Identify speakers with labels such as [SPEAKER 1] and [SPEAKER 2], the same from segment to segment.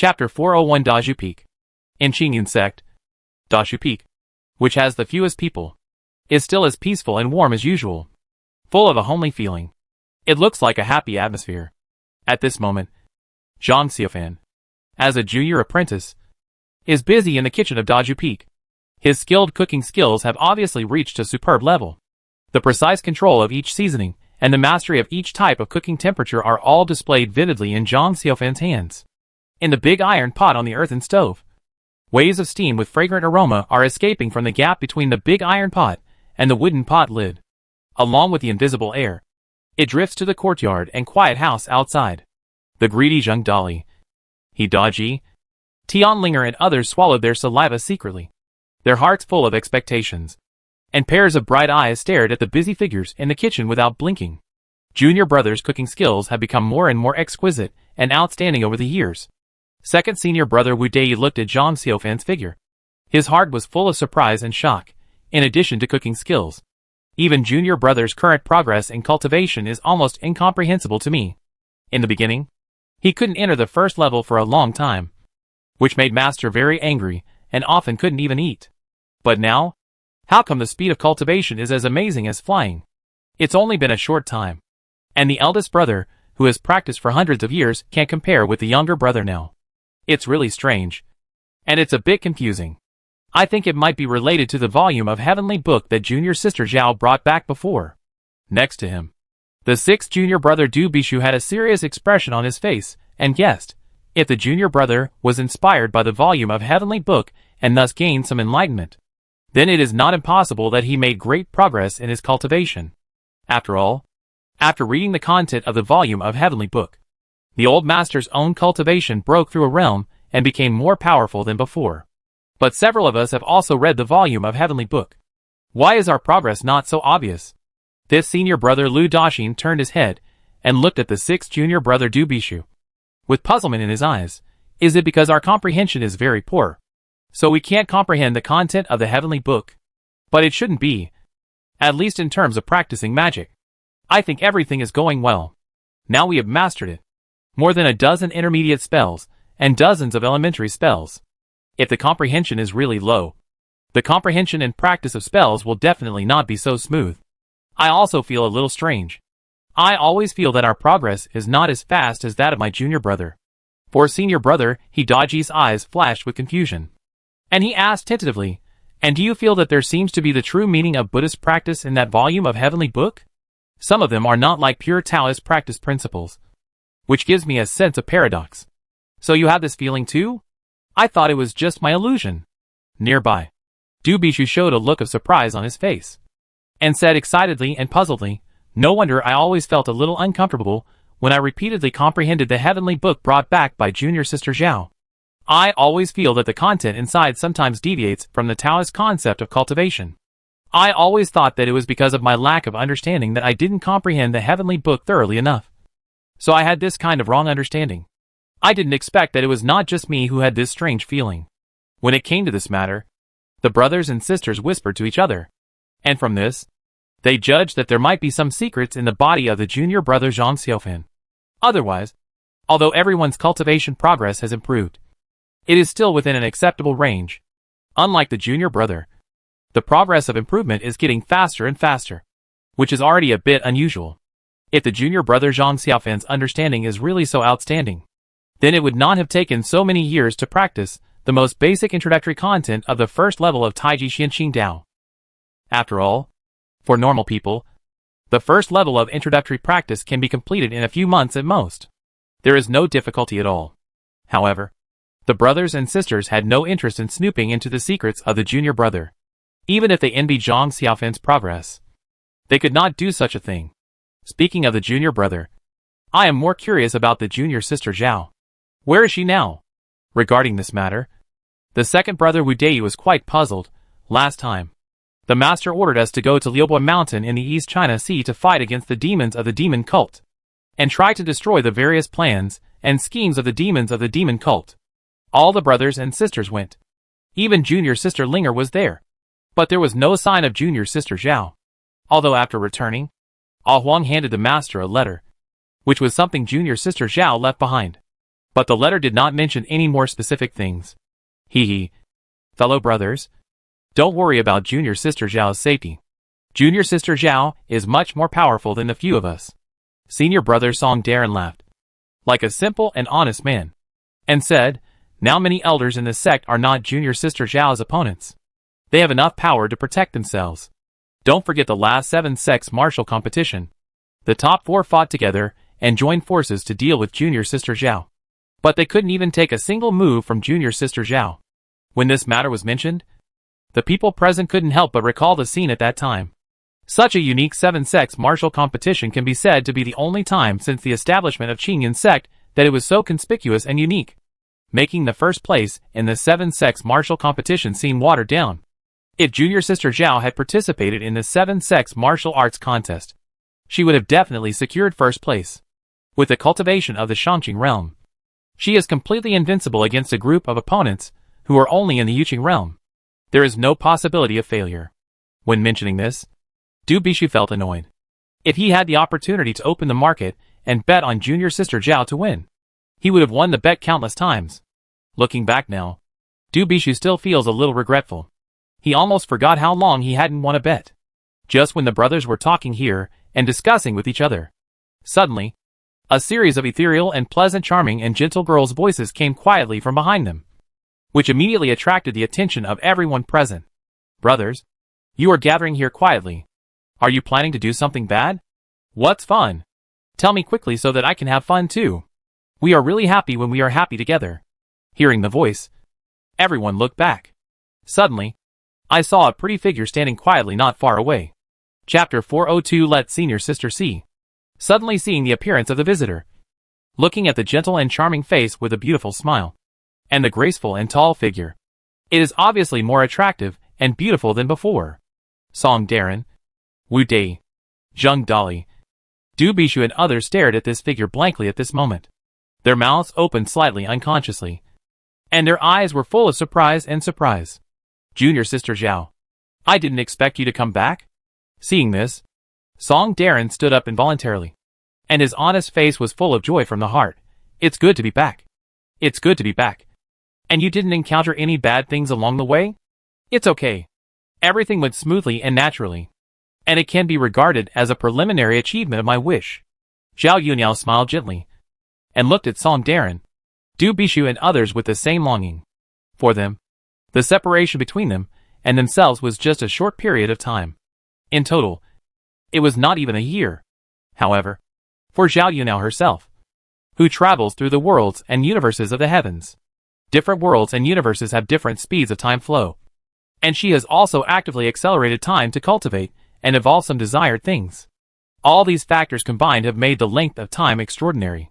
[SPEAKER 1] Chapter 401 Daju Peak. In Qingyun sect, Daju Peak, which has the fewest people, is still as peaceful and warm as usual, full of a homely feeling. It looks like a happy atmosphere. At this moment, Zhang Xiaofan, as a junior apprentice, is busy in the kitchen of Daju Peak. His skilled cooking skills have obviously reached a superb level. The precise control of each seasoning and the mastery of each type of cooking temperature are all displayed vividly in Zhang Xiaofan's hands. In the big iron pot on the earthen stove, waves of steam with fragrant aroma are escaping from the gap between the big iron pot and the wooden pot lid. Along with the invisible air, it drifts to the courtyard and quiet house outside. The greedy Zheng Dali, He Daji, Tianlinger and others swallowed their saliva secretly, their hearts full of expectations, and pairs of bright eyes stared at the busy figures in the kitchen without blinking. Junior brother's cooking skills have become more and more exquisite and outstanding over the years. Second senior brother Wu Dei looked at Zhang Xiaofan's figure. His heart was full of surprise and shock, in addition to cooking skills. Even junior brother's current progress in cultivation is almost incomprehensible to me. In the beginning, he couldn't enter the first level for a long time, which made master very angry and often couldn't even eat. But now, how come the speed of cultivation is as amazing as flying? It's only been a short time, and the eldest brother, who has practiced for hundreds of years, can't compare with the younger brother now. It's really strange, and it's a bit confusing. I think it might be related to the volume of Heavenly Book that junior sister Zhao brought back before. Next to him, the sixth junior brother Du Bishu had a serious expression on his face, and guessed, if the junior brother was inspired by the volume of Heavenly Book and thus gained some enlightenment, then it is not impossible that he made great progress in his cultivation. After all, after reading the content of the volume of Heavenly Book, the old master's own cultivation broke through a realm and became more powerful than before. But several of us have also read the volume of Heavenly Book. Why is our progress not so obvious? This senior brother Lu Daxin turned his head and looked at the sixth junior brother Du Bishu with puzzlement in his eyes. Is it because our comprehension is very poor, so we can't comprehend the content of the Heavenly Book? But it shouldn't be, at least in terms of practicing magic. I think everything is going well. Now we have mastered it. More than a dozen intermediate spells, and dozens of elementary spells. If the comprehension is really low, the comprehension and practice of spells will definitely not be so smooth. I also feel a little strange. I always feel that our progress is not as fast as that of my junior brother. For senior brother, He Daji's eyes flashed with confusion, and he asked tentatively, "And do you feel that there seems to be the true meaning of Buddhist practice in that volume of Heavenly Book? Some of them are not like pure Taoist practice principles, which gives me a sense of paradox. So you have this feeling too? I thought it was just my illusion." Nearby, Du Bishu showed a look of surprise on his face, and said excitedly and puzzledly, "No wonder I always felt a little uncomfortable when I repeatedly comprehended the Heavenly Book brought back by junior sister Zhao. I always feel that the content inside sometimes deviates from the Taoist concept of cultivation. I always thought that it was because of my lack of understanding that I didn't comprehend the Heavenly Book thoroughly enough. So I had this kind of wrong understanding. I didn't expect that it was not just me who had this strange feeling." When it came to this matter, the brothers and sisters whispered to each other, and from this, they judged that there might be some secrets in the body of the junior brother Zhang Xiaofan. Otherwise, although everyone's cultivation progress has improved, it is still within an acceptable range. Unlike the junior brother, the progress of improvement is getting faster and faster, which is already a bit unusual. If the junior brother Zhang Xiaofan's understanding is really so outstanding, then it would not have taken so many years to practice the most basic introductory content of the first level of Taiji Xianqing Dao. After all, for normal people, the first level of introductory practice can be completed in a few months at most. There is no difficulty at all. However, the brothers and sisters had no interest in snooping into the secrets of the junior brother. Even if they envied Zhang Xiaofan's progress, they could not do such a thing. Speaking of the junior brother, I am more curious about the junior sister Zhao. Where is she now? Regarding this matter, the second brother Wu Dei was quite puzzled. Last time, the master ordered us to go to Liubo Mountain in the East China Sea to fight against the demons of the demon cult, and try to destroy the various plans and schemes of the demons of the demon cult. All the brothers and sisters went. Even junior sister Linger was there. But there was no sign of junior sister Zhao. Although after returning, Ah Huang handed the master a letter, which was something junior sister Zhao left behind. But the letter did not mention any more specific things. Hee. Fellow brothers, don't worry about junior sister Zhao's safety. Junior sister Zhao is much more powerful than the few of us. Senior brother Song Darren laughed, like a simple and honest man, and said, now many elders in this sect are not junior sister Zhao's opponents. They have enough power to protect themselves. Don't forget the last 7 sects martial competition. The top 4 fought together and joined forces to deal with junior sister Zhao. But they couldn't even take a single move from junior sister Zhao. When this matter was mentioned, the people present couldn't help but recall the scene at that time. Such a unique 7 sects martial competition can be said to be the only time since the establishment of Qingyan sect that it was so conspicuous and unique, making the first place in the 7 sects martial competition seem watered down. If junior sister Zhao had participated in the 7 sects martial arts contest, she would have definitely secured first place. With the cultivation of the Shangqing realm, she is completely invincible against a group of opponents who are only in the Yuqing realm. There is no possibility of failure. When mentioning this, Du Bishu felt annoyed. If he had the opportunity to open the market and bet on junior sister Zhao to win, he would have won the bet countless times. Looking back now, Du Bishu still feels a little regretful. He almost forgot how long he hadn't won a bet. Just when the brothers were talking here and discussing with each other, suddenly, a series of ethereal and pleasant, charming and gentle girls' voices came quietly from behind them, which immediately attracted the attention of everyone present. Brothers, you are gathering here quietly. Are you planning to do something bad? What's fun? Tell me quickly so that I can have fun too. We are really happy when we are happy together. Hearing the voice, everyone looked back. Suddenly, I saw a pretty figure standing quietly not far away. Chapter 402. Let senior sister see. Suddenly seeing the appearance of the visitor, looking at the gentle and charming face with a beautiful smile, and the graceful and tall figure, it is obviously more attractive and beautiful than before. Song Darren, Wu Dai, Zheng Dali, Du Bishu and others stared at this figure blankly at this moment. Their mouths opened slightly unconsciously, and their eyes were full of surprise and surprise. Junior sister Zhao, I didn't expect you to come back. Seeing this, Song Darren stood up involuntarily, and his honest face was full of joy from the heart. It's good to be back. It's good to be back. And you didn't encounter any bad things along the way? It's okay. Everything went smoothly and naturally, and it can be regarded as a preliminary achievement of my wish. Zhao Yuniao smiled gently, and looked at Song Darren, Du Bishu and others with the same longing. For them, the separation between them and themselves was just a short period of time. In total, it was not even a year. However, for Zhao Yuniao herself, who travels through the worlds and universes of the heavens, different worlds and universes have different speeds of time flow, and she has also actively accelerated time to cultivate and evolve some desired things. All these factors combined have made the length of time extraordinary.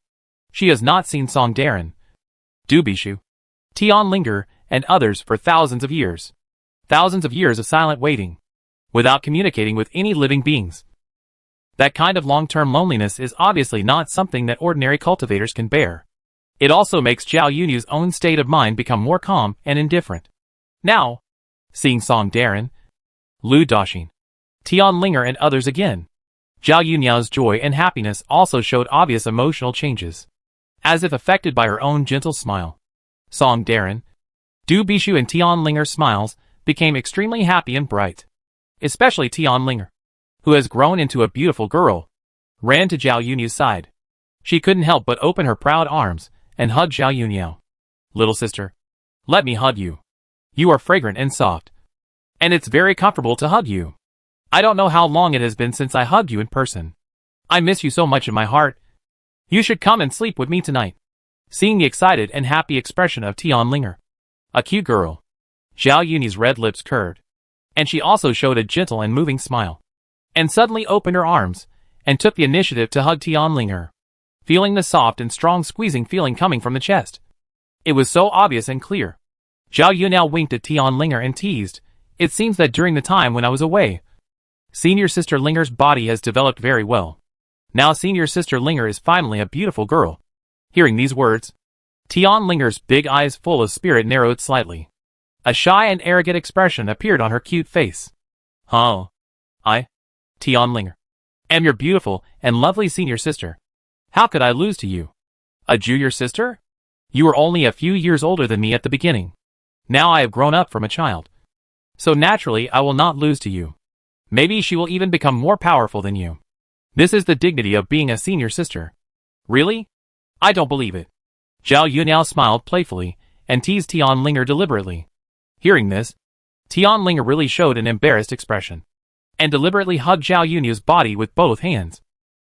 [SPEAKER 1] She has not seen Song Darren, Du Bishu, Tian Linger, and others for thousands of years. Thousands of years of silent waiting, without communicating with any living beings. That kind of long-term loneliness is obviously not something that ordinary cultivators can bear. It also makes Zhao Yuniu's own state of mind become more calm and indifferent. Now, seeing Song Darren, Lu Daxin, Tian Linger and others again, Zhao Yuniao's joy and happiness also showed obvious emotional changes, as if affected by her own gentle smile. Song Darren, Du Bishu and Tian Linger's smiles became extremely happy and bright. Especially Tian Linger, who has grown into a beautiful girl, ran to Zhao Yuniu's side. She couldn't help but open her proud arms and hug Zhao Yuniao. Little sister, let me hug you. You are fragrant and soft, and it's very comfortable to hug you. I don't know how long it has been since I hugged you in person. I miss you so much in my heart. You should come and sleep with me tonight. Seeing the excited and happy expression of Tian Linger, a cute girl, Zhao Yuni's red lips curved, and she also showed a gentle and moving smile, and suddenly opened her arms and took the initiative to hug Tian Linger, feeling the soft and strong squeezing feeling coming from the chest. It was so obvious and clear. Zhao Yu now winked at Tian Linger and teased, "It seems that during the time when I was away, senior sister Linger's body has developed very well. Now senior sister Linger is finally a beautiful girl." Hearing these words, Tian Linger's big eyes full of spirit narrowed slightly. A shy and arrogant expression appeared on her cute face. "Huh? I, Tian Linger, am your beautiful and lovely senior sister. How could I lose to you? A junior sister? You were only a few years older than me at the beginning. Now I have grown up from a child. So naturally I will not lose to you. Maybe she will even become more powerful than you. This is the dignity of being a senior sister. Really? I don't believe it. Zhao Yuniao smiled playfully and teased Tianlinger deliberately. Hearing this, Tianlinger really showed an embarrassed expression and deliberately hugged Zhao Yuniao's body with both hands,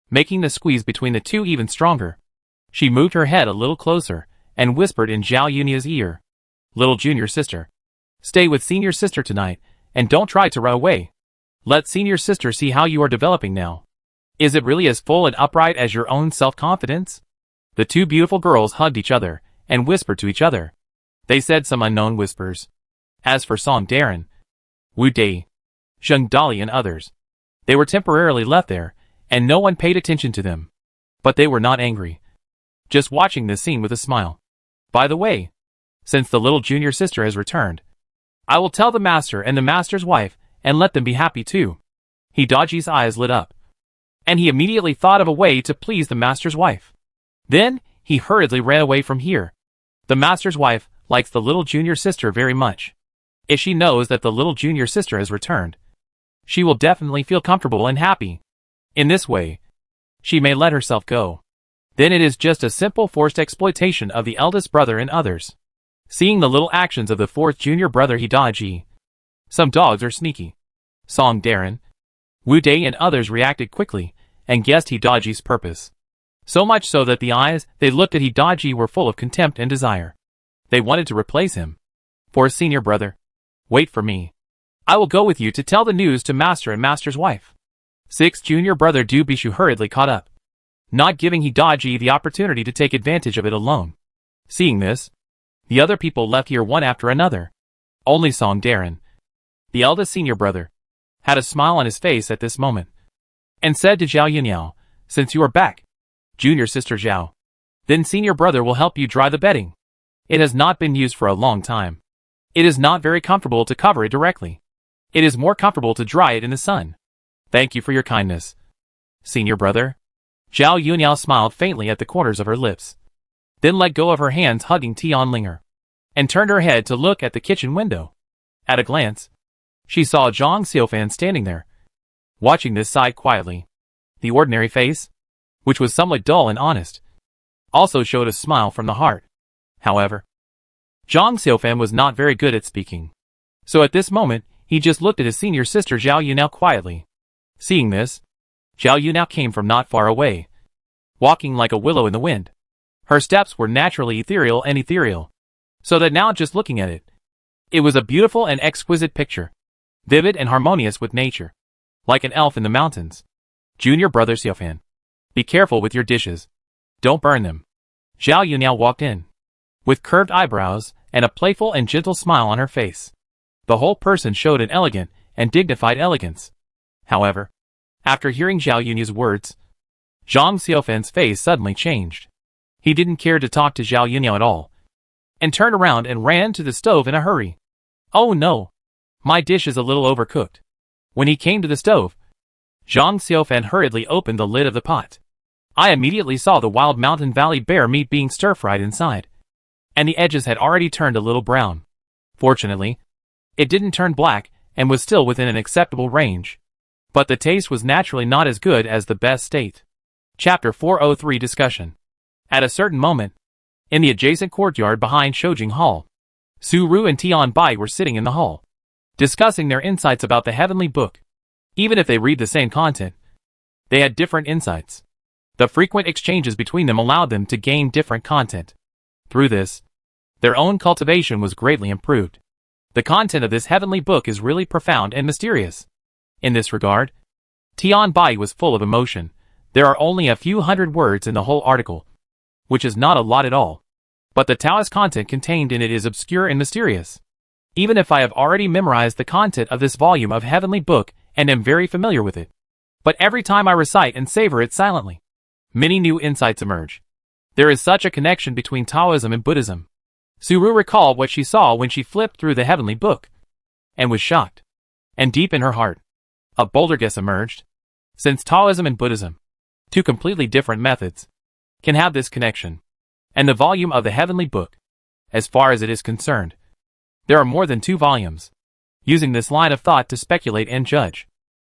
[SPEAKER 1] making the squeeze between the two even stronger. She moved her head a little closer and whispered in Zhao Yunia's ear, "Little junior sister, stay with senior sister tonight and don't try to run away. Let senior sister see how you are developing now. Is it really as full and upright as your own self-confidence?" The two beautiful girls hugged each other and whispered to each other. They said some unknown whispers. As for Song Darren, Wu Dai, Zheng Dali and others, they were temporarily left there, and no one paid attention to them. But they were not angry, just watching this scene with a smile. By the way, since the little junior sister has returned, I will tell the master and the master's wife and let them be happy too. Hidaji's eyes lit up, and he immediately thought of a way to please the master's wife. Then, he hurriedly ran away from here. The master's wife likes the little junior sister very much. If she knows that the little junior sister has returned, she will definitely feel comfortable and happy. In this way, she may let herself go. Then it is just a simple forced exploitation of the eldest brother and others. Seeing the little actions of the fourth junior brother Hidaji, some dogs are sneaky. Song Darren, Wu Dai and others reacted quickly and guessed Hidaji's purpose. So much so that the eyes they looked at Hidaji were full of contempt and desire. They wanted to replace him. For a senior brother, wait for me. I will go with you to tell the news to master and master's wife. Sixth junior brother Du Bishu hurriedly caught up, not giving Hidaji the opportunity to take advantage of it alone. Seeing this, the other people left here one after another. Only Song Darren, the eldest senior brother, had a smile on his face at this moment, and said to Zhao Yuniao, "Since you are back, junior sister Zhao, then senior brother will help you dry the bedding. It has not been used for a long time. It is not very comfortable to cover it directly. It is more comfortable to dry it in the sun. Thank you for your kindness, senior brother." Zhao Yuniao smiled faintly at the corners of her lips, then let go of her hands hugging Tianlinger, and turned her head to look at the kitchen window. At a glance, she saw Zhang Xiaofan standing there, watching this side quietly. The ordinary face, which was somewhat dull and honest, also showed a smile from the heart. However, Zhang Xiaofan was not very good at speaking, so at this moment, he just looked at his senior sister Zhao Yuniao quietly. Seeing this, Zhao Yuniao came from not far away, walking like a willow in the wind. Her steps were naturally ethereal, so that now just looking at it, it was a beautiful and exquisite picture, vivid and harmonious with nature, like an elf in the mountains. Junior brother Xiaofan, be careful with your dishes. Don't burn them. Zhao Yuniao walked in, with curved eyebrows and a playful and gentle smile on her face. The whole person showed an elegant and dignified elegance. However, after hearing Zhao Yunia's words, Zhang Xiaofan's face suddenly changed. He didn't care to talk to Zhao Yuniao at all, and turned around and ran to the stove in a hurry. "Oh no! My dish is a little overcooked." When he came to the stove, Zhang Xiaofan hurriedly opened the lid of the pot. I immediately saw the wild mountain valley bear meat being stir-fried inside, and the edges had already turned a little brown. Fortunately, it didn't turn black and was still within an acceptable range. But the taste was naturally not as good as the best state. Chapter 403 Discussion. At a certain moment, in the adjacent courtyard behind Shoujing Hall, Su Ru and Tian Bai were sitting in the hall, discussing their insights about the heavenly book. Even if they read the same content, they had different insights. The frequent exchanges between them allowed them to gain different content. Through this, their own cultivation was greatly improved. The content of this heavenly book is really profound and mysterious. In this regard, Tian Bai was full of emotion. There are only a few hundred words in the whole article, which is not a lot at all. But the Taoist content contained in it is obscure and mysterious. Even if I have already memorized the content of this volume of heavenly book and am very familiar with it, but every time I recite and savor it silently, many new insights emerge. There is such a connection between Taoism and Buddhism. Suru recalled what she saw when she flipped through the heavenly book, and was shocked. And deep in her heart, a bolder guess emerged. Since Taoism and Buddhism, two completely different methods, can have this connection, And the volume of the heavenly book, as far as it is concerned, there are more than 2 volumes. Using this line of thought to speculate and judge,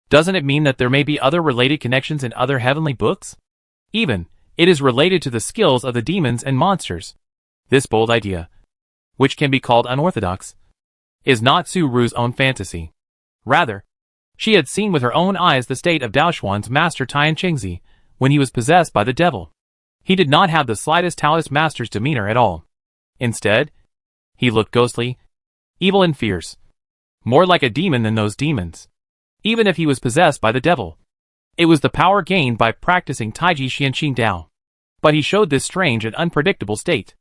[SPEAKER 1] doesn't it mean that there may be other related connections in other heavenly books? Even, it is related to the skills of the demons and monsters. This bold idea, which can be called unorthodox, is not Su-Ru's own fantasy. Rather, she had seen with her own eyes the state of Daoxuan's master Tian Qingzi when he was possessed by the devil. He did not have the slightest Taoist master's demeanor at all. Instead, he looked ghostly, evil and fierce, more like a demon than those demons. Even if he was possessed by the devil, it was the power gained by practicing Taiji Xianqing Dao. But he showed this strange and unpredictable state.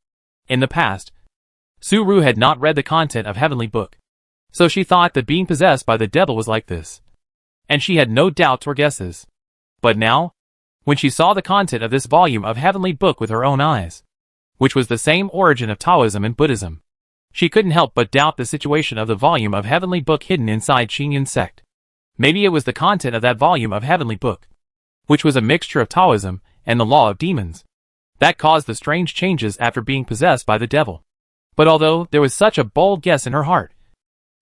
[SPEAKER 1] In the past, Su-Ru had not read the content of Heavenly Book, so she thought that being possessed by the devil was like this, and she had no doubts or guesses. But now, when she saw the content of this volume of Heavenly Book with her own eyes, which was the same origin of Taoism and Buddhism, she couldn't help but doubt the situation of the volume of Heavenly Book hidden inside Xingyun sect. Maybe it was the content of that volume of Heavenly Book, which was a mixture of Taoism and the law of demons, that caused the strange changes after being possessed by the devil. But although there was such a bold guess in her heart,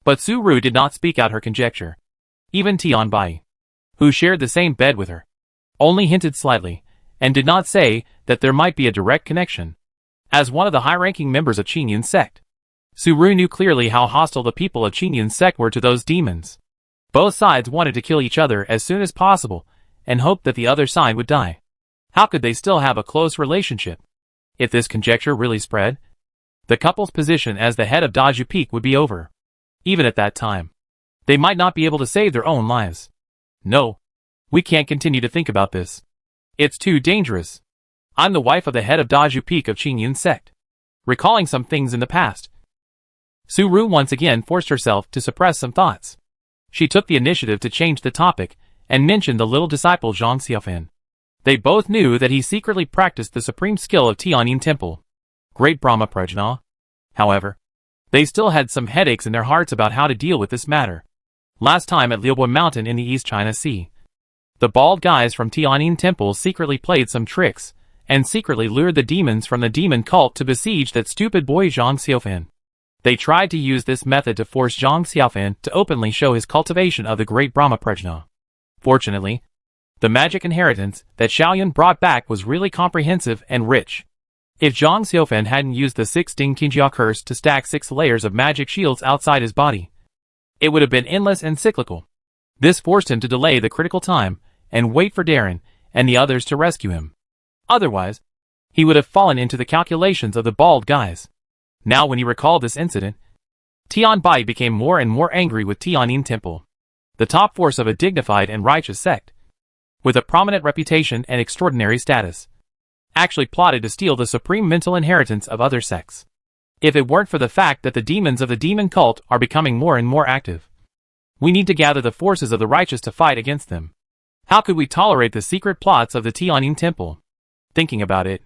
[SPEAKER 1] but Su-Ru did not speak out her conjecture. Even Tian Bai, who shared the same bed with her, only hinted slightly, and did not say that there might be a direct connection. As one of the high-ranking members of Xingyun sect, Su-Ru knew clearly how hostile the people of Xingyun sect were to those demons. Both sides wanted to kill each other as soon as possible, and hoped that the other side would die. How could they still have a close relationship? If this conjecture really spread, the couple's position as the head of Daju Peak would be over. Even at that time, they might not be able to save their own lives. No, we can't continue to think about this. It's too dangerous. I'm the wife of the head of Daju Peak of Xingyun sect. Recalling some things in the past, Su-Ru once again forced herself to suppress some thoughts. She took the initiative to change the topic and mentioned the little disciple Zhang Xiaofan. They both knew that he secretly practiced the supreme skill of Tianyin Temple, Great Brahma Prajna. However, they still had some headaches in their hearts about how to deal with this matter. Last time at Liubo Mountain in the East China Sea, the bald guys from Tianyin Temple secretly played some tricks, and secretly lured the demons from the demon cult to besiege that stupid boy Zhang Xiaofan. They tried to use this method to force Zhang Xiaofan to openly show his cultivation of the Great Brahma Prajna. Fortunately, the magic inheritance that Xiaoyun brought back was really comprehensive and rich. If Zhang Xiaofan hadn't used the 6 Ding Qingjia curse to stack 6 layers of magic shields outside his body, it would have been endless and cyclical. This forced him to delay the critical time and wait for Darren and the others to rescue him. Otherwise, he would have fallen into the calculations of the bald guys. Now when he recalled this incident, Tian Bai became more and more angry with Tianyin Temple, the top force of a dignified and righteous sect, with a prominent reputation and extraordinary status, actually plotted to steal the supreme mental inheritance of other sects. If it weren't for the fact that the demons of the demon cult are becoming more and more active, we need to gather the forces of the righteous to fight against them. How could we tolerate the secret plots of the Tianyin Temple? Thinking about it,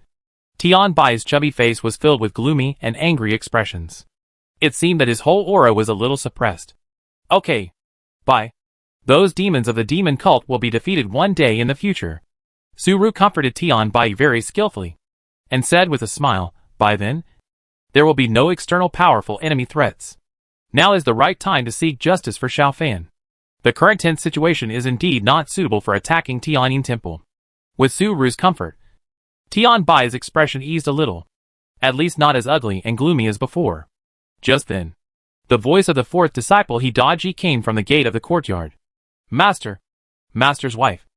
[SPEAKER 1] Tian Bai's chubby face was filled with gloomy and angry expressions. It seemed that his whole aura was a little suppressed. Okay, Bai. Those demons of the demon cult will be defeated one day in the future. Su-Ru comforted Tian Bai very skillfully, and said with a smile, by then, there will be no external powerful enemy threats. Now is the right time to seek justice for Xiaofan. The current tense situation is indeed not suitable for attacking Tianyin Temple. With Su-Ru's comfort, Tian Bai's expression eased a little, at least not as ugly and gloomy as before. Just then, the voice of the 4th disciple Hidaji came from the gate of the courtyard. Master, Master's wife,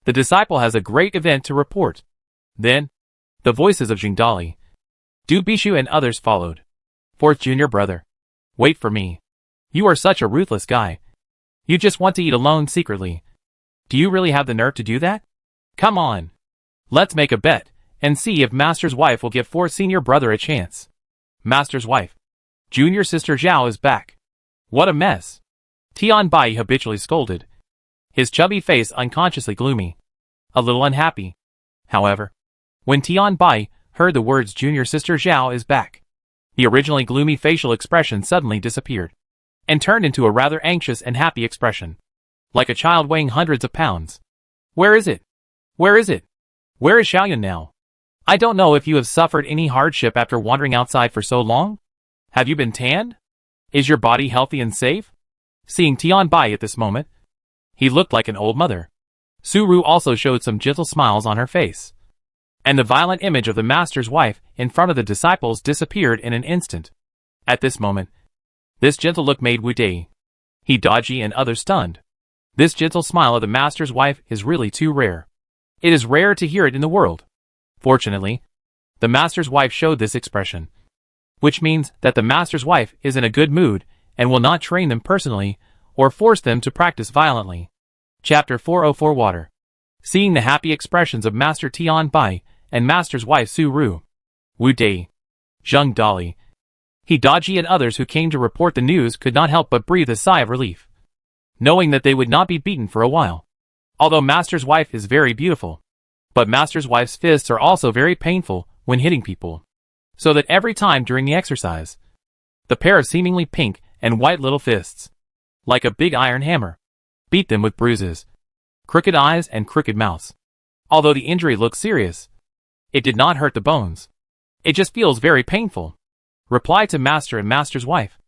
[SPEAKER 1] the disciple has a great event to report. Then, the voices of Jingdali, Du Bishu and others followed. 4th junior brother, wait for me. You are such a ruthless guy. You just want to eat alone secretly. Do you really have the nerve to do that? Come on. Let's make a bet, and see if Master's wife will give 4th senior brother a chance. Master's wife, junior sister Zhao is back. What a mess. Tian Bai habitually scolded, his chubby face unconsciously gloomy, a little unhappy. However, when Tian Bai heard the words junior sister Zhao is back, the originally gloomy facial expression suddenly disappeared, and turned into a rather anxious and happy expression, like a child weighing hundreds of pounds. Where is it? Where is it? Where is Xiaoyun now? I don't know if you have suffered any hardship after wandering outside for so long? Have you been tanned? Is your body healthy and safe? Seeing Tian Bai at this moment, he looked like an old mother. Su-ru also showed some gentle smiles on her face. And the violent image of the master's wife in front of the disciples disappeared in an instant. At this moment, this gentle look made Wu Dai, he Daji and others stunned. This gentle smile of the master's wife is really too rare. It is rare to hear it in the world. Fortunately, the master's wife showed this expression, which means that the master's wife is in a good mood and will not train them personally or force them to practice violently. Chapter 404 Water. Seeing the happy expressions of Master Tian Bai and Master's wife Su-ru, Wu Dai, Zheng Dali, he Daji and others who came to report the news could not help but breathe a sigh of relief, knowing that they would not be beaten for a while. Although Master's wife is very beautiful, but Master's wife's fists are also very painful when hitting people, so that every time during the exercise, the pair of seemingly pink and white little fists, like a big iron hammer, beat them with bruises, crooked eyes and crooked mouths. Although the injury looks serious, it did not hurt the bones. It just feels very painful. Reply to Master and Master's wife.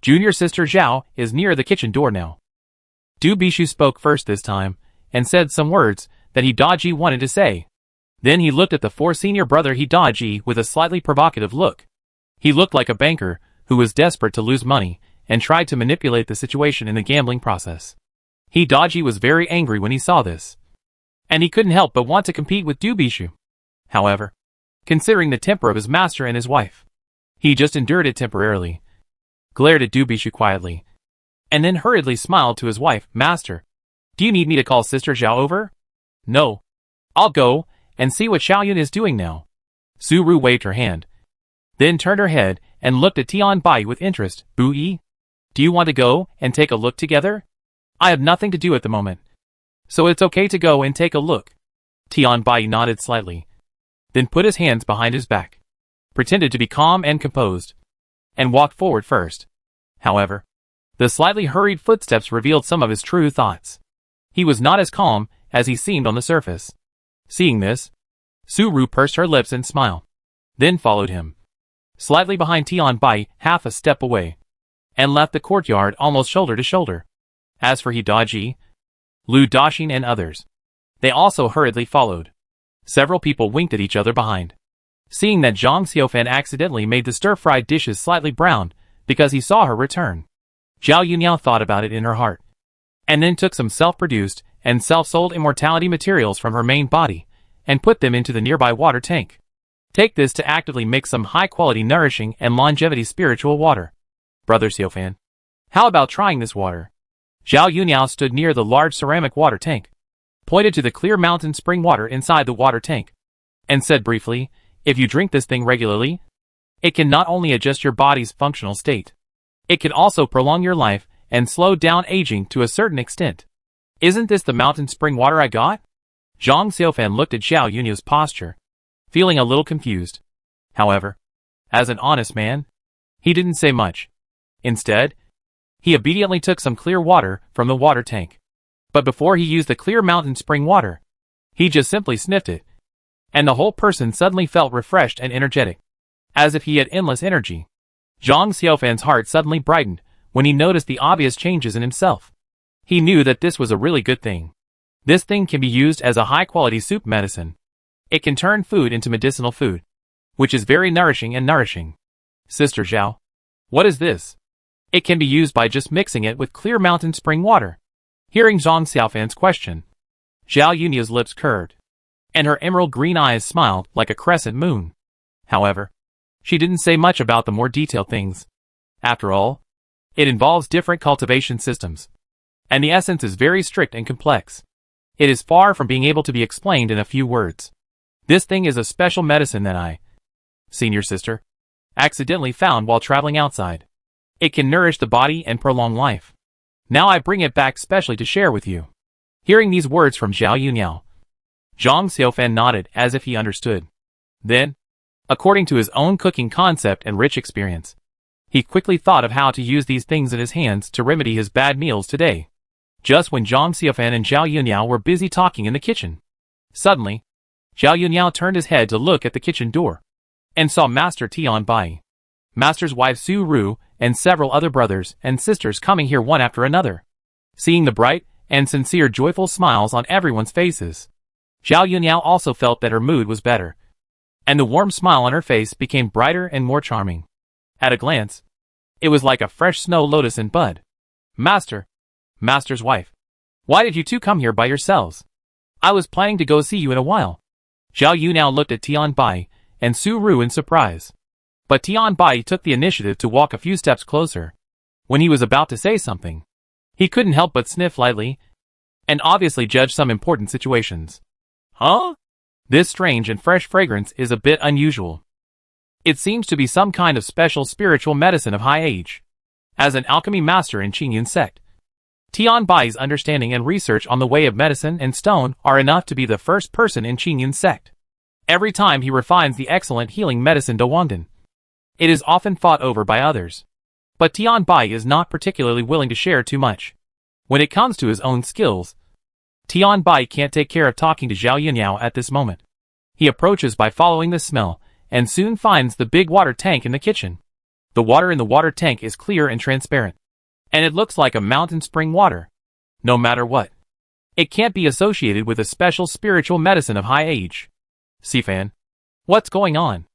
[SPEAKER 1] Junior sister Zhao is near the kitchen door now. Du Bishu spoke first this time, and said some words that Hidaji wanted to say. Then he looked at the four senior brother Hidaji with a slightly provocative look. He looked like a banker who was desperate to lose money and tried to manipulate the situation in the gambling process. Hidaji was very angry when he saw this, and he couldn't help but want to compete with Du Bishu. However, considering the temper of his master and his wife, he just endured it temporarily, glared at Du Bishu quietly, and then hurriedly smiled to his wife. Master, do you need me to call Sister Zhao over? No. I'll go and see what Xiaoyun is doing now. Su-ru waved her hand, then turned her head and looked at Tian Bai with interest. Bu-yi, do you want to go and take a look together? I have nothing to do at the moment, so it's okay to go and take a look. Tian Bai nodded slightly, then put his hands behind his back, pretended to be calm and composed, and walked forward first. However, the slightly hurried footsteps revealed some of his true thoughts. He was not as calm as he seemed on the surface. Seeing this, Su-ru pursed her lips and smiled, then followed him, slightly behind Tian Bai, half a step away, and left the courtyard almost shoulder to shoulder. As for Hidaji, Lu Daxin and others, they also hurriedly followed. Several people winked at each other behind, seeing that Zhang Xiaofan accidentally made the stir-fried dishes slightly brown because he saw her return. Zhao Yunyao thought about it in her heart, and then took some self-produced and self-sold immortality materials from her main body and put them into the nearby water tank. Take this to actively mix some high-quality nourishing and longevity spiritual water. Brother Xiaofan, how about trying this water? Zhao Yunyao stood near the large ceramic water tank, pointed to the clear mountain spring water inside the water tank, and said briefly, if you drink this thing regularly, it can not only adjust your body's functional state, it can also prolong your life and slow down aging to a certain extent. Isn't this the mountain spring water I got? Zhang Xiaofan looked at Zhao Yunyao's posture, feeling a little confused. However, as an honest man, he didn't say much. Instead, he obediently took some clear water from the water tank. But before he used the clear mountain spring water, he just simply sniffed it, and the whole person suddenly felt refreshed and energetic, as if he had endless energy. Zhang Xiaofan's heart suddenly brightened when he noticed the obvious changes in himself. He knew that this was a really good thing. This thing can be used as a high-quality soup medicine. It can turn food into medicinal food, which is very nourishing and nourishing. Sister Zhao, what is this? It can be used by just mixing it with clear mountain spring water. Hearing Zhang Xiaofan's question, Zhao Yunya's lips curved, and her emerald green eyes smiled like a crescent moon. However, she didn't say much about the more detailed things. After all, it involves different cultivation systems, and the essence is very strict and complex. It is far from being able to be explained in a few words. This thing is a special medicine that I, senior sister, accidentally found while traveling outside. It can nourish the body and prolong life. Now I bring it back specially to share with you. Hearing these words from Zhao Yunyao, Zhang Xiaofan nodded as if he understood. Then, according to his own cooking concept and rich experience, he quickly thought of how to use these things in his hands to remedy his bad meals today. Just when Zhang Xiaofan and Zhao Yunyao were busy talking in the kitchen, suddenly, Zhao Yunniao turned his head to look at the kitchen door, and saw Master Tian Bai, Master's wife Su Ru, and several other brothers and sisters coming here one after another. Seeing the bright and sincere joyful smiles on everyone's faces, Zhao Yunniao also felt that her mood was better, and the warm smile on her face became brighter and more charming. At a glance, it was like a fresh snow lotus in bud. Master's wife, why did you two come here by yourselves? I was planning to go see you in a while. Zhao Yunniao looked at Tian Bai and Su Ru in surprise. But Tian Bai took the initiative to walk a few steps closer. When he was about to say something, he couldn't help but sniff lightly, and obviously judge some important situations. Huh? This strange and fresh fragrance is a bit unusual. It seems to be some kind of special spiritual medicine of high age. As an alchemy master in Qingyun sect, Tian Bai's understanding and research on the way of medicine and stone are enough to be the first person in Qingyun sect. Every time he refines the excellent healing medicine Dawangdan, it is often fought over by others. But Tian Bai is not particularly willing to share too much. When it comes to his own skills, Tian Bai can't take care of talking to Zhao Yunniao at this moment. He approaches by following the smell, and soon finds the big water tank in the kitchen. The water in the water tank is clear and transparent, and it looks like a mountain spring water. No matter what, it can't be associated with a special spiritual medicine of high age. Sifan, what's going on?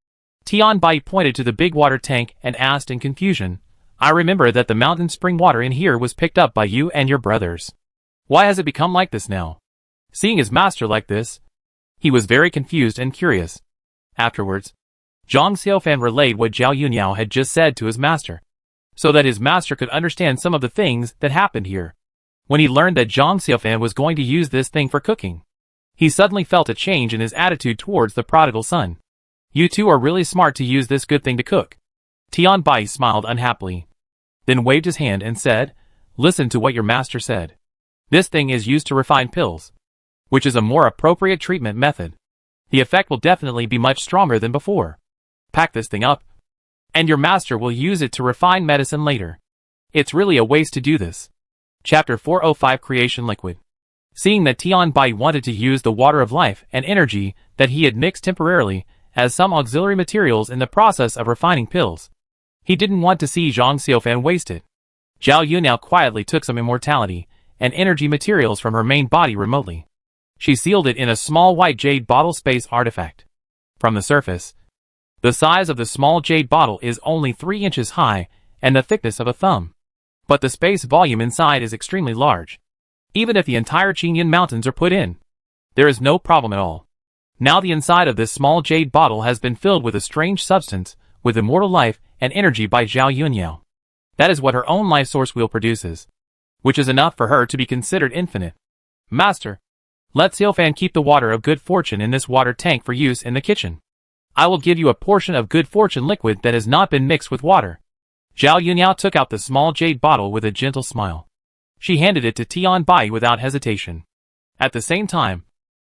[SPEAKER 1] Tian Bai pointed to the big water tank and asked in confusion, I remember that the mountain spring water in here was picked up by you and your brothers. Why has it become like this now? Seeing his master like this, he was very confused and curious. Afterwards, Zhang Xiaofan relayed what Zhao Yunniao had just said to his master, so that his master could understand some of the things that happened here. When he learned that Zhang Xiaofan was going to use this thing for cooking, he suddenly felt a change in his attitude towards the prodigal son. You two are really smart to use this good thing to cook. Tian Bai smiled unhappily, then waved his hand and said, Listen to what your master said. This thing is used to refine pills, which is a more appropriate treatment method. The effect will definitely be much stronger than before. Pack this thing up, and your master will use it to refine medicine later. It's really a waste to do this. Chapter 405 Creation Liquid. Seeing that Tian Bai wanted to use the water of life and energy that he had mixed temporarily as some auxiliary materials in the process of refining pills, he didn't want to see Zhang Xiaofan waste it. Zhao Yunniao quietly took some immortality and energy materials from her main body remotely. She sealed it in a small white jade bottle space artifact. From the surface, the size of the small jade bottle is only 3 inches high and the thickness of a thumb. But the space volume inside is extremely large. Even if the entire Qingyun mountains are put in, there is no problem at all. Now the inside of this small jade bottle has been filled with a strange substance with immortal life and energy by Zhao Yunniao. That is what her own life source wheel produces, which is enough for her to be considered infinite. Master, let Xiaofan keep the water of good fortune in this water tank for use in the kitchen. I will give you a portion of good fortune liquid that has not been mixed with water. Zhao Yunniao took out the small jade bottle with a gentle smile. She handed it to Tian Bai without hesitation. At the same time,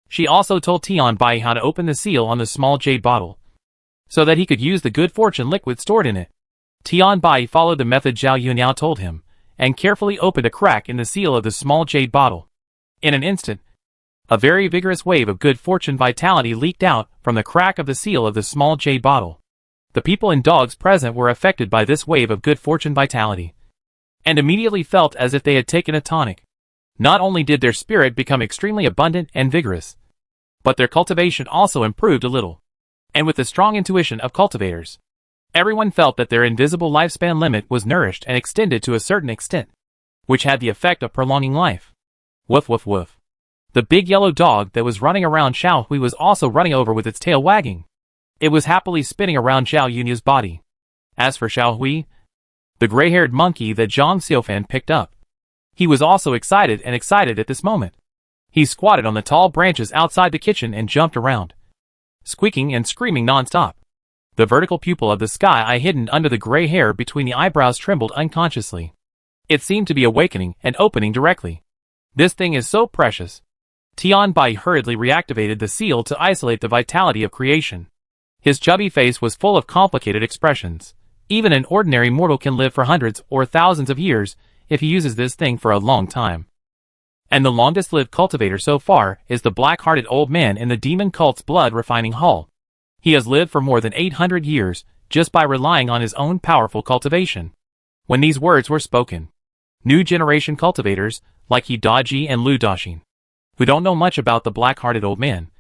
[SPEAKER 1] she also told Tian Bai how to open the seal on the small jade bottle, so that he could use the good fortune liquid stored in it. Tian Bai followed the method Zhao Yunniao told him, and carefully opened a crack in the seal of the small jade bottle. In an instant, a very vigorous wave of good fortune vitality leaked out from the crack of the seal of the small jade bottle. The people and dogs present were affected by this wave of good fortune vitality, and immediately felt as if they had taken a tonic. Not only did their spirit become extremely abundant and vigorous, but their cultivation also improved a little. And with the strong intuition of cultivators, everyone felt that their invisible lifespan limit was nourished and extended to a certain extent, which had the effect of prolonging life. Woof woof woof. The big yellow dog that was running around Xiao Hui was also running over with its tail wagging. It was happily spinning around Zhao Yunniao's body. As for Xiao Hui, the gray-haired monkey that Zhang Xiaofan picked up, he was also excited at this moment. He squatted on the tall branches outside the kitchen and jumped around, squeaking and screaming non-stop. The vertical pupil of the sky eye hidden under the gray hair between the eyebrows trembled unconsciously. It seemed to be awakening and opening directly. This thing is so precious. Tian Bai hurriedly reactivated the seal to isolate the vitality of creation. His chubby face was full of complicated expressions. Even an ordinary mortal can live for hundreds or thousands of years if he uses this thing for a long time. And the longest-lived cultivator so far is the black-hearted old man in the demon cult's blood-refining hall. He has lived for more than 800 years, just by relying on his own powerful cultivation. When these words were spoken, new generation cultivators, like Hidaji and Lu Daxin, who don't know much about the black-hearted old man,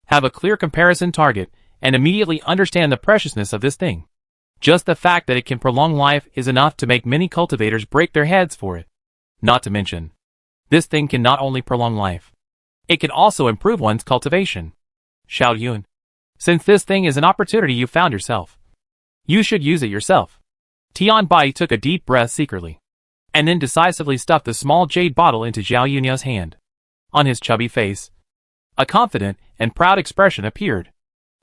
[SPEAKER 1] have a clear comparison target and immediately understand the preciousness of this thing. Just the fact that it can prolong life is enough to make many cultivators break their heads for it. Not to mention, this thing can not only prolong life, it can also improve one's cultivation. Xiao Yun, since this thing is an opportunity you found yourself, you should use it yourself. Tian Bai took a deep breath secretly, and then decisively stuffed the small jade bottle into Zhao Yunyao's hand. On his chubby face, a confident and proud expression appeared.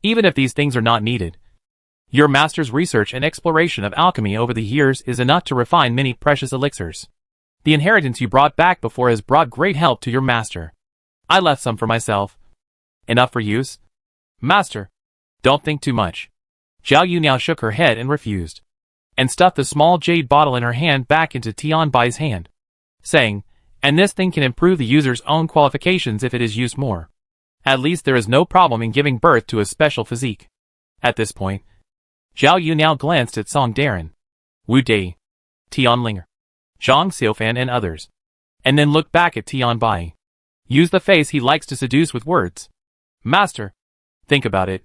[SPEAKER 1] Even if these things are not needed, your master's research and exploration of alchemy over the years is enough to refine many precious elixirs. The inheritance you brought back before has brought great help to your master. I left some for myself. Enough for use? Master, don't think too much. Zhao Yuniao shook her head and refused, and stuffed the small jade bottle in her hand back into Tian Bai's hand, saying, and this thing can improve the user's own qualifications if it is used more. At least there is no problem in giving birth to a special physique. At this point, Zhao Yuniao glanced at Song Darren, Wu Dei, Tian Linger, Zhang Xiaofan and others, and then looked back at Tian Bai. Use the face he likes to seduce with words. Master, think about it.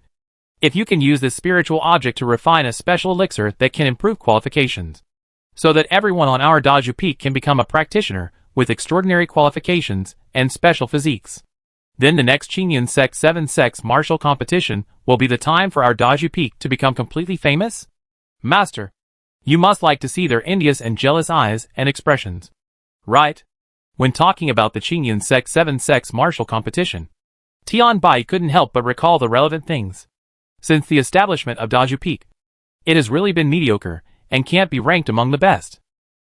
[SPEAKER 1] If you can use this spiritual object to refine a special elixir that can improve qualifications, so that everyone on our Daju Peak can become a practitioner with extraordinary qualifications and special physiques, then the next Qingyun Sect 7 Sex martial competition will be the time for our Daju Peak to become completely famous? Master, you must like to see their envious and jealous eyes and expressions. Right? When talking about the Qingyun Sect 7 Sex martial competition, Tian Bai couldn't help but recall the relevant things. Since the establishment of Daju Peak, it has really been mediocre and can't be ranked among the best.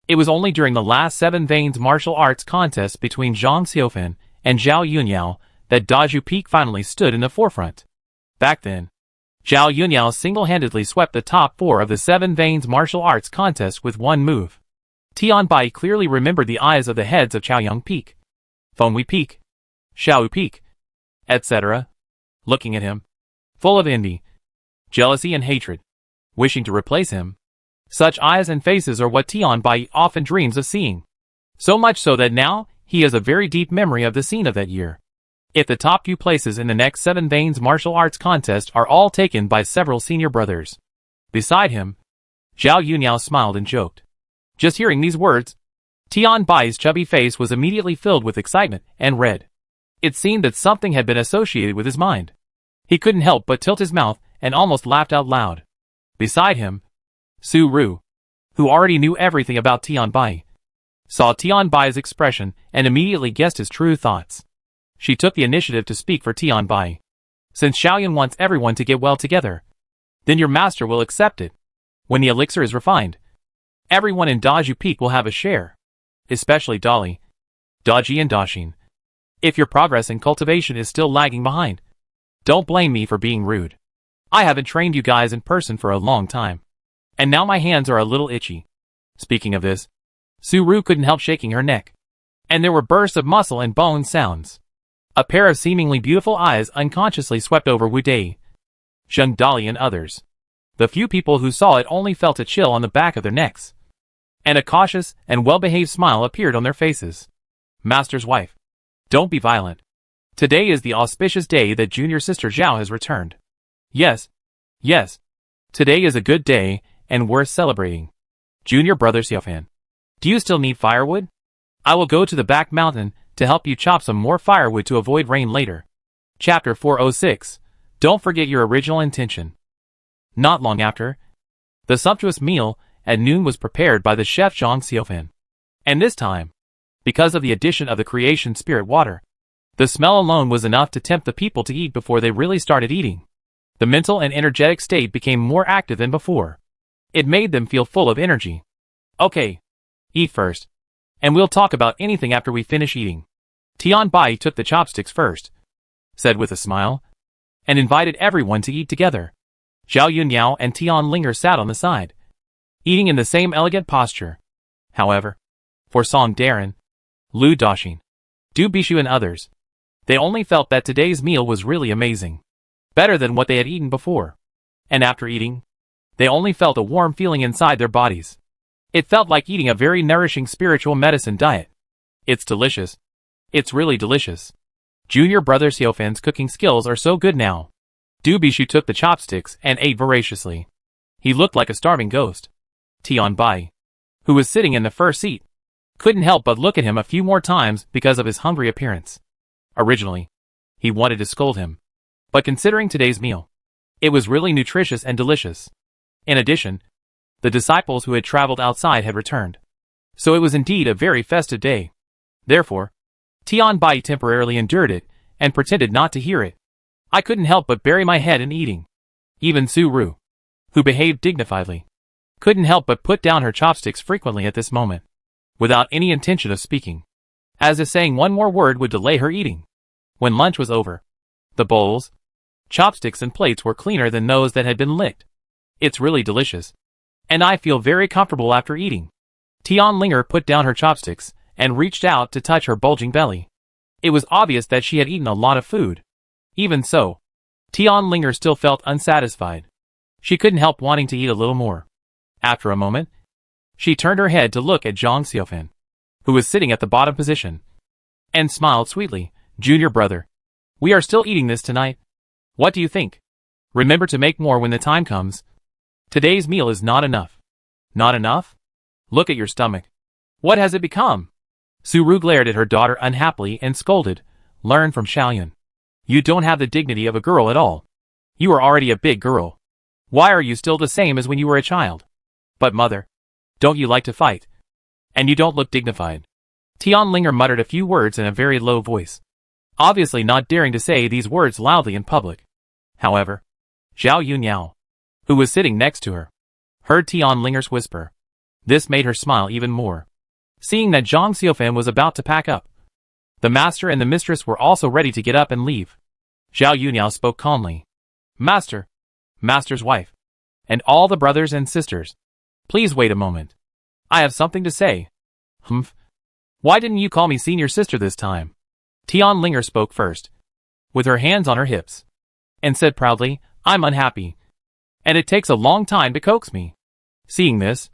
[SPEAKER 1] It was only during the last 7 Veins martial arts contest between Zhang Xiaofan and Zhao Yuniao that Daju Peak finally stood in the forefront. Back then, Zhao Yuniao single-handedly swept the top 4 of the 7 Veins martial arts contest with one move. Tian Bai clearly remembered the eyes of the heads of Chaoyang Peak, Fenghui Peak, Xiaoyu Peak, etc., looking at him, full of envy, jealousy and hatred, wishing to replace him. Such eyes and faces are what Tian Bai often dreams of seeing. So much so that now, he has a very deep memory of the scene of that year. If the top few places in the next 7 Veins martial arts contest are all taken by several senior brothers beside him, Zhao Yuniao smiled and joked. Just hearing these words, Tian Bai's chubby face was immediately filled with excitement and red. It seemed that something had been associated with his mind. He couldn't help but tilt his mouth and almost laughed out loud. Beside him, Su Ru, who already knew everything about Tian Bai, saw Tian Bai's expression and immediately guessed his true thoughts. She took the initiative to speak for Tian Bai. Since Xiaoyan wants everyone to get well together, then your master will accept it. When the elixir is refined, everyone in Daju Peak will have a share, especially Dali, Daji and Daxin. If your progress in cultivation is still lagging behind, don't blame me for being rude. I haven't trained you guys in person for a long time, and now my hands are a little itchy. Speaking of this, Su Ru couldn't help shaking her neck, and there were bursts of muscle and bone sounds. A pair of seemingly beautiful eyes unconsciously swept over Wu Dei, Zheng Dali and others. The few people who saw it only felt a chill on the back of their necks, and a cautious and well-behaved smile appeared on their faces. Master's wife, don't be violent. Today is the auspicious day that junior sister Zhao has returned. Yes, today is a good day and worth celebrating. Junior brother Xiaofan, do you still need firewood? I will go to the back mountain to help you chop some more firewood to avoid rain later. Chapter 406. Don't forget your original intention. Not long after, the sumptuous meal at noon was prepared by the chef Zhang Xiaofan. And this time, because of the addition of the creation spirit water, the smell alone was enough to tempt the people to eat before they really started eating. The mental and energetic state became more active than before. It made them feel full of energy. Okay, eat first, and we'll talk about anything after we finish eating. Tian Bai took the chopsticks first, said with a smile, and invited everyone to eat together. Zhao Yuniao and Tian Linger sat on the side, eating in the same elegant posture. However, for Song Darren, Lu Daxin, Du Bishu and others. They only felt that today's meal was really amazing. Better than what they had eaten before. And after eating, they only felt a warm feeling inside their bodies. It felt like eating a very nourishing spiritual medicine diet. It's delicious. It's really delicious. Junior brother Xiaofan's cooking skills are so good now. Du Bishu took the chopsticks and ate voraciously. He looked like a starving ghost. Tian Bai, who was sitting in the first seat, couldn't help but look at him a few more times because of his hungry appearance. Originally, he wanted to scold him. But considering today's meal, it was really nutritious and delicious. In addition, the disciples who had traveled outside had returned. So it was indeed a very festive day. Therefore, Tian Bai temporarily endured it and pretended not to hear it. I couldn't help but bury my head in eating. Even Su Ru, who behaved dignifiedly, couldn't help but put down her chopsticks frequently at this moment, without any intention of speaking, as if saying one more word would delay her eating. When lunch was over, the bowls, chopsticks and plates were cleaner than those that had been licked. It's really delicious. And I feel very comfortable after eating. Tian Linger put down her chopsticks and reached out to touch her bulging belly. It was obvious that she had eaten a lot of food. Even so, Tian Linger still felt unsatisfied. She couldn't help wanting to eat a little more. After a moment, she turned her head to look at Zhang Xiaofan, who was sitting at the bottom position, and smiled sweetly. Junior brother, we are still eating this tonight. What do you think? Remember to make more when the time comes. Today's meal is not enough. Not enough? Look at your stomach. What has it become? Su Ru glared at her daughter unhappily and scolded. Learn from Xiaoyun. You don't have the dignity of a girl at all. You are already a big girl. Why are you still the same as when you were a child? But mother, don't you like to fight? And you don't look dignified. Tian Linger muttered a few words in a very low voice, obviously not daring to say these words loudly in public. However, Zhao Yunyao, who was sitting next to her, heard Tian Linger's whisper. This made her smile even more. Seeing that Zhang Xiaofan was about to pack up, the master and the mistress were also ready to get up and leave. Zhao Yunyao spoke calmly. Master, master's wife, and all the brothers and sisters, please wait a moment. I have something to say. Humph. Why didn't you call me senior sister this time? Tian Linger spoke first, with her hands on her hips, and said proudly, I'm unhappy, and it takes a long time to coax me. Seeing this,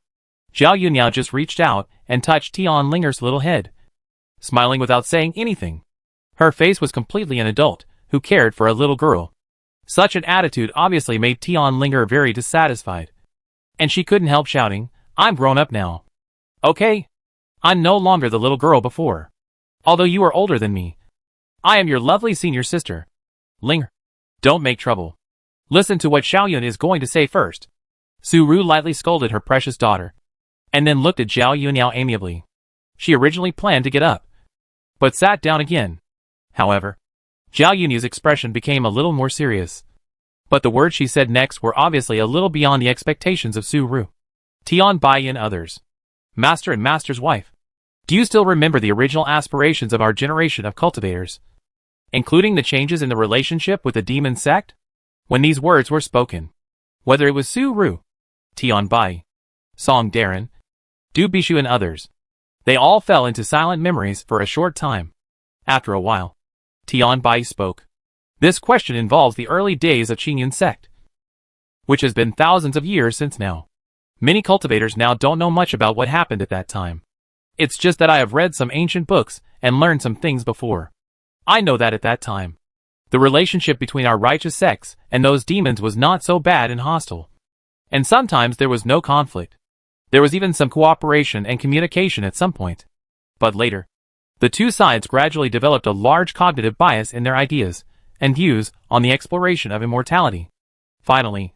[SPEAKER 1] Zhao Yunyao just reached out and touched Tian Linger's little head, smiling without saying anything. Her face was completely an adult who cared for a little girl. Such an attitude obviously made Tian Linger very dissatisfied, and she couldn't help shouting, I'm grown up now. Okay? I'm no longer the little girl before. Although you are older than me, I am your lovely senior sister. Linger, don't make trouble. Listen to what Xiaoyun is going to say first. Su Ru lightly scolded her precious daughter, and then looked at Zhao Yunyao amiably. She originally planned to get up, but sat down again. However, Zhao Yunyao's expression became a little more serious. But the words she said next were obviously a little beyond the expectations of Su Ru, Tian Bai and others. Master and master's wife, do you still remember the original aspirations of our generation of cultivators, including the changes in the relationship with the demon sect? When these words were spoken, whether it was Su Ru, Tian Bai, Song Darren, Du Bishu and others, they all fell into silent memories for a short time. After a while, Tian Bai spoke. This question involves the early days of Qingyun sect, which has been thousands of years since now. Many cultivators now don't know much about what happened at that time. It's just that I have read some ancient books and learned some things before. I know that at that time, the relationship between our righteous sects and those demons was not so bad and hostile. And sometimes there was no conflict. There was even some cooperation and communication at some point. But later, the two sides gradually developed a large cognitive bias in their ideas and views on the exploration of immortality. Finally,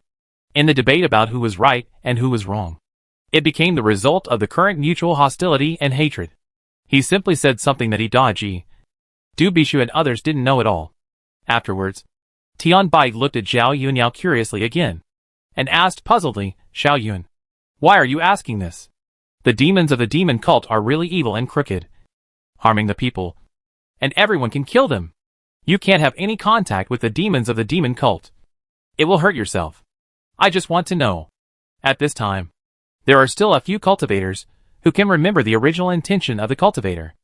[SPEAKER 1] in the debate about who was right and who was wrong, it became the result of the current mutual hostility and hatred. He simply said something that he dodgy. Du Bishu and others didn't know at all. Afterwards, Tian Bai looked at Zhao Yunyao curiously again, and asked puzzledly, Xiaoyun, why are you asking this? The demons of the demon cult are really evil and crooked, harming the people, and everyone can kill them. You can't have any contact with the demons of the demon cult. It will hurt yourself. I just want to know. At this time, there are still a few cultivators who can remember the original intention of the cultivator.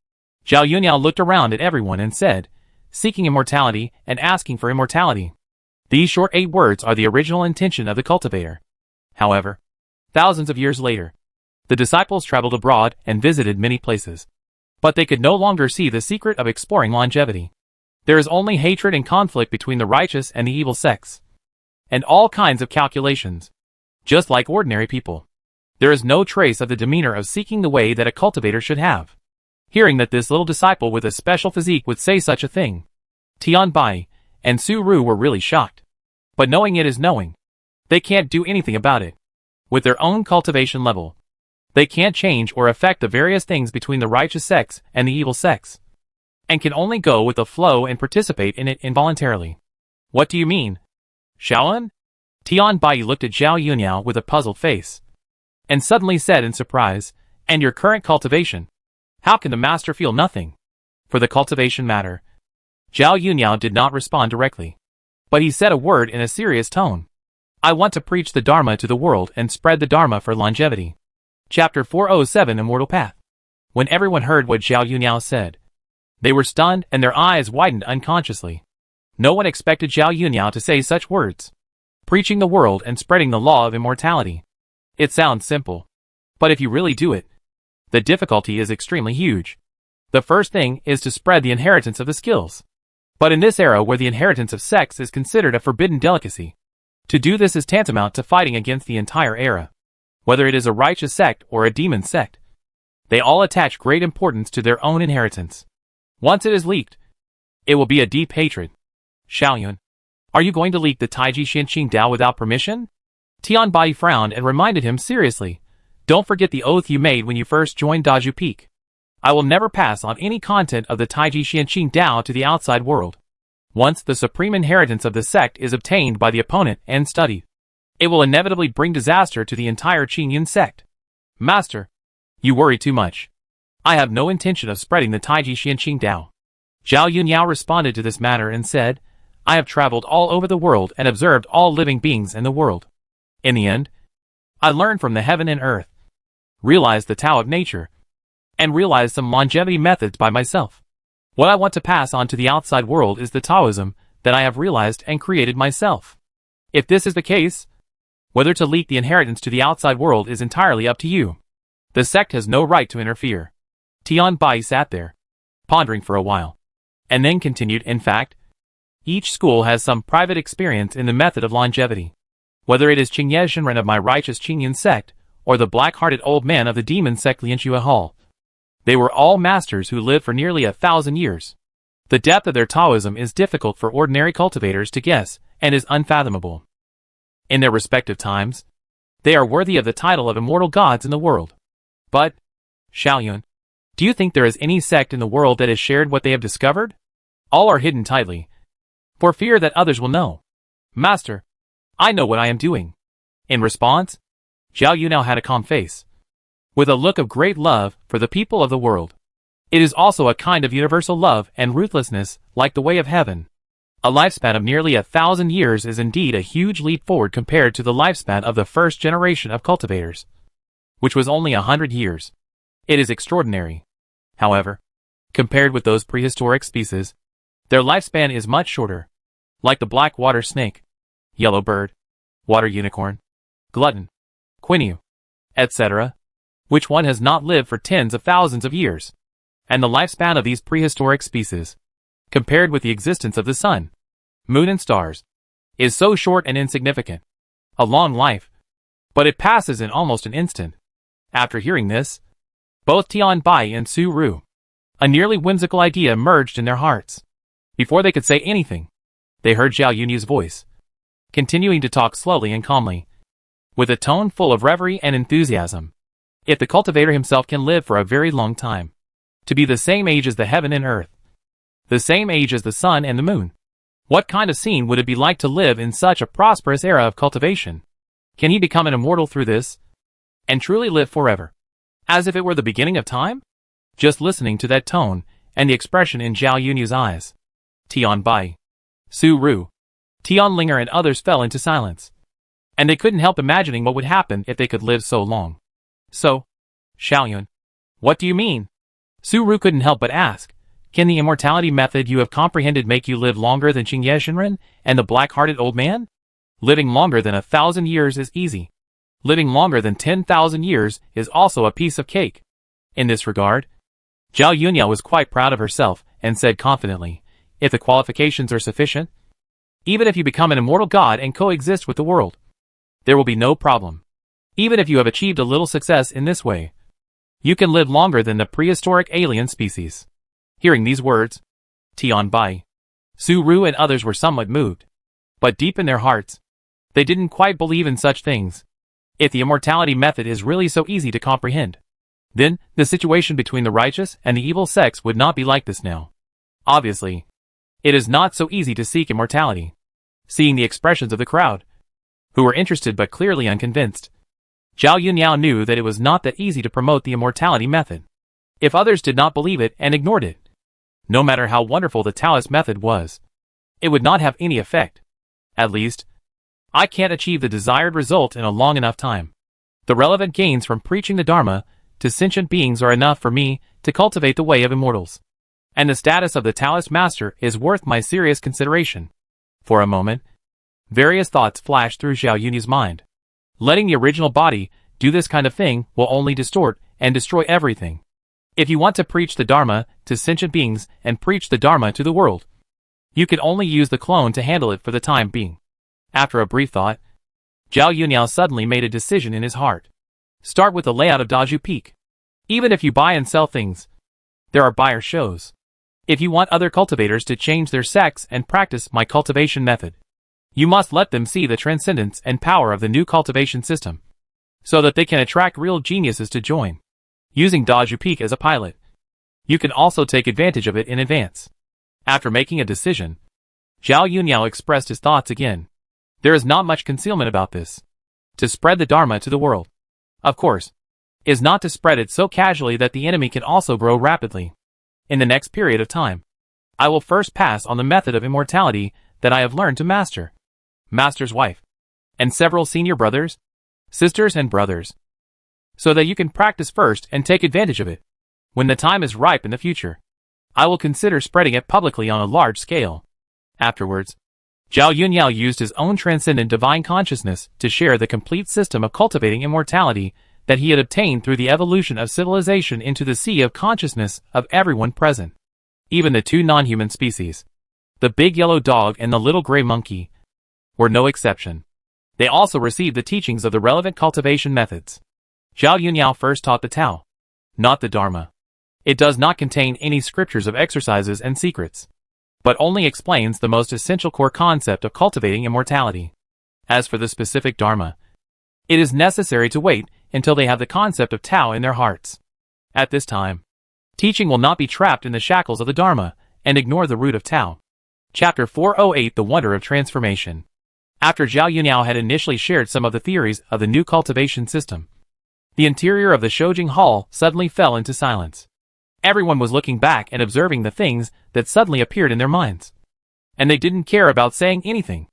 [SPEAKER 1] Zhao Yunniao looked around at everyone and said, seeking immortality and asking for immortality. These short 8 words are the original intention of the cultivator. However, thousands of years later, the disciples traveled abroad and visited many places. But they could no longer see the secret of exploring longevity. There is only hatred and conflict between the righteous and the evil sects. And all kinds of calculations. Just like ordinary people. There is no trace of the demeanor of seeking the way that a cultivator should have. Hearing that this little disciple with a special physique would say such a thing, Tian Bai and Su Ru were really shocked. But knowing it is knowing. They can't do anything about it. With their own cultivation level, they can't change or affect the various things between the righteous sects and the evil sects, and can only go with the flow and participate in it involuntarily. What do you mean? Shaolin? Tian Bai looked at Zhao Yunniao with a puzzled face, and suddenly said in surprise, and your current cultivation? How can the master feel nothing? For the cultivation matter. Zhao Yunniao did not respond directly, but he said a word in a serious tone. I want to preach the Dharma to the world and spread the Dharma for longevity. Chapter 407 Immortal Path. When everyone heard what Zhao Yunniao said, they were stunned and their eyes widened unconsciously. No one expected Zhao Yunniao to say such words. Preaching the world and spreading the law of immortality. It sounds simple. But if you really do it, the difficulty is extremely huge. The first thing is to spread the inheritance of the skills. But in this era where the inheritance of sex is considered a forbidden delicacy, to do this is tantamount to fighting against the entire era. Whether it is a righteous sect or a demon sect, they all attach great importance to their own inheritance. Once it is leaked, it will be a deep hatred. Xiaoyun, are you going to leak the Taiji Xianqing Dao without permission? Tian Bai frowned and reminded him seriously, don't forget the oath you made when you first joined Daju Peak. I will never pass on any content of the Taiji Xianqing Dao to the outside world. Once the supreme inheritance of the sect is obtained by the opponent and studied, it will inevitably bring disaster to the entire Qingyun sect. Master, you worry too much. I have no intention of spreading the Taiji Xianqing Dao. Zhao Yunniao responded to this matter and said, I have traveled all over the world and observed all living beings in the world. In the end, I learned from the heaven and earth, realized the Tao of nature, and realized some longevity methods by myself. What I want to pass on to the outside world is the Taoism that I have realized and created myself. If this is the case, whether to leak the inheritance to the outside world is entirely up to you. The sect has no right to interfere. Tian Bai sat there, pondering for a while, and then continued, in fact, each school has some private experience in the method of longevity. Whether it is Qingye Shenren of my righteous Qingyun sect, or the black-hearted old man of the demon sect Lianxue Hall, they were all masters who lived for nearly 1,000 years. The depth of their Taoism is difficult for ordinary cultivators to guess, and is unfathomable. In their respective times, they are worthy of the title of immortal gods in the world. But, Xiaoyun, do you think there is any sect in the world that has shared what they have discovered? All are hidden tightly, for fear that others will know. Master, I know what I am doing. In response, Zhao Yunniao had a calm face, with a look of great love for the people of the world. It is also a kind of universal love and ruthlessness, like the way of heaven. A lifespan of nearly 1,000 years is indeed a huge leap forward compared to the lifespan of the first generation of cultivators, which was only 100 years. It is extraordinary. However, compared with those prehistoric species, their lifespan is much shorter. Like the black water snake, yellow bird, water unicorn, glutton, quinu, etc., which one has not lived for tens of thousands of years. And the lifespan of these prehistoric species, compared with the existence of the sun, moon and stars, is so short and insignificant. A long life, but it passes in almost an instant. After hearing this, both Tian Bai and Su Ru, a nearly whimsical idea emerged in their hearts. Before they could say anything, they heard Zhao Yunni's voice, continuing to talk slowly and calmly, with a tone full of reverie and enthusiasm. If the cultivator himself can live for a very long time, to be the same age as the heaven and earth, the same age as the sun and the moon, what kind of scene would it be like to live in such a prosperous era of cultivation? Can he become an immortal through this, and truly live forever, as if it were the beginning of time? Just listening to that tone and the expression in Zhao Yunni's eyes, Tian Bai, Su Ru, Tian Linger and others fell into silence, and they couldn't help imagining what would happen if they could live so long. So, Xiaoyun, what do you mean? Su-ru couldn't help but ask, can the immortality method you have comprehended make you live longer than Qing Ye-shinren and the black-hearted old man? Living longer than 1,000 years is easy. Living longer than 10,000 years is also a piece of cake. In this regard, Zhao Yunyan was quite proud of herself and said confidently, if the qualifications are sufficient, even if you become an immortal god and coexist with the world, there will be no problem. Even if you have achieved a little success in this way, you can live longer than the prehistoric alien species. Hearing these words, Tian Bai, Su-ru and others were somewhat moved. But deep in their hearts, they didn't quite believe in such things. If the immortality method is really so easy to comprehend, then the situation between the righteous and the evil sects would not be like this now. Obviously, it is not so easy to seek immortality. Seeing the expressions of the crowd, who were interested but clearly unconvinced, Zhao Yunyan knew that it was not that easy to promote the immortality method. If others did not believe it and ignored it, no matter how wonderful the Taoist method was, it would not have any effect. At least, I can't achieve the desired result in a long enough time. The relevant gains from preaching the Dharma to sentient beings are enough for me to cultivate the way of immortals. And the status of the Taoist master is worth my serious consideration. For a moment, various thoughts flashed through Zhao Yunyan's mind. Letting the original body do this kind of thing will only distort and destroy everything. If you want to preach the Dharma to sentient beings and preach the Dharma to the world, you can only use the clone to handle it for the time being. After a brief thought, Zhao Yunyan suddenly made a decision in his heart. Start with the layout of Daju Peak. Even if you buy and sell things, there are buyer shows. If you want other cultivators to change their sects and practice my cultivation method, you must let them see the transcendence and power of the new cultivation system, so that they can attract real geniuses to join. Using Daju Peak as a pilot, you can also take advantage of it in advance. After making a decision, Zhao Yunyan expressed his thoughts again. There is not much concealment about this. To spread the Dharma to the world, of course, is not to spread it so casually that the enemy can also grow rapidly. In the next period of time, I will first pass on the method of immortality that I have learned to master. Master's wife, and several senior brothers, sisters and brothers, so that you can practice first and take advantage of it. When the time is ripe in the future, I will consider spreading it publicly on a large scale. Afterwards, Zhao Yunyan used his own transcendent divine consciousness to share the complete system of cultivating immortality that he had obtained through the evolution of civilization into the sea of consciousness of everyone present. Even the two non-human species, the big yellow dog and the little gray monkey, were no exception. They also received the teachings of the relevant cultivation methods. Zhao Yunyan first taught the Tao, not the Dharma. It does not contain any scriptures of exercises and secrets, but only explains the most essential core concept of cultivating immortality. As for the specific Dharma, it is necessary to wait until they have the concept of Tao in their hearts. At this time, teaching will not be trapped in the shackles of the Dharma and ignore the root of Tao. Chapter 408 The Wonder of Transformation. After Zhao Yunyan had initially shared some of the theories of the new cultivation system, the interior of the Shoujing Hall suddenly fell into silence. Everyone was looking back and observing the things that suddenly appeared in their minds. And they didn't care about saying anything.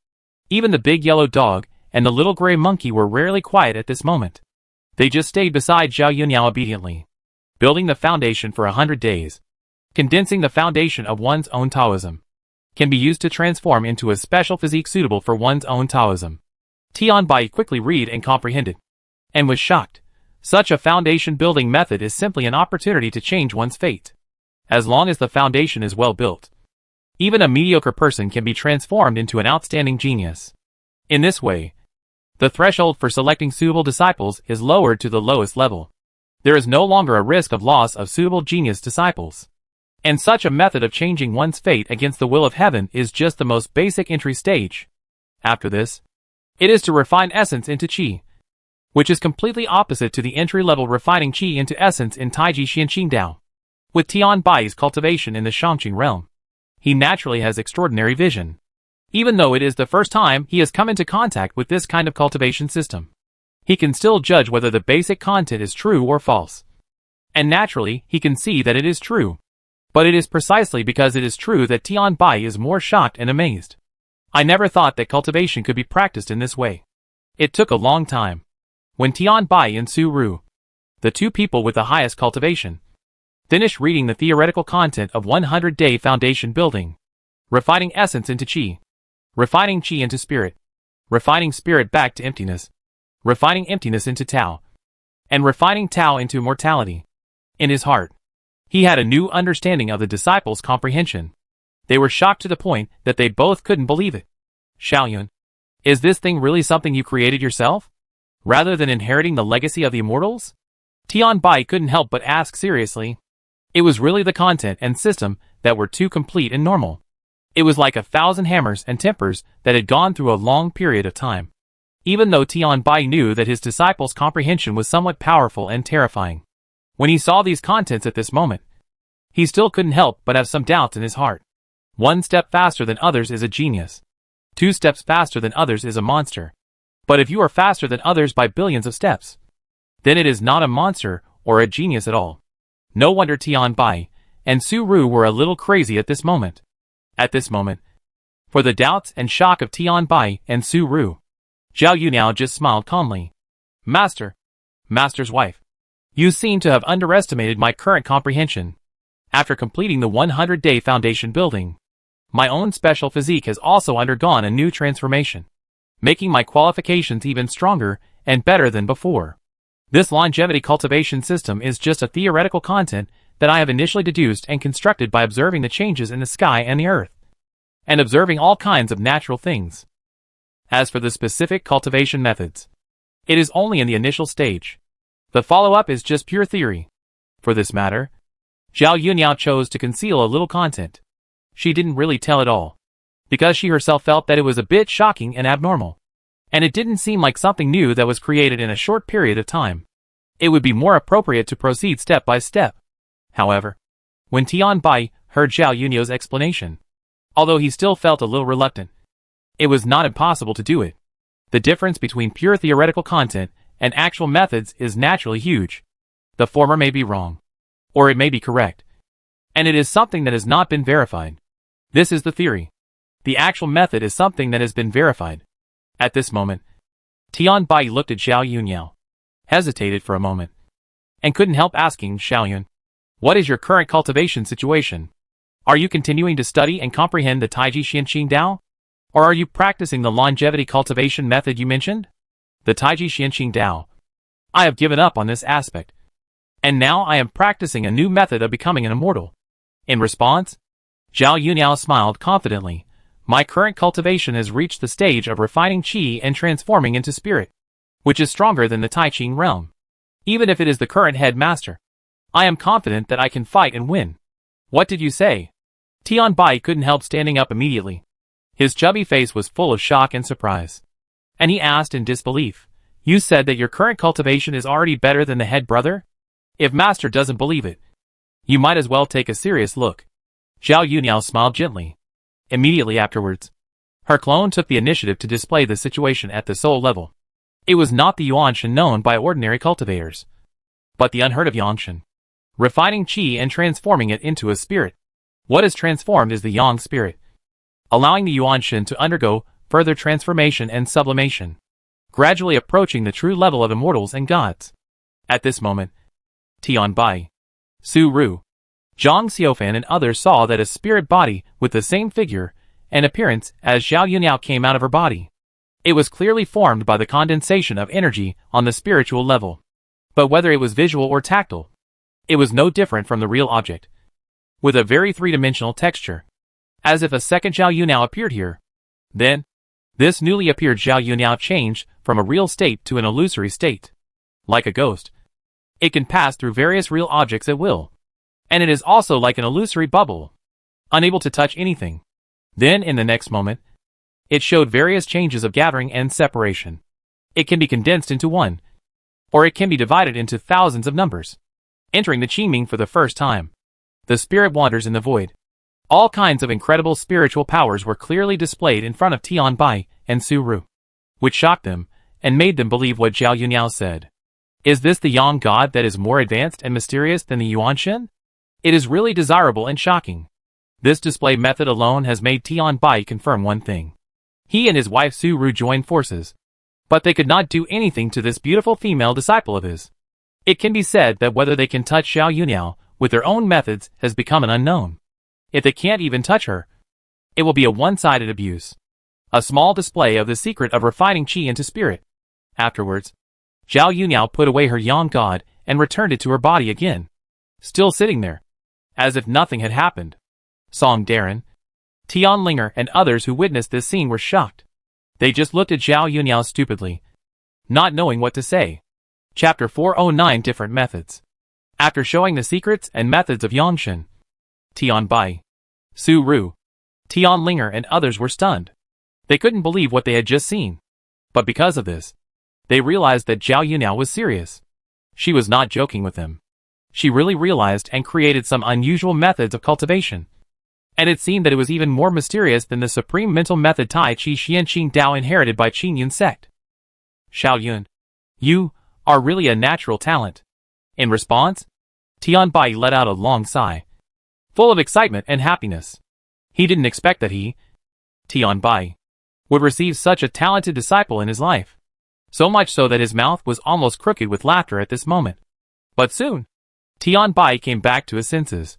[SPEAKER 1] Even the big yellow dog and the little gray monkey were rarely quiet at this moment. They just stayed beside Zhao Yunyan obediently, building the foundation for 100 days. Condensing the foundation of one's own Taoism can be used to transform into a special physique suitable for one's own Taoism. Tian Bai quickly read and comprehended, and was shocked. Such a foundation building method is simply an opportunity to change one's fate. As long as the foundation is well built, even a mediocre person can be transformed into an outstanding genius. In this way, the threshold for selecting suitable disciples is lowered to the lowest level. There is no longer a risk of loss of suitable genius disciples. And such a method of changing one's fate against the will of heaven is just the most basic entry stage. After this, it is to refine essence into qi, which is completely opposite to the entry-level refining qi into essence in Taiji Xianqing Dao. With Tian Bai's cultivation in the Shangqing realm, he naturally has extraordinary vision. Even though it is the first time he has come into contact with this kind of cultivation system, he can still judge whether the basic content is true or false. And naturally, he can see that it is true. But it is precisely because it is true that Tian Bai is more shocked and amazed. I never thought that cultivation could be practiced in this way. It took a long time. When Tian Bai and Su Ru, the two people with the highest cultivation, Finish reading the theoretical content of 100-Day Foundation Building. Refining essence into chi. Refining chi into spirit. Refining spirit back to emptiness. Refining emptiness into Tao. And refining Tao into immortality. In his heart, he had a new understanding of the disciples' comprehension. They were shocked to the point that they both couldn't believe it. Xiaoyun, is this thing really something you created yourself, rather than inheriting the legacy of the immortals? Tianbai couldn't help but ask seriously. It was really the content and system that were too complete and normal. It was like 1,000 hammers and tempers that had gone through a long period of time. Even though Tianbai knew that his disciples' comprehension was somewhat powerful and terrifying, when he saw these contents at this moment, he still couldn't help but have some doubts in his heart. 1 step faster than others is a genius. 2 steps faster than others is a monster. But if you are faster than others by billions of steps, then it is not a monster or a genius at all. No wonder Tianbai and Su Ru were a little crazy at this moment. At this moment, for the doubts and shock of Tianbai and Su Ru, Zhao Yunao just smiled calmly. Master's wife, you seem to have underestimated my current comprehension. After completing the 100-Day Foundation Building, my own special physique has also undergone a new transformation, making my qualifications even stronger and better than before. This longevity cultivation system is just a theoretical content that I have initially deduced and constructed by observing the changes in the sky and the earth, and observing all kinds of natural things. As for the specific cultivation methods, it is only in the initial stage. The follow-up is just pure theory. For this matter, Zhao Yunao chose to conceal a little content. She didn't really tell it all, because she herself felt that it was a bit shocking and abnormal, and it didn't seem like something new that was created in a short period of time. It would be more appropriate to proceed step by step. However, when Tianbai heard Zhao Yunao's explanation, although he still felt a little reluctant, it was not impossible to do it. The difference between pure theoretical content and actual methods is naturally huge. The former may be wrong, or it may be correct, and it is something that has not been verified. This is the theory. The actual method is something that has been verified. At this moment, Tianbai looked at Zhao Yunao, hesitated for a moment, and couldn't help asking Xiaoyun, what is your current cultivation situation? Are you continuing to study and comprehend the Taiji Xianqing Dao? Or are you practicing the longevity cultivation method you mentioned? The Taiji Xianqing Dao. I have given up on this aspect, and now I am practicing a new method of becoming an immortal. In response, Zhao Yunao smiled confidently. My current cultivation has reached the stage of refining qi and transforming into spirit, which is stronger than the Tai Ching realm. Even if it is the current headmaster, I am confident that I can fight and win. What did you say? Tianbai couldn't help standing up immediately. His chubby face was full of shock and surprise, and he asked in disbelief, you said that your current cultivation is already better than the head brother? If master doesn't believe it, you might as well take a serious look. Zhao Yunao smiled gently. Immediately afterwards, her clone took the initiative to display the situation at the soul level. It was not the Yuanshan known by ordinary cultivators, but the unheard of Yangshan, refining qi and transforming it into a spirit. What is transformed is the Yang spirit, allowing the Yuanshan to undergo further transformation and sublimation, gradually approaching the true level of immortals and gods. At this moment, Tianbai, Su Ru, Zhang Xiaofan and others saw that a spirit body with the same figure and appearance as Zhao Yunao came out of her body. It was clearly formed by the condensation of energy on the spiritual level. But whether it was visual or tactile, it was no different from the real object, with a very three-dimensional texture, as if a second Zhao Yunao appeared here. Then, this newly appeared Zhao Yunao changed from a real state to an illusory state. Like a ghost, it can pass through various real objects at will, and it is also like an illusory bubble, unable to touch anything. Then in the next moment, it showed various changes of gathering and separation. It can be condensed into one, or it can be divided into thousands of numbers. Entering the Qiming for the first time, the spirit wanders in the void. All kinds of incredible spiritual powers were clearly displayed in front of Tianbai and Su Ru, which shocked them and made them believe what Zhao Yunao said. Is this the Yang God that is more advanced and mysterious than the Yuanshan? It is really desirable and shocking. This display method alone has made Tianbai confirm one thing. He and his wife Su Ru joined forces, but they could not do anything to this beautiful female disciple of his. It can be said that whether they can touch Zhao Yunao with their own methods has become an unknown. If they can't even touch her, it will be a one-sided abuse. A small display of the secret of refining qi into spirit. Afterwards, Zhao Yuniao put away her yang god and returned it to her body again, still sitting there, as if nothing had happened. Song Darren, Tianlinger and others who witnessed this scene were shocked. They just looked at Zhao Yuniao stupidly, not knowing what to say. Chapter 409 Different Methods. After showing the secrets and methods of Yangshan, Tian Bai, Su Ru, Tianlinger and others were stunned. They couldn't believe what they had just seen. But because of this, they realized that Zhao Yuniao was serious. She was not joking with them. She really realized and created some unusual methods of cultivation. And it seemed that it was even more mysterious than the supreme mental method Tai Chi Xianqing Dao inherited by Qingyun sect. Xiao Yun, you are really a natural talent. In response, Tian Bai let out a long sigh, full of excitement and happiness. He didn't expect that he, Tian Bai, would receive such a talented disciple in his life. So much so that his mouth was almost crooked with laughter at this moment. But soon, Tian Bai came back to his senses.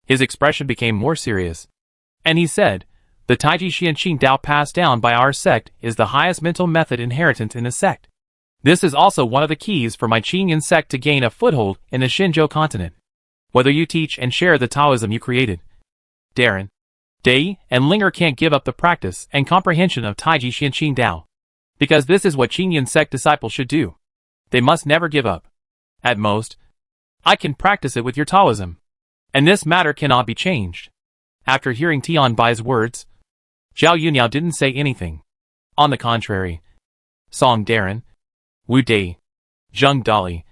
[SPEAKER 1] His expression became more serious, and he said, "The Taiji Xianqing Dao passed down by our sect is the highest mental method inheritance in the sect. This is also one of the keys for my Qingyun sect to gain a foothold in the Xinzhou continent. Whether you teach and share the Taoism you created, Darren, Dei, and Linger can't give up the practice and comprehension of Taiji Xianqing Dao, because this is what Qingyun sect disciples should do. They must never give up. At most, I can practice it with your Taoism, and this matter cannot be changed." After hearing Tian Bai's words, Zhao Yuniao didn't say anything. On the contrary, Song Darren, Wu Dei, Zheng Dali,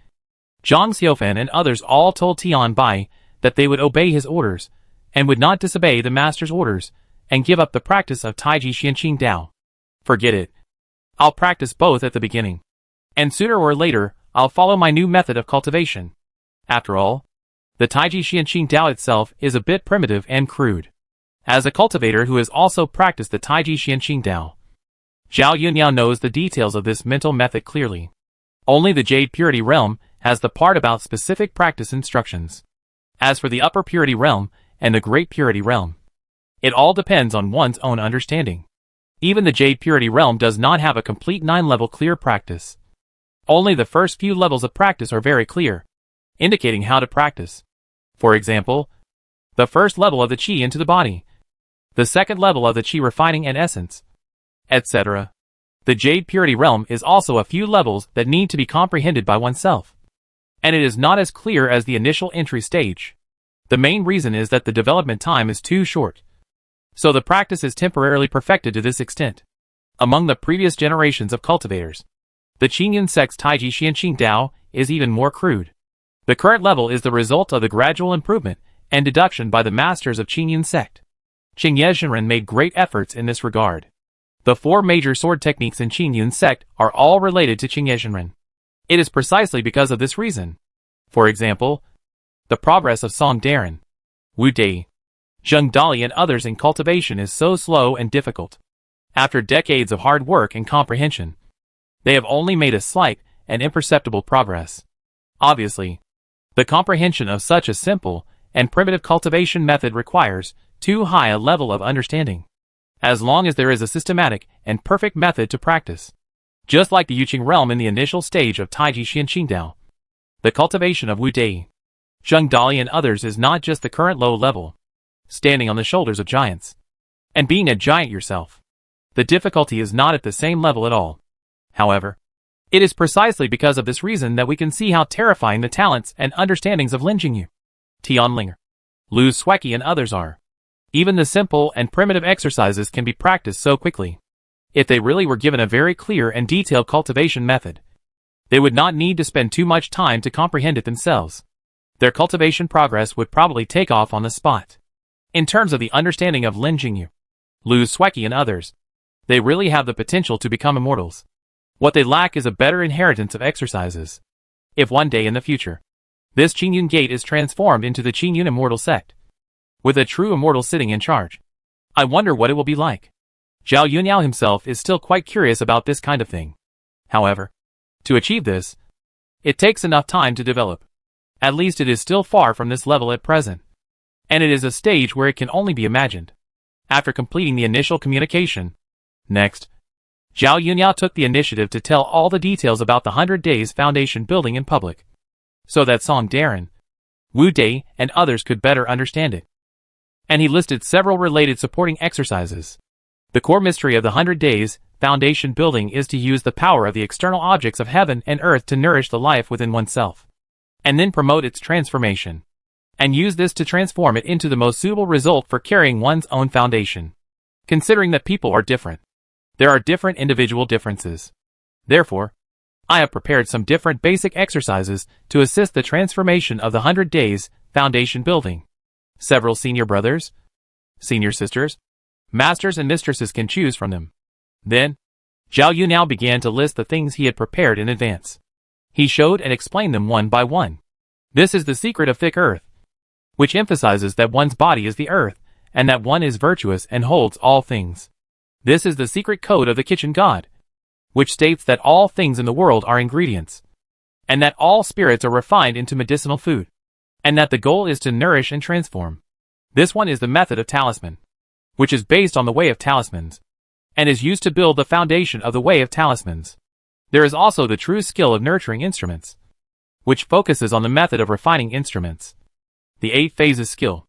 [SPEAKER 1] Zhang Xiaofan and others all told Tian Bai that they would obey his orders, and would not disobey the master's orders, and give up the practice of Taiji Xianqing Dao. Forget it. I'll practice both at the beginning, and sooner or later, I'll follow my new method of cultivation. After all, the Taiji Xianqing Dao itself is a bit primitive and crude. As a cultivator who has also practiced the Taiji Xianqing Dao, Zhao Yuniao knows the details of this mental method clearly. Only the Jade Purity Realm has the part about specific practice instructions. As for the Upper Purity Realm and the Great Purity Realm, it all depends on one's own understanding. Even the Jade Purity Realm does not have a complete 9-level clear practice. Only the first few levels of practice are very clear, indicating how to practice. For example, the first level of the Qi into the body, the second level of the Qi refining and essence, etc. The Jade Purity Realm is also a few levels that need to be comprehended by oneself, and it is not as clear as the initial entry stage. The main reason is that the development time is too short, so the practice is temporarily perfected to this extent. Among the previous generations of cultivators, the Qingyun sect's Taiji Xianqing Dao is even more crude. The current level is the result of the gradual improvement and deduction by the masters of Qingyun sect. Qingye Zhenren made great efforts in this regard. The 4 major sword techniques in Qingyun sect are all related to Qingye Zhenren. It is precisely because of this reason. For example, the progress of Song Darren, Wu Dei, Zheng Dali and others in cultivation is so slow and difficult. After decades of hard work and comprehension, they have only made a slight and imperceptible progress. Obviously, the comprehension of such a simple and primitive cultivation method requires too high a level of understanding. As long as there is a systematic and perfect method to practice, just like the Yuqing realm in the initial stage of Taiji Xianqing Dao, the cultivation of Wu Dei, Zheng Dali and others is not just the current low level, standing on the shoulders of giants, and being a giant yourself. The difficulty is not at the same level at all. However, it is precisely because of this reason that we can see how terrifying the talents and understandings of Lin Jingyu, Tianlinger, Lu Sueki and others are. Even the simple and primitive exercises can be practiced so quickly. If they really were given a very clear and detailed cultivation method, they would not need to spend too much time to comprehend it themselves. Their cultivation progress would probably take off on the spot. In terms of the understanding of Lin Jingyu, Lu Sueki and others, they really have the potential to become immortals. What they lack is a better inheritance of exercises. If one day in the future, this Qingyun gate is transformed into the Qingyun immortal sect, with a true immortal sitting in charge, I wonder what it will be like. Zhao Yuniao himself is still quite curious about this kind of thing. However, to achieve this, it takes enough time to develop. At least it is still far from this level at present. And it is a stage where it can only be imagined. After completing the initial communication. Next, Zhao Yunyan took the initiative to tell all the details about the 100 Days Foundation building in public, so that Song Darren, Wu Dai, and others could better understand it. And he listed several related supporting exercises. The core mystery of the 100 Days Foundation building is to use the power of the external objects of heaven and earth to nourish the life within oneself, and then promote its transformation, and use this to transform it into the most suitable result for carrying one's own foundation. Considering that people are different, there are different individual differences. Therefore, I have prepared some different basic exercises to assist the transformation of the 100 Days Foundation building. Several senior brothers, senior sisters, masters and mistresses can choose from them. Then, Zhao Yu now began to list the things he had prepared in advance. He showed and explained them one by one. This is the secret of thick earth, which emphasizes that one's body is the earth, and that one is virtuous and holds all things. This is the secret code of the kitchen god, which states that all things in the world are ingredients, and that all spirits are refined into medicinal food, and that the goal is to nourish and transform. This one is the method of talisman, which is based on the way of talismans, and is used to build the foundation of the way of talismans. There is also the true skill of nurturing instruments, which focuses on the method of refining instruments. The 8 phases skill,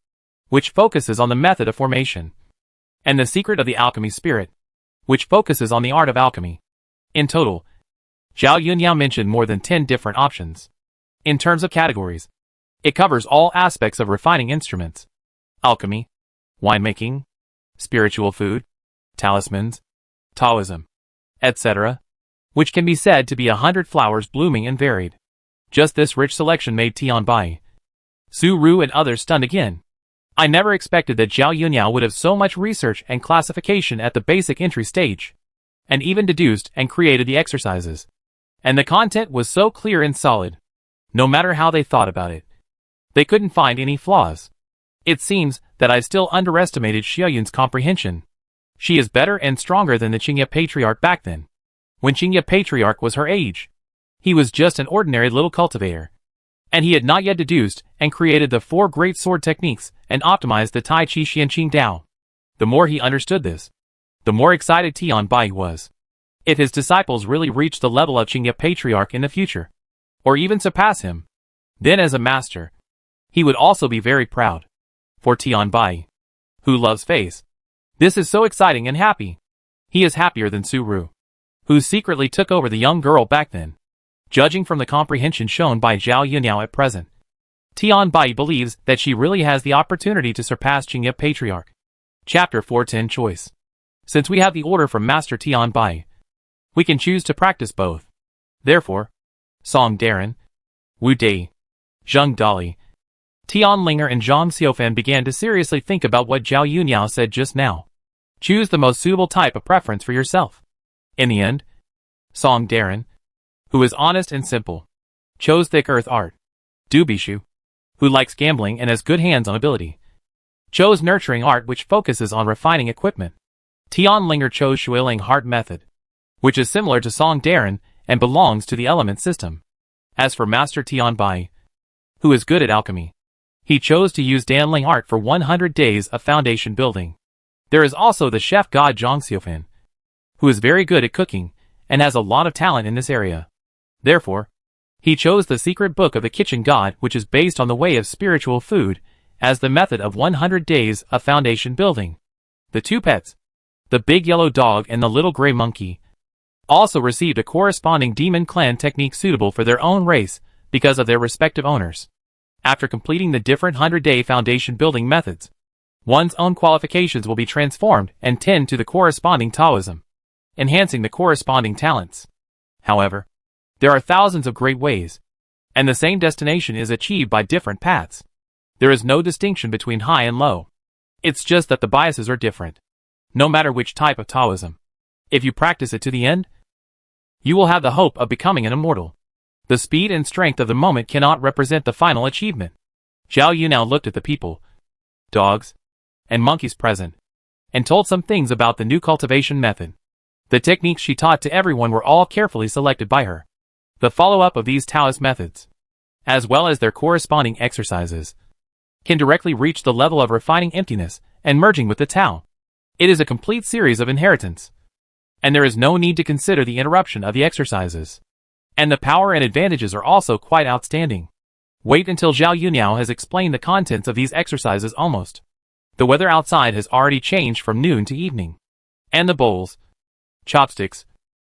[SPEAKER 1] which focuses on the method of formation, and the secret of the alchemy spirit, which focuses on the art of alchemy. In total, Zhao Yunyan mentioned more than 10 different options. In terms of categories, it covers all aspects of refining instruments, alchemy, winemaking, spiritual food, talismans, Taoism, etc., which can be said to be 100 flowers blooming and varied. Just this rich selection made Tian Bai, Su Ru and others stunned again. I never expected that Zhao Yunyan would have so much research and classification at the basic entry stage, and even deduced and created the exercises. And the content was so clear and solid. No matter how they thought about it, they couldn't find any flaws. It seems that I still underestimated Xiaoyun's comprehension. She is better and stronger than the Qingye Patriarch back then. When Qingye Patriarch was her age, he was just an ordinary little cultivator, and he had not yet deduced and created the 4 great sword techniques and optimized the Tai Chi Xianqing Dao. The more he understood this, the more excited Tian Bai was. If his disciples really reached the level of Qingye Patriarch in the future, or even surpass him, then as a master, he would also be very proud. For Tian Bai, who loves face, this is so exciting and happy. He is happier than Su Ru, who secretly took over the young girl back then. Judging from the comprehension shown by Zhao Yunyan at present, Tian Bai believes that she really has the opportunity to surpass Qingye Patriarch. Chapter 410 Choice. Since we have the order from Master Tian Bai, we can choose to practice both. Therefore, Song Darren, Wu Dai, Zheng Dali, Tian Linger and Zhang Xiaofan began to seriously think about what Zhao Yunyan said just now. Choose the most suitable type of preference for yourself. In the end, Song Darren, who is honest and simple, chose thick earth art. Du Bishu, who likes gambling and has good hands-on ability, chose nurturing art which focuses on refining equipment. Tian Linger chose Shuiling heart method, which is similar to Song Darren and belongs to the element system. As for Master Tian Bai, who is good at alchemy, he chose to use Danling art for 100 days of foundation building. There is also the chef god Zhang Xiaofan, who is very good at cooking and has a lot of talent in this area. Therefore, he chose the secret book of the kitchen god, which is based on the way of spiritual food, as the method of 100 days of foundation building. The 2 pets, the big yellow dog and the little gray monkey, also received a corresponding demon clan technique suitable for their own race because of their respective owners. After completing the different 100-day foundation building methods, one's own qualifications will be transformed and tend to the corresponding Taoism, enhancing the corresponding talents. However, there are thousands of great ways, and the same destination is achieved by different paths. There is no distinction between high and low. It's just that the biases are different, no matter which type of Taoism. If you practice it to the end, you will have the hope of becoming an immortal. The speed and strength of the moment cannot represent the final achievement. Zhao Yu now looked at the people, dogs, and monkeys present, and told some things about the new cultivation method. The techniques she taught to everyone were all carefully selected by her. The follow-up of these Taoist methods as well as their corresponding exercises, can directly reach the level of refining emptiness and merging with the Tao. It is a complete series of inheritance, and there is no need to consider the interruption of the exercises. And the power and advantages are also quite outstanding. Wait until Zhao Yuniao has explained the contents of these exercises almost. The weather outside has already changed from noon to evening, and the bowls, chopsticks,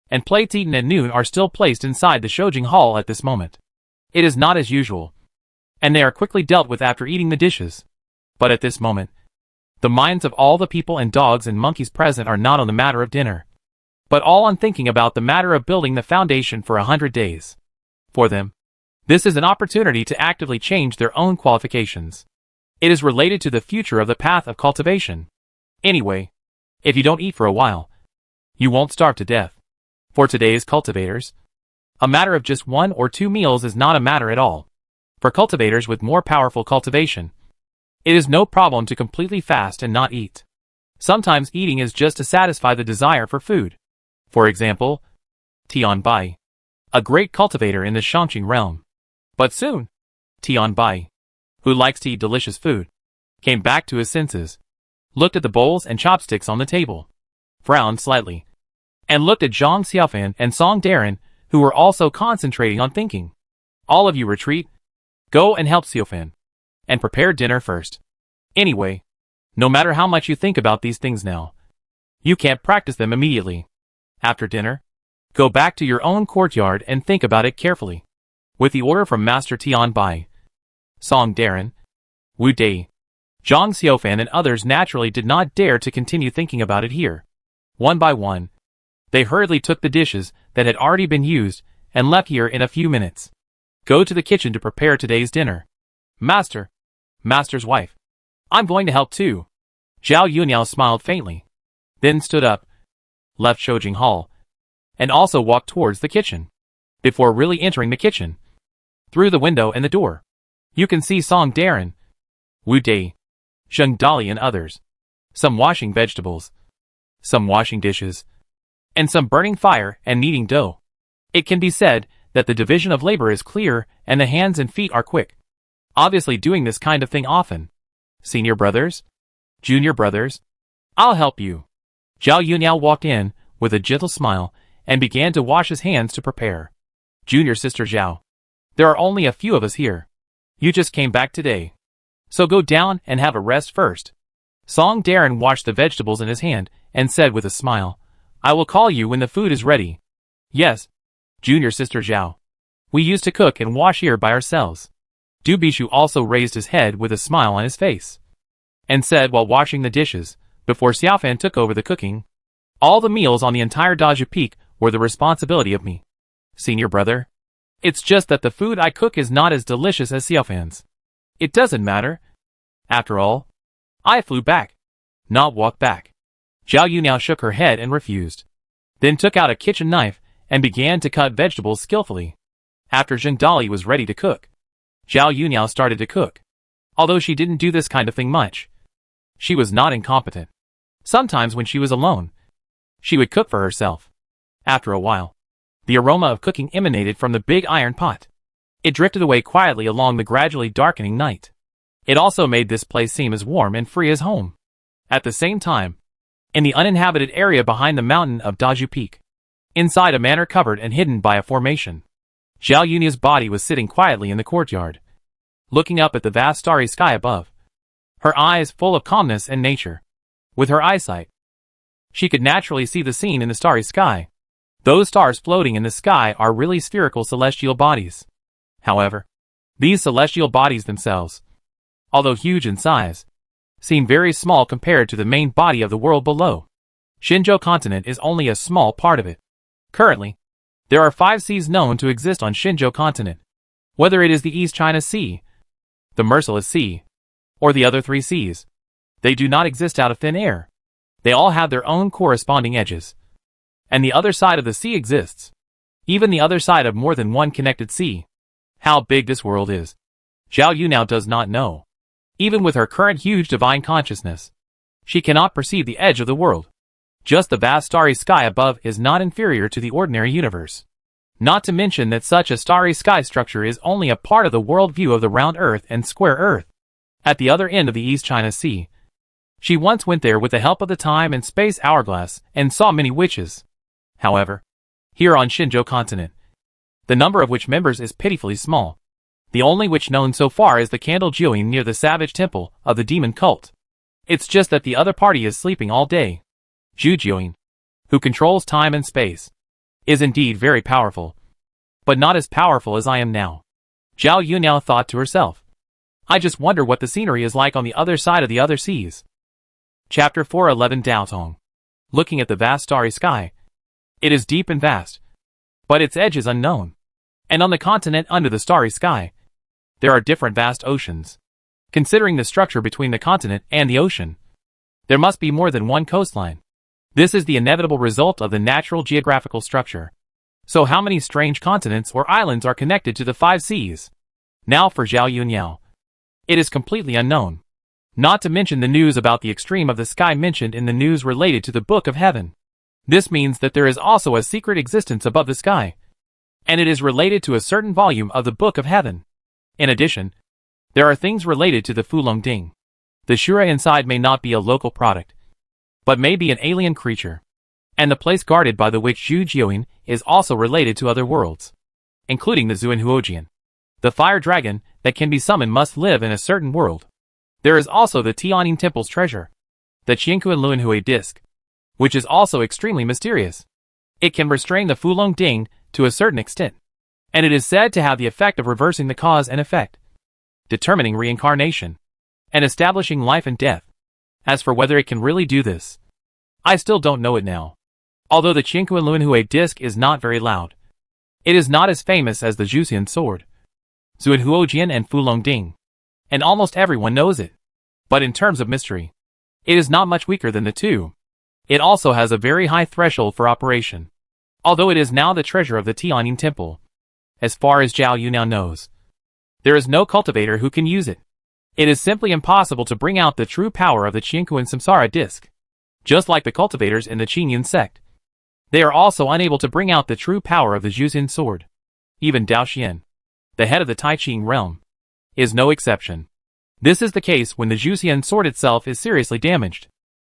[SPEAKER 1] and plates eaten at noon are still placed inside the Shoujing Hall at this moment. It is not as usual, and they are quickly dealt with after eating the dishes. But at this moment, the minds of all the people and dogs and monkeys present are not on the matter of dinner, but all on thinking about the matter of building the foundation for 100 days. For them, this is an opportunity to actively change their own qualifications. It is related to the future of the path of cultivation. Anyway, if you don't eat for a while, you won't starve to death. For today's cultivators, a matter of just 1 or 2 meals is not a matter at all. For cultivators with more powerful cultivation, it is no problem to completely fast and not eat. Sometimes eating is just to satisfy the desire for food. For example, Tian Bai, a great cultivator in the Shangqing realm. But soon, Tian Bai, who likes to eat delicious food, came back to his senses, looked at the bowls and chopsticks on the table, frowned slightly, and looked at Zhang Xiaofan and Song Darren, who were also concentrating on thinking. All of you retreat. Go and help Xiaofan, and prepare dinner first. Anyway, no matter how much you think about these things now, you can't practice them immediately. After dinner, go back to your own courtyard and think about it carefully. With the order from Master Tian Bai, Song Darren, Wu Dai, Zhang Xiaofan and others naturally did not dare to continue thinking about it here. One by one, they hurriedly took the dishes that had already been used and left here in a few minutes. Go to the kitchen to prepare today's dinner. Master's wife. I'm going to help too. Zhao Yuniao smiled faintly, then stood up, left Shoujing Hall, and also walked towards the kitchen. Before really entering the kitchen, through the window and the door, you can see Song Darren, Wu Dai, Zheng Dali and others, some washing vegetables, some washing dishes, and some burning fire and kneading dough. It can be said that the division of labor is clear and the hands and feet are quick. Obviously doing this kind of thing often. Senior brothers? Junior brothers? I'll help you. Zhao Yuniao walked in with a gentle smile and began to wash his hands to prepare. Junior sister Zhao, there are only a few of us here. You just came back today, so go down and have a rest first. Song Darren washed the vegetables in his hand and said with a smile, I will call you when the food is ready. Yes, junior sister Zhao. We used to cook and wash here by ourselves. Du Bishu also raised his head with a smile on his face, and said while washing the dishes, before Xiaofan took over the cooking, all the meals on the entire Daju Peak were the responsibility of me. Senior brother, it's just that the food I cook is not as delicious as Xiaofan's. It doesn't matter. After all, I flew back, not walked back. Zhao Yuniao shook her head and refused, then took out a kitchen knife and began to cut vegetables skillfully. After Zheng Dali was ready to cook, Zhao Yuniao started to cook. Although she didn't do this kind of thing much, she was not incompetent. Sometimes when she was alone, she would cook for herself. After a while, the aroma of cooking emanated from the big iron pot. It drifted away quietly along the gradually darkening night. It also made this place seem as warm and free as home. At the same time, in the uninhabited area behind the mountain of Daju Peak, inside a manor covered and hidden by a formation, Zhao Yunia's body was sitting quietly in the courtyard, looking up at the vast starry sky above, her eyes full of calmness and nature. With her eyesight, she could naturally see the scene in the starry sky. Those stars floating in the sky are really spherical celestial bodies. However, these celestial bodies themselves, although huge in size, seem very small compared to the main body of the world below. Xinzhou continent is only a small part of it. Currently, there are 5 seas known to exist on Xinzhou continent. Whether it is the East China Sea, the Merciless Sea, or the other 3 seas, they do not exist out of thin air. They all have their own corresponding edges. And the other side of the sea exists. Even the other side of more than one connected sea. How big this world is, Zhao Yuniao does not know. Even with her current huge divine consciousness, she cannot perceive the edge of the world. Just the vast starry sky above is not inferior to the ordinary universe. Not to mention that such a starry sky structure is only a part of the world view of the round Earth and square Earth, at the other end of the East China Sea. She once went there with the help of the time and space hourglass and saw many witches. However, here on Shinzhou continent, the number of witch members is pitifully small. The only witch known so far is the Candle Jiuing near the savage temple of the demon cult. It's just that the other party is sleeping all day. Zhu Jiuing, who controls time and space, is indeed very powerful, but not as powerful as I am now. Zhao Yuniao thought to herself. I just wonder what the scenery is like on the other side of the other seas. Chapter 411 Daotong. Looking at the vast starry sky, it is deep and vast, but its edge is unknown. And on the continent under the starry sky, there are different vast oceans. Considering the structure between the continent and the ocean, there must be more than one coastline. This is the inevitable result of the natural geographical structure. So how many strange continents or islands are connected to the 5 seas? Now for Zhao Yuniao, it is completely unknown. Not to mention the news about the extreme of the sky mentioned in the news related to the Book of Heaven. This means that there is also a secret existence above the sky, and it is related to a certain volume of the Book of Heaven. In addition, there are things related to the Fulong Ding. The Shura inside may not be a local product, but may be an alien creature. And the place guarded by the witch Zhu Jiuing is also related to other worlds, including the Zuanhuojian. The fire dragon that can be summoned must live in a certain world. There is also the Tianyin Temple's treasure, the Qiankuan Luanhui disc, which is also extremely mysterious. It can restrain the Fulong Ding to a certain extent, and it is said to have the effect of reversing the cause and effect, determining reincarnation, and establishing life and death. As for whether it can really do this, I still don't know it now. Although the Qiankuan Luanhui disc is not very loud, it is not as famous as the Zhuxian sword, Zuanhuojian and Fulong Ding, and almost everyone knows it. But in terms of mystery, it is not much weaker than the two. It also has a very high threshold for operation, although it is now the treasure of the Tianyin Temple. As far as Zhao Yuniao knows, there is no cultivator who can use it. It is simply impossible to bring out the true power of the Qiankuan Samsara disc. Just like the cultivators in the Qingyin sect, they are also unable to bring out the true power of the Zhuxian sword. Even Dao Xian, the head of the Tai Ching realm, is no exception. This is the case when the Zhuxian sword itself is seriously damaged.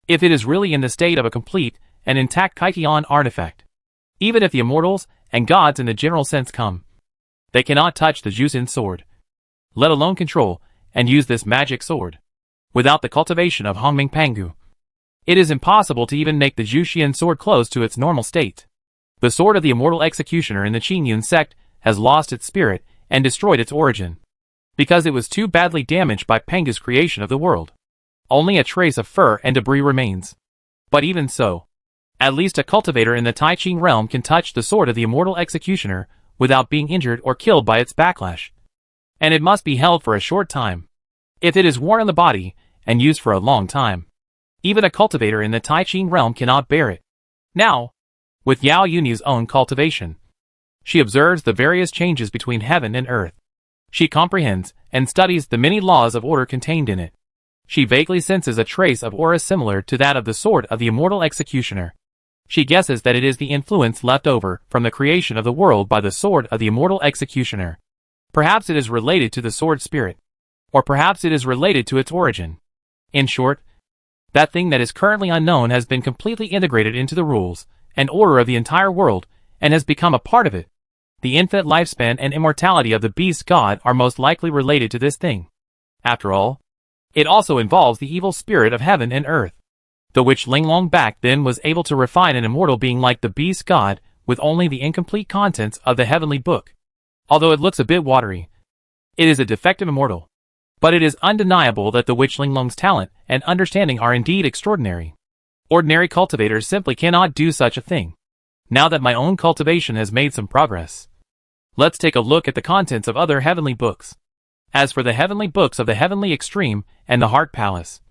[SPEAKER 1] If it is really in the state of a complete and intact Kaitian artifact, even if the immortals and gods in the general sense come, they cannot touch the Zhuxian sword, let alone control and use this magic sword. Without the cultivation of Hongming Pangu, it is impossible to even make the Zhuxian sword close to its normal state. The sword of the immortal executioner in the Qingyun sect has lost its spirit and destroyed its origin, because it was too badly damaged by Pangu's creation of the world. Only a trace of fur and debris remains. But even so, at least a cultivator in the Tai Ching realm can touch the sword of the immortal executioner without being injured or killed by its backlash. And it must be held for a short time. If it is worn on the body and used for a long time, even a cultivator in the Tai Ching realm cannot bear it. Now, with Yao Yuni's own cultivation, she observes the various changes between heaven and earth. She comprehends and studies the many laws of order contained in it. She vaguely senses a trace of aura similar to that of the sword of the immortal executioner. She guesses that it is the influence left over from the creation of the world by the sword of the immortal executioner. Perhaps it is related to the sword spirit, or perhaps it is related to its origin. In short, that thing that is currently unknown has been completely integrated into the rules and order of the entire world and has become a part of it. The infinite lifespan and immortality of the beast god are most likely related to this thing. After all, it also involves the evil spirit of heaven and earth, the which Linglong back then was able to refine an immortal being like the beast god with only the incomplete contents of the heavenly book. Although it looks a bit watery, it is a defective immortal. But it is undeniable that the witch Linglong's talent and understanding are indeed extraordinary. Ordinary cultivators simply cannot do such a thing. Now that my own cultivation has made some progress, let's take a look at the contents of other heavenly books. As for the heavenly books of the Heavenly Extreme and the Heart Palace,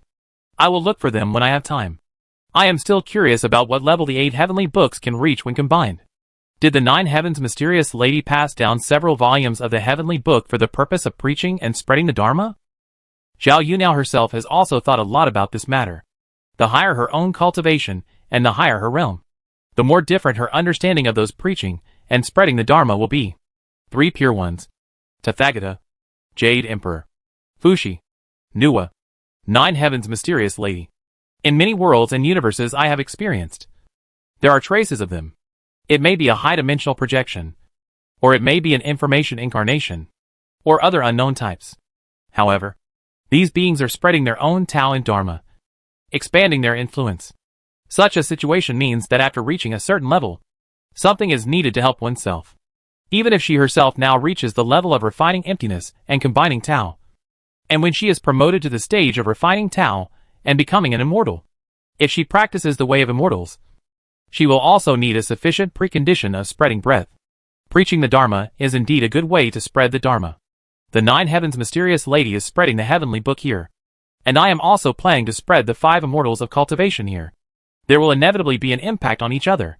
[SPEAKER 1] I will look for them when I have time. I am still curious about what level the 8 heavenly books can reach when combined. Did the 9 heavens mysterious lady pass down several volumes of the heavenly book for the purpose of preaching and spreading the Dharma? Zhao Yuniao herself has also thought a lot about this matter. The higher her own cultivation, and the higher her realm, the more different her understanding of those preaching and spreading the Dharma will be 3 pure ones. Tathagata, Jade Emperor, Fushi, Nuwa, 9 heavens mysterious lady. In many worlds and universes I have experienced, there are traces of them. It may be a high-dimensional projection, or it may be an information incarnation, or other unknown types. However, these beings are spreading their own Tao and Dharma, expanding their influence. Such a situation means that after reaching a certain level, something is needed to help oneself. Even if she herself now reaches the level of refining emptiness and combining Tao, and when she is promoted to the stage of refining Tao and becoming an immortal, if she practices the way of immortals, she will also need a sufficient precondition of spreading breath. Preaching the Dharma is indeed a good way to spread the Dharma. The 9 heavens mysterious lady is spreading the heavenly book here, and I am also planning to spread the 5 immortals of cultivation here. There will inevitably be an impact on each other.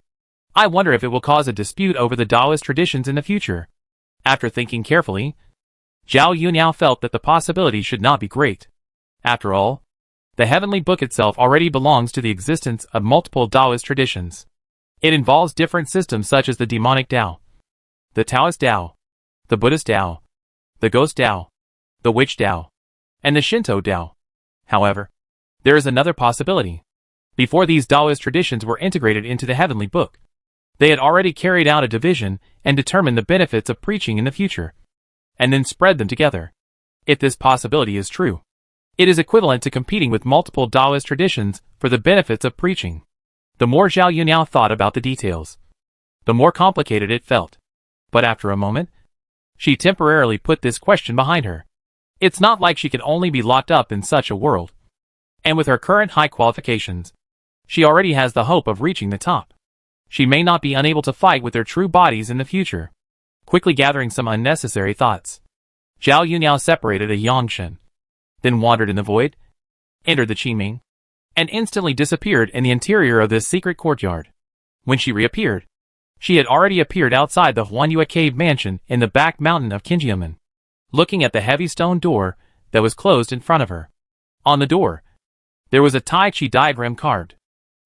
[SPEAKER 1] I wonder if it will cause a dispute over the Taoist traditions in the future. After thinking carefully, Zhao Yuniao felt that the possibility should not be great. After all, the heavenly book itself already belongs to the existence of multiple Taoist traditions. It involves different systems such as the demonic Tao, the Taoist Tao, the Buddhist Tao, the Ghost Tao, the Witch Tao, and the Shinto Tao. However, there is another possibility. Before these Taoist traditions were integrated into the heavenly book, they had already carried out a division and determined the benefits of preaching in the future, and then spread them together. If this possibility is true, it is equivalent to competing with multiple Taoist traditions for the benefits of preaching. The more Zhao Yuniao thought about the details, the more complicated it felt. But after a moment, she temporarily put this question behind her. It's not like she could only be locked up in such a world. And with her current high qualifications, she already has the hope of reaching the top. She may not be unable to fight with their true bodies in the future. Quickly gathering some unnecessary thoughts, Zhao Yuniao separated a Yangshan, then wandered in the void, entered the Qiming, and instantly disappeared in the interior of this secret courtyard. When she reappeared, she had already appeared outside the Huanyue cave mansion in the back mountain of Qinjiamen, looking at the heavy stone door that was closed in front of her. On the door, there was a Tai Chi diagram carved.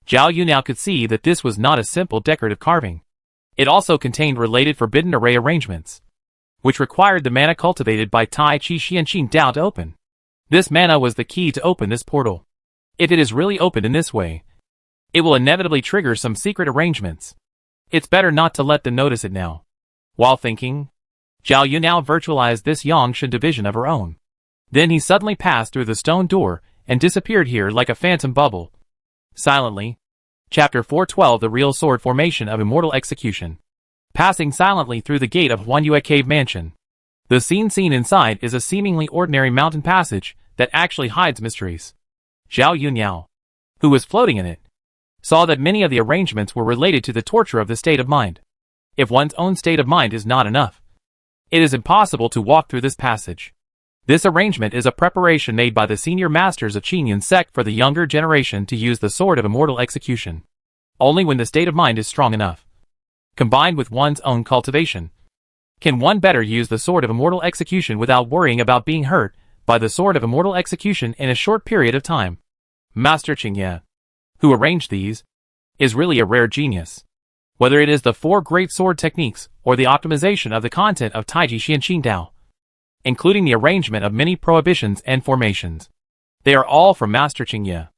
[SPEAKER 1] Zhao Yuniao could see that this was not a simple decorative carving. It also contained related forbidden array arrangements, which required the mana cultivated by Tai Chi Xianqing Dao to open. This mana was the key to open this portal. If it is really opened in this way, it will inevitably trigger some secret arrangements. It's better not to let them notice it now. While thinking, Zhao Yuniao virtualized this Yangshan division of her own. Then he suddenly passed through the stone door and disappeared here like a phantom bubble. Silently. Chapter 412 The Real Sword Formation of Immortal Execution. Passing silently through the gate of Huanyue Cave Mansion. The scene seen inside is a seemingly ordinary mountain passage that actually hides mysteries. Zhao Yuniao, who was floating in it, saw that many of the arrangements were related to the torture of the state of mind. If one's own state of mind is not enough, it is impossible to walk through this passage. This arrangement is a preparation made by the senior masters of Qingyun sect for the younger generation to use the sword of immortal execution. Only when the state of mind is strong enough, combined with one's own cultivation, can one better use the sword of immortal execution without worrying about being hurt by the sword of immortal execution in a short period of time. Master Qingye, who arranged these, is really a rare genius. Whether it is the 4 great sword techniques or the optimization of the content of Taiji Xianqing Dao, including the arrangement of many prohibitions and formations, they are all from Master Qingye.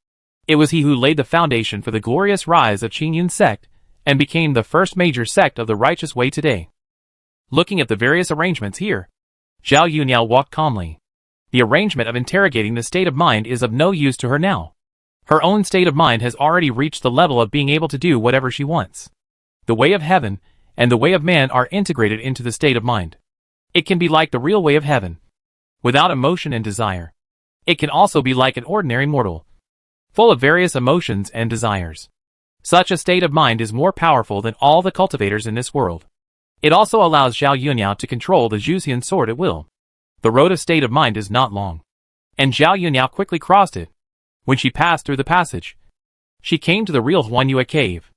[SPEAKER 1] It was he who laid the foundation for the glorious rise of Qingyun sect and became the first major sect of the righteous way today. Looking at the various arrangements here, Zhao Yuniao walked calmly. The arrangement of interrogating the state of mind is of no use to her now. Her own state of mind has already reached the level of being able to do whatever she wants. The way of heaven and the way of man are integrated into the state of mind. It can be like the real way of heaven, without emotion and desire. It can also be like an ordinary mortal, full of various emotions and desires. Such a state of mind is more powerful than all the cultivators in this world. It also allows Zhao Yuniao to control the Zhuxian sword at will. The road of state of mind is not long, and Zhao Yuniao quickly crossed it. When she passed through the passage, she came to the real Huanyue cave.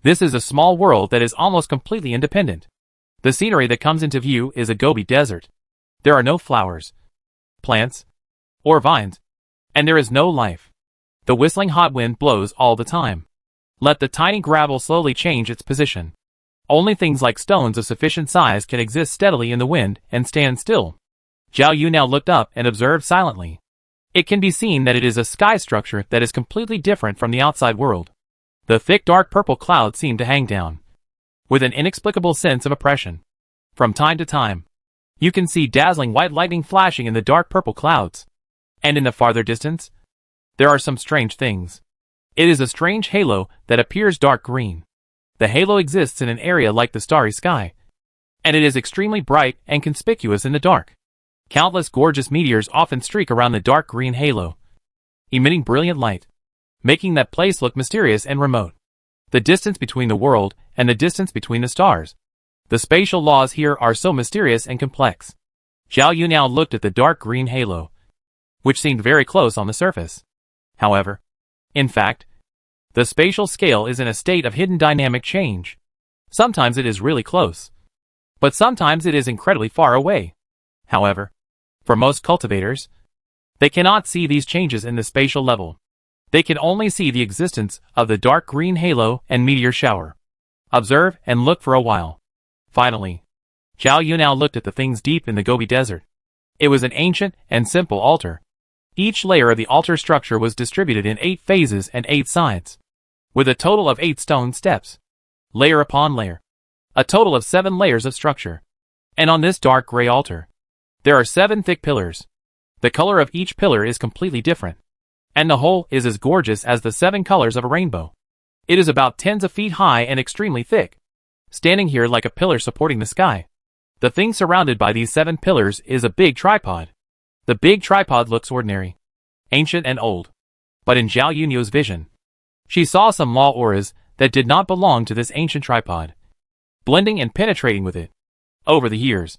[SPEAKER 1] This is a small world that is almost completely independent. The scenery that comes into view is a Gobi desert. There are no flowers, plants, or vines, and there is no life. The whistling hot wind blows all the time. Let the tiny gravel slowly change its position. Only things like stones of sufficient size can exist steadily in the wind and stand still. Zhao Yu now looked up and observed silently. It can be seen that it is a sky structure that is completely different from the outside world. The thick dark purple clouds seem to hang down, with an inexplicable sense of oppression. From time to time, you can see dazzling white lightning flashing in the dark purple clouds. And in the farther distance, there are some strange things. It is a strange halo that appears dark green. The halo exists in an area like the starry sky, and it is extremely bright and conspicuous in the dark. Countless gorgeous meteors often streak around the dark green halo, emitting brilliant light, making that place look mysterious and remote. The distance between the world and the distance between the stars. The spatial laws here are so mysterious and complex. Zhao Yu now looked at the dark green halo, which seemed very close on the surface. However, in fact, the spatial scale is in a state of hidden dynamic change. Sometimes it is really close, but sometimes it is incredibly far away. However, for most cultivators, they cannot see these changes in the spatial level. They can only see the existence of the dark green halo and meteor shower. Observe and look for a while. Finally, Zhao Yu now looked at the things deep in the Gobi Desert. It was an ancient and simple altar. Each layer of the altar structure was distributed in 8 phases and 8 sides, with a total of 8 stone steps, layer upon layer. A total of 7 layers of structure. And on this dark gray altar, there are 7 thick pillars. The color of each pillar is completely different, and the whole is as gorgeous as the 7 colors of a rainbow. It is about tens of feet high and extremely thick, standing here like a pillar supporting the sky. The thing surrounded by these 7 pillars is a big tripod. The big tripod looks ordinary, ancient and old. But in Zhao Yunyo's vision, she saw some law auras that did not belong to this ancient tripod, blending and penetrating with it. Over the years,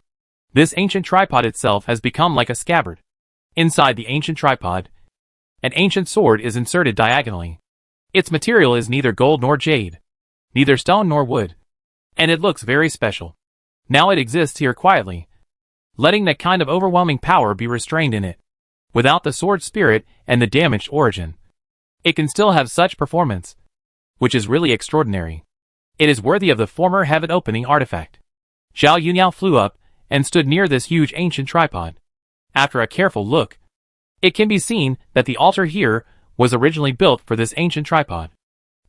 [SPEAKER 1] this ancient tripod itself has become like a scabbard. Inside the ancient tripod, an ancient sword is inserted diagonally. Its material is neither gold nor jade, neither stone nor wood, and it looks very special. Now it exists here quietly, letting that kind of overwhelming power be restrained in it. Without the sword spirit and the damaged origin, it can still have such performance, which is really extraordinary. It is worthy of the former heaven-opening artifact. Zhao Yunyao flew up and stood near this huge ancient tripod. After a careful look, it can be seen that the altar here was originally built for this ancient tripod.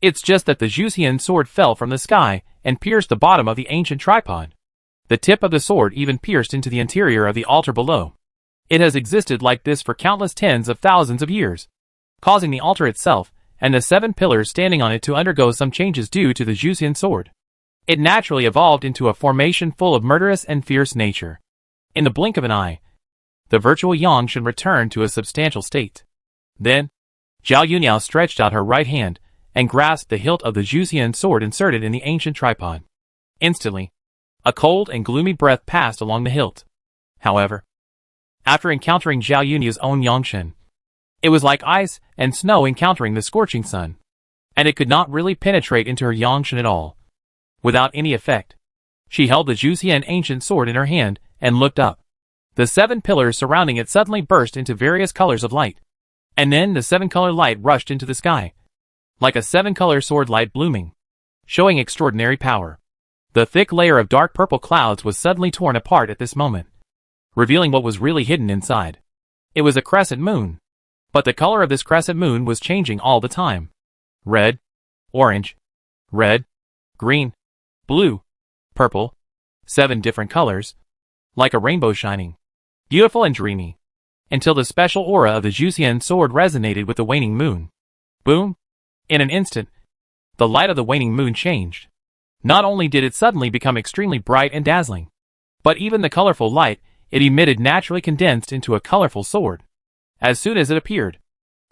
[SPEAKER 1] It's just that the Zhuxian sword fell from the sky and pierced the bottom of the ancient tripod. The tip of the sword even pierced into the interior of the altar below. It has existed like this for countless tens of thousands of years, causing the altar itself and the 7 pillars standing on it to undergo some changes due to the Zhuxian sword. It naturally evolved into a formation full of murderous and fierce nature. In the blink of an eye, the virtual Yangshan returned to a substantial state. Then, Zhao Yunyao stretched out her right hand and grasped the hilt of the Zhuxian sword inserted in the ancient tripod. Instantly, a cold and gloomy breath passed along the hilt. However, after encountering Zhao Yunyao's own Yangshan, it was like ice and snow encountering the scorching sun, and it could not really penetrate into her Yangshan at all. Without any effect, she held the Zhuxian ancient sword in her hand and looked up. The 7 pillars surrounding it suddenly burst into various colors of light, and then the 7-color light rushed into the sky, like a 7-color sword light blooming, showing extraordinary power. The thick layer of dark purple clouds was suddenly torn apart at this moment, revealing what was really hidden inside. It was a crescent moon, but the color of this crescent moon was changing all the time. Red, orange, red, green, blue, purple, 7 different colors, like a rainbow shining, beautiful and dreamy, until the special aura of the Zhuxian sword resonated with the waning moon. Boom! In an instant, the light of the waning moon changed. Not only did it suddenly become extremely bright and dazzling, but even the colorful light it emitted naturally condensed into a colorful sword. As soon as it appeared,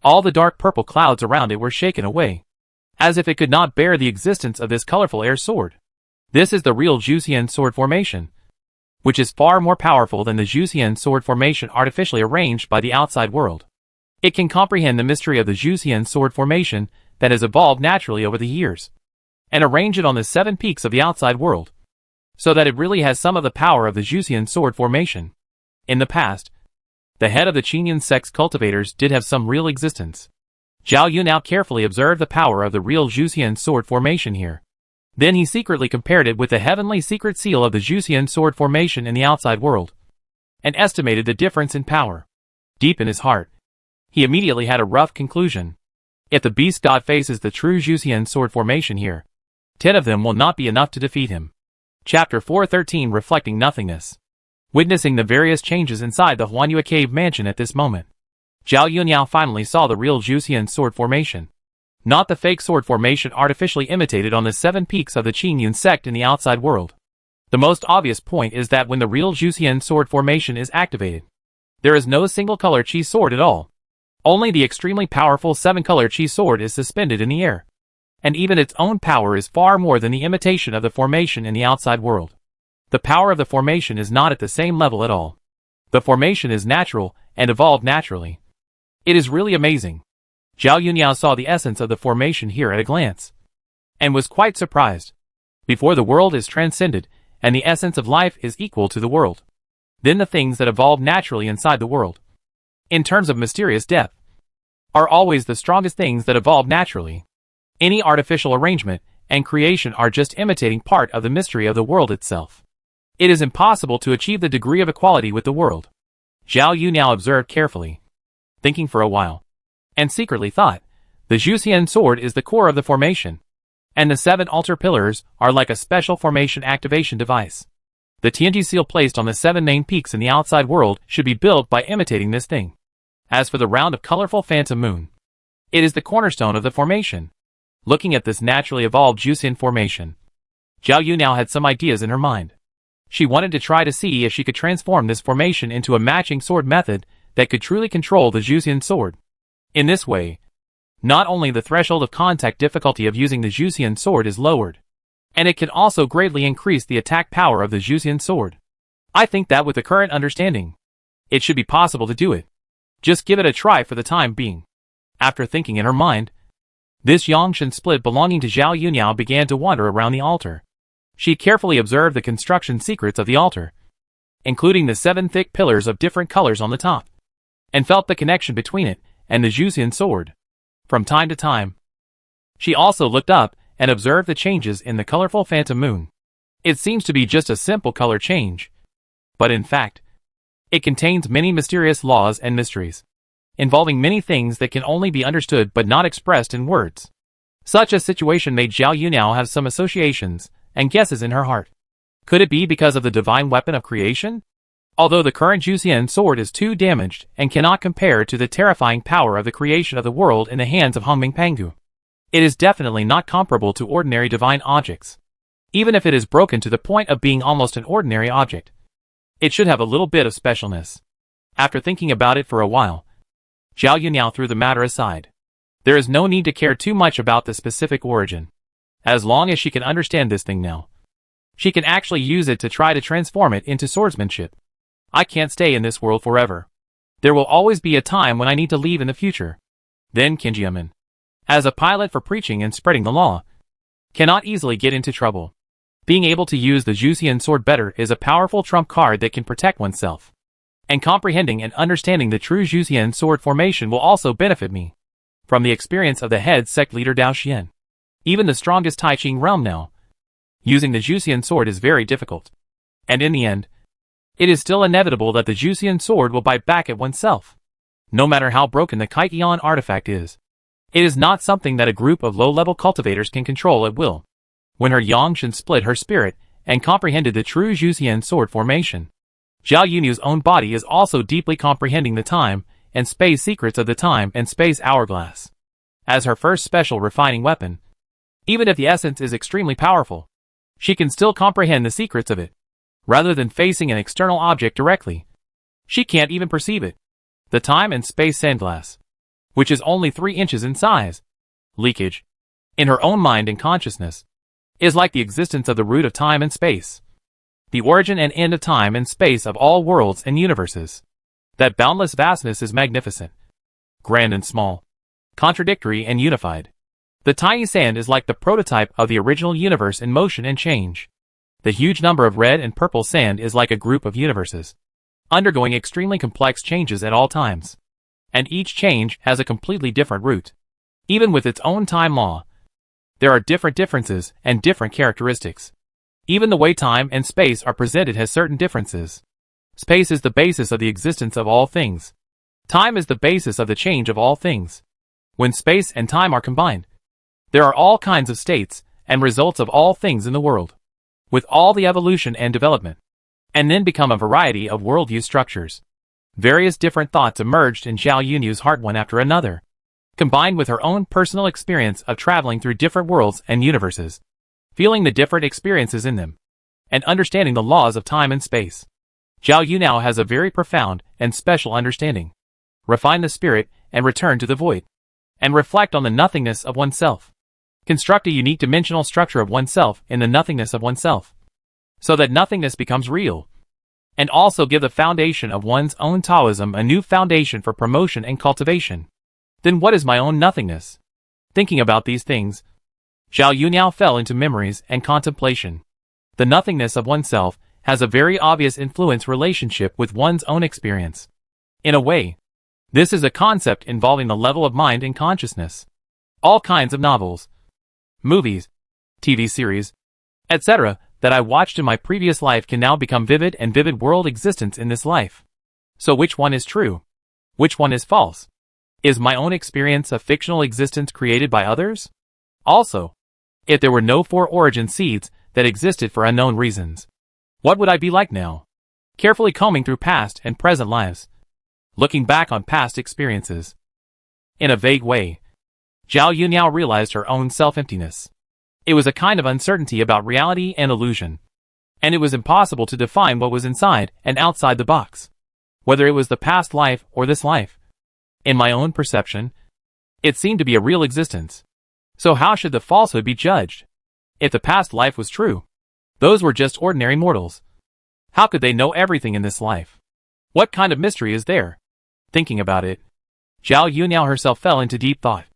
[SPEAKER 1] all the dark purple clouds around it were shaken away, as if it could not bear the existence of this colorful air sword. This is the real Zhuxian sword formation, which is far more powerful than the Zhuxian sword formation artificially arranged by the outside world. It can comprehend the mystery of the Zhuxian sword formation that has evolved naturally over the years, and arrange it on the 7 peaks of the outside world, so that it really has some of the power of the Zhuxian sword formation. In the past, the head of the Qinyan sect's cultivators did have some real existence. Zhao Yu now carefully observed the power of the real Zhuxian sword formation here. Then he secretly compared it with the heavenly secret seal of the Jusian sword formation in the outside world, and estimated the difference in power. Deep in his heart, he immediately had a rough conclusion. If the beast god faces the true Jusian sword formation here, 10 of them will not be enough to defeat him. Chapter 413 Reflecting Nothingness. Witnessing the various changes inside the Huanyue cave mansion at this moment, Zhao Yunniao finally saw the real Jusian sword formation. Not the fake sword formation artificially imitated on the 7 peaks of the Qingyun sect in the outside world. The most obvious point is that when the real Jusian sword formation is activated, there is no single color Qi sword at all. Only the extremely powerful 7-color Qi sword is suspended in the air. And even its own power is far more than the imitation of the formation in the outside world. The power of the formation is not at the same level at all. The formation is natural and evolved naturally. It is really amazing. Zhao Yunniao saw the essence of the formation here at a glance, and was quite surprised. Before the world is transcended, and the essence of life is equal to the world, then the things that evolve naturally inside the world, in terms of mysterious depth, are always the strongest things that evolve naturally. Any artificial arrangement and creation are just imitating part of the mystery of the world itself. It is impossible to achieve the degree of equality with the world. Zhao Yunniao observed carefully, thinking for a while, and secretly thought, the Jusian sword is the core of the formation, and the 7 altar pillars are like a special formation activation device. The Tianji seal placed on the 7 main peaks in the outside world should be built by imitating this thing. As for the round of colorful phantom moon, it is the cornerstone of the formation. Looking at this naturally evolved Jusian formation, Zhao Yunniao had some ideas in her mind. She wanted to try to see if she could transform this formation into a matching sword method that could truly control the Jusian sword. In this way, not only the threshold of contact difficulty of using the Jusian sword is lowered, and it can also greatly increase the attack power of the Jusian sword. I think that with the current understanding, it should be possible to do it. Just give it a try for the time being. After thinking in her mind, this Yangshan split belonging to Zhao Yunniao began to wander around the altar. She carefully observed the construction secrets of the altar, including the 7 thick pillars of different colors on the top, and felt the connection between it and the Jusian sword. From time to time, she also looked up and observed the changes in the colorful phantom moon. It seems to be just a simple color change, but in fact, it contains many mysterious laws and mysteries, involving many things that can only be understood but not expressed in words. Such a situation made Zhao Yunniao have some associations and guesses in her heart. Could it be because of the divine weapon of creation? Although the current Jusian sword is too damaged and cannot compare to the terrifying power of the creation of the world in the hands of Hongming Pangu, it is definitely not comparable to ordinary divine objects. Even if it is broken to the point of being almost an ordinary object, it should have a little bit of specialness. After thinking about it for a while, Zhao Yunniao threw the matter aside. There is no need to care too much about the specific origin. As long as she can understand this thing now, she can actually use it to try to transform it into swordsmanship. I can't stay in this world forever. There will always be a time when I need to leave in the future. Then Kinjiaman, as a pilot for preaching and spreading the law, cannot easily get into trouble. Being able to use the Jusian sword better is a powerful trump card that can protect oneself. And comprehending and understanding the true Jusian sword formation will also benefit me. From the experience of the head sect leader Dao Xian, even the strongest Tai Ching realm now, using the Jusian sword is very difficult. And in the end, it is still inevitable that the Jusian sword will bite back at oneself. No matter how broken the Kaiqian artifact is, it is not something that a group of low-level cultivators can control at will. When her Yangshan split her spirit and comprehended the true Jusian sword formation, Zhao Yunniao's own body is also deeply comprehending the time and space secrets of the time and space hourglass. As her first special refining weapon, even if the essence is extremely powerful, she can still comprehend the secrets of it. Rather than facing an external object directly, she can't even perceive it. The time and space sandglass, which is only 3 inches in size, leakage, in her own mind and consciousness, is like the existence of the root of time and space, the origin and end of time and space of all worlds and universes. That boundless vastness is magnificent, grand and small, contradictory and unified. The tiny sand is like the prototype of the original universe in motion and change. The huge number of red and purple sand is like a group of universes, undergoing extremely complex changes at all times. And each change has a completely different root, even with its own time law. There are different differences and different characteristics. Even the way time and space are presented has certain differences. Space is the basis of the existence of all things. Time is the basis of the change of all things. When space and time are combined, there are all kinds of states and results of all things in the world, with all the evolution and development, and then become a variety of worldview structures. Various different thoughts emerged in Zhao Yunyu's heart one after another, combined with her own personal experience of traveling through different worlds and universes, feeling the different experiences in them, and understanding the laws of time and space. Zhao Yu now has a very profound and special understanding. Refine the spirit and return to the void, and reflect on the nothingness of oneself. Construct a unique dimensional structure of oneself in the nothingness of oneself, so that nothingness becomes real, and also give the foundation of one's own Taoism a new foundation for promotion and cultivation. Then what is my own nothingness? Thinking about these things, Zhao Yu now fell into memories and contemplation. The nothingness of oneself has a very obvious influence relationship with one's own experience. In a way, this is a concept involving the level of mind and consciousness. All kinds of novels, movies, TV series, etc. that I watched in my previous life can now become vivid and vivid world existence in this life. So which one is true? Which one is false? Is my own experience a fictional existence created by others? Also, if there were no four origin seeds that existed for unknown reasons, what would I be like now? Carefully combing through past and present lives, looking back on past experiences. In a vague way, Zhao Yu now realized her own self-emptiness. It was a kind of uncertainty about reality and illusion, and it was impossible to define what was inside and outside the box, whether it was the past life or this life. In my own perception, it seemed to be a real existence. So how should the falsehood be judged? If the past life was true, those were just ordinary mortals. How could they know everything in this life? What kind of mystery is there? Thinking about it, Zhao Yu now herself fell into deep thought.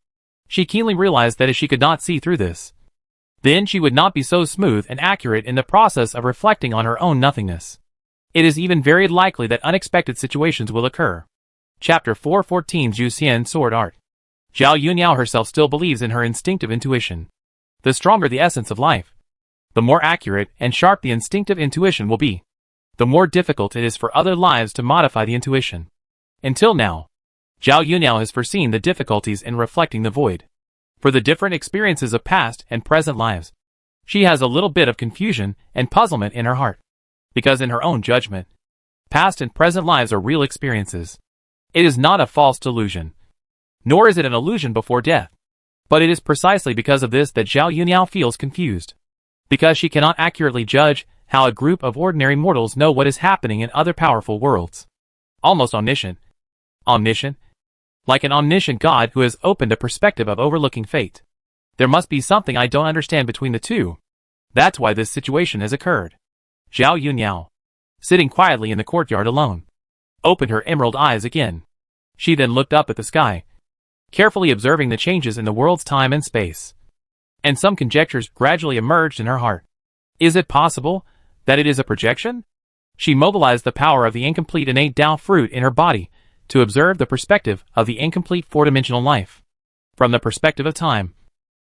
[SPEAKER 1] She keenly realized that if she could not see through this, then she would not be so smooth and accurate in the process of reflecting on her own nothingness. It is even very likely that unexpected situations will occur. Chapter 414 Zhu Xian Sword Art. Zhao Yunyao herself still believes in her instinctive intuition. The stronger the essence of life, the more accurate and sharp the instinctive intuition will be, the more difficult it is for other lives to modify the intuition. Until now, Zhao Yunyao has foreseen the difficulties in reflecting the void. For the different experiences of past and present lives, she has a little bit of confusion and puzzlement in her heart, because in her own judgment, past and present lives are real experiences. It is not a false delusion, nor is it an illusion before death. But it is precisely because of this that Zhao Yunyao feels confused, because she cannot accurately judge how a group of ordinary mortals know what is happening in other powerful worlds. Almost omniscient, like an omniscient God who has opened a perspective of overlooking fate. There must be something I don't understand between the two. That's why this situation has occurred. Zhao Yunyao, sitting quietly in the courtyard alone, opened her emerald eyes again. She then looked up at the sky, carefully observing the changes in the world's time and space. And some conjectures gradually emerged in her heart. Is it possible that it is a projection? She mobilized the power of the incomplete innate Tao fruit in her body to observe the perspective of the incomplete four-dimensional life. From the perspective of time,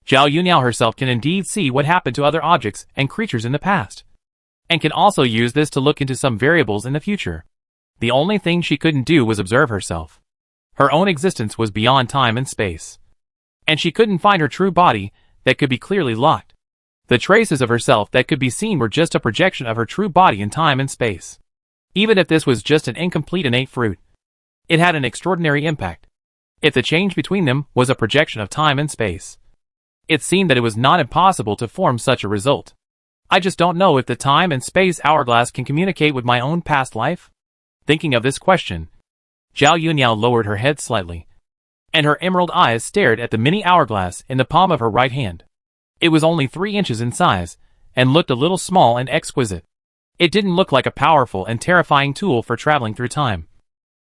[SPEAKER 1] Zhao Yunyao herself can indeed see what happened to other objects and creatures in the past, and can also use this to look into some variables in the future. The only thing she couldn't do was observe herself. Her own existence was beyond time and space, and she couldn't find her true body that could be clearly locked. The traces of herself that could be seen were just a projection of her true body in time and space. Even if this was just an incomplete innate fruit, it had an extraordinary impact. If the change between them was a projection of time and space, it seemed that it was not impossible to form such a result. I just don't know if the time and space hourglass can communicate with my own past life. Thinking of this question, Zhao Yunyao lowered her head slightly, and her emerald eyes stared at the mini hourglass in the palm of her right hand. It was only 3 inches in size, and looked a little small and exquisite. It didn't look like a powerful and terrifying tool for traveling through time,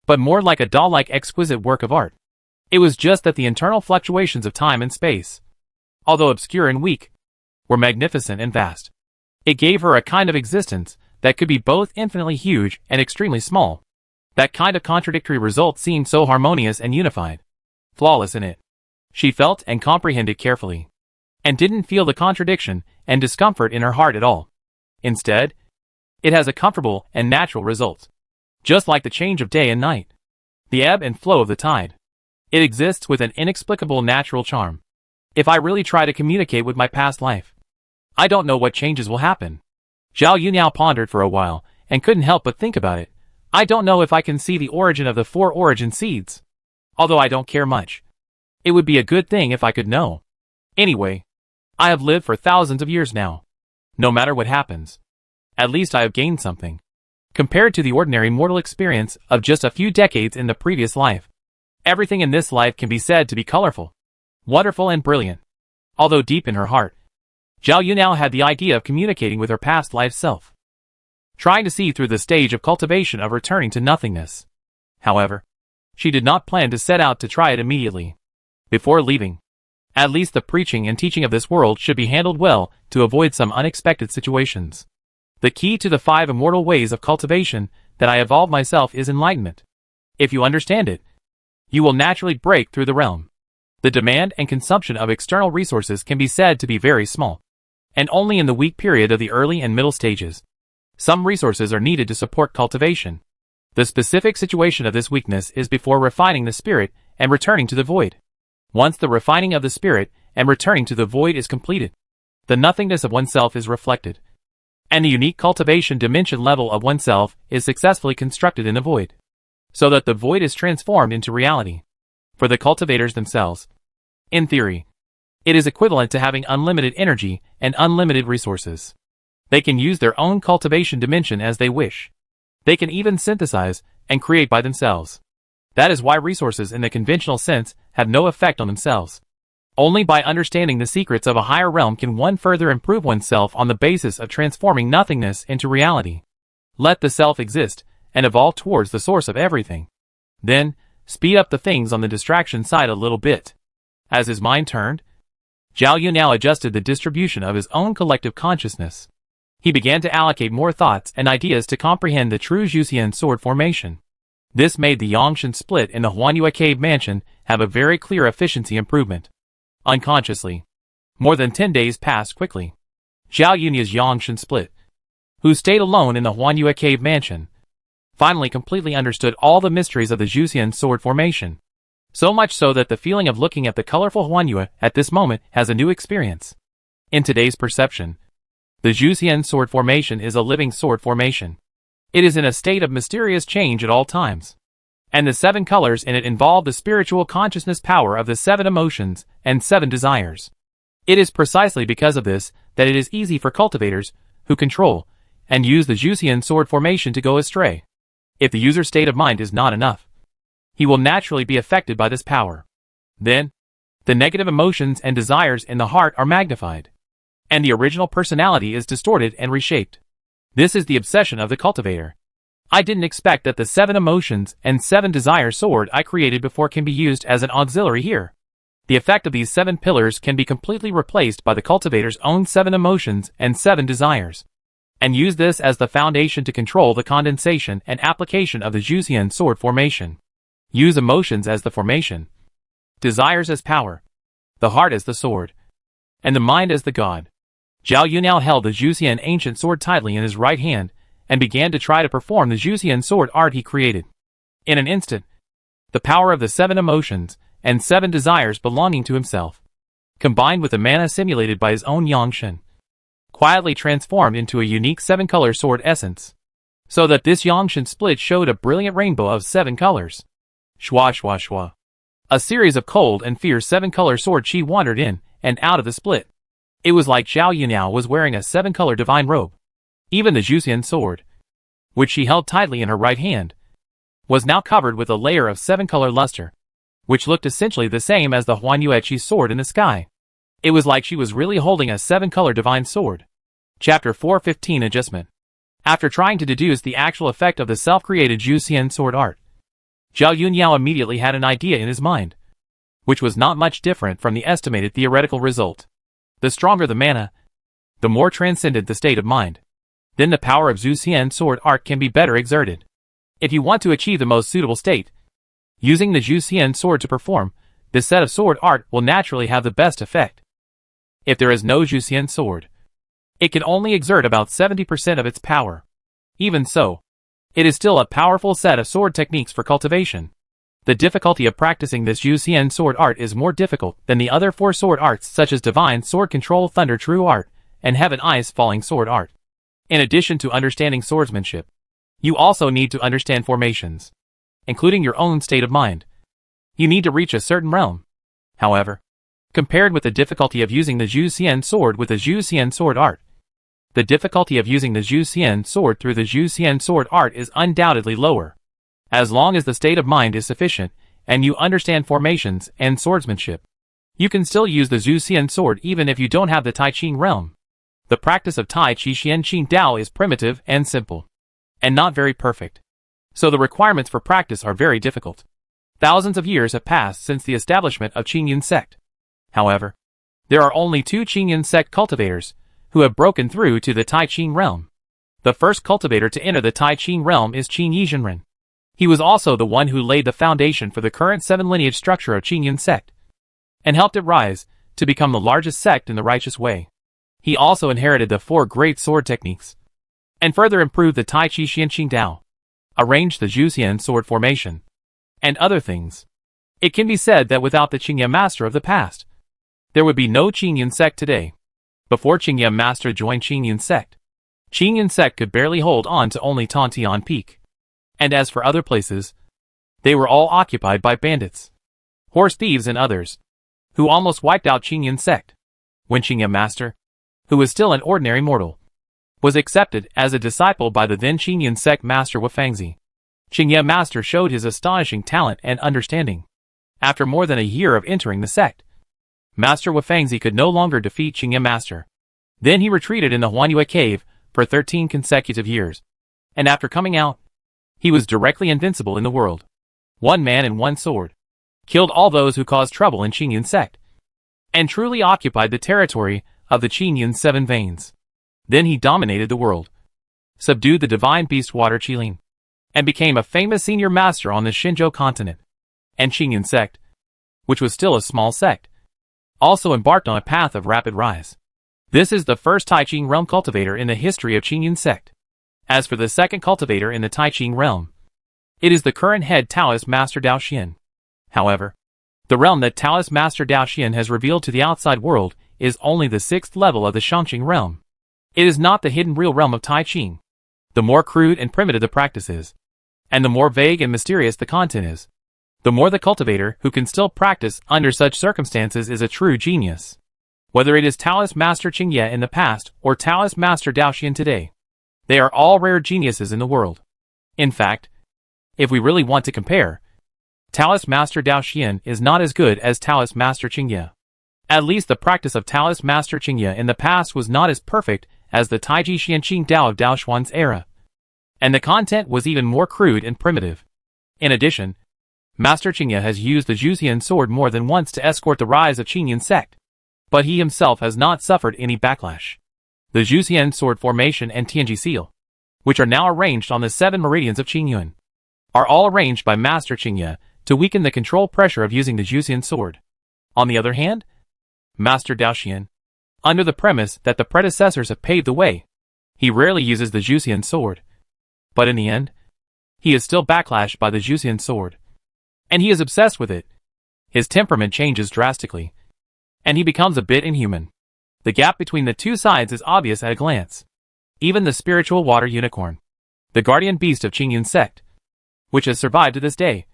[SPEAKER 1] but more like a doll-like exquisite work of art. It was just that the internal fluctuations of time and space, although obscure and weak, were magnificent and vast. It gave her a kind of existence that could be both infinitely huge and extremely small. That kind of contradictory result seemed so harmonious and unified, flawless in it. She felt and comprehended carefully, and didn't feel the contradiction and discomfort in her heart at all. Instead, it has a comfortable and natural result. Just like the change of day and night, the ebb and flow of the tide, it exists with an inexplicable natural charm. If I really try to communicate with my past life, I don't know what changes will happen. Zhao Yuniao pondered for a while and couldn't help but think about it. I don't know if I can see the origin of the 4 origin seeds. Although I don't care much, it would be a good thing if I could know. Anyway, I have lived for thousands of years now. No matter what happens, at least I have gained something. Compared to the ordinary mortal experience of just a few decades in the previous life, everything in this life can be said to be colorful, wonderful and brilliant. Although deep in her heart, Zhao Yuniao had the idea of communicating with her past life self, trying to see through the stage of cultivation of returning to nothingness. However, she did not plan to set out to try it immediately. Before leaving, at least the preaching and teaching of this world should be handled well to avoid some unexpected situations. The key to the 5 immortal ways of cultivation that I evolved myself is enlightenment. If you understand it, you will naturally break through the realm. The demand and consumption of external resources can be said to be very small, and only in the weak period of the early and middle stages. Some resources are needed to support cultivation. The specific situation of this weakness is before refining the spirit and returning to the void. Once the refining of the spirit and returning to the void is completed, the nothingness of oneself is reflected, and the unique cultivation dimension level of oneself is successfully constructed in the void, so that the void is transformed into reality. For the cultivators themselves, in theory, it is equivalent to having unlimited energy and unlimited resources. They can use their own cultivation dimension as they wish. They can even synthesize and create by themselves. That is why resources in the conventional sense have no effect on themselves. Only by understanding the secrets of a higher realm can one further improve oneself on the basis of transforming nothingness into reality. Let the self exist and evolve towards the source of everything. Then, speed up the things on the distraction side a little bit. As his mind turned, Zhao Yun now adjusted the distribution of his own collective consciousness. He began to allocate more thoughts and ideas to comprehend the true Zhuxian sword formation. This made the Yangshan split in the Huanyue cave mansion have a very clear efficiency improvement. Unconsciously, more than 10 days passed quickly. Zhao Yunya's Yangshan split, who stayed alone in the Huanyue cave mansion, finally completely understood all the mysteries of the Zhuxian sword formation. So much so that the feeling of looking at the colorful Huanyue at this moment has a new experience. In today's perception, the Zhuxian sword formation is a living sword formation. It is in a state of mysterious change at all times. And the 7 colors in it involve the spiritual consciousness power of the 7 emotions and 7 desires. It is precisely because of this that it is easy for cultivators who control and use the Zhuxian sword formation to go astray. If the user's state of mind is not enough, he will naturally be affected by this power. Then, the negative emotions and desires in the heart are magnified, and the original personality is distorted and reshaped. This is the obsession of the cultivator. I didn't expect that the 7 emotions and 7 desires sword I created before can be used as an auxiliary here. The effect of these 7 pillars can be completely replaced by the cultivator's own 7 emotions and 7 desires, and use this as the foundation to control the condensation and application of the Zhuxian sword formation. Use emotions as the formation, desires as power, the heart as the sword, and the mind as the god. Zhao Yunao held the Zhuxian ancient sword tightly in his right hand and began to try to perform the Zhuxian sword art he created. In an instant, the power of the 7 emotions and 7 desires belonging to himself, combined with the mana simulated by his own Yangshan, quietly transformed into a unique 7-color sword essence, so that this Yangshan split showed a brilliant rainbow of 7 colors. Shwa shwa shwa. A series of cold and fierce 7-color sword chi wandered in and out of the split. It was like Zhao Yuniao was wearing a 7-color divine robe. Even the Zhuxian sword, which she held tightly in her right hand, was now covered with a layer of 7-color luster, which looked essentially the same as the Huanyue Chi sword in the sky. It was like she was really holding a 7-color divine sword. Chapter 415 Adjustment. After trying to deduce the actual effect of the self-created Zhuxian sword art, Zhao Yuniao immediately had an idea in his mind, which was not much different from the estimated theoretical result. The stronger the mana, the more transcendent the state of mind, then the power of Zhuxian sword art can be better exerted. If you want to achieve the most suitable state, using the Zhuxian sword to perform this set of sword art will naturally have the best effect. If there is no Juxian sword, it can only exert about 70% of its power. Even so, it is still a powerful set of sword techniques for cultivation. The difficulty of practicing this Juxian sword art is more difficult than the other 4 sword arts such as Divine Sword Control, Thunder True Art, and Heaven Ice Falling Sword Art. In addition to understanding swordsmanship, you also need to understand formations, including your own state of mind. You need to reach a certain realm. However, compared with the difficulty of using the Juxian sword with the Juxian sword art, the difficulty of using the Juxian sword through the Juxian sword art is undoubtedly lower. As long as the state of mind is sufficient, and you understand formations and swordsmanship, you can still use the Juxian sword even if you don't have the Tai Ching realm. The practice of Tai Chi Xian Qing Dao is primitive and simple, and not very perfect. So the requirements for practice are very difficult. Thousands of years have passed since the establishment of Qingyun sect. However, there are only 2 Qingyun sect cultivators who have broken through to the Tai Ching realm. The first cultivator to enter the Tai Ching realm is Qin Yizhenren. He was also the one who laid the foundation for the current 7 lineage structure of Qingyun sect, and helped it rise to become the largest sect in the righteous way. He also inherited the 4 great sword techniques, and further improved the Tai Chi Xian Qing Dao, arranged the Juxian sword formation, and other things. It can be said that without the Qingye master of the past, there would be no Qingyun sect today. Before Qingye master joined Qingyun sect could barely hold on to only Tontian Peak. And as for other places, they were all occupied by bandits, horse thieves and others, who almost wiped out Qingyun sect. When Qingye master, who was still an ordinary mortal, was accepted as a disciple by the then Qingyun sect master Wufangzi, Qingye master showed his astonishing talent and understanding. After more than a year of entering the sect, Master Wufangzi could no longer defeat Qingye master. Then he retreated in the Huanyue cave for 13 consecutive years, and after coming out, he was directly invincible in the world. 1 man and 1 sword. Killed all those who caused trouble in Qingyun sect, and truly occupied the territory of the Qingyun 7 veins. Then he dominated the world, subdued the divine beast Water Qilin, and became a famous senior master on the Xinzhou continent. And Qingyun sect, which was still a small sect, also embarked on a path of rapid rise. This is the first Tai Ching realm cultivator in the history of Qingyun sect. As for the second cultivator in the Tai Ching realm, it is the current head Taoist Master Dao Xian. However, the realm that Taoist Master Dao Xian has revealed to the outside world is only the 6th level of the Shangqing realm. It is not the hidden real realm of Tai Ching. The more crude and primitive the practice is, and the more vague and mysterious the content is, the more the cultivator who can still practice under such circumstances is a true genius. Whether it is Taoist Master Qingye in the past or Taoist Master Dao Xian today, they are all rare geniuses in the world. In fact, if we really want to compare, Taoist Master Dao Xian is not as good as Taoist Master Qingye. At least the practice of Taoist Master Qingye in the past was not as perfect as the Taiji Xian Qing Dao of Dao Xuan's era, and the content was even more crude and primitive. In addition, Master Qingye has used the Juxian sword more than once to escort the rise of Qingyun sect, but he himself has not suffered any backlash. The Juxian sword formation and Tianji seal, which are now arranged on the 7 meridians of Qingyun, are all arranged by Master Qingye to weaken the control pressure of using the Juxian sword. On the other hand, Master Dao Xian, under the premise that the predecessors have paved the way, he rarely uses the Juxian sword. But in the end, he is still backlashed by the Juxian sword, and he is obsessed with it. His temperament changes drastically, and he becomes a bit inhuman. The gap between the two sides is obvious at a glance. Even the spiritual water unicorn, the guardian beast of Qingyun sect, which has survived to this day,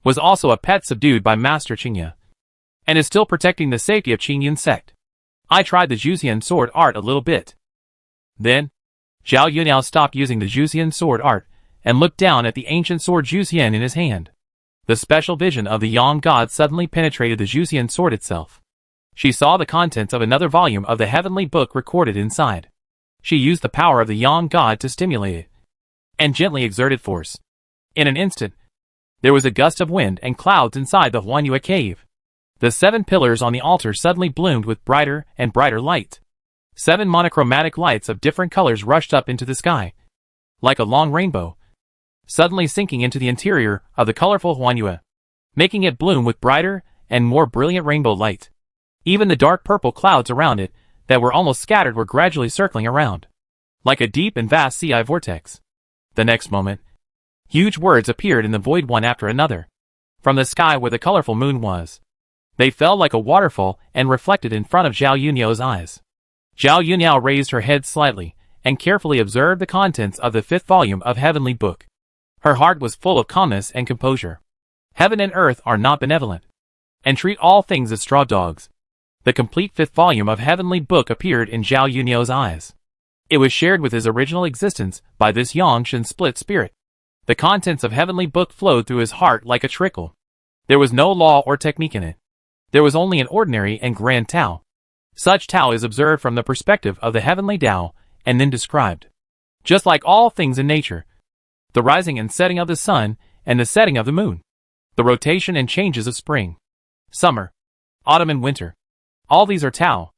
[SPEAKER 1] was also a pet subdued by Master Qingye, and is still protecting the safety of Qingyun sect. I tried the Juxian sword art a little bit. Then, Zhao Yunao stopped using the Juxian sword art and looked down at the ancient sword Juxian in his hand. The special vision of the Yang God suddenly penetrated the Juxian sword itself. She saw the contents of another volume of the heavenly book recorded inside. She used the power of the Yang God to stimulate it, and gently exerted force. In an instant, there was a gust of wind and clouds inside the Huanyue cave. The 7 pillars on the altar suddenly bloomed with brighter and brighter light. 7 monochromatic lights of different colors rushed up into the sky, like a long rainbow, suddenly sinking into the interior of the colorful Huanyue, making it bloom with brighter and more brilliant rainbow light. Even the dark purple clouds around it, that were almost scattered, were gradually circling around, like a deep and vast sea vortex. The next moment, huge words appeared in the void one after another, from the sky where the colorful moon was. They fell like a waterfall and reflected in front of Zhao Yunyao's eyes. Zhao Yunyao raised her head slightly, and carefully observed the contents of the 5th volume of Heavenly Book. Her heart was full of calmness and composure. Heaven and earth are not benevolent, and treat all things as straw dogs. The complete 5th volume of Heavenly Book appeared in Zhao Yunyao's eyes. It was shared with his original existence by this Yangshan split spirit. The contents of Heavenly Book flowed through his heart like a trickle. There was no law or technique in it. There was only an ordinary and grand Tao. Such Tao is observed from the perspective of the heavenly Tao, and then described. Just like all things in nature, the rising and setting of the sun, and the setting of the moon, the rotation and changes of spring, summer, autumn and winter, all these are Tao.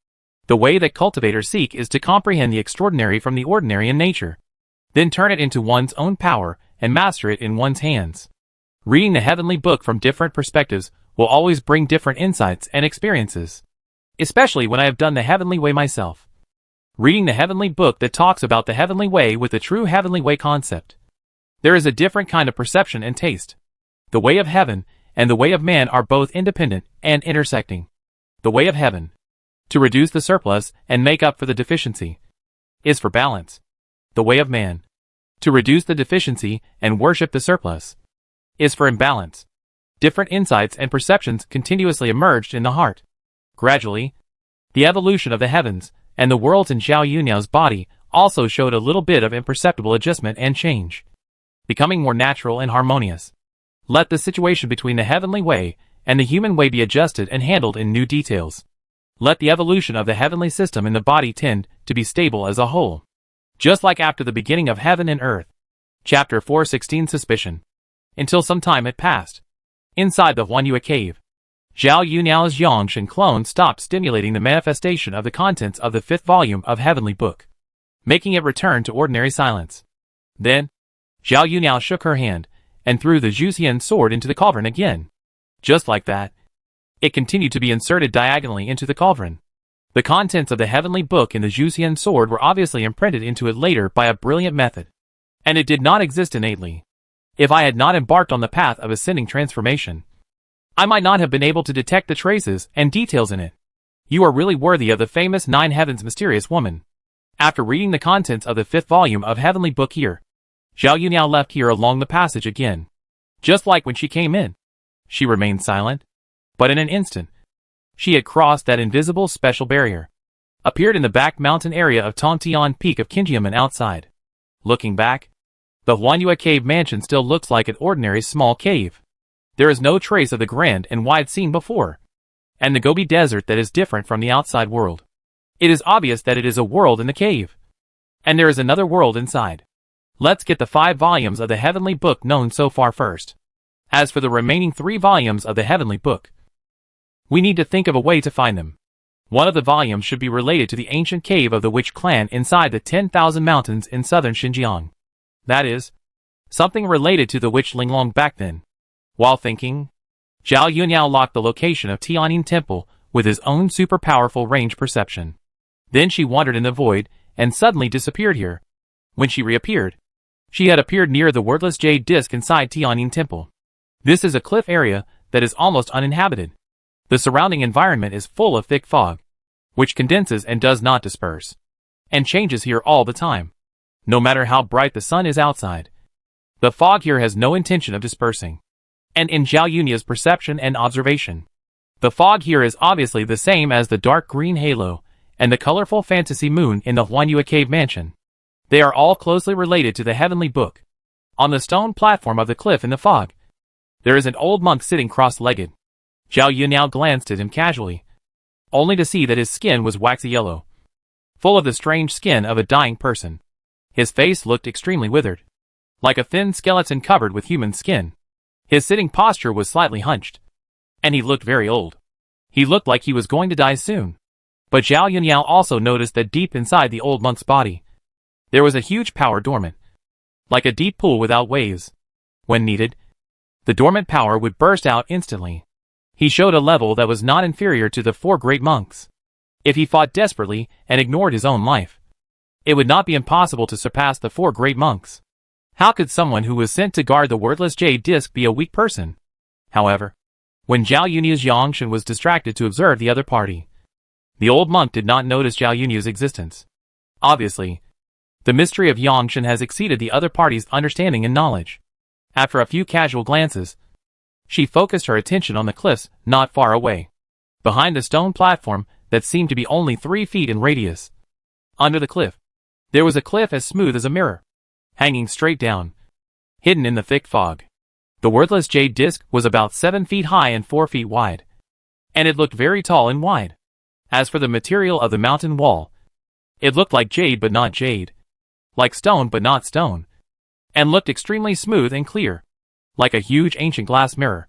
[SPEAKER 1] The way that cultivators seek is to comprehend the extraordinary from the ordinary in nature, then turn it into one's own power and master it in one's hands. Reading the Heavenly Book from different perspectives will always bring different insights and experiences, especially when I have done the Heavenly Way myself. Reading the Heavenly Book that talks about the Heavenly Way with the true Heavenly Way concept, there is a different kind of perception and taste. The way of heaven and the way of man are both independent and intersecting. The way of heaven, to reduce the surplus and make up for the deficiency, is for balance. The way of man, to reduce the deficiency and worship the surplus, is for imbalance. Different insights and perceptions continuously emerged in the heart. Gradually, the evolution of the heavens and the worlds in Zhao Yunyao's body also showed a little bit of imperceptible adjustment and change, becoming more natural and harmonious. Let the situation between the heavenly way and the human way be adjusted and handled in new details. Let the evolution of the heavenly system in the body tend to be stable as a whole, just like after the beginning of heaven and earth. Chapter 416 Suspicion. Until some time had passed. Inside the Huanyue cave, Zhao Yunyao's Yangshan clone stopped stimulating the manifestation of the contents of the 5th volume of Heavenly Book, making it return to ordinary silence. Then, Zhao Yunyao shook her hand, and threw the Zhuxian sword into the cauldron again. Just like that, it continued to be inserted diagonally into the cauldron. The contents of the Heavenly Book in the Zhuxian sword were obviously imprinted into it later by a brilliant method, and it did not exist innately. If I had not embarked on the path of ascending transformation, I might not have been able to detect the traces and details in it. You are really worthy of the famous 9 Heavens mysterious woman. After reading the contents of the 5th volume of Heavenly Book here, Zhao Yunyao left here along the passage again. Just like when she came in, she remained silent, but in an instant, she had crossed that invisible special barrier, appeared in the back mountain area of Tongtian Peak of Qinjiamen outside. Looking back, the Huanyue cave mansion still looks like an ordinary small cave. There is no trace of the grand and wide scene before, and the Gobi Desert that is different from the outside world. It is obvious that it is a world in the cave, and there is another world inside. Let's get the 5 volumes of the Heavenly Book known so far first. As for the remaining 3 volumes of the Heavenly Book, we need to think of a way to find them. One of the volumes should be related to the ancient cave of the Witch clan inside the 10,000 mountains in southern Xinjiang. That is, something related to the Witch Linglong back then. While thinking, Zhao Yunyao locked the location of Tianyin Temple with his own super powerful range perception. Then she wandered in the void and suddenly disappeared here. When she reappeared, she had appeared near the wordless jade disc inside Tianyin Temple. This is a cliff area that is almost uninhabited. The surrounding environment is full of thick fog, which condenses and does not disperse, and changes here all the time. No matter how bright the sun is outside, the fog here has no intention of dispersing. And in Zhao Yunya's perception and observation, the fog here is obviously the same as the dark green halo and the colorful fantasy moon in the Huanyue cave mansion. They are all closely related to the Heavenly Book. On the stone platform of the cliff in the fog, there is an old monk sitting cross-legged. Zhao Yunyao glanced at him casually, only to see that his skin was waxy yellow, full of the strange skin of a dying person. His face looked extremely withered, like a thin skeleton covered with human skin. His sitting posture was slightly hunched, and he looked very old. He looked like he was going to die soon. But Zhao Yunyao also noticed that deep inside the old monk's body, there was a huge power dormant, like a deep pool without waves. When needed, the dormant power would burst out instantly. He showed a level that was not inferior to the 4 great monks. If he fought desperately and ignored his own life, it would not be impossible to surpass the 4 great monks. How could someone who was sent to guard the wordless jade disc be a weak person? However, when Zhao Yunya's Yangshan was distracted to observe the other party, the old monk did not notice Zhao Yunya's existence. Obviously, the mystery of Yangshan has exceeded the other party's understanding and knowledge. After a few casual glances, she focused her attention on the cliffs not far away, behind the stone platform that seemed to be only 3 feet in radius. Under the cliff, there was a cliff as smooth as a mirror, hanging straight down, hidden in the thick fog. The wordless jade disc was about 7 feet high and 4 feet wide, and it looked very tall and wide. As for the material of the mountain wall, it looked like jade but not jade, like stone but not stone, and looked extremely smooth and clear, like a huge ancient glass mirror.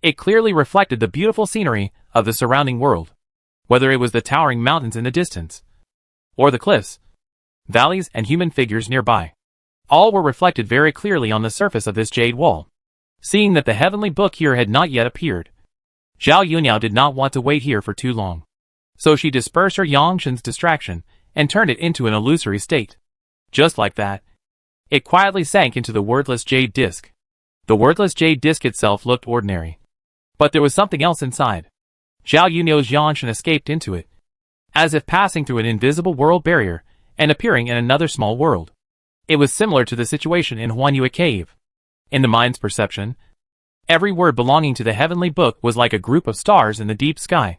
[SPEAKER 1] It clearly reflected the beautiful scenery of the surrounding world, whether it was the towering mountains in the distance, or the cliffs, valleys and human figures nearby. All were reflected very clearly on the surface of this jade wall. Seeing that the heavenly book here had not yet appeared, Zhao Yunyao did not want to wait here for too long. So she dispersed her Yangshan's distraction and turned it into an illusory state. Just like that, it quietly sank into the wordless jade disc. The wordless jade disc itself looked ordinary, but there was something else inside. Zhao Yunyao's Yangshan escaped into it, as if passing through an invisible world barrier and appearing in another small world. It was similar to the situation in Huanyue Cave. In the mind's perception, every word belonging to the heavenly book was like a group of stars in the deep sky.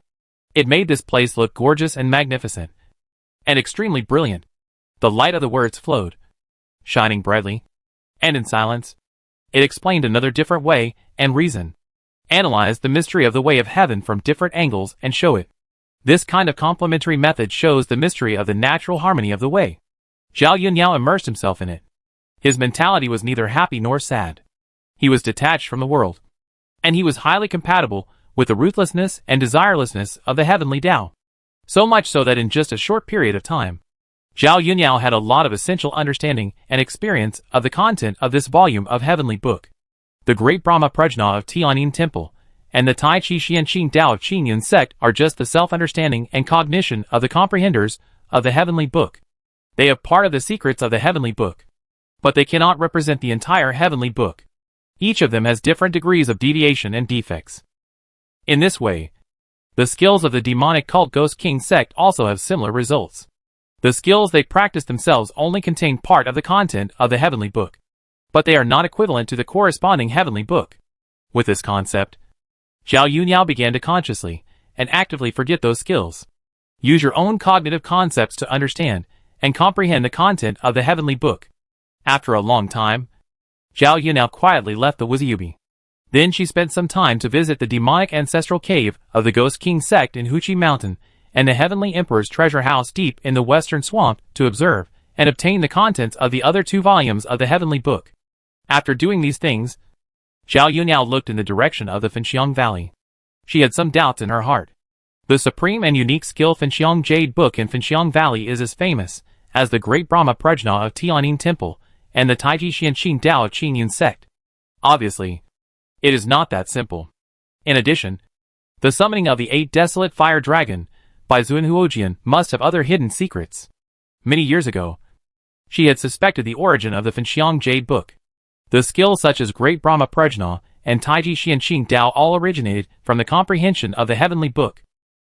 [SPEAKER 1] It made this place look gorgeous and magnificent, and extremely brilliant. The light of the words flowed, shining brightly, and in silence, it explained another different way and reason, analyzed the mystery of the way of heaven from different angles and show it. This kind of complementary method shows the mystery of the natural harmony of the way. Zhao Yunyao immersed himself in it. His mentality was neither happy nor sad. He was detached from the world, and he was highly compatible with the ruthlessness and desirelessness of the heavenly Tao. So much so that in just a short period of time, Zhao Yunyao had a lot of essential understanding and experience of the content of this volume of heavenly book. The great Brahma Prajna of Tianyin Temple and the Tai Chi Xianqing Tao of Qingyun sect are just the self-understanding and cognition of the comprehenders of the heavenly book. They have part of the secrets of the heavenly book, but they cannot represent the entire heavenly book. Each of them has different degrees of deviation and defects. In this way, the skills of the demonic cult Ghost King sect also have similar results. The skills they practice themselves only contain part of the content of the heavenly book, but they are not equivalent to the corresponding heavenly book. With this concept, Zhao Yunyao began to consciously and actively forget those skills. Use your own cognitive concepts to understand and comprehend the content of the heavenly book. After a long time, Zhao Yunyao quietly left the Wuziyubi. Then she spent some time to visit the demonic ancestral cave of the Ghost King sect in Huqi Mountain and the Heavenly Emperor's treasure house deep in the western swamp to observe and obtain the contents of the other 2 volumes of the heavenly book. After doing these things, Zhao Yunyao looked in the direction of the Fenxiang Valley. She had some doubts in her heart. The supreme and unique skill Fenxiang Jade Book in Fenxiang Valley is as famous as the great Brahma Prajna of Tianyin Temple and the Taiji Xianqing Tao of Qingyun sect. Obviously, it is not that simple. In addition, the summoning of the 8 desolate fire dragon by Zun Huojian must have other hidden secrets. Many years ago, she had suspected the origin of the Fenxiang Jade Book. The skills such as Great Brahma Prajna and Taiji Xianqing Tao all originated from the comprehension of the heavenly book.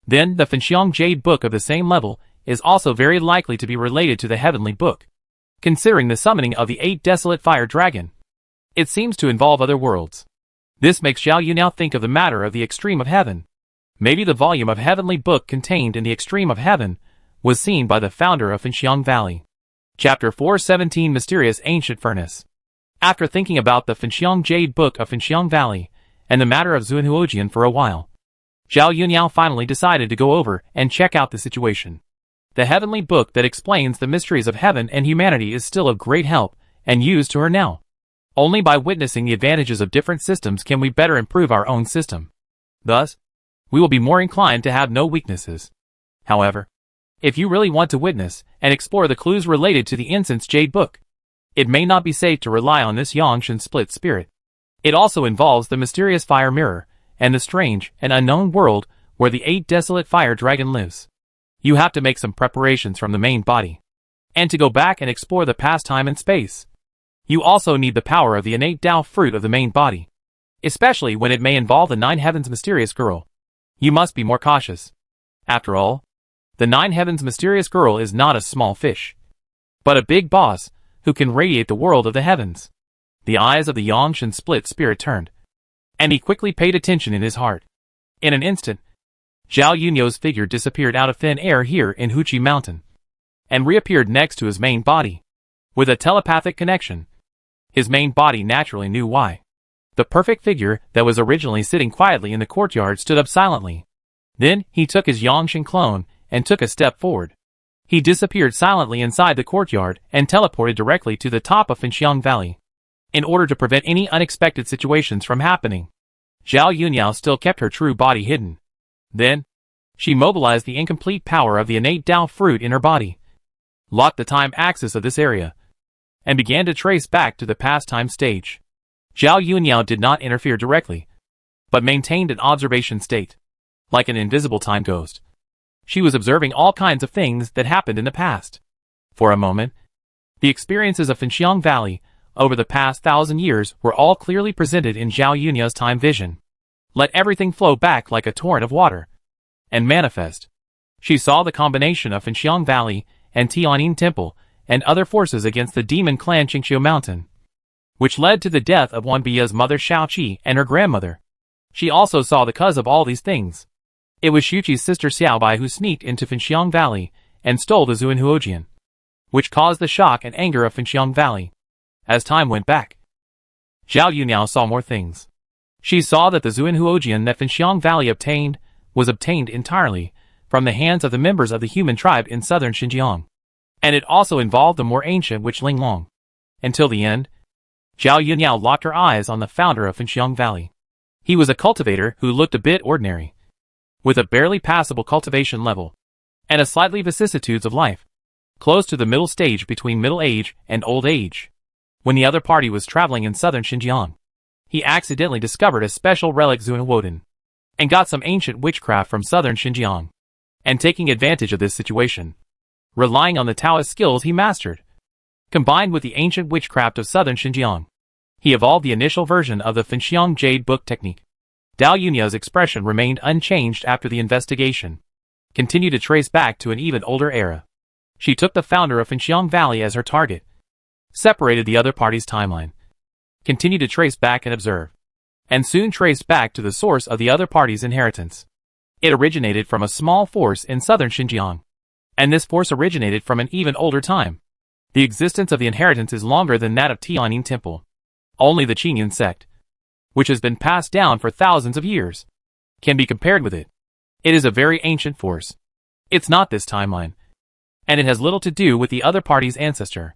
[SPEAKER 1] Then the Fenxiang Jade Book of the same level is also very likely to be related to the heavenly book. Considering the summoning of the 8 desolate fire dragon, it seems to involve other worlds. This makes Zhao Yunyao think of the matter of the extreme of heaven. Maybe the volume of heavenly book contained in the extreme of heaven was seen by the founder of Fenxiang Valley. Chapter 417 Mysterious Ancient Furnace. After thinking about the Fenxiang Jade Book of Fenxiang Valley and the matter of Zun Huojian for a while, Zhao Yunyao finally decided to go over and check out the situation. The heavenly book that explains the mysteries of heaven and humanity is still of great help and use to her now. Only by witnessing the advantages of different systems can we better improve our own system. Thus, we will be more inclined to have no weaknesses. However, if you really want to witness and explore the clues related to the Incense Jade Book, it may not be safe to rely on this Yangshan split spirit. It also involves the mysterious fire mirror and the strange and unknown world where the 8 desolate fire dragon lives. You have to make some preparations from the main body, and to go back and explore the past time and space. You also need the power of the innate Tao fruit of the main body, especially when it may involve the 9 heavens mysterious girl. You must be more cautious. After all, the 9 heavens mysterious girl is not a small fish, but a big boss who can radiate the world of the heavens. The eyes of the Yangshan split spirit turned, and he quickly paid attention in his heart. In an instant, Zhao Yunyo's figure disappeared out of thin air here in Huchi Mountain, and reappeared next to his main body. With a telepathic connection, his main body naturally knew why. The perfect figure that was originally sitting quietly in the courtyard stood up silently. Then he took his Yangshan clone and took a step forward. He disappeared silently inside the courtyard and teleported directly to the top of Finxiang Valley. In order to prevent any unexpected situations from happening, Zhao Yunyao still kept her true body hidden. Then, she mobilized the incomplete power of the innate Tao fruit in her body, locked the time axis of this area, and began to trace back to the past time stage. Zhao Yunyao did not interfere directly, but maintained an observation state. Like an invisible time ghost, she was observing all kinds of things that happened in the past. For a moment, the experiences of Finxiang Valley over the past 1,000 years were all clearly presented in Zhao Yunyao's time vision. Let everything flow back like a torrent of water and manifest. She saw the combination of Finxiang Valley and Tianyin Temple and other forces against the demon clan Qingxiu Mountain, which led to the death of Wanbia's mother Xiaoqi and her grandmother. She also saw the cause of all these things. It was Xuqi's sister Xiaobai who sneaked into Finxiang Valley and stole the Zuanhuojian, which caused the shock and anger of Finxiang Valley. As time went back, Zhao Yunyao saw more things. She saw that the Zuanhuojian that Finxiang Valley obtained was obtained entirely from the hands of the members of the human tribe in southern Xinjiang, and it also involved the more ancient witch Linglong. Until the end, Zhao Yunyao locked her eyes on the founder of Finxiang Valley. He was a cultivator who looked a bit ordinary, with a barely passable cultivation level, and a slightly vicissitudes of life, close to the middle stage between middle age and old age. When the other party was traveling in southern Xinjiang, he accidentally discovered a special relic Zuanhuodin, and got some ancient witchcraft from southern Xinjiang. And taking advantage of this situation, relying on the Taoist skills he mastered, combined with the ancient witchcraft of southern Xinjiang, he evolved the initial version of the Finxiang Jade Book technique. Zhao Yunyao's expression remained unchanged after the investigation, continued to trace back to an even older era. She took the founder of Finxiang Valley as her target, separated the other party's timeline, continued to trace back and observe, and soon traced back to the source of the other party's inheritance. It originated from a small force in southern Xinjiang, and this force originated from an even older time. The existence of the inheritance is longer than that of Tianyin Temple. Only the Qingyin sect, which has been passed down for thousands of years, can be compared with it. It is a very ancient force. It's not this timeline, and it has little to do with the other party's ancestor.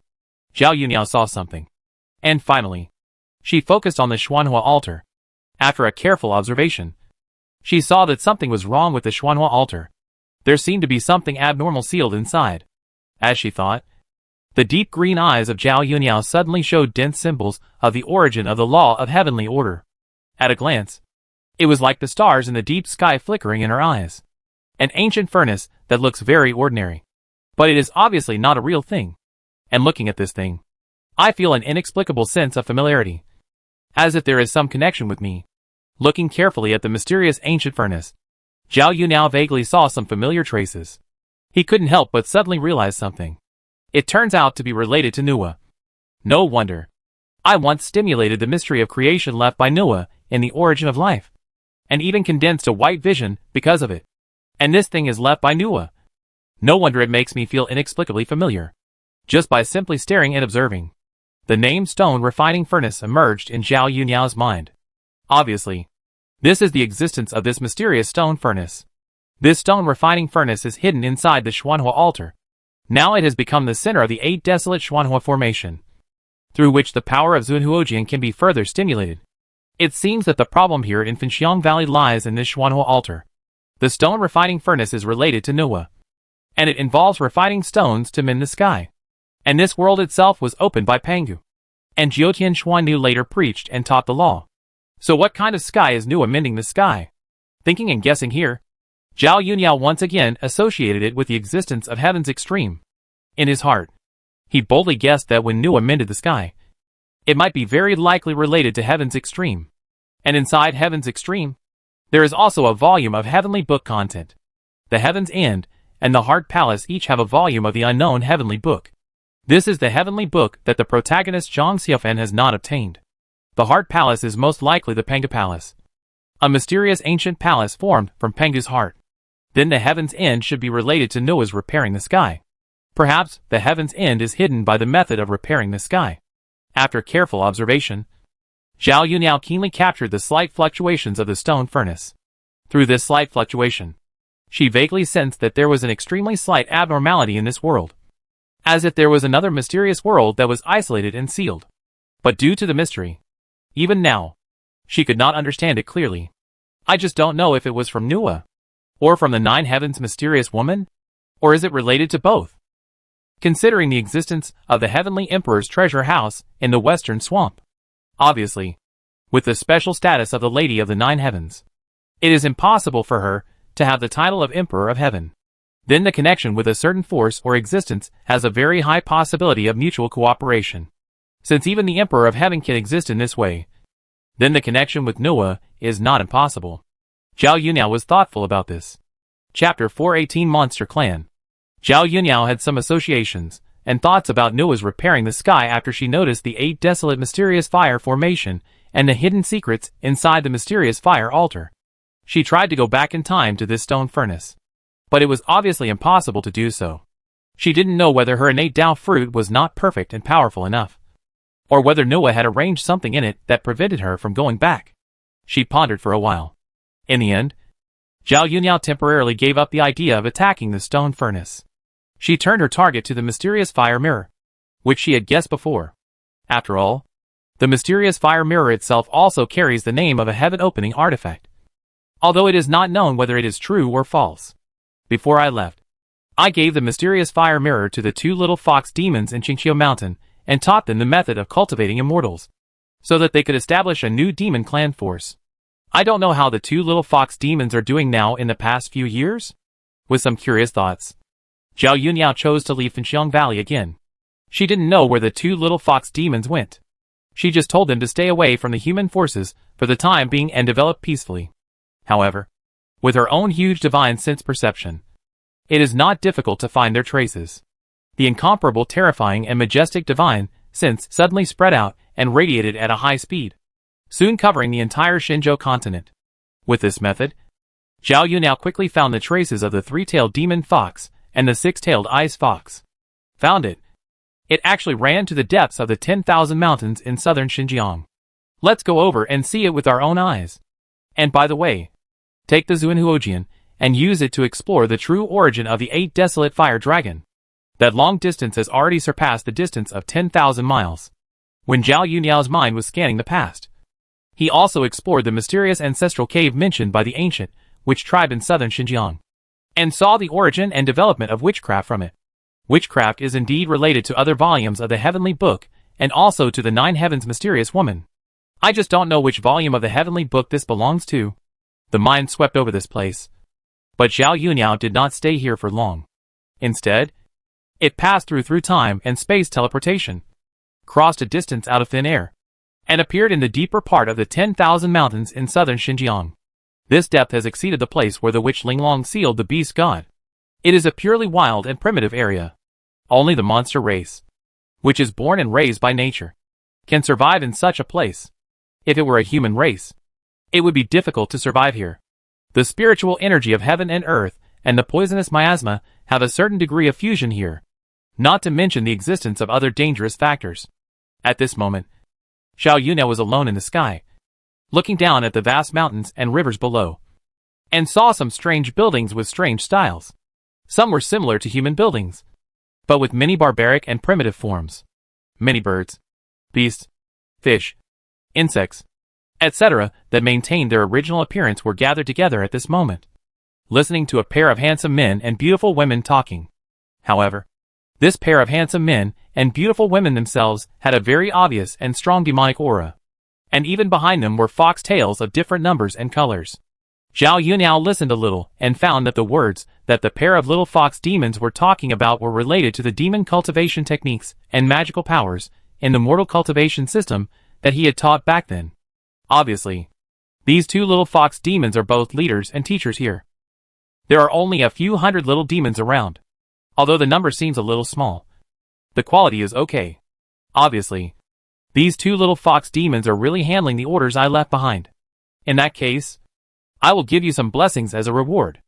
[SPEAKER 1] Zhao Yunyao saw something, and finally, she focused on the Xuanhua altar. After a careful observation, she saw that something was wrong with the Xuanhua altar. There seemed to be something abnormal sealed inside. As she thought, the deep green eyes of Zhao Yunyao suddenly showed dense symbols of the origin of the law of heavenly order. At a glance, it was like the stars in the deep sky flickering in her eyes. An ancient furnace that looks very ordinary, but it is obviously not a real thing. And looking at this thing, I feel an inexplicable sense of familiarity, as if there is some connection with me. Looking carefully at the mysterious ancient furnace, Zhao Yunyao vaguely saw some familiar traces. He couldn't help but suddenly realize something. It turns out to be related to Nuwa. No wonder. I once stimulated the mystery of creation left by Nuwa in the origin of life, and even condensed a white vision because of it. And this thing is left by Nuwa. No wonder it makes me feel inexplicably familiar. Just by simply staring and observing, the name stone refining furnace emerged in Zhao Yunyao's mind. Obviously, this is the existence of this mysterious stone furnace. This stone refining furnace is hidden inside the Xuanhua altar. Now it has become the center of the 8 desolate Xuanhua formation, through which the power of Zuanhuojian can be further stimulated. It seems that the problem here in Finxiang Valley lies in this Xuanhua altar. The stone refining furnace is related to Nuwa, and it involves refining stones to mend the sky. And this world itself was opened by Pangu. And Jiutian Xuannu later preached and taught the law. So what kind of sky is Nua mending the sky? Thinking and guessing here, Zhao Yunyan once again associated it with the existence of heaven's extreme. In his heart, he boldly guessed that when Nua mended the sky, it might be very likely related to heaven's extreme. And inside heaven's extreme, there is also a volume of heavenly book content. The Heaven's End and the Heart Palace each have a volume of the unknown heavenly book. This is the heavenly book that the protagonist Zhang Xiaofen has not obtained. The Heart Palace is most likely the Pengu Palace, a mysterious ancient palace formed from Pengu's heart. Then the Heaven's End should be related to Noah's repairing the sky. Perhaps the Heaven's End is hidden by the method of repairing the sky. After careful observation, Zhao Yunyan keenly captured the slight fluctuations of the stone furnace. Through this slight fluctuation, she vaguely sensed that there was an extremely slight abnormality in this world, as if there was another mysterious world that was isolated and sealed. But due to the mystery, even now, she could not understand it clearly. I just don't know if it was from Nua, or from the Nine Heavens' mysterious woman, or is it related to both? Considering the existence of the Heavenly Emperor's treasure house in the Western Swamp, obviously, with the special status of the Lady of the Nine Heavens, it is impossible for her to have the title of Emperor of Heaven. Then the connection with a certain force or existence has a very high possibility of mutual cooperation. Since even the Emperor of Heaven can exist in this way, then the connection with Noah is not impossible. Zhao Yunyan was thoughtful about this. Chapter 418 Monster Clan. Zhao Yunyan had some associations and thoughts about Noah's repairing the sky after she noticed the 8 desolate mysterious fire formation and the hidden secrets inside the mysterious fire altar. She tried to go back in time to this stone furnace, but it was obviously impossible to do so. She didn't know whether her innate Dao fruit was not perfect and powerful enough, or whether Noah had arranged something in it that prevented her from going back. She pondered for a while. In the end, Zhao Yunyan temporarily gave up the idea of attacking the stone furnace. She turned her target to the mysterious fire mirror, which she had guessed before. After all, the mysterious fire mirror itself also carries the name of a heaven-opening artifact, although it is not known whether it is true or false. Before I left, I gave the mysterious fire mirror to the 2 little fox demons in Qingqiu Mountain and taught them the method of cultivating immortals, so that they could establish a new demon clan force. I don't know how the 2 little fox demons are doing now in the past few years. With some curious thoughts, Zhao Yunyan chose to leave Fenxiang Valley again. She didn't know where the 2 little fox demons went. She just told them to stay away from the human forces for the time being and develop peacefully. However, with her own huge divine sense perception, it is not difficult to find their traces. The incomparable, terrifying, and majestic divine sense suddenly spread out and radiated at a high speed, soon covering the entire Shenzhou continent. With this method, Zhao Yunyan quickly found the traces of the 3-tailed demon fox and the 6-tailed ice fox. Found it. It actually ran to the depths of the 10,000 mountains in southern Xinjiang. Let's go over and see it with our own eyes. And by the way, take the Zuanhuojian and use it to explore the true origin of the 8 desolate fire dragon. That long distance has already surpassed the distance of 10,000 miles. When Zhao Yunyan's mind was scanning the past, he also explored the mysterious ancestral cave mentioned by the ancient witch tribe in southern Xinjiang, and saw the origin and development of witchcraft from it. Witchcraft is indeed related to other volumes of the Heavenly Book, and also to the 9 Heavens' mysterious woman. I just don't know which volume of the Heavenly Book this belongs to. The mind swept over this place. But Zhao Yunyan did not stay here for long. Instead, it passed through time and space teleportation, crossed a distance out of thin air, and appeared in the deeper part of the 10,000 mountains in southern Xinjiang. This depth has exceeded the place where the witch Linglong sealed the beast god. It is a purely wild and primitive area. Only the monster race, which is born and raised by nature, can survive in such a place. If it were a human race, it would be difficult to survive here. The spiritual energy of heaven and earth and the poisonous miasma have a certain degree of fusion here, not to mention the existence of other dangerous factors. At this moment, Zhao Yunyan was alone in the sky, looking down at the vast mountains and rivers below, and saw some strange buildings with strange styles. Some were similar to human buildings, but with many barbaric and primitive forms. Many birds, beasts, fish, insects, etc., that maintained their original appearance were gathered together at this moment, listening to a pair of handsome men and beautiful women talking. However, this pair of handsome men and beautiful women themselves had a very obvious and strong demonic aura. and even behind them were fox tails of different numbers and colors. Zhao Yuniao listened a little and found that the words that the pair of little fox demons were talking about were related to the demon cultivation techniques and magical powers in the mortal cultivation system that he had taught back then. Obviously, these two little fox demons are both leaders and teachers here. There are only a few hundred little demons around. Although the number seems a little small, the quality is okay. Obviously, these two little fox demons are really handling the orders I left behind. In that case, I will give you some blessings as a reward.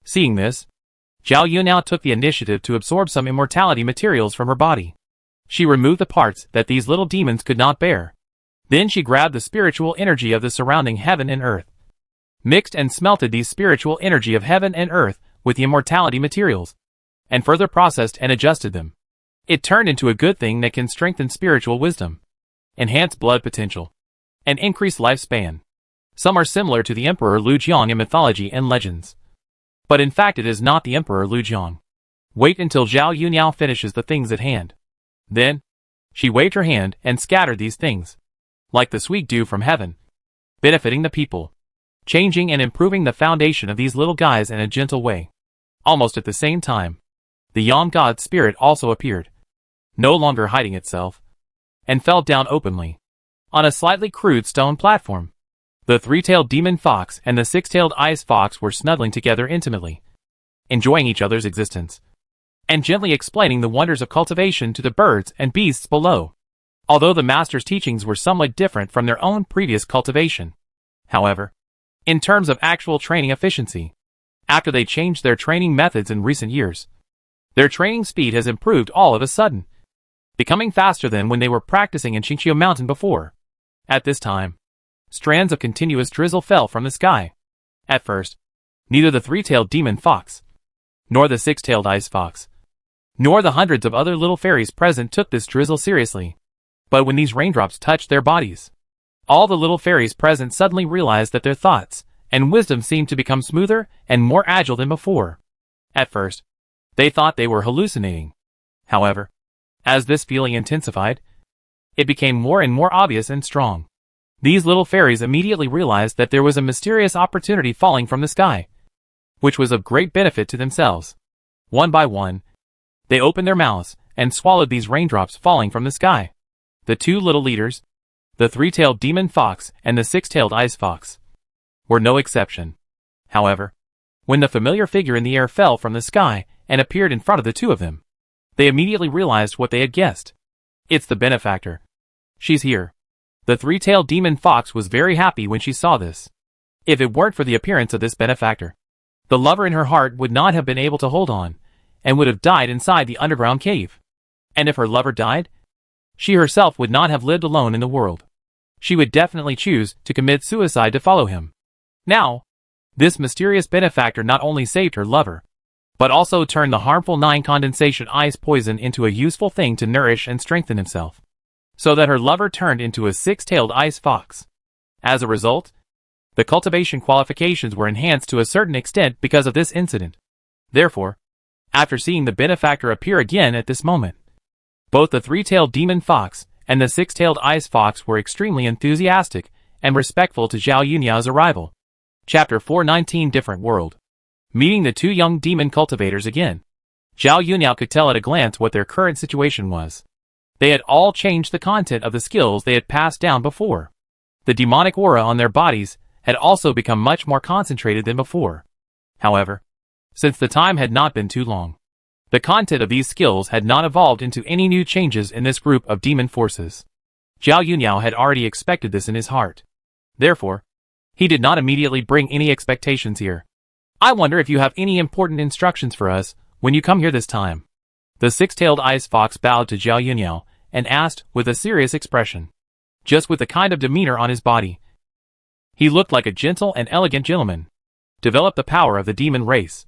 [SPEAKER 1] Seeing this, Zhao Yunao took the initiative to absorb some immortality materials from her body. She removed the parts that these little demons could not bear. Then she grabbed the spiritual energy of the surrounding heaven and earth, mixed and smelted these spiritual energy of heaven and earth with the immortality materials, and further processed and adjusted them. It turned into a good thing that can strengthen spiritual wisdom, enhance blood potential, and increase lifespan. Some are similar to the Emperor Lu Jiang in mythology and legends. But in fact it is not the Emperor Lu Jiang. Wait until Zhao Yuniao finishes the things at hand. Then, she waved her hand and scattered these things, like the sweet dew from heaven, benefiting the people, changing and improving the foundation of these little guys in a gentle way. Almost at the same time, the Yom God spirit also appeared, no longer hiding itself, and fell down openly, on a slightly crude stone platform. The three-tailed demon fox and the six-tailed ice fox were snuggling together intimately, enjoying each other's existence, and gently explaining the wonders of cultivation to the birds and beasts below. Although the master's teachings were somewhat different from their own previous cultivation, however, in terms of actual training efficiency, after they changed their training methods in recent years, their training speed has improved all of a sudden, becoming faster than when they were practicing in Qingqiu Mountain before. At this time, strands of continuous drizzle fell from the sky. At first, neither the three-tailed demon fox, nor the six-tailed ice fox, nor the hundreds of other little fairies present took this drizzle seriously. But when these raindrops touched their bodies, all the little fairies present suddenly realized that their thoughts and wisdom seemed to become smoother and more agile than before. At first, they thought they were hallucinating. However, as this feeling intensified, it became more and more obvious and strong. These little fairies immediately realized that there was a mysterious opportunity falling from the sky, which was of great benefit to themselves. One by one, they opened their mouths and swallowed these raindrops falling from the sky. The two little leaders, the three-tailed demon fox and the six-tailed ice fox, were no exception. However, when the familiar figure in the air fell from the sky and appeared in front of the two of them, they immediately realized what they had guessed. It's the benefactor. She's here. The three-tailed demon fox was very happy when she saw this. If it weren't for the appearance of this benefactor, the lover in her heart would not have been able to hold on, and would have died inside the underground cave. And if her lover died, she herself would not have lived alone in the world. She would definitely choose to commit suicide to follow him. Now, this mysterious benefactor not only saved her lover, but also turned the harmful 9-condensation ice poison into a useful thing to nourish and strengthen himself, so that her lover turned into a six-tailed ice fox. As a result, the cultivation qualifications were enhanced to a certain extent because of this incident. Therefore, after seeing the benefactor appear again at this moment, both the three-tailed demon fox and the six-tailed ice fox were extremely enthusiastic and respectful to Zhao Yunyao's arrival. Chapter 419 Different World. Meeting the two young demon cultivators again, Zhao Yuniao could tell at a glance what their current situation was. They had all changed the content of the skills they had passed down before. The demonic aura on their bodies had also become much more concentrated than before. However, since the time had not been too long, the content of these skills had not evolved into any new changes in this group of demon forces. Zhao Yuniao had already expected this in his heart. Therefore, he did not immediately bring any expectations here. I wonder if you have any important instructions for us when you come here this time. The six-tailed ice fox bowed to Zhao Yuniao and asked with a serious expression, just with the kind of demeanor on his body. He looked like a gentle and elegant gentleman. Develop the power of the demon race,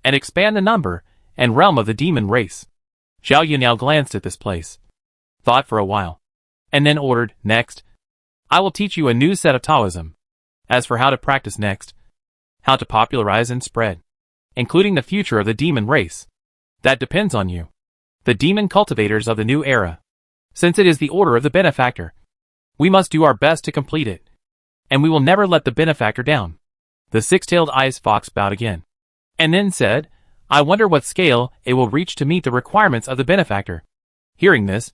[SPEAKER 1] and expand the number and realm of the demon race. Zhao Yuniao glanced at this place, thought for a while, and then ordered, next, I will teach you a new set of Taoism. As for how to practice next, how to popularize and spread, including the future of the demon race, that depends on you, the demon cultivators of the new era. Since it is the order of the benefactor, We must do our best to complete it. And we will never let the benefactor down. The six-tailed ice fox bowed again. And then said, I wonder what scale it will reach to meet the requirements of the benefactor. Hearing this,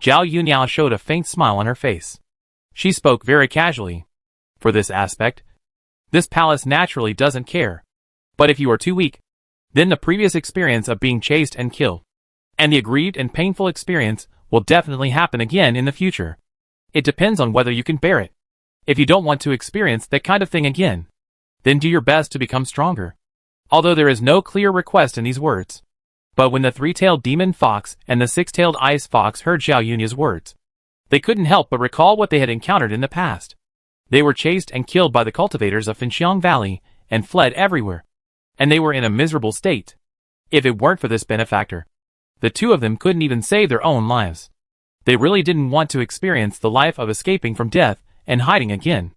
[SPEAKER 1] Zhao Yuniao showed a faint smile on her face. She spoke very casually. For this aspect, this palace naturally doesn't care. But if you are too weak, then the previous experience of being chased and killed, and the aggrieved and painful experience will definitely happen again in the future. It depends on whether you can bear it. If you don't want to experience that kind of thing again, then do your best to become stronger. Although there is no clear request in these words. But when the three-tailed demon fox and the six-tailed ice fox heard Zhao Yunya's words, they couldn't help but recall what they had encountered in the past. They were chased and killed by the cultivators of Finxiang Valley and fled everywhere. And they were in a miserable state. If it weren't for this benefactor, the two of them couldn't even save their own lives. They really didn't want to experience the life of escaping from death and hiding again.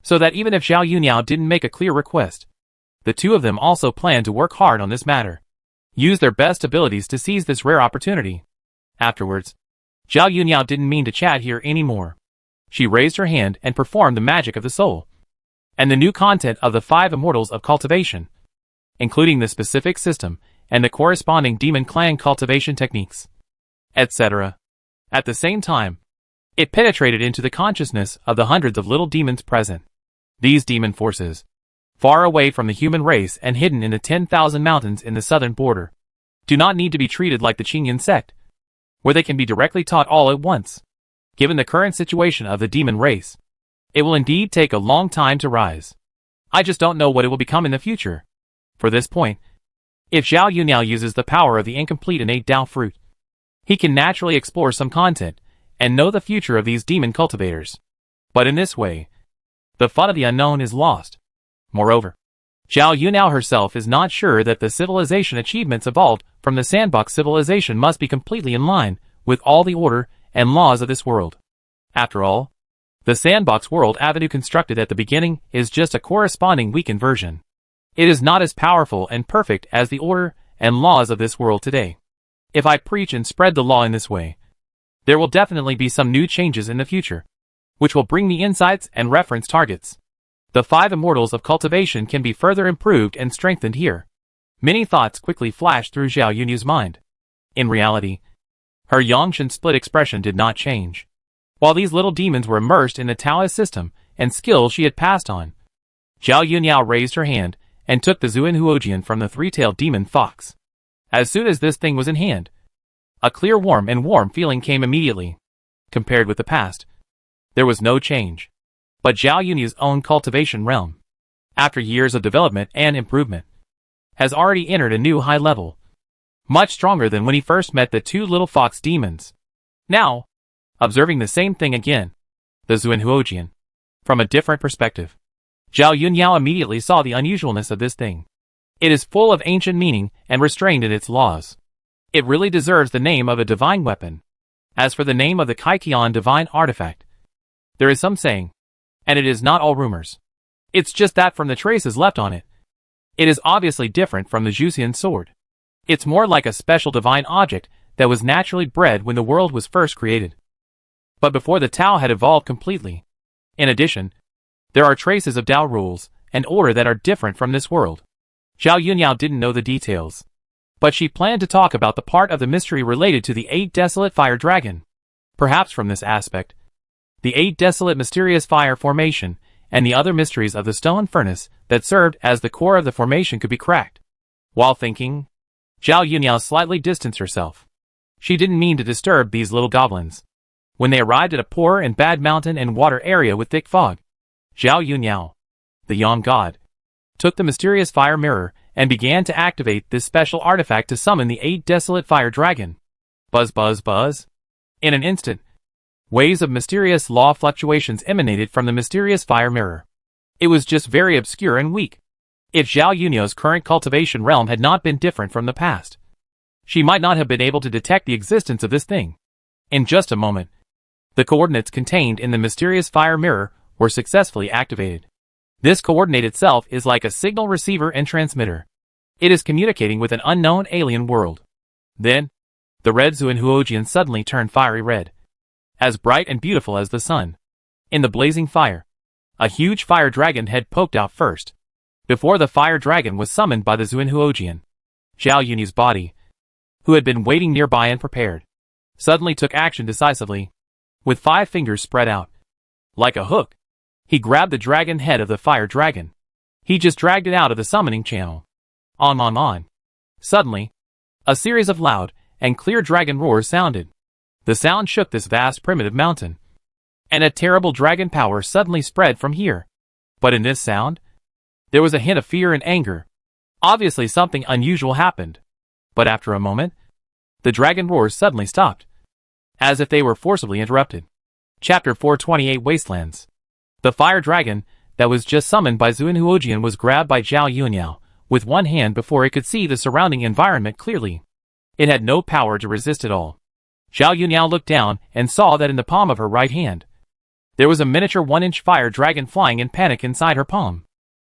[SPEAKER 1] So that even if Zhao Yuniao didn't make a clear request, the two of them also planned to work hard on this matter. Use their best abilities to seize this rare opportunity. Afterwards, Zhao Yuniao didn't mean to chat here anymore. She raised her hand and performed the magic of the soul. And the new content of the 5 immortals of cultivation, including the specific system and the corresponding demon clan cultivation techniques, etc. At the same time, it penetrated into the consciousness of the hundreds of little demons present. These demon forces, far away from the human race and hidden in the 10,000 mountains in the southern border, do not need to be treated like the Qingyan sect, where they can be directly taught all at once. Given the current situation of the demon race, it will indeed take a long time to rise. I just don't know what it will become in the future. For this point, if Zhao Yuniao uses the power of the incomplete innate Dao fruit, he can naturally explore some content and know the future of these demon cultivators. But in this way, the fun of the unknown is lost. Moreover, Zhao Yuniao herself is not sure that the civilization achievements evolved from the sandbox civilization must be completely in line with all the order and laws of this world. After all, the sandbox world avenue constructed at the beginning is just a corresponding weakened version. It is not as powerful and perfect as the order and laws of this world today. If I preach and spread the law in this way, there will definitely be some new changes in the future, which will bring me insights and reference targets. The 5 immortals of cultivation can be further improved and strengthened here. Many thoughts quickly flashed through Zhao Yunya's mind. In reality, her Yongshan split expression did not change. While these little demons were immersed in the Taoist system and skills she had passed on, Zhao Yuniao raised her hand and took the Zuan Huojian from the three-tailed demon fox. As soon as this thing was in hand, a clear warm feeling came immediately. Compared with the past, there was no change. But Zhao Yunya's own cultivation realm, after years of development and improvement, has already entered a new high level, much stronger than when he first met the 2 little fox demons. Now, observing the same thing again, the Zuan Huojian, from a different perspective, Zhao Yuniao immediately saw the unusualness of this thing. It is full of ancient meaning and restrained in its laws. It really deserves the name of a divine weapon. As for the name of the Kaikion divine artifact, there is some saying, and it is not all rumors. It's just that from the traces left on it, it is obviously different from the Zhuxian sword. It's more like a special divine object that was naturally bred when the world was first created, but before the Tao had evolved completely. In addition, there are traces of Tao rules and order that are different from this world. Zhao Yuniao didn't know the details, but she planned to talk about the part of the mystery related to the 8 desolate fire dragon. Perhaps from this aspect, the 8 desolate mysterious fire formation and the other mysteries of the stone furnace that served as the core of the formation could be cracked. While thinking, Zhao Yuniao slightly distanced herself. She didn't mean to disturb these little goblins. When they arrived at a poor and bad mountain and water area with thick fog, Zhao Yuniao, the Yang god, took the mysterious fire mirror and began to activate this special artifact to summon the 8 desolate fire dragon. Buzz buzz buzz. In an instant, waves of mysterious law fluctuations emanated from the mysterious fire mirror. It was just very obscure and weak. If Zhao Yuniao's current cultivation realm had not been different from the past, she might not have been able to detect the existence of this thing. In just a moment, the coordinates contained in the mysterious fire mirror were successfully activated. This coordinate itself is like a signal receiver and transmitter. It is communicating with an unknown alien world. Then, the red Zuan Huojian suddenly turned fiery red, as bright and beautiful as the sun. In the blazing fire, a huge fire dragon head poked out first. Before the fire dragon was summoned by the Xuanhuojian, Zhao Yunya's body, who had been waiting nearby and prepared, suddenly took action decisively. With 5 fingers spread out, like a hook, he grabbed the dragon head of the fire dragon. He just dragged it out of the summoning channel. On. Suddenly, a series of loud and clear dragon roars sounded. The sound shook this vast primitive mountain, and a terrible dragon power suddenly spread from here. But in this sound, there was a hint of fear and anger. Obviously something unusual happened. But after a moment, the dragon roars suddenly stopped, as if they were forcibly interrupted. Chapter 428 Wastelands. The fire dragon that was just summoned by Xuanhuojian was grabbed by Zhao Yunyao with one hand before it could see the surrounding environment clearly. It had no power to resist at all. Zhao Yunyao looked down and saw that in the palm of her right hand, there was a miniature 1-inch fire dragon flying in panic inside her palm.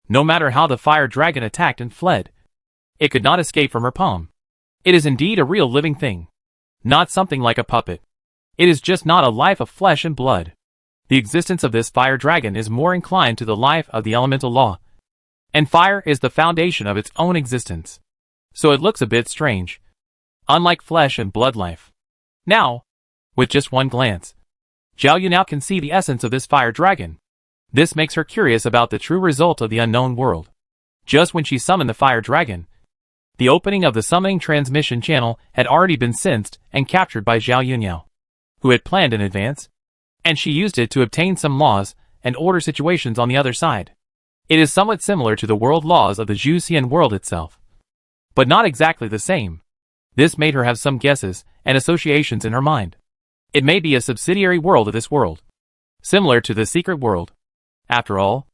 [SPEAKER 1] No matter how the fire dragon attacked and fled, it could not escape from her palm. It is indeed a real living thing, not something like a puppet. It is just not a life of flesh and blood. The existence of this fire dragon is more inclined to the life of the elemental law, and fire is the foundation of its own existence. So it looks a bit strange, unlike flesh and blood life. Now, with just one glance, Zhao Yunyao can see the essence of this fire dragon. This makes her curious about the true result of the unknown world. Just when she summoned the fire dragon, the opening of the summoning transmission channel had already been sensed and captured by Zhao Yunyao, who had planned in advance, and she used it to obtain some laws and order situations on the other side. It is somewhat similar to the world laws of the Zhuxian world itself, but not exactly the same. This made her have some guesses and associations in her mind. It may be a subsidiary world of this world, similar to the secret world. After all,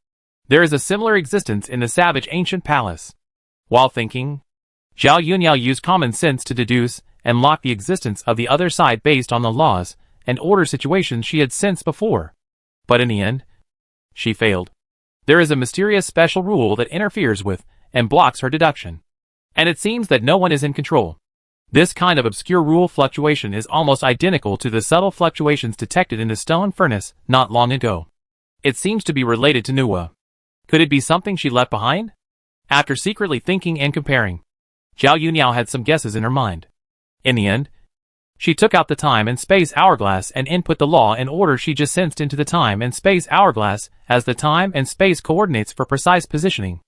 [SPEAKER 1] there is a similar existence in the savage ancient palace. While thinking, Zhao Yunyao used common sense to deduce and lock the existence of the other side based on the laws and order situations she had sensed before. But in the end, she failed. There is a mysterious special rule that interferes with and blocks her deduction, and it seems that no one is in control. This kind of obscure rule fluctuation is almost identical to the subtle fluctuations detected in the stone furnace not long ago. It seems to be related to Nuwa. Could it be something she left behind? After secretly thinking and comparing, Zhao Yunyao had some guesses in her mind. In the end, she took out the time and space hourglass and input the law and order she just sensed into the time and space hourglass as the time and space coordinates for precise positioning.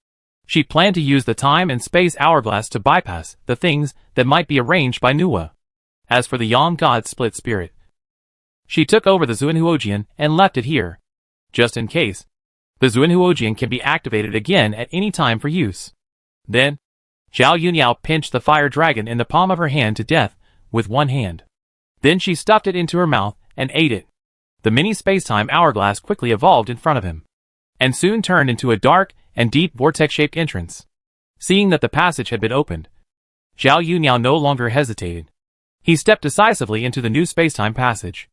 [SPEAKER 1] She planned to use the time and space hourglass to bypass the things that might be arranged by Nuwa. As for the Yang God's split spirit, she took over the Xuanhuojian and left it here, just in case. The Xuanhuojian can be activated again at any time for use. Then, Zhao Yunyao pinched the fire dragon in the palm of her hand to death with one hand. Then she stuffed it into her mouth and ate it. The mini space-time hourglass quickly evolved in front of him, and soon turned into a dark and deep vortex-shaped entrance. Seeing that the passage had been opened, Zhao Yunyao no longer hesitated. He stepped decisively into the new space-time passage.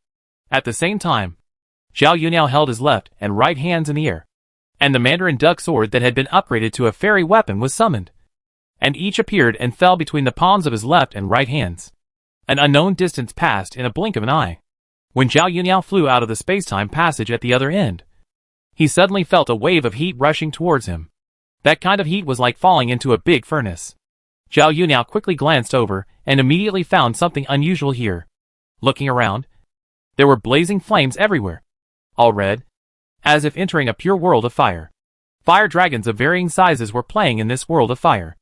[SPEAKER 1] At the same time, Zhao Yunyao held his left and right hands in the air, and the Mandarin duck sword that had been upgraded to a fairy weapon was summoned, and each appeared and fell between the palms of his left and right hands. An unknown distance passed in a blink of an eye. When Zhao Yunyao flew out of the space-time passage at the other end, he suddenly felt a wave of heat rushing towards him. That kind of heat was like falling into a big furnace. Zhao Yunyao quickly glanced over and immediately found something unusual here. Looking around, there were blazing flames everywhere, all red, as if entering a pure world of fire. Fire dragons of varying sizes were playing in this world of fire.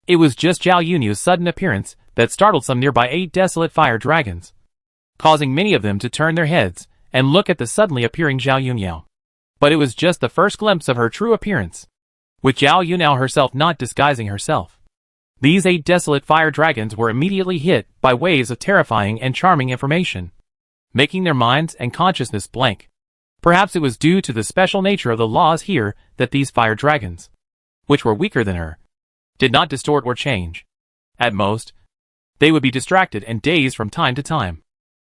[SPEAKER 1] It was just Zhao Yunyao's sudden appearance that startled some nearby 8 desolate fire dragons, causing many of them to turn their heads and look at the suddenly appearing Zhao Yunyao. But it was just the first glimpse of her true appearance, with Zhao Yunyao herself not disguising herself. These 8 desolate fire dragons were immediately hit by waves of terrifying and charming information, making their minds and consciousness blank. Perhaps it was due to the special nature of the laws here that these fire dragons, which were weaker than her, did not distort or change. At most, they would be distracted and dazed from time to time.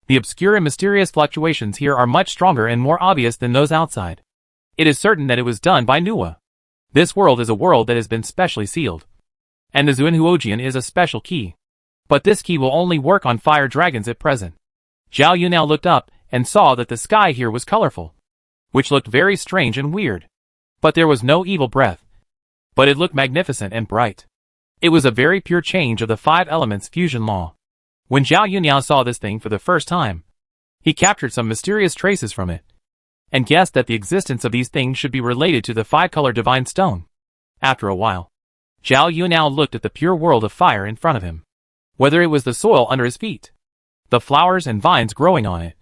[SPEAKER 1] The obscure and mysterious fluctuations here are much stronger and more obvious than those outside. It is certain that it was done by Nuwa. This world is a world that has been specially sealed, and the Xuanhuojian is a special key. But this key will only work on fire dragons at present. Zhao Yunyao looked up and saw that the sky here was colorful, which looked very strange and weird. But there was no evil breath. But it looked magnificent and bright. It was a very pure change of the 5 elements fusion law. When Zhao Yuniao saw this thing for the first time, he captured some mysterious traces from it, and guessed that the existence of these things should be related to the 5-color divine stone. After a while, Zhao Yuniao looked at the pure world of fire in front of him. Whether it was the soil under his feet, the flowers and vines growing on it,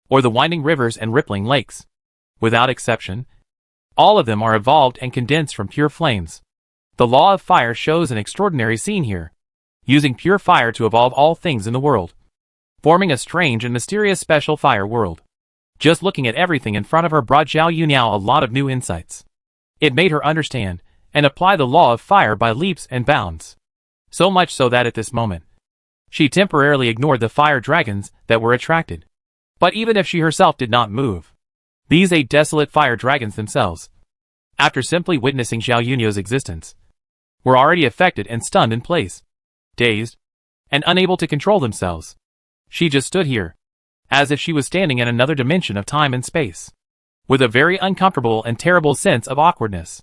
[SPEAKER 1] or the winding rivers and rippling lakes, without exception, all of them are evolved and condensed from pure flames. The law of fire shows an extraordinary scene here, using pure fire to evolve all things in the world, forming a strange and mysterious special fire world. Just looking at everything in front of her brought Zhao Yuniao a lot of new insights. It made her understand and apply the law of fire by leaps and bounds. So much so that at this moment, she temporarily ignored the fire dragons that were attracted. But even if she herself did not move, these 8 desolate fire dragons themselves, after simply witnessing Zhao Yuniao's existence, were already affected and stunned in place, dazed, and unable to control themselves. She just stood here, as if she was standing in another dimension of time and space, with a very uncomfortable and terrible sense of awkwardness.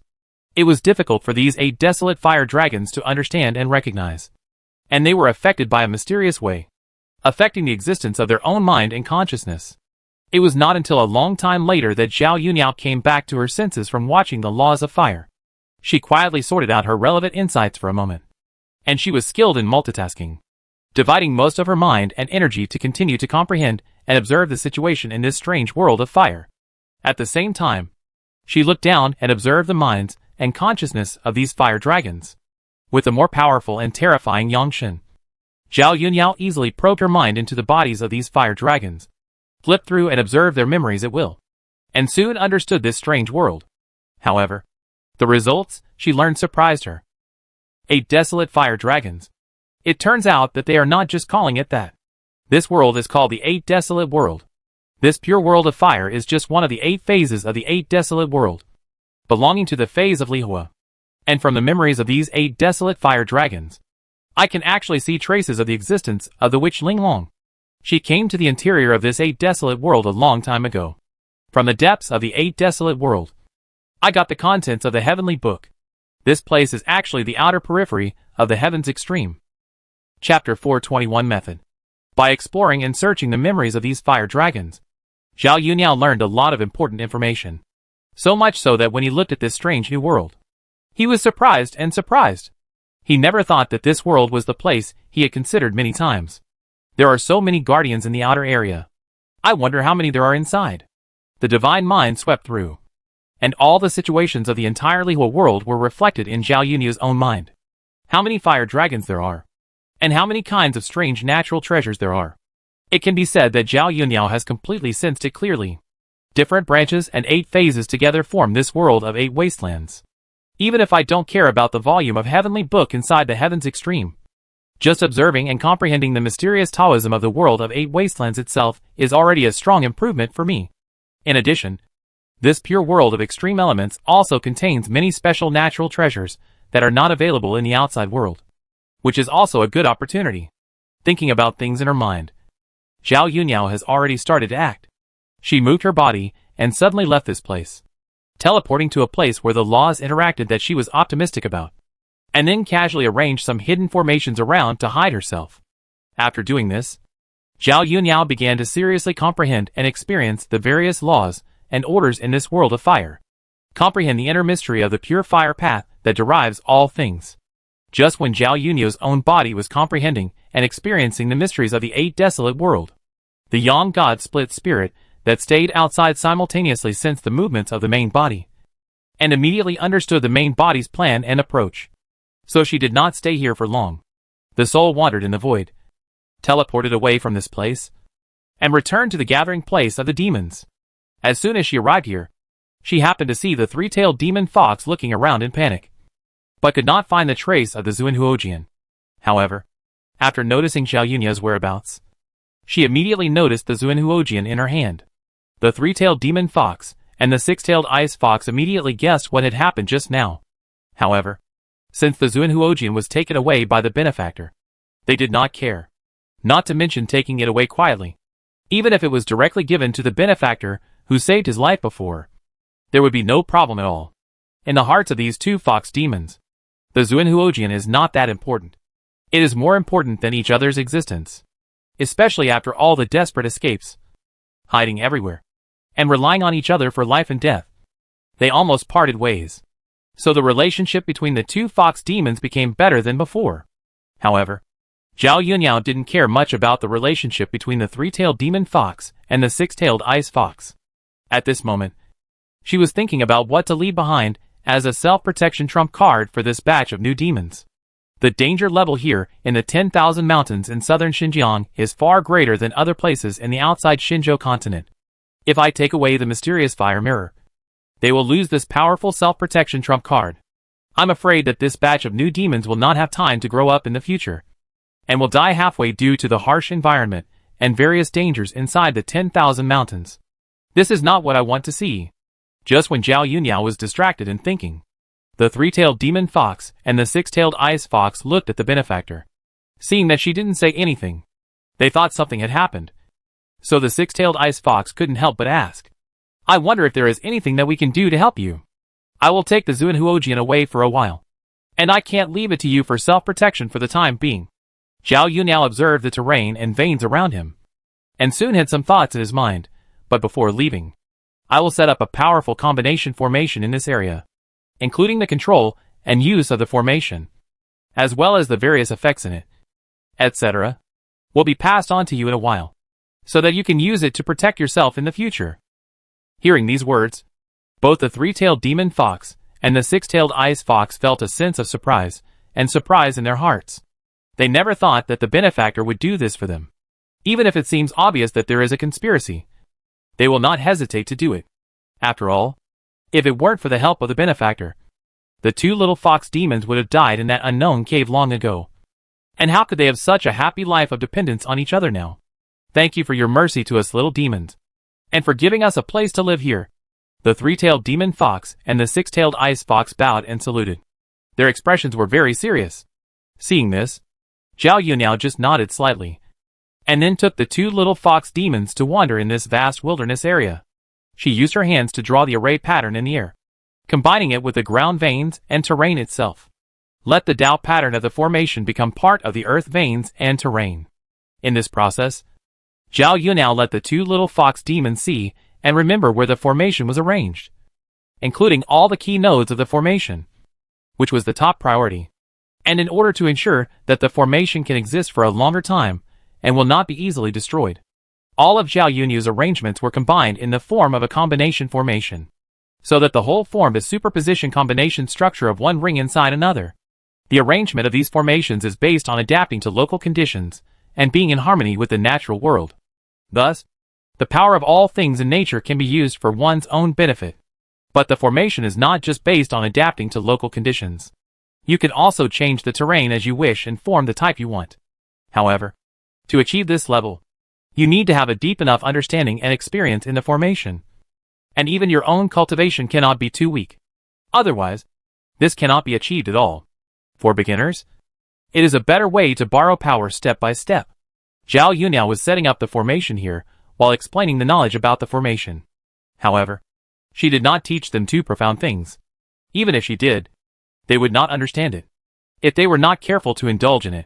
[SPEAKER 1] It was difficult for these 8 desolate fire dragons to understand and recognize, and they were affected by a mysterious way, affecting the existence of their own mind and consciousness. It was not until a long time later that Zhao Yuniao came back to her senses from watching the laws of fire. She quietly sorted out her relevant insights for a moment, and she was skilled in multitasking, dividing most of her mind and energy to continue to comprehend and observe the situation in this strange world of fire. At the same time, she looked down and observed the minds and consciousness of these fire dragons, with the more powerful and terrifying Yangshan. Zhao Yuniao easily probed her mind into the bodies of these fire dragons, flipped through and observed their memories at will, and soon understood this strange world. However, the results she learned surprised her. 8 desolate fire dragons. It turns out that they are not just calling it that. This world is called the 8 desolate world. This pure world of fire is just one of the 8 phases of the 8 desolate world, belonging to the phase of Lihua. And from the memories of these 8 desolate fire dragons, I can actually see traces of the existence of the witch Linglong. She came to the interior of this 8 desolate world a long time ago. From the depths of the 8 desolate world, I got the contents of the heavenly book. This place is actually the outer periphery of the heaven's extreme. Chapter 421 Method. By exploring and searching the memories of these fire dragons, Zhao Yuniao learned a lot of important information. So much so that when he looked at this strange new world, he was surprised and surprised. He never thought that this world was the place he had considered many times. There are so many guardians in the outer area. I wonder how many there are inside. The divine mind swept through, and all the situations of the entire Lihua world were reflected in Zhao Yuniao's own mind. How many fire dragons there are, and how many kinds of strange natural treasures there are. It can be said that Zhao Yuniao has completely sensed it clearly. Different branches and 8 phases together form this world of 8 wastelands. Even if I don't care about the volume of heavenly book inside the heaven's extreme, just observing and comprehending the mysterious Taoism of the world of 8 wastelands itself is already a strong improvement for me. In addition, this pure world of extreme elements also contains many special natural treasures that are not available in the outside world, which is also a good opportunity. Thinking about things in her mind, Zhao Yuniao has already started to act. She moved her body and suddenly left this place, teleporting to a place where the laws interacted that she was optimistic about, and then casually arranged some hidden formations around to hide herself. After doing this, Zhao Yuniao began to seriously comprehend and experience the various laws and orders in this world of fire, comprehend the inner mystery of the pure fire path that derives all things. Just when Zhao Yuniao's own body was comprehending and experiencing the mysteries of the 8 desolate world, the Yang God split spirit that stayed outside simultaneously sensed the movements of the main body, and immediately understood the main body's plan and approach. So she did not stay here for long. The soul wandered in the void, teleported away from this place, and returned to the gathering place of the demons. As soon as she arrived here, she happened to see the 3-tailed demon fox looking around in panic, but could not find the trace of the Zuanhuojian. However, after noticing Zhao Yuniao's whereabouts, she immediately noticed the Zuanhuojian in her hand. The 3-tailed demon fox and the 6-tailed ice fox immediately guessed what had happened just now. However, since the Zuanhuojian was taken away by the benefactor, they did not care, not to mention taking it away quietly. Even if it was directly given to the benefactor who saved his life before, there would be no problem at all. In the hearts of these two fox demons, the Zuinhuojian is not that important. It is more important than each other's existence, especially after all the desperate escapes, hiding everywhere, and relying on each other for life and death. They almost parted ways. So the relationship between the two fox demons became better than before. However, Zhao Yunyao didn't care much about the relationship between the three-tailed demon fox and the six-tailed ice fox. At this moment, she was thinking about what to leave behind as a self-protection trump card for this batch of new demons. The danger level here in the 10,000 mountains in southern Xinjiang is far greater than other places in the outside Xinzhou continent. If I take away the mysterious fire mirror, they will lose this powerful self-protection trump card. I'm afraid that this batch of new demons will not have time to grow up in the future, and will die halfway due to the harsh environment and various dangers inside the 10,000 mountains. This is not what I want to see. Just when Zhao Yunyao was distracted and thinking, the three-tailed demon fox and the six-tailed ice fox looked at the benefactor. Seeing that she didn't say anything, they thought something had happened. So the six-tailed ice fox couldn't help but ask, I wonder if there is anything that we can do to help you. I will take the Zuinhuojian away for a while, and I can't leave it to you for self-protection for the time being. Zhao Yunyao observed the terrain and veins around him, and soon had some thoughts in his mind, but before leaving, I will set up a powerful combination formation in this area, including the control and use of the formation, as well as the various effects in it, etc., will be passed on to you in a while, so that you can use it to protect yourself in the future. Hearing these words, both the three-tailed demon fox and the six-tailed ice fox felt a sense of surprise in their hearts. They never thought that the benefactor would do this for them. Even if it seems obvious that there is a conspiracy, they will not hesitate to do it. After all, if it weren't for the help of the benefactor, the two little fox demons would have died in that unknown cave long ago. And how could they have such a happy life of dependence on each other now? Thank you for your mercy to us little demons, and for giving us a place to live here. The three-tailed demon fox and the six-tailed ice fox bowed and saluted. Their expressions were very serious. Seeing this, Zhao Yunyao just nodded slightly, and then took the two little fox demons to wander in this vast wilderness area. She used her hands to draw the array pattern in the air, combining it with the ground veins and terrain itself. Let the Tao pattern of the formation become part of the earth veins and terrain. In this process, Zhao Yunyao let the two little fox demons see and remember where the formation was arranged, including all the key nodes of the formation, which was the top priority. And in order to ensure that the formation can exist for a longer time and will not be easily destroyed, all of Zhao Yunyao's arrangements were combined in the form of a combination formation, so that the whole formed a superposition combination structure of one ring inside another. The arrangement of these formations is based on adapting to local conditions and being in harmony with the natural world. Thus, the power of all things in nature can be used for one's own benefit. But the formation is not just based on adapting to local conditions. You can also change the terrain as you wish and form the type you want. However, to achieve this level, you need to have a deep enough understanding and experience in the formation. And even your own cultivation cannot be too weak. Otherwise, this cannot be achieved at all. For beginners, it is a better way to borrow power step by step. Zhao Yunyao was setting up the formation here, while explaining the knowledge about the formation. However, she did not teach them too profound things. Even if she did, they would not understand it. If they were not careful to indulge in it,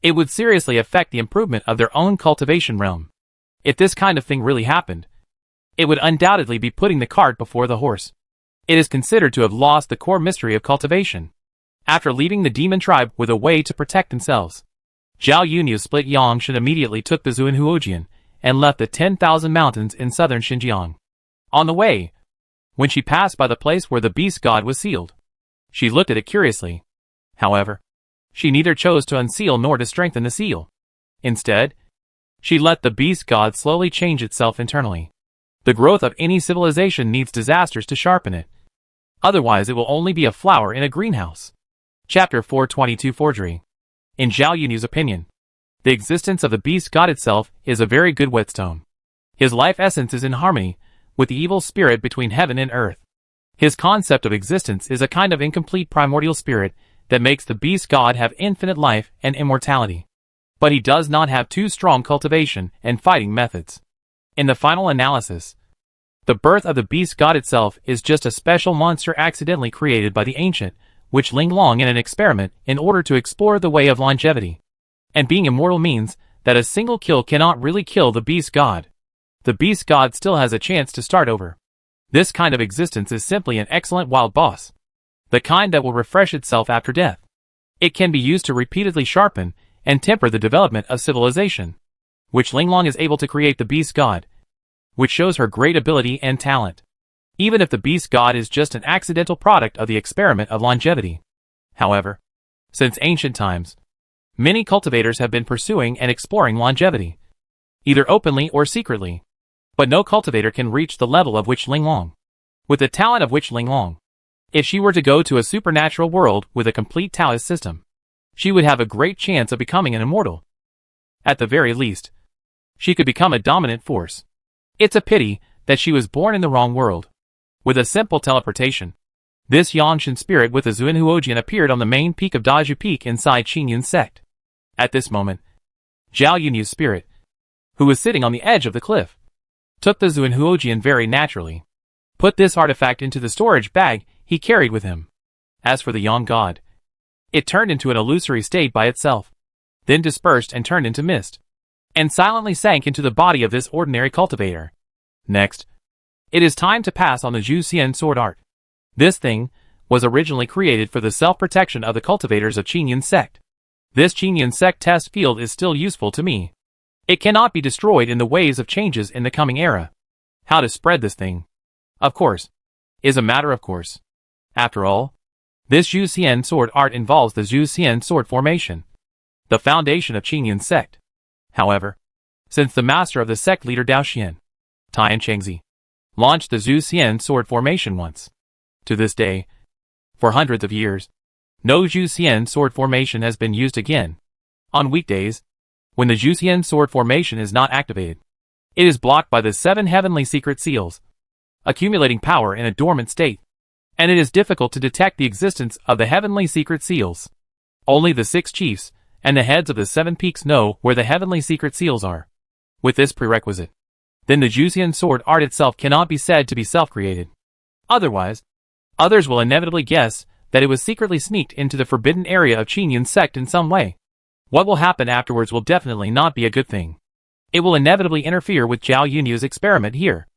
[SPEAKER 1] it would seriously affect the improvement of their own cultivation realm. If this kind of thing really happened, it would undoubtedly be putting the cart before the horse. It is considered to have lost the core mystery of cultivation. After leaving the demon tribe with a way to protect themselves, Zhao Yunyao's split Yangshan immediately took the Zuinhuojian and left the 10,000 mountains in southern Xinjiang. On the way, when she passed by the place where the beast god was sealed, she looked at it curiously. However, she neither chose to unseal nor to strengthen the seal. Instead, she let the beast god slowly change itself internally. The growth of any civilization needs disasters to sharpen it. Otherwise it will only be a flower in a greenhouse. Chapter 422 Forgery. In Zhao Yunyao's opinion, the existence of the beast god itself is a very good whetstone. His life essence is in harmony with the evil spirit between heaven and earth. His concept of existence is a kind of incomplete primordial spirit that makes the beast god have infinite life and immortality. But he does not have too strong cultivation and fighting methods. In the final analysis, The birth of the beast god itself is just a special monster accidentally created by the ancient, witch Linglong in an experiment in order to explore the way of longevity. And being immortal means that a single kill cannot really kill the beast god. The beast god still has a chance to start over. This kind of existence is simply an excellent wild boss. The kind that will refresh itself after death. It can be used to repeatedly sharpen and temper the development of civilization. Witch Linglong is able to create the beast god, which shows her great ability and talent. Even if the beast god is just an accidental product of the experiment of longevity. However, since ancient times, many cultivators have been pursuing and exploring longevity, either openly or secretly. But no cultivator can reach the level of Witch Linglong. With the talent of Witch Linglong, if she were to go to a supernatural world with a complete Taoist system, she would have a great chance of becoming an immortal. At the very least, she could become a dominant force. It's a pity that she was born in the wrong world. With a simple teleportation, this Yangshan spirit with the Zuinhuojian appeared on the main peak of Daju Peak inside Qingyun sect. At this moment, Zhao Yunyu's spirit, who was sitting on the edge of the cliff, took the Zuinhuojian very naturally, put this artifact into the storage bag he carried with him. As for the Yang god, it turned into an illusory state by itself, then dispersed and turned into mist, and silently sank into the body of this ordinary cultivator. Next, it is time to pass on the Zhu Xian sword art. This thing was originally created for the self-protection of the cultivators of Qingyun sect. This Qingyun sect test field is still useful to me. It cannot be destroyed in the waves of changes in the coming era. How to spread this thing, of course, is a matter of course. After all, this Zhu Xian sword art involves the Zhu Xian sword formation, the foundation of Qingyun sect. However, since the master of the sect leader Dao Xian, Tian Chengzi, launched the Zhu Xian sword formation once, to this day, for hundreds of years, no Zhu Xian sword formation has been used again. On weekdays, when the Zhu Xian sword formation is not activated, it is blocked by the 7 heavenly secret seals, accumulating power in a dormant state, and it is difficult to detect the existence of the heavenly secret seals. Only the 6 chiefs and the heads of the 7 peaks know where the heavenly secret seals are. With this prerequisite, then the Zhu Xian sword art itself cannot be said to be self-created. Otherwise, others will inevitably guess that it was secretly sneaked into the forbidden area of Qingyun sect in some way. What will happen afterwards will definitely not be a good thing. It will inevitably interfere with Zhao Yunyu's experiment here.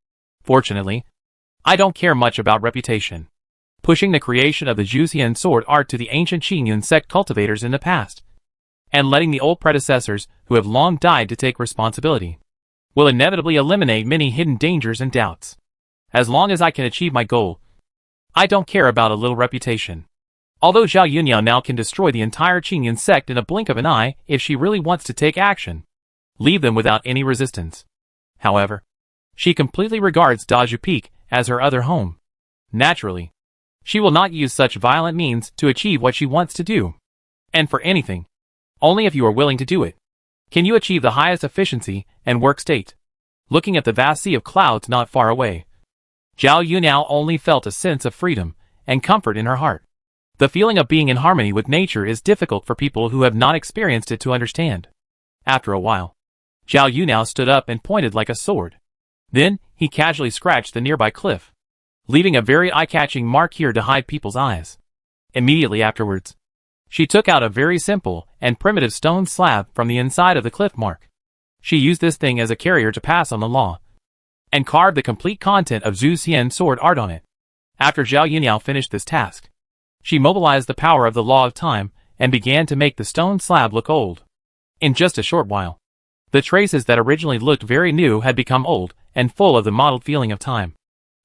[SPEAKER 1] Fortunately, I don't care much about reputation. Pushing the creation of the Zhu Xian sword art to the ancient Qingyun sect cultivators in the past, and letting the old predecessors who have long died to take responsibility, will inevitably eliminate many hidden dangers and doubts. As long as I can achieve my goal, I don't care about a little reputation. Although Zhao Yunyao now can destroy the entire Qingyun sect in a blink of an eye if she really wants to take action, leave them without any resistance. However, she completely regards Daju Peak as her other home. Naturally, she will not use such violent means to achieve what she wants to do. And for anything, only if you are willing to do it, can you achieve the highest efficiency and work state. Looking at the vast sea of clouds not far away, Zhao Yunyao only felt a sense of freedom and comfort in her heart. The feeling of being in harmony with nature is difficult for people who have not experienced it to understand. After a while, Zhao Yunyao stood up and pointed like a sword. Then, he casually scratched the nearby cliff, leaving a very eye-catching mark here to hide people's eyes. Immediately afterwards, she took out a very simple and primitive stone slab from the inside of the cliff mark. She used this thing as a carrier to pass on the law, and carved the complete content of Zhu Xian sword art on it. After Zhao Yunyao finished this task, she mobilized the power of the law of time and began to make the stone slab look old. In just a short while, the traces that originally looked very new had become old and full of the mottled feeling of time.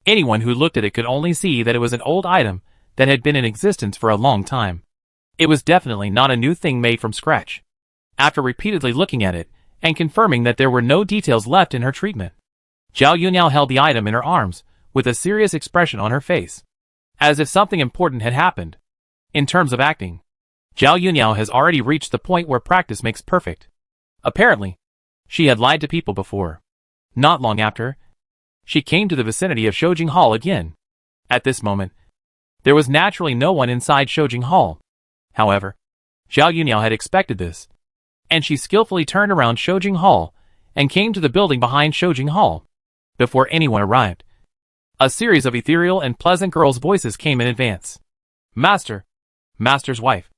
[SPEAKER 1] Anyone who looked at it could only see that it was an old item that had been in existence for a long time. It was definitely not a new thing made from scratch. After repeatedly looking at it and confirming that there were no details left in her treatment, Zhao Yunyao held the item in her arms with a serious expression on her face, as if something important had happened. In terms of acting, Zhao Yunyao has already reached the point where practice makes perfect. Apparently, she had lied to people before. Not long after, she came to the vicinity of Shoujing Hall again. At this moment, there was naturally no one inside Shoujing Hall. However, Zhao Yunyao had expected this, and she skillfully turned around Shoujing Hall and came to the building behind Shoujing Hall. Before anyone arrived, A series of ethereal and pleasant girls' voices came in advance. Master. Master's wife.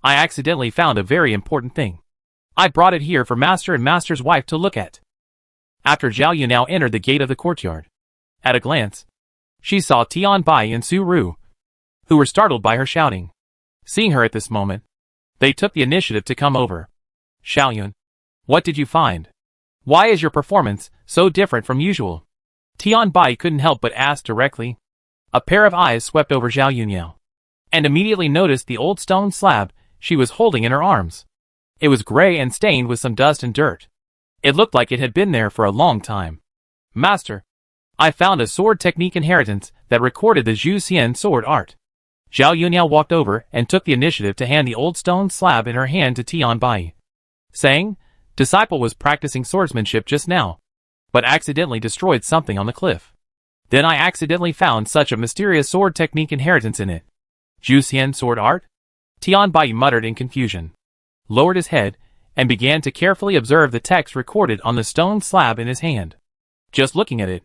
[SPEAKER 1] I accidentally found a very important thing. I brought it here for Master and Master's wife to look at. After Zhao Yunao entered the gate of the courtyard, at a glance, she saw Tian Bai and Su Ru, who were startled by her shouting. Seeing her at this moment, they took the initiative to come over. Xiaoyun, what did you find? Why is your performance so different from usual? Tian Bai couldn't help but ask directly. A pair of eyes swept over Zhao Yunao, and immediately noticed the old stone slab she was holding in her arms. It was gray and stained with some dust and dirt. It looked like it had been there for a long time. Master, I found a sword technique inheritance that recorded the Zhu Xian sword art. Zhao Yunao walked over and took the initiative to hand the old stone slab in her hand to Tian Bai, saying, Disciple was practicing swordsmanship just now, but accidentally destroyed something on the cliff. Then I accidentally found such a mysterious sword technique inheritance in it. Zhu Xian sword art? Tian Bai muttered in confusion, lowered his head, and began to carefully observe the text recorded on the stone slab in his hand. Just looking at it,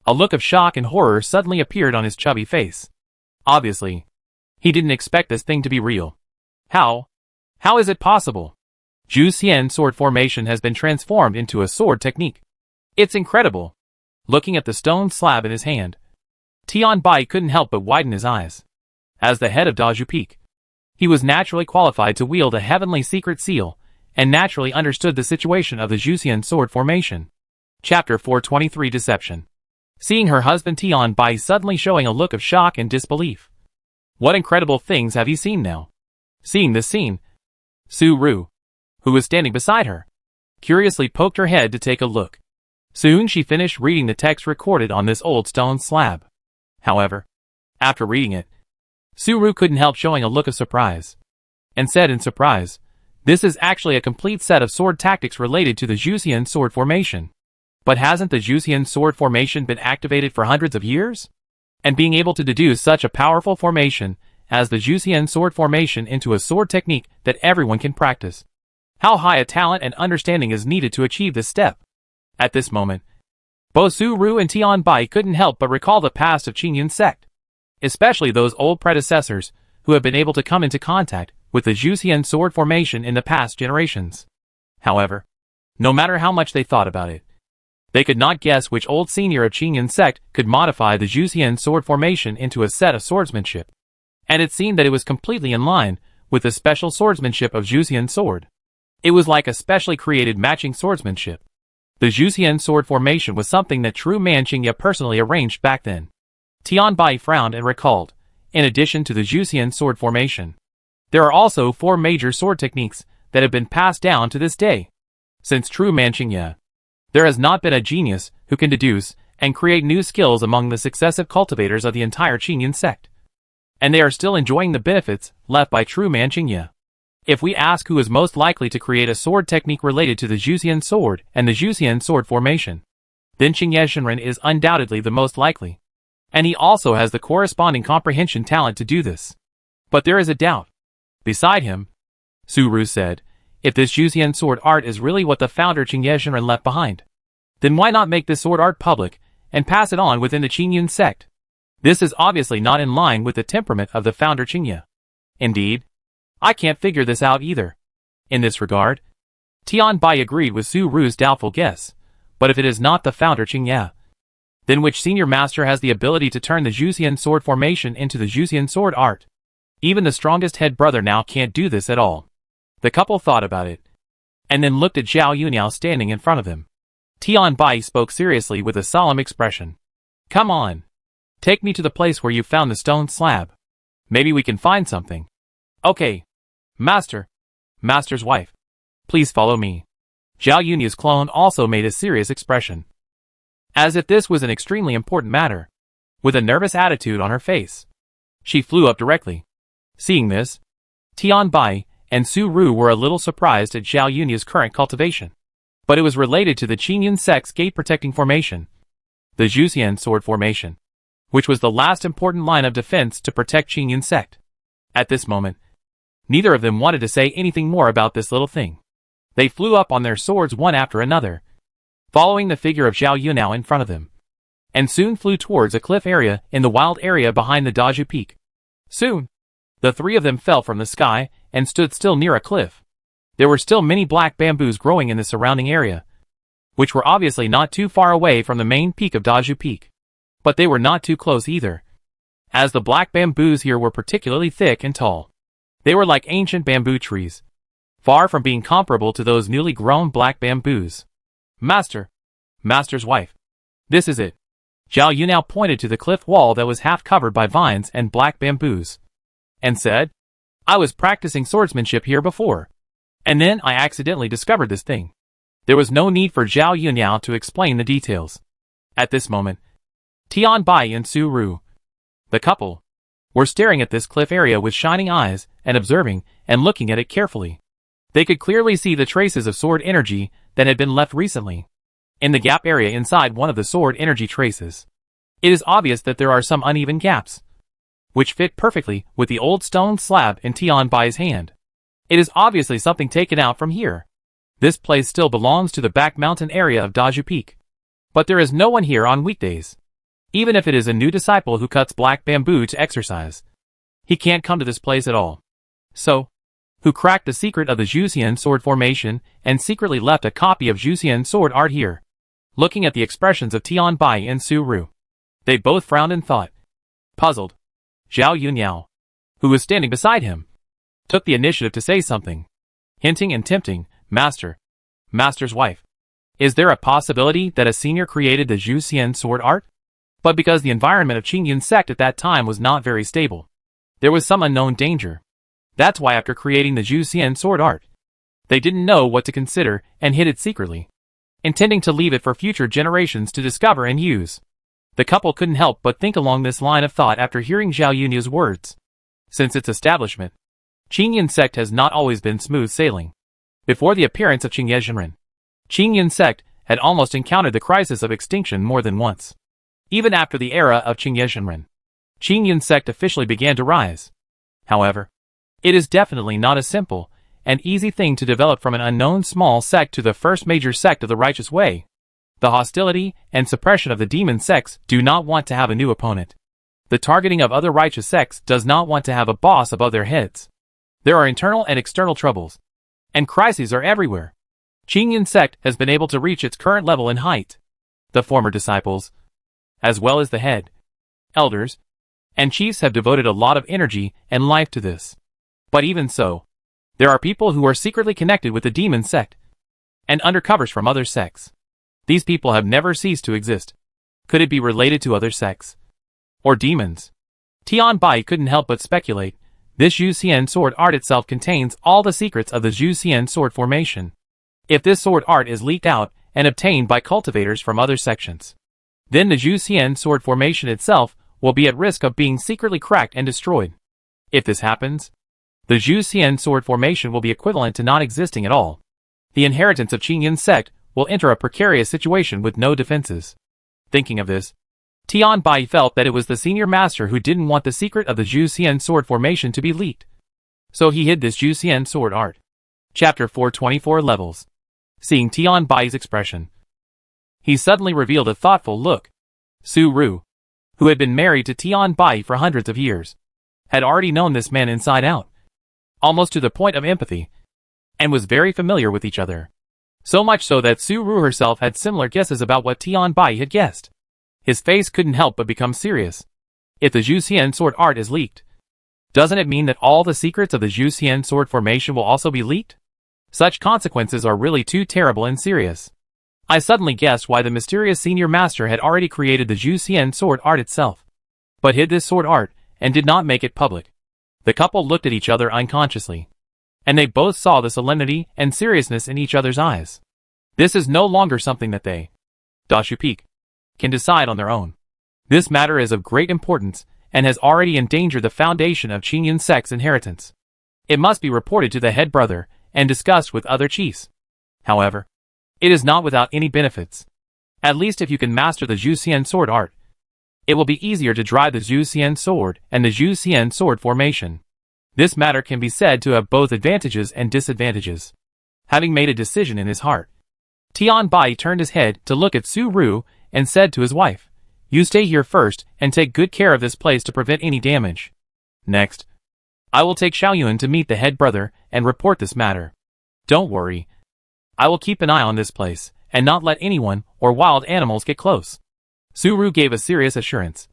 [SPEAKER 1] a look of shock and horror suddenly appeared on his chubby face. Obviously, he didn't expect this thing to be real. How is it possible? Zhu Xian sword formation has been transformed into a sword technique. It's incredible. Looking at the stone slab in his hand, Tian Bai couldn't help but widen his eyes. As the head of Dazhu Peak, he was naturally qualified to wield a heavenly secret seal, and naturally understood the situation of the Zhu Xian sword formation. Chapter 423 Deception. Seeing her husband Tian Bai suddenly showing a look of shock and disbelief. What incredible things have you seen now? Seeing this scene, Su Ru, who was standing beside her, curiously poked her head to take a look. Soon she finished reading the text recorded on this old stone slab. However, after reading it, Su Ru couldn't help showing a look of surprise, and said in surprise, This is actually a complete set of sword tactics related to the Zhu Xian sword formation. But hasn't the Zhu Xian sword formation been activated for hundreds of years? And being able to deduce such a powerful formation as the Zhu Xian sword formation into a sword technique that everyone can practice. How high a talent and understanding is needed to achieve this step? At this moment, both Su Ru and Tian Bai couldn't help but recall the past of Qingyun sect, especially those old predecessors who have been able to come into contact with the Zhu Xian sword formation in the past generations. However, no matter how much they thought about it, they could not guess which old senior of Qingyun sect could modify the Zhu Xian sword formation into a set of swordsmanship. And it seemed that it was completely in line with the special swordsmanship of Zhu Xian sword. It was like a specially created matching swordsmanship. The Zhu Xian sword formation was something that true man Qingye personally arranged back then. Tian Bai frowned and recalled, in addition to the Zhu Xian sword formation, there are also 4 major sword techniques that have been passed down to this day. Since true man Qingye, there has not been a genius who can deduce and create new skills among the successive cultivators of the entire Qingyun sect. And they are still enjoying the benefits left by true man Qingye. If we ask who is most likely to create a sword technique related to the Zhu Xian sword and the Zhu Xian sword formation, then Qingye Shenren is undoubtedly the most likely. And he also has the corresponding comprehension talent to do this. But there is a doubt. Beside him, Su Ru said, if this Zhu Xian sword art is really what the founder Qingye Shenren left behind, then why not make this sword art public and pass it on within the Qingyun sect? This is obviously not in line with the temperament of the founder Qingye. Indeed, I can't figure this out either. In this regard, Tian Bai agreed with Su Ru's doubtful guess, but if it is not the founder Qingye, then which senior master has the ability to turn the Zhu Xian sword formation into the Zhu Xian sword art? Even the strongest head brother now can't do this at all. The couple thought about it, and then looked at Zhao Yunao standing in front of him. Tian Bai spoke seriously with a solemn expression. Come on. Take me to the place where you found the stone slab. Maybe we can find something. Okay. Master's wife. Please follow me. Zhao Yunyao's clone also made a serious expression, as if this was an extremely important matter. With a nervous attitude on her face, she flew up directly. Seeing this, Tian Bai and Su Ru were a little surprised at Zhao Yunyao's current cultivation. But it was related to the Qingyun sect's gate-protecting formation, the Zhu Xian sword formation, which was the last important line of defense to protect Qingyun sect. At this moment, neither of them wanted to say anything more about this little thing. They flew up on their swords one after another, following the figure of Zhao Yunao in front of them. and soon flew towards a cliff area in the wild area behind the Daju Peak. Soon, the three of them fell from the sky and stood still near a cliff. There were still many black bamboos growing in the surrounding area, which were obviously not too far away from the main peak of Daju Peak. But they were not too close either, as the black bamboos here were particularly thick and tall. They were like ancient bamboo trees, far from being comparable to those newly grown black bamboos. Master's wife. This is it. Zhao Yu now pointed to the cliff wall that was half covered by vines and black bamboos, and said, I was practicing swordsmanship here before, and then I accidentally discovered this thing. There was no need for Zhao Yunniao to explain the details. At this moment, Tian Bai and Su Ru, the couple, were staring at this cliff area with shining eyes and observing and looking at it carefully. They could clearly see the traces of sword energy that had been left recently in the gap area inside one of the sword energy traces. It is obvious that there are some uneven gaps, which fit perfectly with the old stone slab in Tian Bai's hand. It is obviously something taken out from here. This place still belongs to the back mountain area of Daju Peak, but there is no one here on weekdays. Even if it is a new disciple who cuts black bamboo to exercise, he can't come to this place at all. So, who cracked the secret of the Zhuxian sword formation and secretly left a copy of Zhuxian sword art here? Looking at the expressions of Tian Bai and Su Ru, they both frowned in thought. Puzzled, Zhao Yunniao, who was standing beside him, took the initiative to say something, hinting and tempting, Master's wife. Is there a possibility that a senior created the Zhuxian sword art? But because the environment of Qingyun sect at that time was not very stable, there was some unknown danger. That's why after creating the Zhuxian sword art, they didn't know what to consider and hid it secretly, intending to leave it for future generations to discover and use. The couple couldn't help but think along this line of thought after hearing Zhao Yunya's words. Since its establishment, Qingyun sect has not always been smooth sailing. Before the appearance of Qingyun, Qingyun sect had almost encountered the crisis of extinction more than once. Even after the era of Qingyun, Qingyun sect officially began to rise. However, it is definitely not a simple and easy thing to develop from an unknown small sect to the first major sect of the righteous way. The hostility and suppression of the demon sects do not want to have a new opponent. The targeting of other righteous sects does not want to have a boss above their heads. There are internal and external troubles, and crises are everywhere. Qingyun sect has been able to reach its current level in height. The former disciples, as well as the head, elders, and chiefs have devoted a lot of energy and life to this. But even so, there are people who are secretly connected with the demon sect, and undercovers from other sects. These people have never ceased to exist. Could it be related to other sects? Or demons? Tian Bai couldn't help but speculate. This Zhuxian sword art itself contains all the secrets of the Zhuxian sword formation. If this sword art is leaked out and obtained by cultivators from other sections, then the Zhuxian sword formation itself will be at risk of being secretly cracked and destroyed. If this happens, the Zhuxian sword formation will be equivalent to not existing at all. The inheritance of Qingyun sect will enter a precarious situation with no defenses. Thinking of this, Tian Bai felt that it was the senior master who didn't want the secret of the Zhuxian sword formation to be leaked. So he hid this Zhuxian sword art. Chapter 424 Levels. Seeing Tian Bai's expression, he suddenly revealed a thoughtful look. Su Ru, who had been married to Tian Bai for hundreds of years, had already known this man inside out, almost to the point of empathy, and was very familiar with each other. So much so that Su Ru herself had similar guesses about what Tian Bai had guessed. His face couldn't help but become serious. If the Zhuxian sword art is leaked, doesn't it mean that all the secrets of the Zhuxian sword formation will also be leaked? Such consequences are really too terrible and serious. I suddenly guessed why the mysterious senior master had already created the Zhuxian sword art itself, but hid this sword art and did not make it public. The couple looked at each other unconsciously, and they both saw the solemnity and seriousness in each other's eyes. This is no longer something that they, Daju Peak, can decide on their own. This matter is of great importance and has already endangered the foundation of Qingyun sect's inheritance. It must be reported to the head brother and discussed with other chiefs. However, it is not without any benefits. At least if you can master the Zhuxian sword art, it will be easier to drive the Zhuxian sword and the Zhuxian sword formation. This matter can be said to have both advantages and disadvantages. Having made a decision in his heart, Tian Bai turned his head to look at Su Ru and said to his wife, You stay here first and take good care of this place to prevent any damage. Next, I will take Xiaoyun to meet the head brother and report this matter. Don't worry. I will keep an eye on this place and not let anyone or wild animals get close. Suru gave a serious assurance,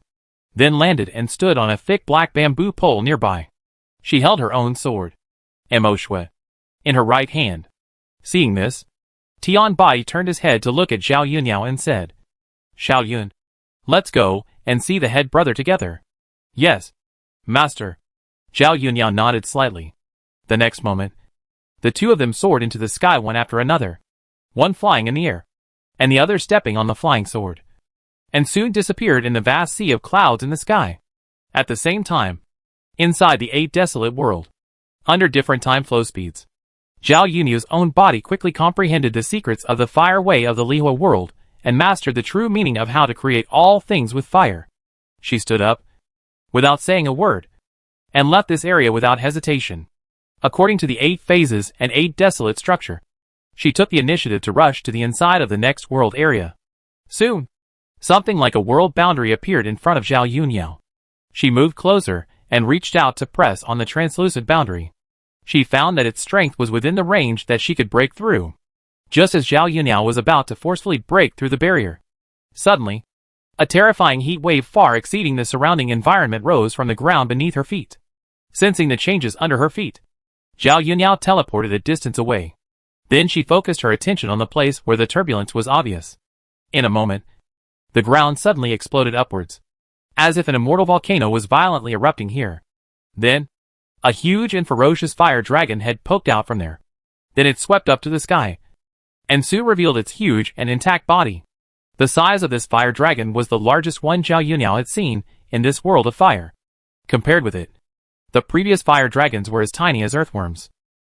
[SPEAKER 1] then landed and stood on a thick black bamboo pole nearby. She held her own sword, Mo Shui, in her right hand. Seeing this, Tian Bai turned his head to look at Zhao Yunyao and said, Xiaoyun, let's go and see the head brother together. Yes, master. Zhao Yunyao nodded slightly. The next moment, the two of them soared into the sky one after another, one flying in the air, and the other stepping on the flying sword, and soon disappeared in the vast sea of clouds in the sky. At the same time, inside the 8 desolate world, under different time flow speeds, Zhao Yunyao's own body quickly comprehended the secrets of the fire way of the Lihua world and mastered the true meaning of how to create all things with fire. She stood up, without saying a word, and left this area without hesitation. According to the 8 phases and 8 desolate structure, she took the initiative to rush to the inside of the next world area. Soon, something like a world boundary appeared in front of Zhao Yunyao. She moved closer and reached out to press on the translucent boundary. She found that its strength was within the range that she could break through. Just as Zhao Yunyao was about to forcefully break through the barrier, suddenly, a terrifying heat wave far exceeding the surrounding environment rose from the ground beneath her feet. Sensing the changes under her feet, Zhao Yunyao teleported a distance away. Then she focused her attention on the place where the turbulence was obvious. In a moment, the ground suddenly exploded upwards, as if an immortal volcano was violently erupting here. Then, a huge and ferocious fire dragon head poked out from there. Then it swept up to the sky, and soon revealed its huge and intact body. The size of this fire dragon was the largest one Zhao Yunyao had seen in this world of fire. Compared with it, the previous fire dragons were as tiny as earthworms.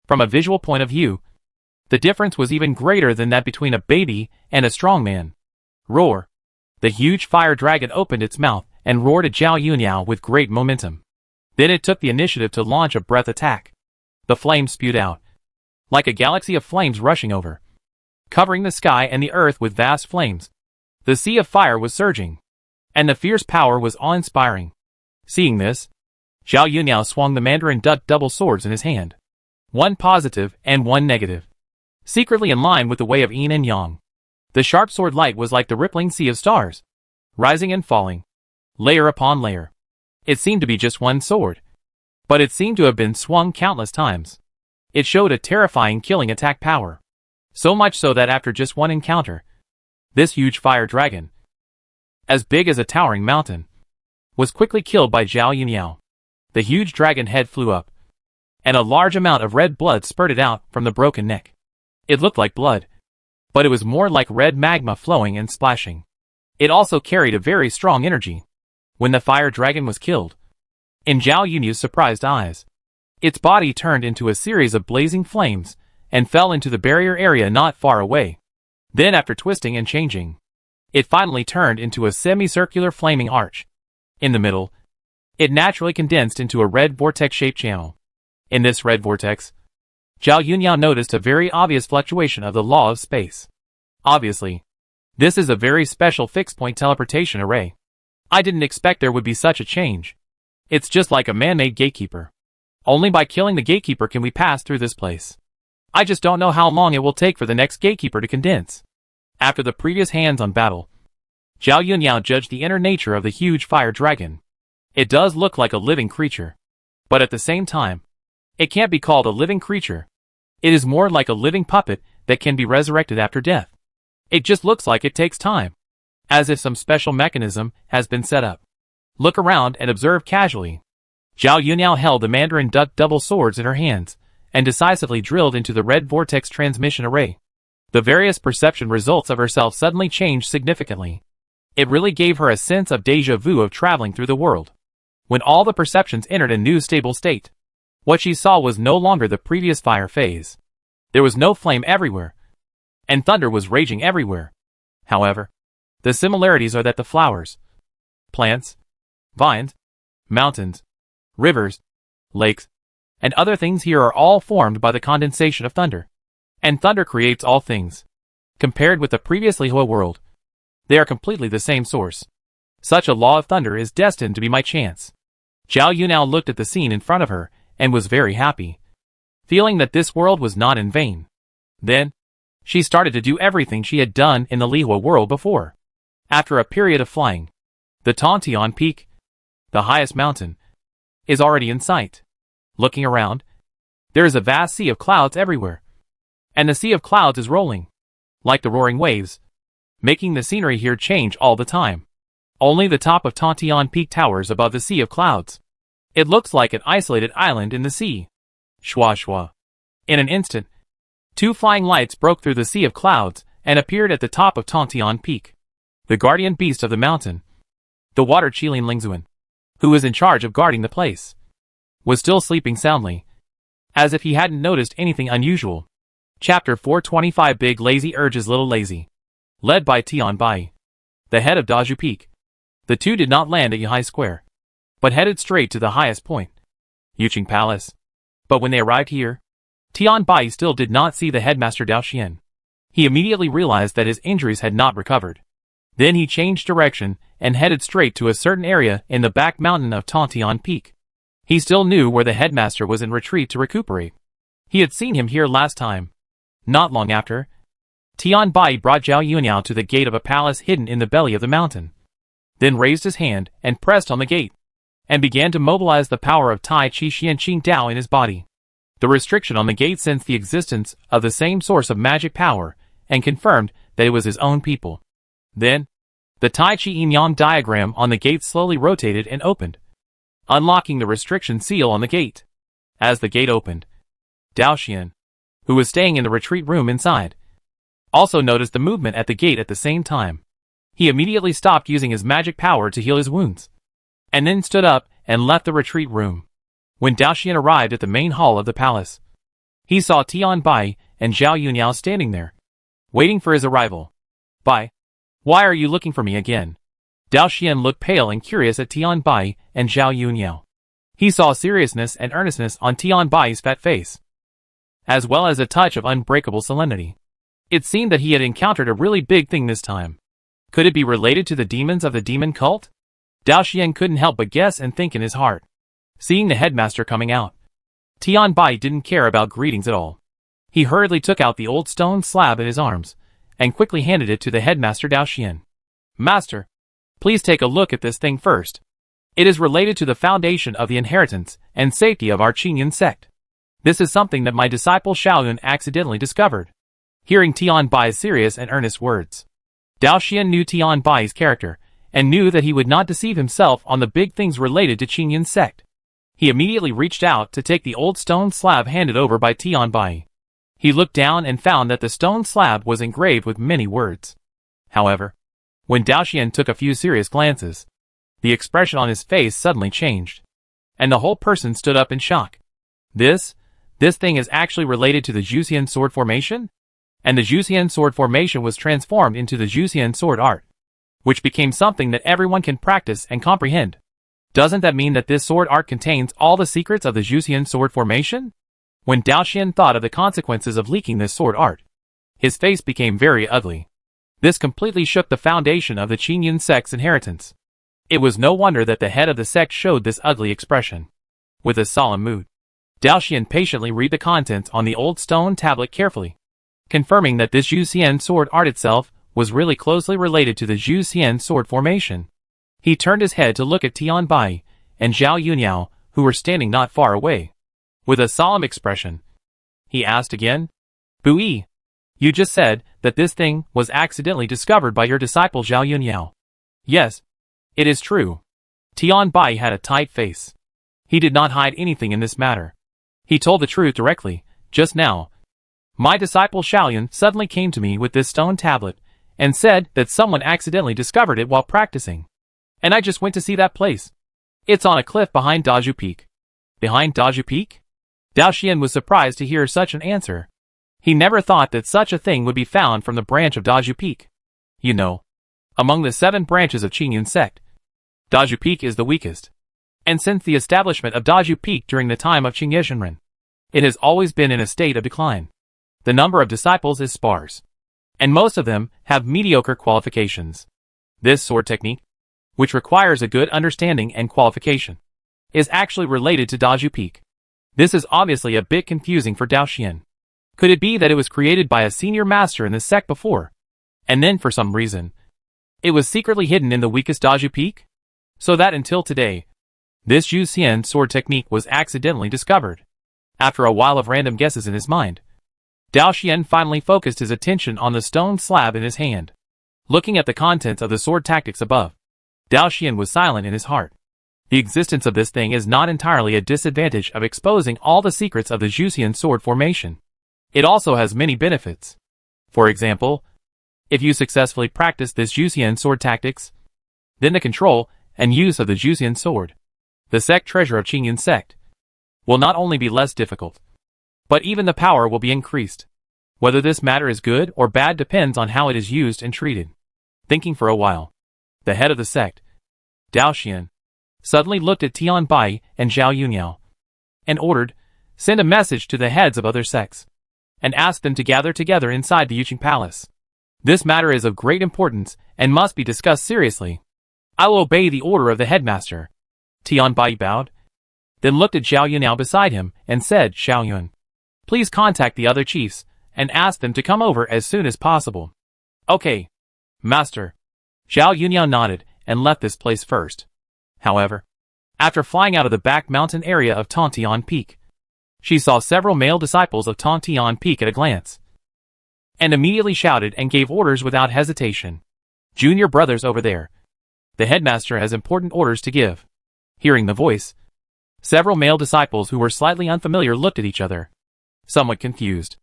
[SPEAKER 1] From a visual point of view, the difference was even greater than that between a baby and a strong man. Roar! The huge fire dragon opened its mouth and roared at Zhao Yunyao with great momentum. Then it took the initiative to launch a breath attack. The flames spewed out, like a galaxy of flames rushing over, covering the sky and the earth with vast flames. The sea of fire was surging, and the fierce power was awe-inspiring. Seeing this, Zhao Yunyao swung the Mandarin duck double swords in his hand, one positive and one negative, secretly in line with the way of yin and yang. The sharp sword light was like the rippling sea of stars, rising and falling, layer upon layer. It seemed to be just one sword, but it seemed to have been swung countless times. It showed a terrifying killing attack power, so much so that after just one encounter, this huge fire dragon, as big as a towering mountain, was quickly killed by Zhao Yunyao. The huge dragon head flew up, and a large amount of red blood spurted out from the broken neck. It looked like blood, but it was more like red magma flowing and splashing. It also carried a very strong energy. When the fire dragon was killed, in Zhao Yunyao's surprised eyes, its body turned into a series of blazing flames and fell into the barrier area not far away. Then after twisting and changing, it finally turned into a semicircular flaming arch. In the middle, it naturally condensed into a red vortex-shaped channel. In this red vortex, Zhao Yunyao noticed a very obvious fluctuation of the law of space. Obviously, this is a very special fixed-point teleportation array. I didn't expect there would be such a change. It's just like a man-made gatekeeper. Only by killing the gatekeeper can we pass through this place. I just don't know how long it will take for the next gatekeeper to condense. After the previous hands-on battle, Zhao Yunyao judged the inner nature of the huge fire dragon. It does look like a living creature, but at the same time, it can't be called a living creature. It is more like a living puppet that can be resurrected after death. It just looks like it takes time, as if some special mechanism has been set up. Look around and observe casually. Zhao Yunyao held the Mandarin duck double swords in her hands, and decisively drilled into the red vortex transmission array. The various perception results of herself suddenly changed significantly. It really gave her a sense of déjà vu of traveling through the world. When all the perceptions entered a new stable state, what she saw was no longer the previous fire phase. There was no flame everywhere, and thunder was raging everywhere. However, the similarities are that the flowers, plants, vines, mountains, rivers, lakes, and other things here are all formed by the condensation of thunder. And thunder creates all things. Compared with the previous Lihua world, they are completely the same source. Such a law of thunder is destined to be my chance. Zhao Yunao looked at the scene in front of her and was very happy, feeling that this world was not in vain. Then, she started to do everything she had done in the Lihua world before. After a period of flying, the Tontian Peak, the highest mountain, is already in sight. Looking around, there is a vast sea of clouds everywhere, and the sea of clouds is rolling, like the roaring waves, making the scenery here change all the time. Only the top of Tontian Peak towers above the sea of clouds. It looks like an isolated island in the sea. Shwa shwa. In an instant, two flying lights broke through the sea of clouds and appeared at the top of Tontian Peak. The guardian beast of the mountain, the water Qilin Lingzuan, who was in charge of guarding the place, was still sleeping soundly, as if he hadn't noticed anything unusual. Chapter 425 Big Lazy urges Little Lazy. Led by Tian Bai, the head of Daju Peak. The two did not land at Yihai Square, but headed straight to the highest point, Yuqing Palace. But when they arrived here, Tian Bai still did not see the headmaster Dao Xian. He immediately realized that his injuries had not recovered. Then he changed direction and headed straight to a certain area in the back mountain of Tontian Peak. He still knew where the headmaster was in retreat to recuperate. He had seen him here last time. Not long after, Tian Bai brought Zhao Yunao to the gate of a palace hidden in the belly of the mountain, then raised his hand and pressed on the gate, and began to mobilize the power of Tai Chi Xian Qing Dao in his body. The restriction on the gate sensed the existence of the same source of magic power and confirmed that it was his own people. Then, the Tai Chi Yin-Yang diagram on the gate slowly rotated and opened, unlocking the restriction seal on the gate. As the gate opened, Dao Xian, who was staying in the retreat room inside, also noticed the movement at the gate at the same time. He immediately stopped using his magic power to heal his wounds, and then stood up and left the retreat room. When Dao Xian arrived at the main hall of the palace, he saw Tian Bai and Zhao Yunao standing there, waiting for his arrival. Bai, why are you looking for me again? Dao Xian looked pale and curious at Tian Bai and Zhao Yunao. He saw seriousness and earnestness on Tian Bai's fat face, as well as a touch of unbreakable solemnity. It seemed that he had encountered a really big thing this time. Could it be related to the demons of the demon cult? Dao Xian couldn't help but guess and think in his heart. Seeing the headmaster coming out, Tian Bai didn't care about greetings at all. He hurriedly took out the old stone slab in his arms, and quickly handed it to the headmaster Dao Xian. Master, please take a look at this thing first. It is related to the foundation of the inheritance and safety of our Qingyun sect. This is something that my disciple Xiaoyun accidentally discovered. Hearing Tian Bai's serious and earnest words, Dao Xian knew Tian Bai's character, and knew that he would not deceive himself on the big things related to Qingyun sect. He immediately reached out to take the old stone slab handed over by Tian Bai. He looked down and found that the stone slab was engraved with many words. However, when Dao Xian took a few serious glances, the expression on his face suddenly changed, and the whole person stood up in shock. This thing is actually related to the Zhuxian sword formation? And the Zhuxian sword formation was transformed into the Zhuxian sword art, which became something that everyone can practice and comprehend. Doesn't that mean that this sword art contains all the secrets of the Zhuxian sword formation? When Dao Xian thought of the consequences of leaking this sword art, his face became very ugly. This completely shook the foundation of the Qingyun sect's inheritance. It was no wonder that the head of the sect showed this ugly expression. With a solemn mood, Dao Xian patiently read the contents on the old stone tablet carefully, confirming that this Zhuxian sword art itself was really closely related to the Zhuxian sword formation. He turned his head to look at Tian Bai and Zhao Yunao, who were standing not far away. With a solemn expression, he asked again, Bui, you just said that this thing was accidentally discovered by your disciple Zhao Yunao. Yes, it is true. Tian Bai had a tight face. He did not hide anything in this matter. He told the truth directly. Just now, my disciple Xiaoyun suddenly came to me with this stone tablet and said that someone accidentally discovered it while practicing. And I just went to see that place. It's on a cliff behind Daju Peak. Behind Daju Peak? Dao Xian was surprised to hear such an answer. He never thought that such a thing would be found from the branch of Daju Peak. You know, among the 7 branches of Qingyun sect, Daju Peak is the weakest. And since the establishment of Daju Peak during the time of Qing Yishenren, it has always been in a state of decline. The number of disciples is sparse, and most of them have mediocre qualifications. This sword technique, which requires a good understanding and qualification, is actually related to Daju Peak. This is obviously a bit confusing for Daoxian. Could it be that it was created by a senior master in the sect before, and then for some reason, it was secretly hidden in the weakest Daju Peak? So that until today, this Zhu Xian sword technique was accidentally discovered. After a while of random guesses in his mind, Daoxian finally focused his attention on the stone slab in his hand. Looking at the contents of the sword tactics above, Daoxian was silent in his heart. The existence of this thing is not entirely a disadvantage of exposing all the secrets of the Zhu Xian sword formation. It also has many benefits. For example, if you successfully practice this Zhu Xian sword tactics, then the control and use of the Zhu Xian sword, the sect treasure of Qingyun sect, will not only be less difficult, but even the power will be increased. Whether this matter is good or bad depends on how it is used and treated. Thinking for a while, the head of the sect, Daoxian, suddenly looked at Tian Bai and Zhao Yunyao, and ordered, "Send a message to the heads of other sects, and ask them to gather together inside the Yuqing Palace. This matter is of great importance and must be discussed seriously." "I will obey the order of the headmaster." Tian Bai bowed, then looked at Zhao Yunyao beside him and said, "Xiao Yun, please contact the other chiefs and ask them to come over as soon as possible." "Okay, master." Zhao Yunyao nodded and left this place first. However, after flying out of the back mountain area of Tontian Peak, she saw several male disciples of Tontian Peak at a glance, and immediately shouted and gave orders without hesitation. "Junior brothers over there. The headmaster has important orders to give." Hearing the voice, several male disciples who were slightly unfamiliar looked at each other, somewhat confused.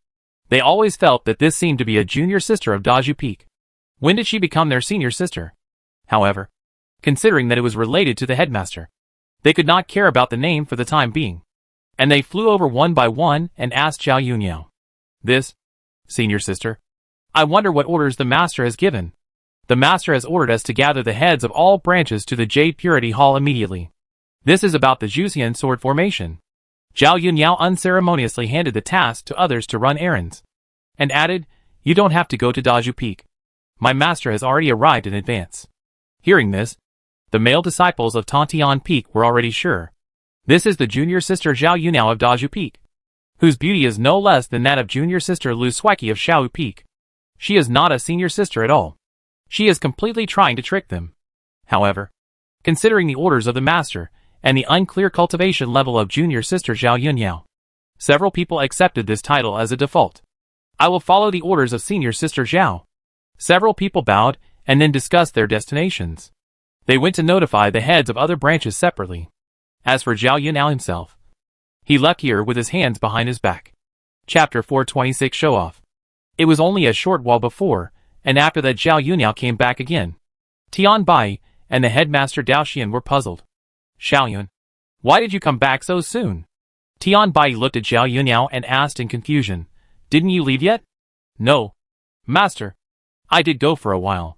[SPEAKER 1] They always felt that this seemed to be a junior sister of Daju Peak. When did she become their senior sister? However, considering that it was related to the headmaster, they could not care about the name for the time being, and they flew over one by one and asked Zhao Yunyao, "This, senior sister, I wonder what orders the master has given." "The master has ordered us to gather the heads of all branches to the Jade Purity Hall immediately. This is about the Zhu Xian sword formation." Zhao Yunyao unceremoniously handed the task to others to run errands, and added, "You don't have to go to Daju Peak. My master has already arrived in advance." Hearing this, the male disciples of Tontian Peak were already sure. This is the junior sister Zhao Yunyao of Daju Peak, whose beauty is no less than that of junior sister Lu Suiki of Xiao Peak. She is not a senior sister at all. She is completely trying to trick them. However, considering the orders of the master and the unclear cultivation level of junior sister Zhao Yunyao, several people accepted this title as a default. "I will follow the orders of senior sister Zhao." Several people bowed and then discussed their destinations. They went to notify the heads of other branches separately. As for Zhao Yunyao himself, he left here with his hands behind his back. Chapter 426 Show Off. It was only a short while before, and after that Zhao Yunyao came back again. Tian Bai and the headmaster Daoxian were puzzled. "Xiao Yun, why did you come back so soon?" Tian Bai looked at Zhao Yunyao and asked in confusion, "Didn't you leave yet?" "No, master. I did go for a while."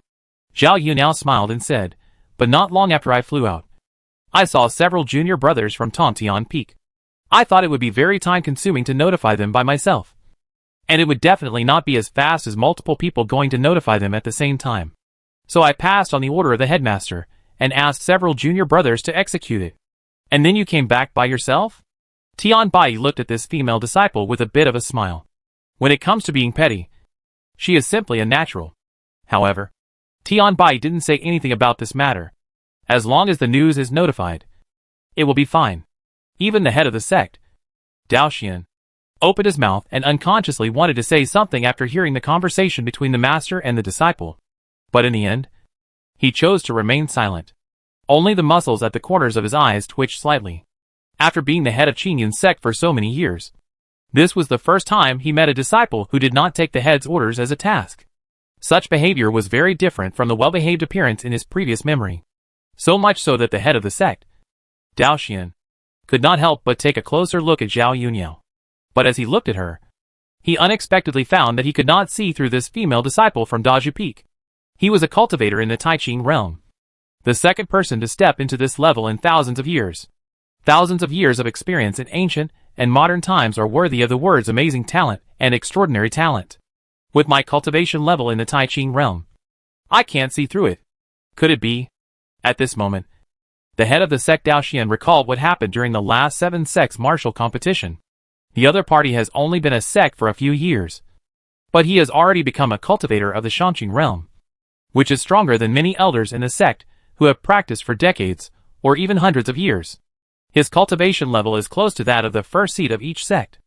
[SPEAKER 1] Zhao Yunyao smiled and said, "But not long after I flew out, I saw several junior brothers from Tontian Peak. I thought it would be very time-consuming to notify them by myself, and it would definitely not be as fast as multiple people going to notify them at the same time. So I passed on the order of the headmaster and asked several junior brothers to execute it. And then you came back by yourself?" Tian Bai looked at this female disciple with a bit of a smile. When it comes to being petty, she is simply a natural. However, Tian Bai didn't say anything about this matter. As long as the news is notified, it will be fine. Even the head of the sect, Daoxian, opened his mouth and unconsciously wanted to say something after hearing the conversation between the master and the disciple. But in the end, he chose to remain silent. Only the muscles at the corners of his eyes twitched slightly. After being the head of Qingyun sect for so many years, this was the first time he met a disciple who did not take the head's orders as a task. Such behavior was very different from the well-behaved appearance in his previous memory. So much so that the head of the sect, Daoxian, could not help but take a closer look at Zhao Yunyao. But as he looked at her, he unexpectedly found that he could not see through this female disciple from Daju Peak. He was a cultivator in the Taiqing realm, the second person to step into this level in thousands of years. Thousands of years of experience in ancient and modern times are worthy of the words amazing talent and extraordinary talent. With my cultivation level in the Taiqing realm, I can't see through it. Could it be At this moment, the head of the sect Dao Xian recalled what happened during the last 7 sects martial competition. The other party has only been a sect for a few years, but he has already become a cultivator of the Shangqing realm, which is stronger than many elders in the sect who have practiced for decades or even hundreds of years. His cultivation level is close to that of the first seed of each sect.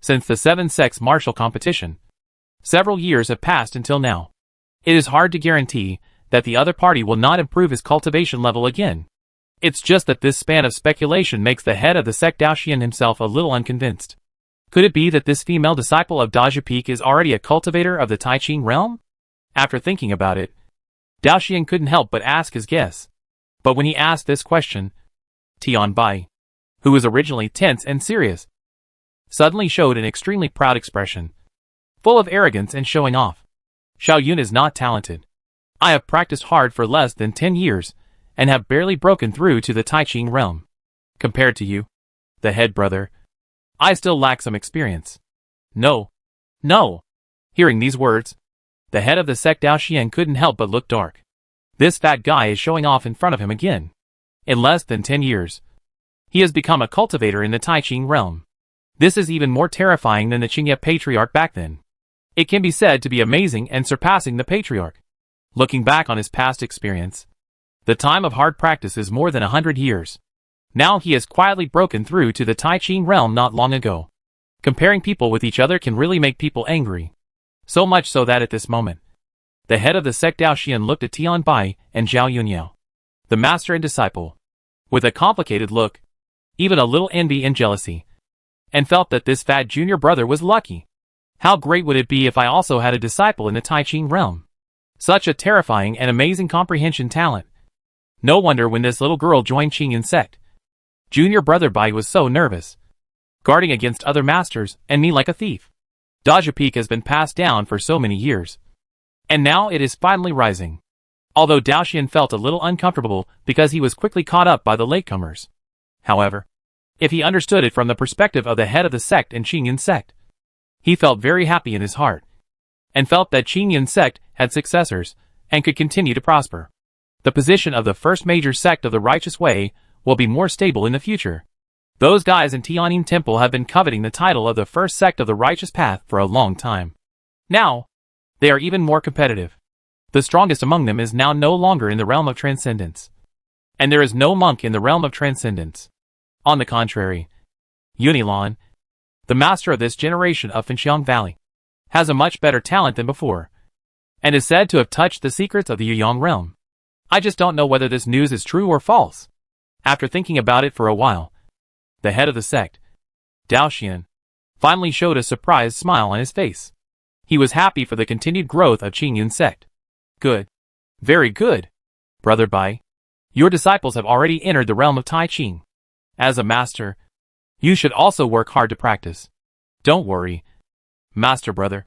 [SPEAKER 1] Since the 7 sects martial competition, several years have passed until now. It is hard to guarantee that the other party will not improve his cultivation level again. It's just that this span of speculation makes the head of the sect Dao Xian himself a little unconvinced. Could it be that this female disciple of Daju Peak is already a cultivator of the Tai Ching realm? After thinking about it, Dao Xian couldn't help but ask his guess. But when he asked this question, Tian Bai, who was originally tense and serious, suddenly showed an extremely proud expression, full of arrogance and showing off. Xiao Yun is not talented. I have practiced hard for less than 10 years, and have barely broken through to the Tai Ching realm. Compared to you, the head brother, I still lack some experience. No. No. Hearing these words, the head of the sect Dao Xian couldn't help but look dark. This fat guy is showing off in front of him again. In less than 10 years, he has become a cultivator in the Tai Ching realm. This is even more terrifying than the Qingye patriarch back then. It can be said to be amazing and surpassing the patriarch. Looking back on his past experience, the time of hard practice is more than 100 years. Now he has quietly broken through to the Tai Ching realm not long ago. Comparing people with each other can really make people angry. So much so that at this moment, the head of the sect Dao Xian looked at Tian Bai and Zhao Yunyao, the master and disciple, with a complicated look, even a little envy and jealousy, and felt that this fat junior brother was lucky. How great would it be if I also had a disciple in the Tai Ching realm? Such a terrifying and amazing comprehension talent. No wonder when this little girl joined Qingyan sect, junior brother Bai was so nervous, guarding against other masters and me like a thief. Daju Peak has been passed down for so many years, and now it is finally rising. Although Dao Xian felt a little uncomfortable because he was quickly caught up by the latecomers. However, if he understood it from the perspective of the head of the sect and Qingyan sect, he felt very happy in his heart, and felt that Qingyan sect had successors and could continue to prosper. The position of the first major sect of the righteous way will be more stable in the future. Those guys in Tianyin Temple have been coveting the title of the first sect of the righteous path for a long time. Now, they are even more competitive. The strongest among them is now no longer in the realm of transcendence. And there is no monk in the realm of transcendence. On the contrary, Yunilan, the master of this generation of Fenxiang Valley, has a much better talent than before, and is said to have touched the secrets of the Yuyang realm. I just don't know whether this news is true or false. After thinking about it for a while, the head of the sect, Dao Xian, finally showed a surprised smile on his face. He was happy for the continued growth of Qingyan sect. Good. Very good. Brother Bai, your disciples have already entered the realm of Tai Ching. As a master, you should also work hard to practice. Don't worry, master brother.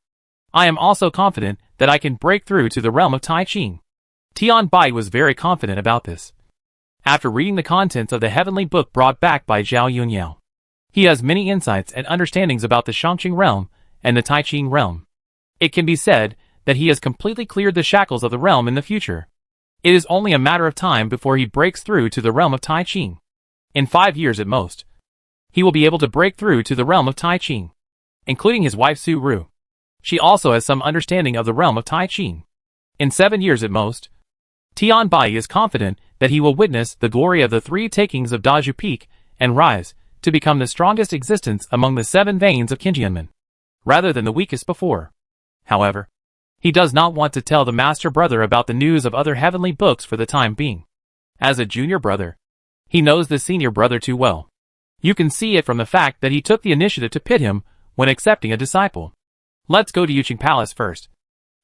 [SPEAKER 1] I am also confident that I can break through to the realm of Tai Ching. Tian Bai was very confident about this. After reading the contents of the heavenly book brought back by Zhao Yunyao, he has many insights and understandings about the Shangqing realm and the Tai Ching realm. It can be said that he has completely cleared the shackles of the realm in the future. It is only a matter of time before he breaks through to the realm of Tai Ching. In 5 years at most, he will be able to break through to the realm of Tai Ching, including his wife Su Ru. She also has some understanding of the realm of Tai Ching. In 7 years at most, Tian Bai is confident that he will witness the glory of the 3 takings of Daju Peak and rise to become the strongest existence among the 7 veins of Qingyan, rather than the weakest before. However, he does not want to tell the master brother about the news of other heavenly books for the time being. As a junior brother, he knows the senior brother too well. You can see it from the fact that he took the initiative to pit him when accepting a disciple. Let's go to Yuqing Palace first,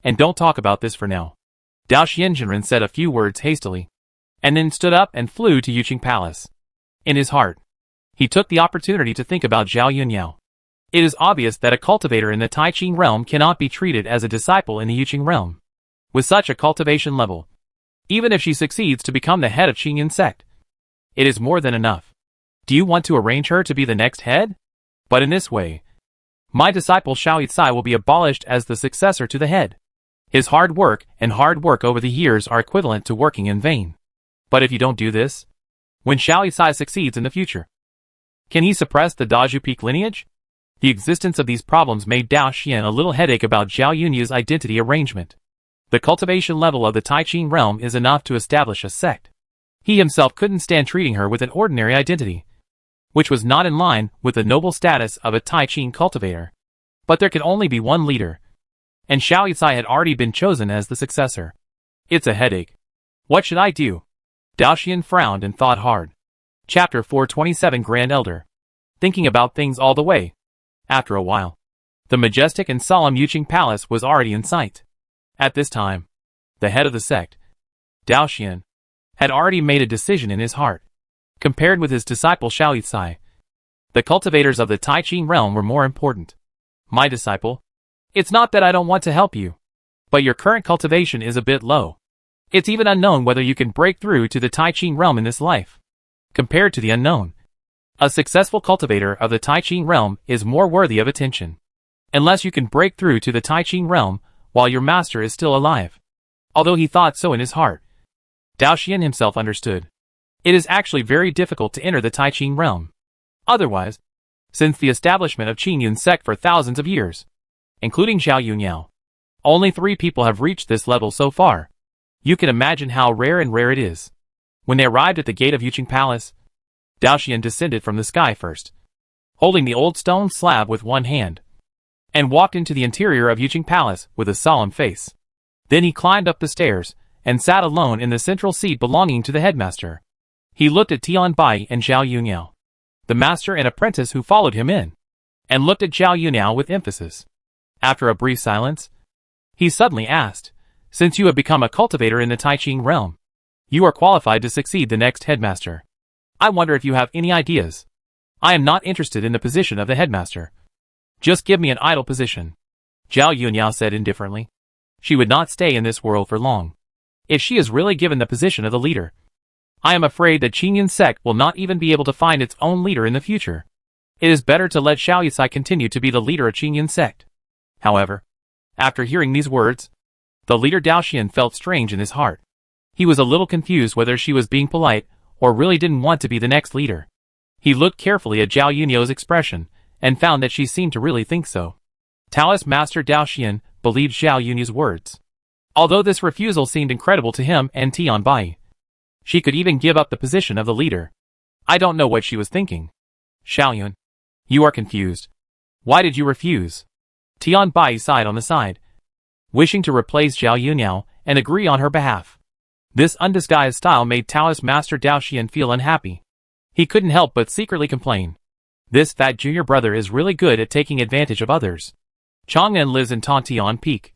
[SPEAKER 1] and don't talk about this for now. Dao Xianzhenren said a few words hastily, and then stood up and flew to Yuqing Palace. In his heart, he took the opportunity to think about Zhao Yunyao. It is obvious that a cultivator in the Tai Ching realm cannot be treated as a disciple in the Yuqing realm. With such a cultivation level, even if she succeeds to become the head of Qingyan sect, it is more than enough. Do you want to arrange her to be the next head? But in this way, my disciple Xiao Yitsai will be abolished as the successor to the head. His hard work over the years are equivalent to working in vain. But if you don't do this, when Xiao Yisai succeeds in the future, can he suppress the Daju Peak lineage? The existence of these problems made Dao Xian a little headache about Zhao Yunyu's identity arrangement. The cultivation level of the Tai Ching realm is enough to establish a sect. He himself couldn't stand treating her with an ordinary identity, which was not in line with the noble status of a Tai Ching cultivator. But there could only be one leader, and Xiao Yisai had already been chosen as the successor. It's a headache. What should I do? Dao Xian frowned and thought hard. Chapter 427 Grand Elder. Thinking about things all the way. After a while, the majestic and solemn Yuqing Palace was already in sight. At this time, the head of the sect, Dao Xian, had already made a decision in his heart. Compared with his disciple Xiao Yisai, the cultivators of the Tai Ching realm were more important. My disciple, it's not that I don't want to help you, but your current cultivation is a bit low. It's even unknown whether you can break through to the Tai Ching realm in this life. Compared to the unknown, a successful cultivator of the Tai Ching realm is more worthy of attention. Unless you can break through to the Tai Ching realm while your master is still alive. Although he thought so in his heart, Dao Xian himself understood. It is actually very difficult to enter the Tai Ching realm. Otherwise, since the establishment of Qingyun sect for thousands of years, including Zhao Yunyao, only 3 people have reached this level so far. You can imagine how rare it is. When they arrived at the gate of Yuqing Palace, Dao Xian descended from the sky first, holding the old stone slab with one hand, and walked into the interior of Yuqing Palace with a solemn face. Then he climbed up the stairs and sat alone in the central seat belonging to the headmaster. He looked at Tian Bai and Zhao Yunyao, the master and apprentice who followed him in, and looked at Zhao Yunyao with emphasis. After a brief silence, he suddenly asked, "Since you have become a cultivator in the Tai Ching realm, you are qualified to succeed the next headmaster. I wonder if you have any ideas. I am not interested in the position of the headmaster. Just give me an idle position." Zhao Yunyao said indifferently. She would not stay in this world for long. If she is really given the position of the leader, I am afraid that Qingyun sect will not even be able to find its own leader in the future. It is better to let Xiao Yisai continue to be the leader of Qingyun sect. However, after hearing these words, the leader Dao Xian felt strange in his heart. He was a little confused whether she was being polite or really didn't want to be the next leader. He looked carefully at Zhao Yunyao's expression and found that she seemed to really think so. Taoist Master Dao Xian believed Zhao Yunyao's words. Although this refusal seemed incredible to him and Tian Bai, she could even give up the position of the leader. I don't know what she was thinking. Xiaoyun, you are confused. Why did you refuse? Tian Bai sighed on the side, wishing to replace Zhao Yunyao and agree on her behalf. This undisguised style made Taoist Master Dao Xian feel unhappy. He couldn't help but secretly complain. This fat junior brother is really good at taking advantage of others. Chang'an lives in Tontian Peak.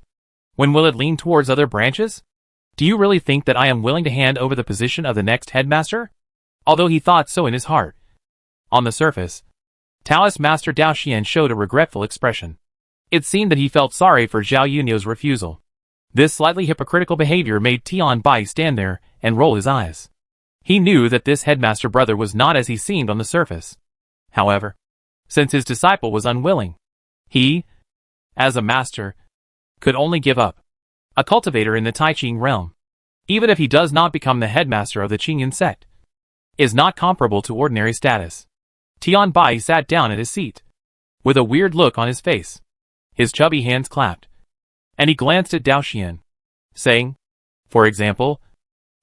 [SPEAKER 1] When will it lean towards other branches? Do you really think that I am willing to hand over the position of the next headmaster? Although he thought so in his heart. On the surface, Taoist Master Dao Xian showed a regretful expression. It seemed that he felt sorry for Zhao Yunyao's refusal. This slightly hypocritical behavior made Tian Bai stand there and roll his eyes. He knew that this headmaster brother was not as he seemed on the surface. However, since his disciple was unwilling, he, as a master, could only give up. A cultivator in the Tai Ching realm, even if he does not become the headmaster of the Qingyun sect, is not comparable to ordinary status. Tian Bai sat down at his seat, with a weird look on his face. His chubby hands clapped, and he glanced at Dao Xian, saying, "For example,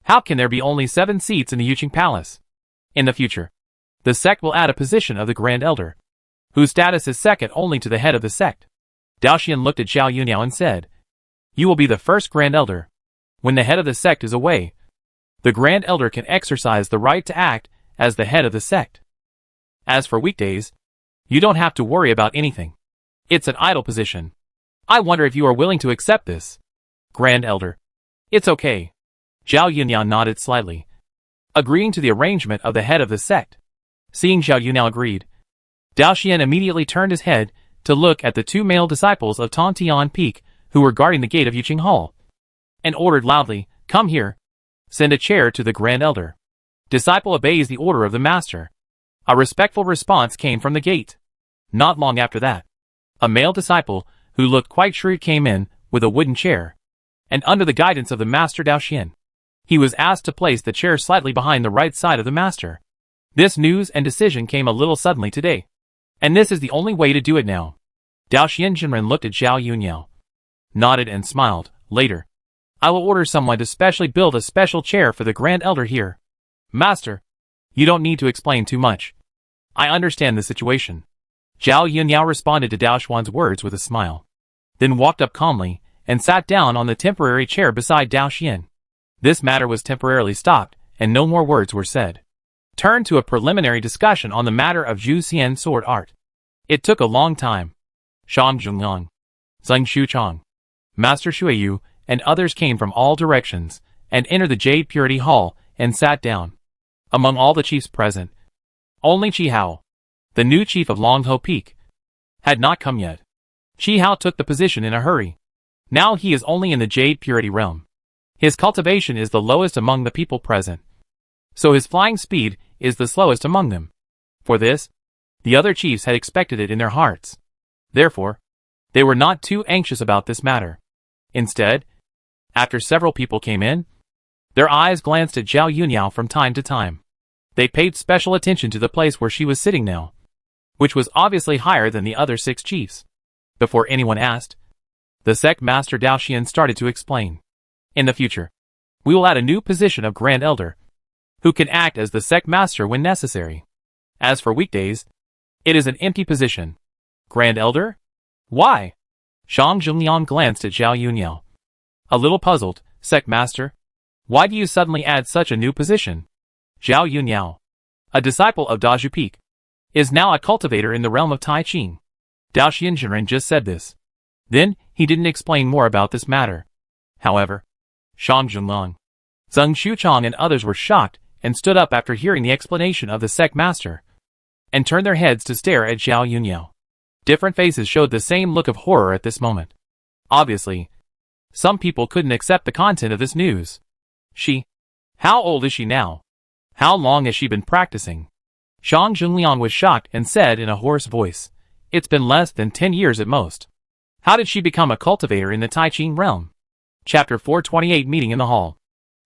[SPEAKER 1] how can there be only 7 seats in the Yuqing Palace? In the future, the sect will add a position of the Grand Elder, whose status is second only to the head of the sect." Dao Xian looked at Zhao Yunyao and said, "You will be the first Grand Elder. When the head of the sect is away, the Grand Elder can exercise the right to act as the head of the sect. As for weekdays, you don't have to worry about anything. It's an idle position. I wonder if you are willing to accept this, Grand Elder." "It's okay." Zhao Yunyao nodded slightly, agreeing to the arrangement of the head of the sect. Seeing Zhao Yunyao agreed, Dao Xian immediately turned his head to look at the 2 male disciples of Tontian Peak who were guarding the gate of Yuqing Hall, and ordered loudly, "Come here. Send a chair to the Grand Elder." Disciple obeys the order of the master. A respectful response came from the gate. Not long after that, a male disciple who looked quite shrewd came in with a wooden chair, and under the guidance of the master Dao Xian, He was asked to place the chair slightly behind the right side of the master. This news and decision came a little suddenly today. And this is the only way to do it now. Dao Xianzhenren looked at Zhao Yunyao, nodded and smiled. Later, I will order someone to specially build a special chair for the Grand Elder here. Master, you don't need to explain too much. I understand the situation. Zhao Yunyao responded to Dao Xuan's words with a smile, then walked up calmly and sat down on the temporary chair beside Dao Xian. This matter was temporarily stopped, and no more words were said. Turned to a preliminary discussion on the matter of Zhu Xian's sword art. It took a long time. Shang Zhongyang, Zheng Xuchang, Master Shuiyu, and others came from all directions, and entered the Jade Purity Hall, and sat down. Among all the chiefs present, only Qi Hao, the new chief of Longho Peak, had not come yet. Qi Hao took the position in a hurry. Now he is only in the Jade Purity realm. His cultivation is the lowest among the people present, so his flying speed is the slowest among them. For this, the other chiefs had expected it in their hearts. Therefore, they were not too anxious about this matter. Instead, after several people came in, their eyes glanced at Zhao Yunyao from time to time. They paid special attention to the place where she was sitting now, which was obviously higher than the other 6 chiefs. Before anyone asked, the sect master Dao Xian started to explain. In the future, we will add a new position of Grand Elder, who can act as the sect master when necessary. As for weekdays, it is an empty position. Grand Elder? Why? Shang Zhongyang glanced at Zhao Yunyao. A little puzzled. Sect master, why do you suddenly add such a new position? Zhao Yunyao, a disciple of Dazhu Peak, is now a cultivator in the realm of Tai Ching. Dao Xianzhenren just said this. Then, he didn't explain more about this matter. However, Shang Zhongyang, Zheng Xuchang and others were shocked and stood up after hearing the explanation of the sect master, and turned their heads to stare at Zhao Yunyao. Different faces showed the same look of horror at this moment. Obviously, some people couldn't accept the content of this news. How old is she now? How long has she been practicing? Shang Zhongyang was shocked and said in a hoarse voice, it's been less than 10 years at most. How did she become a cultivator in the Tai Ching realm? Chapter 428 Meeting in the Hall.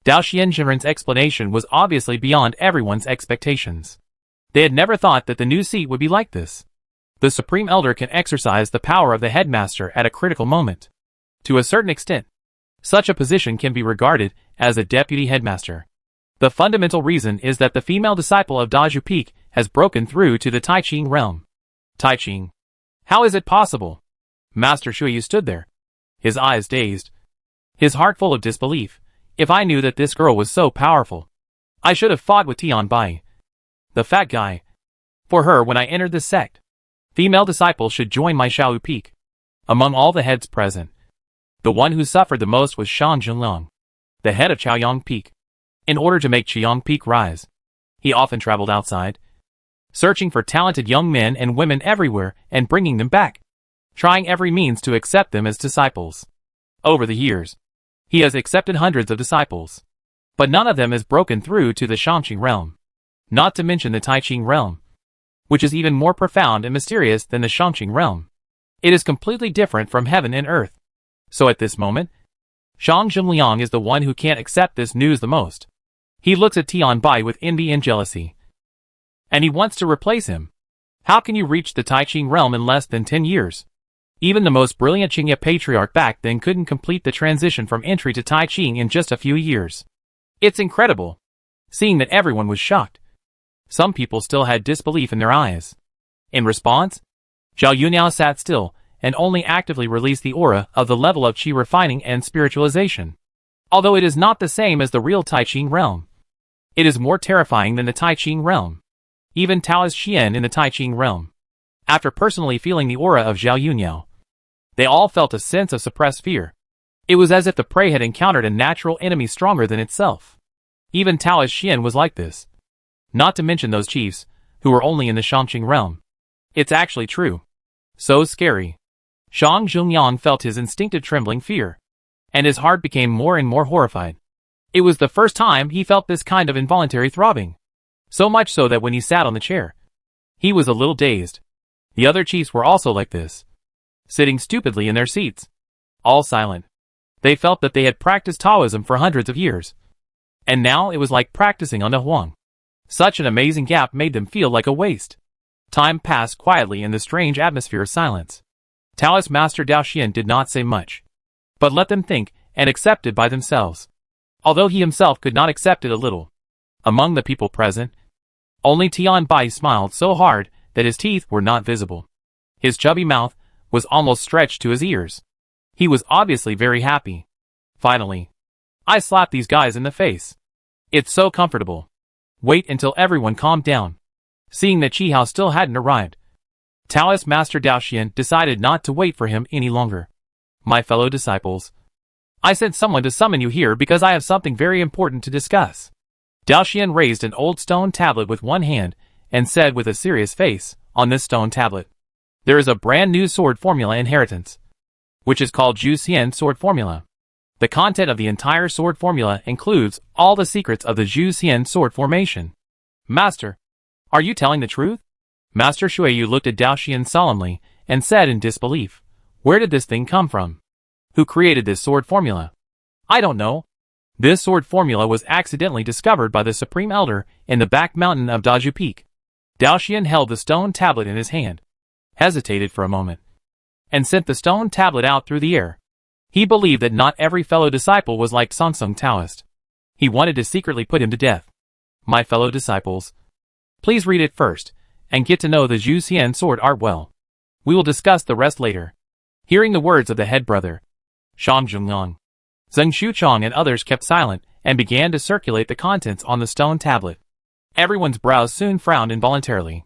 [SPEAKER 1] Dao Xianzhenren's explanation was obviously beyond everyone's expectations. They had never thought that the new seat would be like this. The Supreme Elder can exercise the power of the headmaster at a critical moment. To a certain extent, such a position can be regarded as a deputy headmaster. The fundamental reason is that the female disciple of Dazhu Peak has broken through to the Tai Ching realm. Tai Ching? How is it possible? Master Shuiyu stood there, his eyes dazed, his heart full of disbelief. If I knew that this girl was so powerful, I should have fought with Tian Bai, the fat guy. For her, when I entered this sect, female disciples should join my Xiao Peak. Among all the heads present, the one who suffered the most was Shang Zhongyang, the head of Chaoyang Peak. In order to make Chaoyang Peak rise, he often traveled outside, searching for talented young men and women everywhere and bringing them back, trying every means to accept them as disciples. Over the years, he has accepted hundreds of disciples, but none of them has broken through to the Shangqing realm, not to mention the Tai Ching realm, which is even more profound and mysterious than the Shangqing realm. It is completely different from heaven and earth. So at this moment, Shang Zhongyang is the one who can't accept this news the most. He looks at Tian Bai with envy and jealousy, and he wants to replace him. How can you reach the Tai Ching realm in less than 10 years? Even the most brilliant Qingye patriarch back then couldn't complete the transition from entry to Tai Ching in just a few years. It's incredible. Seeing that everyone was shocked, some people still had disbelief in their eyes. In response, Zhao Yunyao sat still and only actively released the aura of the level of qi refining and spiritualization. Although it is not the same as the real Tai Ching realm, it is more terrifying than the Tai Ching realm. Even Taoist Xian in the Tai Ching realm, after personally feeling the aura of Zhao Yunyao, they all felt a sense of suppressed fear. It was as if the prey had encountered a natural enemy stronger than itself. Even Taoist Xian was like this. Not to mention those chiefs, who were only in the Shangqing realm. It's actually true. So scary. Shang Zhongyang felt his instinctive trembling fear, and his heart became more and more horrified. It was the first time he felt this kind of involuntary throbbing. So much so that when he sat on the chair, he was a little dazed. The other chiefs were also like this, sitting stupidly in their seats, all silent. They felt that they had practiced Taoism for hundreds of years, And now it was like practicing on the Huang. Such an amazing gap made them feel like a waste. Time passed quietly in the strange atmosphere of silence. Taoist Master Dao Xian did not say much, but let them think and accept it by themselves. Although he himself could not accept it a little. Among the people present, only Tian Bai smiled so hard that his teeth were not visible. His chubby mouth was almost stretched to his ears. He was obviously very happy. Finally, I slapped these guys in the face. It's so comfortable. Wait until everyone calmed down. Seeing that Qi Hao still hadn't arrived, Taoist Master Dao Xian decided not to wait for him any longer. My fellow disciples, I sent someone to summon you here because I have something very important to discuss. Dao Xian raised an old stone tablet with one hand and said with a serious face, on this stone tablet, there is a brand new sword formula inheritance, which is called Zhu Xian sword formula. The content of the entire sword formula includes all the secrets of the Zhu Xian sword formation. Master, are you telling the truth? Master Shuiyu looked at Dao Xian solemnly and said in disbelief, where did this thing come from? Who created this sword formula? I don't know. This sword formula was accidentally discovered by the Supreme Elder in the back mountain of Daju Peak. Dao Xian held the stone tablet in his hand, hesitated for a moment, and sent the stone tablet out through the air. He believed that not every fellow disciple was like Songsung Taoist. He wanted to secretly put him to death. My fellow disciples, please read it first, and get to know the Zhu Xian sword art well. We will discuss the rest later. Hearing the words of the head brother, Shang Zhongyang, Zheng Shuchong and others kept silent and began to circulate the contents on the stone tablet. Everyone's brows soon frowned involuntarily.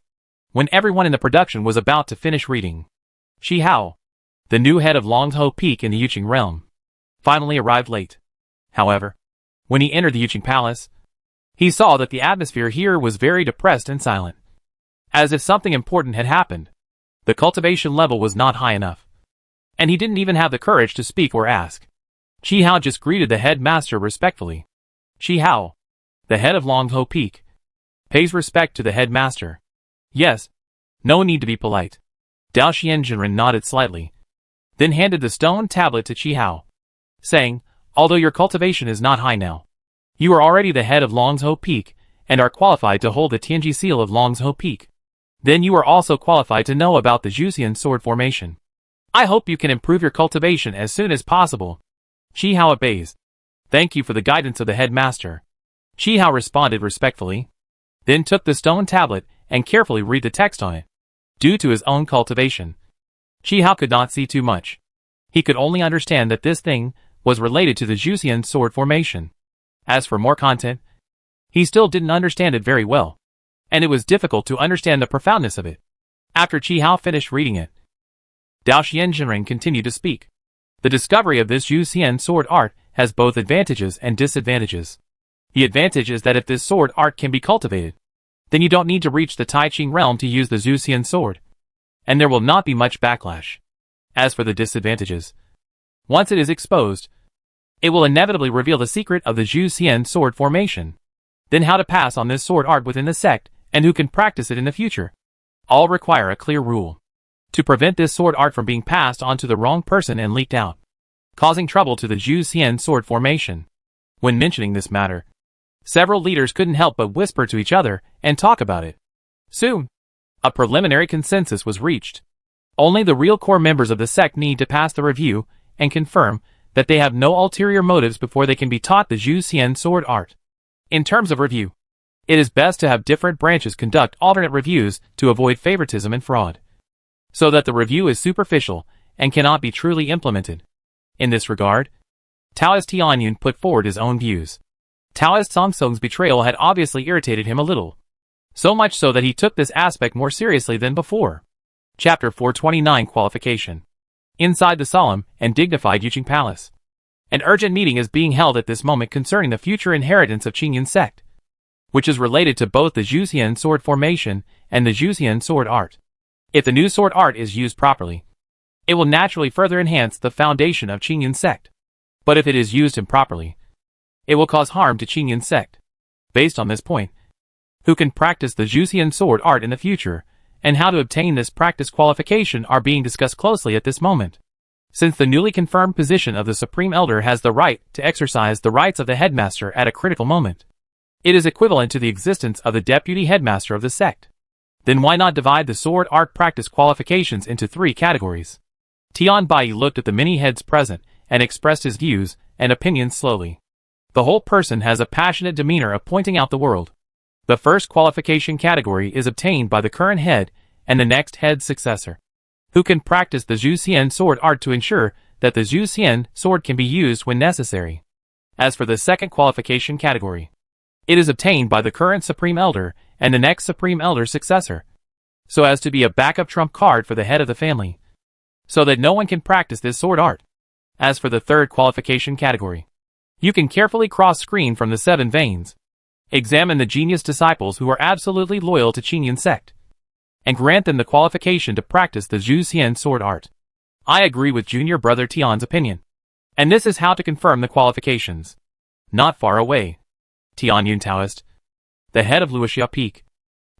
[SPEAKER 1] When everyone in the production was about to finish reading, Shi Hao, the new head of Longzhou Peak in the Yuqing realm, finally arrived late. However, when he entered the Yuqing Palace, he saw that the atmosphere here was very depressed and silent. As if something important had happened. The cultivation level was not high enough. And he didn't even have the courage to speak or ask. Shi Hao just greeted the headmaster respectfully. Shi Hao, the head of Longzhou Peak, pays respect to the headmaster. Yes, no need to be polite. Dao Xian Jinren nodded slightly, then handed the stone tablet to Shi Hao, saying, although your cultivation is not high now, you are already the head of Longzhou Peak and are qualified to hold the Tianji seal of Longzhou Peak. Then you are also qualified to know about the Zhu Xian sword formation. I hope you can improve your cultivation as soon as possible. Shi Hao obeys. Thank you for the guidance of the headmaster. Shi Hao responded respectfully, then took the stone tablet and carefully read the text on it. Due to his own cultivation, Shi Hao could not see too much. He could only understand that this thing was related to the Zhu Xian sword formation. As for more content, he still didn't understand it very well, and it was difficult to understand the profoundness of it. After Shi Hao finished reading it, Dao Xian Jinren continued to speak. The discovery of this Zhu Xian sword art has both advantages and disadvantages. The advantage is that if this sword art can be cultivated, then you don't need to reach the Tai Ching realm to use the Zhu Xian sword, and there will not be much backlash. As for the disadvantages, once it is exposed, it will inevitably reveal the secret of the Zhu Xian sword formation. Then how to pass on this sword art within the sect, and who can practice it in the future. All require a clear rule to prevent this sword art from being passed on to the wrong person and leaked out, causing trouble to the Zhu Xian sword formation. When mentioning this matter, several leaders couldn't help but whisper to each other and talk about it. Soon, a preliminary consensus was reached. Only the real core members of the sect need to pass the review and confirm that they have no ulterior motives before they can be taught the Zhu Xian sword art. In terms of review, it is best to have different branches conduct alternate reviews to avoid favoritism and fraud, so that the review is superficial and cannot be truly implemented. In this regard, Taoist Tianyun put forward his own views. Taoist Songsong's betrayal had obviously irritated him a little, so much so that he took this aspect more seriously than before. Chapter 429 Qualification. Inside the solemn and dignified Yuqing Palace, an urgent meeting is being held at this moment concerning the future inheritance of Qingyun sect, which is related to both the Zhu Xian sword formation and the Zhu Xian sword art. If the new sword art is used properly, it will naturally further enhance the foundation of Qingyun sect. But if it is used improperly, it will cause harm to Qingyun sect. Based on this point, who can practice the Zhu Xian sword art in the future, and how to obtain this practice qualification are being discussed closely at this moment. since the newly confirmed position of the Supreme Elder has the right to exercise the rights of the headmaster at a critical moment. It is equivalent to the existence of the deputy headmaster of the sect. Then why not divide the sword art practice qualifications into 3 categories? Tian Bai looked at the many heads present and expressed his views and opinions slowly. The whole person has a passionate demeanor of pointing out the world. The first qualification category is obtained by the current head and the next head's successor, who can practice the Zhu Xian sword art to ensure that the Zhu Xian sword can be used when necessary. As for the second qualification category, it is obtained by the current Supreme Elder and the next Supreme Elder's successor, so as to be a backup trump card for the head of the family, so that no one can practice this sword art. As for the third qualification category, you can carefully cross-screen from the 7 veins, examine the genius disciples who are absolutely loyal to Qingyan sect, and grant them the qualification to practice the Zhu Xian sword art. I agree with junior brother Tian's opinion, and this is how to confirm the qualifications. Not far away, Tian Yun Taoist, the head of Luoxia Peak,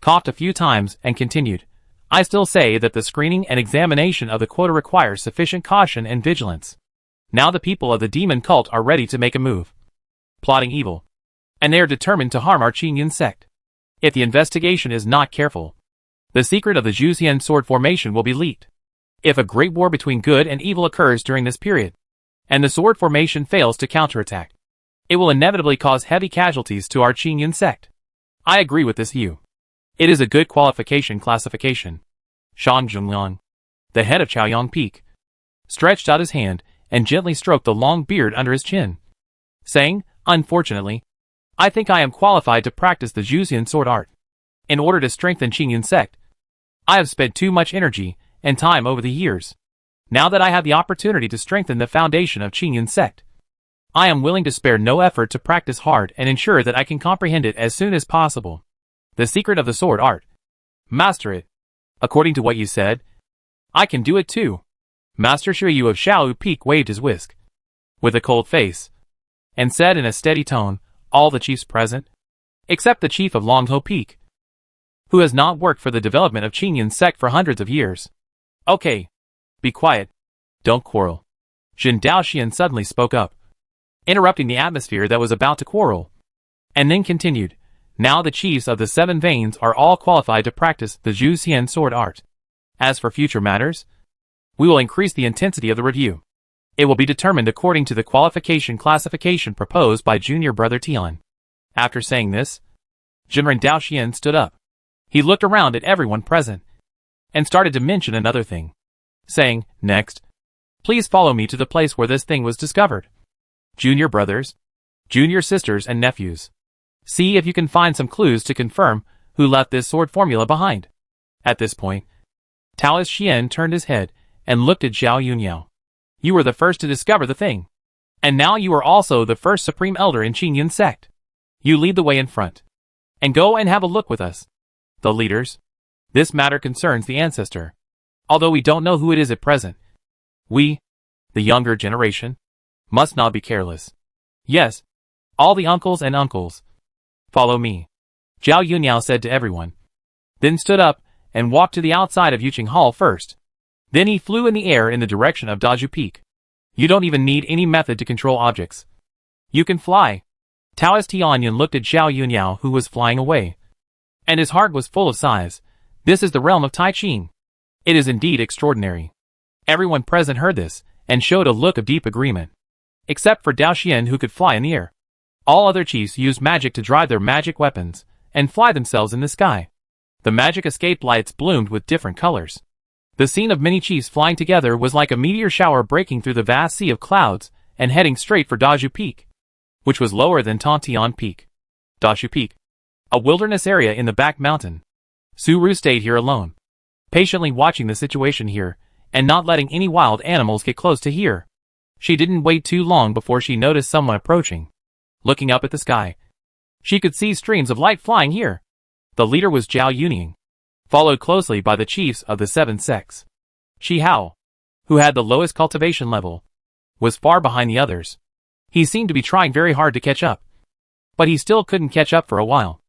[SPEAKER 1] coughed a few times and continued, I still say that the screening and examination of the quota requires sufficient caution and vigilance. Now the people of the demon cult are ready to make a move, plotting evil, and they are determined to harm our Qingyan sect. If the investigation is not careful, the secret of the Zhu Xian sword formation will be leaked. If a great war between good and evil occurs during this period, and the sword formation fails to counterattack, it will inevitably cause heavy casualties to our Qingyan sect. I agree with this view. It is a good qualification classification. Shang Zhongliang, the head of Chaoyang Peak, stretched out his hand and gently stroked the long beard under his chin, saying, Unfortunately, I think I am qualified to practice the Zhu Xian sword art. In order to strengthen Qingyan sect, I have spent too much energy and time over the years. Now that I have the opportunity to strengthen the foundation of Qingyan sect, I am willing to spare no effort to practice hard and ensure that I can comprehend it as soon as possible. The secret of the sword art. Master it. According to what you said, I can do it too. Master Shuyu of Xiaoyu Peak waved his whisk, with a cold face, and said in a steady tone, all the chiefs present, except the chief of Longho Peak, who has not worked for the development of Qingyan sect for hundreds of years. Okay. Be quiet. Don't quarrel. Jin Daoxian suddenly spoke up, interrupting the atmosphere that was about to quarrel, and then continued, now the chiefs of the 7 veins are all qualified to practice the Zhu Xian sword art. As for future matters, we will increase the intensity of the review. It will be determined according to the qualification classification proposed by junior brother Tian. After saying this, Jinren Daoxian stood up. He looked around at everyone present, and started to mention another thing, saying, next, please follow me to the place where this thing was discovered. Junior brothers, junior sisters and nephews, see if you can find some clues to confirm who left this sword formula behind. At this point, Taoist Xian turned his head and looked at Zhao Yunyao. You were the first to discover the thing, and now you are also the first Supreme Elder in Qingyan sect. You lead the way in front, and go and have a look with us. The leaders, this matter concerns the ancestor. Although we don't know who it is at present, we, the younger generation, must not be careless. Yes, all the uncles and uncles, follow me, Zhao Yunyao said to everyone, then stood up and walked to the outside of Yuqing Hall first. Then he flew in the air in the direction of Daju Peak. You don't even need any method to control objects. You can fly. Taoist Tianyan looked at Zhao Yunyao who was flying away, and his heart was full of sighs. This is the realm of Tai Qing. It is indeed extraordinary. Everyone present heard this, and showed a look of deep agreement. Except for Dao Xian who could fly in the air. All other chiefs used magic to drive their magic weapons, and fly themselves in the sky. The magic escape lights bloomed with different colors. The scene of many chiefs flying together was like a meteor shower breaking through the vast sea of clouds, and heading straight for Daju Peak, which was lower than Tontian Peak. Daju Peak, a wilderness area in the back mountain. Su Ru stayed here alone, patiently watching the situation here, and not letting any wild animals get close to here. She didn't wait too long before she noticed someone approaching. Looking up at the sky, she could see streams of light flying here. The leader was Zhao Yunying, followed closely by the chiefs of the 7 sects. Shi Hao, who had the lowest cultivation level, was far behind the others. He seemed to be trying very hard to catch up, but he still couldn't catch up for a while.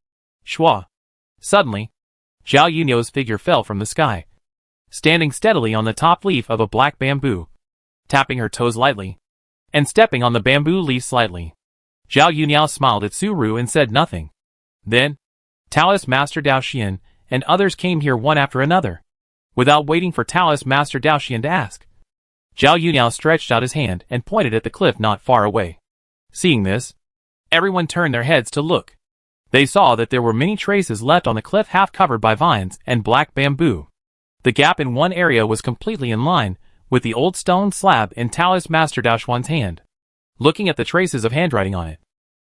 [SPEAKER 1] Shua. Suddenly, Zhao Yunyao's figure fell from the sky, standing steadily on the top leaf of a black bamboo. tapping her toes lightly, and stepping on the bamboo leaf slightly. Zhao Yuniao smiled at Su Ru and said nothing. Then, Taoist Master Dao Xian and others came here one after another, without waiting for Taoist Master Dao Xian to ask. Zhao Yuniao stretched out his hand and pointed at the cliff not far away. Seeing this, everyone turned their heads to look. They saw that there were many traces left on the cliff half covered by vines and black bamboo. The gap in one area was completely in line with the old stone slab in Taoist Master Dao Xuan's hand. Looking at the traces of handwriting on it,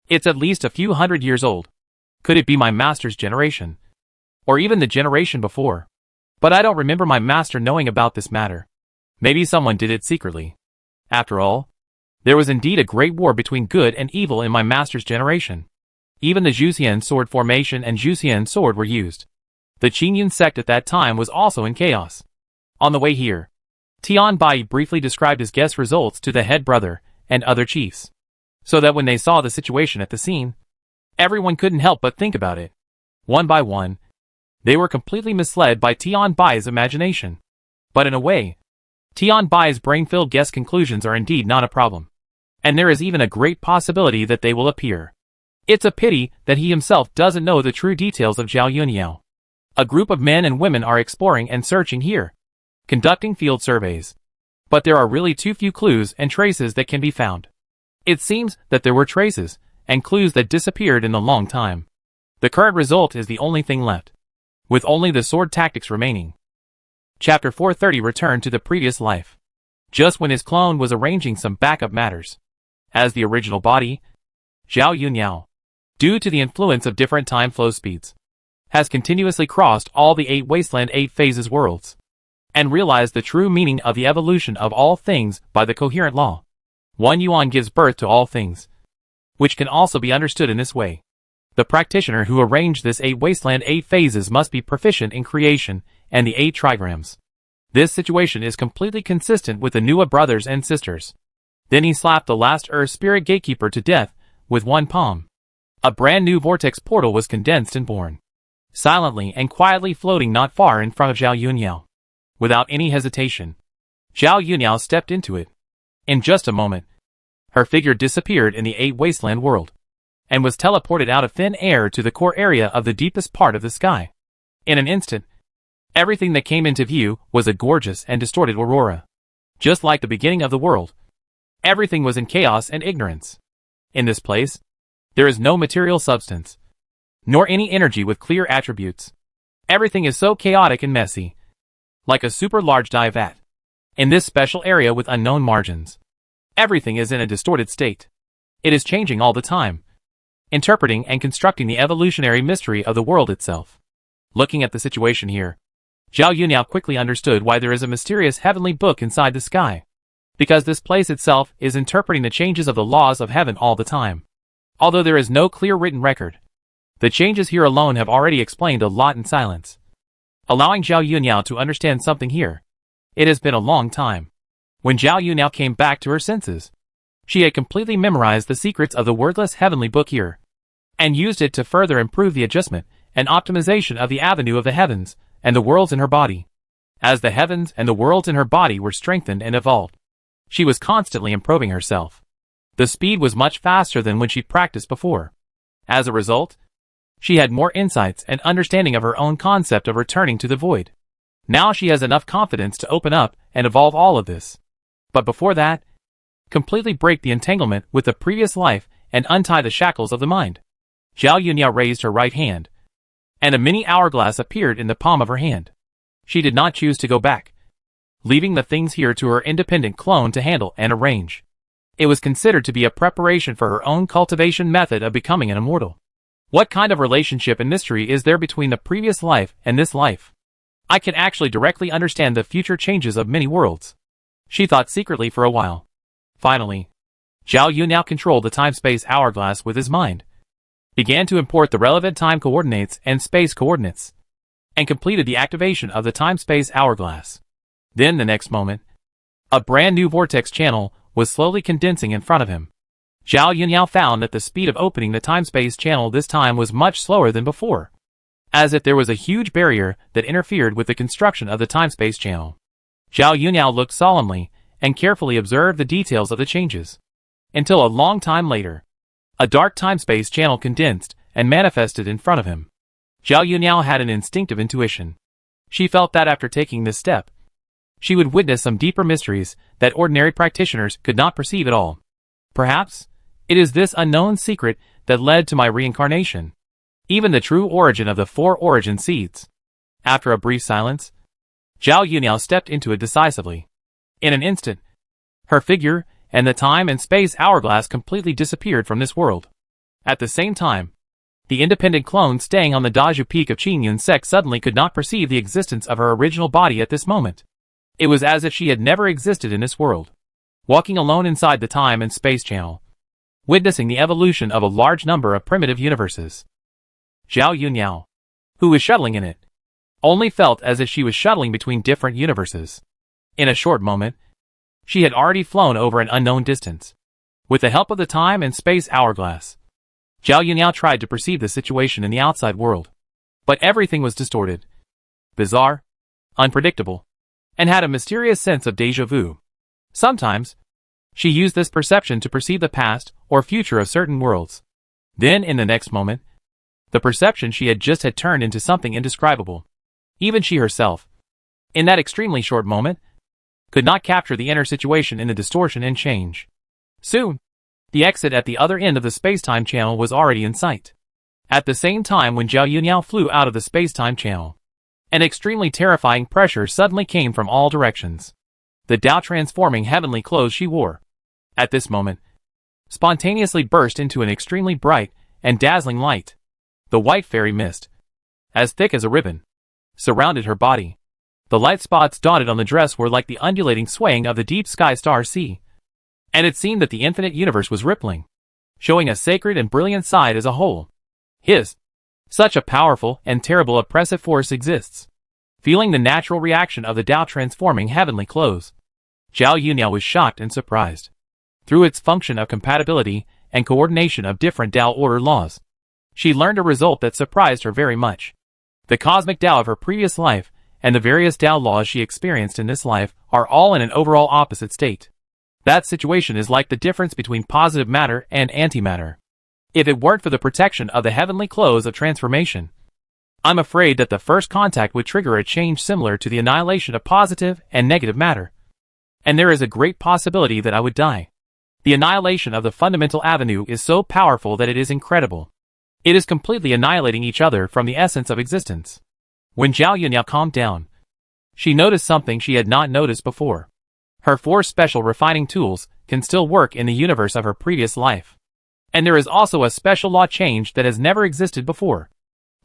[SPEAKER 1] it's at least a few hundred years old. Could it be my master's generation? Or even the generation before? But I don't remember my master knowing about this matter. Maybe someone did it secretly. After all, there was indeed a great war between good and evil in my master's generation. Even the Zhuxian sword formation and Zhuxian sword were used. The Qingyun sect at that time was also in chaos. On the way here, Tian Bai briefly described his guess results to the head brother and other chiefs, so that when they saw the situation at the scene, everyone couldn't help but think about it. One by one, they were completely misled by Tian Bai's imagination. But in a way, Tian Bai's brain-filled guess conclusions are indeed not a problem. And there is even a great possibility that they will appear. It's a pity that he himself doesn't know the true details of Zhao Yuniao. A group of men and women are exploring and searching here, conducting field surveys. But there are really too few clues and traces that can be found. It seems that there were traces and clues that disappeared in a long time. The current result is the only thing left, with only the sword tactics remaining. Chapter 430 returned to the previous life, just when his clone was arranging some backup matters. As the original body, Zhao Yuniao, due to the influence of different time flow speeds, has continuously crossed all the 8 Wasteland 8 phases worlds, and realized the true meaning of the evolution of all things by the coherent law. One yuan gives birth to all things, which can also be understood in this way. The practitioner who arranged this 8 Wasteland 8 phases must be proficient in creation and the 8 trigrams. This situation is completely consistent with the Nua brothers and sisters. Then he slapped the last Earth Spirit Gatekeeper to death with one palm. A brand new vortex portal was condensed and born, silently and quietly floating not far in front of Zhao Yuniao. Without any hesitation, Zhao Yuniao stepped into it. In just a moment, her figure disappeared in the 8 Wasteland world, and was teleported out of thin air to the core area of the deepest part of the sky. In an instant, everything that came into view was a gorgeous and distorted aurora. Just like the beginning of the world, everything was in chaos and ignorance. In this place, there is no material substance, nor any energy with clear attributes. Everything is so chaotic and messy, like a super large dye vat. In this special area with unknown margins, everything is in a distorted state. It is changing all the time, interpreting and constructing the evolutionary mystery of the world itself. Looking at the situation here, Zhao Yuniao quickly understood why there is a mysterious heavenly book inside the sky. Because this place itself is interpreting the changes of the laws of heaven all the time. Although there is no clear written record, the changes here alone have already explained a lot in silence, allowing Zhao Yuniao to understand something here. It has been a long time. When Zhao Yuniao came back to her senses, she had completely memorized the secrets of the wordless heavenly book here, and used it to further improve the adjustment and optimization of the avenue of the heavens and the worlds in her body. As the heavens and the worlds in her body were strengthened and evolved, she was constantly improving herself. The speed was much faster than when she practiced before. As a result, she had more insights and understanding of her own concept of returning to the void. Now she has enough confidence to open up and evolve all of this. But before that, completely break the entanglement with the previous life and untie the shackles of the mind. Zhao Yuniao raised her right hand, and a mini hourglass appeared in the palm of her hand. She did not choose to go back, leaving the things here to her independent clone to handle and arrange. It was considered to be a preparation for her own cultivation method of becoming an immortal. What kind of relationship and mystery is there between the previous life and this life? I can actually directly understand the future changes of many worlds. She thought secretly for a while. Finally, Zhao Yu now controlled the time-space hourglass with his mind, began to import the relevant time coordinates and space coordinates, and completed the activation of the time-space hourglass. Then the next moment, a brand new vortex channel was slowly condensing in front of him. Zhao Yuniao found that the speed of opening the time-space channel this time was much slower than before, as if there was a huge barrier that interfered with the construction of the time-space channel. Zhao Yuniao looked solemnly and carefully observed the details of the changes. Until a long time later, a dark time-space channel condensed and manifested in front of him. Zhao Yuniao had an instinctive intuition. She felt that after taking this step, she would witness some deeper mysteries that ordinary practitioners could not perceive at all. Perhaps, it is this unknown secret that led to my reincarnation. Even the true origin of the 4 origin seeds. After a brief silence, Zhao Yuniao stepped into it decisively. In an instant, her figure and the time and space hourglass completely disappeared from this world. At the same time, the independent clone staying on the Daju Peak of Qingyun Sect suddenly could not perceive the existence of her original body at this moment. It was as if she had never existed in this world, walking alone inside the time and space channel, witnessing the evolution of a large number of primitive universes. Zhao Yuniao, who was shuttling in it, only felt as if she was shuttling between different universes. In a short moment, she had already flown over an unknown distance. With the help of the time and space hourglass, Zhao Yuniao tried to perceive the situation in the outside world. But everything was distorted, bizarre, unpredictable, and had a mysterious sense of déjà vu. Sometimes, she used this perception to perceive the past or future of certain worlds. Then, in the next moment, the perception she had just had turned into something indescribable. Even she herself, in that extremely short moment, could not capture the inner situation in the distortion and change. Soon, the exit at the other end of the space-time channel was already in sight. At the same time when Zhao Yuniao flew out of the space-time channel, an extremely terrifying pressure suddenly came from all directions. The Tao transforming heavenly clothes she wore, at this moment, spontaneously burst into an extremely bright and dazzling light. The white fairy mist, as thick as a ribbon, surrounded her body. The light spots dotted on the dress were like the undulating swaying of the deep sky star sea. And it seemed that the infinite universe was rippling, showing a sacred and brilliant side as a whole. Such a powerful and terrible oppressive force exists. Feeling the natural reaction of the Tao transforming heavenly clothes, Zhao Yuniao was shocked and surprised. Through its function of compatibility and coordination of different Tao order laws, she learned a result that surprised her very much. The cosmic Tao of her previous life and the various Tao laws she experienced in this life are all in an overall opposite state. That situation is like the difference between positive matter and antimatter. If it weren't for the protection of the heavenly clothes of transformation, I'm afraid that the first contact would trigger a change similar to the annihilation of positive and negative matter. And there is a great possibility that I would die. The annihilation of the fundamental avenue is so powerful that it is incredible. It is completely annihilating each other from the essence of existence. When Zhao Yuniao calmed down, she noticed something she had not noticed before. Her 4 special refining tools can still work in the universe of her previous life. And there is also a special law change that has never existed before.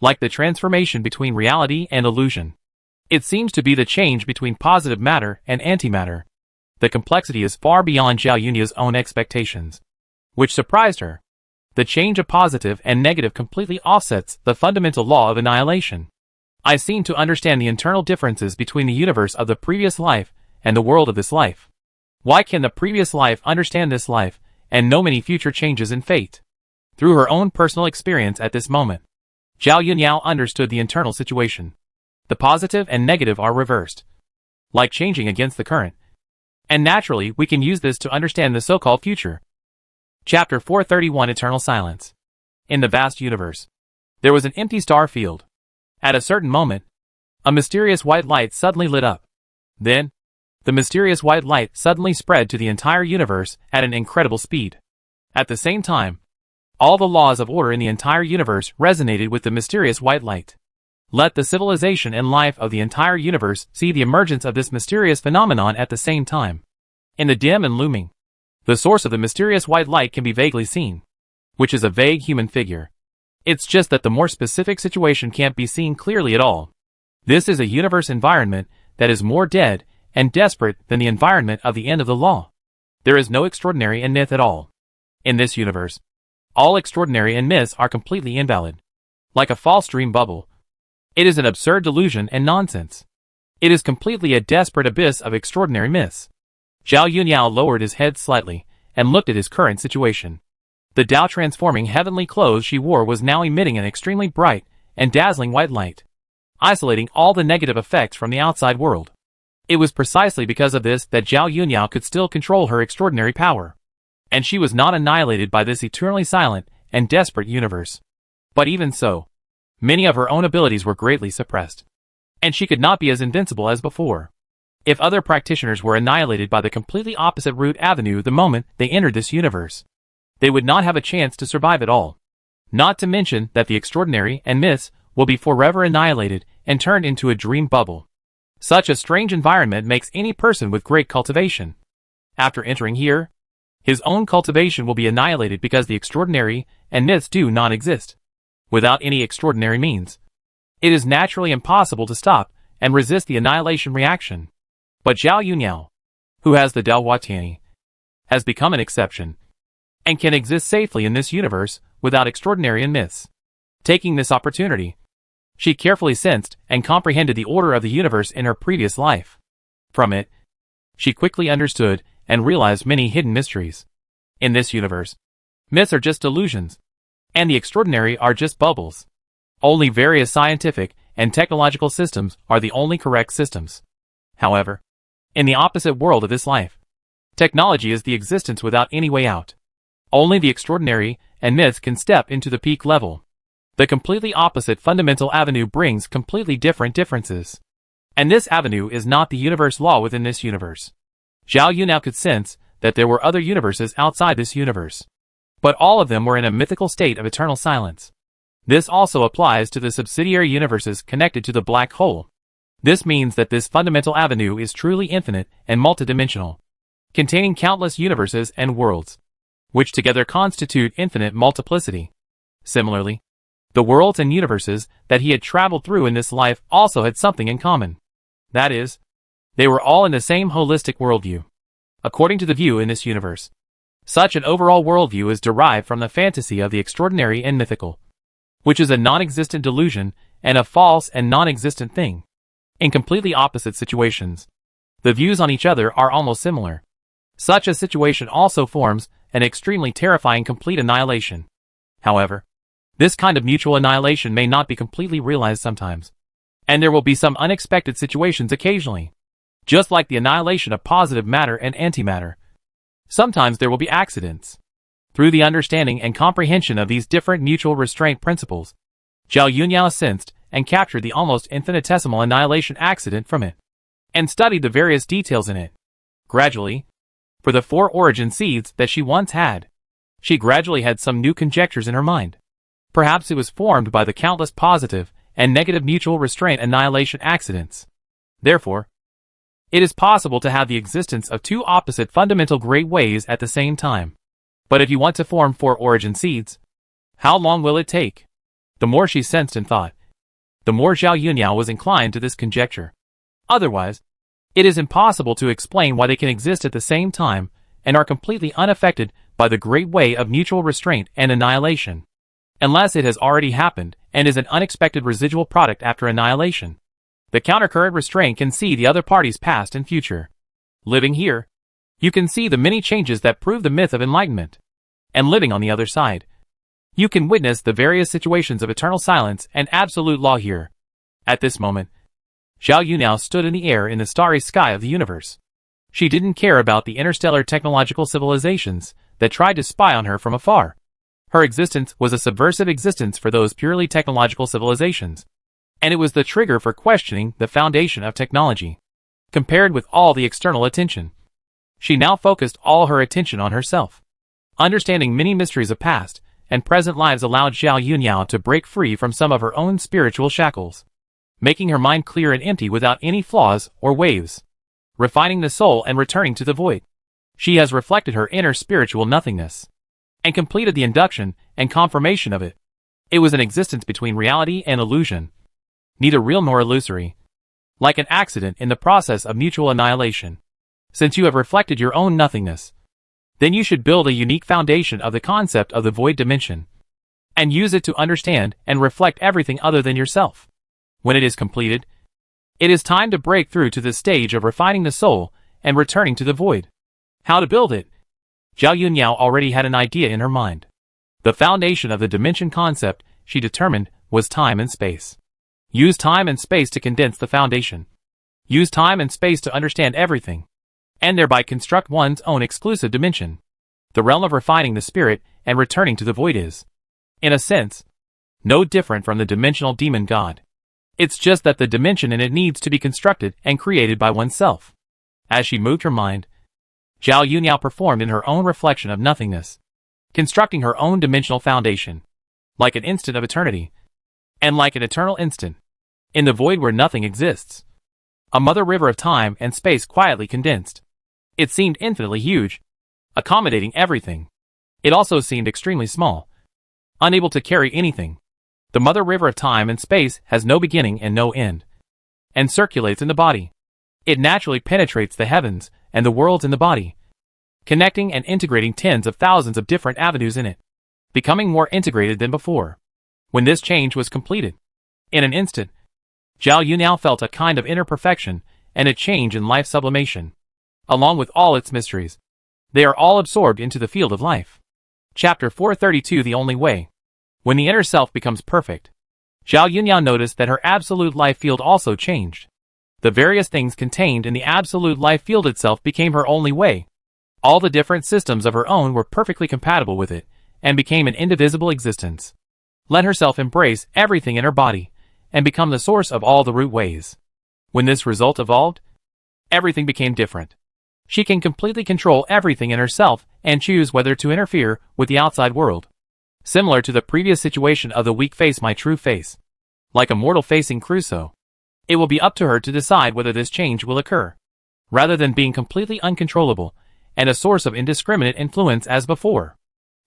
[SPEAKER 1] Like the transformation between reality and illusion. It seems to be the change between positive matter and antimatter. The complexity is far beyond Zhao Yuniao's own expectations, which surprised her. The change of positive and negative completely offsets the fundamental law of annihilation. I seem to understand the internal differences between the universe of the previous life and the world of this life. Why can the previous life understand this life and know many future changes in fate? Through her own personal experience at this moment, Zhao Yuniao understood the internal situation. The positive and negative are reversed, like changing against the current. And naturally, we can use this to understand the so-called future. Chapter 431 Eternal Silence. In the vast universe, there was an empty star field. At a certain moment, a mysterious white light suddenly lit up. Then, the mysterious white light suddenly spread to the entire universe at an incredible speed. At the same time, all the laws of order in the entire universe resonated with the mysterious white light. Let the civilization and life of the entire universe see the emergence of this mysterious phenomenon at the same time. In the dim and looming, the source of the mysterious white light can be vaguely seen, which is a vague human figure. It's just that the more specific situation can't be seen clearly at all. This is a universe environment that is more dead and desperate than the environment of the end of the law. There is no extraordinary and myth at all. In this universe, all extraordinary and myths are completely invalid. Like a false dream bubble, it is an absurd delusion and nonsense. It is completely a desperate abyss of extraordinary myths. Zhao Yuniao lowered his head slightly and looked at his current situation. The Tao transforming heavenly clothes she wore was now emitting an extremely bright and dazzling white light, isolating all the negative effects from the outside world. It was precisely because of this that Zhao Yunyan could still control her extraordinary power. And she was not annihilated by this eternally silent and desperate universe. But even so, many of her own abilities were greatly suppressed. And she could not be as invincible as before. If other practitioners were annihilated by the completely opposite route avenue the moment they entered this universe, they would not have a chance to survive at all. Not to mention that the extraordinary and myths will be forever annihilated and turned into a dream bubble. Such a strange environment makes any person with great cultivation. After entering here, his own cultivation will be annihilated because the extraordinary and myths do not exist. Without any extraordinary means, it is naturally impossible to stop and resist the annihilation reaction. But Zhao Yunyan, who has the Dao Huatiani, has become an exception, and can exist safely in this universe without extraordinary and myths. Taking this opportunity, she carefully sensed and comprehended the order of the universe in her previous life. From it, she quickly understood and realized many hidden mysteries. In this universe, myths are just illusions, and the extraordinary are just bubbles. Only various scientific and technological systems are the only correct systems. However, in the opposite world of this life, technology is the existence without any way out. Only the extraordinary and myths can step into the peak level. The completely opposite fundamental avenue brings completely different differences. And this avenue is not the universe law within this universe. Zhao Yunyan could sense that there were other universes outside this universe. But all of them were in a mythical state of eternal silence. This also applies to the subsidiary universes connected to the black hole. This means that this fundamental avenue is truly infinite and multidimensional, containing countless universes and worlds, which together constitute infinite multiplicity. Similarly, the worlds and universes that he had traveled through in this life also had something in common. That is, they were all in the same holistic worldview. According to the view in this universe, such an overall worldview is derived from the fantasy of the extraordinary and mythical, which is a non-existent delusion and a false and non-existent thing. In completely opposite situations, the views on each other are almost similar. Such a situation also forms an extremely terrifying complete annihilation. However, this kind of mutual annihilation may not be completely realized sometimes, and there will be some unexpected situations occasionally. Just like the annihilation of positive matter and antimatter, sometimes there will be accidents. Through the understanding and comprehension of these different mutual restraint principles, Zhao Yunyan sensed and captured the almost infinitesimal annihilation accident from it, and studied the various details in it. Gradually, for the 4 origin seeds that she once had, she gradually had some new conjectures in her mind. Perhaps it was formed by the countless positive and negative mutual restraint annihilation accidents. Therefore, it is possible to have the existence of 2 opposite fundamental great ways at the same time. But if you want to form 4 origin seeds, how long will it take? The more she sensed and thought, the more Zhao Yunyan was inclined to this conjecture. Otherwise, it is impossible to explain why they can exist at the same time and are completely unaffected by the great way of mutual restraint and annihilation, unless it has already happened and is an unexpected residual product after annihilation. The countercurrent restraint can see the other party's past and future. Living here, you can see the many changes that prove the myth of enlightenment. And living on the other side, you can witness the various situations of eternal silence and absolute law here. At this moment, Zhao Yunyan stood in the air in the starry sky of the universe. She didn't care about the interstellar technological civilizations that tried to spy on her from afar. Her existence was a subversive existence for those purely technological civilizations, and it was the trigger for questioning the foundation of technology. Compared with all the external attention, she now focused all her attention on herself. Understanding many mysteries of past and present lives allowed Zhao Yunyan to break free from some of her own spiritual shackles, making her mind clear and empty without any flaws or waves, refining the soul and returning to the void. She has reflected her inner spiritual nothingness, and completed the induction and confirmation of it. It was an existence between reality and illusion, neither real nor illusory, like an accident in the process of mutual annihilation. Since you have reflected your own nothingness, then you should build a unique foundation of the concept of the void dimension, and use it to understand and reflect everything other than yourself. When it is completed, it is time to break through to the stage of refining the soul and returning to the void. How to build it? Zhao Yunyan already had an idea in her mind. The foundation of the dimension concept, she determined, was time and space. Use time and space to condense the foundation. use time and space to understand everything, and thereby construct one's own exclusive dimension. The realm of refining the spirit and returning to the void is, in a sense, no different from the dimensional demon god. It's just that the dimension in it needs to be constructed and created by oneself. As she moved her mind, Zhao Yuniao performed in her own reflection of nothingness, constructing her own dimensional foundation, like an instant of eternity, and like an eternal instant, in the void where nothing exists. A mother river of time and space quietly condensed. It seemed infinitely huge, accommodating everything. It also seemed extremely small, unable to carry anything. The mother river of time and space has no beginning and no end, and circulates in the body. It naturally penetrates the heavens and the worlds in the body, connecting and integrating tens of thousands of different avenues in it, becoming more integrated than before. When this change was completed, in an instant, Zhao Yuniao felt a kind of inner perfection and a change in life sublimation. Along with all its mysteries, they are all absorbed into the field of life. Chapter 432 The Only Way. When the inner self becomes perfect, Zhao Yuniao noticed that her absolute life field also changed. The various things contained in the absolute life field itself became her only way. All the different systems of her own were perfectly compatible with it, and became an indivisible existence. Let herself embrace everything in her body, and become the source of all the root ways. When this result evolved, everything became different. She can completely control everything in herself and choose whether to interfere with the outside world. Similar to the previous situation of the weak face my true face. Like a mortal facing Crusoe, it will be up to her to decide whether this change will occur, rather than being completely uncontrollable and a source of indiscriminate influence as before.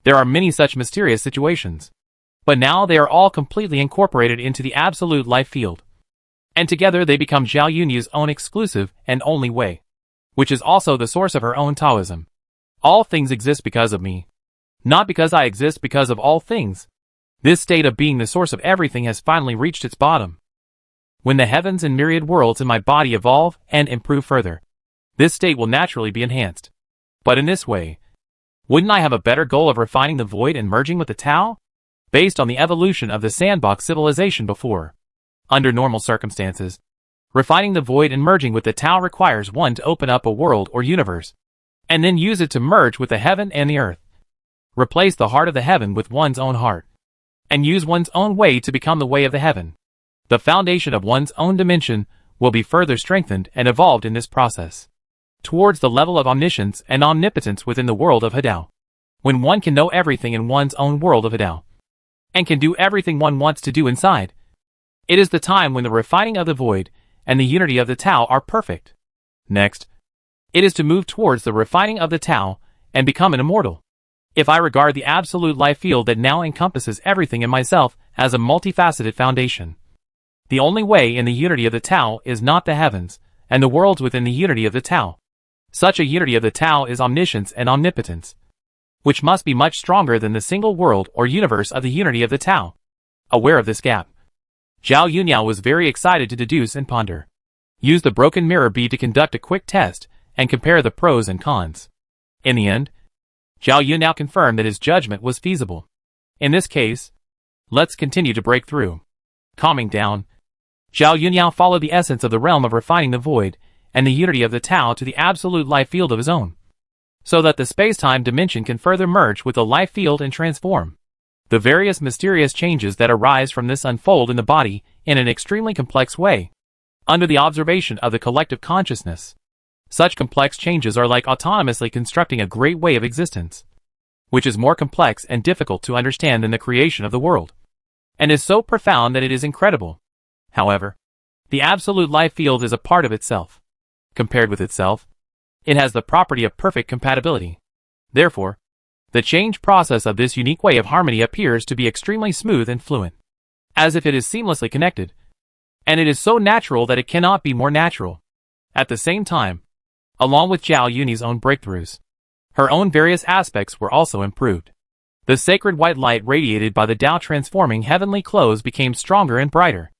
[SPEAKER 1] There are many such mysterious situations, but now they are all completely incorporated into the absolute life field, and together they become Zhao Yuniao's own exclusive and only way, which is also the source of her own Taoism. All things exist because of me, not because I exist because of all things. This state of being the source of everything has finally reached its bottom. When the heavens and myriad worlds in my body evolve and improve further, this state will naturally be enhanced. But in this way, wouldn't I have a better goal of refining the void and merging with the Tao? Based on the evolution of the sandbox civilization before. Under normal circumstances, refining the void and merging with the Tao requires one to open up a world or universe, and then use it to merge with the heaven and the earth. Replace the heart of the heaven with one's own heart, and use one's own way to become the way of the heaven. The foundation of one's own dimension will be further strengthened and evolved in this process, towards the level of omniscience and omnipotence within the world of Hadao. When one can know everything in one's own world of Hadao, and can do everything one wants to do inside, it is the time when the refining of the void and the unity of the Tao are perfect. Next, it is to move towards the refining of the Tao and become an immortal. If I regard the absolute life field that now encompasses everything in myself as a multifaceted foundation, the only way in the unity of the Tao is not the heavens and the worlds within the unity of the Tao. Such a unity of the Tao is omniscience and omnipotence, which must be much stronger than the single world or universe of the unity of the Tao. Aware of this gap, Zhao Yuniao was very excited to deduce and ponder. Use the broken mirror bead to conduct a quick test and compare the pros and cons. In the end, Zhao Yuniao confirmed that his judgment was feasible. In this case, let's continue to break through. Calming down, Zhao Yuniao followed the essence of the realm of refining the void and the unity of the Tao to the absolute life field of his own, so that the space-time dimension can further merge with the life field and transform. The various mysterious changes that arise from this unfold in the body in an extremely complex way, under the observation of the collective consciousness. Such complex changes are like autonomously constructing a great way of existence, which is more complex and difficult to understand than the creation of the world, and is so profound that it is incredible. However, the absolute life field is a part of itself. Compared with itself, it has the property of perfect compatibility. Therefore, the change process of this unique way of harmony appears to be extremely smooth and fluent, as if it is seamlessly connected, and it is so natural that it cannot be more natural. At the same time, along with Zhao Yuni's own breakthroughs, her own various aspects were also improved. The sacred white light radiated by the Tao transforming heavenly clothes became stronger and brighter.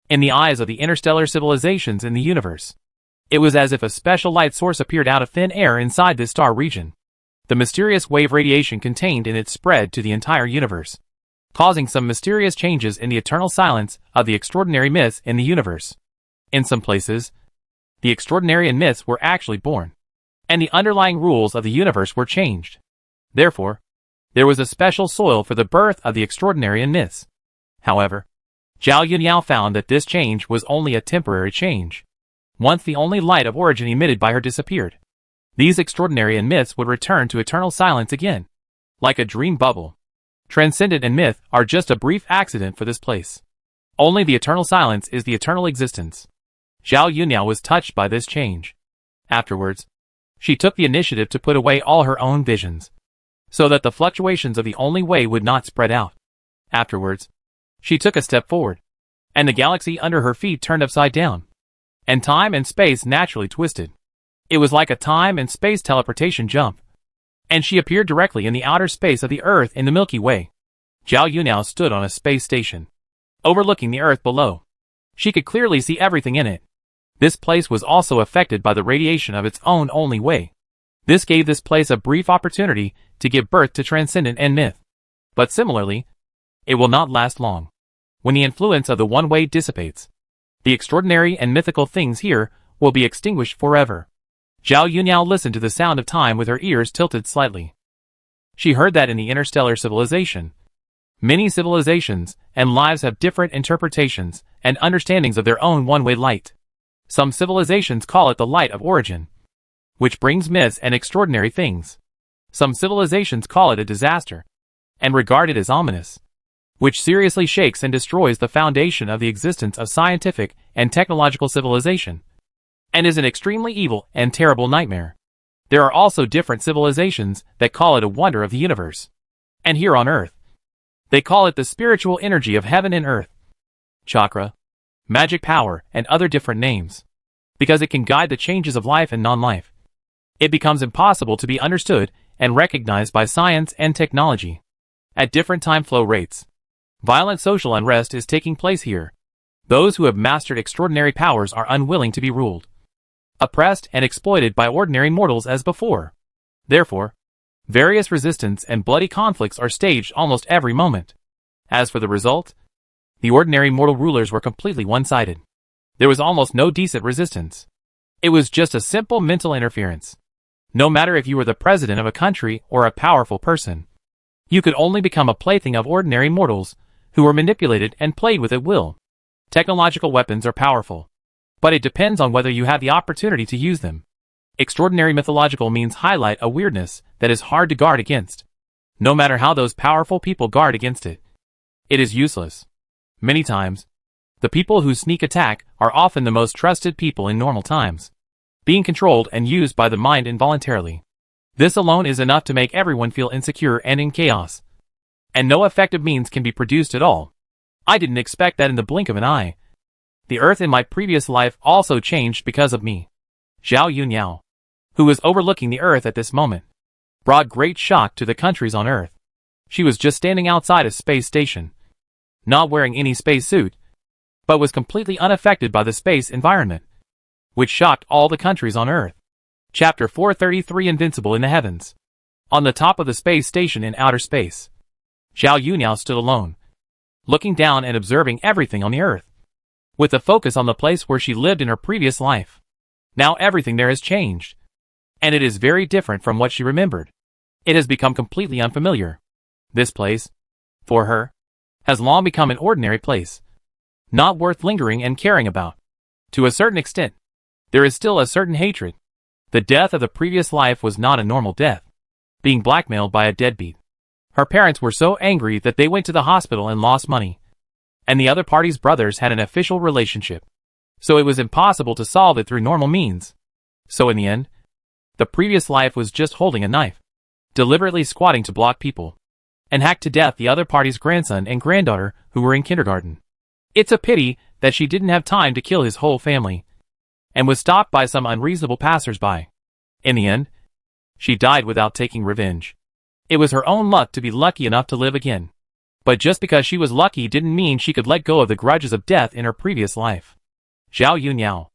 [SPEAKER 1] In the eyes of the interstellar civilizations in the universe, it was as if a special light source appeared out of thin air inside this star region. The mysterious wave radiation contained in it spread to the entire universe, causing some mysterious changes in the eternal silence of the extraordinary myths in the universe. In some places, the extraordinary and myths were actually born, and the underlying rules of the universe were changed. Therefore, there was a special soil for the birth of the extraordinary and myths. However, Zhao Yunyao found that this change was only a temporary change. Once the only light of origin emitted by her disappeared, these extraordinary and myths would return to eternal silence again, like a dream bubble. Transcendent and myth are just a brief accident for this place. Only the eternal silence is the eternal existence. Zhao Yunyao was touched by this change. Afterwards, she took the initiative to put away all her own visions, so that the fluctuations of the only way would not spread out. Afterwards, she took a step forward, and the galaxy under her feet turned upside down, and time and space naturally twisted. It was like a time and space teleportation jump, and she appeared directly in the outer space of the Earth in the Milky Way. Zhao Yunyao stood on a space station, overlooking the Earth below. She could clearly see everything in it. This place was also affected by the radiation of its own only way. This gave this place a brief opportunity to give birth to transcendent and myth. But similarly, it will not last long. When the influence of the one way dissipates, the extraordinary and mythical things here will be extinguished forever. Zhao Yunyao listened to the sound of time with her ears tilted slightly. She heard that in the interstellar civilization, many civilizations and lives have different interpretations and understandings of their own one-way light. Some civilizations call it the light of origin, which brings myths and extraordinary things. Some civilizations call it a disaster, and regard it as ominous, which seriously shakes and destroys the foundation of the existence of scientific and technological civilization, and is an extremely evil and terrible nightmare. There are also different civilizations that call it a wonder of the universe. And here on Earth, they call it the spiritual energy of heaven and earth, chakra, magic power, and other different names, because it can guide the changes of life and non-life. It becomes impossible to be understood and recognized by science and technology. At different time flow rates, violent social unrest is taking place here. Those who have mastered extraordinary powers are unwilling to be ruled, oppressed and exploited by ordinary mortals as before. Therefore, various resistance and bloody conflicts are staged almost every moment. As for the result, the ordinary mortal rulers were completely one-sided. There was almost no decent resistance. It was just a simple mental interference. No matter if you were the president of a country or a powerful person, you could only become a plaything of ordinary mortals who were manipulated and played with at will. Technological weapons are powerful, but it depends on whether you have the opportunity to use them. Extraordinary mythological means highlight a weirdness that is hard to guard against. No matter how those powerful people guard against it, it is useless. Many times, the people who sneak attack are often the most trusted people in normal times, being controlled and used by the mind involuntarily. This alone is enough to make everyone feel insecure and in chaos, and no effective means can be produced at all. I didn't expect that in the blink of an eye. The earth in my previous life also changed because of me. Zhao Yunyao, who was overlooking the earth at this moment, brought great shock to the countries on earth. She was just standing outside a space station, not wearing any space suit, but was completely unaffected by the space environment, which shocked all the countries on earth. Chapter 433 Invincible in the Heavens. On the top of the space station in outer space, Zhao Yunyao stood alone, looking down and observing everything on the earth, with a focus on the place where she lived in her previous life. Now everything there has changed, and it is very different from what she remembered. It has become completely unfamiliar. This place, for her, has long become an ordinary place, not worth lingering and caring about. To a certain extent, there is still a certain hatred. The death of the previous life was not a normal death, being blackmailed by a deadbeat. Her parents were so angry that they went to the hospital and lost money, and the other party's brothers had an official relationship, so it was impossible to solve it through normal means. So in the end, the previous life was just holding a knife, deliberately squatting to block people, and hacked to death the other party's grandson and granddaughter who were in kindergarten. It's a pity that she didn't have time to kill his whole family, and was stopped by some unreasonable passers-by. In the end, she died without taking revenge. It was her own luck to be lucky enough to live again. But just because she was lucky didn't mean she could let go of the grudges of death in her previous life. Zhao Yunyao,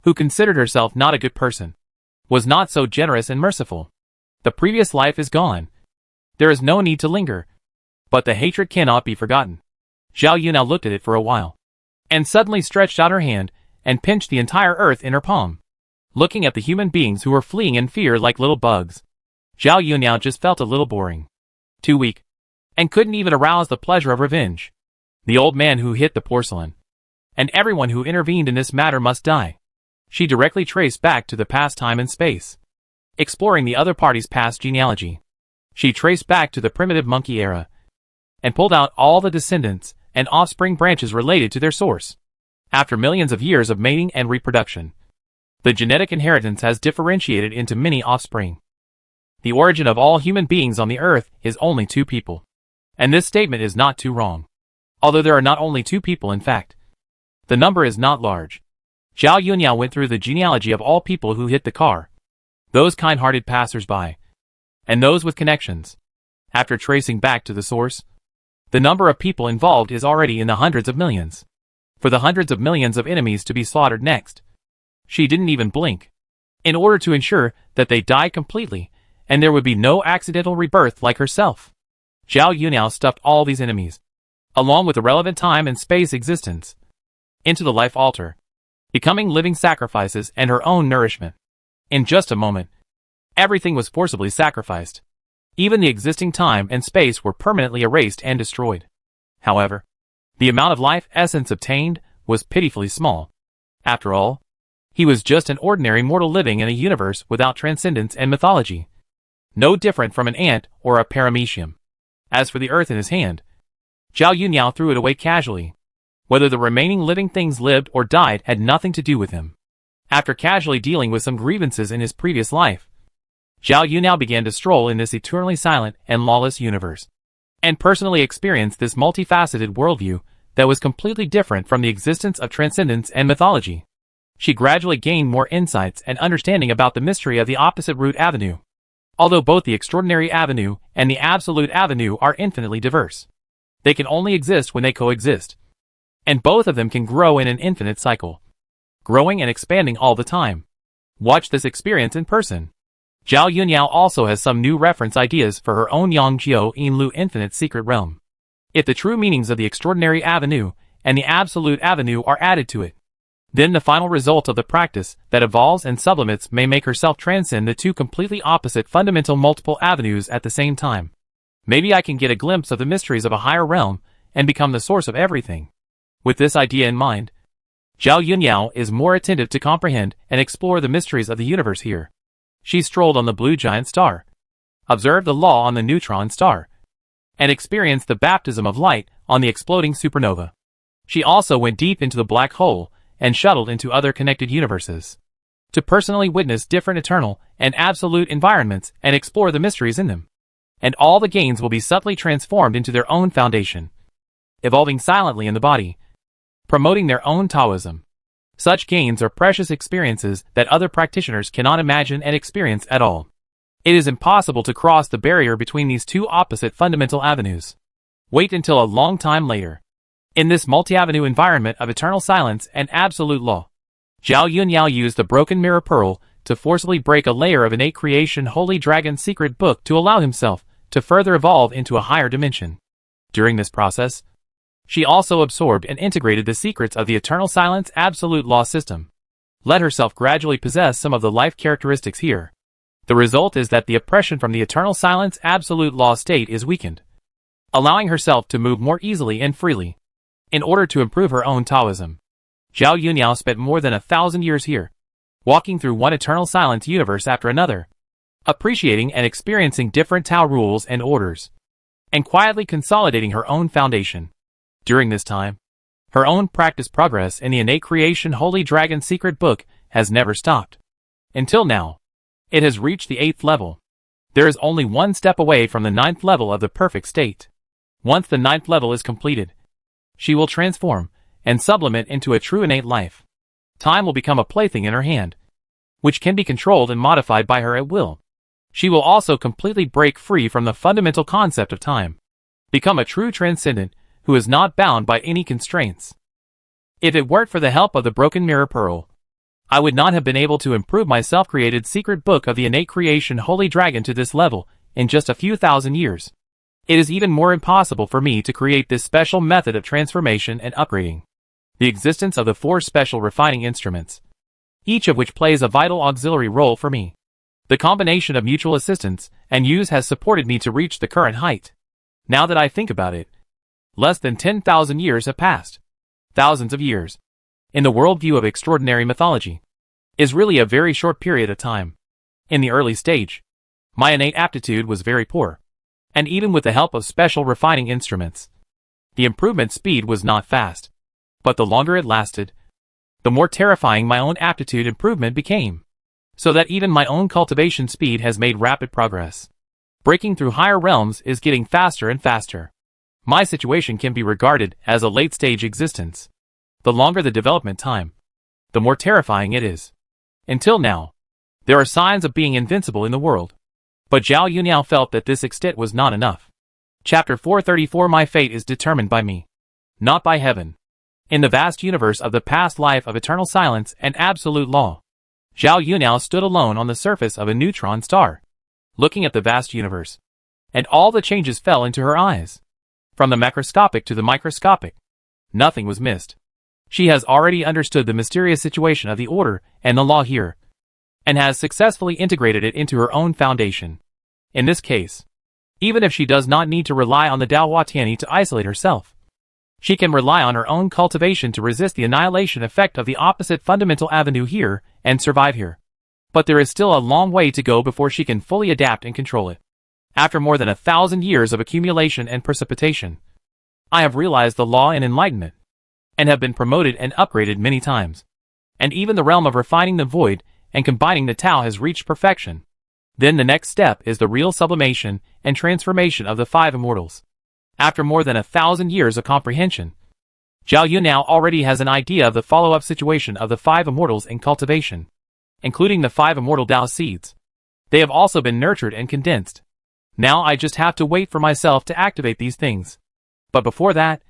[SPEAKER 1] who considered herself not a good person, was not so generous and merciful. The previous life is gone. There is no need to linger. But the hatred cannot be forgotten. Zhao Yunyao looked at it for a while, and suddenly stretched out her hand and pinched the entire earth in her palm. looking at the human beings who were fleeing in fear like little bugs. Zhao Yuniao just felt a little boring. Too weak. And couldn't even arouse the pleasure of revenge. The old man who hit the porcelain. And everyone who intervened in this matter must die. She directly traced back to the past time and space. Exploring the other party's past genealogy. She traced back to the primitive monkey era. And pulled out all the descendants and offspring branches related to their source. After millions of years of mating and reproduction, the genetic inheritance has differentiated into many offspring. The origin of all human beings on the earth is only 2 people. And this statement is not too wrong. Although there are not only 2 people in fact. The number is not large. Zhao Yuniao went through the genealogy of all people who hit the car. Those kind-hearted passers-by. And those with connections. After tracing back to the source, the number of people involved is already in the hundreds of millions. For the hundreds of millions of enemies to be slaughtered next, she didn't even blink. In order to ensure that they die completely, and there would be no accidental rebirth like herself. Zhao Yuniao stuffed all these enemies, along with the relevant time and space existence, into the life altar, becoming living sacrifices and her own nourishment. In just a moment, everything was forcibly sacrificed. Even the existing time and space were permanently erased and destroyed. However, the amount of life essence obtained was pitifully small. After all, he was just an ordinary mortal living in a universe without transcendence and mythology. No different from an ant or a paramecium. As for the earth in his hand, Zhao Yuniao threw it away casually. Whether the remaining living things lived or died had nothing to do with him. After casually dealing with some grievances in his previous life, Zhao Yuniao began to stroll in this eternally silent and lawless universe, and personally experience this multifaceted worldview that was completely different from the existence of transcendence and mythology. She gradually gained more insights and understanding about the mystery of the opposite route avenue. Although both the extraordinary avenue and the absolute avenue are infinitely diverse, they can only exist when they coexist. And both of them can grow in an infinite cycle, growing and expanding all the time. Watch this experience in person. Zhao Yuniao also has some new reference ideas for her own Yangjiu Yinlu Infinite Secret Realm. If the true meanings of the extraordinary avenue and the absolute avenue are added to it, then the final result of the practice that evolves and sublimates may make herself transcend the 2 completely opposite fundamental multiple avenues at the same time. Maybe I can get a glimpse of the mysteries of a higher realm and become the source of everything. With this idea in mind, Zhao Yuniao is more attentive to comprehend and explore the mysteries of the universe here. She strolled on the blue giant star, observed the law on the neutron star, and experienced the baptism of light on the exploding supernova. She also went deep into the black hole and shuttled into other connected universes, to personally witness different eternal and absolute environments and explore the mysteries in them. And all the gains will be subtly transformed into their own foundation, evolving silently in the body, promoting their own Taoism. Such gains are precious experiences that other practitioners cannot imagine and experience at all. It is impossible to cross the barrier between these 2 opposite fundamental avenues. Wait until a long time later. In this multi-avenue environment of eternal silence and absolute law, Zhao Yuniao used the broken mirror pearl to forcibly break a layer of innate creation Holy Dragon secret book to allow himself to further evolve into a higher dimension. During this process, she also absorbed and integrated the secrets of the eternal silence absolute law system. Let herself gradually possess some of the life characteristics here. The result is that the oppression from the eternal silence absolute law state is weakened, allowing herself to move more easily and freely. In order to improve her own Taoism, Zhao Yuniao spent more than 1,000 years here, walking through one eternal silence universe after another, appreciating and experiencing different Tao rules and orders, and quietly consolidating her own foundation. During this time, her own practice progress in the innate creation Holy Dragon secret book has never stopped. Until now, it has reached the 8th level. There is only one step away from the 9th level of the perfect state. Once the 9th level is completed, she will transform and sublimate into a true innate life. Time will become a plaything in her hand, which can be controlled and modified by her at will. She will also completely break free from the fundamental concept of time, become a true transcendent who is not bound by any constraints. If it weren't for the help of the broken mirror pearl, I would not have been able to improve my self-created secret book of the innate creation Holy Dragon to this level in just a few thousand years. It is even more impossible for me to create this special method of transformation and upgrading. The existence of the 4 special refining instruments, each of which plays a vital auxiliary role for me. The combination of mutual assistance and use has supported me to reach the current height. Now that I think about it, less than 10,000 years have passed. Thousands of years, in the worldview of extraordinary mythology, is really a very short period of time. In the early stage, my innate aptitude was very poor, and even with the help of special refining instruments, the improvement speed was not fast. But the longer it lasted, the more terrifying my own aptitude improvement became, so that even my own cultivation speed has made rapid progress. Breaking through higher realms is getting faster and faster. My situation can be regarded as a late-stage existence. The longer the development time, the more terrifying it is. Until now, there are signs of being invincible in the world. But Zhao Yuniao felt that this extent was not enough. Chapter 434 My fate is determined by me, not by heaven. In the vast universe of the past life of eternal silence and absolute law, Zhao Yuniao stood alone on the surface of a neutron star, looking at the vast universe. And all the changes fell into her eyes. From the macroscopic to the microscopic, nothing was missed. She has already understood the mysterious situation of the order and the law here, and has successfully integrated it into her own foundation. In this case, even if she does not need to rely on the Dao Hua Tianyi to isolate herself, she can rely on her own cultivation to resist the annihilation effect of the opposite fundamental avenue here and survive here. But there is still a long way to go before she can fully adapt and control it. After more than 1,000 years of accumulation and precipitation, I have realized the law and enlightenment, and have been promoted and upgraded many times. And even the realm of refining the void and combining the Tao has reached perfection. Then the next step is the real sublimation and transformation of the five immortals. After more than 1,000 years of comprehension, Zhao Yuniao already has an idea of the follow-up situation of the five immortals in cultivation, including the five immortal Dao seeds. They have also been nurtured and condensed. Now I just have to wait for myself to activate these things. But before that,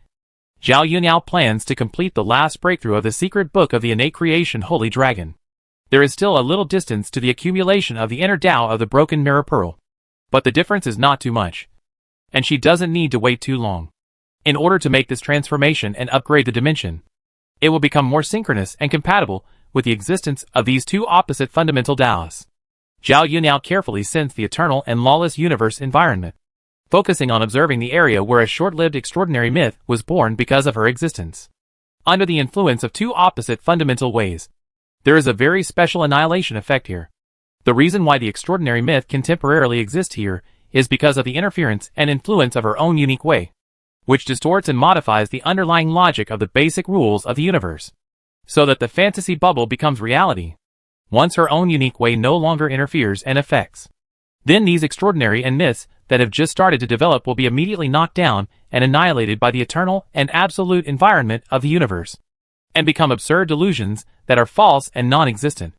[SPEAKER 1] Zhao Yuniao plans to complete the last breakthrough of the secret book of the innate creation Holy Dragon. There is still a little distance to the accumulation of the inner Tao of the broken mirror pearl, but the difference is not too much, and she doesn't need to wait too long. In order to make this transformation and upgrade the dimension, it will become more synchronous and compatible with the existence of these two opposite fundamental Taos. Zhao Yuniao carefully sensed the eternal and lawless universe environment, focusing on observing the area where a short-lived extraordinary myth was born because of her existence. Under the influence of two opposite fundamental ways, there is a very special annihilation effect here. The reason why the extraordinary myth can temporarily exist here is because of the interference and influence of her own unique way, which distorts and modifies the underlying logic of the basic rules of the universe, so that the fantasy bubble becomes reality, once her own unique way no longer interferes and affects. Then these extraordinary and myths that have just started to develop will be immediately knocked down and annihilated by the eternal and absolute environment of the universe, and become absurd delusions that are false and non-existent.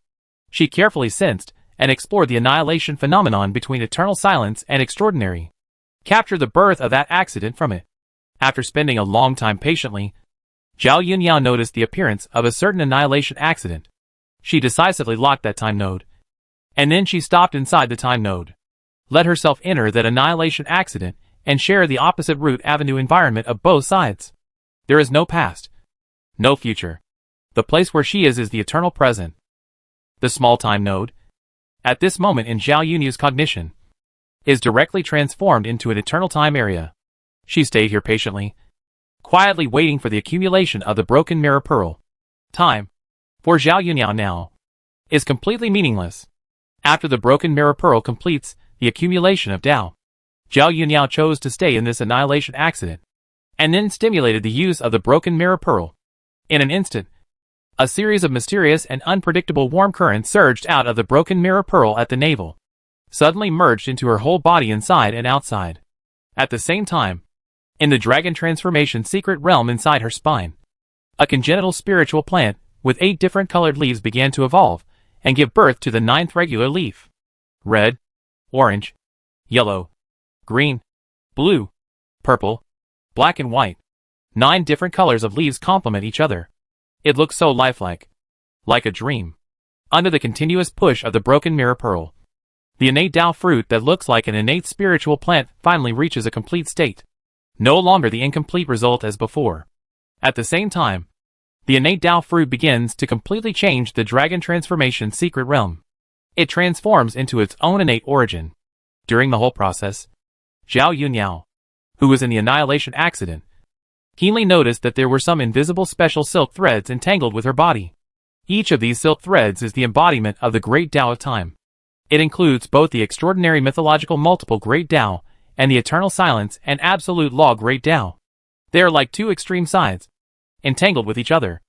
[SPEAKER 1] She carefully sensed and explored the annihilation phenomenon between eternal silence and extraordinary, captured the birth of that accident from it. After spending a long time patiently, Zhao Yuniao noticed the appearance of a certain annihilation accident. She decisively locked that time node, and then she stopped inside the time node, let herself enter that annihilation accident, and share the opposite root avenue environment of both sides. There is no past, no future. The place where she is the eternal present. The small time node, at this moment in Zhao Yuniao's cognition, is directly transformed into an eternal time area. She stayed here patiently, quietly waiting for the accumulation of the broken mirror pearl. Time, for Zhao Yuniao now, is completely meaningless. After the broken mirror pearl completes the accumulation of Tao, Zhao Yuniao chose to stay in this annihilation accident, and then stimulated the use of the broken mirror pearl. In an instant, a series of mysterious and unpredictable warm currents surged out of the broken mirror pearl at the navel, suddenly merged into her whole body inside and outside. At the same time, in the dragon transformation secret realm inside her spine, a congenital spiritual plant with 8 different colored leaves began to evolve and give birth to the 9th regular leaf. Red, orange, yellow, green, blue, purple, black and white. 9 different colors of leaves complement each other. It looks so lifelike, like a dream. Under the continuous push of the broken mirror pearl, the innate Tao fruit that looks like an innate spiritual plant finally reaches a complete state, no longer the incomplete result as before. At the same time, the innate Tao fruit begins to completely change the dragon transformation secret realm. It transforms into its own innate origin. During the whole process, Zhao Yunyao, who was in the annihilation accident, keenly noticed that there were some invisible special silk threads entangled with her body. Each of these silk threads is the embodiment of the great Tao of time. It includes both the extraordinary mythological multiple great Tao and the eternal silence and absolute law great Tao. They are like two extreme sides, entangled with each other.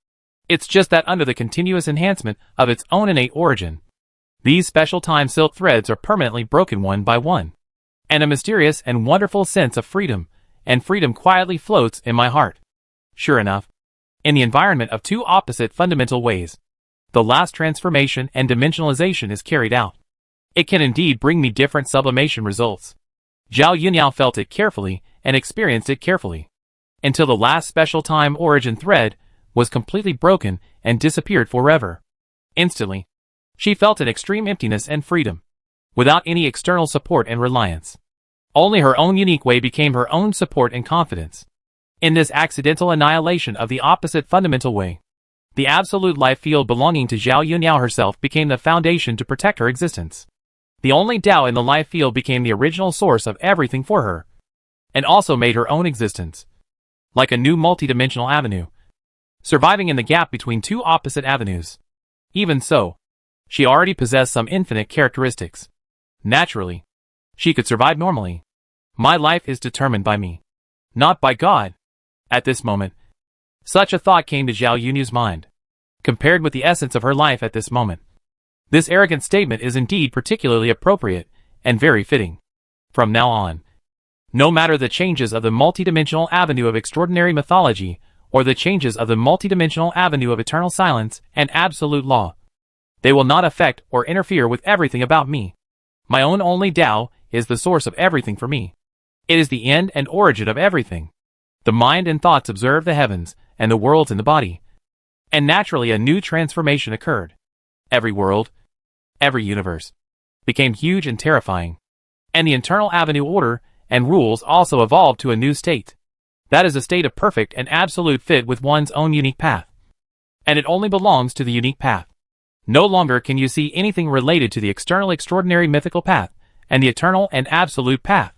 [SPEAKER 1] It's just that under the continuous enhancement of its own innate origin, these special time silk threads are permanently broken one by one. And a mysterious and wonderful sense of freedom quietly floats in my heart. Sure enough, in the environment of two opposite fundamental ways, the last transformation and dimensionalization is carried out. It can indeed bring me different sublimation results. Zhao Yunyao felt it carefully and experienced it carefully, until the last special time origin thread was completely broken and disappeared forever. Instantly, she felt an extreme emptiness and freedom, without any external support and reliance. Only her own unique way became her own support and confidence. In this accidental annihilation of the opposite fundamental way, the absolute life field belonging to Zhao Yunyao herself became the foundation to protect her existence. The only Tao in the life field became the original source of everything for her, and also made her own existence like a new multidimensional avenue, surviving in the gap between two opposite avenues. Even so, she already possessed some infinite characteristics. Naturally, she could survive normally. My life is determined by me, not by God. At this moment, such a thought came to Zhao Yunyu's mind. Compared with the essence of her life at this moment, this arrogant statement is indeed particularly appropriate and very fitting. From now on, no matter the changes of the multidimensional avenue of extraordinary mythology or the changes of the multidimensional avenue of eternal silence and absolute law, they will not affect or interfere with everything about me. My own only Tao is the source of everything for me. It is the end and origin of everything. The mind and thoughts observe the heavens and the worlds in the body. And naturally a new transformation occurred. Every world, every universe, became huge and terrifying. And the internal avenue order and rules also evolved to a new state. That is a state of perfect and absolute fit with one's own unique path. And it only belongs to the unique path. No longer can you see anything related to the external extraordinary mythical path and the eternal and absolute path.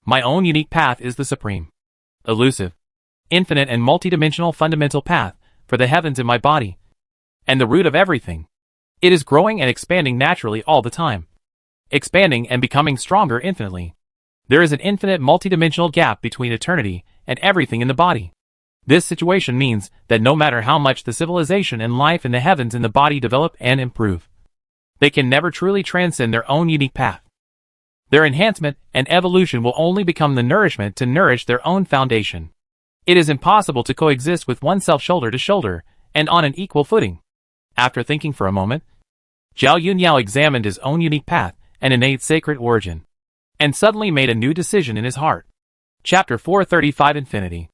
[SPEAKER 1] My own unique path is the supreme, elusive, infinite and multidimensional fundamental path for the heavens in my body, and the root of everything. It is growing and expanding naturally all the time, expanding and becoming stronger infinitely. There is an infinite multidimensional gap between eternity and everything in the body. This situation means that no matter how much the civilization and life in the heavens in the body develop and improve, they can never truly transcend their own unique path. Their enhancement and evolution will only become the nourishment to nourish their own foundation. It is impossible to coexist with oneself shoulder to shoulder and on an equal footing. After thinking for a moment, Zhao Yunyao examined his own unique path and innate sacred origin, and suddenly made a new decision in his heart. Chapter 435 Infinity.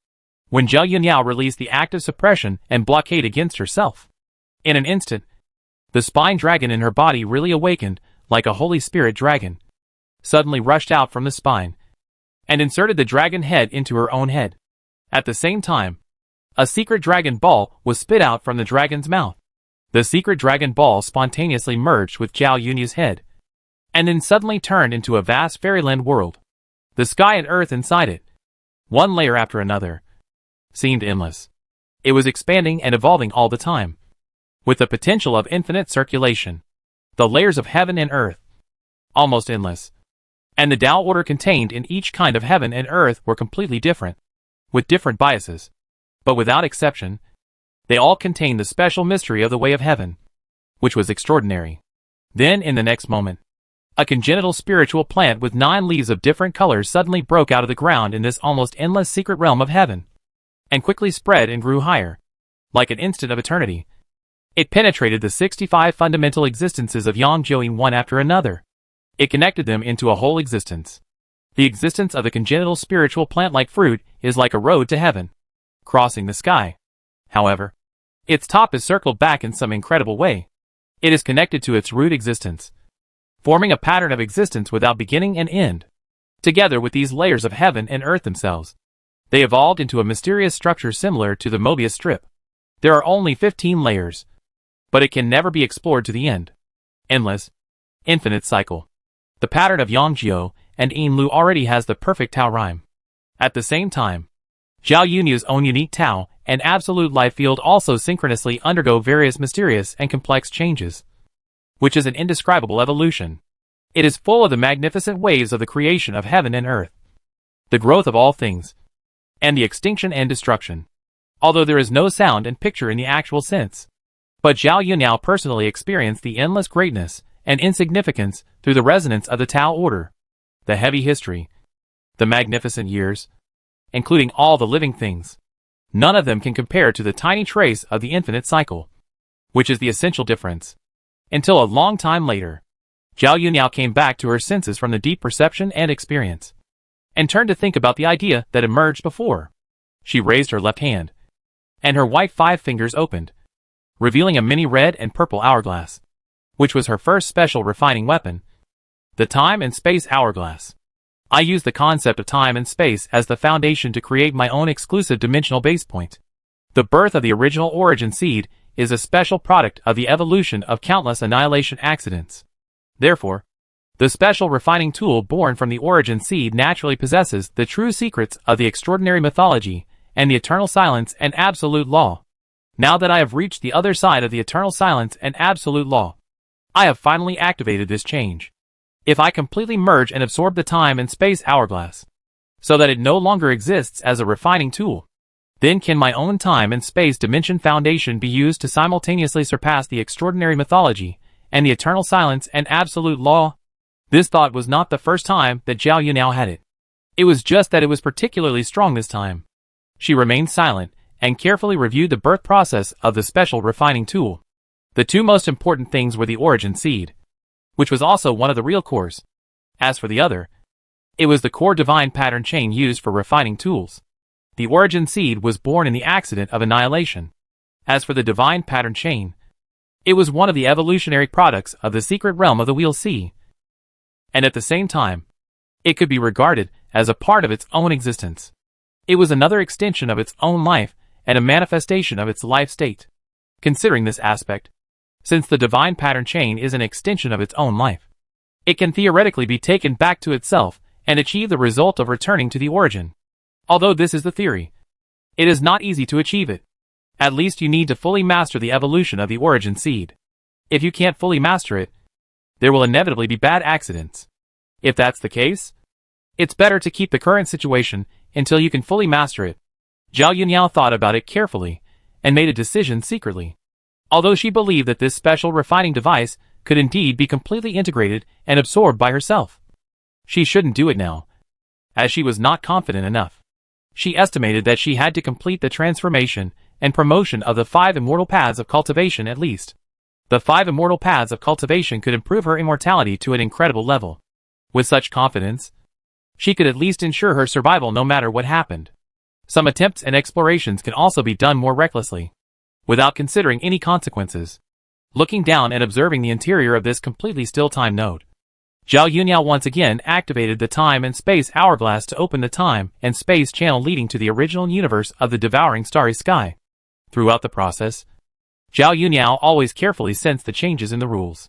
[SPEAKER 1] When Zhao Yunyao released the active suppression and blockade against herself, in an instant, the spine dragon in her body really awakened like a Holy Spirit dragon, suddenly rushed out from the spine, and inserted the dragon head into her own head. At the same time, a secret dragon ball was spit out from the dragon's mouth. The secret dragon ball spontaneously merged with Zhao Yunyu's head, and then suddenly turned into a vast fairyland world. The sky and earth inside it, one layer after another, seemed endless. It was expanding and evolving all the time, with the potential of infinite circulation. The layers of heaven and earth, almost endless. And the Tao order contained in each kind of heaven and earth were completely different, with different biases. But without exception, they all contained the special mystery of the way of heaven, which was extraordinary. Then in the next moment, a congenital spiritual plant with 9 leaves of different colors suddenly broke out of the ground in this almost endless secret realm of heaven, and quickly spread and grew higher, like an instant of eternity. It penetrated the 65 fundamental existences of Yang Join one after another. It connected them into a whole existence. The existence of the congenital spiritual plant-like fruit is like a road to heaven, crossing the sky. However, its top is circled back in some incredible way. It is connected to its root existence, forming a pattern of existence without beginning and end. Together with these layers of heaven and earth themselves, they evolved into a mysterious structure similar to the Mobius strip. There are only 15 layers, but it can never be explored to the end. Endless, infinite cycle. The pattern of Yangjiu and Yin Lu already has the perfect Tao rhyme. At the same time, Zhao Yunya's own unique Tao and absolute life field also synchronously undergo various mysterious and complex changes, which is an indescribable evolution. It is full of the magnificent waves of the creation of heaven and earth, the growth of all things, and the extinction and destruction. Although there is no sound and picture in the actual sense, but Zhao Yunyao personally experienced the endless greatness and insignificance through the resonance of the Tao order, the heavy history, the magnificent years, including all the living things. None of them can compare to the tiny trace of the infinite cycle, which is the essential difference. Until a long time later, Zhao Yunyao came back to her senses from the deep perception and experience, and turned to think about the idea that emerged before. She raised her left hand, and her white 5 fingers opened, revealing a mini red and purple hourglass, which was her first special refining weapon, the time and space hourglass. I use the concept of time and space as the foundation to create my own exclusive dimensional base point. The birth of the original origin seed is a special product of the evolution of countless annihilation accidents. Therefore, the special refining tool born from the origin seed naturally possesses the true secrets of the extraordinary mythology and the eternal silence and absolute law. Now that I have reached the other side of the eternal silence and absolute law, I have finally activated this change. If I completely merge and absorb the time and space hourglass, so that it no longer exists as a refining tool, then can my own time and space dimension foundation be used to simultaneously surpass the extraordinary mythology and the eternal silence and absolute law? This thought was not the first time that Zhao Yunao had it. It was just that it was particularly strong this time. She remained silent and carefully reviewed the birth process of the special refining tool. The two most important things were the origin seed, which was also one of the real cores. As for the other, it was the core divine pattern chain used for refining tools. The origin seed was born in the accident of annihilation. As for the divine pattern chain, it was one of the evolutionary products of the secret realm of the Wheel Sea, and at the same time, it could be regarded as a part of its own existence. It was another extension of its own life and a manifestation of its life state. Considering this aspect, since the divine pattern chain is an extension of its own life, it can theoretically be taken back to itself and achieve the result of returning to the origin. Although this is the theory, it is not easy to achieve it. At least you need to fully master the evolution of the origin seed. If you can't fully master it, there will inevitably be bad accidents. If that's the case, it's better to keep the current situation until you can fully master it. Zhao Yunyao thought about it carefully and made a decision secretly. Although she believed that this special refining device could indeed be completely integrated and absorbed by herself, she shouldn't do it now, as she was not confident enough. She estimated that she had to complete the transformation and promotion of the 5 immortal paths of cultivation at least. The 5 immortal paths of cultivation could improve her immortality to an incredible level. With such confidence, she could at least ensure her survival no matter what happened. Some attempts and explorations can also be done more recklessly, without considering any consequences. Looking down and observing the interior of this completely still time node, Zhao Yunyao once again activated the time and space hourglass to open the time and space channel leading to the original universe of the devouring starry sky. Throughout the process, Zhao Yunyao always carefully sensed the changes in the rules.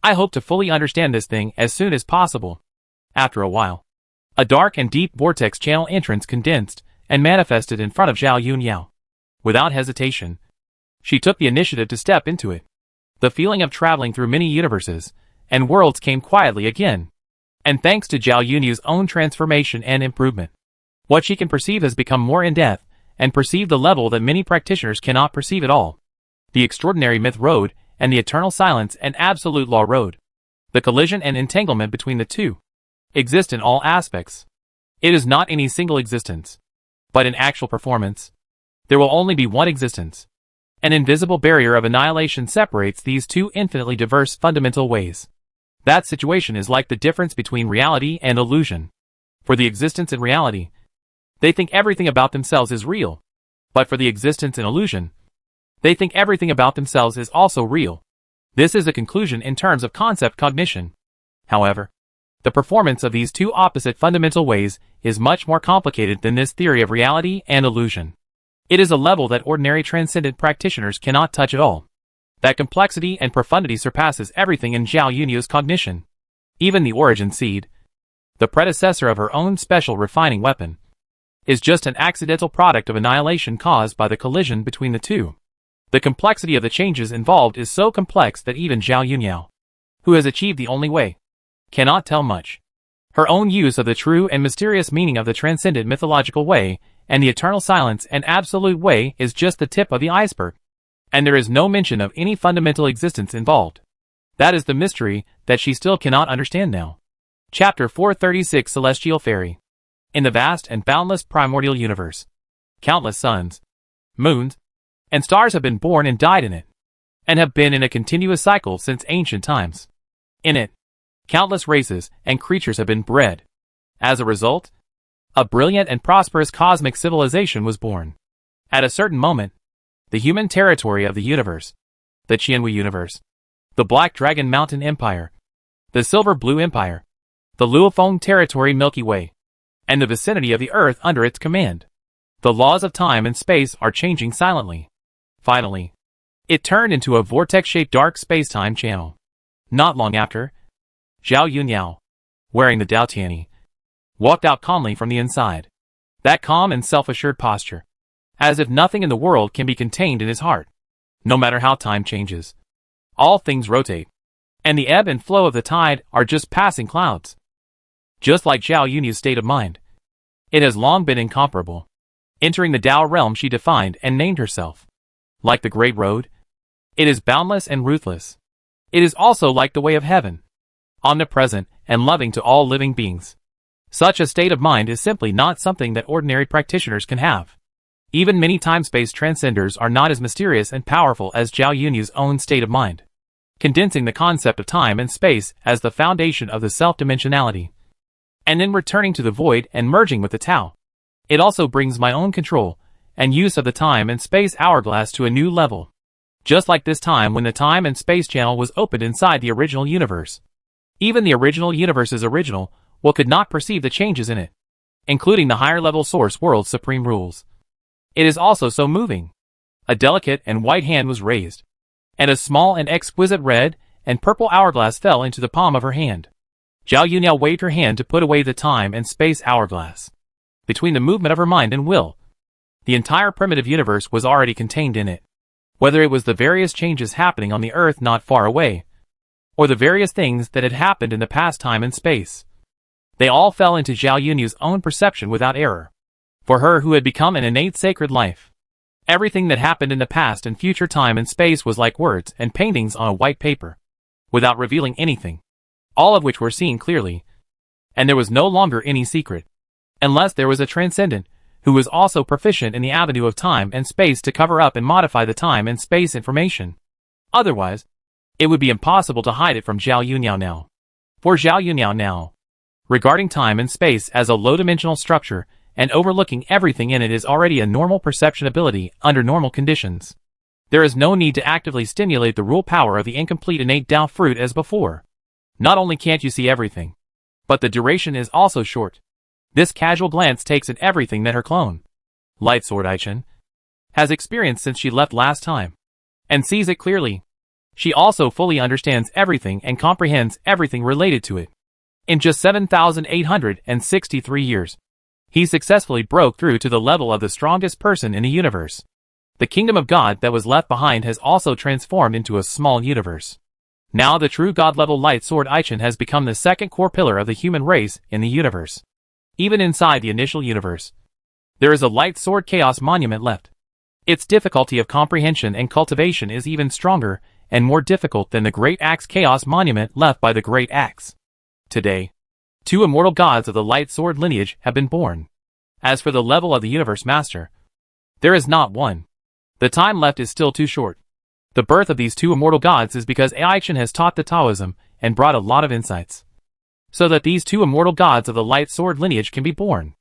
[SPEAKER 1] I hope to fully understand this thing as soon as possible. After a while, a dark and deep vortex channel entrance condensed and manifested in front of Zhao Yunyao. Without hesitation, she took the initiative to step into it. The feeling of traveling through many universes and worlds came quietly again. And thanks to Zhao Yunyao's own transformation and improvement, what she can perceive has become more in-depth and perceive the level that many practitioners cannot perceive at all. The extraordinary myth road and the eternal silence and absolute law road. The collision and entanglement between the two exist in all aspects. It is not any single existence, but in actual performance, there will only be one existence. An invisible barrier of annihilation separates these two infinitely diverse fundamental ways. That situation is like the difference between reality and illusion. For the existence in reality, they think everything about themselves is real. But for the existence in illusion, they think everything about themselves is also real. This is a conclusion in terms of concept cognition. However, the performance of these two opposite fundamental ways is much more complicated than this theory of reality and illusion. It is a level that ordinary transcendent practitioners cannot touch at all. That complexity and profundity surpasses everything in Zhao Yunya's cognition. Even the origin seed, the predecessor of her own special refining weapon, is just an accidental product of annihilation caused by the collision between the two. The complexity of the changes involved is so complex that even Zhao Yunyao, who has achieved the only way, cannot tell much. Her own use of the true and mysterious meaning of the transcendent mythological way and the eternal silence and absolute way is just the tip of the iceberg. And there is no mention of any fundamental existence involved. That is the mystery that she still cannot understand now. Chapter 436 Celestial Fairy. In the vast and boundless primordial universe, countless suns, moons, and stars have been born and died in it, and have been in a continuous cycle since ancient times. In it, countless races and creatures have been bred. As a result, a brilliant and prosperous cosmic civilization was born. At a certain moment, the human territory of the universe, the Qianwu universe, the Black Dragon Mountain Empire, the Silver Blue Empire, the Luofeng territory Milky Way, and the vicinity of the Earth under its command. The laws of time and space are changing silently. Finally, it turned into a vortex-shaped dark space-time channel. Not long after, Zhao Yunyao, wearing the Dao Tianyi, walked out calmly from the inside. That calm and self-assured posture, as if nothing in the world can be contained in his heart. No matter how time changes, all things rotate, and the ebb and flow of the tide are just passing clouds. Just like Zhao Yunya's state of mind, it has long been incomparable. Entering the Tao realm she defined and named herself. Like the Great Road, it is boundless and ruthless. It is also like the way of heaven, omnipresent and loving to all living beings. Such a state of mind is simply not something that ordinary practitioners can have. Even many time-space transcenders are not as mysterious and powerful as Zhao Yunya's own state of mind, condensing the concept of time and space as the foundation of the self-dimensionality, and then returning to the void and merging with the Tao. It also brings my own control and use of the time and space hourglass to a new level. Just like this time when the time and space channel was opened inside the original universe. Even the original universe's original will could not perceive the changes in it, including the higher-level source world's supreme rules. It is also so moving. A delicate and white hand was raised, and a small and exquisite red and purple hourglass fell into the palm of her hand. Zhao Yunyao waved her hand to put away the time and space hourglass. Between the movement of her mind and will, the entire primitive universe was already contained in it. Whether it was the various changes happening on the Earth not far away, or the various things that had happened in the past time and space, they all fell into Zhao Yunya's own perception without error. For her who had become an innate sacred life, everything that happened in the past and future time and space was like words and paintings on a white paper, without revealing anything, all of which were seen clearly, and there was no longer any secret, unless there was a transcendent, who was also proficient in the avenue of time and space to cover up and modify the time and space information. Otherwise, it would be impossible to hide it from Zhao Yunyao now. For Zhao Yunyao now, regarding time and space as a low-dimensional structure and overlooking everything in it is already a normal perception ability under normal conditions. There is no need to actively stimulate the rule power of the incomplete innate Tao fruit as before. Not only can't you see everything, but the duration is also short. This casual glance takes in everything that her clone, Light Sword Aichen, has experienced since she left last time, and sees it clearly. She also fully understands everything and comprehends everything related to it. In just 7,863 years, he successfully broke through to the level of the strongest person in the universe. The kingdom of God that was left behind has also transformed into a small universe. Now the true God-level Light Sword Aichen has become the second core pillar of the human race in the universe. Even inside the initial universe, there is a Light Sword Chaos Monument left. Its difficulty of comprehension and cultivation is even stronger and more difficult than the Great Axe Chaos Monument left by the Great Axe. Today, 2 immortal gods of the Light Sword lineage have been born. As for the level of the Universe Master, there is not one. The time left is still too short. The birth of these 2 immortal gods is because Aichen has taught the Taoism and brought a lot of insights, so that these 2 immortal gods of the Light Sword lineage can be born.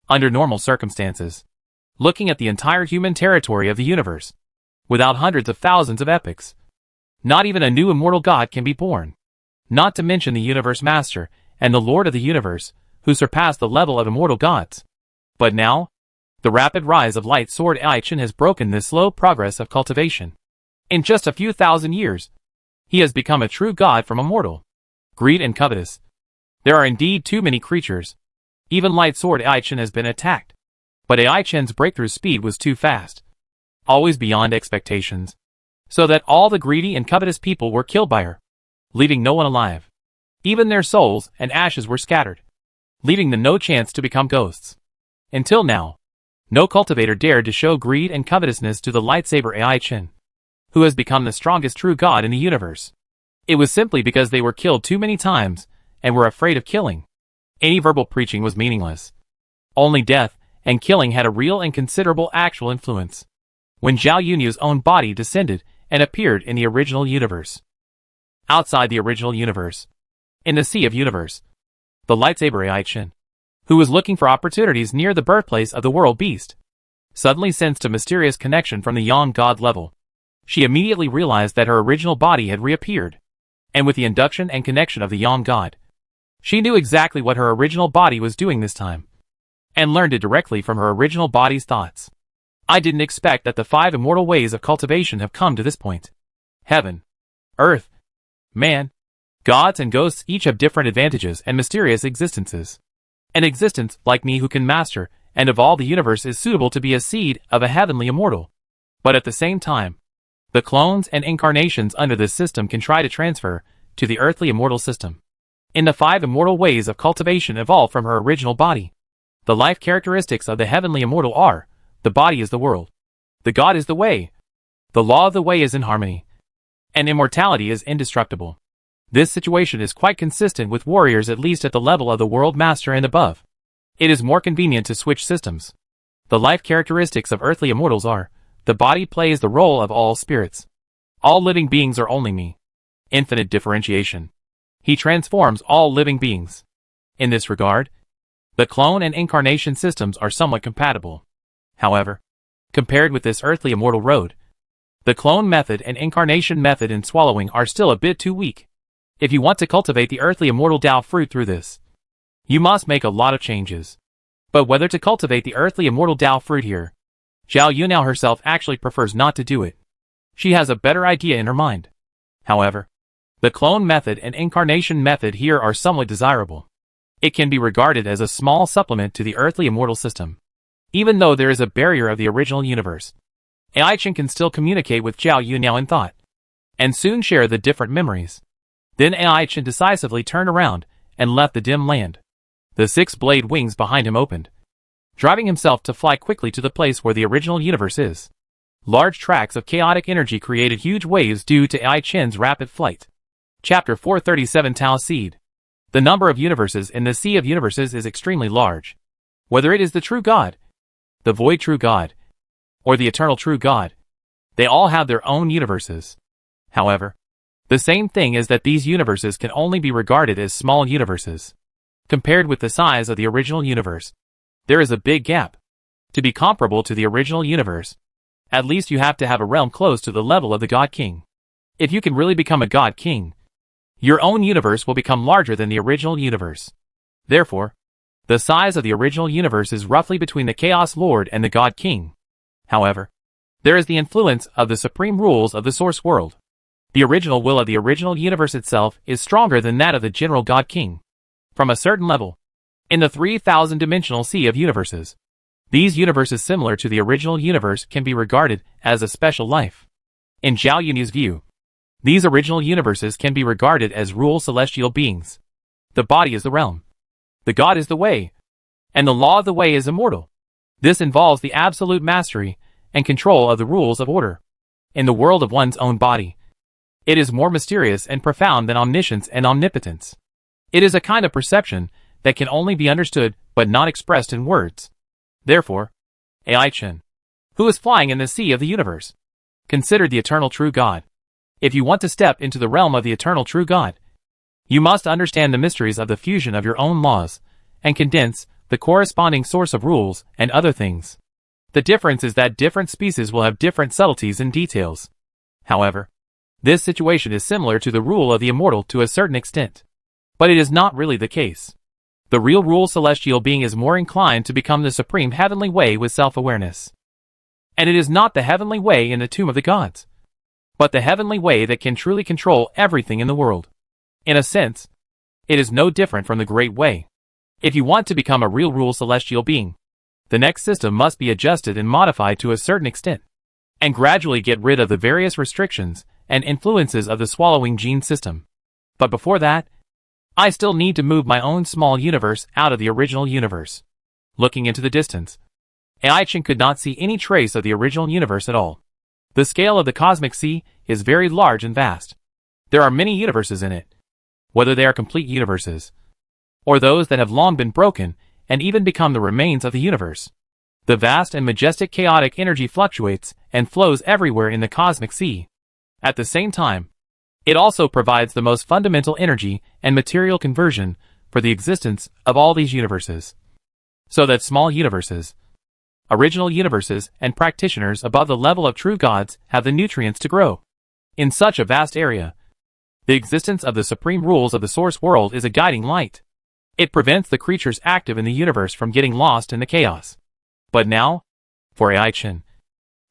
[SPEAKER 1] Under normal circumstances, looking at the entire human territory of the universe, without hundreds of thousands of epochs, not even a new immortal god can be born. Not to mention the Universe Master and the Lord of the Universe, who surpass the level of immortal gods. But now, The rapid rise of light sword AI Chen has broken this slow progress of cultivation. In just a few thousand years, he has become a true god from a mortal. Greed and covetous. There are indeed too many creatures. Even light sword AI Chen has been attacked. But AI Chen's breakthrough speed was too fast. Always beyond expectations. So that all the greedy and covetous people were killed by her, leaving no one alive. Even their souls and ashes were scattered, leaving them no chance to become ghosts. Until now, no cultivator dared to show greed and covetousness to the lightsaber AI Chen, who has become the strongest true god in the universe. It was simply because they were killed too many times and were afraid of killing. Any verbal preaching was meaningless. Only death and killing had a real and considerable actual influence. When Zhao Yunya's own body descended and appeared in the original universe. Outside the original universe, in the Sea of Universe, the lightsaber AI Chen, who was looking for opportunities near the birthplace of the world beast, suddenly sensed a mysterious connection from the Yang God level. She immediately realized that her original body had reappeared, and with the induction and connection of the Yang God, she knew exactly what her original body was doing this time, and learned it directly from her original body's thoughts. I didn't expect that the 5 immortal ways of cultivation have come to this point. Heaven, earth, man, gods and ghosts each have different advantages and mysterious existences. An existence like me who can master and evolve the universe is suitable to be a seed of a heavenly immortal. But at the same time, the clones and incarnations under this system can try to transfer to the earthly immortal system. In the 5 immortal ways of cultivation evolved from her original body. The life characteristics of the heavenly immortal are: the body is the world, the god is the way, the law of the way is in harmony, and immortality is indestructible. This situation is quite consistent with warriors at least at the level of the world master and above. It is more convenient to switch systems. The life characteristics of earthly immortals are: the body plays the role of all spirits. All living beings are only me. Infinite differentiation. He transforms all living beings. In this regard, the clone and incarnation systems are somewhat compatible. However, compared with this earthly immortal road, the clone method and incarnation method in swallowing are still a bit too weak. If you want to cultivate the earthly immortal Tao fruit through this, you must make a lot of changes. But whether to cultivate the earthly immortal Tao fruit here, Zhao Yunao herself actually prefers not to do it. She has a better idea in her mind. However, the clone method and incarnation method here are somewhat desirable. It can be regarded as a small supplement to the earthly immortal system. Even though there is a barrier of the original universe, AI Chen can still communicate with Zhao Yunao in thought, and soon share the different memories. Then AI Chen decisively turned around and left the dim land. The 6-blade wings behind him opened, driving himself to fly quickly to the place where the original universe is. Large tracts of chaotic energy created huge waves due to AI Chen's rapid flight. Chapter 437 Tao Seed. The number of universes in the Sea of Universes is extremely large. Whether it is the true God, the void true God, or the eternal true God, they all have their own universes. However, the same thing is that these universes can only be regarded as small universes. Compared with the size of the original universe, there is a big gap. To be comparable to the original universe, at least you have to have a realm close to the level of the God King. If you can really become a God King, your own universe will become larger than the original universe. Therefore, the size of the original universe is roughly between the Chaos Lord and the God King. However, there is the influence of the supreme rules of the source world. The original will of the original universe itself is stronger than that of the general God King. From a certain level, in the 3,000-dimensional Sea of Universes, these universes similar to the original universe can be regarded as a special life. In Zhao Yunya's view, these original universes can be regarded as rule celestial beings. The body is the realm. The God is the way. And the law of the way is immortal. This involves the absolute mastery and control of the rules of order. In the world of one's own body, it is more mysterious and profound than omniscience and omnipotence. It is a kind of perception that can only be understood but not expressed in words. Therefore, AI Chen, who is flying in the Sea of the Universe, considered the eternal true God. If you want to step into the realm of the eternal true God, you must understand the mysteries of the fusion of your own laws, and condense the corresponding source of rules and other things. The difference is that different species will have different subtleties and details. However, this situation is similar to the rule of the immortal to a certain extent. But it is not really the case. The real rule celestial being is more inclined to become the supreme heavenly way with self-awareness. And it is not the heavenly way in the tomb of the gods, but the heavenly way that can truly control everything in the world. In a sense, it is no different from the great way. If you want to become a real rule celestial being, the next system must be adjusted and modified to a certain extent, and gradually get rid of the various restrictions and influences of the swallowing gene system. But before that, I still need to move my own small universe out of the original universe. Looking into the distance, Ai-Chen could not see any trace of the original universe at all. The scale of the cosmic sea is very large and vast. There are many universes in it, whether they are complete universes, or those that have long been broken and even become the remains of the universe. The vast and majestic chaotic energy fluctuates and flows everywhere in the cosmic sea. At the same time, it also provides the most fundamental energy and material conversion for the existence of all these universes. So that small universes, original universes, and practitioners above the level of true gods have the nutrients to grow. In such a vast area, the existence of the supreme rules of the source world is a guiding light. It prevents the creatures active in the universe from getting lost in the chaos. But now, for Ai-Chen,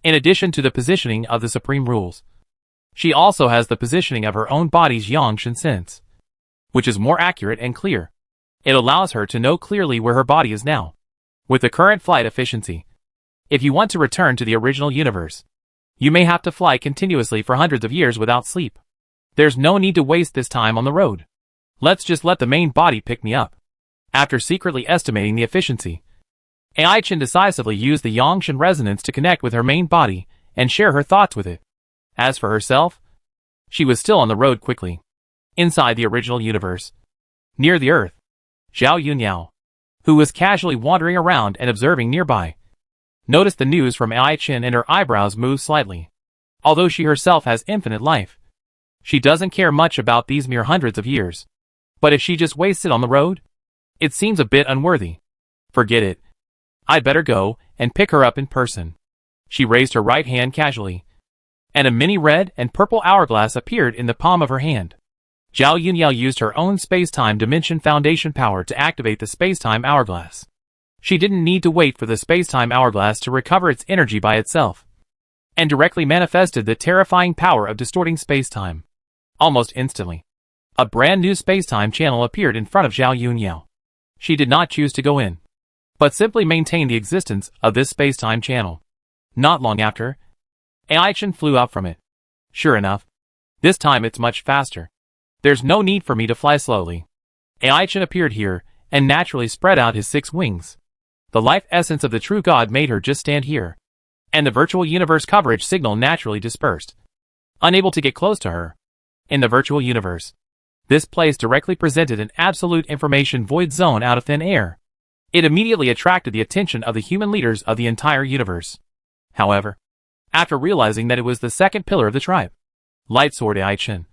[SPEAKER 1] in addition to the positioning of the supreme rules, she also has the positioning of her own body's Yang-Shen sense, which is more accurate and clear. It allows her to know clearly where her body is now. With the current flight efficiency, if you want to return to the original universe, you may have to fly continuously for hundreds of years without sleep. There's no need to waste this time on the road. Let's just let the main body pick me up. After secretly estimating the efficiency, Ai-Chen decisively used the Yang-Shen resonance to connect with her main body and share her thoughts with it. As for herself, she was still on the road quickly. Inside the original universe, near the Earth, Zhao Yunyao, who was casually wandering around and observing nearby, noticed the news from Ai-Chen and her eyebrows moved slightly. Although she herself has infinite life, she doesn't care much about these mere hundreds of years. But if she just wasted on the road, it seems a bit unworthy. Forget it. I'd better go and pick her up in person. She raised her right hand casually, and a mini red and purple hourglass appeared in the palm of her hand. Zhao Yunyao used her own space-time dimension foundation power to activate the space-time hourglass. She didn't need to wait for the space-time hourglass to recover its energy by itself, and directly manifested the terrifying power of distorting space-time. Almost instantly, a brand new space-time channel appeared in front of Zhao Yunyao. She did not choose to go in, but simply maintained the existence of this space-time channel. Not long after, Ai-Chen flew out from it. Sure enough, this time it's much faster. There's no need for me to fly slowly. Ai-Chen appeared here and naturally spread out his 6 wings. The life essence of the true God made her just stand here, and the virtual universe coverage signal naturally dispersed. Unable to get close to her, in the virtual universe, this place directly presented an absolute information void zone out of thin air. It immediately attracted the attention of the human leaders of the entire universe. However, after realizing that it was the second pillar of the tribe, Light Sword Ai-Chen,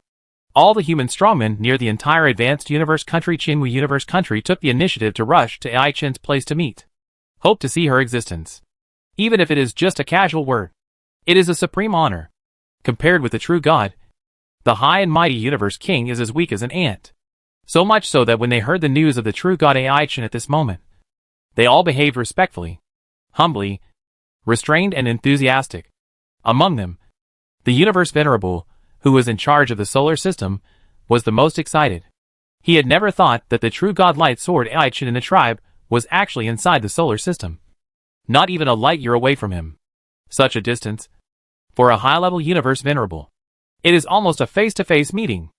[SPEAKER 1] all the human strongmen near the entire advanced universe country Qingwu universe country took the initiative to rush to Ai-Chen's place to meet. Hope to see her existence. Even if it is just a casual word, it is a supreme honor. Compared with the true God, the high and mighty universe king is as weak as an ant. So much so that when they heard the news of the true God Ai-Chen at this moment, they all behaved respectfully, humbly, restrained and enthusiastic. Among them, the universe venerable, who was in charge of the solar system, was the most excited. He had never thought that the true God Light Sword Ai-Chen in the tribe was actually inside the solar system. Not even a light year away from him. Such a distance. For a high-level universe venerable, it is almost a face-to-face meeting.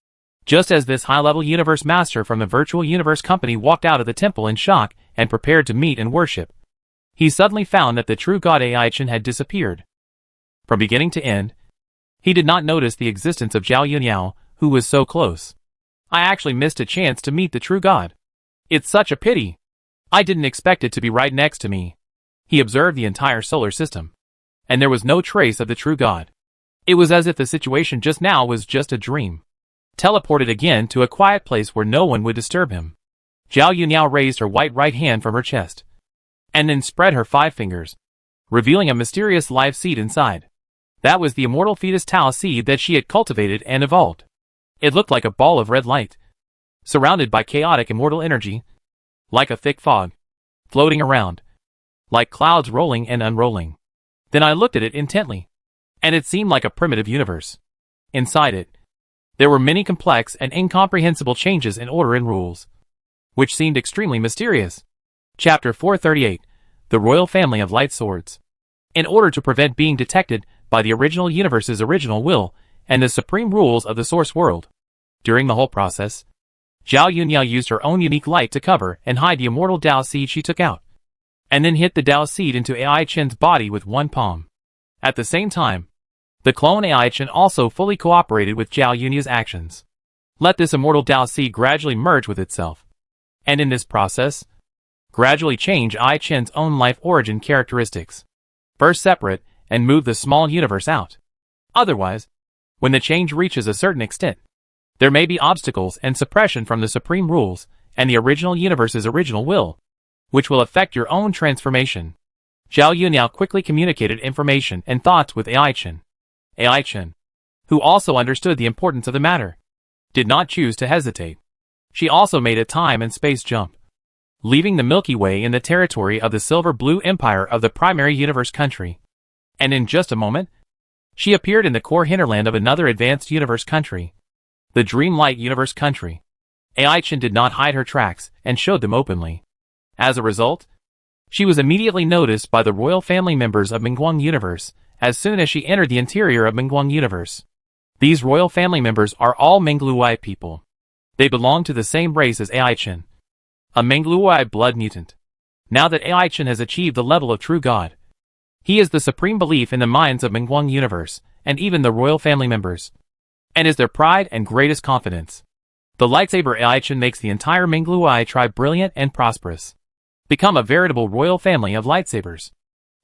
[SPEAKER 1] Just as this high-level universe master from the virtual universe company walked out of the temple in shock and prepared to meet and worship, he suddenly found that the true God Ai-Chen had disappeared. From beginning to end, he did not notice the existence of Zhao Yunyao, who was so close. I actually missed a chance to meet the true God. It's such a pity. I didn't expect it to be right next to me. He observed the entire solar system, and there was no trace of the true God. It was as if the situation just now was just a dream. Teleported again to a quiet place where no one would disturb him. Zhao Yunyao raised her white right hand from her chest, and then spread her 5 fingers, revealing a mysterious life seed inside. That was the immortal fetus Tao seed that she had cultivated and evolved. It looked like a ball of red light, surrounded by chaotic immortal energy. like a thick fog, floating around, like clouds rolling and unrolling. Then I looked at it intently, and it seemed like a primitive universe. Inside it, there were many complex and incomprehensible changes in order and rules, which seemed extremely mysterious. Chapter 438, The Royal Family of Light Swords. In order to prevent being detected by the original universe's original will and the supreme rules of the source world, during the whole process, Zhao Yunyao used her own unique light to cover and hide the immortal Dao seed she took out, and then hit the Dao seed into AI Chen's body with one palm. At the same time, the clone AI Chen also fully cooperated with Zhao Yunya's actions. Let this immortal Dao seed gradually merge with itself, and in this process, gradually change AI Chen's own life origin characteristics. First separate, and move the small universe out. Otherwise, when the change reaches a certain extent, there may be obstacles and suppression from the supreme rules and the original universe's original will, which will affect your own transformation. Zhao Yunyao quickly communicated information and thoughts with AI Chen. AI Chen, who also understood the importance of the matter, did not choose to hesitate. She also made a time and space jump, leaving the Milky Way in the territory of the silver-blue empire of the primary universe country. And in just a moment, she appeared in the core hinterland of another advanced universe country, the Dreamlight Universe country. AI Chen did not hide her tracks and showed them openly. As a result, she was immediately noticed by the royal family members of Mingguang Universe as soon as she entered the interior of Mingguang Universe. These royal family members are all Mengluai people. They belong to the same race as AI Chen, a Mengluai blood mutant. Now that AI Chen has achieved the level of true God, he is the supreme belief in the minds of Mingguang Universe and even the royal family members, and is their pride and greatest confidence. The lightsaber AI Chen makes the entire Mengluai tribe brilliant and prosperous, become a veritable royal family of lightsabers.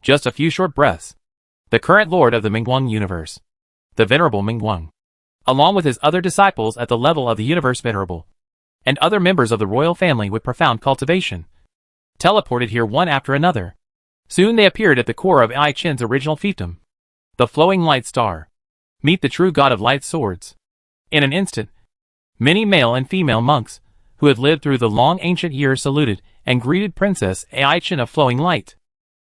[SPEAKER 1] Just a few short breaths, the current lord of the Mingguang Universe, the Venerable Mingguang, along with his other disciples at the level of the Universe Venerable, and other members of the royal family with profound cultivation, teleported here one after another. Soon they appeared at the core of AI Chen's original fiefdom, the flowing light star. Meet the true god of light swords. In an instant, many male and female monks, who had lived through the long ancient years, saluted and greeted Princess AI Chen of Flowing Light.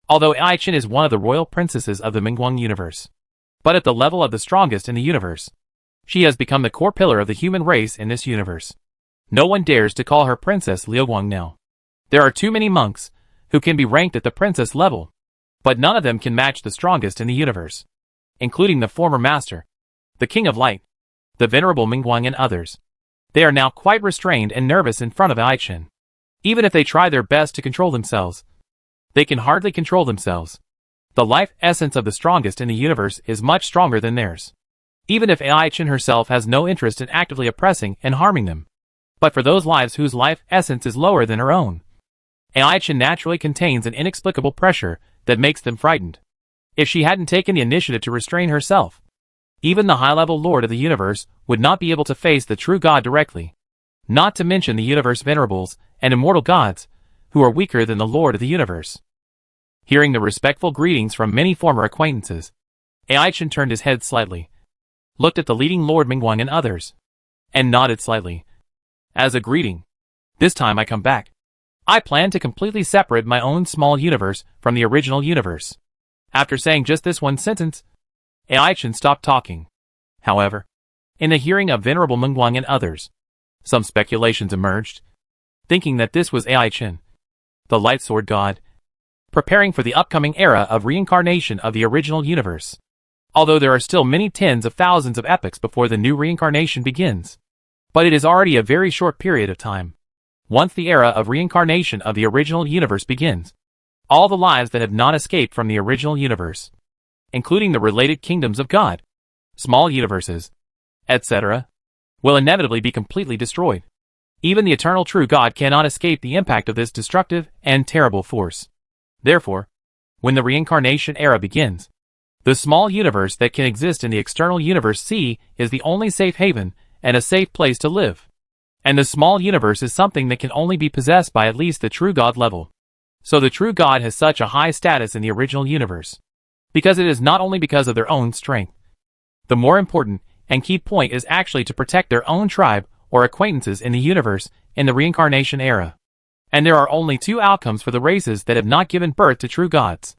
[SPEAKER 1] Although AI Chen is one of the royal princesses of the Mingguang Universe, but at the level of the strongest in the universe, she has become the core pillar of the human race in this universe. No one dares to call her Princess Liuguang now. There are too many monks who can be ranked at the princess level, but none of them can match the strongest in the universe, including the former master, the King of Light, the Venerable Mingguang, and others. They are now quite restrained and nervous in front of AI Chen. Even if they try their best to control themselves, they can hardly control themselves. The life essence of the strongest in the universe is much stronger than theirs, even if AI Chen herself has no interest in actively oppressing and harming them. But for those lives whose life essence is lower than her own, AI Chen naturally contains an inexplicable pressure that makes them frightened. If she hadn't taken the initiative to restrain herself, even the high-level lord of the universe would not be able to face the true god directly, not to mention the universe venerables and immortal gods, who are weaker than the lord of the universe. Hearing the respectful greetings from many former acquaintances, AI Chen turned his head slightly, looked at the leading Lord Mingguang and others, and nodded slightly. As a greeting, this time I come back. I plan to completely separate my own small universe from the original universe. After saying just this one sentence, AI Chen stopped talking. However, in the hearing of Venerable Mingguang and others, some speculations emerged, thinking that this was AI Chen, the Light Sword God, preparing for the upcoming era of reincarnation of the original universe. Although there are still many tens of thousands of epochs before the new reincarnation begins, but it is already a very short period of time. Once the era of reincarnation of the original universe begins, all the lives that have not escaped from the original universe, including the related kingdoms of God, small universes, etc., will inevitably be completely destroyed. Even the eternal true God cannot escape the impact of this destructive and terrible force. Therefore, when the reincarnation era begins, the small universe that can exist in the external universe C is the only safe haven and a safe place to live. And the small universe is something that can only be possessed by at least the true God level. So the true God has such a high status in the original universe, because it is not only because of their own strength. The more important and key point is actually to protect their own tribe or acquaintances in the universe in the reincarnation era. And there are only two outcomes for the races that have not given birth to true gods.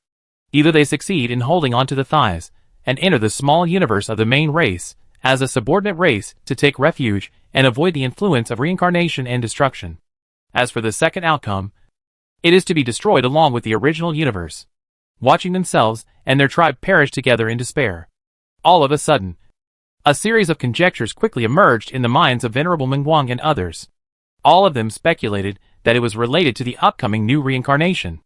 [SPEAKER 1] Either they succeed in holding onto the thighs and enter the small universe of the main race as a subordinate race to take refuge and avoid the influence of reincarnation and destruction. As for the second outcome, it is to be destroyed along with the original universe, watching themselves and their tribe perish together in despair. All of a sudden, a series of conjectures quickly emerged in the minds of Venerable Mengguang and others. All of them speculated that it was related to the upcoming new reincarnation.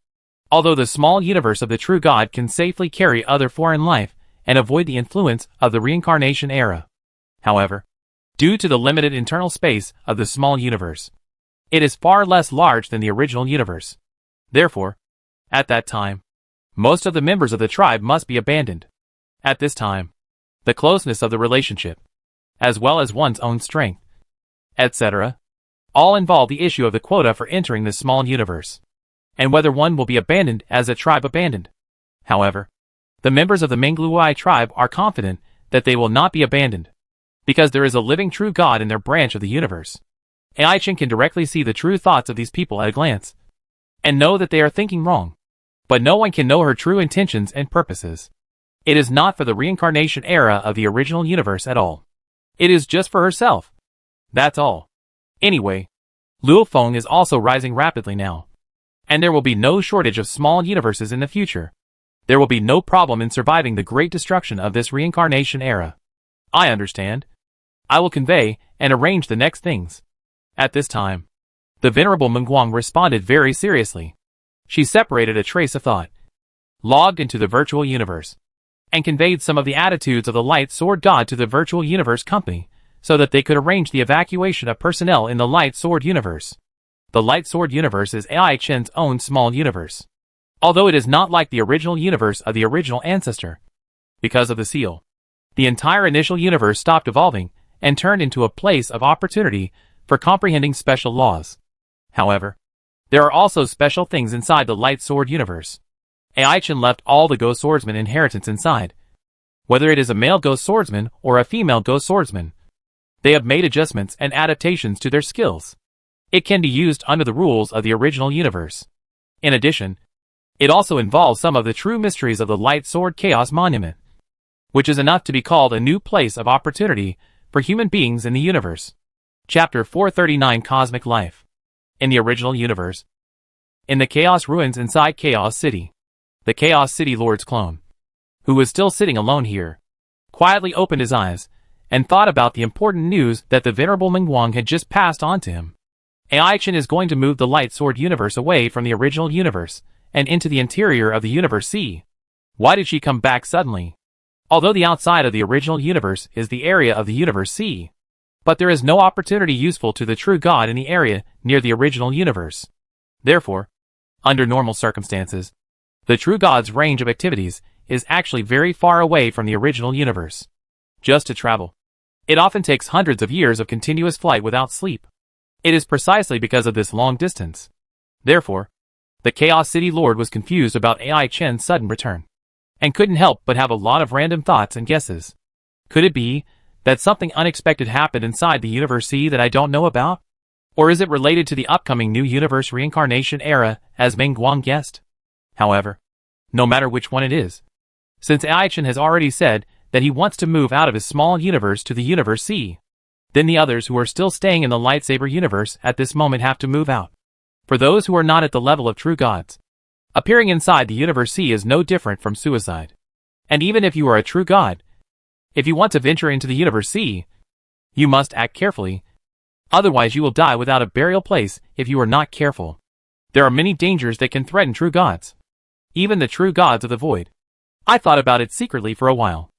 [SPEAKER 1] Although the small universe of the true God can safely carry other foreign life and avoid the influence of the reincarnation era. However, due to the limited internal space of the small universe, it is far less large than the original universe. Therefore, at that time, most of the members of the tribe must be abandoned. At this time, the closeness of the relationship, as well as one's own strength, etc., all involve the issue of the quota for entering this small universe, and whether one will be abandoned as a tribe abandoned. However, the members of the Mengluai tribe are confident that they will not be abandoned, because there is a living true God in their branch of the universe. Ai-Chen can directly see the true thoughts of these people at a glance, and know that they are thinking wrong. But no one can know her true intentions and purposes. It is not for the reincarnation era of the original universe at all. It is just for herself. That's all. Anyway, Luo Feng is also rising rapidly now. And there will be no shortage of small universes in the future. There will be no problem in surviving the great destruction of this reincarnation era. I understand. I will convey and arrange the next things. At this time, the Venerable Mengguang responded very seriously. She separated a trace of thought, logged into the virtual universe, and conveyed some of the attitudes of the Light Sword God to the virtual universe company, so that they could arrange the evacuation of personnel in the Light Sword universe. The Light Sword universe is Ai-Chen's own small universe, although it is not like the original universe of the original ancestor. Because of the seal, the entire initial universe stopped evolving and turned into a place of opportunity for comprehending special laws. However, there are also special things inside the Light Sword universe. Ai-Chen left all the Ghost Swordsman inheritance inside. Whether it is a male Ghost Swordsman or a female Ghost Swordsman, they have made adjustments and adaptations to their skills. It can be used under the rules of the original universe. In addition, it also involves some of the true mysteries of the Light Sword Chaos Monument, which is enough to be called a new place of opportunity for human beings in the universe. Chapter 439 Cosmic Life. In the original universe, in the Chaos Ruins inside Chaos City, the Chaos City Lord's clone, who was still sitting alone here, quietly opened his eyes and thought about the important news that the Venerable Mengguang had just passed on to him. Ai-Chen is going to move the Light Sword universe away from the original universe and into the interior of the Universe C. Why did she come back suddenly? Although the outside of the original universe is the area of the Universe C, but there is no opportunity useful to the true God in the area near the original universe. Therefore, under normal circumstances, the true God's range of activities is actually very far away from the original universe. Just to travel, it often takes hundreds of years of continuous flight without sleep. It is precisely because of this long distance. Therefore, the Chaos City Lord was confused about Ai-Chen's sudden return, and couldn't help but have a lot of random thoughts and guesses. Could it be that something unexpected happened inside the Universe C that I don't know about? Or is it related to the upcoming new universe reincarnation era, as Mengguang guessed? However, no matter which one it is, since Ai-Chen has already said that he wants to move out of his small universe to the Universe C, then the others who are still staying in the Lightsaber universe at this moment have to move out. For those who are not at the level of true gods, appearing inside the Universe C is no different from suicide. And even if you are a true god, if you want to venture into the Universe C, you must act carefully. Otherwise you will die without a burial place if you are not careful. There are many dangers that can threaten true gods. Even the true gods of the void. I thought about it secretly for a while.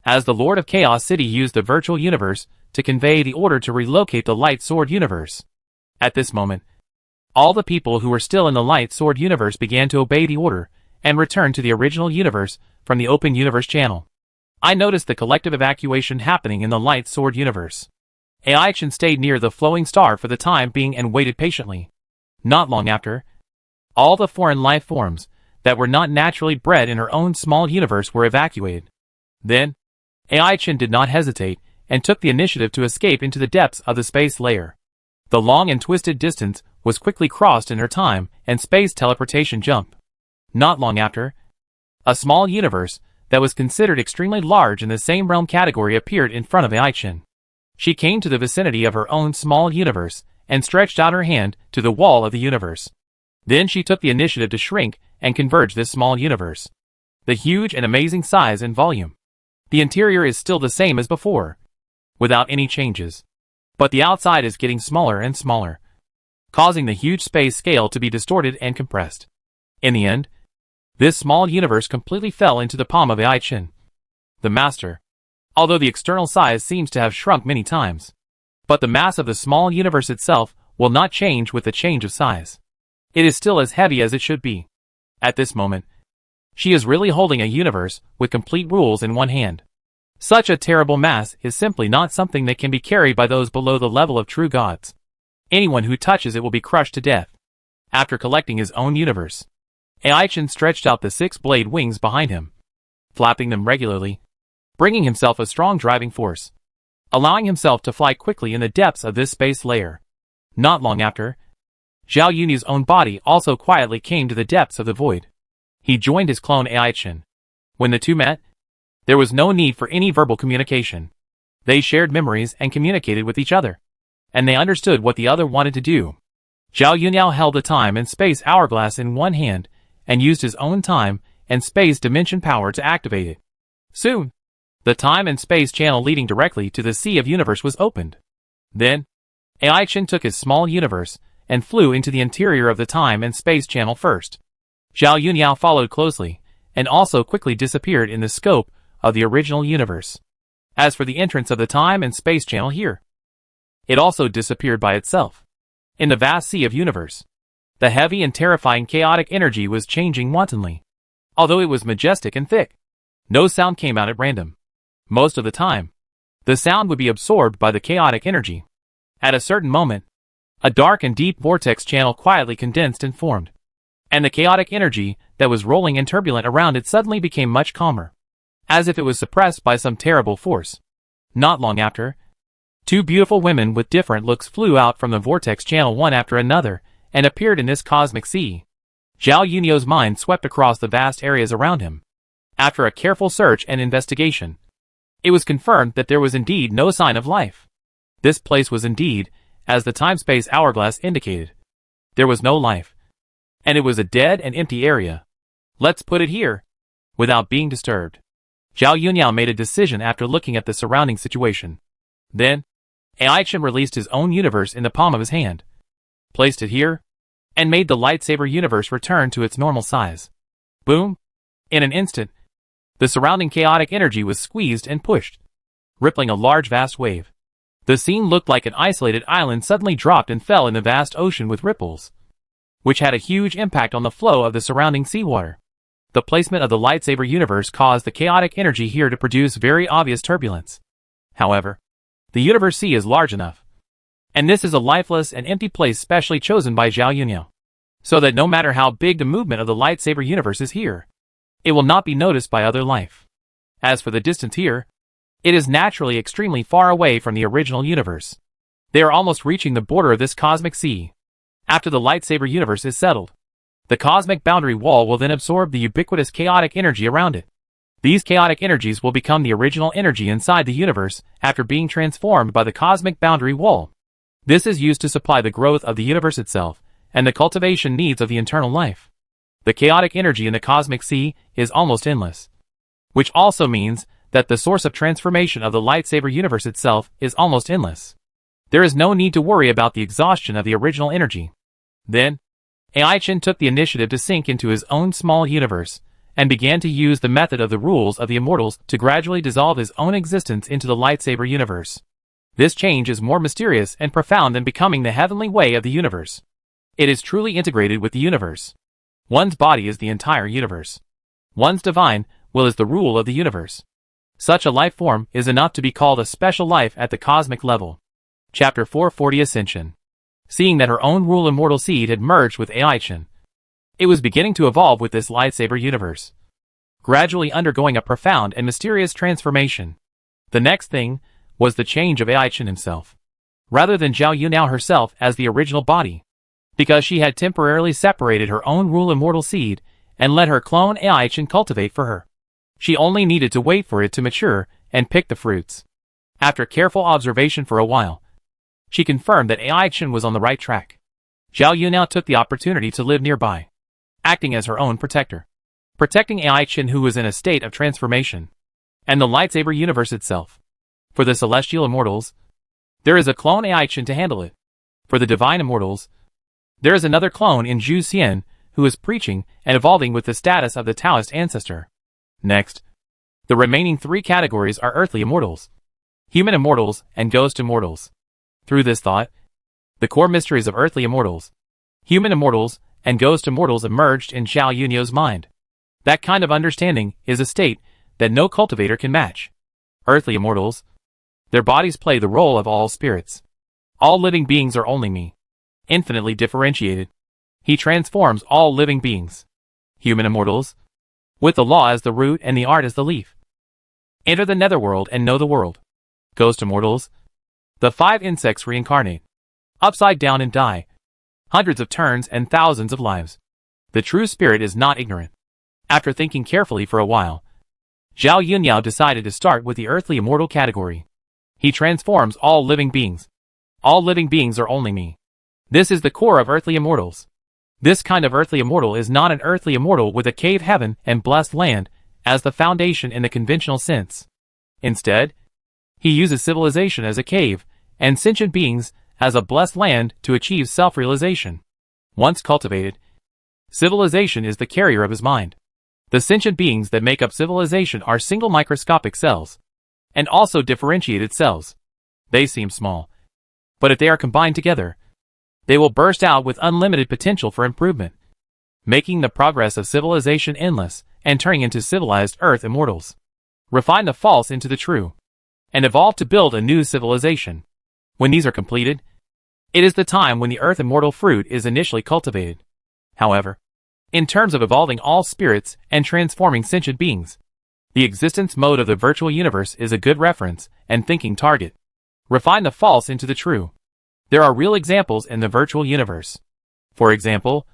[SPEAKER 1] As the Lord of Chaos City used the virtual universe to convey the order to relocate the Light Sword universe. At this moment, all the people who were still in the Light Sword universe began to obey the order and return to the original universe from the Open Universe channel. I noticed the collective evacuation happening in the Light Sword universe. Ai-Chen stayed near the flowing star for the time being and waited patiently. Not long after, all the foreign life forms that were not naturally bred in her own small universe were evacuated. Then, Ai-Chen did not hesitate and took the initiative to escape into the depths of the space layer. The long and twisted distance was quickly crossed in her time and space teleportation jump. Not long after, a small universe that was considered extremely large in the same realm category appeared in front of Aichin. She came to the vicinity of her own small universe and stretched out her hand to the wall of the universe. Then she took the initiative to shrink and converge this small universe. The huge and amazing size and volume. The interior is still the same as before, without any changes. But the outside is getting smaller and smaller, causing the huge space scale to be distorted and compressed. In the end, this small universe completely fell into the palm of Aichin, the master. Although the external size seems to have shrunk many times, but the mass of the small universe itself will not change with the change of size. It is still as heavy as it should be. At this moment, she is really holding a universe with complete rules in one hand. Such a terrible mass is simply not something that can be carried by those below the level of true gods. Anyone who touches it will be crushed to death. After collecting his own universe, Aichin stretched out the 6-blade wings behind him, flapping them regularly, bringing himself a strong driving force, allowing himself to fly quickly in the depths of this space layer. Not long after, Zhao Yunya's own body also quietly came to the depths of the void. He joined his clone Aichin. When the two met, there was no need for any verbal communication. They shared memories and communicated with each other, and they understood what the other wanted to do. Zhao Yunyao held the time and space hourglass in one hand and used his own time and space dimension power to activate it. Soon, the time and space channel leading directly to the Sea of Universe was opened. Then, Aichin took his small universe and flew into the interior of the time and space channel first. Zhao Yunyao followed closely, and also quickly disappeared in the scope of the original universe. As for the entrance of the time and space channel here, it also disappeared by itself. In the vast Sea of Universe, the heavy and terrifying chaotic energy was changing wantonly. Although it was majestic and thick, no sound came out at random. Most of the time, the sound would be absorbed by the chaotic energy. At a certain moment, a dark and deep vortex channel quietly condensed and formed, and the chaotic energy that was rolling and turbulent around it suddenly became much calmer, as if it was suppressed by some terrible force. Not long after, two beautiful women with different looks flew out from the vortex channel one after another and appeared in this cosmic sea. Zhao Yunyao's mind swept across the vast areas around him. After a careful search and investigation, it was confirmed that there was indeed no sign of life. This place was indeed, as the time-space hourglass indicated, there was no life, and it was a dead and empty area. Let's put it here, without being disturbed. Zhao Yunyao made a decision after looking at the surrounding situation. Then, Aichin released his own universe in the palm of his hand, placed it here, and made the lightsaber universe return to its normal size. Boom! In an instant, the surrounding chaotic energy was squeezed and pushed, rippling a large vast wave. The scene looked like an isolated island suddenly dropped and fell in the vast ocean with ripples, which had a huge impact on the flow of the surrounding seawater. The placement of the lightsaber universe caused the chaotic energy here to produce very obvious turbulence. However, the universe sea is large enough, and this is a lifeless and empty place specially chosen by Zhao Yunyao, so that no matter how big the movement of the lightsaber universe is here, it will not be noticed by other life. As for the distance here, it is naturally extremely far away from the original universe. They are almost reaching the border of this cosmic sea. After the lightsaber universe is settled, the cosmic boundary wall will then absorb the ubiquitous chaotic energy around it. These chaotic energies will become the original energy inside the universe after being transformed by the cosmic boundary wall. This is used to supply the growth of the universe itself and the cultivation needs of the internal life. The chaotic energy in the cosmic sea is almost endless, which also means that the source of transformation of the lightsaber universe itself is almost endless. There is no need to worry about the exhaustion of the original energy. Then, Aichin took the initiative to sink into his own small universe, and began to use the method of the rules of the immortals to gradually dissolve his own existence into the lightsaber universe. This change is more mysterious and profound than becoming the heavenly way of the universe. It is truly integrated with the universe. One's body is the entire universe. One's divine will is the rule of the universe. Such a life form is enough to be called a special life at the cosmic level. Chapter 440 Ascension. Seeing that her own rule immortal seed had merged with Aichin, it was beginning to evolve with this lightsaber universe, gradually undergoing a profound and mysterious transformation. The next thing was the change of Aichin himself. Rather than Zhao Yunyao herself as the original body, because she had temporarily separated her own rule immortal seed and let her clone Ai-Chin cultivate for her. She only needed to wait for it to mature and pick the fruits. After careful observation for a while, she confirmed that Ai-Chin was on the right track. Zhao Yunao took the opportunity to live nearby, acting as her own protector, protecting Ai-Chin, who was in a state of transformation, and the lightsaber universe itself. For the celestial immortals, there is a clone Ai-Chin to handle it. For the divine immortals, there is another clone in Zhu Xian who is preaching and evolving with the status of the Taoist ancestor. Next, the remaining three categories are earthly immortals, human immortals, and ghost immortals. Through this thought, the core mysteries of earthly immortals, human immortals, and ghost immortals emerged in Zhao Yunao's mind. That kind of understanding is a state that no cultivator can match. Earthly immortals, their bodies play the role of all spirits. All living beings are only me, infinitely differentiated. He transforms all living beings. Human immortals, with the law as the root and the art as the leaf. Enter the netherworld and know the world. Ghost immortals, the 5 insects reincarnate, upside down and die, hundreds of turns and thousands of lives. The true spirit is not ignorant. After thinking carefully for a while, Zhao Yunao decided to start with the earthly immortal category. He transforms all living beings. All living beings are only me. This is the core of earthly immortals. This kind of earthly immortal is not an earthly immortal with a cave heaven and blessed land as the foundation in the conventional sense. Instead, he uses civilization as a cave and sentient beings as a blessed land to achieve self-realization. Once cultivated, civilization is the carrier of his mind. The sentient beings that make up civilization are single microscopic cells, and also differentiated cells. They seem small, but if they are combined together, they will burst out with unlimited potential for improvement, making the progress of civilization endless and turning into civilized earth immortals. Refine the false into the true, and evolve to build a new civilization. When these are completed, it is the time when the earth immortal fruit is initially cultivated. However, in terms of evolving all spirits and transforming sentient beings, the existence mode of the virtual universe is a good reference and thinking target. Refine the false into the true. There are real examples in the virtual universe. For example,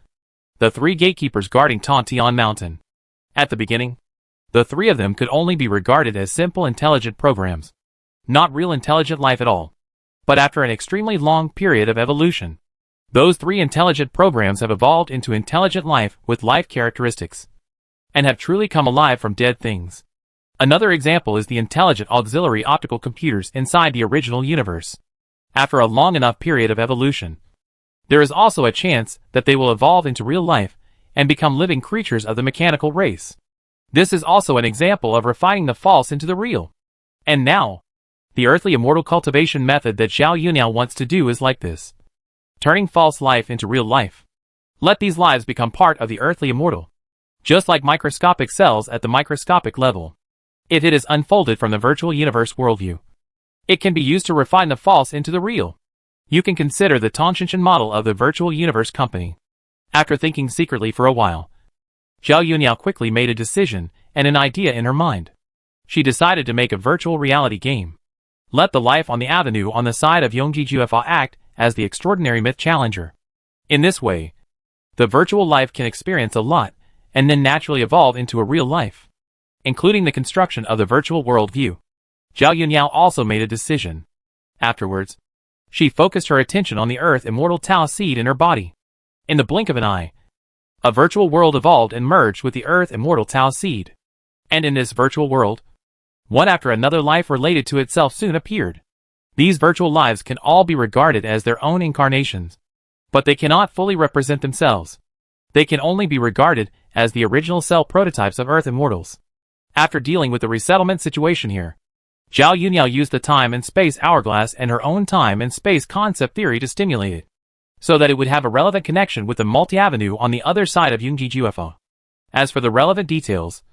[SPEAKER 1] the 3 gatekeepers guarding Tontian Mountain. At the beginning, the 3 of them could only be regarded as simple intelligent programs. Not real intelligent life at all. But after an extremely long period of evolution, those 3 intelligent programs have evolved into intelligent life with life characteristics, and have truly come alive from dead things. Another example is the intelligent auxiliary optical computers inside the original universe. After a long enough period of evolution, there is also a chance that they will evolve into real life and become living creatures of the mechanical race. This is also an example of refining the false into the real. And now, the earthly immortal cultivation method that Zhao Yunao wants to do is like this. Turning false life into real life. Let these lives become part of the earthly immortal, just like microscopic cells at the microscopic level. If it is unfolded from the virtual universe worldview, it can be used to refine the false into the real. You can consider the Tonshinshin model of the virtual universe company. After thinking secretly for a while, Zhao Yunao quickly made a decision and an idea in her mind. She decided to make a virtual reality game. Let the life on the avenue on the side of Yongji Juefa act as the extraordinary myth challenger. In this way, the virtual life can experience a lot and then naturally evolve into a real life, including the construction of the virtual world view. Zhao Yunao also made a decision. Afterwards, she focused her attention on the earth immortal Tao seed in her body. In the blink of an eye, a virtual world evolved and merged with the earth immortal Tao seed. And in this virtual world, one after another life related to itself soon appeared. These virtual lives can all be regarded as their own incarnations, but they cannot fully represent themselves. They can only be regarded as the original cell prototypes of earth immortals. After dealing with the resettlement situation here, Zhao Yunao used the time and space hourglass and her own time and space concept theory to stimulate it, so that it would have a relevant connection with the multi-avenue on the other side of Yongji Juefa. As for the relevant details,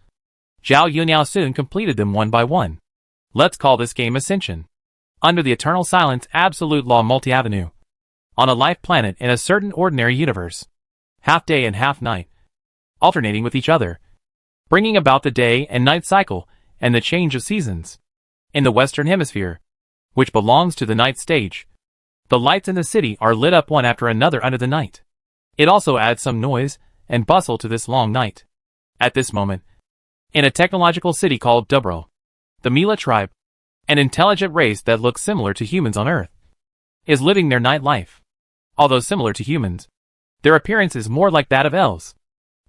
[SPEAKER 1] Zhao Yunao soon completed them one by one. Let's call this game Ascension. Under the eternal silence absolute law multi-avenue, on a life planet in a certain ordinary universe, half day and half night, alternating with each other, bringing about the day and night cycle and the change of seasons. In the Western Hemisphere, which belongs to the night stage, the lights in the city are lit up one after another under the night. It also adds some noise and bustle to this long night. At this moment, in a technological city called Dubro, the Mila tribe, an intelligent race that looks similar to humans on Earth, is living their nightlife. Although similar to humans, their appearance is more like that of elves.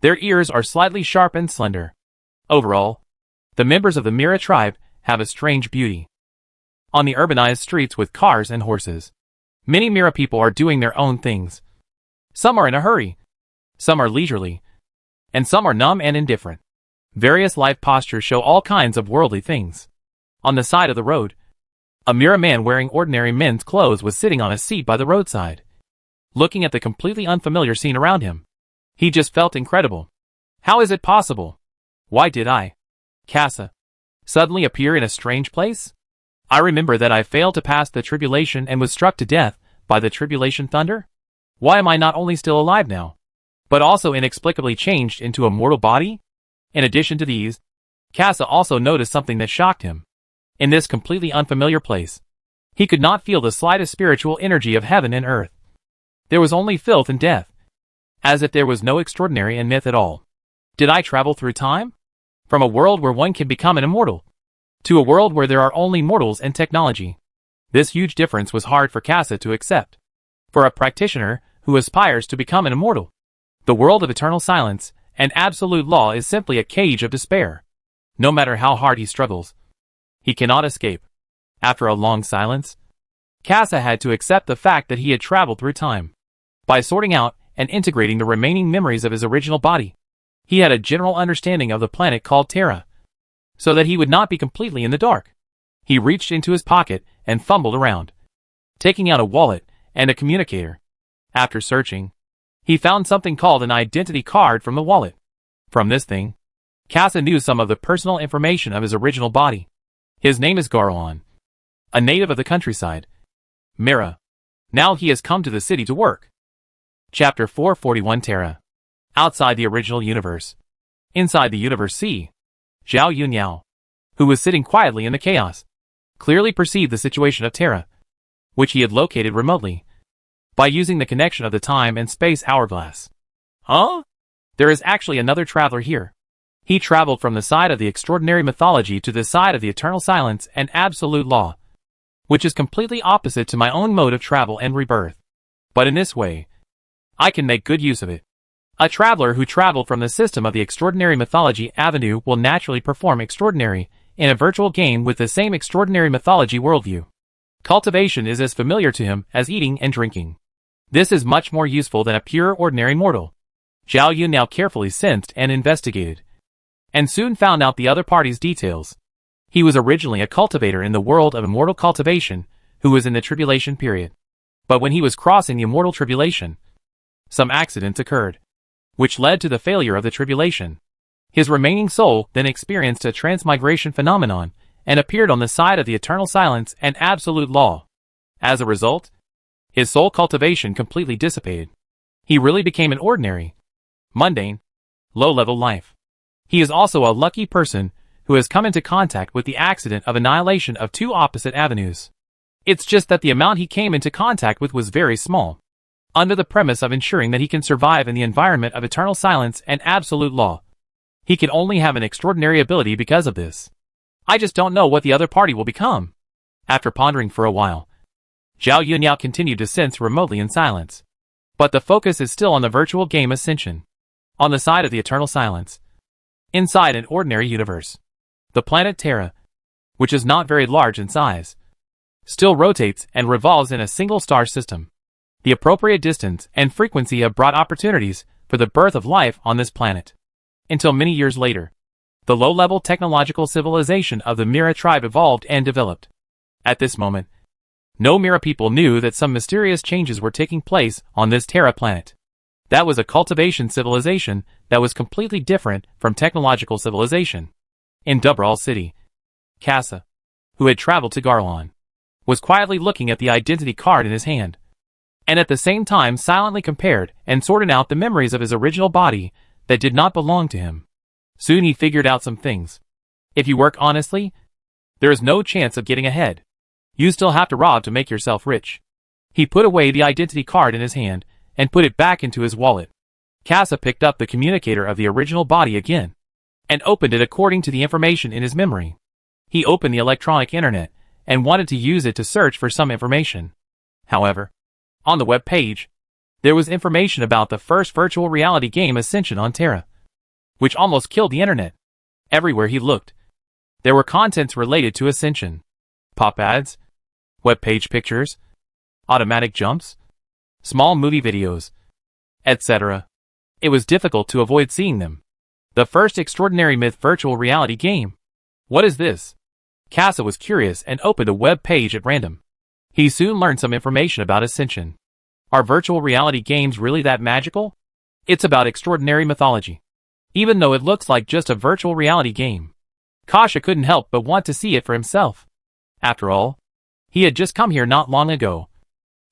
[SPEAKER 1] Their ears are slightly sharp and slender. Overall, the members of the Mira tribe have a strange beauty. On the urbanized streets with cars and horses, many Mira people are doing their own things. Some are in a hurry, some are leisurely, and some are numb and indifferent. Various life postures show all kinds of worldly things. On the side of the road, a Mira man wearing ordinary men's clothes was sitting on a seat by the roadside, looking at the completely unfamiliar scene around him. He just felt incredible. How is it possible? Why did I, Casa, suddenly appear in a strange place? I remember that I failed to pass the tribulation and was struck to death by the tribulation thunder. Why am I not only still alive now, but also inexplicably changed into a mortal body? In addition to these, Casa also noticed something that shocked him. In this completely unfamiliar place, he could not feel the slightest spiritual energy of heaven and earth. There was only filth and death, as if there was no extraordinary in myth at all. Did I travel through time? From a world where one can become an immortal, to a world where there are only mortals and technology. This huge difference was hard for Casa to accept. For a practitioner who aspires to become an immortal, the world of eternal silence and absolute law is simply a cage of despair. No matter how hard he struggles, he cannot escape. After a long silence, Casa had to accept the fact that he had traveled through time. By sorting out and integrating the remaining memories of his original body, he had a general understanding of the planet called Terra, so that he would not be completely in the dark. He reached into his pocket and fumbled around, taking out a wallet and a communicator. After searching, he found something called an identity card from the wallet. From this thing, Casa knew some of the personal information of his original body. His name is Garwan, a native of the countryside, Mira. Now he has come to the city to work. Chapter 441 Terra. Outside the original universe. Inside the universe C, Zhao Yunyao, who was sitting quietly in the chaos, clearly perceived the situation of Terra, which he had located remotely, by using the connection of the time and space hourglass. Huh? There is actually another traveler here. He traveled from the side of the extraordinary mythology to the side of the eternal silence and absolute law, which is completely opposite to my own mode of travel and rebirth. But in this way, I can make good use of it. A traveler who traveled from the system of the extraordinary mythology avenue will naturally perform extraordinary in a virtual game with the same extraordinary mythology worldview. Cultivation is as familiar to him as eating and drinking. This is much more useful than a pure ordinary mortal. Zhao Yun now carefully sensed and investigated, and soon found out the other party's details. He was originally a cultivator in the world of immortal cultivation who was in the tribulation period. But when he was crossing the immortal tribulation, some accidents occurred, which led to the failure of the tribulation. His remaining soul then experienced a transmigration phenomenon and appeared on the side of the eternal silence and absolute law. As a result, his soul cultivation completely dissipated. He really became an ordinary, mundane, low-level life. He is also a lucky person who has come into contact with the accident of annihilation of two opposite avenues. It's just that the amount he came into contact with was very small, under the premise of ensuring that he can survive in the environment of eternal silence and absolute law. He can only have an extraordinary ability because of this. I just don't know what the other party will become. After pondering for a while, Zhao Yunyao continued to sense remotely in silence. But the focus is still on the virtual game Ascension. On the side of the eternal silence, inside an ordinary universe, the planet Terra, which is not very large in size, still rotates and revolves in a single star system. The appropriate distance and frequency have brought opportunities for the birth of life on this planet. Until many years later, the low-level technological civilization of the Mira tribe evolved and developed. At this moment, no Mira people knew that some mysterious changes were taking place on this Terra planet. That was a cultivation civilization that was completely different from technological civilization. In Dubral City, Casa, who had traveled to Garlan, was quietly looking at the identity card in his hand, and at the same time silently compared and sorted out the memories of his original body that did not belong to him. Soon he figured out some things. If you work honestly, there is no chance of getting ahead. You still have to rob to make yourself rich. He put away the identity card in his hand and put it back into his wallet. Casa picked up the communicator of the original body again and opened it according to the information in his memory. He opened the electronic internet and wanted to use it to search for some information. However, on the web page, there was information about the first virtual reality game Ascension on Terra, which almost killed the internet. Everywhere he looked, there were contents related to Ascension. Pop ads, web page pictures, automatic jumps, small movie videos, etc. It was difficult to avoid seeing them. The first extraordinary myth virtual reality game. What is this? Casa was curious and opened a web page at random. He soon learned some information about Ascension. Are virtual reality games really that magical? It's about extraordinary mythology. Even though it looks like just a virtual reality game, Kasha couldn't help but want to see it for himself. After all, he had just come here not long ago,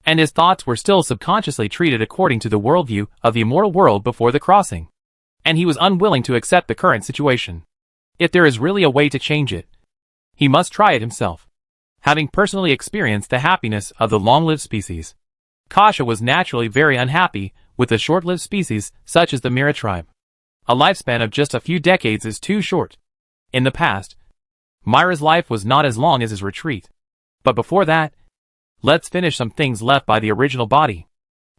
[SPEAKER 1] and his thoughts were still subconsciously treated according to the worldview of the immortal world before the crossing, and he was unwilling to accept the current situation. If there is really a way to change it, he must try it himself. Having personally experienced the happiness of the long-lived species, Kasha was naturally very unhappy with the short-lived species such as the Mira tribe. A lifespan of just a few decades is too short. In the past, Myra's life was not as long as his retreat. But before that, let's finish some things left by the original body.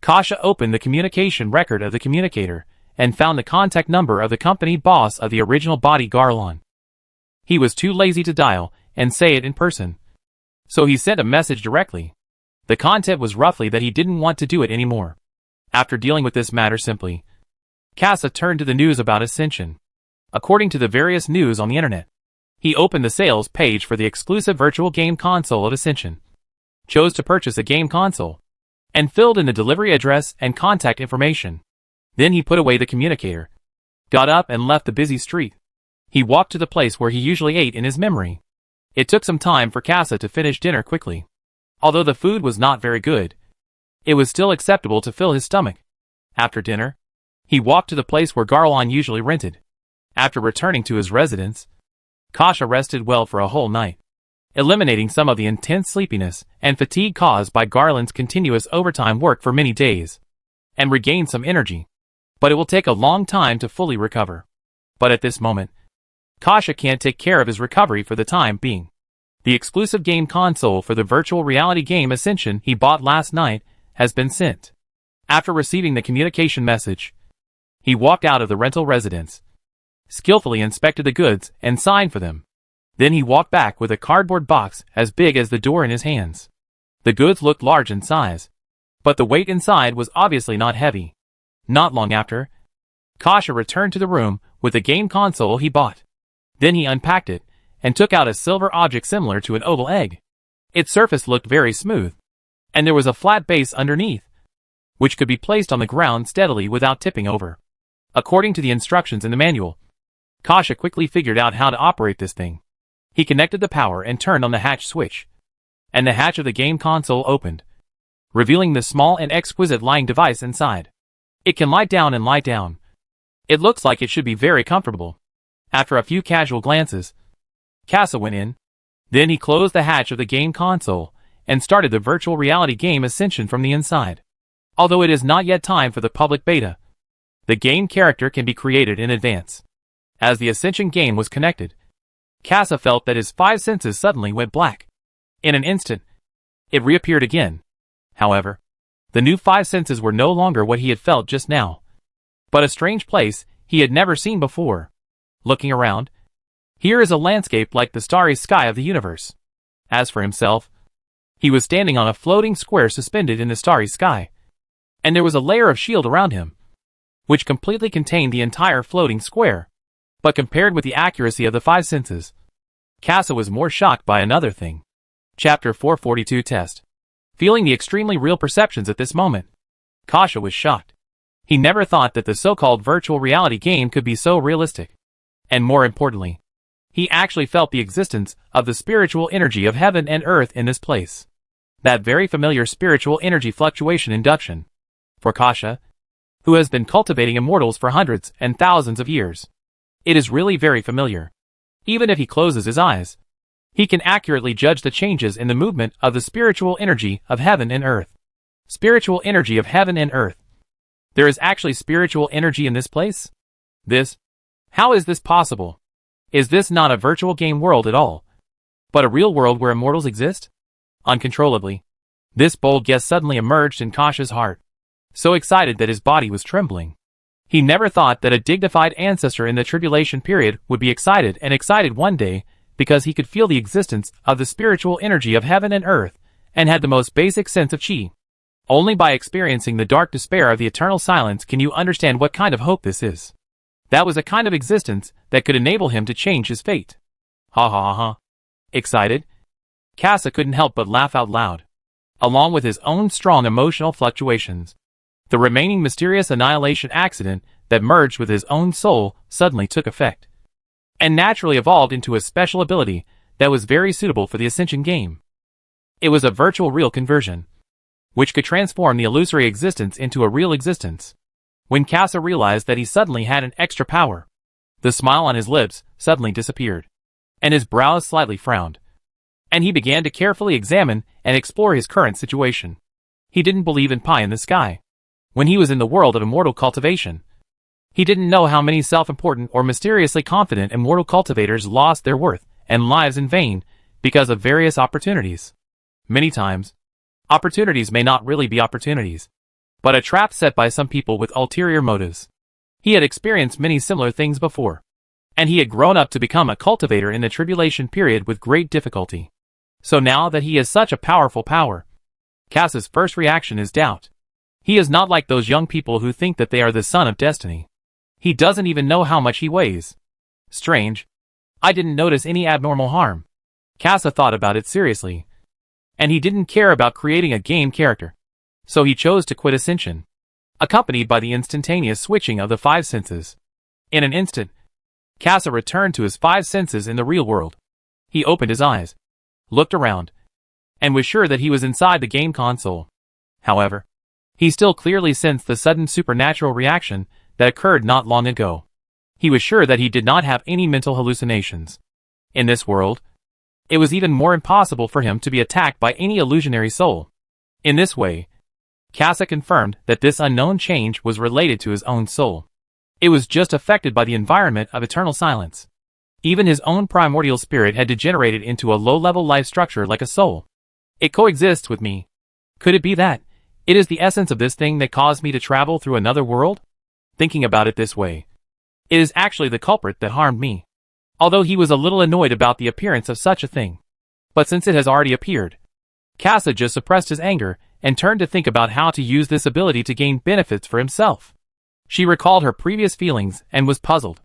[SPEAKER 1] Kasha opened the communication record of the communicator and found the contact number of the company boss of the original body, Garlon. He was too lazy to dial and say it in person, so he sent a message directly. The content was roughly that he didn't want to do it anymore. After dealing with this matter simply, Casa turned to the news about Ascension. According to the various news on the internet, he opened the sales page for the exclusive virtual game console of Ascension, chose to purchase a game console, and filled in the delivery address and contact information. Then he put away the communicator, got up and left the busy street. He walked to the place where he usually ate in his memory. It took some time for Casa to finish dinner quickly. Although the food was not very good, it was still acceptable to fill his stomach. After dinner, he walked to the place where Garlon usually rented. After returning to his residence, Kasha rested well for a whole night, eliminating some of the intense sleepiness and fatigue caused by Garland's continuous overtime work for many days, and regained some energy. But it will take a long time to fully recover. But at this moment, Kasha can't take care of his recovery for the time being. The exclusive game console for the virtual reality game Ascension he bought last night has been sent. After receiving the communication message, he walked out of the rental residence, skillfully inspected the goods and signed for them. Then he walked back with a cardboard box as big as the door in his hands. The goods looked large in size, but the weight inside was obviously not heavy. Not long after, Kasha returned to the room with the game console he bought. Then he unpacked it and took out a silver object similar to an oval egg. Its surface looked very smooth, and there was a flat base underneath, which could be placed on the ground steadily without tipping over. According to the instructions in the manual, Kasha quickly figured out how to operate this thing. He connected the power and turned on the hatch switch, and the hatch of the game console opened, revealing the small and exquisite lying device inside. It can lie down and lie down. It looks like it should be very comfortable. After a few casual glances, Casa went in. Then he closed the hatch of the game console and started the virtual reality game Ascension from the inside. Although it is not yet time for the public beta, the game character can be created in advance. As the Ascension game was connected, Casa felt that his 5 senses suddenly went black. In an instant, it reappeared again. However, the new 5 senses were no longer what he had felt just now, but a strange place he had never seen before. Looking around, here is a landscape like the starry sky of the universe. As for himself, he was standing on a floating square suspended in the starry sky, and there was a layer of shield around him, which completely contained the entire floating square. But compared with the accuracy of the 5 senses, Casa was more shocked by another thing. Chapter 442 Test. Feeling the extremely real perceptions at this moment, Kasha was shocked. He never thought that the so-called virtual reality game could be so realistic. And more importantly, he actually felt the existence of the spiritual energy of heaven and earth in this place. That very familiar spiritual energy fluctuation induction. For Kasha, who has been cultivating immortals for hundreds and thousands of years, it is really very familiar. Even if he closes his eyes, he can accurately judge the changes in the movement of the spiritual energy of heaven and earth. Spiritual energy of heaven and earth. There is actually spiritual energy in this place? How is this possible? Is this not a virtual game world at all, but a real world where immortals exist? Uncontrollably, this bold guess suddenly emerged in Kasha's heart, so excited that his body was trembling. He never thought that a dignified ancestor in the tribulation period would be excited one day because he could feel the existence of the spiritual energy of heaven and earth and had the most basic sense of chi. Only by experiencing the dark despair of the eternal silence can you understand what kind of hope this is. That was a kind of existence that could enable him to change his fate. Ha ha ha ha. Excited? Kasa couldn't help but laugh out loud, along with his own strong emotional fluctuations. The remaining mysterious annihilation accident that merged with his own soul suddenly took effect, and naturally evolved into a special ability that was very suitable for the Ascension game. It was a virtual real conversion, which could transform the illusory existence into a real existence. When Kasa realized that he suddenly had an extra power, the smile on his lips suddenly disappeared, and his brows slightly frowned, and he began to carefully examine and explore his current situation. He didn't believe in pie in the sky. When he was in the world of immortal cultivation, he didn't know how many self-important or mysteriously confident immortal cultivators lost their worth and lives in vain because of various opportunities. Many times, opportunities may not really be opportunities, but a trap set by some people with ulterior motives. He had experienced many similar things before, and he had grown up to become a cultivator in the tribulation period with great difficulty. So now that he has such a powerful power, Kasa's first reaction is doubt. He is not like those young people who think that they are the son of destiny. He doesn't even know how much he weighs. Strange. I didn't notice any abnormal harm. Kasa thought about it seriously, and he didn't care about creating a game character. So he chose to quit Ascension, accompanied by the instantaneous switching of the five senses. In an instant, Kasa returned to his five senses in the real world. He opened his eyes, looked around, and was sure that he was inside the game console. However, he still clearly sensed the sudden supernatural reaction that occurred not long ago. He was sure that he did not have any mental hallucinations. In this world, it was even more impossible for him to be attacked by any illusionary soul. In this way, Kasa confirmed that this unknown change was related to his own soul. It was just affected by the environment of eternal silence. Even his own primordial spirit had degenerated into a low-level life structure like a soul. It coexists with me. Could it be that it is the essence of this thing that caused me to travel through another world? Thinking about it this way, it is actually the culprit that harmed me. Although he was a little annoyed about the appearance of such a thing. But since it has already appeared, Kasa just suppressed his anger and turned to think about how to use this ability to gain benefits for himself. She recalled her previous feelings and was puzzled.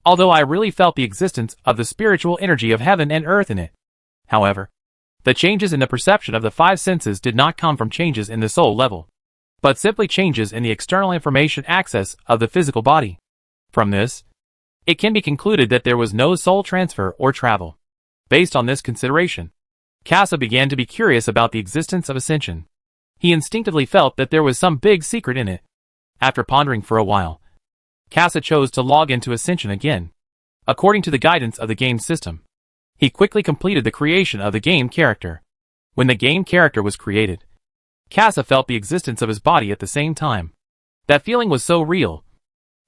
[SPEAKER 1] Although I really felt the existence of the spiritual energy of heaven and earth in it. However, the changes in the perception of the five senses did not come from changes in the soul level, but simply changes in the external information access of the physical body. From this, it can be concluded that there was no soul transfer or travel. Based on this consideration, Kasa began to be curious about the existence of Ascension. He instinctively felt that there was some big secret in it. After pondering for a while, Kasa chose to log into Ascension again. According to the guidance of the game system, he quickly completed the creation of the game character. When the game character was created, Kasa felt the existence of his body at the same time. That feeling was so real.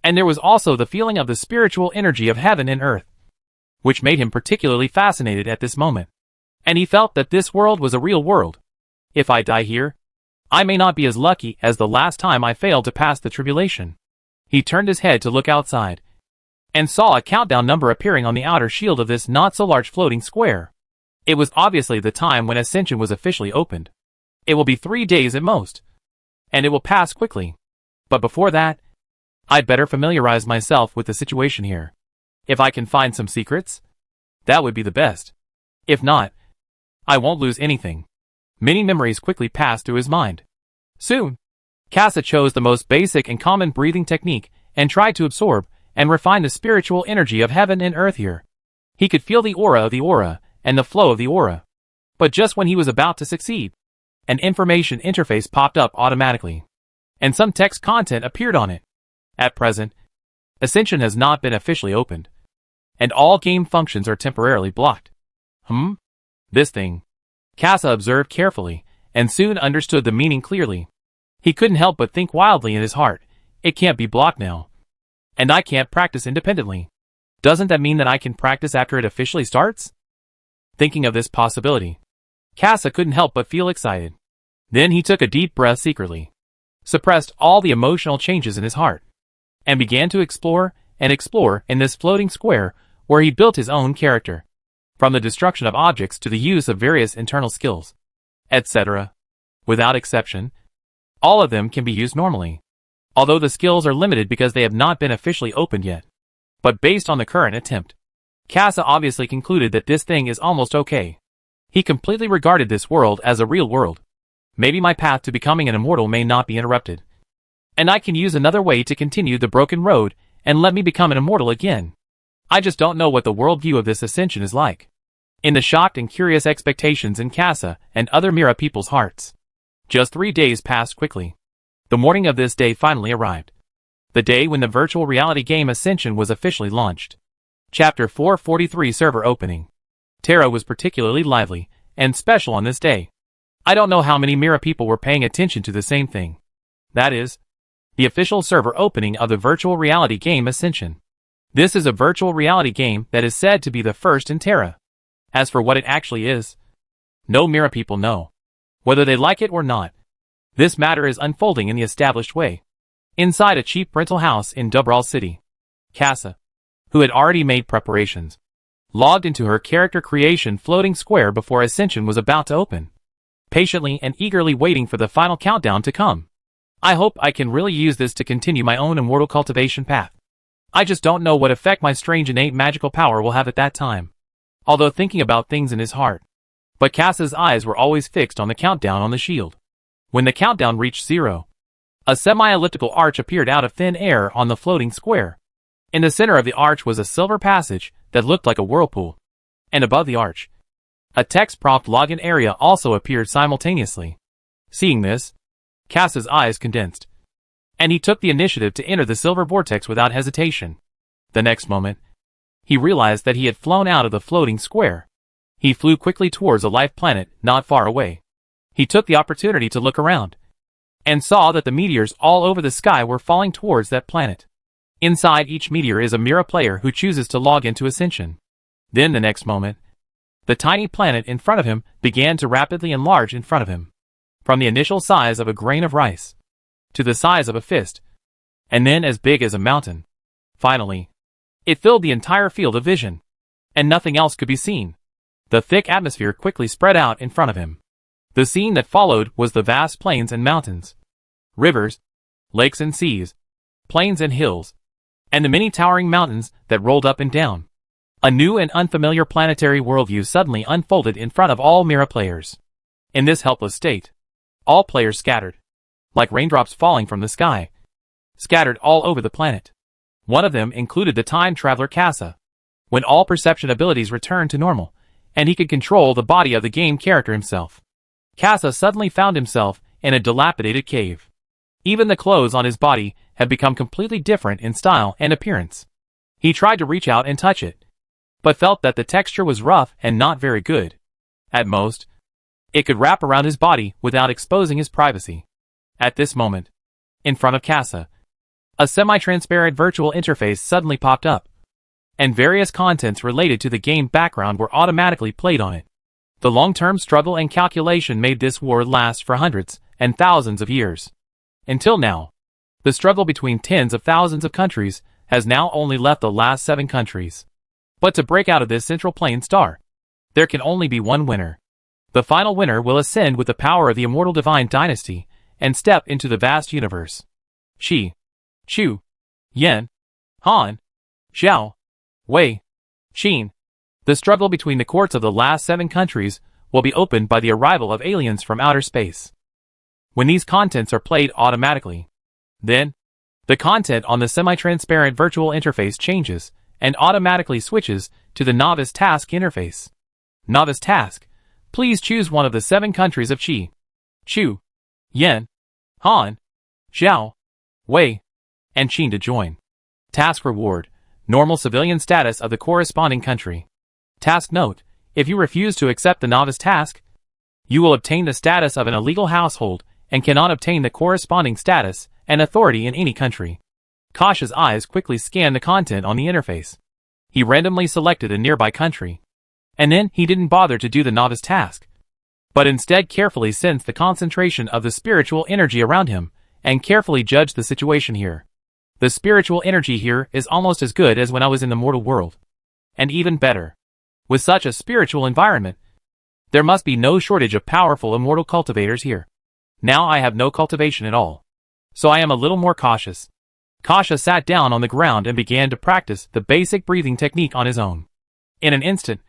[SPEAKER 1] And there was also the feeling of the spiritual energy of heaven and earth, which made him particularly fascinated at this moment. And he felt that this world was a real world. If I die here, I may not be as lucky as the last time I failed to pass the tribulation. He turned his head to look outside, and saw a countdown number appearing on the outer shield of this not-so-large floating square. It was obviously the time when Ascension was officially opened. It will be 3 days at most, and it will pass quickly. But before that, I'd better familiarize myself with the situation here. If I can find some secrets, that would be the best. If not, I won't lose anything. Many memories quickly passed through his mind. Soon, Kasa chose the most basic and common breathing technique and tried to absorb and refine the spiritual energy of heaven and earth here. He could feel the aura of the aura and the flow of the aura. But just when he was about to succeed, an information interface popped up automatically, and some text content appeared on it. At present, Ascension has not been officially opened, and all game functions are temporarily blocked. This thing. Kasa observed carefully, and soon understood the meaning clearly. He couldn't help but think wildly in his heart, It can't be blocked now. And I can't practice independently. Doesn't that mean that I can practice after it officially starts? Thinking of this possibility, Casa couldn't help but feel excited. Then he took a deep breath secretly, suppressed all the emotional changes in his heart, and began to explore and explore in this floating square where he built his own character. From the destruction of objects to the use of various internal skills, etc. Without exception, all of them can be used normally, although the skills are limited because they have not been officially opened yet. But based on the current attempt, Casa obviously concluded that this thing is almost okay. He completely regarded this world as a real world. Maybe my path to becoming an immortal may not be interrupted, and I can use another way to continue the broken road and let me become an immortal again. I just don't know what the worldview of this ascension is like. In the shocked and curious expectations in Casa and other Mira people's hearts. Just 3 days passed quickly. The morning of this day finally arrived. The day when the virtual reality game Ascension was officially launched. Chapter 443 Server Opening. Terra was particularly lively and special on this day. I don't know how many Mira people were paying attention to the same thing. That is, the official server opening of the virtual reality game Ascension. This is a virtual reality game that is said to be the first in Terra. As for what it actually is, no Mira people know. Whether they like it or not, this matter is unfolding in the established way. Inside a cheap rental house in Dubral City, Casa, who had already made preparations, logged into her character creation floating square before Ascension was about to open, patiently and eagerly waiting for the final countdown to come. I hope I can really use this to continue my own immortal cultivation path. I just don't know what effect my strange innate magical power will have at that time. Although thinking about things in his heart. But Casa's eyes were always fixed on the countdown on the shield. When the countdown reached 0, a semi-elliptical arch appeared out of thin air on the floating square. In the center of the arch was a silver passage that looked like a whirlpool. And above the arch, a text prompt login area also appeared simultaneously. Seeing this, Casa's eyes condensed, and he took the initiative to enter the silver vortex without hesitation. The next moment, he realized that he had flown out of the floating square. He flew quickly towards a life planet not far away. He took the opportunity to look around, and saw that the meteors all over the sky were falling towards that planet. Inside each meteor is a Mira player who chooses to log into Ascension. Then the next moment, the tiny planet in front of him began to rapidly enlarge in front of him. From the initial size of a grain of rice, to the size of a fist, and then as big as a mountain. Finally, it filled the entire field of vision, and nothing else could be seen. The thick atmosphere quickly spread out in front of him. The scene that followed was the vast plains and mountains, rivers, lakes and seas, plains and hills, and the many towering mountains that rolled up and down. A new and unfamiliar planetary worldview suddenly unfolded in front of all Mira players. In this helpless state, all players scattered, like raindrops falling from the sky, scattered all over the planet. One of them included the time traveler Casa. When all perception abilities returned to normal, and he could control the body of the game character himself, Casa suddenly found himself in a dilapidated cave. Even the clothes on his body had become completely different in style and appearance. He tried to reach out and touch it, but felt that the texture was rough and not very good. At most, it could wrap around his body without exposing his privacy. At this moment, in front of Casa, a semi-transparent virtual interface suddenly popped up, and various contents related to the game background were automatically played on it. The long-term struggle and calculation made this war last for hundreds and thousands of years. Until now, the struggle between tens of thousands of countries has now only left the last 7 countries. But to break out of this central plane star, there can only be one winner. The final winner will ascend with the power of the immortal divine dynasty and step into the vast universe. Xi, Chu, Yan, Han, Xiao, Wei, Xin. The struggle between the courts of the last 7 countries will be opened by the arrival of aliens from outer space. When these contents are played automatically, then, the content on the semi-transparent virtual interface changes and automatically switches to the novice task interface. Novice task. Please choose one of the 7 countries of Qi, Chu, Yan, Han, Xiao, Wei, and Xin to join. Task reward. Normal civilian status of the corresponding country. Task note. If you refuse to accept the novice task, you will obtain the status of an illegal household and cannot obtain the corresponding status and authority in any country. Kasha's eyes quickly scanned the content on the interface. He randomly selected a nearby country. And then he didn't bother to do the novice task, but instead carefully sensed the concentration of the spiritual energy around him, and carefully judged the situation here. The spiritual energy here is almost as good as when I was in the mortal world. And even better. With such a spiritual environment, there must be no shortage of powerful immortal cultivators here. Now I have no cultivation at all, so I am a little more cautious. Kasha sat down on the ground and began to practice the basic breathing technique on his own. In an instant,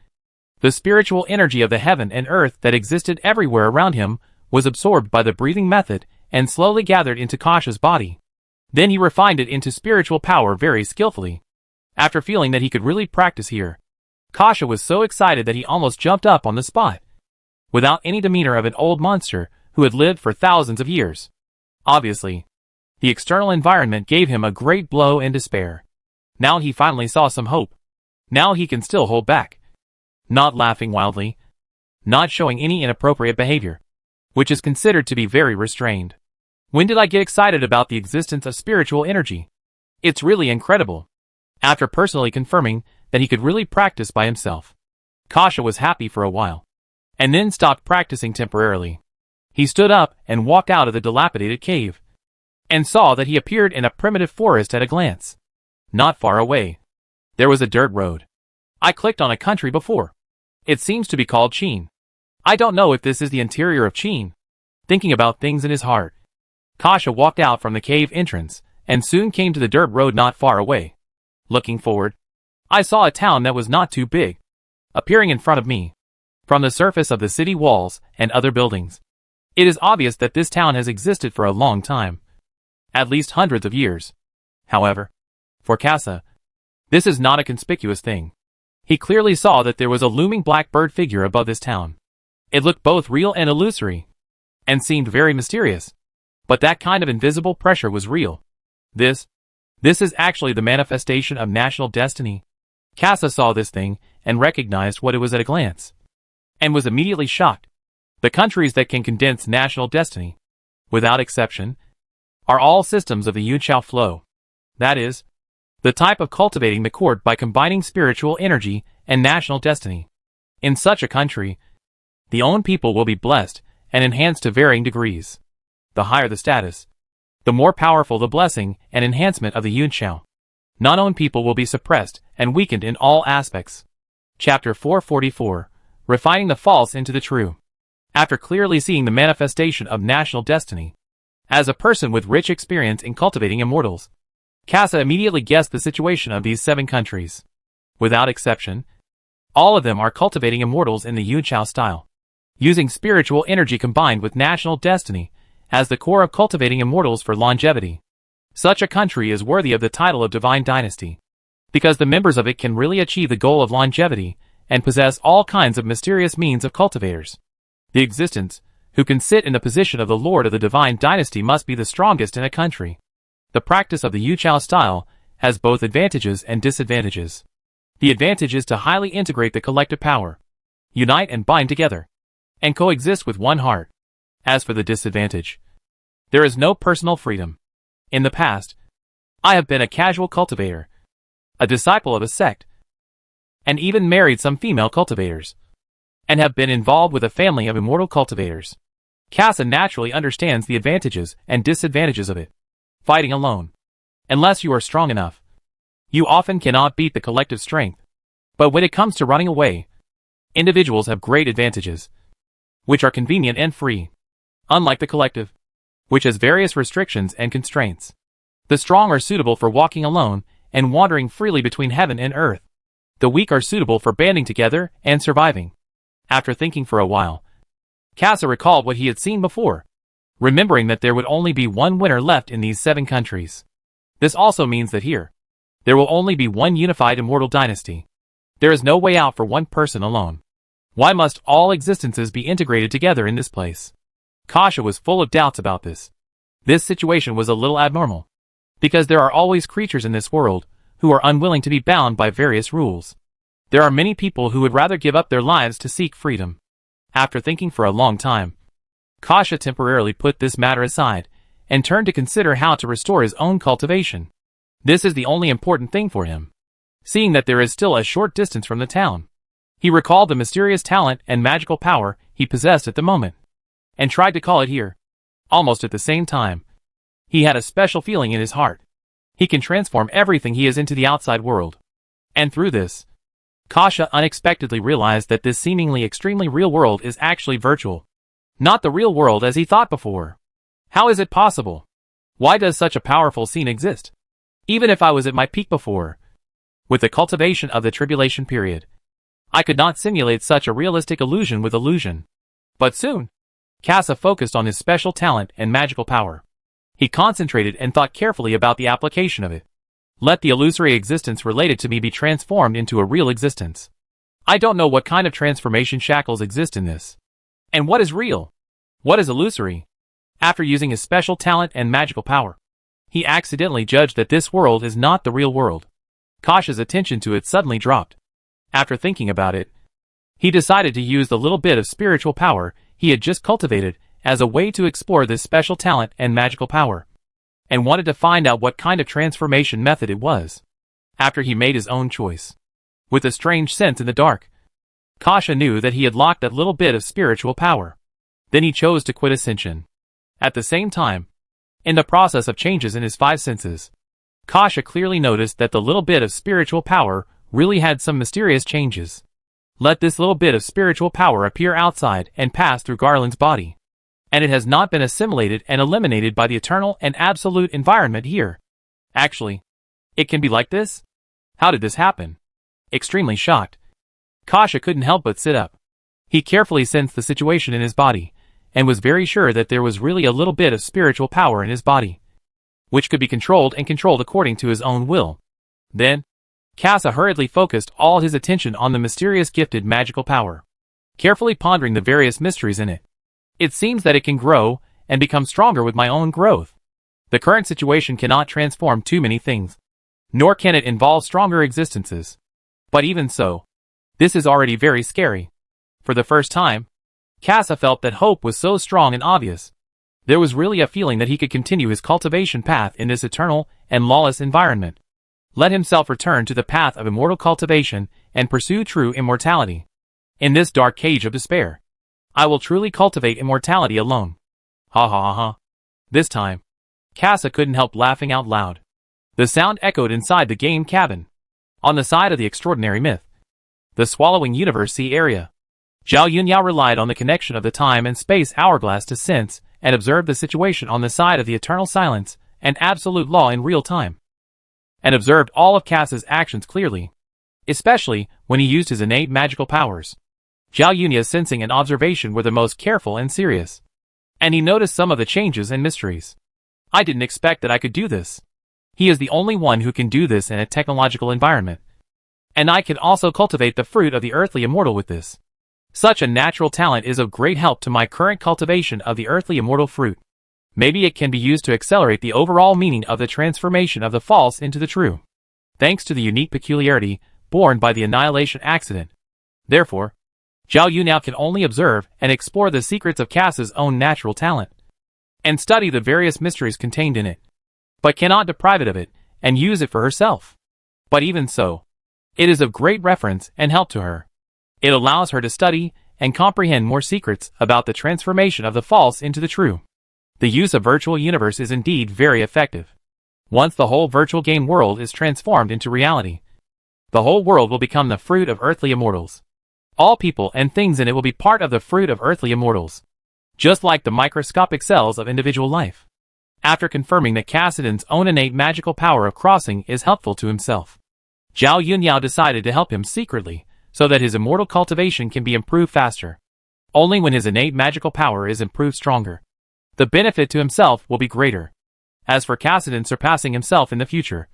[SPEAKER 1] the spiritual energy of the heaven and earth that existed everywhere around him was absorbed by the breathing method and slowly gathered into Kasha's body. Then he refined it into spiritual power very skillfully. After feeling that he could really practice here, Kasha was so excited that he almost jumped up on the spot. Without any demeanor of an old monster who had lived for thousands of years. Obviously, the external environment gave him a great blow in despair. Now he finally saw some hope. Now he can still hold back. Not laughing wildly. Not showing any inappropriate behavior, which is considered to be very restrained. When did I get excited about the existence of spiritual energy? It's really incredible. After personally confirming that he could really practice by himself, Kasha was happy for a while, and then stopped practicing temporarily. He stood up and walked out of the dilapidated cave, and saw that he appeared in a primitive forest at a glance. Not far away, there was a dirt road. I clicked on a country before. It seems to be called Chin. I don't know if this is the interior of Chin. Thinking about things in his heart, Kasha walked out from the cave entrance, and soon came to the dirt road not far away. Looking forward, I saw a town that was not too big, appearing in front of me, from the surface of the city walls and other buildings. It is obvious that this town has existed for a long time. At least hundreds of years. However, for Kasha, this is not a conspicuous thing. He clearly saw that there was a looming black bird figure above this town. It looked both real and illusory, and seemed very mysterious. But that kind of invisible pressure was real. This is actually the manifestation of national destiny. Kasha saw this thing, and recognized what it was at a glance, and was immediately shocked. The countries that can condense national destiny, without exception, are all systems of the Yunqiao flow. That is, the type of cultivating the cord by combining spiritual energy and national destiny. In such a country, the own people will be blessed and enhanced to varying degrees. The higher the status, the more powerful the blessing and enhancement of the Yunqiao. Non-own people will be suppressed and weakened in all aspects. Chapter 444, Refining the False into the True. After clearly seeing the manifestation of national destiny, as a person with rich experience in cultivating immortals, Kasha immediately guessed the situation of these 7 countries. Without exception, all of them are cultivating immortals in the Yunqiao style, using spiritual energy combined with national destiny as the core of cultivating immortals for longevity. Such a country is worthy of the title of divine dynasty, because the members of it can really achieve the goal of longevity and possess all kinds of mysterious means of cultivators. The existence who can sit in the position of the lord of the divine dynasty must be the strongest in a country. The practice of the Yunqiao style has both advantages and disadvantages. The advantage is to highly integrate the collective power, unite and bind together, and coexist with one heart. As for the disadvantage, there is no personal freedom. In the past, I have been a casual cultivator, a disciple of a sect, and even married some female cultivators, and have been involved with a family of immortal cultivators. Kasha naturally understands the advantages and disadvantages of it. Fighting alone, unless you are strong enough, you often cannot beat the collective strength. But when it comes to running away, individuals have great advantages, which are convenient and free, unlike the collective, which has various restrictions and constraints. The strong are suitable for walking alone and wandering freely between heaven and earth. The weak are suitable for banding together and surviving. After thinking for a while, Kasha recalled what he had seen before, remembering that there would only be one winner left in these 7 countries. This also means that here, there will only be one unified immortal dynasty. There is no way out for one person alone. Why must all existences be integrated together in this place? Kasha was full of doubts about this. This situation was a little abnormal, because there are always creatures in this world who are unwilling to be bound by various rules. There are many people who would rather give up their lives to seek freedom. After thinking for a long time, Kasha temporarily put this matter aside, and turned to consider how to restore his own cultivation. This is the only important thing for him, seeing that there is still a short distance from the town. He recalled the mysterious talent and magical power he possessed at the moment, and tried to call it here. Almost at the same time, he had a special feeling in his heart. He can transform everything he is into the outside world. And through this, Kasha unexpectedly realized that this seemingly extremely real world is actually virtual. Not the real world as he thought before. How is it possible? Why does such a powerful scene exist? Even if I was at my peak before, with the cultivation of the tribulation period, I could not simulate such a realistic illusion with illusion. But soon, Kasha focused on his special talent and magical power. He concentrated and thought carefully about the application of it. Let the illusory existence related to me be transformed into a real existence. I don't know what kind of transformation shackles exist in this. And what is real? What is illusory? After using his special talent and magical power, he accidentally judged that this world is not the real world. Kasha's attention to it suddenly dropped. After thinking about it, he decided to use the little bit of spiritual power he had just cultivated as a way to explore this special talent and magical power, and wanted to find out what kind of transformation method it was. After he made his own choice, with a strange sense in the dark, Kasha knew that he had locked that little bit of spiritual power. Then he chose to quit ascension. At the same time, in the process of changes in his five senses, Kasha clearly noticed that the little bit of spiritual power really had some mysterious changes. Let this little bit of spiritual power appear outside and pass through Garland's body, and it has not been assimilated and eliminated by the eternal and absolute environment here. Actually, it can be like this? How did this happen? Extremely shocked, Kasha couldn't help but sit up. He carefully sensed the situation in his body, and was very sure that there was really a little bit of spiritual power in his body, which could be controlled according to his own will. Then, Kasha hurriedly focused all his attention on the mysterious gifted magical power, carefully pondering the various mysteries in it. It seems that it can grow and become stronger with my own growth. The current situation cannot transform too many things, nor can it involve stronger existences. But even so, this is already very scary. For the first time, Kasha felt that hope was so strong and obvious. There was really a feeling that he could continue his cultivation path in this eternal and lawless environment. Let himself return to the path of immortal cultivation and pursue true immortality. In this dark cage of despair, I will truly cultivate immortality alone. Ha ha ha ha. This time, Kasha couldn't help laughing out loud. The sound echoed inside the game cabin, on the side of the extraordinary myth, the swallowing universe sea area. Zhao Yunyao relied on the connection of the time and space hourglass to sense and observe the situation on the side of the eternal silence and absolute law in real time, and observed all of Kasha's actions clearly, especially when he used his innate magical powers. Zhao Yunya's sensing and observation were the most careful and serious, and he noticed some of the changes and mysteries. I didn't expect that I could do this. He is the only one who can do this in a technological environment, and I can also cultivate the fruit of the earthly immortal with this. Such a natural talent is of great help to my current cultivation of the earthly immortal fruit. Maybe it can be used to accelerate the overall meaning of the transformation of the false into the true, thanks to the unique peculiarity born by the annihilation accident. Therefore, Zhao Yunyao can only observe and explore the secrets of Kasha's own natural talent, and study the various mysteries contained in it, but cannot deprive it of it and use it for herself. But even so, it is of great reference and help to her. It allows her to study and comprehend more secrets about the transformation of the false into the true. The use of virtual universe is indeed very effective. Once the whole virtual game world is transformed into reality, the whole world will become the fruit of earthly immortals. All people and things in it will be part of the fruit of earthly immortals, just like the microscopic cells of individual life. After confirming that Kassadin's own innate magical power of crossing is helpful to himself, Zhao Yunyao decided to help him secretly, so that his immortal cultivation can be improved faster. Only when his innate magical power is improved stronger, the benefit to himself will be greater. As for Kassadin surpassing himself in the future,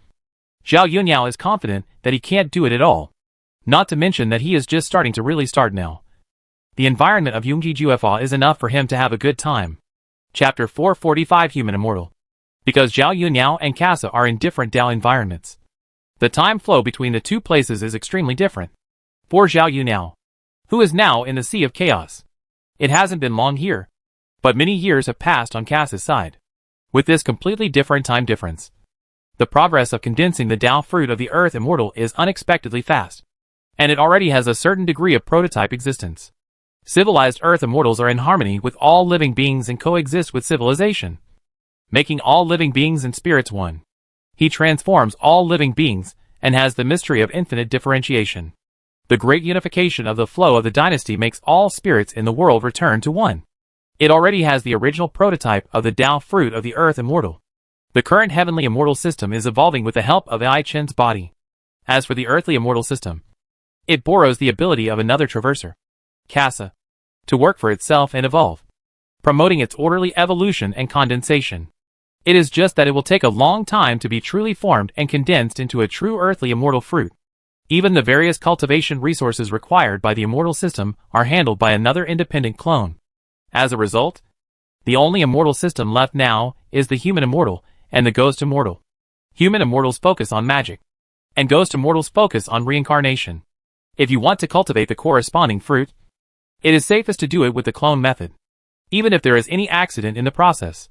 [SPEAKER 1] Zhao Yunyao is confident that he can't do it at all. Not to mention that he is just starting to really start now. The environment of Yongji Juefa is enough for him to have a good time. Chapter 445 Human Immortal. Because Zhao Yunyao and Kasha are in different Dao environments, the time flow between the two places is extremely different. For Zhao Yunyao, who is now in the Sea of Chaos, it hasn't been long here, but many years have passed on Kasha's side. With this completely different time difference, the progress of condensing the Tao fruit of the Earth Immortal is unexpectedly fast, and it already has a certain degree of prototype existence. Civilized Earth Immortals are in harmony with all living beings and coexist with civilization, making all living beings and spirits one. He transforms all living beings and has the mystery of infinite differentiation. The great unification of the flow of the dynasty makes all spirits in the world return to one. It already has the original prototype of the Tao fruit of the Earth Immortal. The current heavenly immortal system is evolving with the help of I Chen's body. As for the earthly immortal system, it borrows the ability of another traverser, Casa, to work for itself and evolve, promoting its orderly evolution and condensation. It is just that it will take a long time to be truly formed and condensed into a true earthly immortal fruit. Even the various cultivation resources required by the immortal system are handled by another independent clone. As a result, the only immortal system left now is the human immortal and the ghost immortal. Human immortals focus on magic, and ghost immortals focus on reincarnation. If you want to cultivate the corresponding fruit, it is safest to do it with the clone method. Even if there is any accident in the process,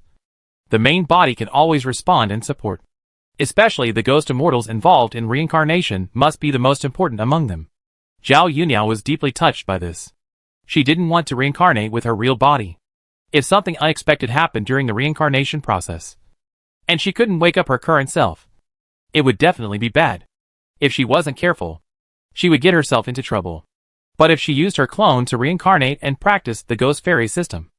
[SPEAKER 1] the main body can always respond and support. Especially the ghost immortals involved in reincarnation must be the most important among them. Zhao Yuniao was deeply touched by this. She didn't want to reincarnate with her real body. If something unexpected happened during the reincarnation process, and she couldn't wake up her current self, it would definitely be bad. If she wasn't careful, she would get herself into trouble. But if she used her clone to reincarnate and practice the ghost fairy system,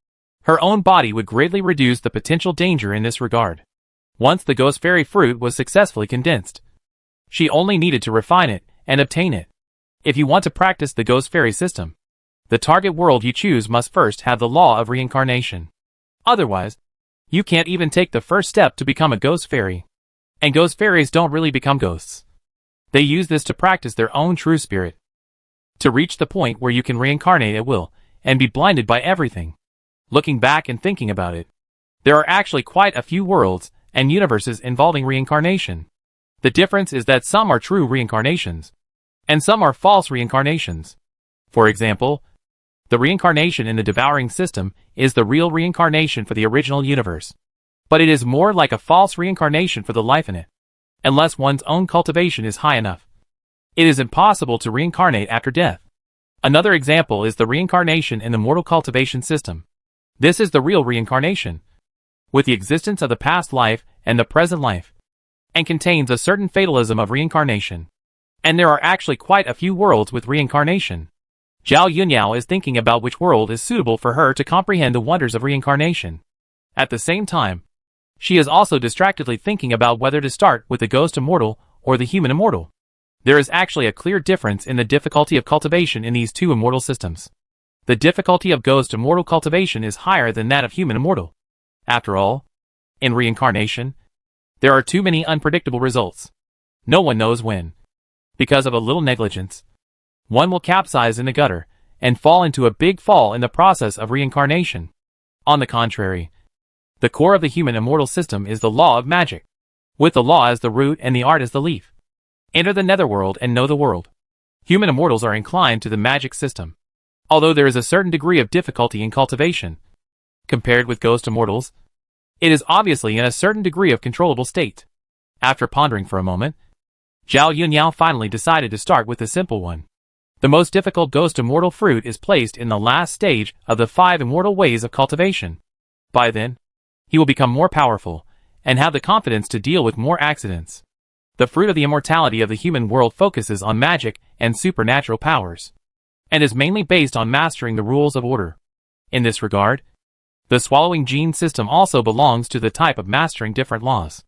[SPEAKER 1] her own body would greatly reduce the potential danger in this regard. Once the ghost fairy fruit was successfully condensed, she only needed to refine it and obtain it. If you want to practice the ghost fairy system, the target world you choose must first have the law of reincarnation. Otherwise, you can't even take the first step to become a ghost fairy. And ghost fairies don't really become ghosts. They use this to practice their own true spirit, to reach the point where you can reincarnate at will and be blinded by everything. Looking back and thinking about it, there are actually quite a few worlds and universes involving reincarnation. The difference is that some are true reincarnations, and some are false reincarnations. For example, the reincarnation in the devouring system is the real reincarnation for the original universe. But it is more like a false reincarnation for the life in it. Unless one's own cultivation is high enough, it is impossible to reincarnate after death. Another example is the reincarnation in the mortal cultivation system. This is the real reincarnation, with the existence of the past life and the present life, and contains a certain fatalism of reincarnation. And there are actually quite a few worlds with reincarnation. Zhao Yuniao is thinking about which world is suitable for her to comprehend the wonders of reincarnation. At the same time, she is also distractedly thinking about whether to start with the ghost immortal or the human immortal. There is actually a clear difference in the difficulty of cultivation in these two immortal systems. The difficulty of ghost immortal cultivation is higher than that of human immortal. After all, in reincarnation, there are too many unpredictable results. No one knows when. Because of a little negligence, one will capsize in the gutter and fall into a big fall in the process of reincarnation. On the contrary, the core of the human immortal system is the law of magic, with the law as the root and the art as the leaf. Enter the netherworld and know the world. Human immortals are inclined to the magic system, although there is a certain degree of difficulty in cultivation. Compared with ghost immortals, it is obviously in a certain degree of controllable state. After pondering for a moment, Zhao Yuniao finally decided to start with the simple one. The most difficult ghost immortal fruit is placed in the last stage of the 5 immortal ways of cultivation. By then, he will become more powerful and have the confidence to deal with more accidents. The fruit of the immortality of the human world focuses on magic and supernatural powers, and is mainly based on mastering the rules of order. In this regard, the swallowing gene system also belongs to the type of mastering different laws.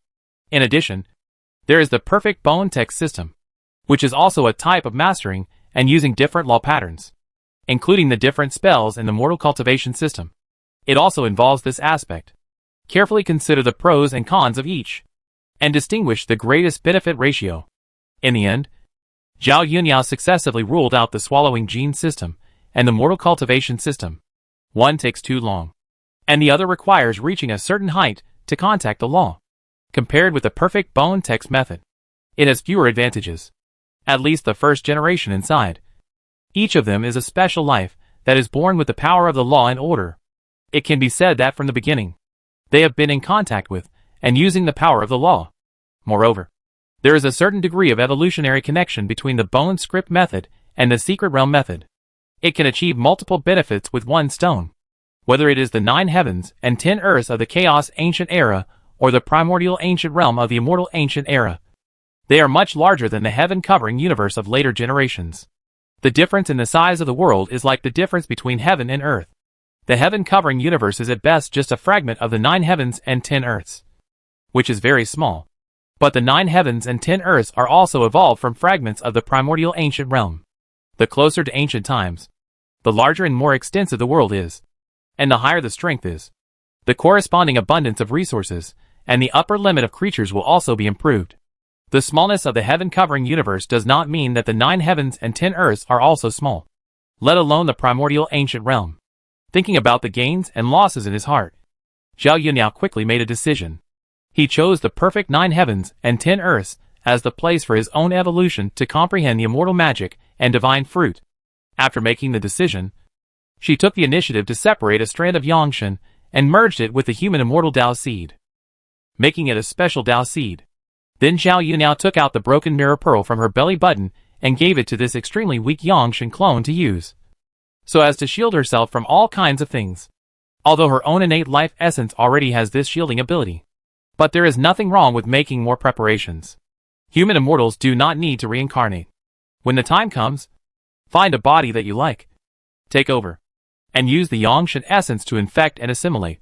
[SPEAKER 1] In addition, there is the perfect bone text system, which is also a type of mastering and using different law patterns, including the different spells in the mortal cultivation system. It also involves this aspect. Carefully consider the pros and cons of each, and distinguish the greatest benefit ratio. In the end, Zhao Yuniao successively ruled out the swallowing gene system and the mortal cultivation system. One takes too long, and the other requires reaching a certain height to contact the law. Compared with the perfect bone text method, it has fewer advantages. At least the first generation inside. Each of them is a special life that is born with the power of the law and order. It can be said that from the beginning, they have been in contact with, and using the power of the law. Moreover, there is a certain degree of evolutionary connection between the bone script method and the secret realm method. It can achieve multiple benefits with one stone. Whether it is the 9 heavens and 10 earths of the chaos ancient era, or the primordial ancient realm of the immortal ancient era, they are much larger than the heaven-covering universe of later generations. The difference in the size of the world is like the difference between heaven and earth. The heaven-covering universe is at best just a fragment of the 9 heavens and 10 earths, which is very small. But the 9 heavens and 10 earths are also evolved from fragments of the primordial ancient realm. The closer to ancient times, the larger and more extensive the world is, and the higher the strength is. The corresponding abundance of resources, and the upper limit of creatures will also be improved. The smallness of the heaven-covering universe does not mean that the 9 heavens and 10 earths are also small, let alone the primordial ancient realm. Thinking about the gains and losses in his heart, Zhao Yunniao quickly made a decision. He chose the perfect 9 heavens and 10 earths as the place for his own evolution to comprehend the immortal magic and divine fruit. After making the decision, she took the initiative to separate a strand of Yangshan and merged it with the human immortal Dao seed, making it a special Dao seed. Then Zhao Yunniao took out the broken mirror pearl from her belly button and gave it to this extremely weak Yangshan clone to use, so as to shield herself from all kinds of things. Although her own innate life essence already has this shielding ability. But there is nothing wrong with making more preparations. Human immortals do not need to reincarnate. When the time comes, find a body that you like, take over, and use the Yangshan essence to infect and assimilate,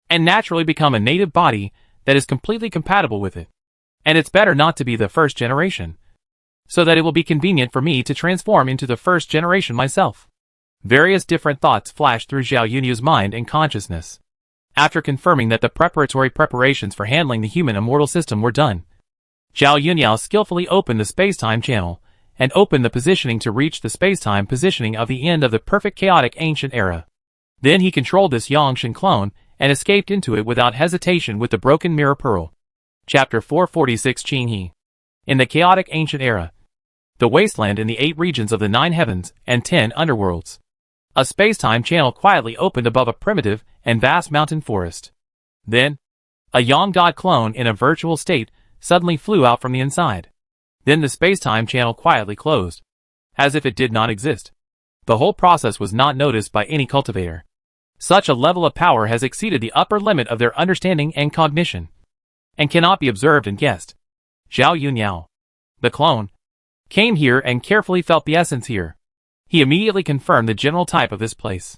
[SPEAKER 1] and naturally become a native body that is completely compatible with it. And it's better not to be the first generation, so that it will be convenient for me to transform into the first generation myself. Various different thoughts flashed through Zhao Yunniao's mind and consciousness. After confirming that the preparatory preparations for handling the human immortal system were done, Zhao Yunniao skillfully opened the space-time channel and opened the positioning to reach the space-time positioning of the end of the perfect chaotic ancient era. Then he controlled this Yangshan clone and escaped into it without hesitation with the broken mirror pearl. Chapter 446 Qinghe. In the chaotic ancient era, the wasteland in the 8 regions of the 9 heavens and 10 underworlds, a space-time channel quietly opened above a primitive and vast mountain forest. Then, a Yang God clone in a virtual state suddenly flew out from the inside. Then the space-time channel quietly closed, as if it did not exist. The whole process was not noticed by any cultivator. Such a level of power has exceeded the upper limit of their understanding and cognition, and cannot be observed and guessed. Zhao Yunniao, the clone, came here and carefully felt the essence here. He immediately confirmed the general type of this place.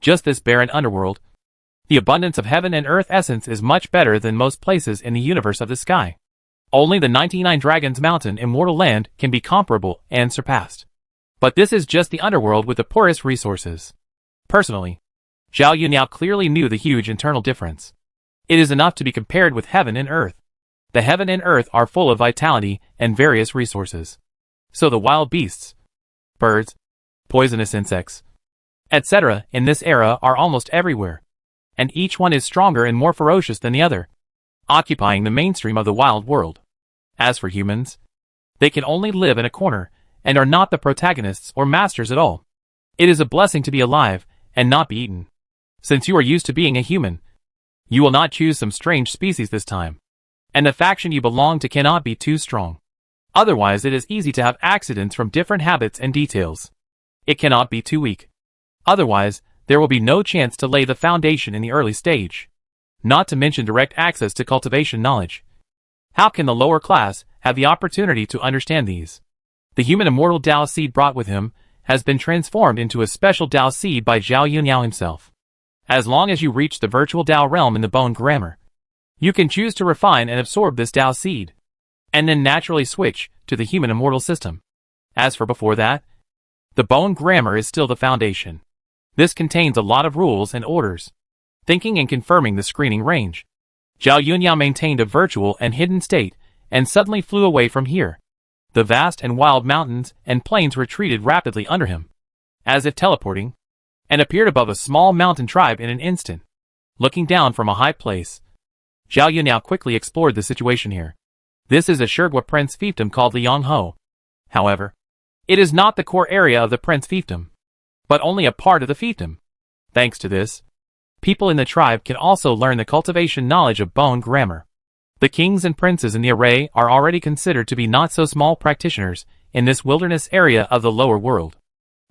[SPEAKER 1] Just this barren underworld. The abundance of heaven and earth essence is much better than most places in the universe of the sky. Only the 99 Dragons Mountain immortal land can be comparable and surpassed. But this is just the underworld with the poorest resources. Personally, Zhao Yunniao clearly knew the huge internal difference. It is enough to be compared with heaven and earth. The heaven and earth are full of vitality and various resources. So the wild beasts, birds, poisonous insects, etc. in this era are almost everywhere, and each one is stronger and more ferocious than the other, occupying the mainstream of the wild world. As for humans, they can only live in a corner, and are not the protagonists or masters at all. It is a blessing to be alive, and not be eaten. Since you are used to being a human, you will not choose some strange species this time. And the faction you belong to cannot be too strong. Otherwise it is easy to have accidents from different habits and details. It cannot be too weak. Otherwise, there will be no chance to lay the foundation in the early stage. Not to mention direct access to cultivation knowledge. How can the lower class have the opportunity to understand these? The human immortal Dao seed brought with him has been transformed into a special Dao seed by Zhao Yunniao himself. As long as you reach the virtual Dao realm in the bone grammar, you can choose to refine and absorb this Dao seed, and then naturally switch to the human immortal system. As for before that, the bone grammar is still the foundation. This contains a lot of rules and orders. Thinking and confirming the screening range, Zhao Yunniao maintained a virtual and hidden state, and suddenly flew away from here. The vast and wild mountains and plains retreated rapidly under him, as if teleporting, and appeared above a small mountain tribe in an instant. Looking down from a high place, Zhao Yunniao quickly explored the situation here. This is a Shurgwa prince fiefdom called Liang Ho. However, it is not the core area of the prince fiefdom, but only a part of the fiefdom. Thanks to this, People in the tribe can also learn the cultivation knowledge of bone grammar. The kings and princes in the array are already considered to be not so small practitioners in this wilderness area of the lower world.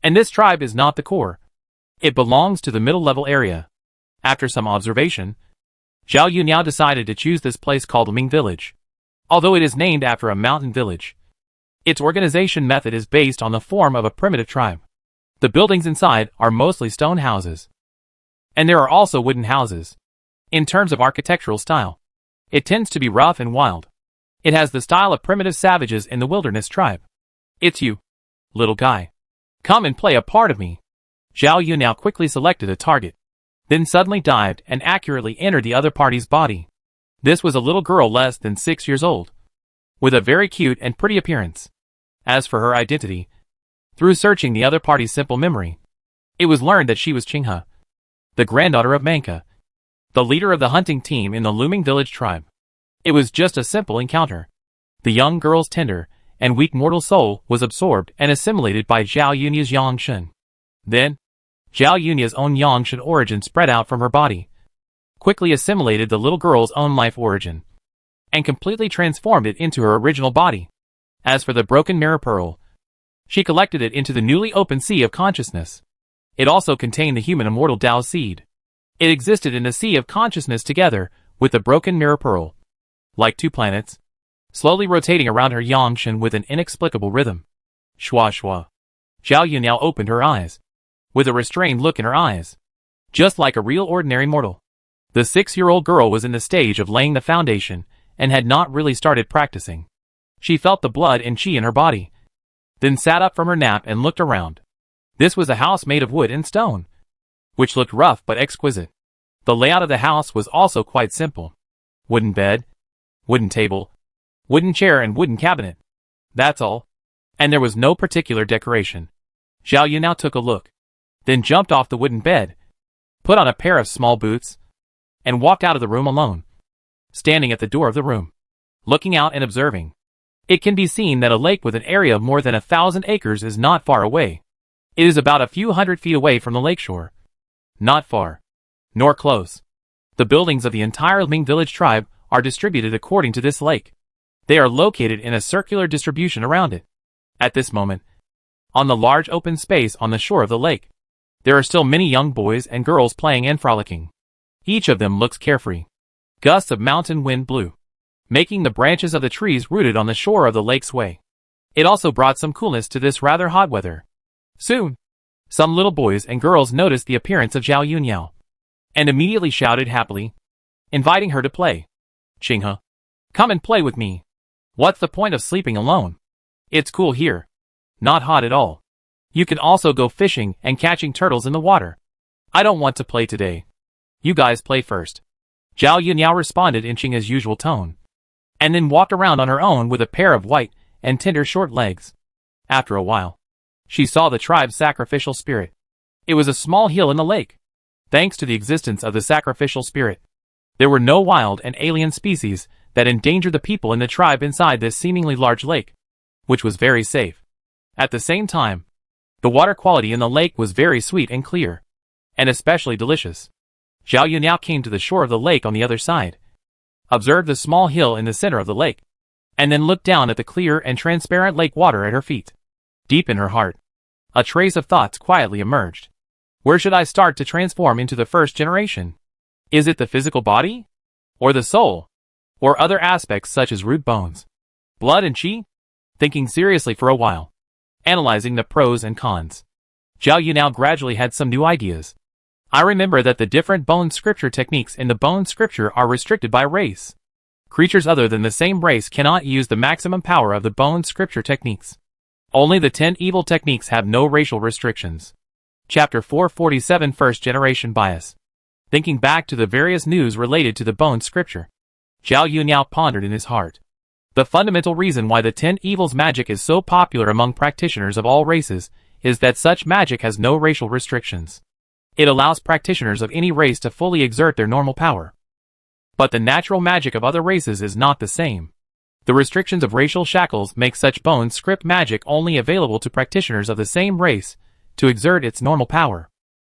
[SPEAKER 1] And this tribe is not the core. It belongs to the middle level area. After some observation, Zhao Yuniao decided to choose this place called Ming Village. Although it is named after a mountain village, its organization method is based on the form of a primitive tribe. The buildings inside are mostly stone houses. And there are also wooden houses. In terms of architectural style, it tends to be rough and wild. It has the style of primitive savages in the wilderness tribe. It's you, little guy. Come and play a part of me. Zhao Yuniao quickly selected a target, then suddenly dived and accurately entered the other party's body. This was a little girl less than 6 years old, with a very cute and pretty appearance. As for her identity, through searching the other party's simple memory, it was learned that she was Qinghe, the granddaughter of Manka, the leader of the hunting team in the looming village tribe. It was just a simple encounter. The young girl's tender and weak mortal soul was absorbed and assimilated by Zhao Yunia's Yangshen. Then, Zhao Yunia's own Yangshen origin spread out from her body, quickly assimilated the little girl's own life origin, and completely transformed it into her original body. As for the broken mirror pearl, she collected it into the newly opened sea of consciousness. It also contained the human immortal Tao seed. It existed in the sea of consciousness together with the broken mirror pearl, like two planets, slowly rotating around her Yangshen with an inexplicable rhythm. Shua shua. Zhao Yuniao opened her eyes, with a restrained look in her eyes, just like a real ordinary mortal. The 6-year-old girl was in the stage of laying the foundation and had not really started practicing. She felt the blood and chi in her body, then sat up from her nap and looked around. This was a house made of wood and stone, which looked rough but exquisite. The layout of the house was also quite simple. Wooden bed, wooden table, wooden chair and wooden cabinet. That's all. And there was no particular decoration. Zhao Yuniao took a look, then jumped off the wooden bed, put on a pair of small boots, and walked out of the room alone. Standing at the door of the room, looking out and observing, it can be seen that a lake with an area of more than 1,000 acres is not far away. It is about a few hundred feet away from the lakeshore. Not far, nor close. The buildings of the entire Ming village tribe are distributed according to this lake. They are located in a circular distribution around it. At this moment, on the large open space on the shore of the lake, there are still many young boys and girls playing and frolicking. Each of them looks carefree. Gusts of mountain wind blew, making the branches of the trees rooted on the shore of the lake sway. It also brought some coolness to this rather hot weather. Soon, some little boys and girls noticed the appearance of Zhao Yuniao, and immediately shouted happily, inviting her to play. Qinghe, come and play with me. What's the point of sleeping alone? It's cool here. Not hot at all. You can also go fishing and catching turtles in the water. I don't want to play today. You guys play first. Zhao Yuniao responded in Qinghe's usual tone, and then walked around on her own with a pair of white and tender short legs. After a while, she saw the tribe's sacrificial spirit. It was a small hill in the lake. Thanks to the existence of the sacrificial spirit, there were no wild and alien species that endangered the people in the tribe inside this seemingly large lake, which was very safe. At the same time, the water quality in the lake was very sweet and clear, and especially delicious. Zhao Yuniao came to the shore of the lake on the other side, observed the small hill in the center of the lake, and then looked down at the clear and transparent lake water at her feet. Deep in her heart, a trace of thoughts quietly emerged. Where should I start to transform into the first generation? Is it the physical body? Or the soul? Or other aspects such as root bones, blood and chi? Thinking seriously for a while, analyzing the pros and cons, Zhao Yuniao gradually had some new ideas. I remember that the different bone scripture techniques in the bone scripture are restricted by race. Creatures other than the same race cannot use the maximum power of the bone scripture techniques. Only the 10 evil techniques have no racial restrictions. Chapter 447 First Generation Bias. Thinking back to the various news related to the bone scripture, Zhao Yuniao pondered in his heart. The fundamental reason why the 10 evils magic is so popular among practitioners of all races is that such magic has no racial restrictions. It allows practitioners of any race to fully exert their normal power. But the natural magic of other races is not the same. The restrictions of racial shackles make such bone script magic only available to practitioners of the same race to exert its normal power.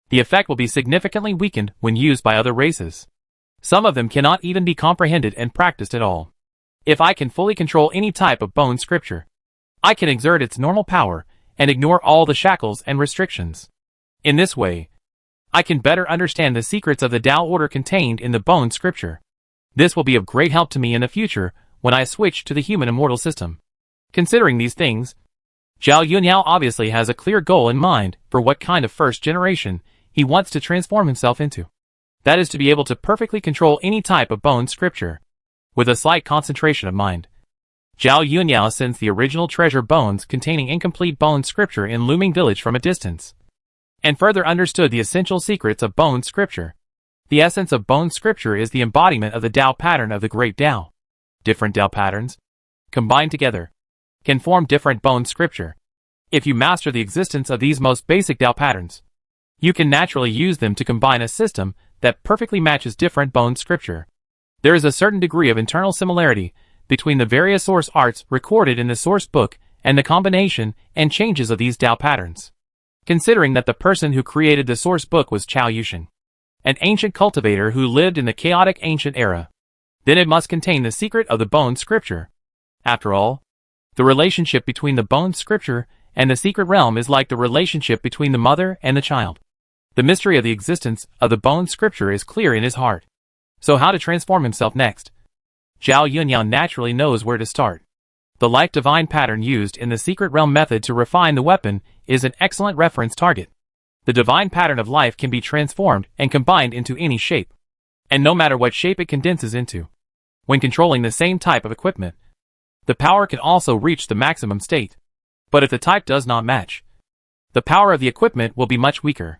[SPEAKER 1] the effect will be significantly weakened when used by other races. Some of them cannot even be comprehended and practiced at all. If I can fully control any type of bone scripture, I can exert its normal power and ignore all the shackles and restrictions. In this way, I can better understand the secrets of the Tao order contained in the bone scripture. This will be of great help to me in the future when I switch to the human immortal system. Considering these things, Zhao Yunhao obviously has a clear goal in mind for what kind of first generation he wants to transform himself into. That is to be able to perfectly control any type of bone scripture, with a slight concentration of mind. Zhao Yunhao sends the original treasure bones containing incomplete bone scripture in Looming Village from a distance, and further understood the essential secrets of bone scripture. The essence of bone scripture is the embodiment of the Tao pattern of the great Tao. Different Tao patterns, combined together, can form different bone scripture. If you master the existence of these most basic Tao patterns, you can naturally use them to combine a system that perfectly matches different bone scripture. There is a certain degree of internal similarity between the various source arts recorded in the source book and the combination and changes of these Tao patterns. Considering that the person who created the source book was Chao Yushin, an ancient cultivator who lived in the chaotic ancient era, then it must contain the secret of the bone scripture. After all, the relationship between the bone scripture and the secret realm is like the relationship between the mother and the child. The mystery of the existence of the bone scripture is clear in his heart. So how to transform himself next? Zhao Yunhao naturally knows where to start. The life divine pattern used in the secret realm method to refine the weapon is an excellent reference target. The divine pattern of life can be transformed and combined into any shape, and no matter what shape it condenses into. When controlling the same type of equipment, the power can also reach the maximum state. But if the type does not match, the power of the equipment will be much weaker.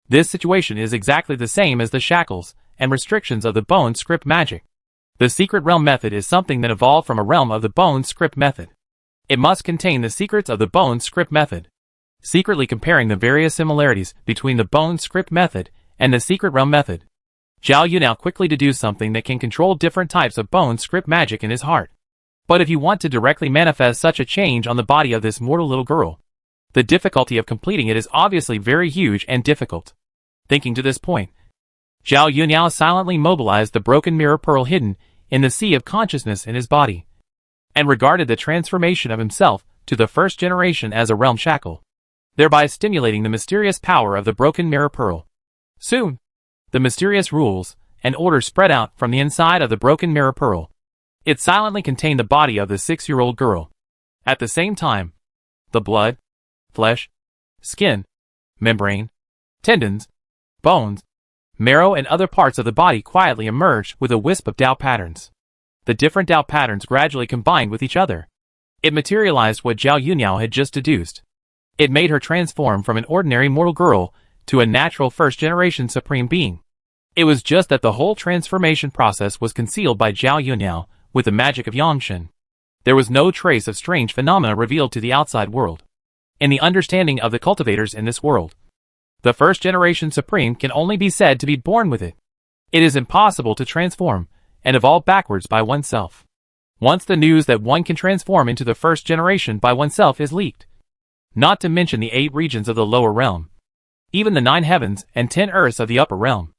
[SPEAKER 1] This situation is exactly the same as the shackles and restrictions of the bone script magic. The secret realm method is something that evolved from a realm of the bone script method. It must contain the secrets of the bone script method. Secretly comparing the various similarities between the bone script method and the secret realm method, Zhao Yunhao quickly deduced something that can control different types of bone script magic in his heart. But if you want to directly manifest such a change on the body of this mortal little girl, the difficulty of completing it is obviously very huge and difficult. Thinking to this point, Zhao Yunhao silently mobilized the broken mirror pearl hidden in the sea of consciousness in his body, and regarded the transformation of himself to the first generation as a realm shackle, thereby stimulating the mysterious power of the broken mirror pearl. Soon, the mysterious rules and orders spread out from the inside of the broken mirror pearl. It silently contained the body of the 6-year-old girl. At the same time, the blood, flesh, skin, membrane, tendons, bones, marrow and other parts of the body quietly emerged with a wisp of Tao patterns. The different Tao patterns gradually combined with each other. It materialized what Zhao Yunhao had just deduced. It made her transform from an ordinary mortal girl to a natural first-generation supreme being. It was just that the whole transformation process was concealed by Zhao Yunhao with the magic of Yangshen. There was no trace of strange phenomena revealed to the outside world. In the understanding of the cultivators in this world, the first-generation supreme can only be said to be born with it. It is impossible to transform and evolve backwards by oneself. Once the news that one can transform into the first generation by oneself is leaked, not to mention the 8 regions of the lower realm, even the 9 heavens and 10 earths of the upper realm,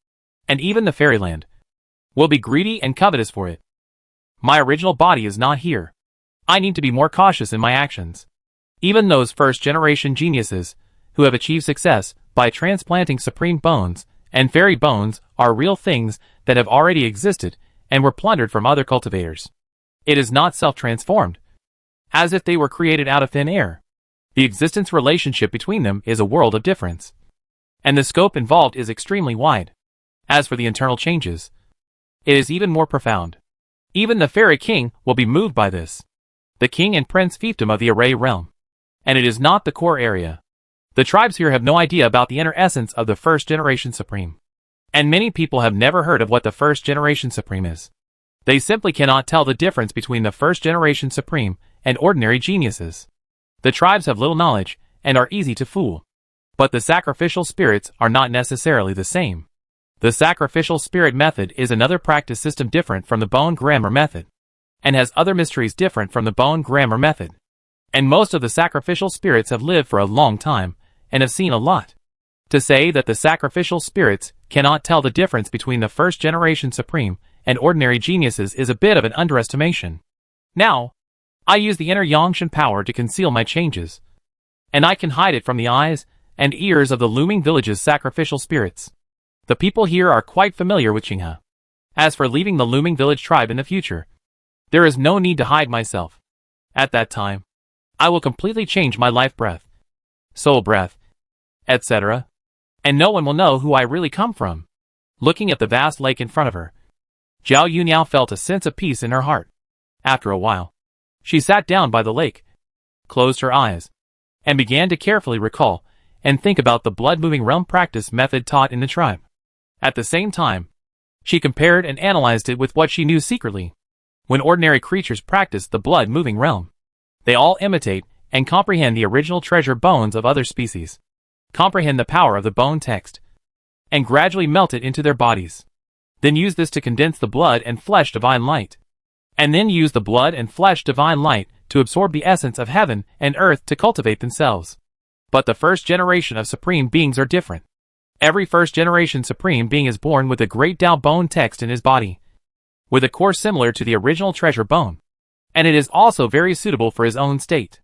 [SPEAKER 1] and even the fairyland, will be greedy and covetous for it. My original body is not here. I need to be more cautious in my actions. Even those first-generation geniuses who have achieved success by transplanting supreme bones and fairy bones are real things that have already existed and were plundered from other cultivators. It is not self-transformed, as if they were created out of thin air. The existence relationship between them is a world of difference, and the scope involved is extremely wide. As for the internal changes, it is even more profound. Even the fairy king will be moved by this. The king and prince fiefdom of the array realm. And it is not the core area. The tribes here have no idea about the inner essence of the first generation supreme. And many people have never heard of what the first generation supreme is. They simply cannot tell the difference between the first generation supreme and ordinary geniuses. The tribes have little knowledge and are easy to fool. But the sacrificial spirits are not necessarily the same. The sacrificial spirit method is another practice system different from the bone grammar method, and has other mysteries different from the bone grammar method. And most of the sacrificial spirits have lived for a long time, and have seen a lot. To say that the sacrificial spirits cannot tell the difference between the first generation supreme and ordinary geniuses is a bit of an underestimation. Now, I use the inner Yangshan power to conceal my changes, and I can hide it from the eyes and ears of the looming village's sacrificial spirits. The people here are quite familiar with Qinghe. As for leaving the looming village tribe in the future, there is no need to hide myself. At that time, I will completely change my life breath, soul breath, etc., and no one will know who I really come from. Looking at the vast lake in front of her, Zhao Yuniao felt a sense of peace in her heart. After a while, she sat down by the lake, closed her eyes, and began to carefully recall and think about the blood-moving realm practice method taught in the tribe. At the same time, she compared and analyzed it with what she knew secretly. When ordinary creatures practice the blood-moving realm, they all imitate and comprehend the original treasure bones of other species, comprehend the power of the bone text, and gradually melt it into their bodies. Then use this to condense the blood and flesh divine light. And then use the blood and flesh divine light to absorb the essence of heaven and earth to cultivate themselves. But the first generation of supreme beings are different. Every first generation supreme being is born with a great Tao bone text in his body, with a core similar to the original treasure bone, and it is also very suitable for his own state.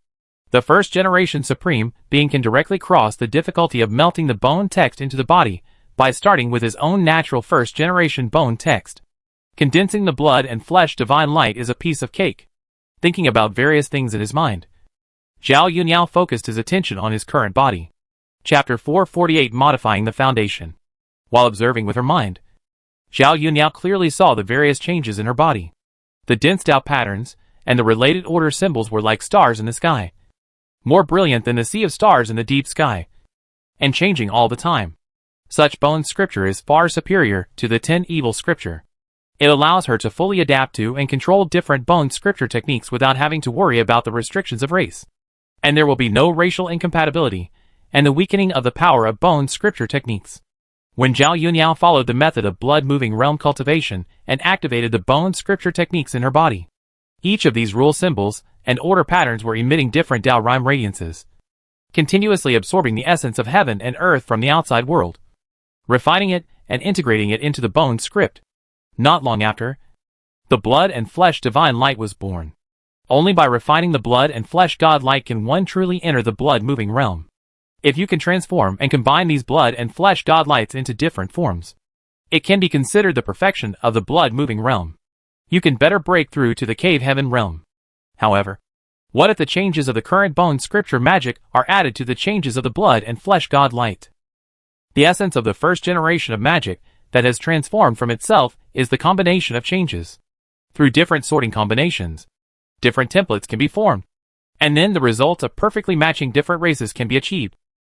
[SPEAKER 1] The first generation supreme being can directly cross the difficulty of melting the bone text into the body by starting with his own natural first generation bone text. Condensing the blood and flesh divine light is a piece of cake. Thinking about various things in his mind, Zhao Yuniao focused his attention on his current body. Chapter 448, Modifying the Foundation. While observing with her mind, Zhao Yuniao clearly saw the various changes in her body. The dense Tao patterns and the related order symbols were like stars in the sky, more brilliant than the sea of stars in the deep sky, and changing all the time. Such bone scripture is far superior to the 10 evil scripture. It allows her to fully adapt to and control different bone scripture techniques without having to worry about the restrictions of race. And there will be no racial incompatibility and the weakening of the power of bone scripture techniques. When Zhao Yuniao followed the method of blood-moving realm cultivation and activated the bone scripture techniques in her body, each of these rule symbols and order patterns were emitting different Tao rhyme radiances, continuously absorbing the essence of heaven and earth from the outside world, refining it and integrating it into the bone script. Not long after, the blood and flesh divine light was born. Only by refining the blood and flesh God light can one truly enter the blood-moving realm. If you can transform and combine these blood and flesh God lights into different forms, it can be considered the perfection of the blood-moving realm. You can better break through to the cave heaven realm. However, what if the changes of the current bone scripture magic are added to the changes of the blood and flesh God light? The essence of the first generation of magic that has transformed from itself is the combination of changes. Through different sorting combinations, different templates can be formed, and then the results of perfectly matching different races can be achieved,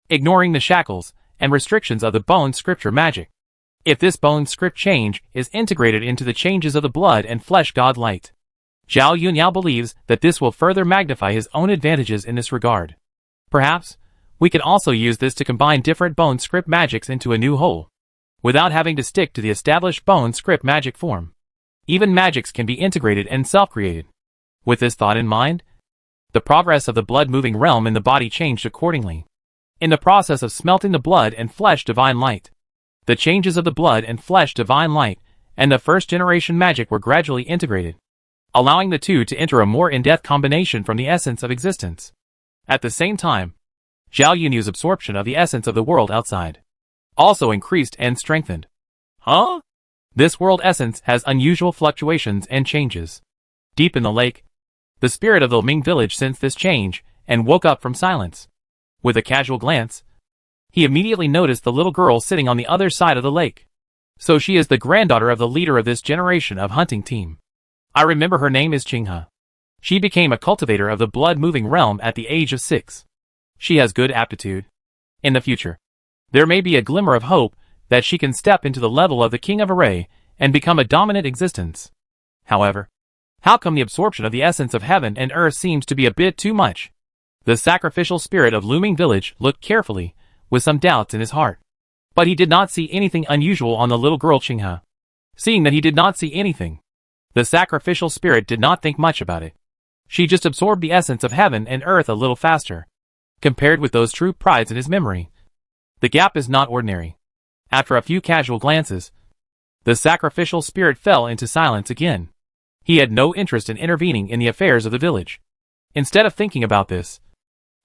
[SPEAKER 1] ignoring the shackles and restrictions of the bone scripture magic. If this bone script change is integrated into the changes of the blood and flesh God light, Zhao Yuniao believes that this will further magnify his own advantages in this regard. Perhaps, we can also use this to combine different bone script magics into a new whole, without having to stick to the established bone script magic form. Even magics can be integrated and self-created. With this thought in mind, the progress of the blood-moving realm in the body changed accordingly. In the process of smelting the blood and flesh divine light, the changes of the blood and flesh divine light and the first generation magic were gradually integrated, allowing the two to enter a more in-depth combination from the essence of existence. At the same time, Zhao Yuniao's absorption of the essence of the world outside also increased and strengthened. Huh? This world essence has unusual fluctuations and changes. Deep in the lake, the spirit of the Ming village sensed this change and woke up from silence. With a casual glance, he immediately noticed the little girl sitting on the other side of the lake. So she is the granddaughter of the leader of this generation of hunting team. I remember her name is Qinghe. She became a cultivator of the blood-moving realm at the age of 6. She has good aptitude. In the future, there may be a glimmer of hope that she can step into the level of the King of Array and become a dominant existence. However, how come the absorption of the essence of heaven and earth seems to be a bit too much? The sacrificial spirit of Looming Village looked carefully, with some doubts in his heart. But he did not see anything unusual on the little girl Qinghe. Seeing that he did not see anything, the sacrificial spirit did not think much about it. She just absorbed the essence of heaven and earth a little faster, compared with those true prides in his memory. The gap is not ordinary. After a few casual glances, the sacrificial spirit fell into silence again. He had no interest in intervening in the affairs of the village. Instead of thinking about this,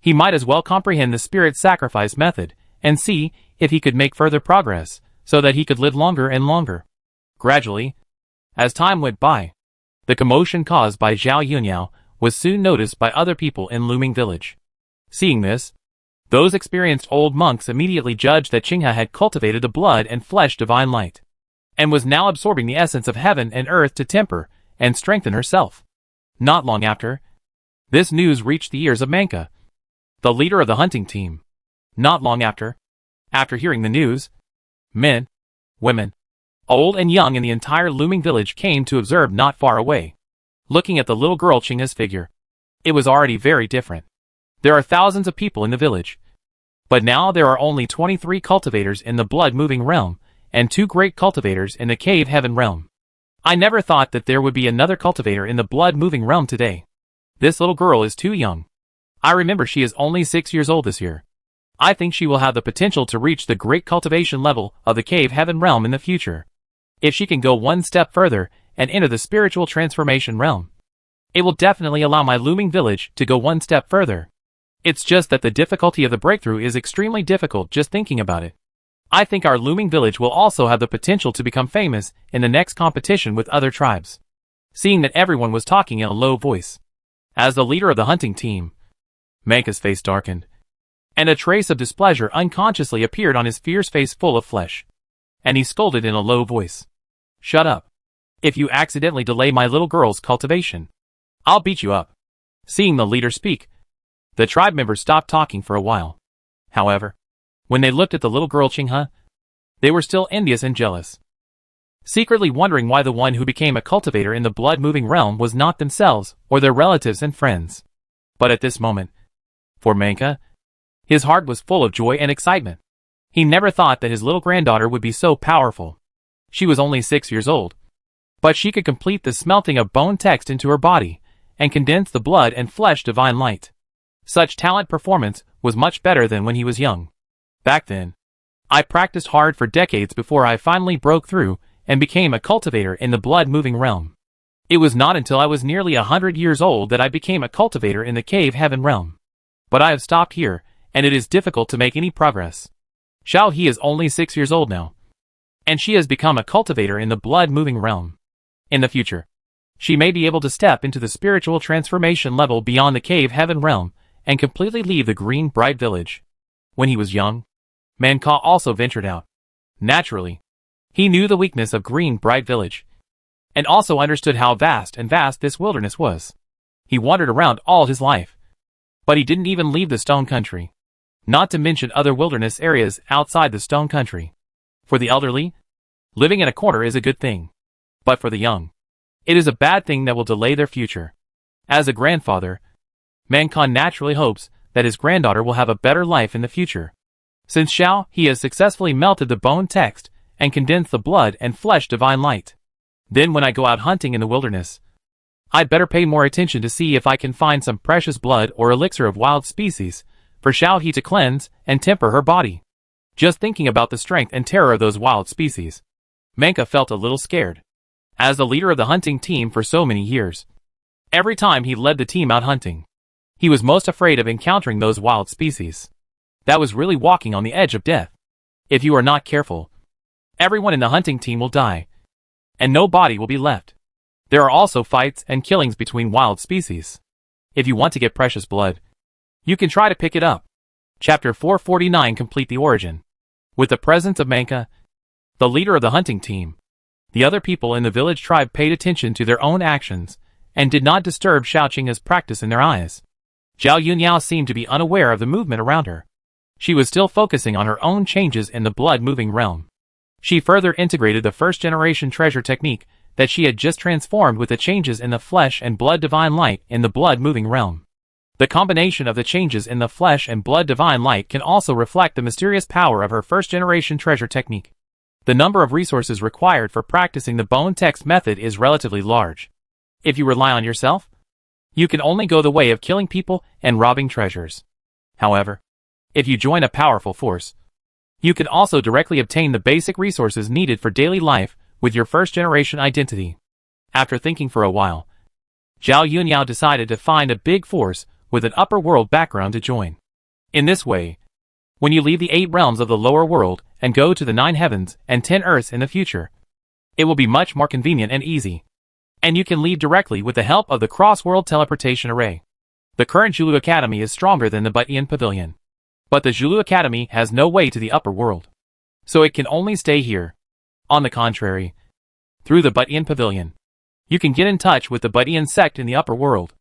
[SPEAKER 1] he might as well comprehend the spirit sacrifice method and see if he could make further progress so that he could live longer and longer. Gradually, as time went by, the commotion caused by Zhao Yunyao was soon noticed by other people in Looming Village. Seeing this, those experienced old monks immediately judged that Qinghe had cultivated the blood and flesh divine light, and was now absorbing the essence of heaven and earth to temper and strengthen herself. Not long after, this news reached the ears of Manka, the leader of the hunting team. Not long after hearing the news, men, women, old and young in the entire Looming Village came to observe not far away. Looking at the little girl Qinghe's figure, it was already very different. There are thousands of people in the village, but now there are only 23 cultivators in the blood-moving realm, and 2 great cultivators in the cave heaven realm. I never thought that there would be another cultivator in the blood-moving realm today. This little girl is too young. I remember she is only 6 years old this year. I think she will have the potential to reach the great cultivation level of the cave heaven realm in the future. If she can go one step further and enter the spiritual transformation realm, it will definitely allow my Looming Village to go one step further. It's just that the difficulty of the breakthrough is extremely difficult just thinking about it. I think our Looming Village will also have the potential to become famous in the next competition with other tribes. Seeing that everyone was talking in a low voice, as the leader of the hunting team, Manka's face darkened, and a trace of displeasure unconsciously appeared on his fierce face full of flesh, and he scolded in a low voice. "Shut up. If you accidentally delay my little girl's cultivation, I'll beat you up." Seeing the leader speak, the tribe members stopped talking for a while. However, when they looked at the little girl Qinghe, they were still envious and jealous, secretly wondering why the one who became a cultivator in the blood-moving realm was not themselves or their relatives and friends. But at this moment, for Manka, his heart was full of joy and excitement. He never thought that his little granddaughter would be so powerful. She was only 6 years old, but she could complete the smelting of bone text into her body and condense the blood and flesh divine light. Such talent performance was much better than when he was young. Back then, I practiced hard for decades before I finally broke through and became a cultivator in the blood-moving realm. It was not until I was nearly 100 years old that I became a cultivator in the cave heaven realm. But I have stopped here, and it is difficult to make any progress. Xiao He is only 6 years old now, and she has become a cultivator in the blood-moving realm. In the future, she may be able to step into the spiritual transformation level beyond the cave heaven realm and completely leave the green bright village. When he was young, Manka also ventured out. Naturally, he knew the weakness of green bright village, and also understood how vast this wilderness was. He wandered around all his life, but he didn't even leave the stone country, not to mention other wilderness areas outside the stone country. For the elderly, living in a corner is a good thing, but for the young, it is a bad thing that will delay their future. As a grandfather, Manka naturally hopes that his granddaughter will have a better life in the future. Since Xiao He has successfully melted the bone text and condensed the blood and flesh divine light, then when I go out hunting in the wilderness, I'd better pay more attention to see if I can find some precious blood or elixir of wild species for Xiao He to cleanse and temper her body. Just thinking about the strength and terror of those wild species, Manka felt a little scared. As the leader of the hunting team for so many years, every time he led the team out hunting, he was most afraid of encountering those wild species. That was really walking on the edge of death. If you are not careful, everyone in the hunting team will die, and no body will be left. There are also fights and killings between wild species. If you want to get precious blood, you can try to pick it up. Chapter 449 Complete the Origin. With the presence of Manka, the leader of the hunting team, the other people in the village tribe paid attention to their own actions and did not disturb Xiao Qinghe's practice in their eyes. Zhao Yunyao seemed to be unaware of the movement around her. She was still focusing on her own changes in the blood-moving realm. She further integrated the first-generation treasure technique that she had just transformed with the changes in the flesh and blood divine light in the blood-moving realm. The combination of the changes in the flesh and blood divine light can also reflect the mysterious power of her first-generation treasure technique. The number of resources required for practicing the bone text method is relatively large. If you rely on yourself, you can only go the way of killing people and robbing treasures. However, if you join a powerful force, You can also directly obtain the basic resources needed for daily life with your first-generation identity. After thinking for a while, Zhao Yunyan decided to find a big force with an upper world background to join. In this way, when you leave the 8 realms of the lower world and go to the 9 heavens and 10 earths in the future, it will be much more convenient and easy. And you can leave directly with the help of the cross-world teleportation array. The current Zhulu Academy is stronger than the Butian Pavilion. But the Zhulu Academy has no way to the upper world, so it can only stay here. On the contrary, through the Butian Pavilion, you can get in touch with the Butian sect in the upper world.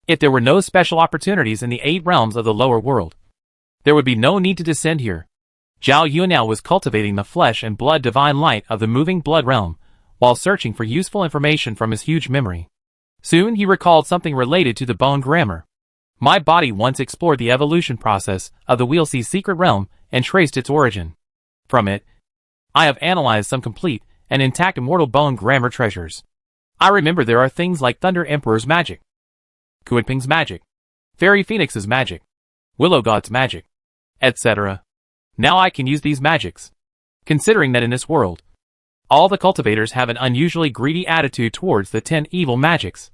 [SPEAKER 1] If there were no special opportunities in the 8 realms of the lower world, there would be no need to descend here. Zhao Yunyan was cultivating the flesh and blood divine light of the moving blood realm, while searching for useful information from his huge memory. Soon he recalled something related to the bone grammar. My body once explored the evolution process of the Wheelsea's secret realm and traced its origin. From it, I have analyzed some complete and intact immortal bone grammar treasures. I remember there are things like Thunder Emperor's magic, Kuanping's magic, Fairy Phoenix's magic, Willow God's magic, etc. Now I can use these magics. Considering that in this world, all the cultivators have an unusually greedy attitude towards the 10 evil magics,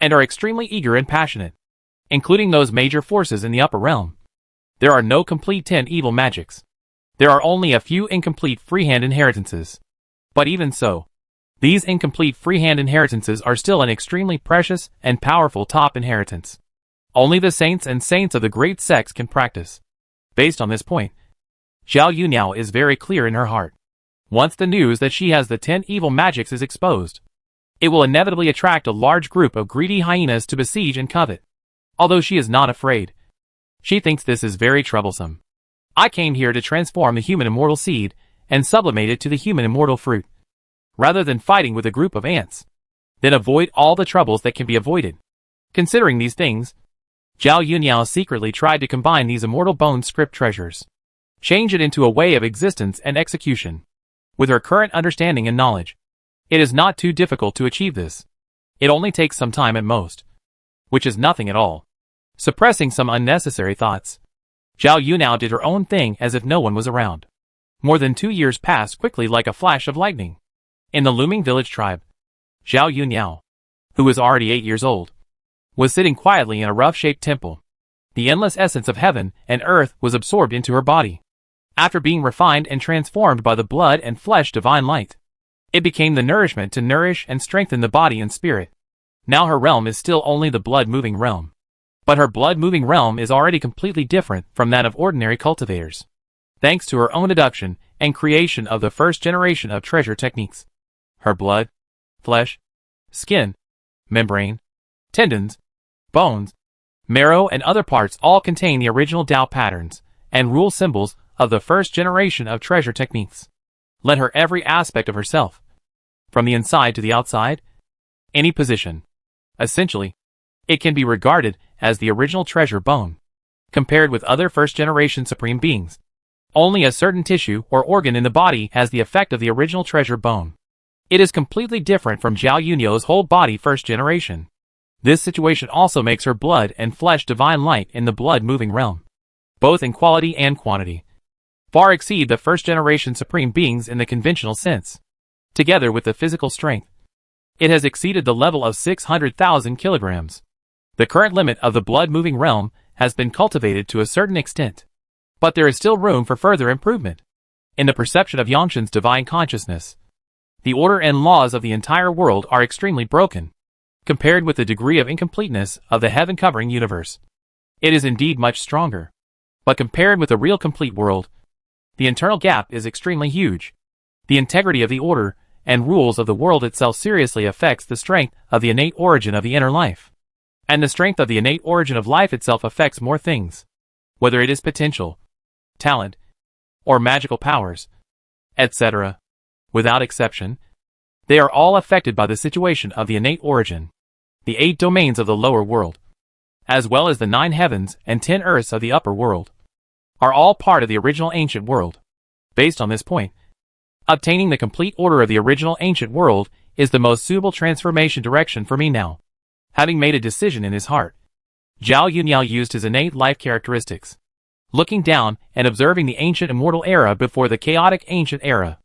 [SPEAKER 1] and are extremely eager and passionate, including those major forces in the upper realm. There are no complete 10 evil magics. There are only a few incomplete freehand inheritances. But even so, these incomplete freehand inheritances are still an extremely precious and powerful top inheritance. Only the saints and saints of the great sects can practice. Based on this point, Zhao Yunyan is very clear in her heart. Once the news that she has the 10 evil magics is exposed, it will inevitably attract a large group of greedy hyenas to besiege and covet. Although she is not afraid, she thinks this is very troublesome. I came here to transform the human immortal seed and sublimate it to the human immortal fruit, rather than fighting with a group of ants. Then avoid all the troubles that can be avoided. Considering these things, Zhao Yunyan secretly tried to combine these immortal bone script treasures, change it into a way of existence and execution. With her current understanding and knowledge, it is not too difficult to achieve this. It only takes some time at most, which is nothing at all. Suppressing some unnecessary thoughts, Zhao Yunyan did her own thing as if no one was around. More than 2 years passed quickly like a flash of lightning. In the looming village tribe, Zhao Yunyan, who was already 8 years old, was sitting quietly in a rough-shaped temple. The endless essence of heaven and earth was absorbed into her body. After being refined and transformed by the blood and flesh divine light, it became the nourishment to nourish and strengthen the body and spirit. Now her realm is still only the blood-moving realm. But her blood-moving realm is already completely different from that of ordinary cultivators, thanks to her own deduction and creation of the first generation of treasure techniques. Her blood, flesh, skin, membrane, tendons, bones, marrow and other parts all contain the original Tao patterns and rule symbols of the first generation of treasure techniques. Let her every aspect of herself, from the inside to the outside, any position, essentially, it can be regarded as the original treasure bone. Compared with other first-generation supreme beings, only a certain tissue or organ in the body has the effect of the original treasure bone. It is completely different from Zhao Yunyan's whole body first generation. This situation also makes her blood and flesh divine light in the blood-moving realm, both in quality and quantity, far exceed the first-generation supreme beings in the conventional sense. Together with the physical strength, it has exceeded the level of 600,000 kilograms. The current limit of the blood-moving realm has been cultivated to a certain extent, but there is still room for further improvement. In the perception of Yangshan's divine consciousness, the order and laws of the entire world are extremely broken, compared with the degree of incompleteness of the heaven-covering universe. It is indeed much stronger, but compared with the real complete world, the internal gap is extremely huge. The integrity of the order and rules of the world itself seriously affects the strength of the innate origin of the inner life. And the strength of the innate origin of life itself affects more things, whether it is potential, talent, or magical powers, etc. Without exception, they are all affected by the situation of the innate origin. The 8 domains of the lower world, as well as the 9 heavens and 10 earths of the upper world, are all part of the original ancient world. Based on this point, obtaining the complete order of the original ancient world is the most suitable transformation direction for me now. Having made a decision in his heart, Zhao Yunyan used his innate life characteristics, looking down and observing the ancient immortal era before the chaotic ancient era.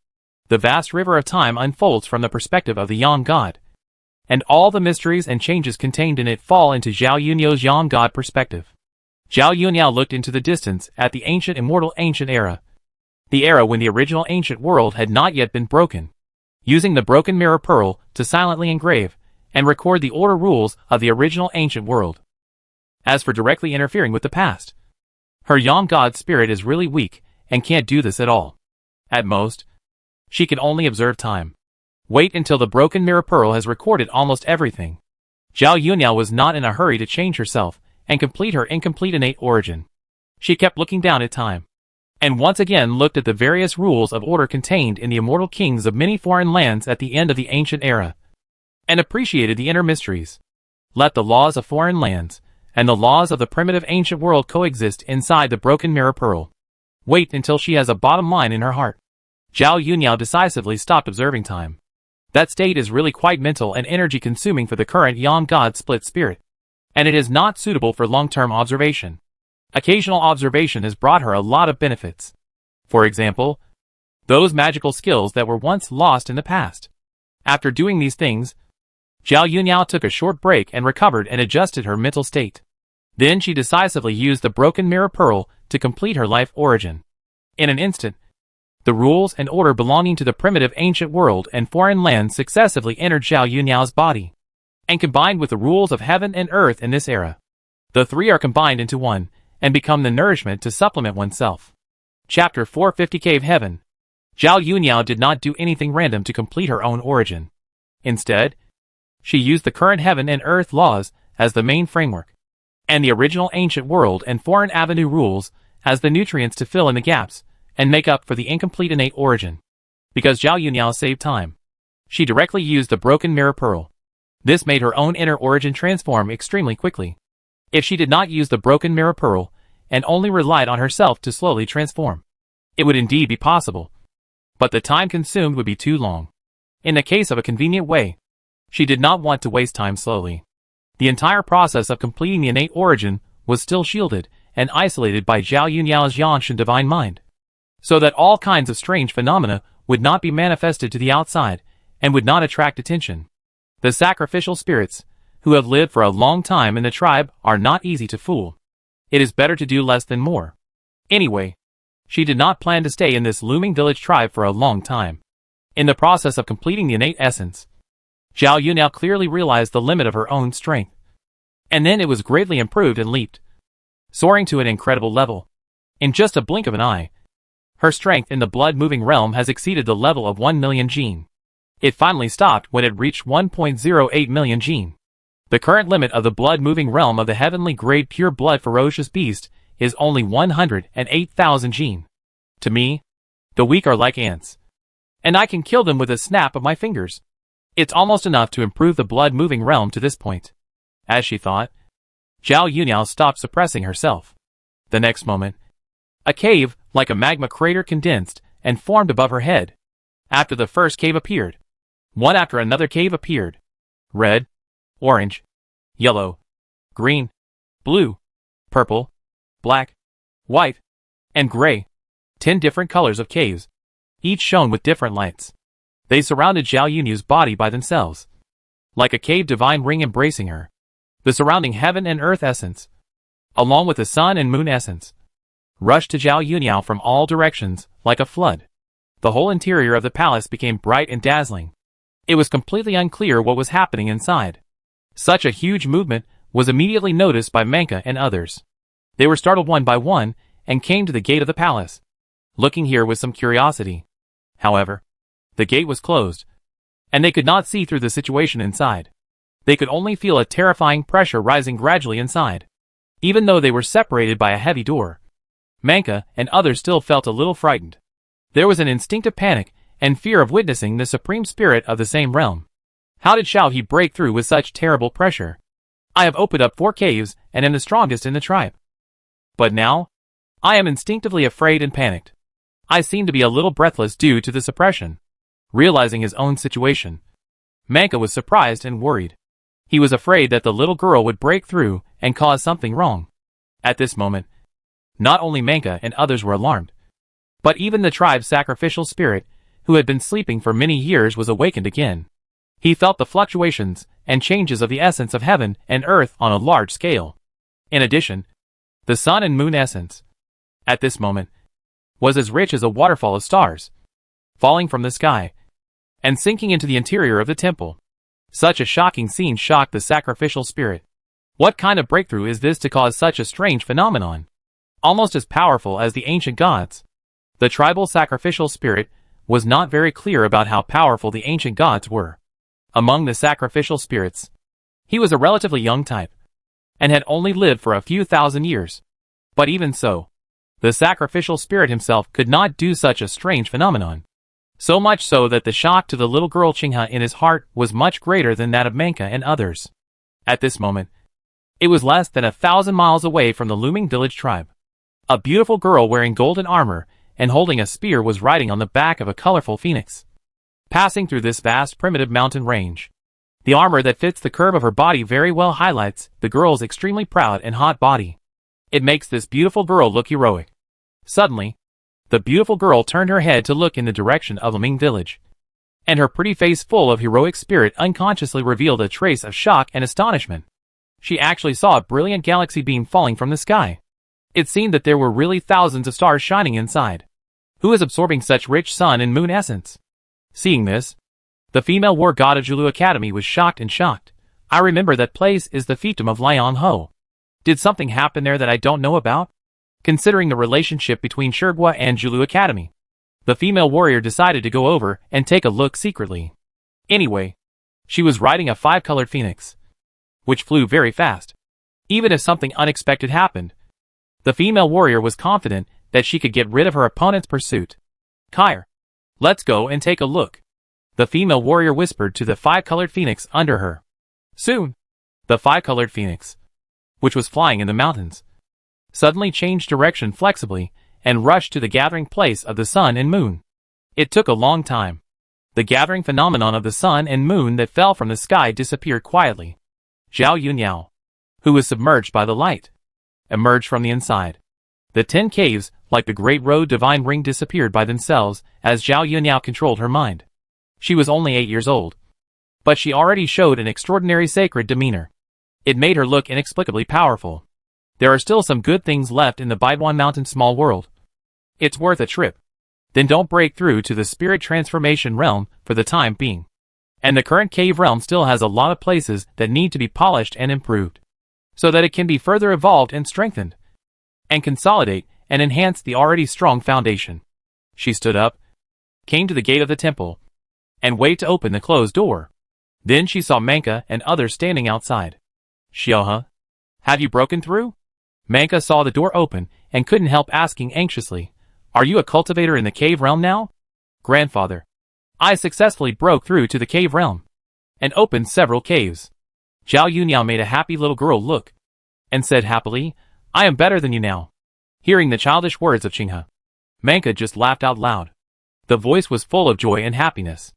[SPEAKER 1] The vast river of time unfolds from the perspective of the Yang God, and all the mysteries and changes contained in it fall into Zhao Yunyao's Yang God perspective. Zhao Yunyao looked into the distance at the ancient immortal ancient era, the era when the original ancient world had not yet been broken, using the broken mirror pearl to silently engrave and record the order rules of the original ancient world. As for directly interfering with the past, her Yang God spirit is really weak and can't do this at all. At most, she can only observe time. Wait until the broken mirror pearl has recorded almost everything. Zhao Yunyao was not in a hurry to change herself and complete her incomplete innate origin. She kept looking down at time, and once again looked at the various rules of order contained in the immortal kings of many foreign lands at the end of the ancient era, and appreciated the inner mysteries. Let the laws of foreign lands and the laws of the primitive ancient world coexist inside the broken mirror pearl. Wait until she has a bottom line in her heart. Zhao Yunyao decisively stopped observing time. That state is really quite mental and energy-consuming for the current Yang God split spirit, and it is not suitable for long-term observation. Occasional observation has brought her a lot of benefits. For example, those magical skills that were once lost in the past. After doing these things, Zhao Yunyao took a short break and recovered and adjusted her mental state. Then she decisively used the broken mirror pearl to complete her life origin. In an instant, the rules and order belonging to the primitive ancient world and foreign lands successively entered Zhao Yunyao's body, and combined with the rules of heaven and earth in this era. The three are combined into one, and become the nourishment to supplement oneself. Chapter 450 Cave Heaven. Zhao Yunyao did not do anything random to complete her own origin. Instead, she used the current heaven and earth laws as the main framework, and the original ancient world and foreign avenue rules as the nutrients to fill in the gaps and make up for the incomplete innate origin. Because Zhao Yunyao saved time, she directly used the broken mirror pearl. This made her own inner origin transform extremely quickly. If she did not use the broken mirror pearl and only relied on herself to slowly transform, it would indeed be possible, but the time consumed would be too long. In the case of a convenient way, she did not want to waste time slowly. The entire process of completing the innate origin was still shielded and isolated by Zhao Yunyao's Yanshan divine mind, so that all kinds of strange phenomena would not be manifested to the outside and would not attract attention. The sacrificial spirits, who have lived for a long time in the tribe, are not easy to fool. It is better to do less than more. Anyway, she did not plan to stay in this looming village tribe for a long time. In the process of completing the innate essence, Zhao Yunyao clearly realized the limit of her own strength. And then it was greatly improved and leaped, soaring to an incredible level. In just a blink of an eye, her strength in the blood-moving realm has exceeded the level of 1 million Jin. It finally stopped when it reached 1.08 million Jin. The current limit of the blood-moving realm of the heavenly grade pure blood ferocious beast is only 108,000 Jin. To me, the weak are like ants, and I can kill them with a snap of my fingers. It's almost enough to improve the blood-moving realm to this point. As she thought, Zhao Yunyao stopped suppressing herself. The next moment, a cave, like a magma crater, condensed and formed above her head. After the first cave appeared, one after another cave appeared. Red, orange, yellow, green, blue, purple, black, white, and gray. 10 different colors of caves, each shone with different lights. They surrounded Zhao Yunyao's body by themselves, like a cave divine ring embracing her. The surrounding heaven and earth essence, along with the sun and moon essence, rushed to Zhao Yunyao from all directions like a flood. The whole interior of the palace became bright and dazzling. It was completely unclear what was happening inside. Such a huge movement was immediately noticed by Manka and others. They were startled one by one and came to the gate of the palace, looking here with some curiosity. However, the gate was closed, and they could not see through the situation inside. They could only feel a terrifying pressure rising gradually inside. Even though they were separated by a heavy door, Manka and others still felt a little frightened. There was an instinctive panic and fear of witnessing the supreme spirit of the same realm. How did Xiao He break through with such terrible pressure? I have opened up 4 caves and am the strongest in the tribe. But now, I am instinctively afraid and panicked. I seem to be a little breathless due to the suppression. Realizing his own situation, Manka was surprised and worried. He was afraid that the little girl would break through and cause something wrong. At this moment, Not only Manka and others were alarmed, but even the tribe's sacrificial spirit, who had been sleeping for many years, was awakened again. He felt the fluctuations and changes of the essence of heaven and earth on a large scale. In addition, the sun and moon essence, at this moment, was as rich as a waterfall of stars, falling from the sky and sinking into the interior of the temple. Such a shocking scene shocked the sacrificial spirit. What kind of breakthrough is this to cause such a strange phenomenon? Almost as powerful as the ancient gods. The tribal sacrificial spirit was not very clear about how powerful the ancient gods were. Among the sacrificial spirits, he was a relatively young type, and had only lived for a few thousand years. But even so, the sacrificial spirit himself could not do such a strange phenomenon. So much so that the shock to the little girl Qinghe in his heart was much greater than that of Manka and others. At this moment, it was less than 1,000 miles away from the looming village tribe. A beautiful girl wearing golden armor and holding a spear was riding on the back of a colorful phoenix, passing through this vast primitive mountain range. The armor that fits the curve of her body very well highlights the girl's extremely proud and hot body. It makes this beautiful girl look heroic. Suddenly, the beautiful girl turned her head to look in the direction of Liming village, and her pretty face full of heroic spirit unconsciously revealed a trace of shock and astonishment. She actually saw a brilliant galaxy beam falling from the sky. It seemed that there were really thousands of stars shining inside. Who is absorbing such rich sun and moon essence? Seeing this, the female war god of Julu Academy was shocked and shocked. I remember that place is the fiefdom of Liang Ho. Did something happen there that I don't know about? Considering the relationship between Shirgua and Julu Academy, the female warrior decided to go over and take a look secretly. Anyway, she was riding a 5-colored phoenix, which flew very fast. Even if something unexpected happened, the female warrior was confident that she could get rid of her opponent's pursuit. Kyre, let's go and take a look, the female warrior whispered to the 5-colored phoenix under her. Soon, the 5-colored phoenix, which was flying in the mountains, suddenly changed direction flexibly and rushed to the gathering place of the sun and moon. It took a long time. The gathering phenomenon of the sun and moon that fell from the sky disappeared quietly. Zhao Yunyao, who was submerged by the light, emerged from the inside. The 10 caves, like the Great Road Divine Ring, disappeared by themselves as Zhao Yunyao controlled her mind. She was only 8 years old, but she already showed an extraordinary sacred demeanor. It made her look inexplicably powerful. There are still some good things left in the Baiduan Mountain small world. It's worth a trip. Then don't break through to the spirit transformation realm for the time being. And the current cave realm still has a lot of places that need to be polished and improved, so that it can be further evolved and strengthened, and consolidate and enhance the already strong foundation. She stood up, came to the gate of the temple, and waited to open the closed door. Then she saw Manka and others standing outside. Xiaohe, have you broken through? Manka saw the door open and couldn't help asking anxiously, are you a cultivator in the cave realm now? Grandfather, I successfully broke through to the cave realm and opened several caves. Zhao Yunyao made a happy little girl look and said happily, I am better than you now. Hearing the childish words of Qinghe, Manka just laughed out loud. The voice was full of joy and happiness.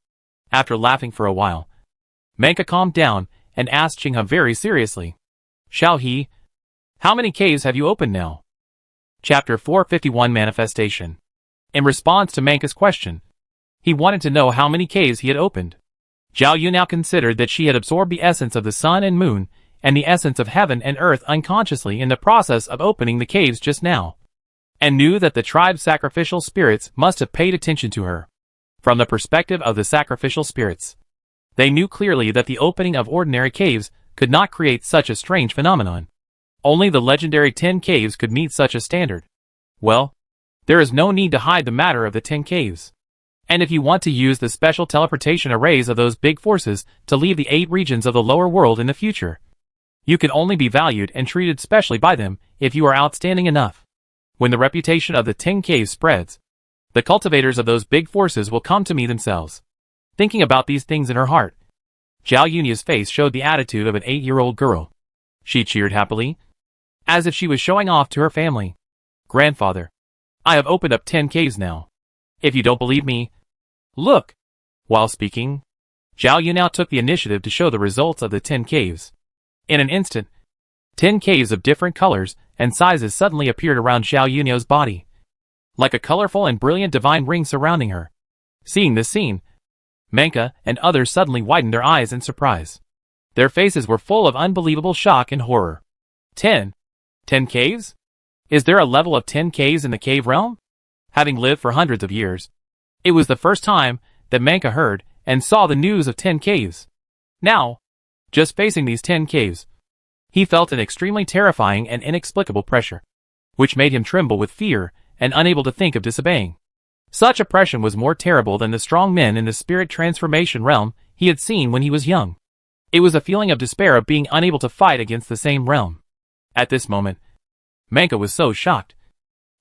[SPEAKER 1] After laughing for a while, Manka calmed down and asked Qinghe very seriously, Xiaohe, how many caves have you opened now? Chapter 451 Manifestation. In response to Manka's question, he wanted to know how many caves he had opened. Zhao Yu now considered that she had absorbed the essence of the sun and moon and the essence of heaven and earth unconsciously in the process of opening the caves just now, and knew that the tribe's sacrificial spirits must have paid attention to her. From the perspective of the sacrificial spirits, they knew clearly that the opening of ordinary caves could not create such a strange phenomenon. Only the legendary 10 caves could meet such a standard. Well, there is no need to hide the matter of the 10 caves. And if you want to use the special teleportation arrays of those big forces to leave the 8 regions of the lower world in the future, you can only be valued and treated specially by them if you are outstanding enough. When the reputation of the 10 caves spreads, the cultivators of those big forces will come to me themselves. Thinking about these things in her heart, Zhao Yunya's face showed the attitude of an 8-year-old girl. She cheered happily, as if she was showing off to her family. Grandfather, I have opened up 10 caves now. If you don't believe me, look. While speaking, Zhao Yu now took the initiative to show the results of the 10 caves. In an instant, 10 caves of different colors and sizes suddenly appeared around Xiao Yunio's body, like a colorful and brilliant divine ring surrounding her. Seeing this scene, Menka and others suddenly widened their eyes in surprise. Their faces were full of unbelievable shock and horror. 10 caves? Is there a level of 10 caves in the cave realm? Having lived for hundreds of years, it was the first time that Menka heard and saw the news of 10 caves. Now, just facing these 10 caves, he felt an extremely terrifying and inexplicable pressure, which made him tremble with fear and unable to think of disobeying. Such oppression was more terrible than the strong men in the spirit transformation realm he had seen when he was young. It was a feeling of despair of being unable to fight against the same realm. At this moment, Menka was so shocked,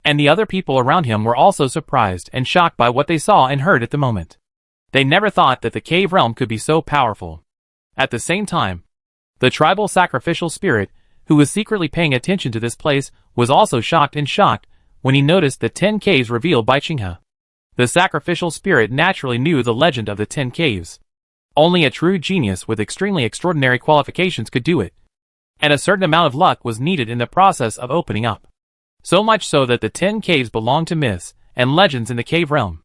[SPEAKER 1] and the other people around him were also surprised and shocked by what they saw and heard at the moment. They never thought that the cave realm could be so powerful. At the same time, the tribal sacrificial spirit, who was secretly paying attention to this place, was also shocked when he noticed the 10 caves revealed by Qinghe. The sacrificial spirit naturally knew the legend of the 10 caves. Only a true genius with extremely extraordinary qualifications could do it, and a certain amount of luck was needed in the process of opening up. So much so that the 10 caves belong to myths and legends in the cave realm.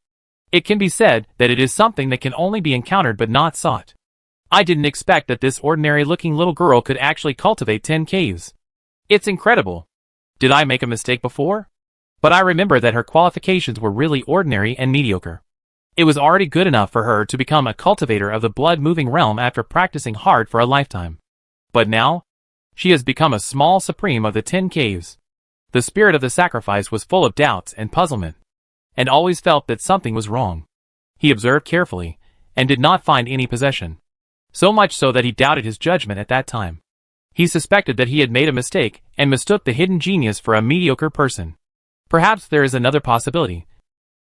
[SPEAKER 1] It can be said that it is something that can only be encountered but not sought. I didn't expect that this ordinary-looking little girl could actually cultivate 10 caves. It's incredible. Did I make a mistake before? But I remember that her qualifications were really ordinary and mediocre. It was already good enough for her to become a cultivator of the blood-moving realm after practicing hard for a lifetime. But now, she has become a small supreme of the 10 caves. The spirit of the sacrifice was full of doubts and puzzlement, and always felt that something was wrong. He observed carefully, and did not find any possession. So much so that he doubted his judgment at that time. He suspected that he had made a mistake, and mistook the hidden genius for a mediocre person. Perhaps there is another possibility,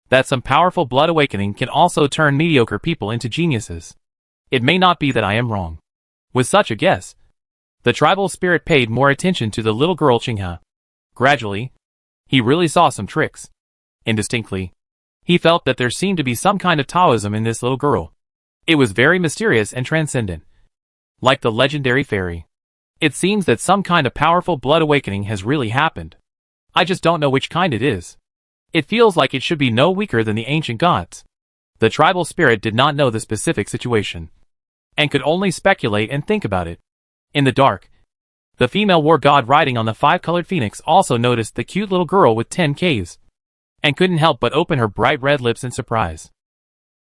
[SPEAKER 1] that some powerful blood awakening can also turn mediocre people into geniuses. It may not be that I am wrong. With such a guess, the tribal spirit paid more attention to the little girl Qinghe. Gradually, he really saw some tricks. Indistinctly, he felt that there seemed to be some kind of Taoism in this little girl. It was very mysterious and transcendent. Like the legendary fairy. It seems that some kind of powerful blood awakening has really happened. I just don't know which kind it is. It feels like it should be no weaker than the ancient gods. The tribal spirit did not know the specific situation, and could only speculate and think about it. In the dark, the female war god riding on the 5-colored phoenix also noticed the cute little girl with 10 caves, and couldn't help but open her bright red lips in surprise.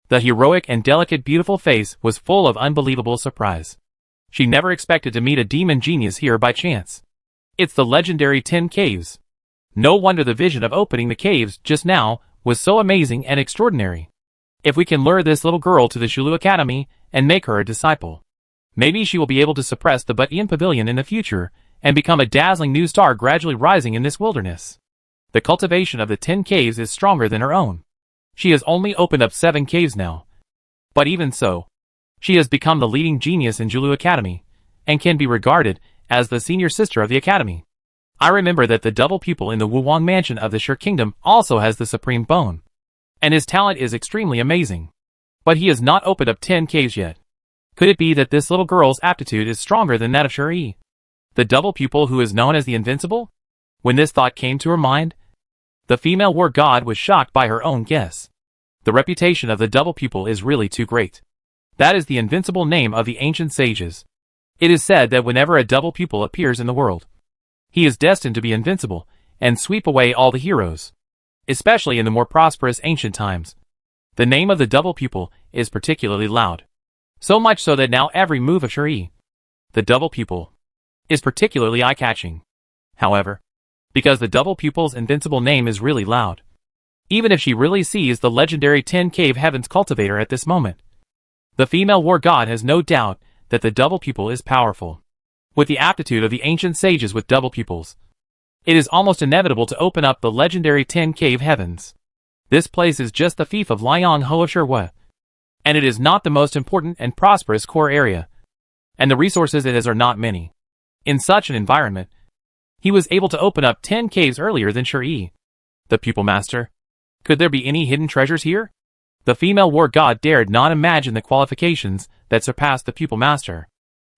[SPEAKER 1] The heroic and delicate beautiful face was full of unbelievable surprise. She never expected to meet a demon genius here by chance. It's the legendary 10 caves. No wonder the vision of opening the caves just now was so amazing and extraordinary. If we can lure this little girl to the Shulu Academy and make her a disciple, maybe she will be able to suppress the Butian Pavilion in the future and become a dazzling new star gradually rising in this wilderness. The cultivation of the 10 caves is stronger than her own. She has only opened up 7 caves now. But even so, she has become the leading genius in Julu Academy, and can be regarded as the senior sister of the academy. I remember that the double pupil in the Wuwang mansion of the Shi Kingdom also has the supreme bone, and his talent is extremely amazing. But he has not opened up 10 caves yet. Could it be that this little girl's aptitude is stronger than that of Shi, the double pupil who is known as the Invincible? When this thought came to her mind, the female war god was shocked by her own guess. The reputation of the double pupil is really too great. That is the invincible name of the ancient sages. It is said that whenever a double pupil appears in the world, he is destined to be invincible and sweep away all the heroes, especially in the more prosperous ancient times. The name of the double pupil is particularly loud, so much so that now every move of Shi, the double pupil, is particularly eye-catching. However, because the double pupil's invincible name is really loud, even if she really sees the legendary 10 Cave Heavens cultivator at this moment, the female war god has no doubt that the double pupil is powerful. With the aptitude of the ancient sages with double pupils, it is almost inevitable to open up the legendary 10 Cave Heavens. This place is just the fief of Liang Ho of Shirwa, and it is not the most important and prosperous core area, and the resources it has are not many. In such an environment, he was able to open up 10 caves earlier than Shi, the pupil master. Could there be any hidden treasures here? The female war god dared not imagine the qualifications that surpassed the pupil master,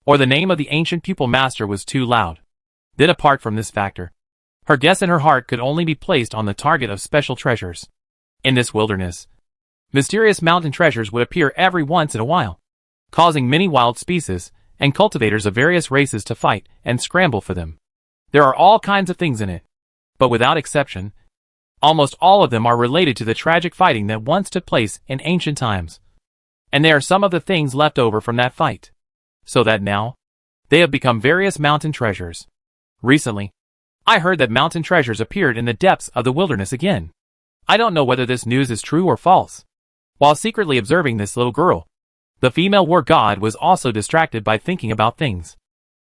[SPEAKER 1] or the name of the ancient pupil master was too loud. Then apart from this factor, her guess and her heart could only be placed on the target of special treasures. In this wilderness, mysterious mountain treasures would appear every once in a while, causing many wild species and cultivators of various races to fight and scramble for them. There are all kinds of things in it, but without exception, almost all of them are related to the tragic fighting that once took place in ancient times. And they are some of the things left over from that fight, so that now, they have become various mountain treasures. Recently, I heard that mountain treasures appeared in the depths of the wilderness again. I don't know whether this news is true or false. While secretly observing this little girl, the female war god was also distracted by thinking about things.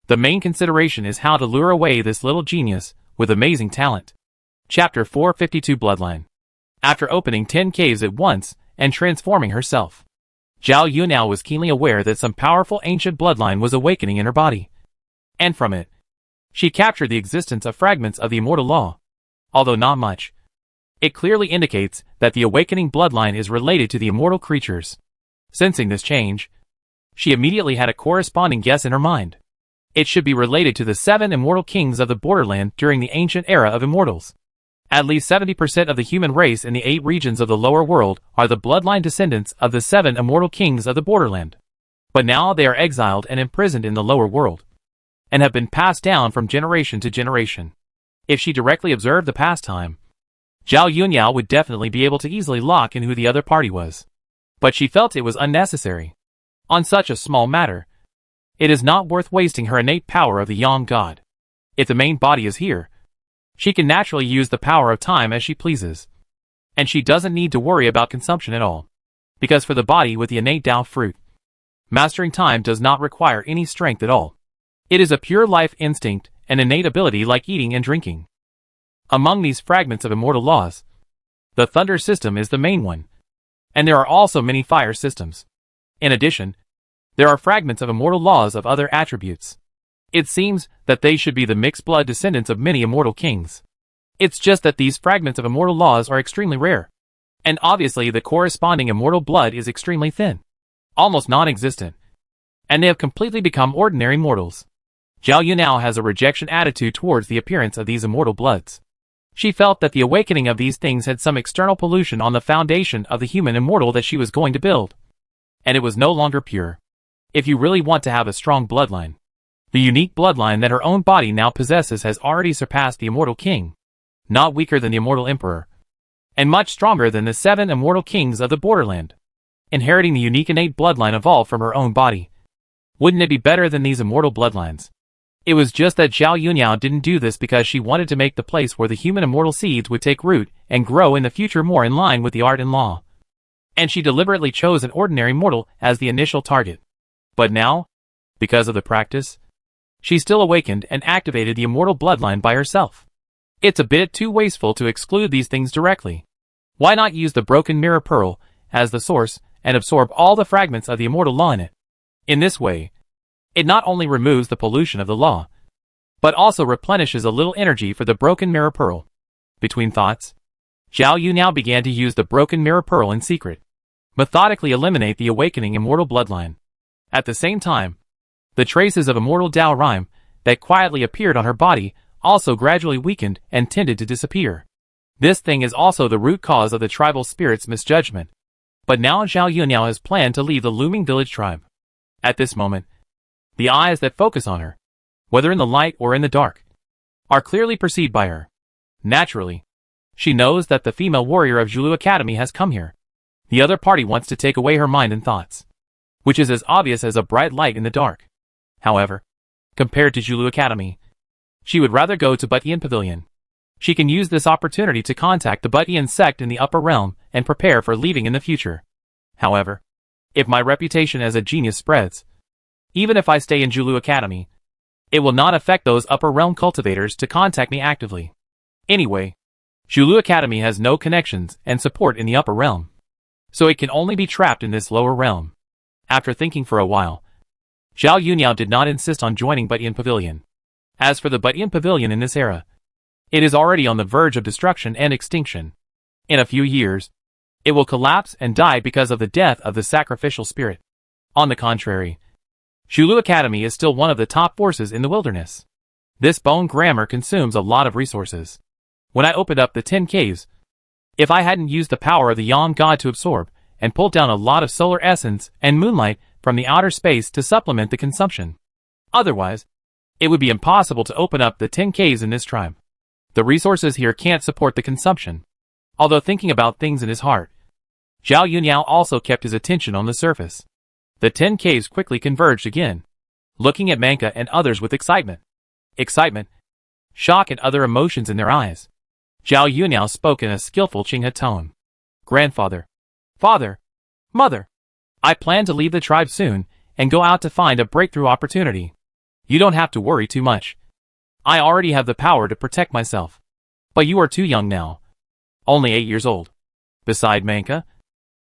[SPEAKER 1] The main consideration is how to lure away this little genius with amazing talent. Chapter 452 Bloodline. After opening 10 caves at once and transforming herself, Zhao Yunao was keenly aware that some powerful ancient bloodline was awakening in her body. And from it, she captured the existence of fragments of the immortal law. Although not much, it clearly indicates that the awakening bloodline is related to the immortal creatures. Sensing this change, she immediately had a corresponding guess in her mind. It should be related to the 7 immortal kings of the borderland during the ancient era of immortals. At least 70% of the human race in the 8 regions of the lower world are the bloodline descendants of the 7 immortal kings of the borderland. But now they are exiled and imprisoned in the lower world, and have been passed down from generation to generation. If she directly observed the pastime, Zhao Yunyao would definitely be able to easily lock in who the other party was. But she felt it was unnecessary. On such a small matter, it is not worth wasting her innate power of the Yang God. If the main body is here, she can naturally use the power of time as she pleases. And she doesn't need to worry about consumption at all. Because for the body with the innate Tao fruit, mastering time does not require any strength at all. It is a pure life instinct, an innate ability like eating and drinking. Among these fragments of immortal laws, the thunder system is the main one. And there are also many fire systems. In addition, there are fragments of immortal laws of other attributes. It seems that they should be the mixed blood descendants of many immortal kings. It's just that these fragments of immortal laws are extremely rare. And obviously the corresponding immortal blood is extremely thin, almost non-existent. And they have completely become ordinary mortals. Zhao Yunao has a rejection attitude towards the appearance of these immortal bloods. She felt that the awakening of these things had some external pollution on the foundation of the human immortal that she was going to build. And it was no longer pure. If you really want to have a strong bloodline, the unique bloodline that her own body now possesses has already surpassed the immortal king, not weaker than the immortal emperor, and much stronger than the 7 immortal kings of the borderland, inheriting the unique innate bloodline evolved from her own body. Wouldn't it be better than these immortal bloodlines? It was just that Zhao Yunyao didn't do this because she wanted to make the place where the human immortal seeds would take root and grow in the future more in line with the art and law. And she deliberately chose an ordinary mortal as the initial target. But now, because of the practice, she still awakened and activated the immortal bloodline by herself. It's a bit too wasteful to exclude these things directly. Why not use the broken mirror pearl as the source and absorb all the fragments of the immortal law in it? In this way, it not only removes the pollution of the law, but also replenishes a little energy for the broken mirror pearl. Between thoughts, Zhao Yu now began to use the broken mirror pearl in secret, methodically eliminate the awakening immortal bloodline. At the same time, the traces of immortal Dao rhyme that quietly appeared on her body also gradually weakened and tended to disappear. This thing is also the root cause of the tribal spirit's misjudgment. But now Zhao Yunyao has planned to leave the looming village tribe. At this moment, the eyes that focus on her, whether in the light or in the dark, are clearly perceived by her. Naturally, she knows that the female warrior of Zhulu Academy has come here. The other party wants to take away her mind and thoughts, which is as obvious as a bright light in the dark. However, compared to Zhulu Academy, she would rather go to Butian Pavilion. She can use this opportunity to contact the Butian sect in the upper realm and prepare for leaving in the future. However, if my reputation as a genius spreads, even if I stay in Zhulu Academy, it will not affect those upper realm cultivators to contact me actively. Anyway, Zhulu Academy has no connections and support in the upper realm, so it can only be trapped in this lower realm. After thinking for a while, Zhao Yunyao did not insist on joining Butian Pavilion. As for the Butian Pavilion in this era, it is already on the verge of destruction and extinction. In a few years, it will collapse and die because of the death of the sacrificial spirit. On the contrary, Zhulu Academy is still one of the top forces in the wilderness. This bone grammar consumes a lot of resources. When I opened up the 10 caves, if I hadn't used the power of the Yom God to absorb and pull down a lot of solar essence and moonlight from the outer space to supplement the consumption. Otherwise, it would be impossible to open up the 10 caves in this tribe. The resources here can't support the consumption. Although thinking about things in his heart, Zhao Yuniao also kept his attention on the surface. The 10 caves quickly converged again, looking at Manka and others with excitement. Excitement, shock and other emotions in their eyes. Zhao Yuniao spoke in a skillful Qinghe tone. Grandfather, father, mother, I plan to leave the tribe soon and go out to find a breakthrough opportunity. You don't have to worry too much. I already have the power to protect myself. But you are too young now. Only 8 years old. Beside Manka,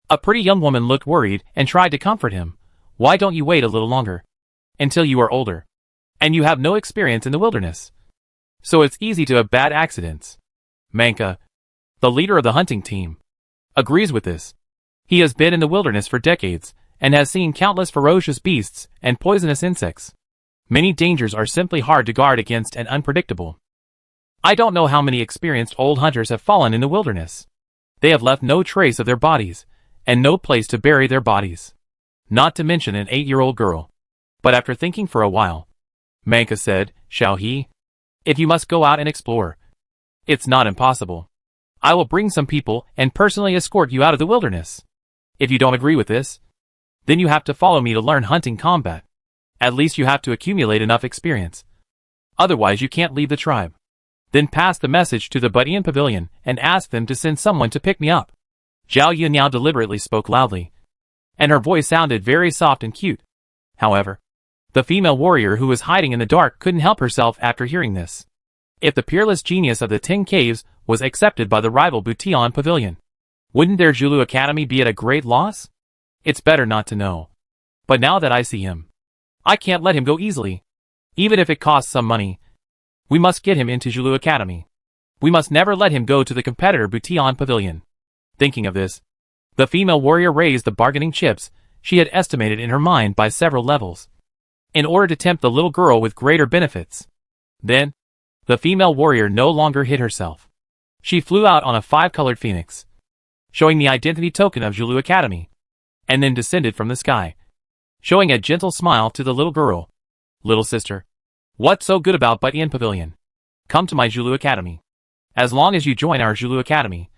[SPEAKER 1] a pretty young woman looked worried and tried to comfort him. Why don't you wait a little longer? Until you are older. And you have no experience in the wilderness. So it's easy to have bad accidents. Manka, the leader of the hunting team, agrees with this. He has been in the wilderness for decades and has seen countless ferocious beasts and poisonous insects. Many dangers are simply hard to guard against and unpredictable. I don't know how many experienced old hunters have fallen in the wilderness. They have left no trace of their bodies and no place to bury their bodies. Not to mention an 8-year-old girl. But after thinking for a while, Manka said, Shall he? If you must go out and explore, it's not impossible. I will bring some people and personally escort you out of the wilderness. If you don't agree with this, then you have to follow me to learn hunting combat. At least you have to accumulate enough experience. Otherwise you can't leave the tribe. Then pass the message to the Butian Pavilion and ask them to send someone to pick me up. Zhao Yuniao deliberately spoke loudly, and her voice sounded very soft and cute. However, the female warrior who was hiding in the dark couldn't help herself after hearing this. If the peerless genius of the 10 caves was accepted by the rival Butian Pavilion, wouldn't their Zhulu Academy be at a great loss? It's better not to know. But now that I see him, I can't let him go easily. Even if it costs some money, we must get him into Zhulu Academy. We must never let him go to the competitor Butian Pavilion. Thinking of this, the female warrior raised the bargaining chips she had estimated in her mind by several levels, in order to tempt the little girl with greater benefits. Then, the female warrior no longer hid herself. She flew out on a 5-colored phoenix, showing the identity token of Zhulu Academy, and then descended from the sky, showing a gentle smile to the little girl. Little sister, what's so good about Butian Pavilion? Come to my Zhulu Academy. As long as you join our Zhulu Academy,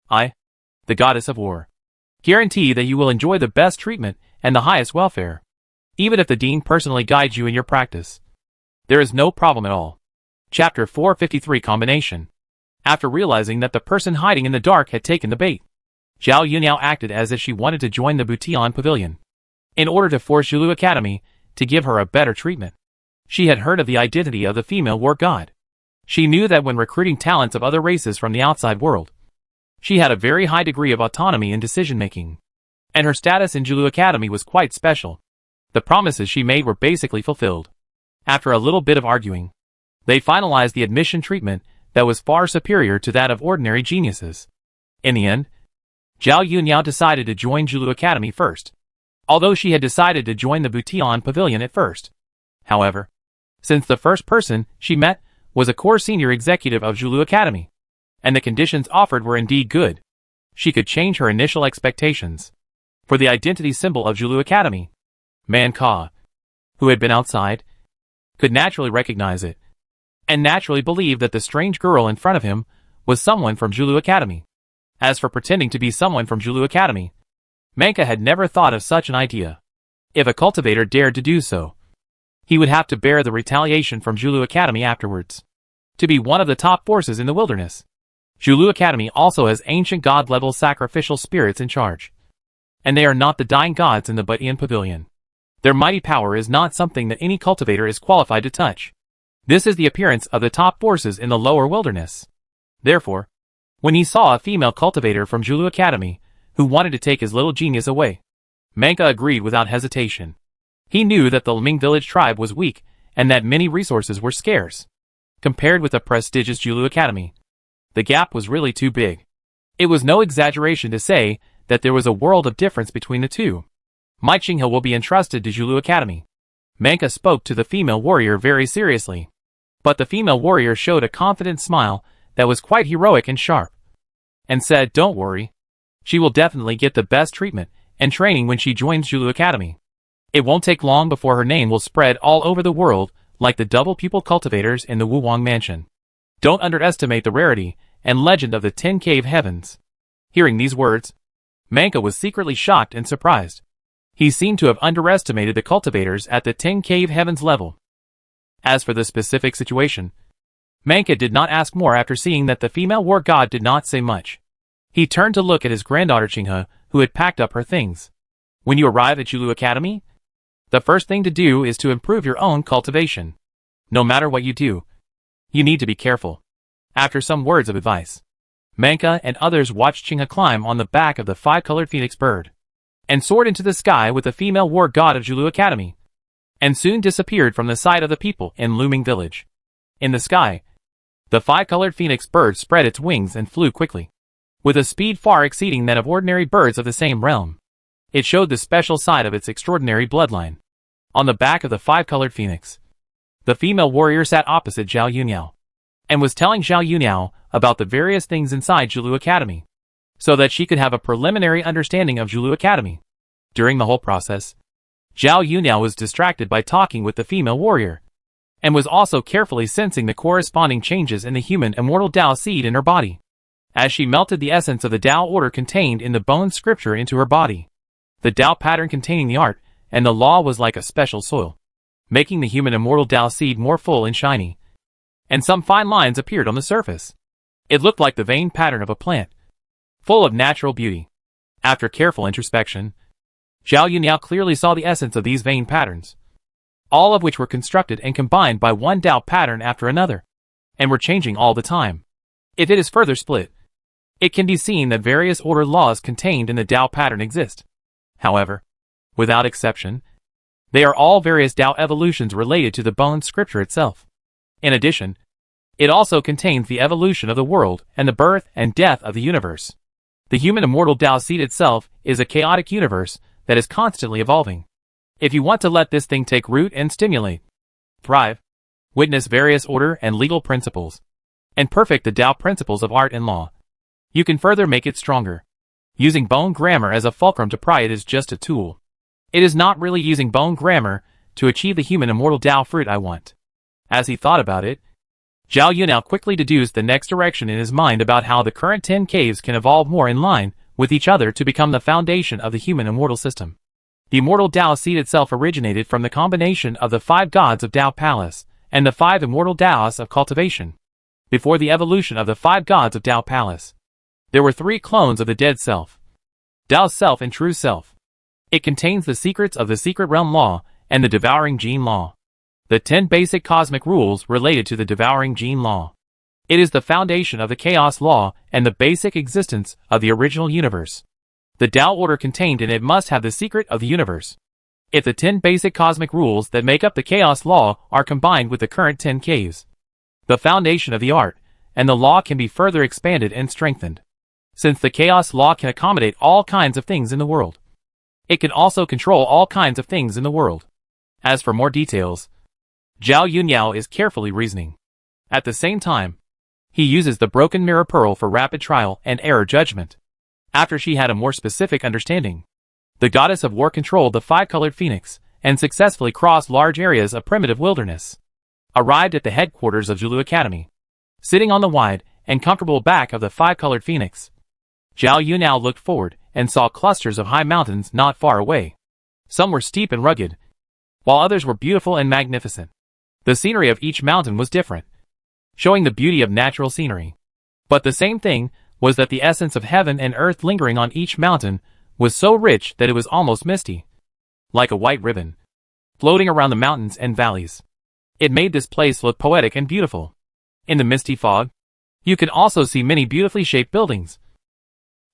[SPEAKER 1] I, the goddess of war, guarantee that you will enjoy the best treatment and the highest welfare. Even if the dean personally guides you in your practice, there is no problem at all. Chapter 453 Combination. After realizing that the person hiding in the dark had taken the bait, Zhao Yuniao acted as if she wanted to join the Butian Pavilion, in order to force Zhulu Academy to give her a better treatment. She had heard of the identity of the female war god. She knew that when recruiting talents of other races from the outside world, she had a very high degree of autonomy in decision-making, and her status in Zhulu Academy was quite special. The promises she made were basically fulfilled. After a little bit of arguing, they finalized the admission treatment that was far superior to that of ordinary geniuses. In the end, Zhao Yuniao decided to join Zhulu Academy first, although she had decided to join the Butian Pavilion at first. However, since the first person she met was a core senior executive of Zhulu Academy, and the conditions offered were indeed good, she could change her initial expectations. For the identity symbol of Zhulu Academy, Man Ka, who had been outside, could naturally recognize it, and naturally believe that the strange girl in front of him was someone from Zhulu Academy. As for pretending to be someone from Zhulu Academy, Manka had never thought of such an idea. If a cultivator dared to do so, he would have to bear the retaliation from Zhulu Academy afterwards. To be one of the top forces in the wilderness, Zhulu Academy also has ancient god-level sacrificial spirits in charge, and they are not the dying gods in the Butian Pavilion. Their mighty power is not something that any cultivator is qualified to touch. This is the appearance of the top forces in the lower wilderness. Therefore, when he saw a female cultivator from Zhulu Academy who wanted to take his little genius away, Manka agreed without hesitation. He knew that the Liming village tribe was weak and that many resources were scarce. Compared with the prestigious Zhulu Academy, the gap was really too big. It was no exaggeration to say that there was a world of difference between the two. My Qinghe will be entrusted to Zhulu Academy. Manka spoke to the female warrior very seriously. But the female warrior showed a confident smile that was quite heroic and sharp, and said, "Don't worry. She will definitely get the best treatment and training when she joins Zulu Academy. It won't take long before her name will spread all over the world like the double pupil cultivators in the Wuwang mansion. Don't underestimate the rarity and legend of the 10 Cave Heavens." Hearing these words, Manka was secretly shocked and surprised. He seemed to have underestimated the cultivators at the 10 Cave Heavens level. As for the specific situation, Manka did not ask more after seeing that the female war god did not say much. He turned to look at his granddaughter Qinghe, who had packed up her things. When you arrive at Zulu Academy, the first thing to do is to improve your own cultivation. No matter what you do, you need to be careful. After some words of advice, Manka and others watched Qinghe climb on the back of the 5-colored phoenix bird and soared into the sky with the female war god of Zulu Academy, and soon disappeared from the sight of the people in Looming Village. In the sky, the 5-colored phoenix bird spread its wings and flew quickly, with a speed far exceeding that of ordinary birds of the same realm. It showed the special side of its extraordinary bloodline. On the back of the 5-colored phoenix, the female warrior sat opposite Zhao Yuniao, and was telling Zhao Yuniao about the various things inside Zulu Academy, so that she could have a preliminary understanding of Zulu Academy. During the whole process, Zhao Yuniao was distracted by talking with the female warrior, and was also carefully sensing the corresponding changes in the human immortal Tao seed in her body, as she melted the essence of the Tao order contained in the bone scripture into her body. The Tao pattern containing the art and the law was like a special soil, making the human immortal Tao seed more full and shiny, and some fine lines appeared on the surface. It looked like the vein pattern of a plant, full of natural beauty. After careful introspection, Zhao Yuniao clearly saw the essence of these vein patterns, all of which were constructed and combined by one Tao pattern after another, and were changing all the time. If it is further split, it can be seen that various order laws contained in the Tao pattern exist. However, without exception, they are all various Tao evolutions related to the bone scripture itself. In addition, it also contains the evolution of the world and the birth and death of the universe. The human immortal Tao seed itself is a chaotic universe that is constantly evolving. If you want to let this thing take root and stimulate, thrive, witness various order and legal principles, and perfect the Tao principles of art and law, you can further make it stronger. Using bone grammar as a fulcrum to pry it is just a tool. It is not really using bone grammar to achieve the human immortal Tao fruit I want. As he thought about it, Zhao Yuniao quickly deduced the next direction in his mind about how the current 10 caves can evolve more in line with each other to become the foundation of the human immortal system. The immortal Tao seed itself originated from the combination of the 5 gods of Tao Palace and the 5 immortal Taos of cultivation. Before the evolution of the 5 gods of Tao Palace, there were 3 clones of the dead self, Tao's self and true self. It contains the secrets of the secret realm law and the devouring gene law, the 10 basic cosmic rules related to the devouring gene law. It is the foundation of the chaos law and the basic existence of the original universe. The Tao order contained in it must have the secret of the universe. If the 10 basic cosmic rules that make up the chaos law are combined with the current 10 caves, the foundation of the art and the law can be further expanded and strengthened. Since the chaos law can accommodate all kinds of things in the world, it can also control all kinds of things in the world. As for more details, Zhao Yuniao is carefully reasoning. At the same time, he uses the broken mirror pearl for rapid trial and error judgment. After she had a more specific understanding, the goddess of war controlled the 5-colored phoenix and successfully crossed large areas of primitive wilderness. Arrived at the headquarters of Zulu Academy, sitting on the wide and comfortable back of the 5-colored phoenix, Zhao Yuniao looked forward and saw clusters of high mountains not far away. Some were steep and rugged, while others were beautiful and magnificent. The scenery of each mountain was different, showing the beauty of natural scenery. But the same thing was that the essence of heaven and earth lingering on each mountain was so rich that it was almost misty, like a white ribbon, floating around the mountains and valleys. It made this place look poetic and beautiful. In the misty fog, you can also see many beautifully shaped buildings,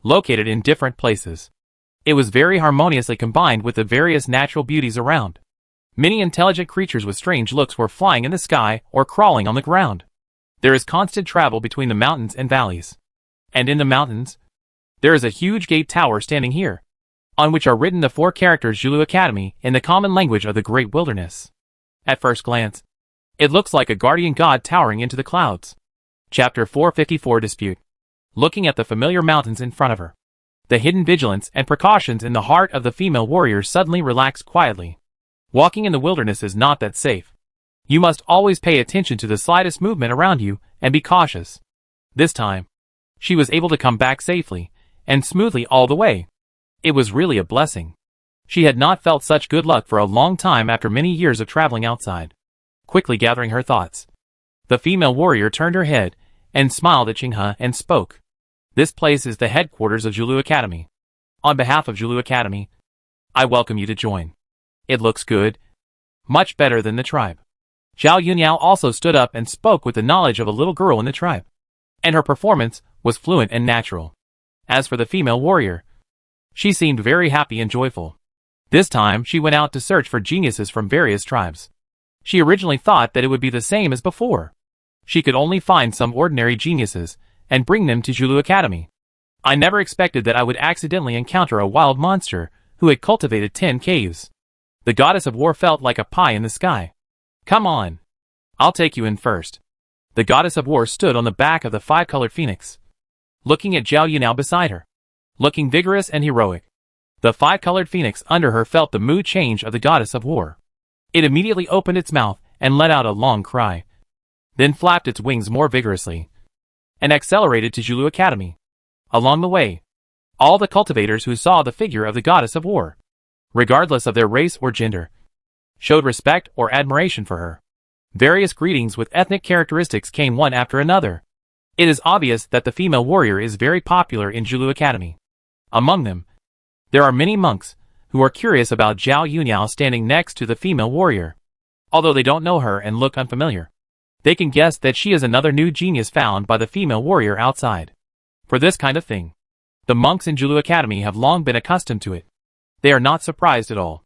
[SPEAKER 1] located in different places. It was very harmoniously combined with the various natural beauties around. Many intelligent creatures with strange looks were flying in the sky or crawling on the ground. There is constant travel between the mountains and valleys. And in the mountains, there is a huge gate tower standing here, on which are written the 4 characters Zulu Academy in the common language of the Great Wilderness. At first glance, It looks like a guardian god towering into the clouds. Chapter 454 Dispute. Looking at the familiar mountains in front of her, the hidden vigilance and precautions in the heart of the female warrior suddenly relaxed quietly. Walking in the wilderness is not that safe. You must always pay attention to the slightest movement around you and be cautious. This time, she was able to come back safely and smoothly all the way. It was really a blessing. She had not felt such good luck for a long time after many years of traveling outside. Quickly gathering her thoughts, the female warrior turned her head and smiled at Qinghe and spoke. This place is the headquarters of Zhulu Academy. On behalf of Zhulu Academy, I welcome you to join. It looks good. Much better than the tribe. Zhao Yunyao also stood up and spoke with the knowledge of a little girl in the tribe. And her performance was fluent and natural. As for the female warrior, she seemed very happy and joyful. This time she went out to search for geniuses from various tribes. She originally thought that it would be the same as before. She could only find some ordinary geniuses and bring them to Zhulu Academy. I never expected that I would accidentally encounter a wild monster who had cultivated 10 caves. The goddess of war felt like a pie in the sky. Come on. I'll take you in first. The goddess of war stood on the back of the 5-colored phoenix, looking at Zhao Yunao beside her, looking vigorous and heroic. The 5-colored phoenix under her felt the mood change of the goddess of war. It immediately opened its mouth and let out a long cry, then flapped its wings more vigorously, and accelerated to Zhulu Academy. Along the way, all the cultivators who saw the figure of the goddess of war, regardless of their race or gender, showed respect or admiration for her. Various greetings with ethnic characteristics came one after another. It is obvious that the female warrior is very popular in Zhulu Academy. Among them, there are many monks who are curious about Zhao Yunyao standing next to the female warrior. Although they don't know her and look unfamiliar, they can guess that she is another new genius found by the female warrior outside. For this kind of thing, the monks in Zhulu Academy have long been accustomed to it. They are not surprised at all,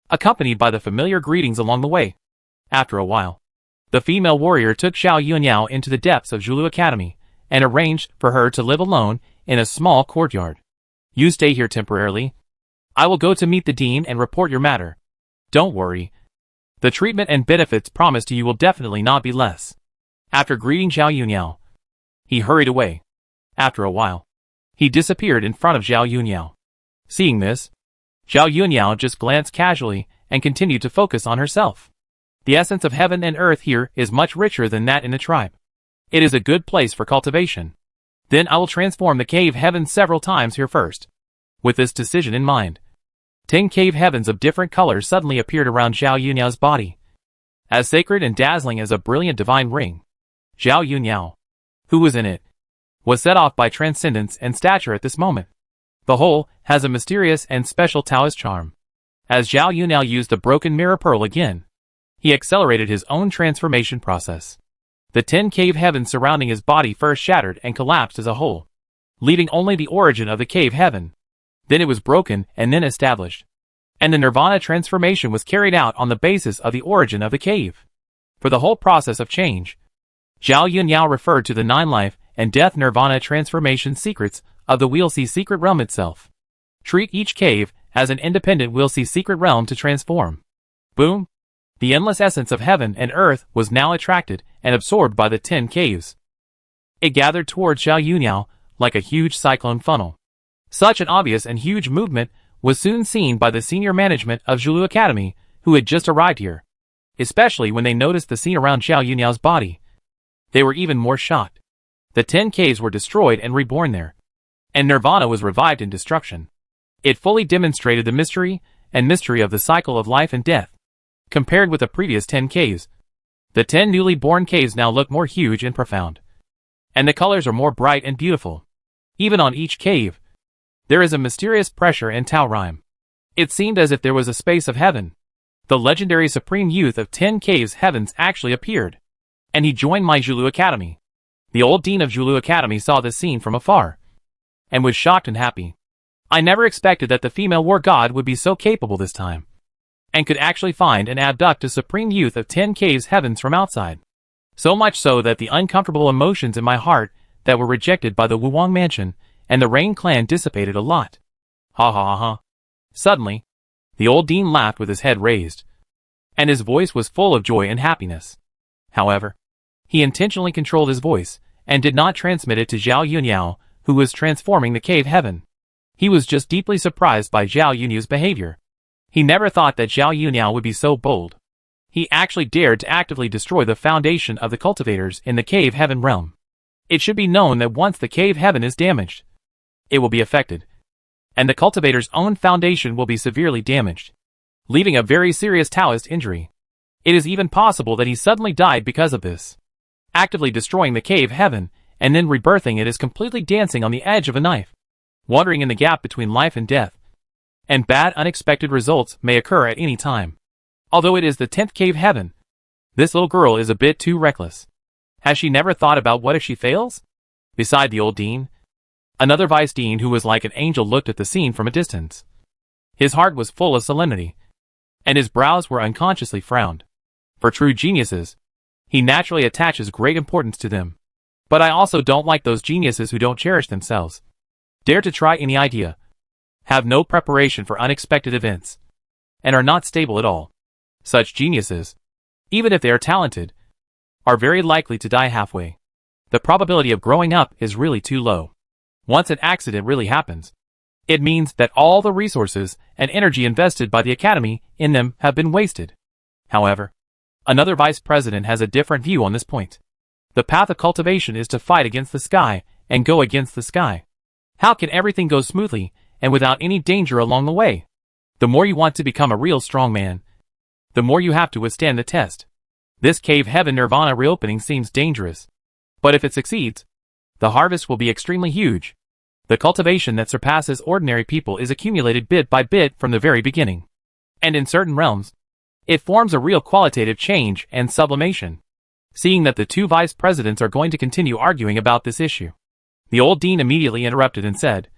[SPEAKER 1] accompanied by the familiar greetings along the way. After a while, the female warrior took Zhao Yunyao into the depths of Zhulu Academy and arranged for her to live alone in a small courtyard. You stay here temporarily. I will go to meet the dean and report your matter. Don't worry. The treatment and benefits promised to you will definitely not be less. After greeting Zhao Yunyao, he hurried away. After a while, he disappeared in front of Zhao Yunyao. Seeing this, Zhao Yunyao just glanced casually and continued to focus on herself. The essence of heaven and earth here is much richer than that in the tribe. It is a good place for cultivation. Then I will transform the cave heavens several times here first. With this decision in mind, 10 cave heavens of different colors suddenly appeared around Zhao Yunyao's body, as sacred and dazzling as a brilliant divine ring. Zhao Yunyao, who was in it, was set off by transcendence and stature at this moment. The whole has a mysterious and special Taoist charm. As Zhao Yunyao used the broken mirror pearl again, he accelerated his own transformation process. The 10 cave heavens surrounding his body first shattered and collapsed as a whole, leaving only the origin of the cave heaven. Then it was broken and then established, and the nirvana transformation was carried out on the basis of the origin of the cave. For the whole process of change, Zhao Yunyao referred to the 9 life and death nirvana transformation secrets of the Wheelsea secret realm itself. Treat each cave as an independent Wheelsea secret realm to transform. Boom! The endless essence of heaven and earth was now attracted and absorbed by the 10 caves. It gathered towards Zhao Yunyao like a huge cyclone funnel. Such an obvious and huge movement was soon seen by the senior management of Zhulu Academy, who had just arrived here. Especially when they noticed the scene around Zhao Yunyao's body. They were even more shocked. The 10 caves were destroyed and reborn there, and nirvana was revived in destruction. It fully demonstrated the mystery of the cycle of life and death. Compared with the previous 10 caves, the 10 newly born caves now look more huge and profound, and the colors are more bright and beautiful. Even on each cave, there is a mysterious pressure and Tao rhyme. It seemed as if there was a space of heaven. The legendary supreme youth of 10 caves heavens actually appeared, and he joined my Zhulu Academy. The old dean of Zhulu Academy saw this scene from afar, and was shocked and happy. I never expected that the female war god would be so capable this time, and could actually find and abduct a supreme youth of 10 caves heavens from outside. So much so that the uncomfortable emotions in my heart that were rejected by the Wuwang mansion and the Rain clan dissipated a lot. Ha ha ha ha. Suddenly, the old dean laughed with his head raised, and his voice was full of joy and happiness. However, he intentionally controlled his voice, and did not transmit it to Zhao Yunyan, who was transforming the cave heaven. He was just deeply surprised by Zhao Yunyan's behavior. He never thought that Zhao Yunyan would be so bold. He actually dared to actively destroy the foundation of the cultivators in the cave heaven realm. It should be known that once the cave heaven is damaged, it will be affected, and the cultivator's own foundation will be severely damaged, leaving a very serious Taoist injury. It is even possible that he suddenly died because of this. Actively destroying the cave heaven, and then rebirthing it is completely dancing on the edge of a knife, wandering in the gap between life and death. And bad unexpected results may occur at any time. Although it is the 10th cave heaven, this little girl is a bit too reckless. Has she never thought about what if she fails? Beside the old dean, another vice dean who was like an angel looked at the scene from a distance. His heart was full of solemnity, and his brows were unconsciously frowned. For true geniuses, he naturally attaches great importance to them. But I also don't like those geniuses who don't cherish themselves, dare to try any idea, have no preparation for unexpected events, and are not stable at all. Such geniuses, even if they are talented, are very likely to die halfway. The probability of growing up is really too low. Once an accident really happens, it means that all the resources and energy invested by the academy in them have been wasted. However, another vice president has a different view on this point. The path of cultivation is to fight against the sky and go against the sky. How can everything go smoothly and without any danger along the way? The more you want to become a real strong man, the more you have to withstand the test. This cave heaven nirvana reopening seems dangerous, but if it succeeds, the harvest will be extremely huge. The cultivation that surpasses ordinary people is accumulated bit by bit from the very beginning. And in certain realms, it forms a real qualitative change and sublimation. Seeing that the two vice presidents are going to continue arguing about this issue, the old dean immediately interrupted and said,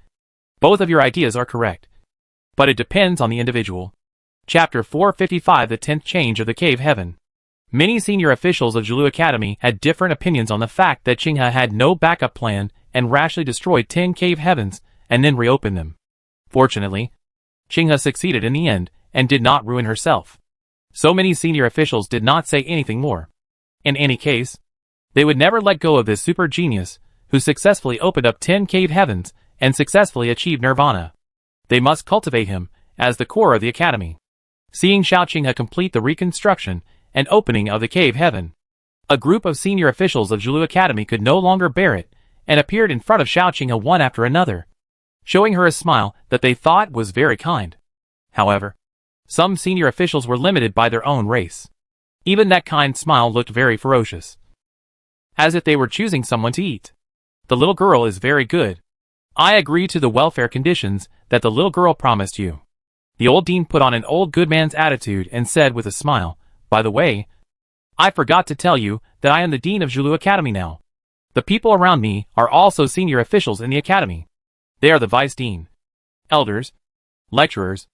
[SPEAKER 1] "Both of your ideas are correct, but it depends on the individual." Chapter 455, The 10th Change of the Cave Heaven. Many senior officials of Zulu Academy had different opinions on the fact that Qinghe had no backup plan and rashly destroyed 10 cave heavens and then reopened them. Fortunately, Qinghe succeeded in the end and did not ruin herself. So many senior officials did not say anything more. In any case, they would never let go of this super genius who successfully opened up 10 cave heavens and successfully achieved nirvana. They must cultivate him as the core of the academy. Seeing Xiao Qinghe complete the reconstruction and opening of the cave heaven, a group of senior officials of Zulu Academy could no longer bear it and appeared in front of Xiao Qinghe one after another, showing her a smile that they thought was very kind. However, some senior officials were limited by their own race. Even that kind smile looked very ferocious, as if they were choosing someone to eat. The little girl is very good. I agree to the welfare conditions that the little girl promised you. The old dean put on an old good man's attitude and said with a smile, "By the way, I forgot to tell you that I am the dean of Zulu Academy now. The people around me are also senior officials in the academy. They are the vice dean, elders, lecturers,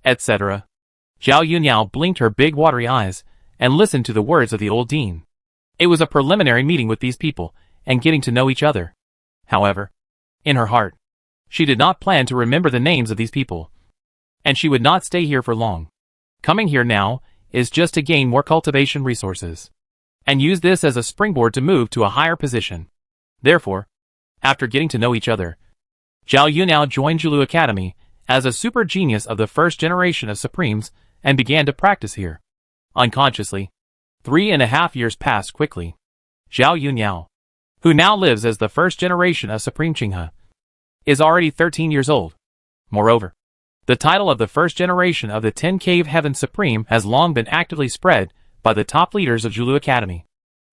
[SPEAKER 1] etc." Zhao Yunyan blinked her big watery eyes and listened to the words of the old dean. It was a preliminary meeting with these people and getting to know each other. However, in her heart, she did not plan to remember the names of these people, and she would not stay here for long. Coming here now is just to gain more cultivation resources, and use this as a springboard to move to a higher position. Therefore, after getting to know each other, Zhao Yunyan joined Zulu Academy as a super genius of the first generation of Supremes and began to practice here. Unconsciously, 3.5 years passed quickly. Zhao Yunyan, who now lives as the first generation of Supreme Qinghe, is already 13 years old. Moreover, the title of the first generation of the 10 Cave Heaven Supreme has long been actively spread by the top leaders of Zulu Academy.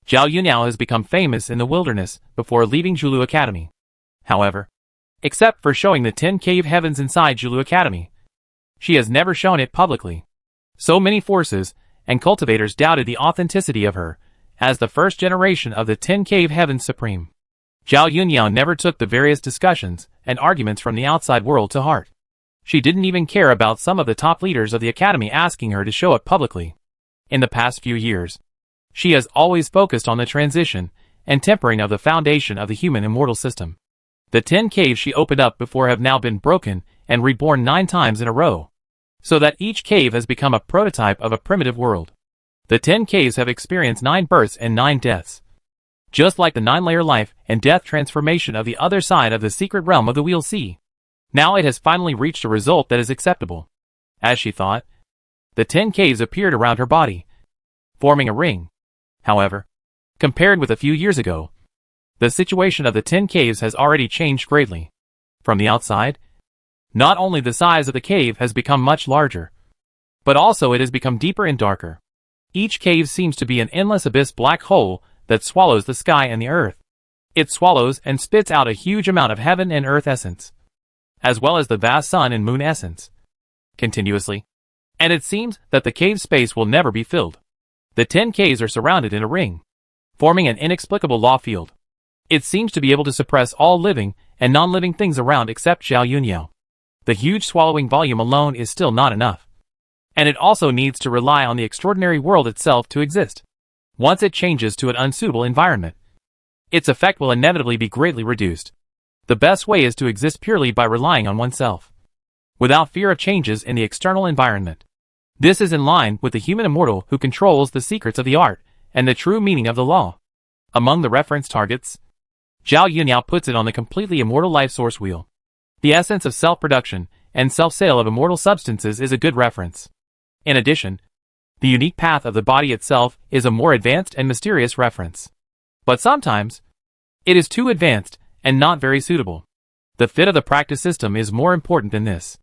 [SPEAKER 1] Zhao Yunyan has become famous in the wilderness before leaving Zulu Academy. However, except for showing the 10 Cave Heavens inside Zulu Academy, she has never shown it publicly. So many forces and cultivators doubted the authenticity of her as the first generation of the 10 Cave Heavens Supreme. Zhao Yunyan never took the various discussions and arguments from the outside world to heart. She didn't even care about some of the top leaders of the academy asking her to show it publicly. In the past few years, she has always focused on the transition and tempering of the foundation of the human immortal system. The 10 caves she opened up before have now been broken and reborn 9 times in a row, so that each cave has become a prototype of a primitive world. The 10 caves have experienced 9 births and 9 deaths. Just like the 9-layer life and death transformation of the other side of the secret realm of the Wheel Sea. Now it has finally reached a result that is acceptable. As she thought, the 10 caves appeared around her body, forming a ring. However, compared with a few years ago, the situation of the 10 caves has already changed greatly. From the outside, not only the size of the cave has become much larger, but also it has become deeper and darker. Each cave seems to be an endless abyss black hole that swallows the sky and the earth. It swallows and spits out a huge amount of heaven and earth essence, as well as the vast sun and moon essence, continuously. And it seems that the cave space will never be filled. The 10 caves are surrounded in a ring, forming an inexplicable law field. It seems to be able to suppress all living and non-living things around except Zhao Yunyao. The huge swallowing volume alone is still not enough. And it also needs to rely on the extraordinary world itself to exist. Once it changes to an unsuitable environment, its effect will inevitably be greatly reduced. The best way is to exist purely by relying on oneself, without fear of changes in the external environment. This is in line with the human immortal who controls the secrets of the art and the true meaning of the law. Among the reference targets, Zhao Yunyao puts it on the completely immortal life source wheel. The essence of self-production and self-sale of immortal substances is a good reference. In addition, the unique path of the body itself is a more advanced and mysterious reference. But sometimes, it is too advanced and not very suitable. The fit of the practice system is more important than this.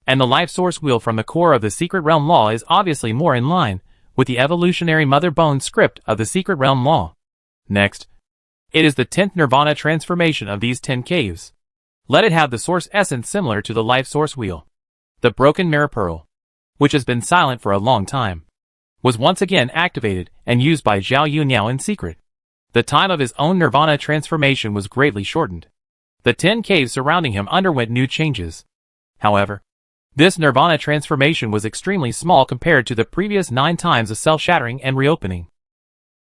[SPEAKER 1] And the life source wheel from the core of the secret realm law is obviously more in line with the evolutionary mother bone script of the secret realm law. Next, it is the 10th nirvana transformation of these 10 caves. Let it have the source essence similar to the life source wheel. The broken mirror pearl, which has been silent for a long time, was once again activated and used by Zhao Yunyao in secret. The time of his own nirvana transformation was greatly shortened. The 10 caves surrounding him underwent new changes. However, this nirvana transformation was extremely small compared to the previous 9 times of self-shattering and reopening,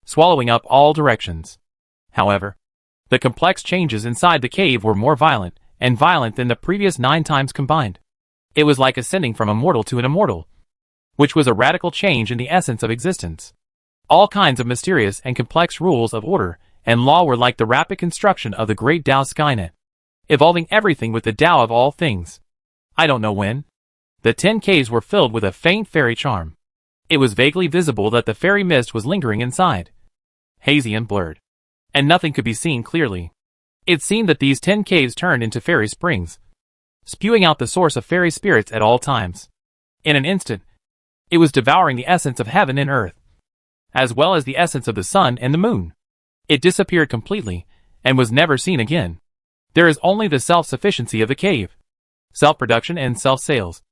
[SPEAKER 1] swallowing up all directions. However, the complex changes inside the cave were more violent than the previous 9 times combined. It was like ascending from a mortal to an immortal, which was a radical change in the essence of existence. All kinds of mysterious and complex rules of order and law were like the rapid construction of the great Tao Skynet, evolving everything with the Tao of all things. I don't know when. The 10 caves were filled with a faint fairy charm. It was vaguely visible that the fairy mist was lingering inside, hazy and blurred, and nothing could be seen clearly. It seemed that these 10 caves turned into fairy springs, spewing out the source of fairy spirits at all times. In an instant, it was devouring the essence of heaven and earth, as well as the essence of the sun and the moon. It disappeared completely, and was never seen again. There is only the self-sufficiency of the cave, self-production and self-sales,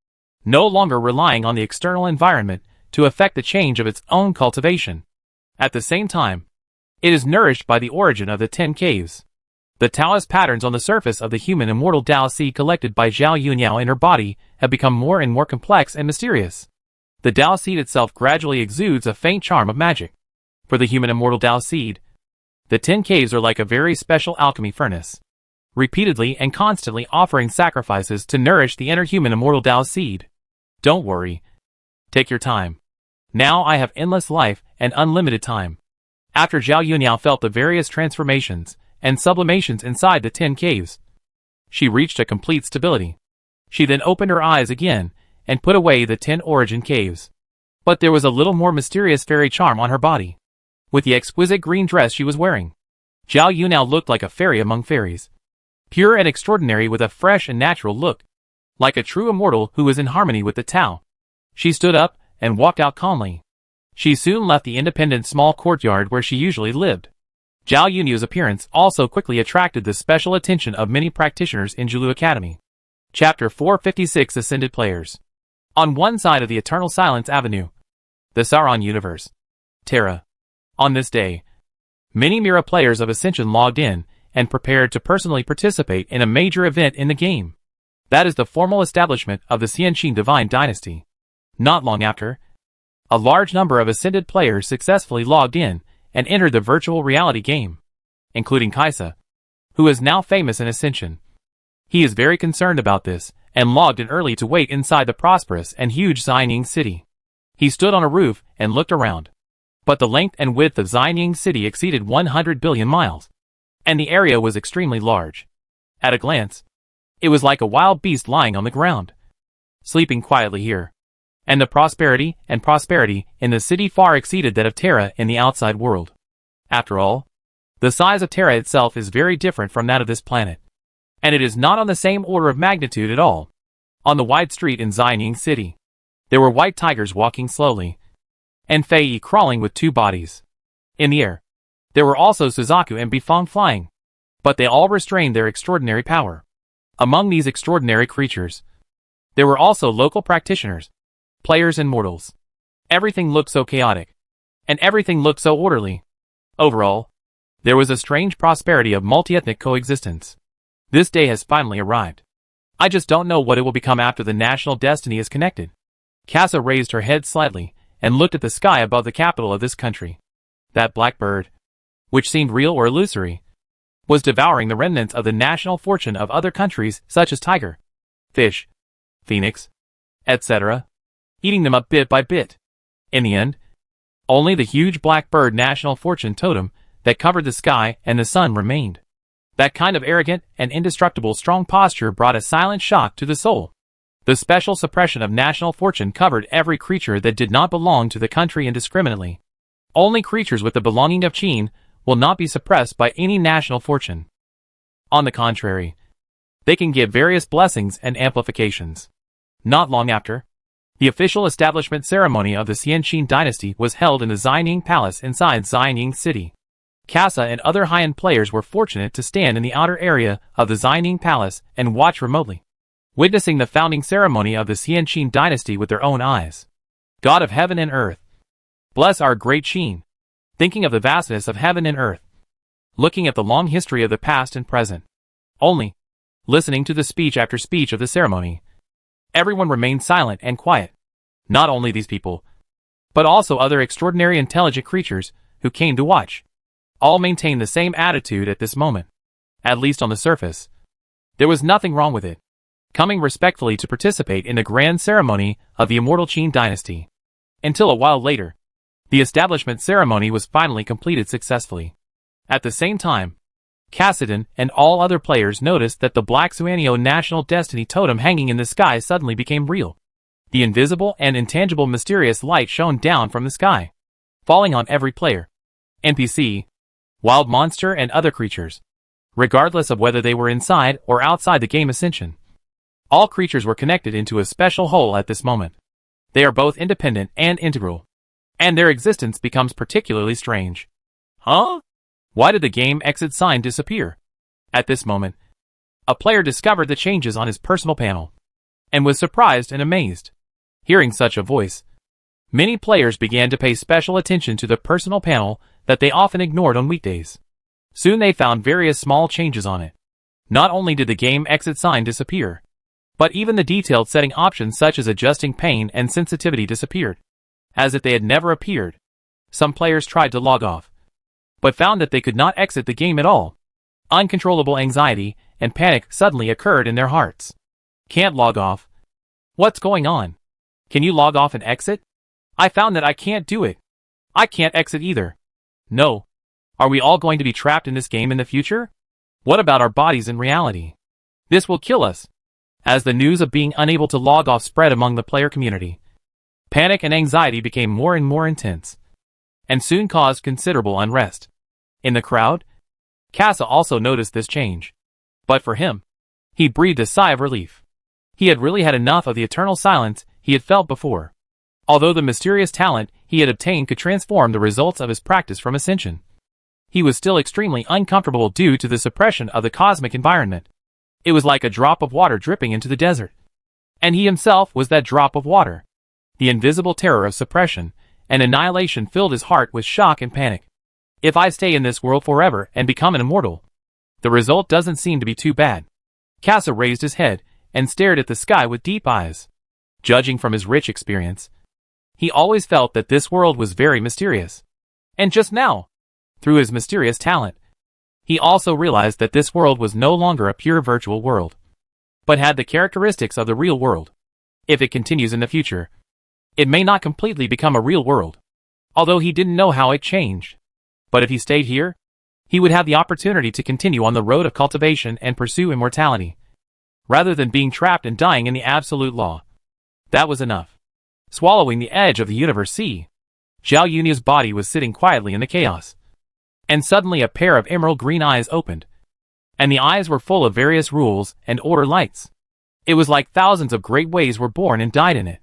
[SPEAKER 1] no longer relying on the external environment to affect the change of its own cultivation. At the same time, it is nourished by the origin of the 10 caves. The Taoist patterns on the surface of the human immortal Tao seed collected by Zhao Yunyao in her body have become more and more complex and mysterious. The Tao seed itself gradually exudes a faint charm of magic. For the human immortal Tao seed, the 10 caves are like a very special alchemy furnace, repeatedly and constantly offering sacrifices to nourish the inner human immortal Tao seed. Don't worry. Take your time. Now I have endless life and unlimited time. After Zhao Yunyao felt the various transformations and sublimations inside the 10 caves, she reached a complete stability. She then opened her eyes again and put away the 10 origin caves. But there was a little more mysterious fairy charm on her body. With the exquisite green dress she was wearing, Zhao Yunyao looked like a fairy among fairies, pure and extraordinary with a fresh and natural look, like a true immortal who was in harmony with the Tao. She stood up and walked out calmly. She soon left the independent small courtyard where she usually lived. Zhao Yunyao's appearance also quickly attracted the special attention of many practitioners in Zhulu Academy. Chapter 456 Ascended Players. On one side of the Eternal Silence Avenue, the Sauron Universe, Terra. On this day, many Mira players of Ascension logged in and prepared to personally participate in a major event in the game. That is the formal establishment of the Xianqing Divine Dynasty. Not long after, a large number of Ascended players successfully logged in and entered the virtual reality game, including Kaisa, who is now famous in Ascension. He is very concerned about this and logged in early to wait inside the prosperous and huge Xianying city. He stood on a roof and looked around. But the length and width of Xianying City exceeded 100 billion miles. And the area was extremely large. At a glance, it was like a wild beast lying on the ground, sleeping quietly here. And the prosperity in the city far exceeded that of Terra in the outside world. After all, the size of Terra itself is very different from that of this planet. And it is not on the same order of magnitude at all. On the wide street in Xianying City, there were white tigers walking slowly, and Fei crawling with two bodies. In the air, there were also Suzaku and Bifang flying, but they all restrained their extraordinary power. Among these extraordinary creatures, there were also local practitioners, players and mortals. Everything looked so chaotic, and everything looked so orderly. Overall, there was a strange prosperity of multi-ethnic coexistence. This day has finally arrived. I just don't know what it will become after the national destiny is connected. Casa raised her head slightly, and looked at the sky above the capital of this country. That black bird, which seemed real or illusory, was devouring the remnants of the national fortune of other countries such as tiger, fish, phoenix, etc., eating them up bit by bit. In the end, only the huge black bird national fortune totem that covered the sky and the sun remained. That kind of arrogant and indestructible strong posture brought a silent shock to the soul. The special suppression of national fortune covered every creature that did not belong to the country indiscriminately. Only creatures with the belonging of Qin will not be suppressed by any national fortune. On the contrary, they can give various blessings and amplifications. Not long after, the official establishment ceremony of the Xianqin dynasty was held in the Xianying Palace inside Xianying City. Casa and other high-end players were fortunate to stand in the outer area of the Xianying Palace and watch remotely, witnessing the founding ceremony of the Xianqin dynasty with their own eyes. God of heaven and earth, bless our great Qin. Thinking of the vastness of heaven and earth, looking at the long history of the past and present, only listening to the speech after speech of the ceremony, everyone remained silent and quiet. Not only these people, but also other extraordinary intelligent creatures who came to watch. All maintained the same attitude at this moment. At least on the surface, there was nothing wrong with it. Coming respectfully to participate in the grand ceremony of the immortal Qin dynasty. Until a while later, the establishment ceremony was finally completed successfully. At the same time, Cassidon and all other players noticed that the Black Suanio National Destiny totem hanging in the sky suddenly became real. The invisible and intangible mysterious light shone down from the sky, falling on every player, NPC, wild monster and other creatures, regardless of whether they were inside or outside the game Ascension. All creatures were connected into a special whole at this moment. They are both independent and integral, and their existence becomes particularly strange. Huh? Why did the game exit sign disappear? At this moment, a player discovered the changes on his personal panel, and was surprised and amazed. Hearing such a voice, many players began to pay special attention to the personal panel that they often ignored on weekdays. Soon they found various small changes on it. Not only did the game exit sign disappear, but even the detailed setting options such as adjusting pain and sensitivity disappeared, as if they had never appeared. Some players tried to log off, but found that they could not exit the game at all. Uncontrollable anxiety and panic suddenly occurred in their hearts. Can't log off? What's going on? Can you log off and exit? I found that I can't do it. I can't exit either. No. Are we all going to be trapped in this game in the future? What about our bodies in reality? This will kill us. As the news of being unable to log off spread among the player community, panic and anxiety became more and more intense, and soon caused considerable unrest. In the crowd, Casa also noticed this change. But for him, he breathed a sigh of relief. He had really had enough of the eternal silence he had felt before. Although the mysterious talent he had obtained could transform the results of his practice from Ascension, he was still extremely uncomfortable due to the suppression of the cosmic environment. It was like a drop of water dripping into the desert. And he himself was that drop of water. The invisible terror of suppression and annihilation filled his heart with shock and panic. If I stay in this world forever and become an immortal, the result doesn't seem to be too bad. Casa raised his head and stared at the sky with deep eyes. Judging from his rich experience, he always felt that this world was very mysterious. And just now, through his mysterious talent, he also realized that this world was no longer a pure virtual world, but had the characteristics of the real world. If it continues in the future, it may not completely become a real world. although he didn't know how it changed. But if he stayed here, he would have the opportunity to continue on the road of cultivation and pursue immortality, rather than being trapped and dying in the absolute law. That was enough. Swallowing the edge of the universe sea, Zhao Yunya's body was sitting quietly in the chaos. And suddenly a pair of emerald green eyes opened, and the eyes were full of various rules and order lights. It was like thousands of great ways were born and died in it.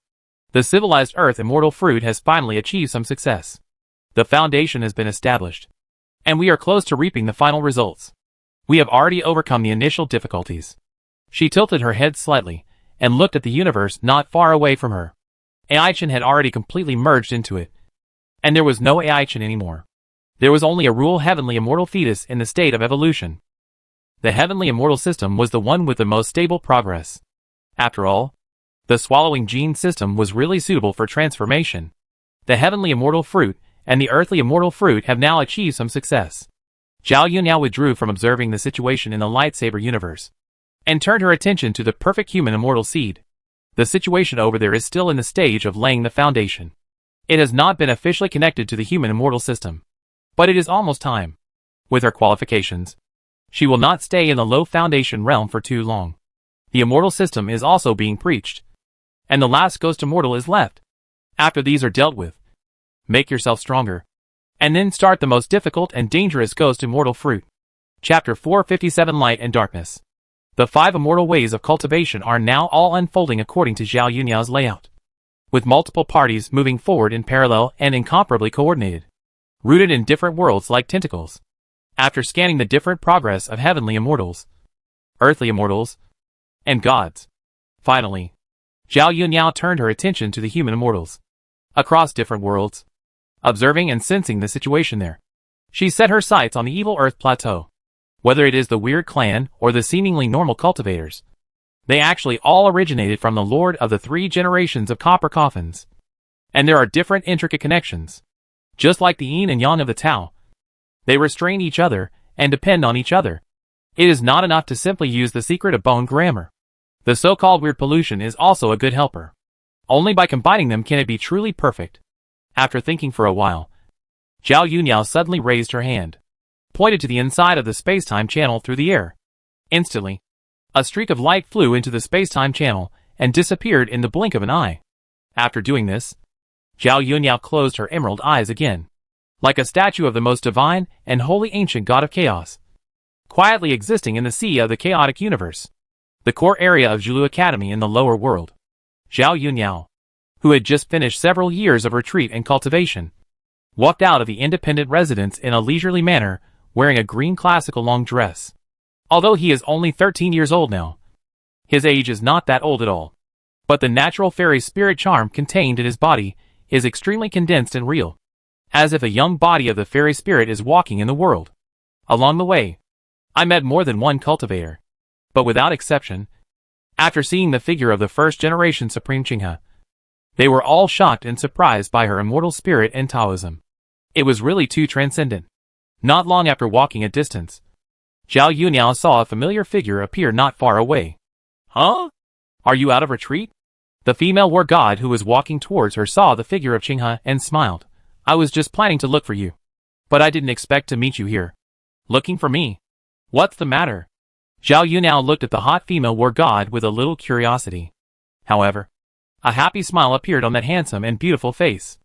[SPEAKER 1] The civilized earth immortal fruit has finally achieved some success. The foundation has been established, and we are close to reaping the final results. We have already overcome the initial difficulties. She tilted her head slightly, and looked at the universe not far away from her. Ai-Chin had already completely merged into it, and there was no Ai-Chin anymore. There was only a rule heavenly immortal fetus in the state of evolution. The heavenly immortal system was the one with the most stable progress. After all, the swallowing gene system was really suitable for transformation. The heavenly immortal fruit and the earthly immortal fruit have now achieved some success. Zhao Yunyao withdrew from observing the situation in the lightsaber universe, and turned her attention to the perfect human immortal seed. The situation over there is still in the stage of laying the foundation. It has not been officially connected to the human immortal system, but it is almost time. With her qualifications, she will not stay in the low foundation realm for too long. The immortal system is also being preached, and the last ghost immortal is left. After these are dealt with, make yourself stronger, and then start the most difficult and dangerous ghost immortal fruit. Chapter 457 Light and Darkness. The 5 immortal ways of cultivation are now all unfolding according to Zhao Yunyao's layout, with multiple parties moving forward in parallel and incomparably coordinated, rooted in different worlds like tentacles. After scanning the different progress of heavenly immortals, earthly immortals, and gods, finally, Zhao Yunyao turned her attention to the human immortals, across different worlds. Observing and sensing the situation there, she set her sights on the evil Earth Plateau. Whether it is the weird clan or the seemingly normal cultivators, they actually all originated from the Lord of the 3 generations of copper coffins. And there are different intricate connections. Just like the yin and yang of the Tao, they restrain each other and depend on each other. It is not enough to simply use the secret of bone grammar. The so-called weird pollution is also a good helper. Only by combining them can it be truly perfect. After thinking for a while, Zhao Yunyao suddenly raised her hand, pointed to the inside of the space-time channel through the air. Instantly, a streak of light flew into the space-time channel and disappeared in the blink of an eye. After doing this, Zhao Yunyao closed her emerald eyes again, like a statue of the most divine and holy ancient god of chaos, quietly existing in the sea of the chaotic universe, the core area of Zhulu Academy in the lower world. Zhao Yunyao, who had just finished several years of retreat and cultivation, walked out of the independent residence in a leisurely manner, wearing a green classical long dress. Although he is only 13 years old now, his age is not that old at all. But the natural fairy spirit charm contained in his body is extremely condensed and real, as if a young body of the fairy spirit is walking in the world. Along the way, I met more than one cultivator, but without exception, after seeing the figure of the first-generation Supreme Qinghe, they were all shocked and surprised by her immortal spirit and Taoism. It was really too transcendent. Not long after walking a distance, Zhao Yunyao saw a familiar figure appear not far away. Huh? Are you out of retreat? The female war god who was walking towards her saw the figure of Qinghe and smiled. I was just planning to look for you, but I didn't expect to meet you here. Looking for me? What's the matter? Zhao Yunyao looked at the hot female war god with a little curiosity. However, a happy smile appeared on that handsome and beautiful face,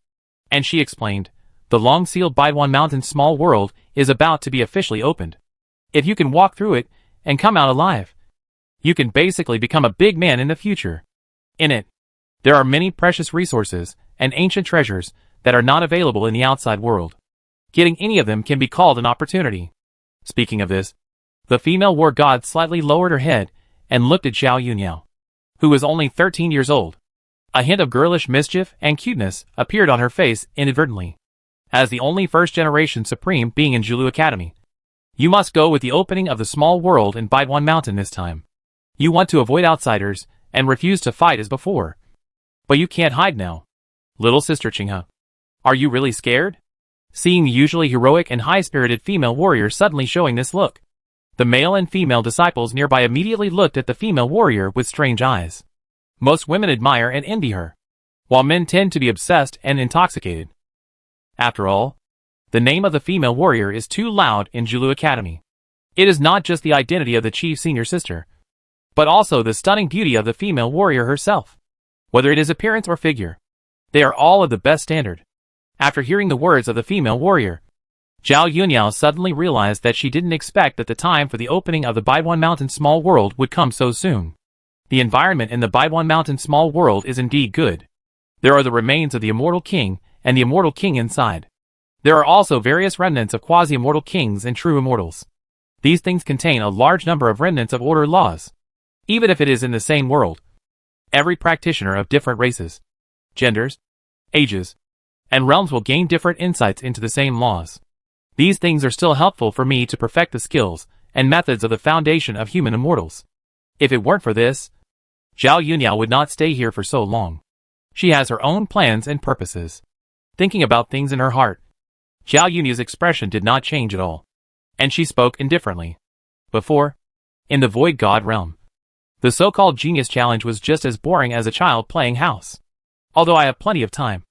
[SPEAKER 1] and she explained, the long-sealed Baiduan Mountain small world is about to be officially opened. If you can walk through it and come out alive, you can basically become a big man in the future. In it, there are many precious resources and ancient treasures that are not available in the outside world. Getting any of them can be called an opportunity. Speaking of this, the female war god slightly lowered her head and looked at Zhao Yunyao, who was only 13 years old. A hint of girlish mischief and cuteness appeared on her face inadvertently. As the only first-generation Supreme being in Zhulu Academy, you must go with the opening of the small world in Baiduan Mountain this time. You want to avoid outsiders and refuse to fight as before. But you can't hide now. Little sister Qinghe, are you really scared? Seeing the usually heroic and high-spirited female warrior suddenly showing this look, the male and female disciples nearby immediately looked at the female warrior with strange eyes. Most women admire and envy her, while men tend to be obsessed and intoxicated. After all, the name of the female warrior is too loud in Julu Academy. It is not just the identity of the chief's senior sister, but also the stunning beauty of the female warrior herself. Whether it is appearance or figure, they are all of the best standard. After hearing the words of the female warrior, Zhao Yunyao suddenly realized that she didn't expect that the time for the opening of the Baiwan Mountain Small World would come so soon. The environment in the Baiwan Mountain Small World is indeed good. There are the remains of the Immortal King and the Immortal King inside. There are also various remnants of quasi-immortal kings and true immortals. These things contain a large number of remnants of order laws. Even if it is in the same world, every practitioner of different races, genders, ages, and realms will gain different insights into the same laws. These things are still helpful for me to perfect the skills and methods of the foundation of human immortals. If it weren't for this, Zhao Yunyao would not stay here for so long. She has her own plans and purposes. Thinking about things in her heart, Zhao Yunyao's expression did not change at all, and she spoke indifferently. Before, in the Void God realm, the so-called genius challenge was just as boring as a child playing house. Although I have plenty of time,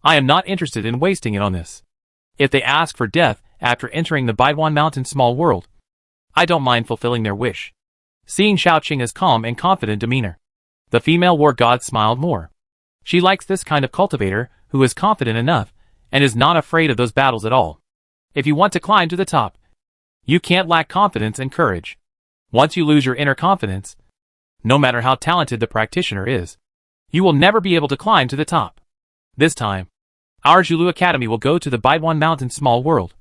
[SPEAKER 1] I am not interested in wasting it on this. If they ask for death after entering the Baiwan Mountain Small World, I don't mind fulfilling their wish. Seeing Xiaoqing's calm and confident demeanor, the female war god smiled more. She likes this kind of cultivator who is confident enough and is not afraid of those battles at all. If you want to climb to the top, you can't lack confidence and courage. Once you lose your inner confidence, no matter how talented the practitioner is, you will never be able to climb to the top. This time, our Julu Academy will go to the Baiwan Mountain Small World,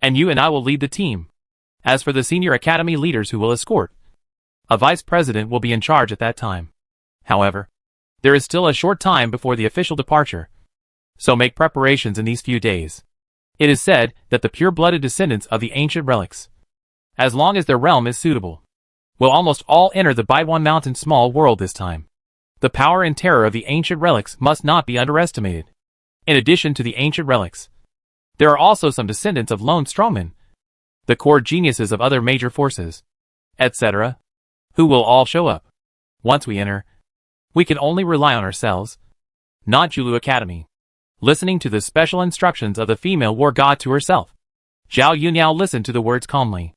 [SPEAKER 1] and you and I will lead the team. As for the senior academy leaders who will escort, a vice president will be in charge at that time. However, there is still a short time before the official departure, so make preparations in these few days. It is said that the pure-blooded descendants of the ancient relics, as long as their realm is suitable, will almost all enter the Baiwan Mountain Small World this time. The power and terror of the ancient relics must not be underestimated. In addition to the ancient relics, there are also some descendants of lone strongmen, the core geniuses of other major forces, etc., who will all show up. Once we enter, we can only rely on ourselves, not Julu Academy. Listening to the special instructions of the female war god to herself, Zhao Yunyao listened to the words calmly.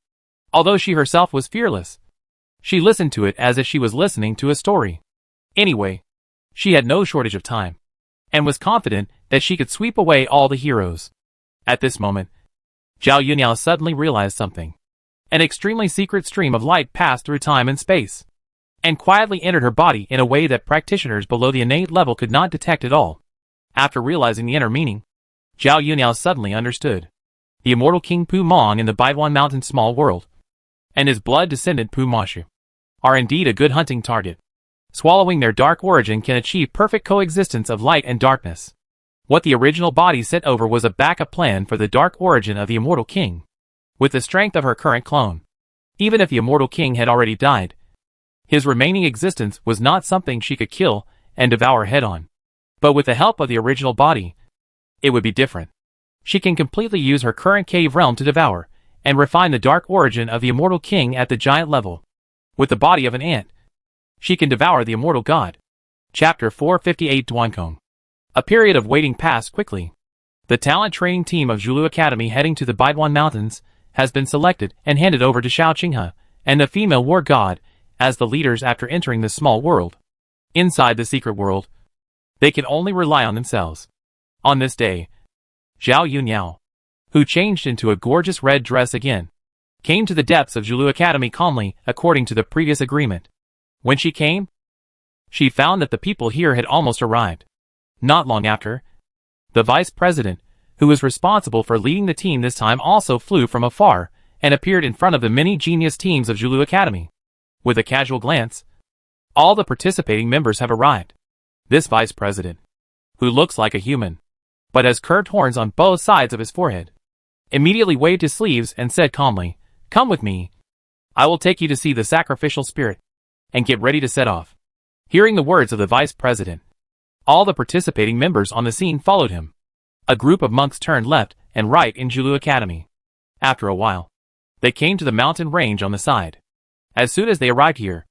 [SPEAKER 1] Although she herself was fearless, she listened to it as if she was listening to a story. Anyway, she had no shortage of time, and was confident that she could sweep away all the heroes. At this moment, Zhao Yunyao suddenly realized something. An extremely secret stream of light passed through time and space, and quietly entered her body in a way that practitioners below the innate level could not detect at all. After realizing the inner meaning, Zhao Yunyao suddenly understood. The immortal King Pu Mong in the Baiwan Mountain Small World, and his blood descendant Pu Mashu, are indeed a good hunting target. Swallowing their dark origin can achieve perfect coexistence of light and darkness. What the original body sent over was a backup plan for the dark origin of the immortal king. With the strength of her current clone, even if the immortal king had already died, his remaining existence was not something she could kill and devour head-on. But with the help of the original body, it would be different. She can completely use her current cave realm to devour and refine the dark origin of the immortal king at the giant level. With the body of an ant, she can devour the immortal god. Chapter 458 Duankong. A period of waiting passed quickly. The talent training team of Julu Academy heading to the Baiwan Mountains has been selected and handed over to Xiaoqing and the female war god as the leaders after entering the small world. Inside the secret world, they can only rely on themselves. On this day, Zhao Yunyao, who changed into a gorgeous red dress again, came to the depths of Julu Academy calmly according to the previous agreement. When she came, she found that the people here had almost arrived. Not long after, the vice president, who was responsible for leading the team this time, also flew from afar and appeared in front of the many genius teams of Julu Academy. With a casual glance, all the participating members have arrived. This vice president, who looks like a human, but has curved horns on both sides of his forehead, immediately waved his sleeves and said calmly, "Come with me. I will take you to see the sacrificial spirit, and get ready to set off." Hearing the words of the vice president, all the participating members on the scene followed him. A group of monks turned left and right in Julu Academy. After a while, they came to the mountain range on the side. As soon as they arrived here,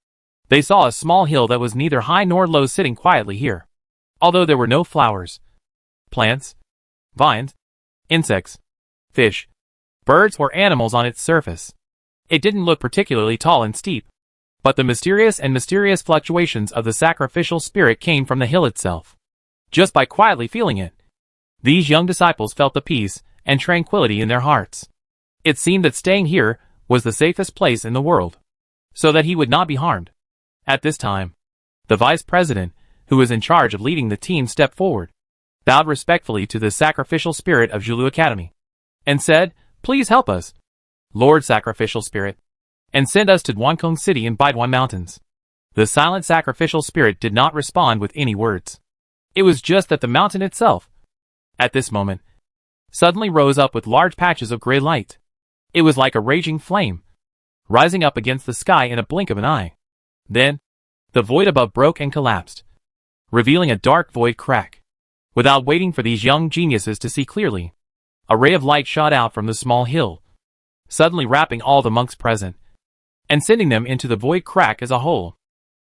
[SPEAKER 1] they saw a small hill that was neither high nor low sitting quietly here. Although there were no flowers, plants, vines, insects, fish, birds or animals on its surface. It didn't look particularly tall and steep, but the mysterious fluctuations of the sacrificial spirit came from the hill itself. Just by quietly feeling it, these young disciples felt the peace and tranquility in their hearts. It seemed that staying here was the safest place in the world, so that he would not be harmed. At this time, the vice president, who was in charge of leading the team, stepped forward, bowed respectfully to the sacrificial spirit of Julu Academy, and said, "Please help us, Lord Sacrificial Spirit, and send us to Duankong City in Baiduan Mountains." The silent sacrificial spirit did not respond with any words. It was just that the mountain itself, at this moment, suddenly rose up with large patches of gray light. It was like a raging flame, rising up against the sky in a blink of an eye. Then, the void above broke and collapsed, revealing a dark void crack. Without waiting for these young geniuses to see clearly, a ray of light shot out from the small hill, suddenly wrapping all the monks present, and sending them into the void crack as a whole.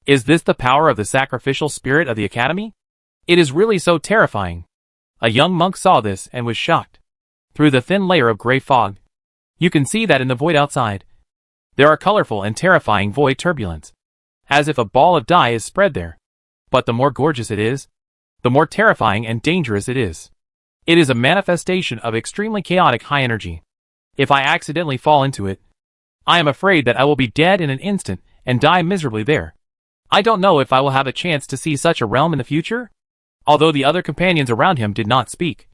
[SPEAKER 1] Is this the power of the sacrificial spirit of the academy? It is really so terrifying. A young monk saw this and was shocked. Through the thin layer of gray fog, you can see that in the void outside, there are colorful and terrifying void turbulence, as if a ball of dye is spread there. But the more gorgeous it is, the more terrifying and dangerous it is. It is a manifestation of extremely chaotic high energy. If I accidentally fall into it, I am afraid that I will be dead in an instant and die miserably there. I don't know if I will have a chance to see such a realm in the future. Although the other companions around him did not speak,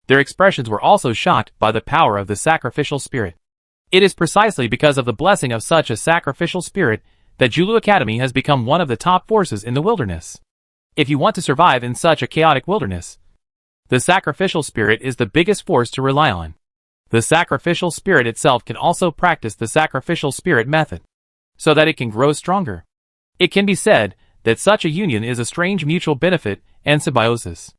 [SPEAKER 1] their expressions were also shocked by the power of the sacrificial spirit. It is precisely because of the blessing of such a sacrificial spirit that Julu Academy has become one of the top forces in the wilderness. If you want to survive in such a chaotic wilderness, the sacrificial spirit is the biggest force to rely on. The sacrificial spirit itself can also practice the sacrificial spirit method, so that it can grow stronger. It can be said that such a union is a strange mutual benefit and symbiosis.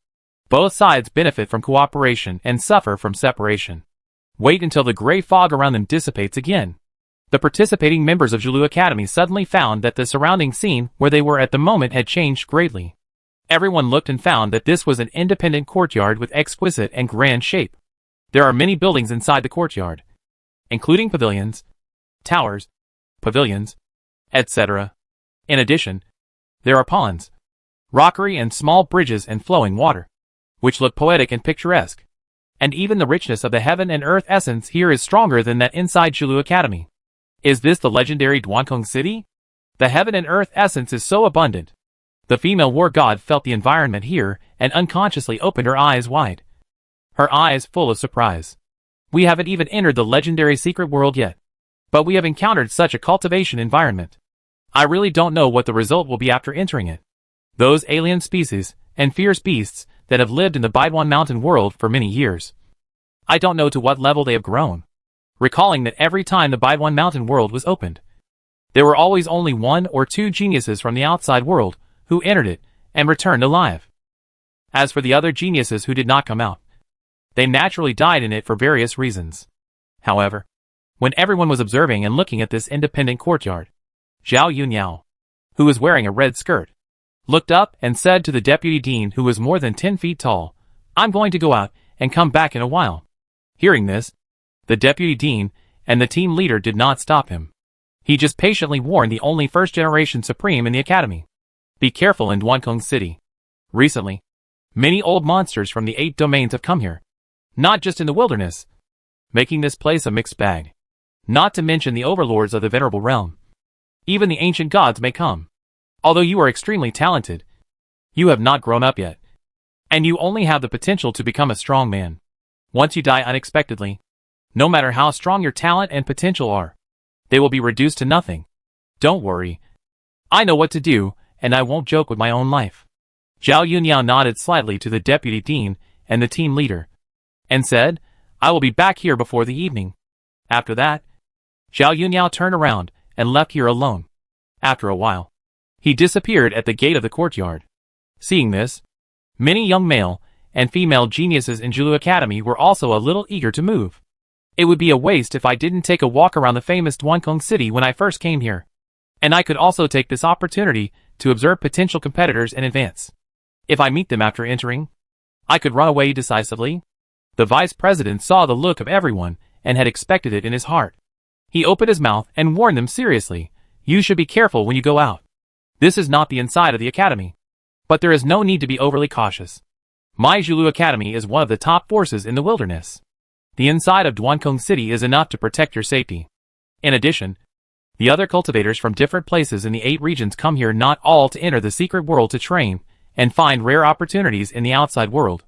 [SPEAKER 1] Both sides benefit from cooperation and suffer from separation. Wait until the gray fog around them dissipates again. The participating members of Julu Academy suddenly found that the surrounding scene where they were at the moment had changed greatly. Everyone looked and found that this was an independent courtyard with exquisite and grand shape. There are many buildings inside the courtyard, including pavilions, towers, pavilions, etc. In addition, there are ponds, rockery and small bridges and flowing water, which look poetic and picturesque. And even the richness of the heaven and earth essence here is stronger than that inside Julu Academy. Is this the legendary Duankong City? The heaven and earth essence is so abundant. The female war god felt the environment here and unconsciously opened her eyes wide. Her eyes full of surprise. We haven't even entered the legendary secret world yet, but we have encountered such a cultivation environment. I really don't know what the result will be after entering it. Those alien species and fierce beasts that have lived in the Baiduan mountain world for many years. I don't know to what level they have grown. Recalling that every time the Baiduan mountain world was opened, there were always only 1 or 2 geniuses from the outside world who entered it and returned alive. As for the other geniuses who did not come out, they naturally died in it for various reasons. However, when everyone was observing and looking at this independent courtyard, Zhao Yunyao, who was wearing a red skirt, looked up and said to the deputy dean, who was more than 10 feet tall, "I'm going to go out and come back in a while." Hearing this, the deputy dean and the team leader did not stop him. He just patiently warned the only first-generation supreme in the academy. Be careful in Duankong City. Recently, many old monsters from the 8 domains have come here, not just in the wilderness, making this place a mixed bag. Not to mention the overlords of the venerable realm. Even the ancient gods may come. Although you are extremely talented, you have not grown up yet, and you only have the potential to become a strong man. Once you die unexpectedly, no matter how strong your talent and potential are, they will be reduced to nothing. Don't worry. I know what to do, and I won't joke with my own life. Zhao Yunyao nodded slightly to the deputy dean and the team leader, and said, "I will be back here before the evening." After that, Zhao Yunyao turned around and left here alone. After a while, he disappeared at the gate of the courtyard. Seeing this, many young male and female geniuses in Julu Academy were also a little eager to move. It would be a waste if I didn't take a walk around the famous Duankong City when I first came here. And I could also take this opportunity to observe potential competitors in advance. If I meet them after entering, I could run away decisively. The vice president saw the look of everyone and had expected it in his heart. He opened his mouth and warned them seriously, "You should be careful when you go out. This is not the inside of the academy. But there is no need to be overly cautious. My Zulu Academy is one of the top forces in the wilderness. The inside of Duankong City is enough to protect your safety. In addition, the other cultivators from different places in the 8 regions come here not all to enter the secret world to train and find rare opportunities in the outside world.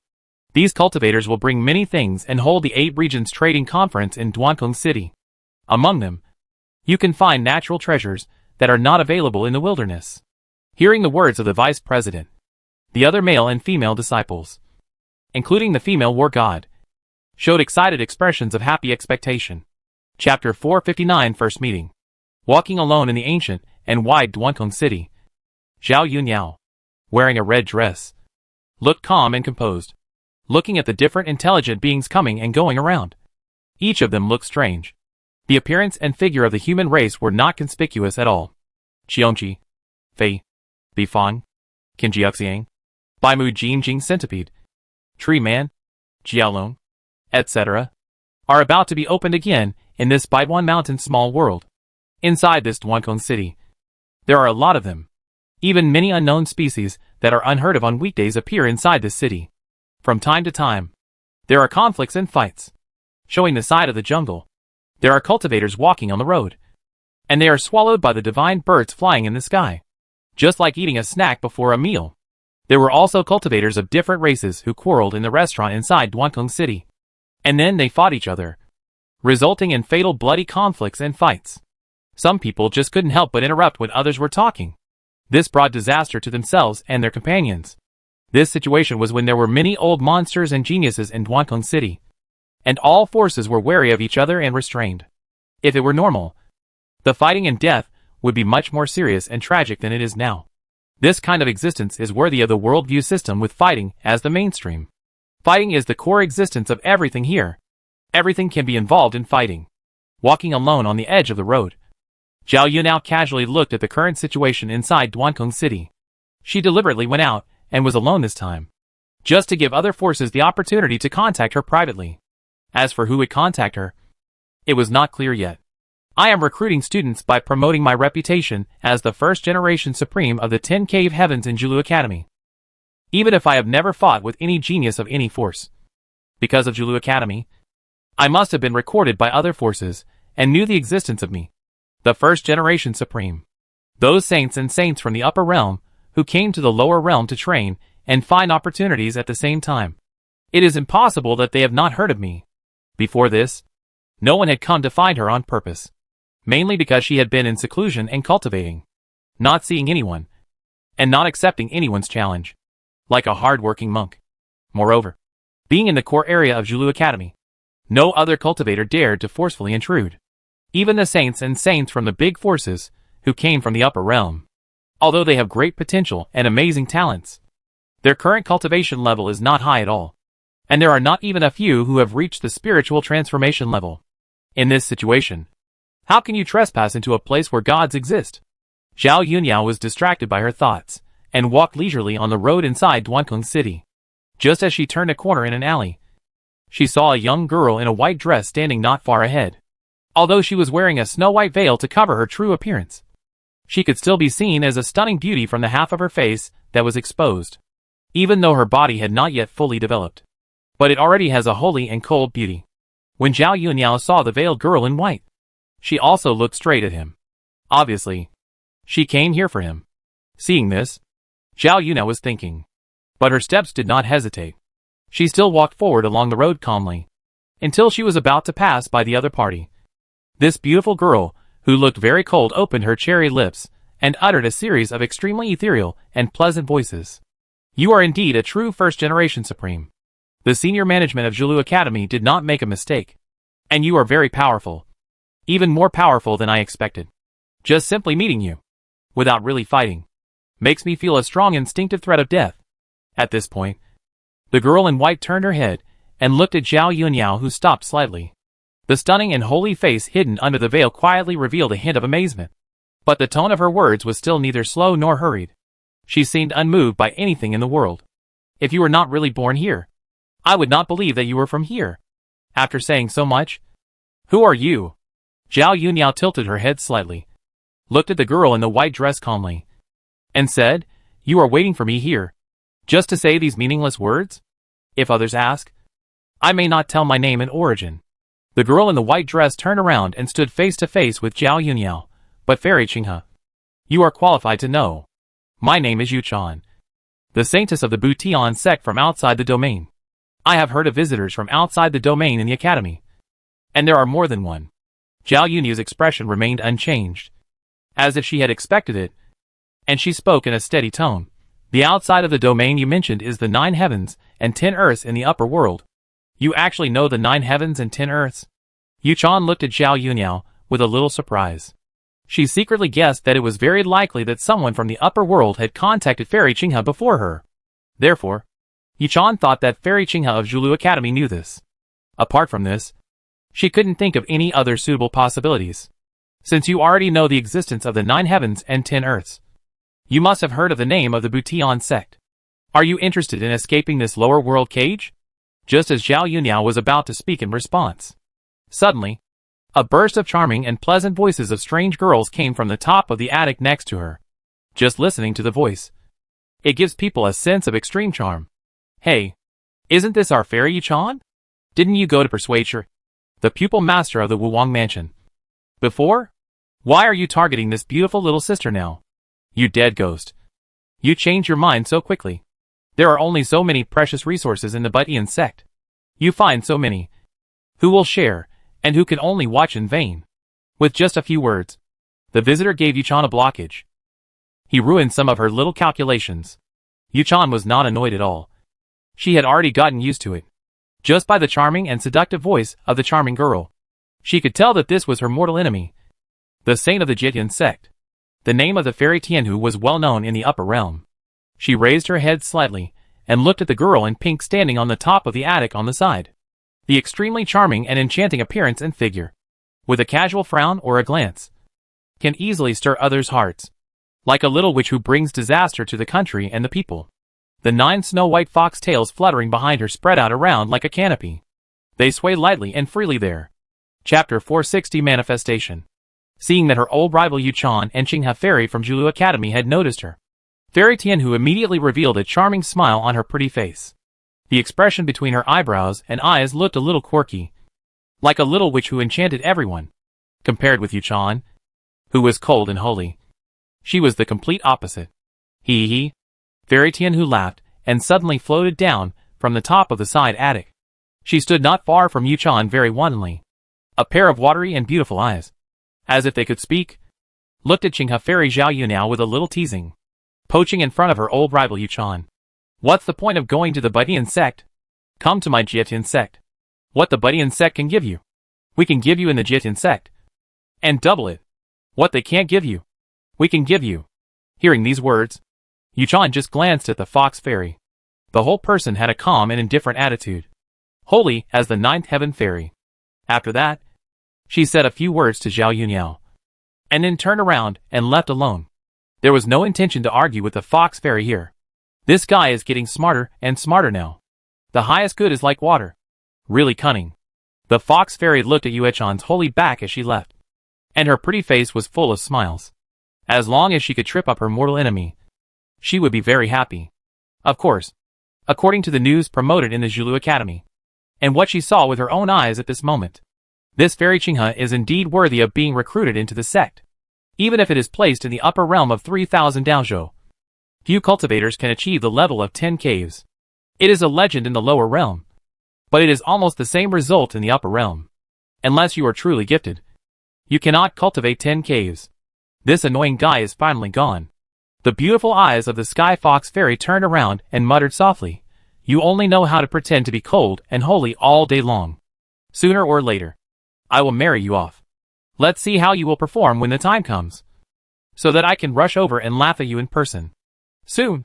[SPEAKER 1] These cultivators will bring many things and hold the 8 regions trading conference in Duankong City. Among them, you can find natural treasures that are not available in the wilderness." Hearing the words of the vice president, the other male and female disciples, including the female war god, showed excited expressions of happy expectation. Chapter 459 First Meeting. Walking alone in the ancient and wide Duankong City, Zhao Yunyao, wearing a red dress, looked calm and composed, looking at the different intelligent beings coming and going around. Each of them looked strange. The appearance and figure of the human race were not conspicuous at all. Qiongqi, Fei, Bifang, Qinjiaxiang, Baimu Jingjing Centipede, Tree Man, Jiaolong, etc., are about to be opened again in this Baiduan Mountain small world. Inside this Duankong City, there are a lot of them. Even many unknown species that are unheard of on weekdays appear inside this city. From time to time, there are conflicts and fights. Showing the side of the jungle, there are cultivators walking on the road, and they are swallowed by the divine birds flying in the sky, just like eating a snack before a meal. There were also cultivators of different races who quarreled in the restaurant inside Duankong City, and then they fought each other, resulting in fatal bloody conflicts and fights. Some people just couldn't help but interrupt when others were talking. This brought disaster to themselves and their companions. This situation was when there were many old monsters and geniuses in Duankong City, and all forces were wary of each other and restrained. If it were normal, the fighting and death would be much more serious and tragic than it is now. This kind of existence is worthy of the worldview system with fighting as the mainstream. Fighting is the core existence of everything here. Everything can be involved in fighting. Walking alone on the edge of the road, Zhao Yunao casually looked at the current situation inside Duankong City. She deliberately went out and was alone this time, just to give other forces the opportunity to contact her privately. As for who would contact her, it was not clear yet. "I am recruiting students by promoting my reputation as the first generation supreme of the 10 Cave Heavens in Zulu Academy. Even if I have never fought with any genius of any force. Because of Zulu Academy, I must have been recorded by other forces and knew the existence of me, the first generation supreme. Those saints and saints from the upper realm who came to the lower realm to train and find opportunities at the same time. It is impossible that they have not heard of me. Before this, no one had come to find her on purpose, mainly because she had been in seclusion and cultivating, not seeing anyone, and not accepting anyone's challenge, like a hard-working monk. Moreover, being in the core area of Zulu Academy, no other cultivator dared to forcefully intrude. Even the saints and saints from the big forces who came from the upper realm, although they have great potential and amazing talents, their current cultivation level is not high at all, and there are not even a few who have reached the spiritual transformation level. In this situation, how can you trespass into a place where gods exist?" Zhao Yunyao was distracted by her thoughts and walked leisurely on the road inside Duankong City. Just as she turned a corner in an alley, she saw a young girl in a white dress standing not far ahead. Although she was wearing a snow-white veil to cover her true appearance, she could still be seen as a stunning beauty from the half of her face that was exposed, even though her body had not yet fully developed. But it already has a holy and cold beauty. When Zhao Yunyao saw the veiled girl in white, she also looked straight at him. Obviously, she came here for him. Seeing this, Zhao Yunyao was thinking, but her steps did not hesitate. She still walked forward along the road calmly, until she was about to pass by the other party. This beautiful girl, who looked very cold, opened her cherry lips and uttered a series of extremely ethereal and pleasant voices. "You are indeed a true first-generation supreme. The senior management of Zulu Academy did not make a mistake. And you are very powerful. Even more powerful than I expected. Just simply meeting you, without really fighting, makes me feel a strong instinctive threat of death." At this point, the girl in white turned her head and looked at Zhao Yunyao, who stopped slightly. The stunning and holy face hidden under the veil quietly revealed a hint of amazement. But the tone of her words was still neither slow nor hurried. She seemed unmoved by anything in the world. "If you were not really born here, I would not believe that you were from here. After saying so much. Who are you? Zhao Yuniao tilted her head slightly, looked at the girl in the white dress calmly, and said, You are waiting for me here, just to say these meaningless words? If others ask, I may not tell my name and origin. The girl in the white dress turned around and stood face to face with Zhao Yuniao. But Fairy Qinghe, you are qualified to know. My name is Yuchan, the saintess of the Butian sect from outside the domain. I have heard of visitors from outside the domain in the academy. And there are more than one. Zhao Yuniao's expression remained unchanged, as if she had expected it, and she spoke in a steady tone. The outside of the domain you mentioned is the 9 heavens and 10 earths in the upper world. You actually know the 9 heavens and 10 earths? Yuchan looked at Zhao Yuniao with a little surprise. She secretly guessed that it was very likely that someone from the upper world had contacted Fairy Qinghe before her. Therefore, Yuchan thought that Fairy Qinghe of Zhulu Academy knew this. Apart from this, she couldn't think of any other suitable possibilities. Since you already know the existence of the 9 heavens and 10 earths, you must have heard of the name of the Butian sect. Are you interested in escaping this lower world cage? Just as Zhao Yuniao was about to speak in response, suddenly, a burst of charming and pleasant voices of strange girls came from the top of the attic next to her. Just listening to the voice, it gives people a sense of extreme charm. Hey, isn't this our Fairy Yuchan? Didn't you go to persuade her, the pupil master of the Wuwang mansion, before? Why are you targeting this beautiful little sister now? You dead ghost. You changed your mind so quickly. There are only so many precious resources in the Butian sect. You find so many. Who will share, and who can only watch in vain? With just a few words, the visitor gave Yuchan a blockage. He ruined some of her little calculations. Yuchan was not annoyed at all. She had already gotten used to it. Just by the charming and seductive voice of the charming girl, she could tell that this was her mortal enemy, the saint of the Jitian sect. The name of the fairy Tianhu was well known in the upper realm. She raised her head slightly and looked at the girl in pink standing on the top of the attic on the side. The extremely charming and enchanting appearance and figure, with a casual frown or a glance, can easily stir others' hearts, like a little witch who brings disaster to the country and the people. The 9 snow-white fox tails fluttering behind her spread out around like a canopy. They sway lightly and freely there. Chapter 460 Manifestation. Seeing that her old rival Yuchan and Qinghe Fairy from Zhulu Academy had noticed her, Fairy Tianhu immediately revealed a charming smile on her pretty face. The expression between her eyebrows and eyes looked a little quirky, like a little witch who enchanted everyone. Compared with Yuchan, who was cold and holy, she was the complete opposite. Hee. Fairy Tianhu laughed and suddenly floated down from the top of the side attic. She stood not far from Yuchan very wantonly. A pair of watery and beautiful eyes, as if they could speak, looked at Qinghe Fairy Zhao Yuniao with a little teasing, poaching in front of her old rival Yuchan. What's the point of going to the Butian sect? Come to my Jitian sect. What the Butian sect can give you, we can give you in the Jitian sect. And double it. What they can't give you, we can give you. Hearing these words, Yuchan just glanced at the fox fairy. The whole person had a calm and indifferent attitude, holy as the 9th heaven fairy. After that, she said a few words to Zhao Yuniao, and then turned around and left alone. There was no intention to argue with the fox fairy here. This guy is getting smarter and smarter now. The highest good is like water. Really cunning. The fox fairy looked at Yuchan's holy back as she left, and her pretty face was full of smiles. As long as she could trip up her mortal enemy, she would be very happy. Of course, according to the news promoted in the Zhulu Academy, and what she saw with her own eyes at this moment, this Fairy Qinghe is indeed worthy of being recruited into the sect. Even if it is placed in the upper realm of 3,000 Daozhou, few cultivators can achieve the level of 10 caves. It is a legend in the lower realm, but it is almost the same result in the upper realm. Unless you are truly gifted, you cannot cultivate 10 caves. This annoying guy is finally gone. The beautiful eyes of the Sky Fox Fairy turned around and muttered softly, You only know how to pretend to be cold and holy all day long. Sooner or later, I will marry you off. Let's see how you will perform when the time comes, so that I can rush over and laugh at you in person. Soon,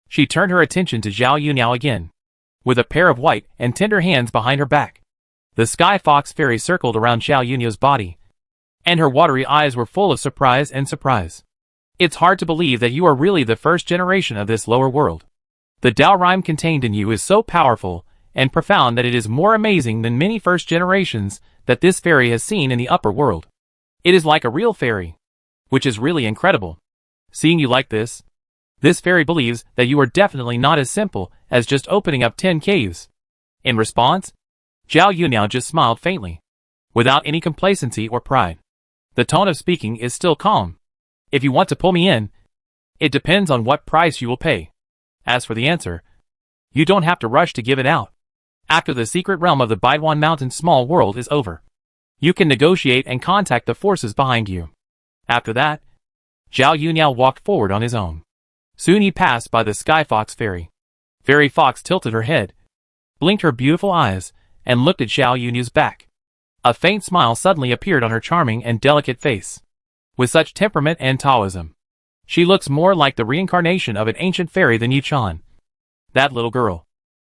[SPEAKER 1] she turned her attention to Zhao Yuniao again, with a pair of white and tender hands behind her back. The Sky Fox Fairy circled around Zhao Yuniao's body, and her watery eyes were full of surprise and surprise. It's hard to believe that you are really the first generation of this lower world. The Dao Rhyme contained in you is so powerful and profound that it is more amazing than many first generations that this fairy has seen in the upper world. It is like a real fairy, which is really incredible. Seeing you like this fairy believes that you are definitely not as simple as just opening up 10 caves. In response, Zhao Yuniao just smiled faintly, without any complacency or pride. The tone of speaking is still calm. If you want to pull me in, it depends on what price you will pay. As for the answer, you don't have to rush to give it out. After the secret realm of the Baiduan Mountain small world is over, you can negotiate and contact the forces behind you. After that, Zhao Yuniao walked forward on his own. Soon he passed by the Sky Fox Fairy. Fairy Fox tilted her head, blinked her beautiful eyes, and looked at Zhao Yuniao's back. A faint smile suddenly appeared on her charming and delicate face. With such temperament and Taoism, she looks more like the reincarnation of an ancient fairy than Yuchan. That little girl.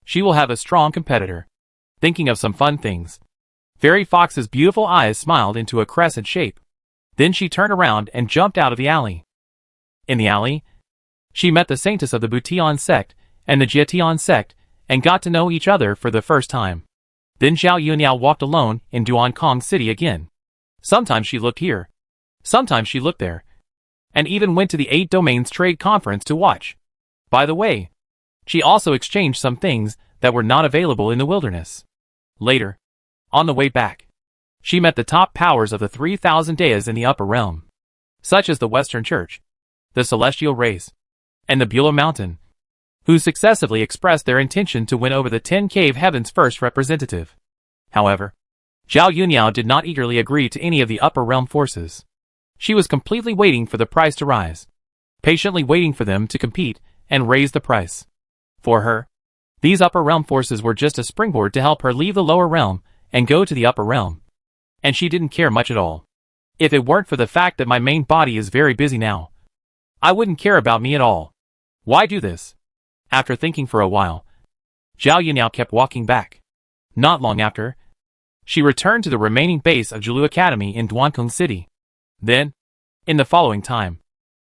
[SPEAKER 1] She will have a strong competitor. Thinking of some fun things, Fairy Fox's beautiful eyes smiled into a crescent shape. Then she turned around and jumped out of the alley. In the alley, she met the saintess of the Butian sect and the Jietian sect and got to know each other for the first time. Then Zhao Yuniao walked alone in Duankong City again. Sometimes she looked here, sometimes she looked there, and even went to the 8 Domains Trade Conference to watch. By the way, she also exchanged some things that were not available in the wilderness. Later, on the way back, she met the top powers of the 3,000 Deas in the upper realm, such as the Western Church, the Celestial Race, and the Beulah Mountain, who successively expressed their intention to win over the 10 Cave Heaven's first representative. However, Zhao Yuniao did not eagerly agree to any of the upper realm forces. She was completely waiting for the price to rise, patiently waiting for them to compete and raise the price. For her, these upper realm forces were just a springboard to help her leave the lower realm and go to the upper realm. And she didn't care much at all. If it weren't for the fact that my main body is very busy now, I wouldn't care about me at all. Why do this? After thinking for a while, Zhao Yuniao kept walking back. Not long after, she returned to the remaining base of Jilu Academy in Duankong City. Then, in the following time,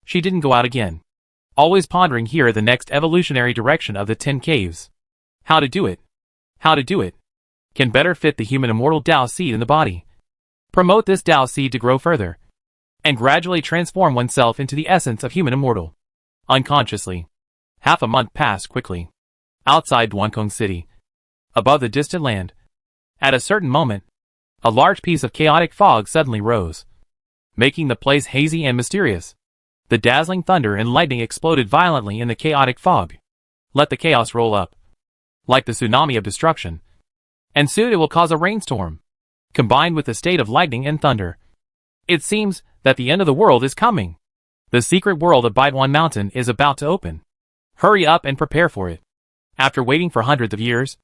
[SPEAKER 1] she didn't go out again, always pondering here the next evolutionary direction of the 10 caves. How to do it? How to do it? Can better fit the human immortal Tao seed in the body. Promote this Tao seed to grow further, and gradually transform oneself into the essence of human immortal. Unconsciously, half a month passed quickly. Outside Duankong City, above the distant land, at a certain moment, a large piece of chaotic fog suddenly rose, making the place hazy and mysterious. The dazzling thunder and lightning exploded violently in the chaotic fog. Let the chaos roll up, like the tsunami of destruction, and soon it will cause a rainstorm, combined with the state of lightning and thunder. It seems that the end of the world is coming. The secret world of Baiduan Mountain is about to open. Hurry up and prepare for it. After waiting for hundreds of years,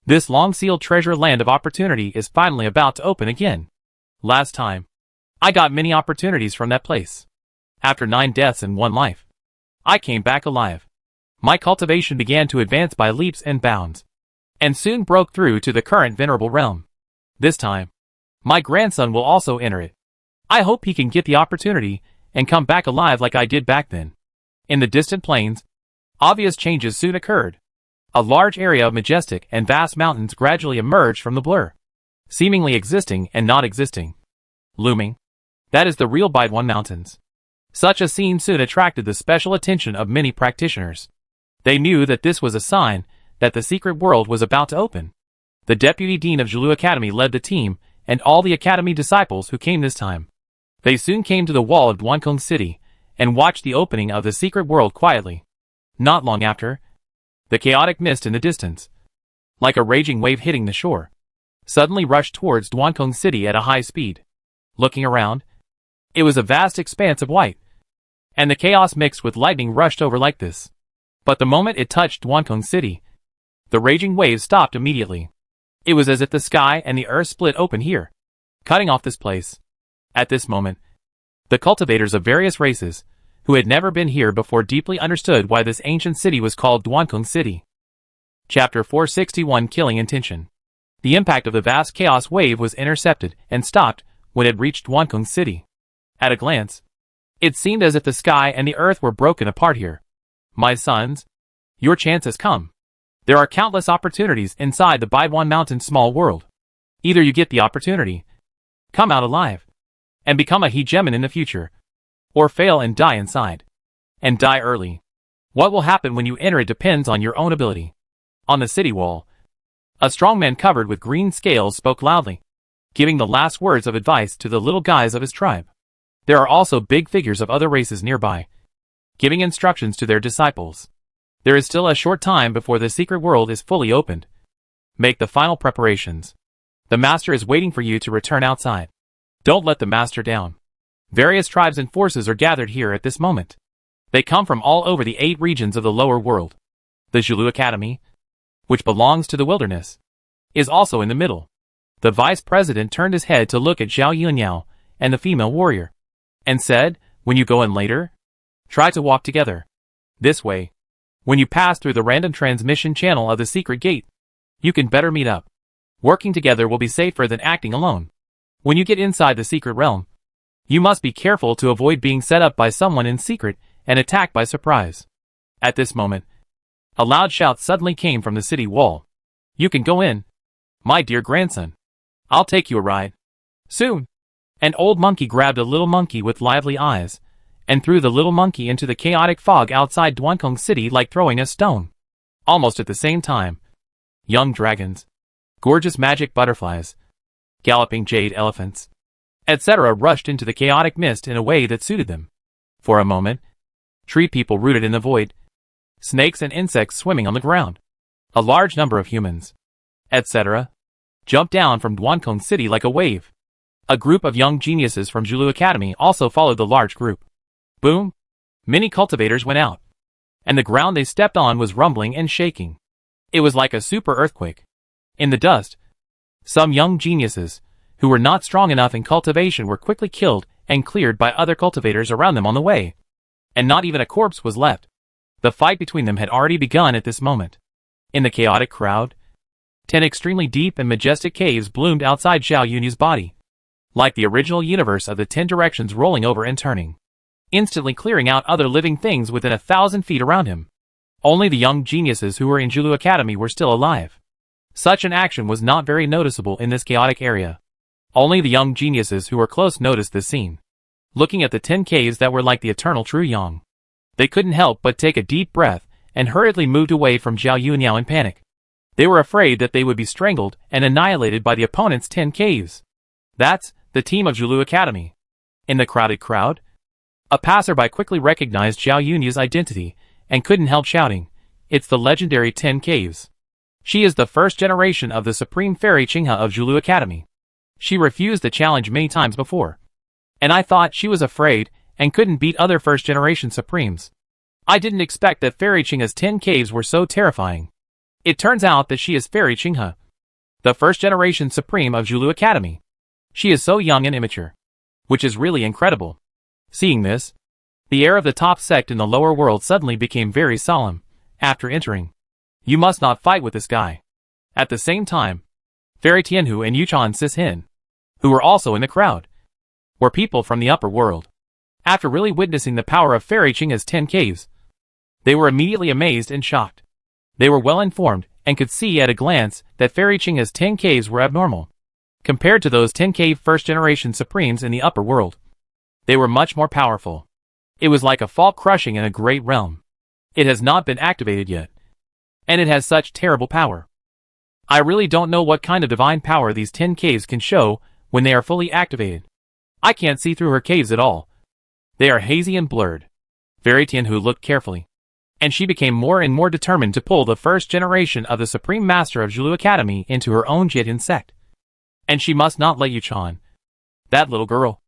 [SPEAKER 1] this long-sealed treasure land of opportunity is finally about to open again. Last time, I got many opportunities from that place. After 9 deaths and 1 life, I came back alive. My cultivation began to advance by leaps and bounds, and soon broke through to the current venerable realm. This time, my grandson will also enter it. I hope he can get the opportunity and come back alive like I did back then. In the distant plains, obvious changes soon occurred. A large area of majestic and vast mountains gradually emerged from the blur, seemingly existing and not existing. Looming. That is the real Baiduan Mountains. Such a scene soon attracted the special attention of many practitioners. They knew that this was a sign that the secret world was about to open. The deputy dean of Jilu Academy led the team and all the academy disciples who came this time. They soon came to the wall of Duankong City and watched the opening of the secret world quietly. Not long after, the chaotic mist in the distance, like a raging wave hitting the shore, suddenly rushed towards Duankong City at a high speed. Looking around, it was a vast expanse of white, and the chaos mixed with lightning rushed over like this. But the moment it touched Duankong City, the raging waves stopped immediately. It was as if the sky and the earth split open here, cutting off this place. At this moment, the cultivators of various races, who had never been here before, deeply understood why this ancient city was called Duankong City. Chapter 461 Killing Intention. The impact of the vast chaos wave was intercepted and stopped when it reached Duankong City. At a glance, it seemed as if the sky and the earth were broken apart here. My sons, your chance has come. There are countless opportunities inside the Baiwan Mountain small world. Either you get the opportunity, come out alive, and become a hegemon in the future, or fail and die inside. And die early. What will happen when you enter it depends on your own ability. On the city wall, a strong man covered with green scales spoke loudly, giving the last words of advice to the little guys of his tribe. There are also big figures of other races nearby, giving instructions to their disciples. There is still a short time before the secret world is fully opened. Make the final preparations. The master is waiting for you to return outside. Don't let the master down. Various tribes and forces are gathered here at this moment. They come from all over the 8 regions of the lower world. The Zulu Academy, which belongs to the wilderness, is also in the middle. The vice president turned his head to look at Zhao Yunyao and the female warrior, and said, "When you go in later, try to walk together. This way, when you pass through the random transmission channel of the secret gate, you can better meet up. Working together will be safer than acting alone. When you get inside the secret realm, you must be careful to avoid being set up by someone in secret and attacked by surprise." At this moment, a loud shout suddenly came from the city wall. "You can go in, my dear grandson. I'll take you a ride. Soon." An old monkey grabbed a little monkey with lively eyes, and threw the little monkey into the chaotic fog outside Duankong City like throwing a stone. Almost at the same time, young dragons, gorgeous magic butterflies, galloping jade elephants, etc. rushed into the chaotic mist in a way that suited them. For a moment, tree people rooted in the void, snakes and insects swimming on the ground, a large number of humans, etc. jumped down from Duankong City like a wave. A group of young geniuses from Zulu Academy also followed the large group. Boom! Many cultivators went out, and the ground they stepped on was rumbling and shaking. It was like a super earthquake. In the dust, some young geniuses, who were not strong enough in cultivation, were quickly killed and cleared by other cultivators around them on the way. And not even a corpse was left. The fight between them had already begun at this moment. In the chaotic crowd, 10 extremely deep and majestic caves bloomed outside Zhao Yunyi's body, like the original universe of the 10 directions rolling over and turning, instantly clearing out other living things within 1,000 feet around him. Only the young geniuses who were in Zulu Academy were still alive. Such an action was not very noticeable in this chaotic area. Only the young geniuses who were close noticed this scene. Looking at the 10 caves that were like the eternal true yang, they couldn't help but take a deep breath and hurriedly moved away from Zhao Yunyao in panic. They were afraid that they would be strangled and annihilated by the opponent's 10 caves. That's the team of Zulu Academy. In the crowded crowd, a passerby quickly recognized Zhao Yunyi's identity and couldn't help shouting, "It's the legendary 10 caves. She is the first generation of the Supreme Fairy Chingha of Zulu Academy. She refused the challenge many times before. And I thought she was afraid and couldn't beat other first-generation Supremes. I didn't expect that Fairy Chingha's 10 caves were so terrifying. It turns out that she is Fairy Chingha, the first-generation Supreme of Zulu Academy. She is so young and immature, which is really incredible." Seeing this, the air of the top sect in the lower world suddenly became very solemn. After entering, "You must not fight with this guy." At the same time, Fairy Tianhu and Yuchan Sishin, who were also in the crowd, were people from the upper world. After really witnessing the power of Fairy Chingha's 10 caves, they were immediately amazed and shocked. They were well informed and could see at a glance that Fairy Chingha's 10 caves were abnormal. Compared to those 10 cave first-generation Supremes in the upper world, they were much more powerful. It was like a fault crushing in a great realm. It has not been activated yet, and it has such terrible power. I really don't know what kind of divine power these 10 caves can show when they are fully activated. I can't see through her caves at all. They are hazy and blurred. Fairy Tianhu looked carefully, and she became more and more determined to pull the first generation of the Supreme Master of Zulu Academy into her own Jitian sect. And she must not let Yuchan, that little girl,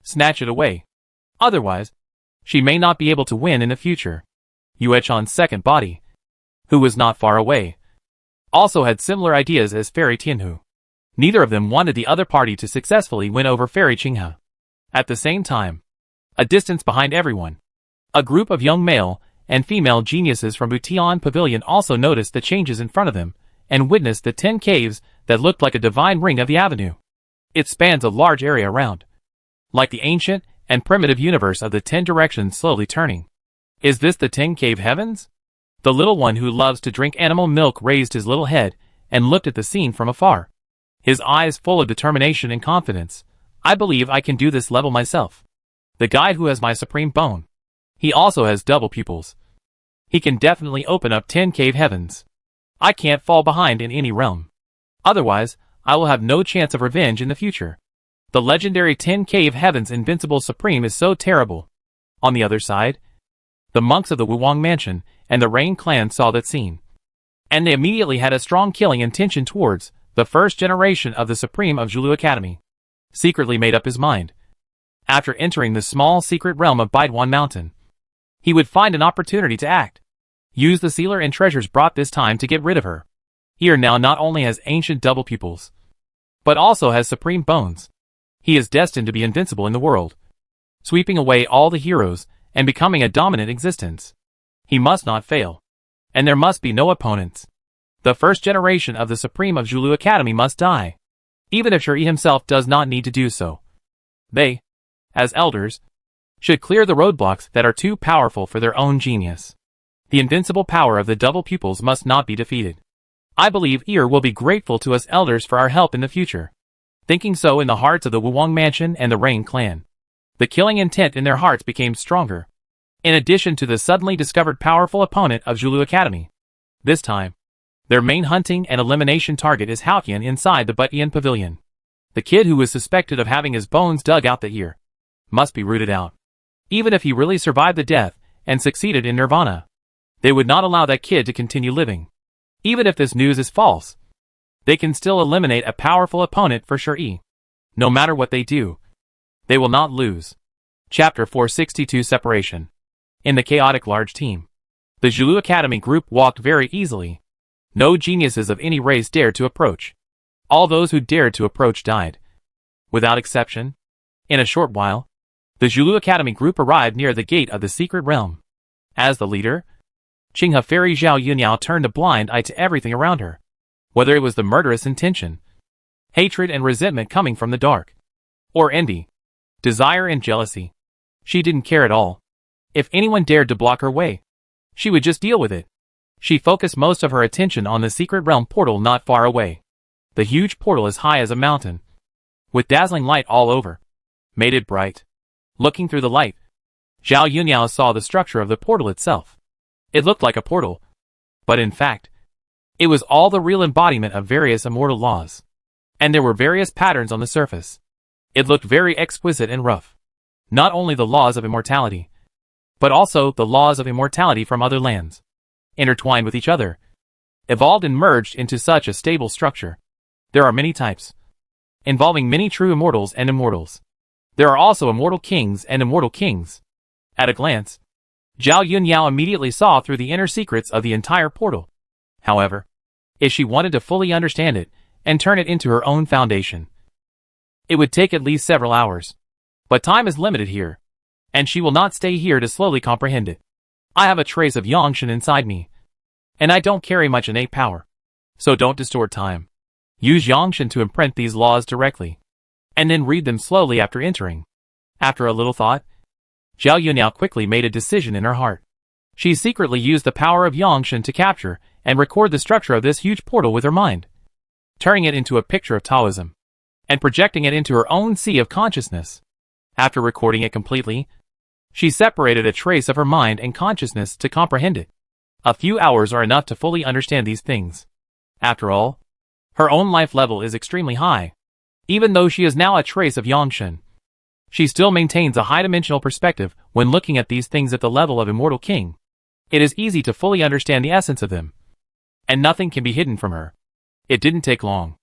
[SPEAKER 1] snatch it away. Otherwise, she may not be able to win in the future. Yuechan's second body, who was not far away, also had similar ideas as Fairy Tianhu. Neither of them wanted the other party to successfully win over Fairy Chingha. At the same time, a distance behind everyone, a group of young male and female geniuses from Butian Pavilion also noticed the changes in front of them and witnessed the 10 caves that looked like a divine ring of the avenue. It spans a large area around, like the ancient and primitive universe of the 10 directions slowly turning. Is this the 10 cave heavens? The little one who loves to drink animal milk raised his little head and looked at the scene from afar. His eyes full of determination and confidence. I believe I can do this level myself. The guide who has my supreme bone. He also has double pupils. He can definitely open up 10 cave heavens. I can't fall behind in any realm. Otherwise, I will have no chance of revenge in the future. The legendary 10 cave heavens invincible supreme is so terrible. On the other side, the monks of the Wuwang mansion and the Rain clan saw that scene. And they immediately had a strong killing intention towards the first generation of the Supreme of Zulu Academy. Secretly made up his mind. After entering the small secret realm of Baiduan Mountain, he would find an opportunity to act. Use the sealer and treasures brought this time to get rid of her. Here now not only has ancient double pupils, but also has supreme bones. He is destined to be invincible in the world, sweeping away all the heroes and becoming a dominant existence. He must not fail. And there must be no opponents. The first generation of the Supreme of Zulu Academy must die. Even if Shuri himself does not need to do so. They, as elders, should clear the roadblocks that are too powerful for their own genius. The invincible power of the double pupils must not be defeated. I believe Ir will be grateful to us elders for our help in the future. Thinking so in the hearts of the Wuwang mansion and the Rain clan, the killing intent in their hearts became stronger. In addition to the suddenly discovered powerful opponent of Zulu Academy. This time, their main hunting and elimination target is Haoqian inside the Butian Pavilion. The kid who was suspected of having his bones dug out the ear must be rooted out. Even if he really survived the death and succeeded in Nirvana, they would not allow that kid to continue living. Even if this news is false, they can still eliminate a powerful opponent for sure. No matter what they do, they will not lose. Chapter 462 Separation. In the chaotic large team, the Zulu Academy group walked very easily. No geniuses of any race dared to approach. All those who dared to approach died. Without exception, in a short while, the Zulu Academy group arrived near the gate of the secret realm. As the leader, Qinghe Fairy Zhao Yunyao turned a blind eye to everything around her. Whether it was the murderous intention, hatred and resentment coming from the dark, or envy, desire and jealousy, she didn't care at all. If anyone dared to block her way, she would just deal with it. She focused most of her attention on the secret realm portal not far away. The huge portal as high as a mountain, with dazzling light all over, made it bright. Looking through the light, Zhao Yunyao saw the structure of the portal itself. It looked like a portal, but in fact, it was all the real embodiment of various immortal laws. And there were various patterns on the surface. It looked very exquisite and rough. Not only the laws of immortality, but also the laws of immortality from other lands, intertwined with each other, evolved and merged into such a stable structure. There are many types, involving many true immortals and immortals. There are also immortal kings and immortal kings. At a glance, Zhao Yunyao immediately saw through the inner secrets of the entire portal. However, if she wanted to fully understand it and turn it into her own foundation, it would take at least several hours. But time is limited here, and she will not stay here to slowly comprehend it. I have a trace of Yangshan inside me, and I don't carry much innate power. So don't distort time. Use Yangshan to imprint these laws directly, and then read them slowly after entering. After a little thought, Zhao Yunyao quickly made a decision in her heart. She secretly used the power of Yangshan to capture and record the structure of this huge portal with her mind, turning it into a picture of Taoism, and projecting it into her own sea of consciousness. After recording it completely, she separated a trace of her mind and consciousness to comprehend it. A few hours are enough to fully understand these things. After all, her own life level is extremely high. Even though she is now a trace of Yangshan, she still maintains a high-dimensional perspective when looking at these things at the level of Immortal King. It is easy to fully understand the essence of them, and nothing can be hidden from her. It didn't take long.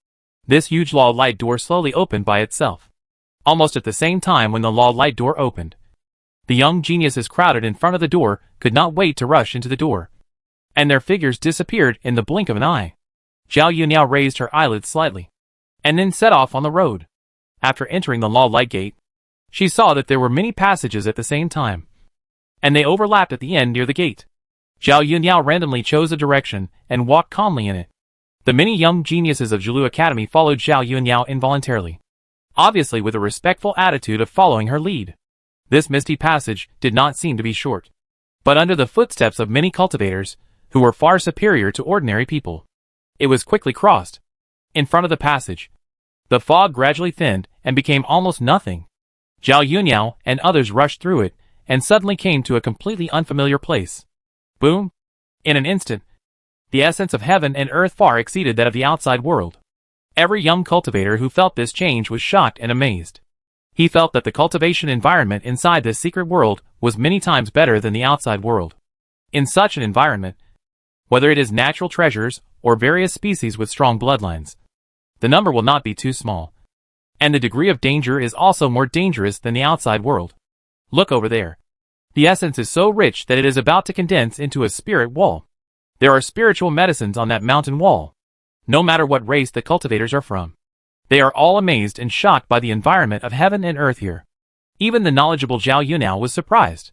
[SPEAKER 1] This huge law light door slowly opened by itself. Almost at the same time when the law light door opened, the young geniuses crowded in front of the door could not wait to rush into the door, and their figures disappeared in the blink of an eye. Zhao Yunyao raised her eyelids slightly, and then set off on the road. After entering the law light gate, she saw that there were many passages at the same time, and they overlapped at the end near the gate. Zhao Yunyao randomly chose a direction and walked calmly in it. The many young geniuses of Zulu Academy followed Zhao Yunyao involuntarily, obviously with a respectful attitude of following her lead. This misty passage did not seem to be short, but under the footsteps of many cultivators, who were far superior to ordinary people. It was quickly crossed. In front of the passage, the fog gradually thinned and became almost nothing. Zhao Yunyan and others rushed through it and suddenly came to a completely unfamiliar place. Boom! In an instant, the essence of heaven and earth far exceeded that of the outside world. Every young cultivator who felt this change was shocked and amazed. He felt that the cultivation environment inside this secret world was many times better than the outside world. In such an environment, whether it is natural treasures or various species with strong bloodlines, the number will not be too small. And the degree of danger is also more dangerous than the outside world. Look over there. The essence is so rich that it is about to condense into a spirit wall. There are spiritual medicines on that mountain wall. No matter what race the cultivators are from, they are all amazed and shocked by the environment of heaven and earth here. Even the knowledgeable Zhao Yunyan was surprised.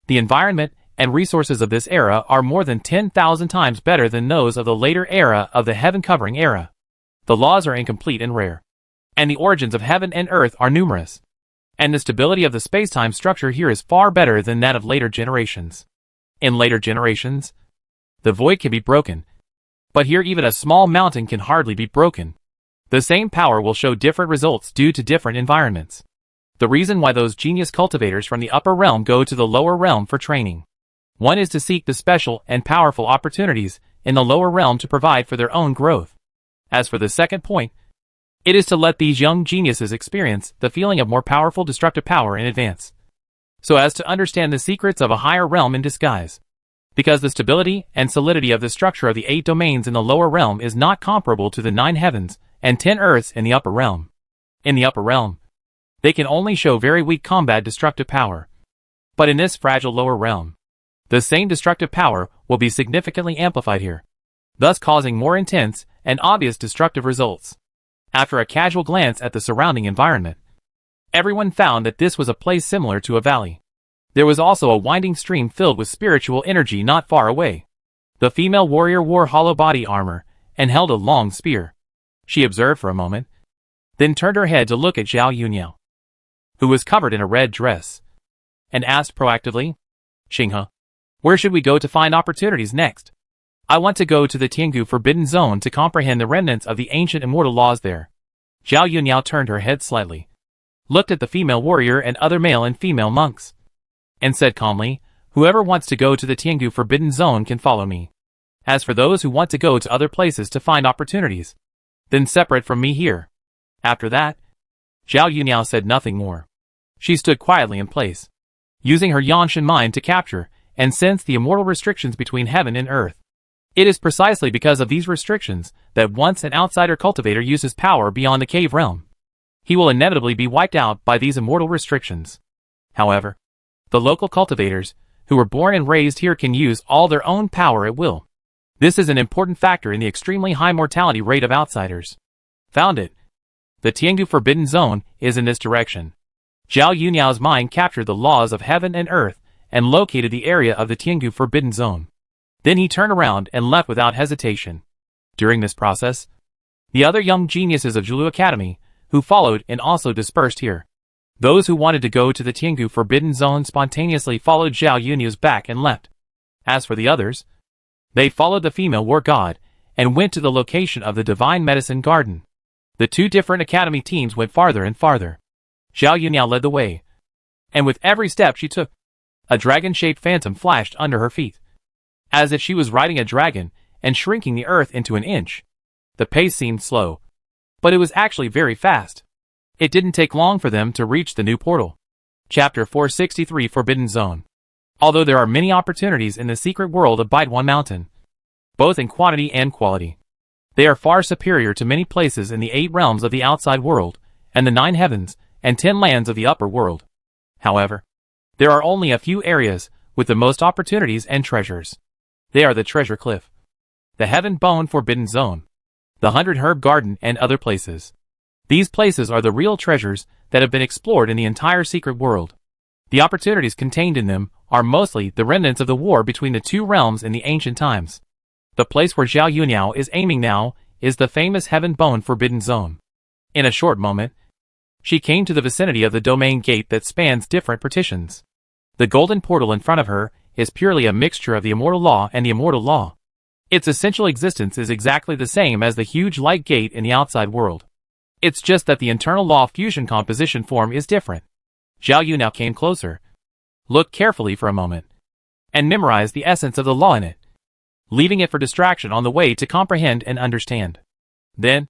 [SPEAKER 1] The environment and resources of this era are more than 10,000 times better than those of the later era of the heaven-covering era. The laws are incomplete and rare, and the origins of heaven and earth are numerous. And the stability of the space-time structure here is far better than that of later generations. In later generations, the void can be broken, but here even a small mountain can hardly be broken. The same power will show different results due to different environments. The reason why those genius cultivators from the upper realm go to the lower realm for training. One is to seek the special and powerful opportunities in the lower realm to provide for their own growth. As for the second point, it is to let these young geniuses experience the feeling of more powerful destructive power in advance, so as to understand the secrets of a higher realm in disguise. Because the stability and solidity of the structure of the 8 domains in the lower realm is not comparable to the 9 heavens and 10 earths in the upper realm. In the upper realm, they can only show very weak combat destructive power. But in this fragile lower realm, the same destructive power will be significantly amplified here, thus causing more intense and obvious destructive results. After a casual glance at the surrounding environment, everyone found that this was a place similar to a valley. There was also a winding stream filled with spiritual energy not far away. The female warrior wore hollow body armor and held a long spear. She observed for a moment, then turned her head to look at Zhao Yunyan, who was covered in a red dress, and asked proactively, "Xinghe, where should we go to find opportunities next? I want to go to the Tiangu Forbidden Zone to comprehend the remnants of the ancient immortal laws there." Zhao Yunyan turned her head slightly, looked at the female warrior and other male and female monks, and said calmly, "Whoever wants to go to the Tiangu Forbidden Zone can follow me. As for those who want to go to other places to find opportunities, then separate from me here." After that, Zhao Yunyan said nothing more. She stood quietly in place, using her Yanshan mind to capture and sense the immortal restrictions between heaven and earth. It is precisely because of these restrictions that once an outsider cultivator uses power beyond the cave realm, he will inevitably be wiped out by these immortal restrictions. However, the local cultivators, who were born and raised here, can use all their own power at will. This is an important factor in the extremely high mortality rate of outsiders. Found it. The Tiangu Forbidden Zone is in this direction. Zhao Yunyan's mind captured the laws of heaven and earth and located the area of the Tiangu Forbidden Zone. Then he turned around and left without hesitation. During this process, the other young geniuses of Zhulu Academy, who followed and also dispersed here. Those who wanted to go to the Tiangu Forbidden Zone spontaneously followed Zhao Yunyan's back and left. As for the others, they followed the female war god and went to the location of the Divine Medicine Garden. The 2 different academy teams went farther and farther. Zhao Yunyan led the way, and with every step she took, a dragon-shaped phantom flashed under her feet, as if she was riding a dragon and shrinking the earth into an inch. The pace seemed slow, but it was actually very fast. It didn't take long for them to reach the new portal. Chapter 463 Forbidden Zone. Although there are many opportunities in the secret world of Baituan Mountain, both in quantity and quality, they are far superior to many places in the 8 realms of the outside world and the 9 heavens and 10 lands of the upper world. However, there are only a few areas with the most opportunities and treasures. They are the Treasure Cliff, the Heaven Bone Forbidden Zone, the 100 Herb Garden, and other places. These places are the real treasures that have been explored in the entire secret world. The opportunities contained in them are mostly the remnants of the war between the 2 realms in the ancient times. The place where Zhao Yunyan is aiming now is the famous Heaven Bone Forbidden Zone. In a short moment, she came to the vicinity of the domain gate that spans different partitions. The golden portal in front of her is purely a mixture of the immortal law and the immortal law. Its essential existence is exactly the same as the huge light gate in the outside world. It's just that the internal law of fusion composition form is different. Zhao Yu now came closer, looked carefully for a moment, and memorized the essence of the law in it, leaving it for distraction on the way to comprehend and understand. Then,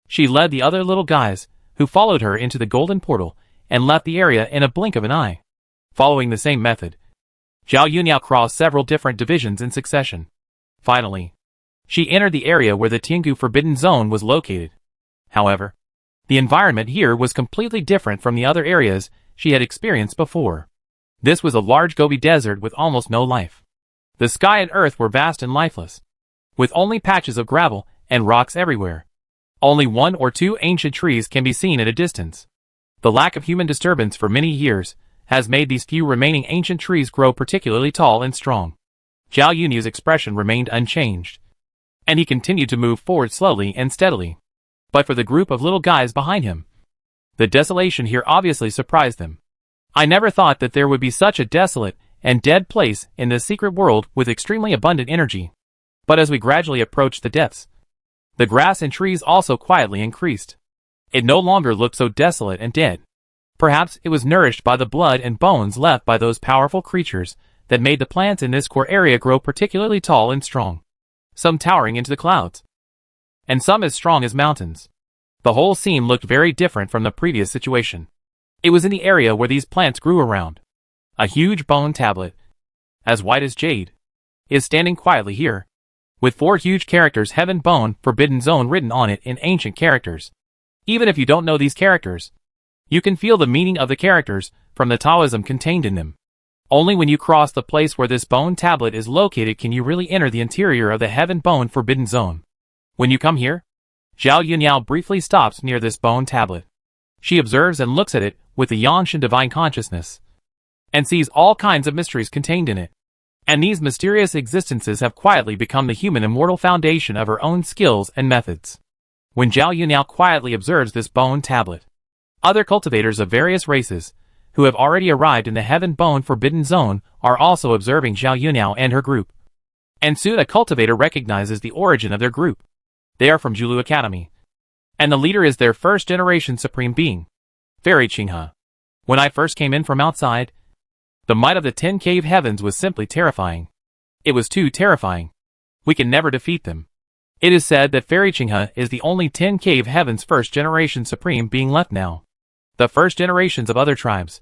[SPEAKER 1] she led the other little guys, who followed her into the golden portal, and left the area in a blink of an eye. Following the same method, Zhao Yu now crossed several different divisions in succession. Finally, she entered the area where the Tiangu Forbidden Zone was located. However, the environment here was completely different from the other areas she had experienced before. This was a large Gobi desert with almost no life. The sky and earth were vast and lifeless, with only patches of gravel and rocks everywhere. Only one or two ancient trees can be seen at a distance. The lack of human disturbance for many years has made these few remaining ancient trees grow particularly tall and strong. Zhao Yun's expression remained unchanged, and he continued to move forward slowly and steadily. But for the group of little guys behind him, the desolation here obviously surprised them. I never thought that there would be such a desolate and dead place in this secret world with extremely abundant energy. But as we gradually approached the depths, the grass and trees also quietly increased. It no longer looked so desolate and dead. Perhaps it was nourished by the blood and bones left by those powerful creatures that made the plants in this core area grow particularly tall and strong, some towering into the clouds, and some as strong as mountains. The whole scene looked very different from the previous situation. It was in the area where these plants grew around. A huge bone tablet, as white as jade, is standing quietly here, with 4 huge characters Heaven Bone Forbidden Zone written on it in ancient characters. Even if you don't know these characters, you can feel the meaning of the characters from the Taoism contained in them. Only when you cross the place where this bone tablet is located can you really enter the interior of the Heaven Bone Forbidden Zone. When you come here, Zhao Yunyao briefly stops near this bone tablet. She observes and looks at it with the Yanshan divine consciousness, and sees all kinds of mysteries contained in it. And these mysterious existences have quietly become the human immortal foundation of her own skills and methods. When Zhao Yunyao quietly observes this bone tablet, other cultivators of various races, who have already arrived in the Heaven Bone Forbidden Zone, are also observing Zhao Yunyao and her group. And soon a cultivator recognizes the origin of their group. They are from Zhulu Academy, and the leader is their first-generation supreme being, Fairy Qinghe. When I first came in from outside, the might of the 10 cave heavens was simply terrifying. It was too terrifying. We can never defeat them. It is said that Fairy Qinghe is the only 10 cave heavens first-generation supreme being left now. The first generations of other tribes,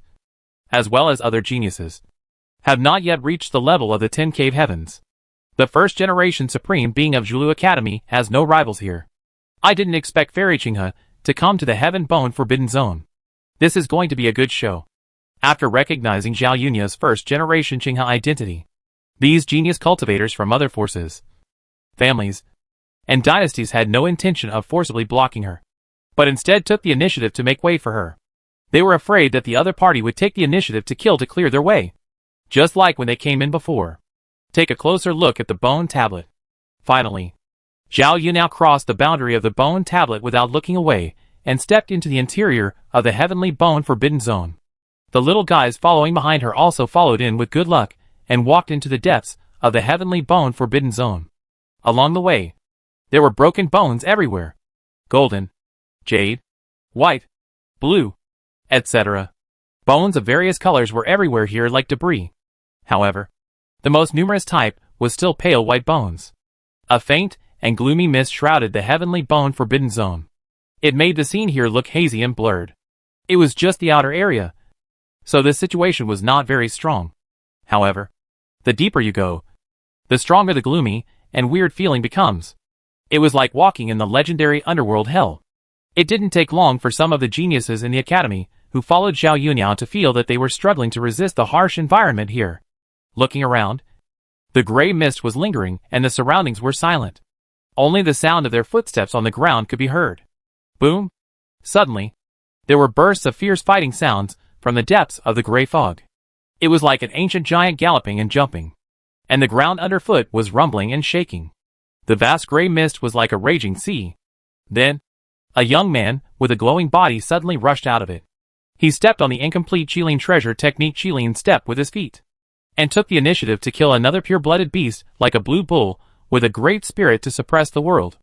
[SPEAKER 1] as well as other geniuses, have not yet reached the level of the 10 cave heavens. The first generation supreme being of Zhulu Academy has no rivals here. I didn't expect Fairy Qinghe to come to the Heaven Bone Forbidden Zone. This is going to be a good show. After recognizing Zhao Yunya's first generation Qinghe identity, these genius cultivators from other forces, families, and dynasties had no intention of forcibly blocking her, but instead took the initiative to make way for her. They were afraid that the other party would take the initiative to kill to clear their way, just like when they came in before. Take a closer look at the bone tablet. Finally, Zhao Yunao crossed the boundary of the bone tablet without looking away, and stepped into the interior of the Heavenly Bone Forbidden Zone. The little guys following behind her also followed in with good luck, and walked into the depths of the Heavenly Bone Forbidden Zone. Along the way, there were broken bones everywhere. Golden, jade, white, blue, etc. Bones of various colors were everywhere here like debris. However, the most numerous type was still pale white bones. A faint and gloomy mist shrouded the Heavenly Bone Forbidden Zone. It made the scene here look hazy and blurred. It was just the outer area, so this situation was not very strong. However, the deeper you go, the stronger the gloomy and weird feeling becomes. It was like walking in the legendary underworld hell. It didn't take long for some of the geniuses in the academy who followed Zhao Yunyao to feel that they were struggling to resist the harsh environment here. Looking around, the gray mist was lingering and the surroundings were silent. Only the sound of their footsteps on the ground could be heard. Boom! Suddenly, there were bursts of fierce fighting sounds from the depths of the gray fog. It was like an ancient giant galloping and jumping, and the ground underfoot was rumbling and shaking. The vast gray mist was like a raging sea. Then, a young man with a glowing body suddenly rushed out of it. He stepped on the incomplete Qilin treasure technique Qilin step with his feet, and took the initiative to kill another pure-blooded beast like a blue bull with a great spirit to suppress the world.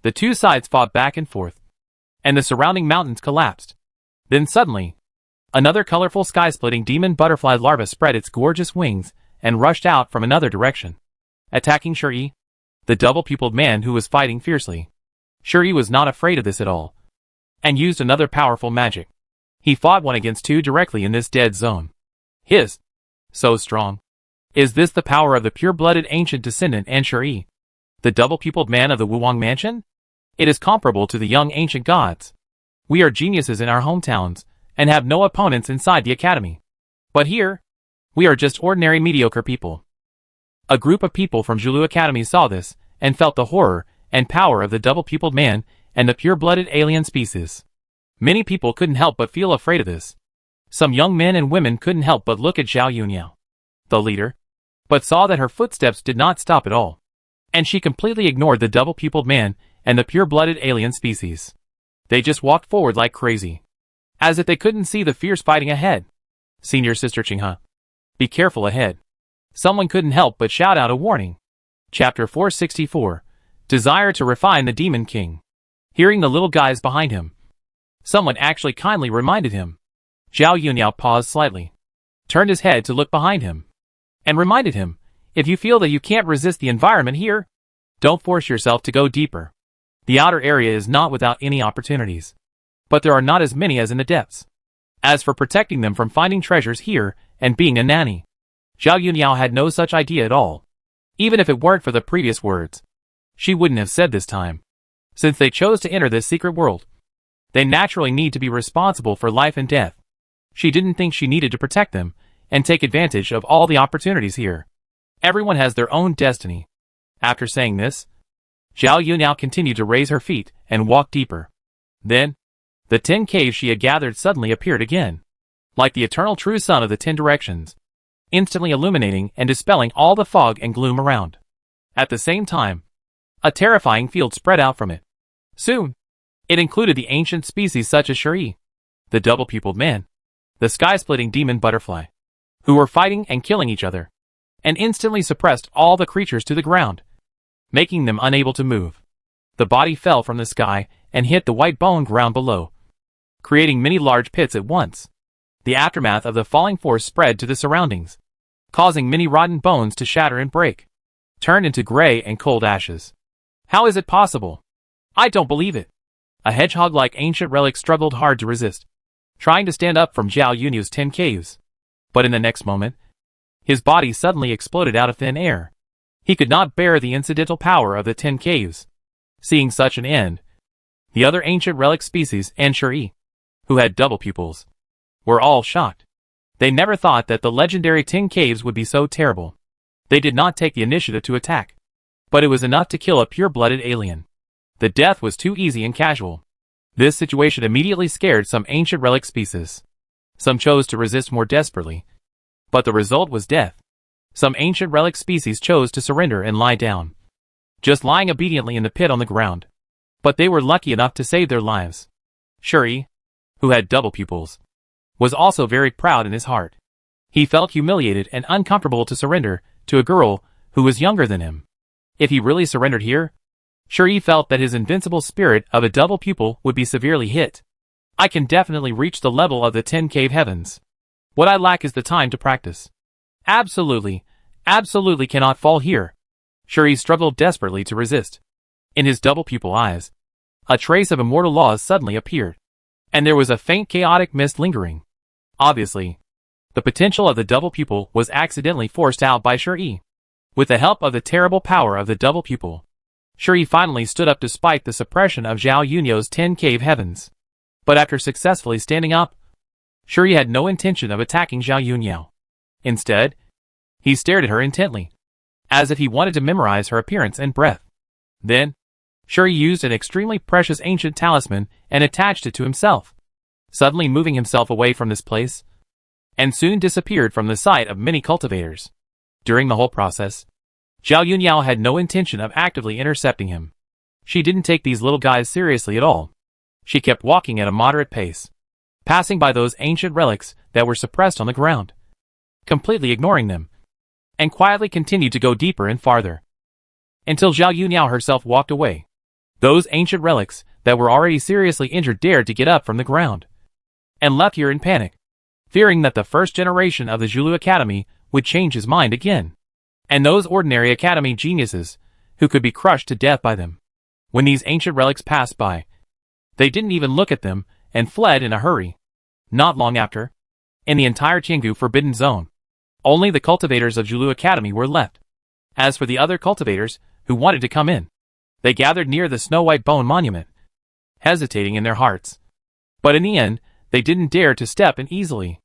[SPEAKER 1] The two sides fought back and forth, and the surrounding mountains collapsed. Then suddenly, another colorful sky-splitting demon butterfly larva spread its gorgeous wings and rushed out from another direction, attacking Shuri, the double-pupiled man who was fighting fiercely. Shuri was not afraid of this at all, and used another powerful magic. He fought 1-against-2 directly in this dead zone. So strong. Is this the power of the pure-blooded ancient descendant and Shuri, the double-pupiled man of the Wuwang mansion? It is comparable to the young ancient gods. We are geniuses in our hometowns, and have no opponents inside the academy. But here, we are just ordinary mediocre people. A group of people from Zhulu Academy saw this, and felt the horror and power of the double-pupiled man and the pure-blooded alien species. Many people couldn't help but feel afraid of this. Some young men and women couldn't help but look at Zhao Yuniao, the leader, but saw that her footsteps did not stop at all, and she completely ignored the double-pupiled man and the pure-blooded alien species. They just walked forward like crazy, as if they couldn't see the fierce fighting ahead. Senior Sister Qinghe, be careful ahead. Someone couldn't help but shout out a warning. Chapter 464, Desire to Refine the Demon King. Hearing the little guys behind him, someone actually kindly reminded him. Zhao Yuniao paused slightly, turned his head to look behind him, and reminded him, if you feel that you can't resist the environment here, don't force yourself to go deeper. The outer area is not without any opportunities, but there are not as many as in the depths. As for protecting them from finding treasures here and being a nanny, Zhao Yuniao had no such idea at all. Even if it weren't for the previous words, she wouldn't have said this time. Since they chose to enter this secret world, they naturally need to be responsible for life and death. She didn't think she needed to protect them and take advantage of all the opportunities here. Everyone has their own destiny. After saying this, Zhao Yuniao continued to raise her feet and walk deeper. Then, the 10 caves she had gathered suddenly appeared again, like the eternal true sun of the 10 directions, instantly illuminating and dispelling all the fog and gloom around. At the same time, a terrifying field spread out from it. Soon, it included the ancient species such as Shuri, the double-pupiled man, the sky-splitting demon butterfly, who were fighting and killing each other, and instantly suppressed all the creatures to the ground, making them unable to move. The body fell from the sky and hit the white bone ground below, creating many large pits at once. The aftermath of the falling force spread to the surroundings, causing many rotten bones to shatter and break, turned into gray and cold ashes. How is it possible? I don't believe it. A hedgehog-like ancient relic struggled hard to resist, trying to stand up from Zhao Yuniao's 10 caves. But in the next moment, his body suddenly exploded out of thin air. He could not bear the incidental power of the 10 caves. Seeing such an end, the other ancient relic species and Shuri, who had double pupils, were all shocked. They never thought that the legendary 10 caves would be so terrible. They did not take the initiative to attack, but it was enough to kill a pure-blooded alien. The death was too easy and casual. This situation immediately scared some ancient relic species. Some chose to resist more desperately, but the result was death. Some ancient relic species chose to surrender and lie down, just lying obediently in the pit on the ground. But they were lucky enough to save their lives. Shuri, who had double pupils, was also very proud in his heart. He felt humiliated and uncomfortable to surrender to a girl who was younger than him. If he really surrendered here, Shuri felt that his invincible spirit of a double pupil would be severely hit. I can definitely reach the level of the 10 cave heavens. What I lack is the time to practice. Absolutely cannot fall here. Shuri struggled desperately to resist. In his double pupil eyes, a trace of immortal laws suddenly appeared, and there was a faint chaotic mist lingering. Obviously, the potential of the double pupil was accidentally forced out by Shuri. With the help of the terrible power of the double pupil, Shuri finally stood up despite the suppression of Zhao Yuniao's 10 cave heavens. But after successfully standing up, Shuri had no intention of attacking Zhao Yuniao. Instead, he stared at her intently, as if he wanted to memorize her appearance and breath. Then, Shuri used an extremely precious ancient talisman and attached it to himself, suddenly moving himself away from this place, and soon disappeared from the sight of many cultivators. During the whole process, Zhao Yuniao had no intention of actively intercepting him. She didn't take these little guys seriously at all. She kept walking at a moderate pace, passing by those ancient relics that were suppressed on the ground, completely ignoring them, and quietly continued to go deeper and farther. until Zhao Yuniao herself walked away. Those ancient relics that were already seriously injured dared to get up from the ground and left here in panic, fearing that the first generation of the Zhulu Academy would change his mind again, and those ordinary academy geniuses who could be crushed to death by them. When these ancient relics passed by, they didn't even look at them and fled in a hurry. Not long after, in the entire Tiangu Forbidden Zone, only the cultivators of Zhulu Academy were left. As for the other cultivators who wanted to come in, they gathered near the Snow-White Bone Monument, hesitating in their hearts. But in the end, they didn't dare to step in easily.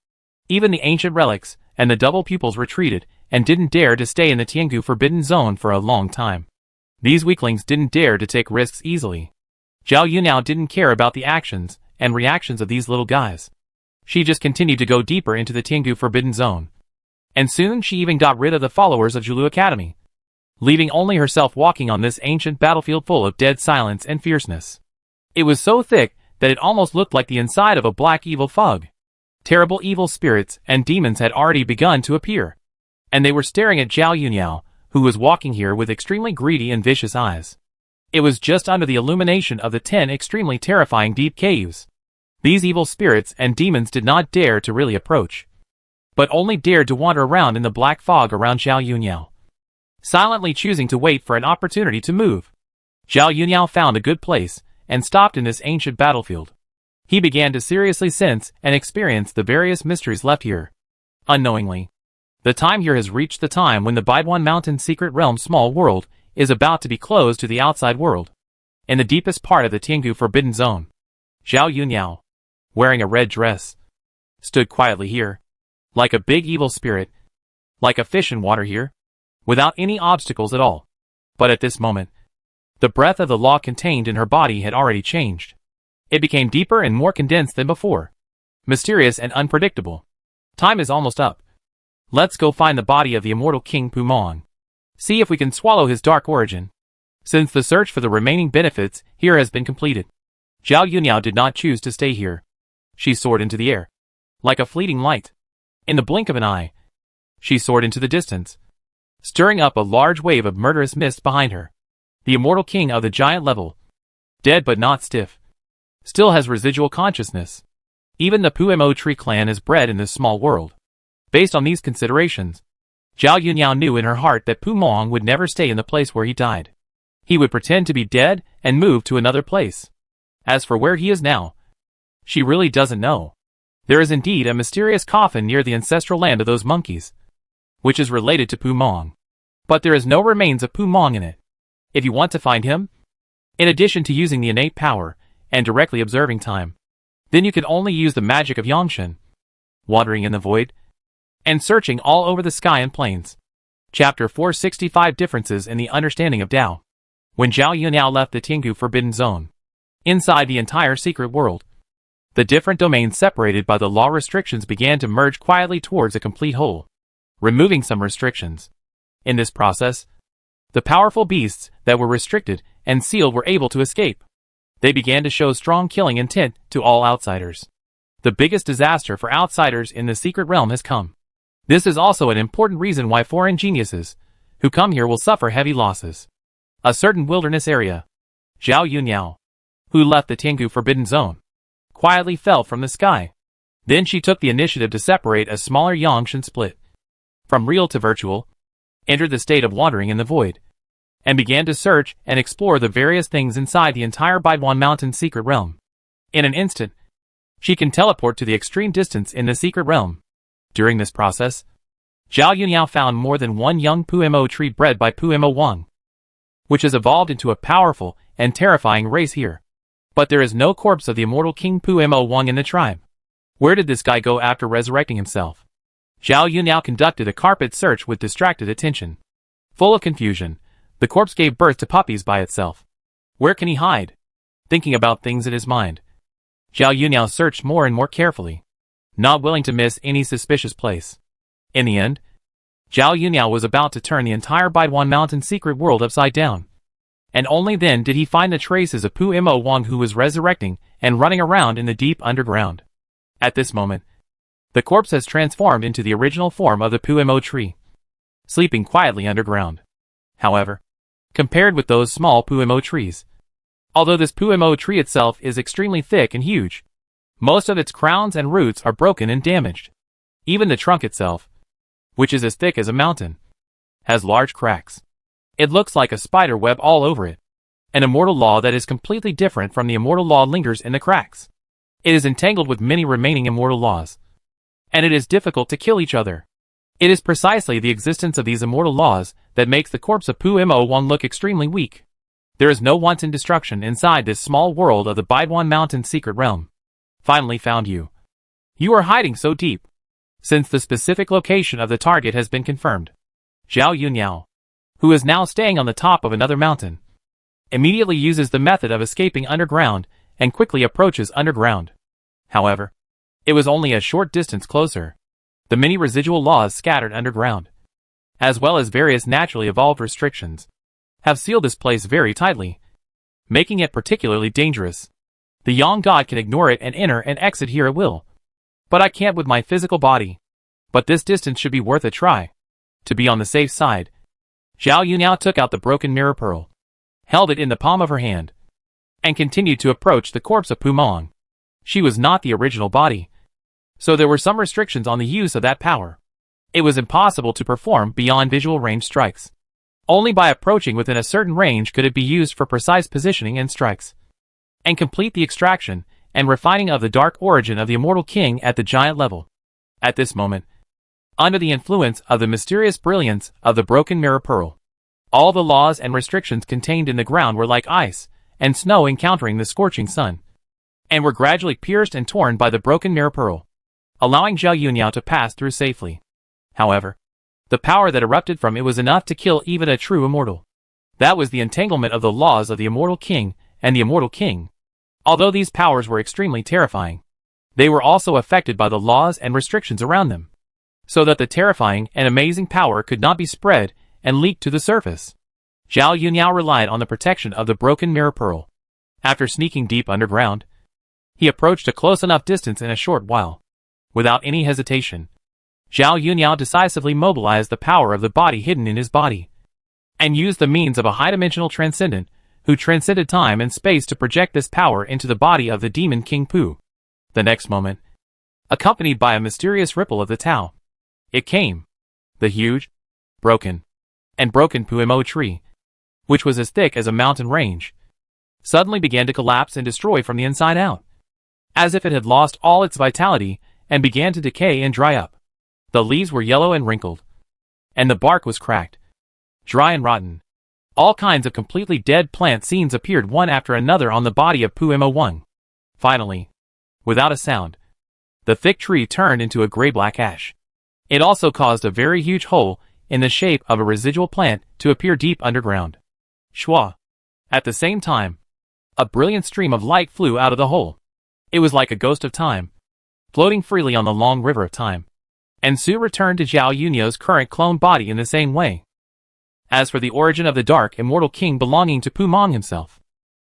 [SPEAKER 1] Even the ancient relics and the double pupils retreated and didn't dare to stay in the Tiangu Forbidden Zone for a long time. These weaklings didn't dare to take risks easily. Zhao Yuniao didn't care about the actions and reactions of these little guys. She just continued to go deeper into the Tiangu Forbidden Zone. And soon she even got rid of the followers of Zhulu Academy, leaving only herself walking on this ancient battlefield full of dead silence and fierceness. It was so thick that it almost looked like the inside of a black evil fog. Terrible evil spirits and demons had already begun to appear, and they were staring at Zhao Yuniao, who was walking here with extremely greedy and vicious eyes. It was just under the illumination of the 10 extremely terrifying deep caves. These evil spirits and demons did not dare to really approach, but only dared to wander around in the black fog around Zhao Yuniao, silently choosing to wait for an opportunity to move. Zhao Yuniao found a good place and stopped in this ancient battlefield. He began to seriously sense and experience the various mysteries left here. Unknowingly, the time here has reached the time when the Baiduan Mountain Secret Realm Small World is about to be closed to the outside world. In the deepest part of the Tiangu Forbidden Zone, Zhao Yuniao, wearing a red dress, stood quietly here, like a big evil spirit, like a fish in water here, without any obstacles at all. But at this moment, the breath of the law contained in her body had already changed. It became deeper and more condensed than before, mysterious and unpredictable. Time is almost up. Let's go find the body of the immortal King Pumong. See if we can swallow his dark origin, since the search for the remaining benefits here has been completed. Zhao Yuniao did not choose to stay here. She soared into the air, like a fleeting light. In the blink of an eye, she soared into the distance, stirring up a large wave of murderous mist behind her. The immortal king of the giant level, dead but not stiff, still has residual consciousness. Even the Pumo tree clan is bred in this small world. Based on these considerations, Zhao Yuniao knew in her heart that Pumong would never stay in the place where he died. He would pretend to be dead and move to another place. As for where he is now, she really doesn't know. There is indeed a mysterious coffin near the ancestral land of those monkeys, which is related to Pumong. But there is no remains of Pumong in it. If you want to find him, in addition to using the innate power and directly observing time, then you can only use the magic of Yangshan, wandering in the void, and searching all over the sky and plains. Chapter 465 Differences in the Understanding of Tao. When Zhao Yuniao left the Tiangu Forbidden Zone, inside the entire secret world, the different domains separated by the law restrictions began to merge quietly towards a complete whole, removing some restrictions. In this process, the powerful beasts that were restricted and sealed were able to escape. They began to show strong killing intent to all outsiders. The biggest disaster for outsiders in the secret realm has come. This is also an important reason why foreign geniuses who come here will suffer heavy losses. A certain wilderness area, Zhao Yuniao, who left the Tiangu Forbidden Zone, quietly fell from the sky. Then she took the initiative to separate a smaller Yangshan split from real to virtual, entered the state of wandering in the void, and began to search and explore the various things inside the entire Baiduan Mountain secret realm. In an instant, she can teleport to the extreme distance in the secret realm. During this process, Zhao Yuniao found more than one young Pumo tree bred by Pumo, which has evolved into a powerful and terrifying race here. But there is no corpse of the immortal King Pumo in the tribe. Where did this guy go after resurrecting himself? Zhao Yuniao conducted a carpet search with distracted attention. Full of confusion, the corpse gave birth to puppies by itself. Where can he hide? Thinking about things in his mind, Zhao Yuniao searched more and more carefully, not willing to miss any suspicious place. In the end, Zhao Yuniao was about to turn the entire Baiduan Mountain secret world upside down. And only then did he find the traces of Pumo who was resurrecting and running around in the deep underground. At this moment, the corpse has transformed into the original form of the Pumo tree, sleeping quietly underground. However, compared with those small Puemo trees. Although this Puemo tree itself is extremely thick and huge, most of its crowns and roots are broken and damaged. Even the trunk itself, which is as thick as a mountain, has large cracks. It looks like a spider web all over it. An immortal law that is completely different from the immortal law lingers in the cracks. It is entangled with many remaining immortal laws, and it is difficult to kill each other. It is precisely the existence of these immortal laws that makes the corpse of EP401 look extremely weak. There is no wanton destruction inside this small world of the Baiduan Mountain's secret realm. Finally found you. You are hiding so deep, since the specific location of the target has been confirmed. Zhao Yunyao, who is now staying on the top of another mountain, immediately uses the method of escaping underground and quickly approaches underground. However, it was only a short distance closer. The many residual laws scattered underground, as well as various naturally evolved restrictions, have sealed this place very tightly, making it particularly dangerous. The Yang God can ignore it and enter and exit here at will. But I can't with my physical body. But this distance should be worth a try. To be on the safe side, Zhao Yunyao took out the broken mirror pearl, held it in the palm of her hand, and continued to approach the corpse of Pumong. She was not the original body, so there were some restrictions on the use of that power. It was impossible to perform beyond visual range strikes. Only by approaching within a certain range could it be used for precise positioning and strikes, and complete the extraction and refining of the dark origin of the immortal king at the giant level. At this moment, under the influence of the mysterious brilliance of the broken mirror pearl, all the laws and restrictions contained in the ground were like ice and snow encountering the scorching sun, and were gradually pierced and torn by the broken mirror pearl, allowing Zhao Yunyao to pass through safely. However, the power that erupted from it was enough to kill even a true immortal. That was the entanglement of the laws of the immortal king and the immortal king. Although these powers were extremely terrifying, they were also affected by the laws and restrictions around them, so that the terrifying and amazing power could not be spread and leaked to the surface. Zhao Yunyao relied on the protection of the broken mirror pearl. After sneaking deep underground, he approached a close enough distance in a short while. Without any hesitation, Zhao Yunyao decisively mobilized the power of the body hidden in his body, and used the means of a high-dimensional transcendent who transcended time and space to project this power into the body of the demon King Pu. The next moment, accompanied by a mysterious ripple of the Tao, it came. The huge, broken Puemo tree, which was as thick as a mountain range, suddenly began to collapse and destroy from the inside out, as if it had lost all its vitality and began to decay and dry up. The leaves were yellow and wrinkled, and the bark was cracked, dry and rotten. All kinds of completely dead plant scenes appeared one after another on the body of EP401. Finally, without a sound, the thick tree turned into a gray-black ash. It also caused a very huge hole in the shape of a residual plant to appear deep underground. Shwa. At the same time, a brilliant stream of light flew out of the hole. It was like a ghost of time, floating freely on the long river of time. And Su returned to Zhao Yunyao's current clone body in the same way. As for the origin of the dark immortal king belonging to Pumong himself,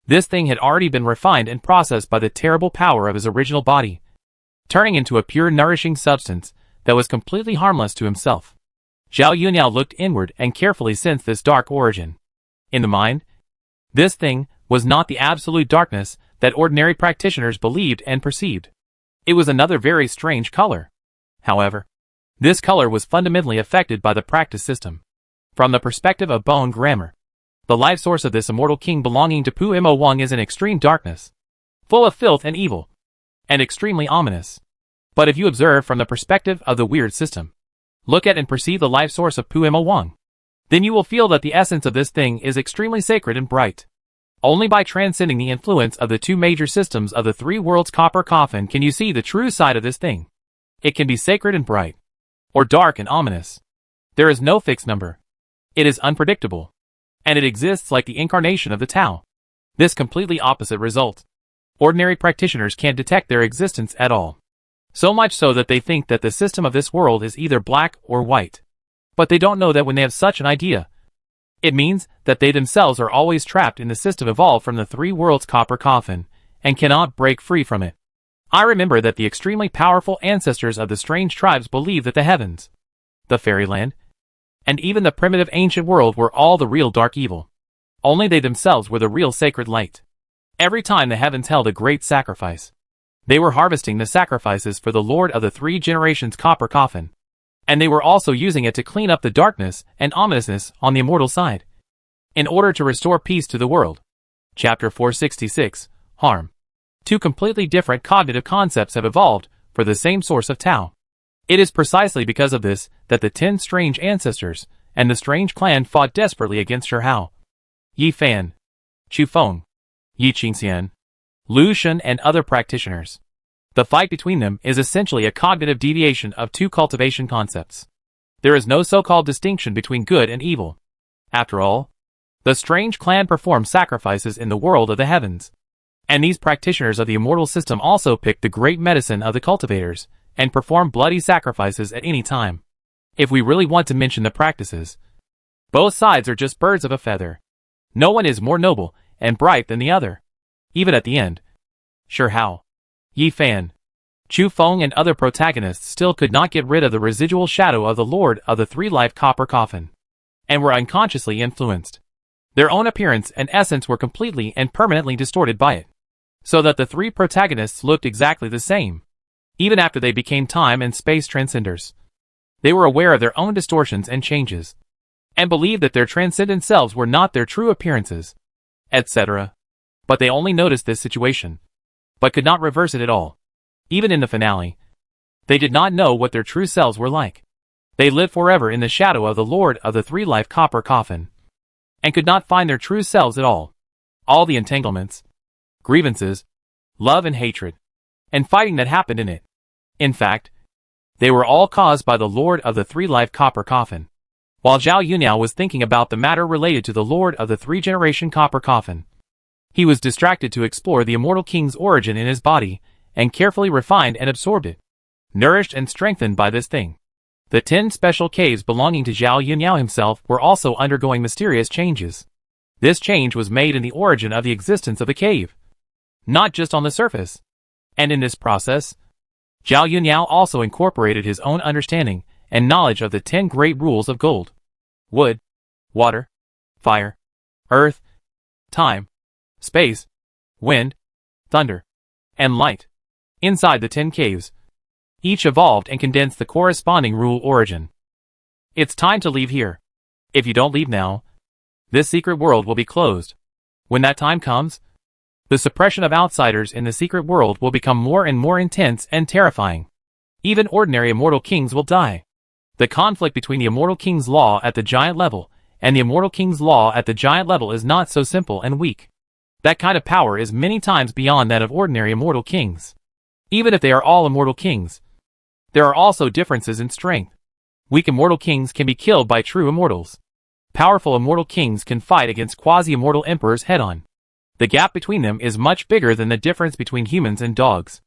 [SPEAKER 1] this thing had already been refined and processed by the terrible power of his original body, turning into a pure nourishing substance that was completely harmless to himself. Zhao Yunyao looked inward and carefully sensed this dark origin. In the mind, this thing was not the absolute darkness that ordinary practitioners believed and perceived. It was another very strange color. However, this color was fundamentally affected by the practice system. From the perspective of bone grammar, the life source of this immortal king belonging to EP401 is in extreme darkness, full of filth and evil, and extremely ominous. But if you observe from the perspective of the weird system, look at and perceive the life source of EP401, then you will feel that the essence of this thing is extremely sacred and bright. Only by transcending the influence of the two major systems of the three worlds copper coffin can you see the true side of this thing. It can be sacred and bright, or dark and ominous. There is no fixed number. It is unpredictable, and it exists like the incarnation of the Tao. This completely opposite result. Ordinary practitioners can't detect their existence at all. So much so that they think that the system of this world is either black or white. But they don't know that when they have such an idea, it means that they themselves are always trapped in the system evolved from the three worlds copper coffin, and cannot break free from it. I remember that the extremely powerful ancestors of the strange tribes believed that the heavens, the fairyland, and even the primitive ancient world were all the real dark evil. Only they themselves were the real sacred light. Every time the heavens held a great sacrifice, they were harvesting the sacrifices for the Lord of the Three Generations copper coffin. And they were also using it to clean up the darkness and ominousness on the immortal side, in order to restore peace to the world. Chapter 466, Harm. Two completely different cognitive concepts have evolved for the same source of Tao. It is precisely because of this that the 10 strange ancestors and the strange clan fought desperately against Shi Hao, Yi Fan, Chu Feng, Yi Qingxian, Lu Shen and other practitioners. The fight between them is essentially a cognitive deviation of two cultivation concepts. There is no so-called distinction between good and evil. After all, the strange clan performed sacrifices in the world of the heavens. And these practitioners of the immortal system also picked the great medicine of the cultivators, and perform bloody sacrifices at any time. If we really want to mention the practices, both sides are just birds of a feather. No one is more noble and bright than the other. Even at the end, Shi Hao, Yi Fan, Chu Feng and other protagonists still could not get rid of the residual shadow of the Lord of the Three-Life Copper Coffin, and were unconsciously influenced. Their own appearance and essence were completely and permanently distorted by it, so that the three protagonists looked exactly the same. Even after they became time and space transcenders, they were aware of their own distortions and changes, and believed that their transcendent selves were not their true appearances, etc. But they only noticed this situation, but could not reverse it at all. Even in the finale, they did not know what their true selves were like. They lived forever in the shadow of the Lord of the Three-Life Copper Coffin, and could not find their true selves at all. All the entanglements, grievances, love and hatred, and fighting that happened in it, in fact, they were all caused by the Lord of the Three-Life Copper Coffin. While Zhao Yuniao was thinking about the matter related to the Lord of the Three-Generation Copper Coffin, he was distracted to explore the immortal king's origin in his body, and carefully refined and absorbed it, nourished and strengthened by this thing. The 10 special caves belonging to Zhao Yuniao himself were also undergoing mysterious changes. This change was made in the origin of the existence of the cave, not just on the surface. And in this process, Zhao Yuniao also incorporated his own understanding and knowledge of the 10 great rules of gold: wood, water, fire, earth, time, space, wind, thunder, and light. Inside the 10 caves, each evolved and condensed the corresponding rule origin. It's time to leave here. If you don't leave now, this secret world will be closed. When that time comes, the suppression of outsiders in the secret world will become more and more intense and terrifying. Even ordinary immortal kings will die. The conflict between the immortal king's law at the giant level and the immortal king's law at the giant level is not so simple and weak. That kind of power is many times beyond that of ordinary immortal kings. Even if they are all immortal kings, there are also differences in strength. Weak immortal kings can be killed by true immortals. Powerful immortal kings can fight against quasi-immortal emperors head-on. The gap between them is much bigger than the difference between humans and dogs.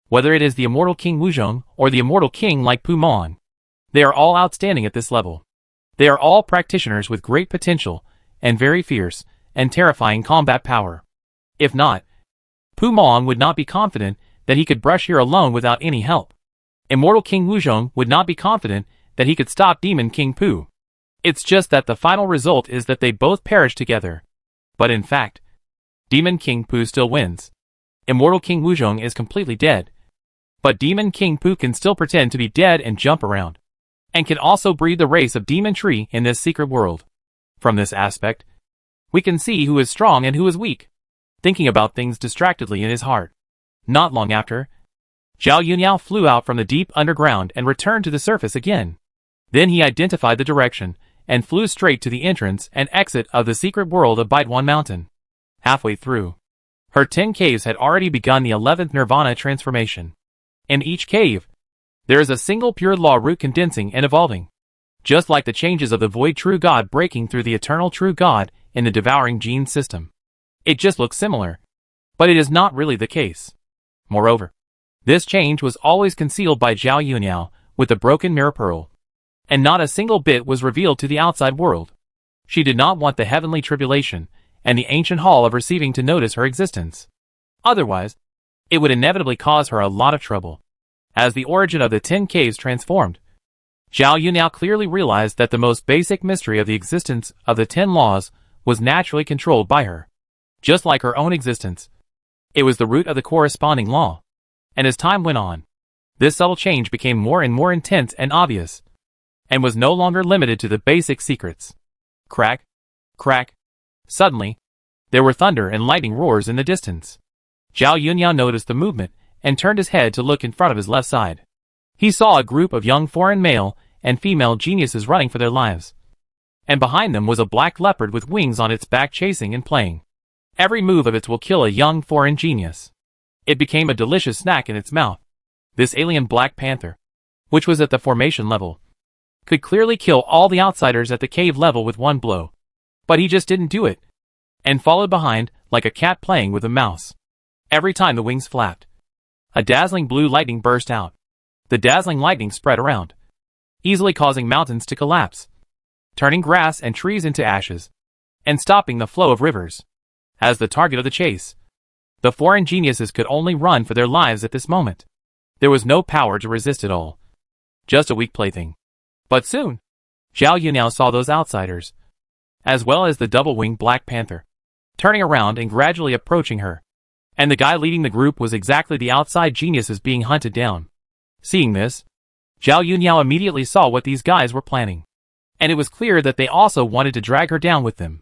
[SPEAKER 1] Whether it is the immortal king Wuzhong or the immortal king like Pu Mon, they are all outstanding at this level. They are all practitioners with great potential and very fierce and terrifying combat power. If not, Pu Mon would not be confident that he could brush here alone without any help. Immortal King Wuzhong would not be confident that he could stop Demon King Pu. It's just that the final result is that they both perish together. But in fact, Demon King Pu still wins. Immortal King Wuzhong is completely dead. But Demon King Pu can still pretend to be dead and jump around, and can also breed the race of Demon Tree in this secret world. From this aspect, we can see who is strong and who is weak, thinking about things distractedly in his heart. Not long after, Zhao Yuniao flew out from the deep underground and returned to the surface again. Then he identified the direction, and flew straight to the entrance and exit of the secret world of Baituan Mountain. Halfway through, her 10 caves had already begun the 11th Nirvana transformation. In each cave, there is a single pure law root condensing and evolving, just like the changes of the void true God breaking through the eternal true God in the devouring gene system. It just looks similar, but it is not really the case. Moreover, this change was always concealed by Zhao Yuniao with the broken mirror pearl, and not a single bit was revealed to the outside world. She did not want the heavenly tribulation and the ancient hall of receiving to notice her existence. Otherwise, it would inevitably cause her a lot of trouble. As the origin of the 10 caves transformed, Zhao Yuniao clearly realized that the most basic mystery of the existence of the 10 laws was naturally controlled by her. Just like her own existence. It was the root of the corresponding law. And as time went on, this subtle change became more and more intense and obvious, and was no longer limited to the basic secrets. Crack, crack. Suddenly, there were thunder and lightning roars in the distance. Zhao Yunyan noticed the movement and turned his head to look in front of his left side. He saw a group of young foreign male and female geniuses running for their lives. And behind them was a black leopard with wings on its back chasing and playing. Every move of it will kill a young foreign genius. It became a delicious snack in its mouth. This alien black panther, which was at the formation level, could clearly kill all the outsiders at the cave level with one blow. But he just didn't do it, and followed behind like a cat playing with a mouse. Every time the wings flapped, a dazzling blue lightning burst out. The dazzling lightning spread around, easily causing mountains to collapse, turning grass and trees into ashes, and stopping the flow of rivers. As the target of the chase, the foreign geniuses could only run for their lives at this moment. There was no power to resist it all. Just a weak plaything. But soon, Zhao Yunyan saw those outsiders, as well as the double-winged black panther, turning around and gradually approaching her. And the guy leading the group was exactly the outside geniuses being hunted down. Seeing this, Zhao Yunyan immediately saw what these guys were planning. And it was clear that they also wanted to drag her down with them.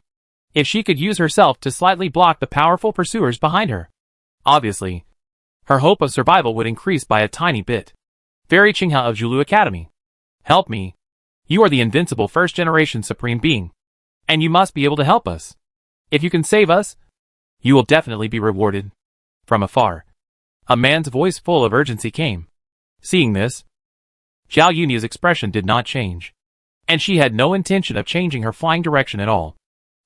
[SPEAKER 1] If she could use herself to slightly block the powerful pursuers behind her. Obviously, her hope of survival would increase by a tiny bit. Fairy Qinghe of Zhulu Academy. Help me. You are the invincible first-generation supreme being. And you must be able to help us. If you can save us, you will definitely be rewarded. From afar, a man's voice full of urgency came. Seeing this, Zhao Yunyan's expression did not change. And she had no intention of changing her flying direction at all.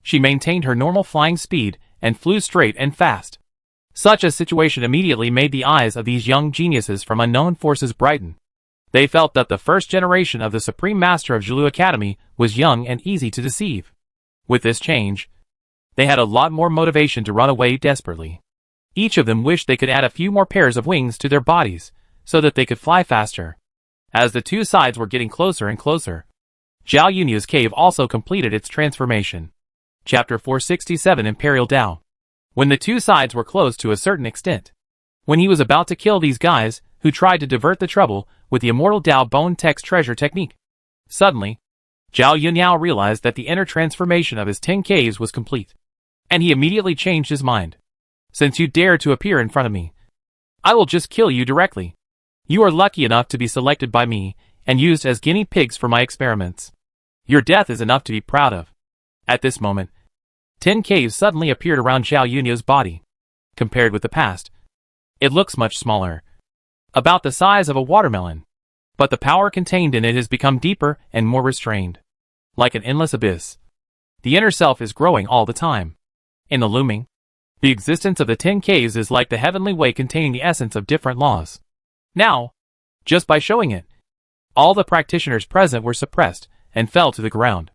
[SPEAKER 1] She maintained her normal flying speed and flew straight and fast. Such a situation immediately made the eyes of these young geniuses from unknown forces brighten. They felt that the first generation of the Supreme Master of Zhulu Academy was young and easy to deceive. With this change, they had a lot more motivation to run away desperately. Each of them wished they could add a few more pairs of wings to their bodies, so that they could fly faster. As the two sides were getting closer and closer, Zhao Yunyan's cave also completed its transformation. Chapter 467 Imperial Tao. When the two sides were close to a certain extent, when he was about to kill these guys who tried to divert the trouble with the immortal Tao Bone Text treasure technique, suddenly, Zhao Yunyan realized that the inner transformation of his 10 caves was complete. And he immediately changed his mind. Since you dare to appear in front of me, I will just kill you directly. You are lucky enough to be selected by me and used as guinea pigs for my experiments. Your death is enough to be proud of. At this moment, 10 caves suddenly appeared around Zhao Yunyan's body. Compared with the past, it looks much smaller, about the size of a watermelon. But the power contained in it has become deeper and more restrained. Like an endless abyss, the inner self is growing all the time. In the looming, the existence of the 10 caves is like the heavenly way containing the essence of different laws. Now, just by showing it, all the practitioners present were suppressed and fell to the ground.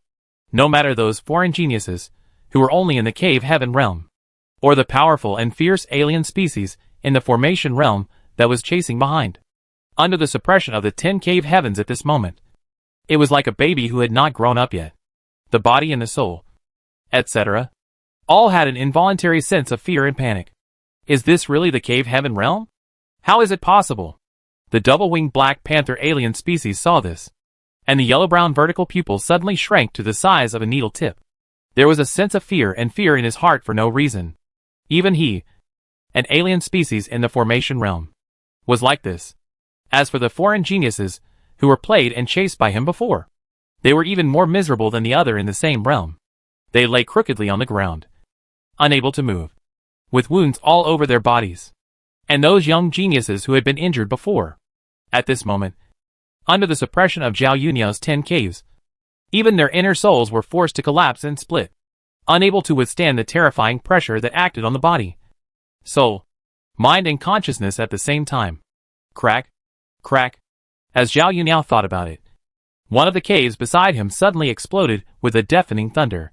[SPEAKER 1] No matter those foreign geniuses, who were only in the cave heaven realm, or the powerful and fierce alien species in the formation realm that was chasing behind. Under the suppression of the 10 cave heavens at this moment, it was like a baby who had not grown up yet. The body and the soul, etc., all had an involuntary sense of fear and panic. Is this really the cave heaven realm? How is it possible? The double-winged black panther alien species saw this, and the yellow-brown vertical pupil suddenly shrank to the size of a needle tip. There was a sense of fear in his heart for no reason. Even he, an alien species in the formation realm, was like this. As for the foreign geniuses, who were played and chased by him before, they were even more miserable than the other in the same realm. They lay crookedly on the ground, unable to move, with wounds all over their bodies. And those young geniuses who had been injured before, at this moment, under the suppression of Zhao Yunyan's 10 caves, even their inner souls were forced to collapse and split, unable to withstand the terrifying pressure that acted on the body, soul, mind and consciousness at the same time. Crack, crack. As Zhao Yunyan thought about it, one of the caves beside him suddenly exploded with a deafening thunder.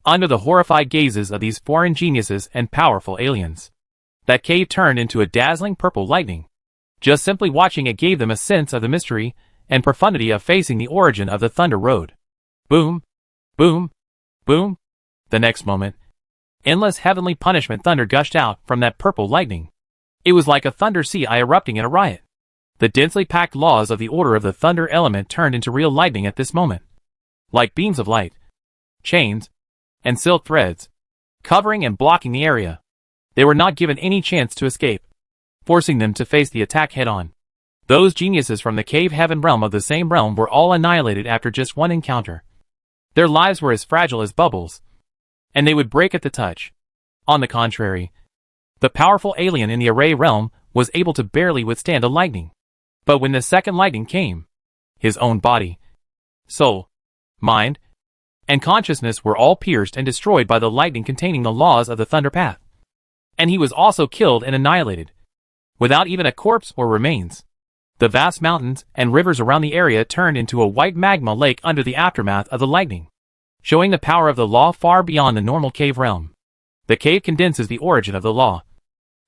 [SPEAKER 1] Under the horrified gazes of these foreign geniuses and powerful aliens, that cave turned into a dazzling purple lightning. Just simply watching it gave them a sense of the mystery and profundity of facing the origin of the Thunder Road. Boom, boom, boom. The next moment, endless heavenly punishment thunder gushed out from that purple lightning. It was like a thunder sea erupting in a riot. The densely packed laws of the order of the thunder element turned into real lightning at this moment. Like beams of light, chains, and silk threads, covering and blocking the area. They were not given any chance to escape, forcing them to face the attack head-on. Those geniuses from the cave heaven realm of the same realm were all annihilated after just one encounter. Their lives were as fragile as bubbles, and they would break at the touch. On the contrary, the powerful alien in the array realm was able to barely withstand a lightning. But when the second lightning came, his own body, soul, mind, and consciousness were all pierced and destroyed by the lightning containing the laws of the thunder path. And he was also killed and annihilated, without even a corpse or remains. The vast mountains and rivers around the area turned into a white magma lake under the aftermath of the lightning, showing the power of the law far beyond the normal cave realm. The cave condenses the origin of the law,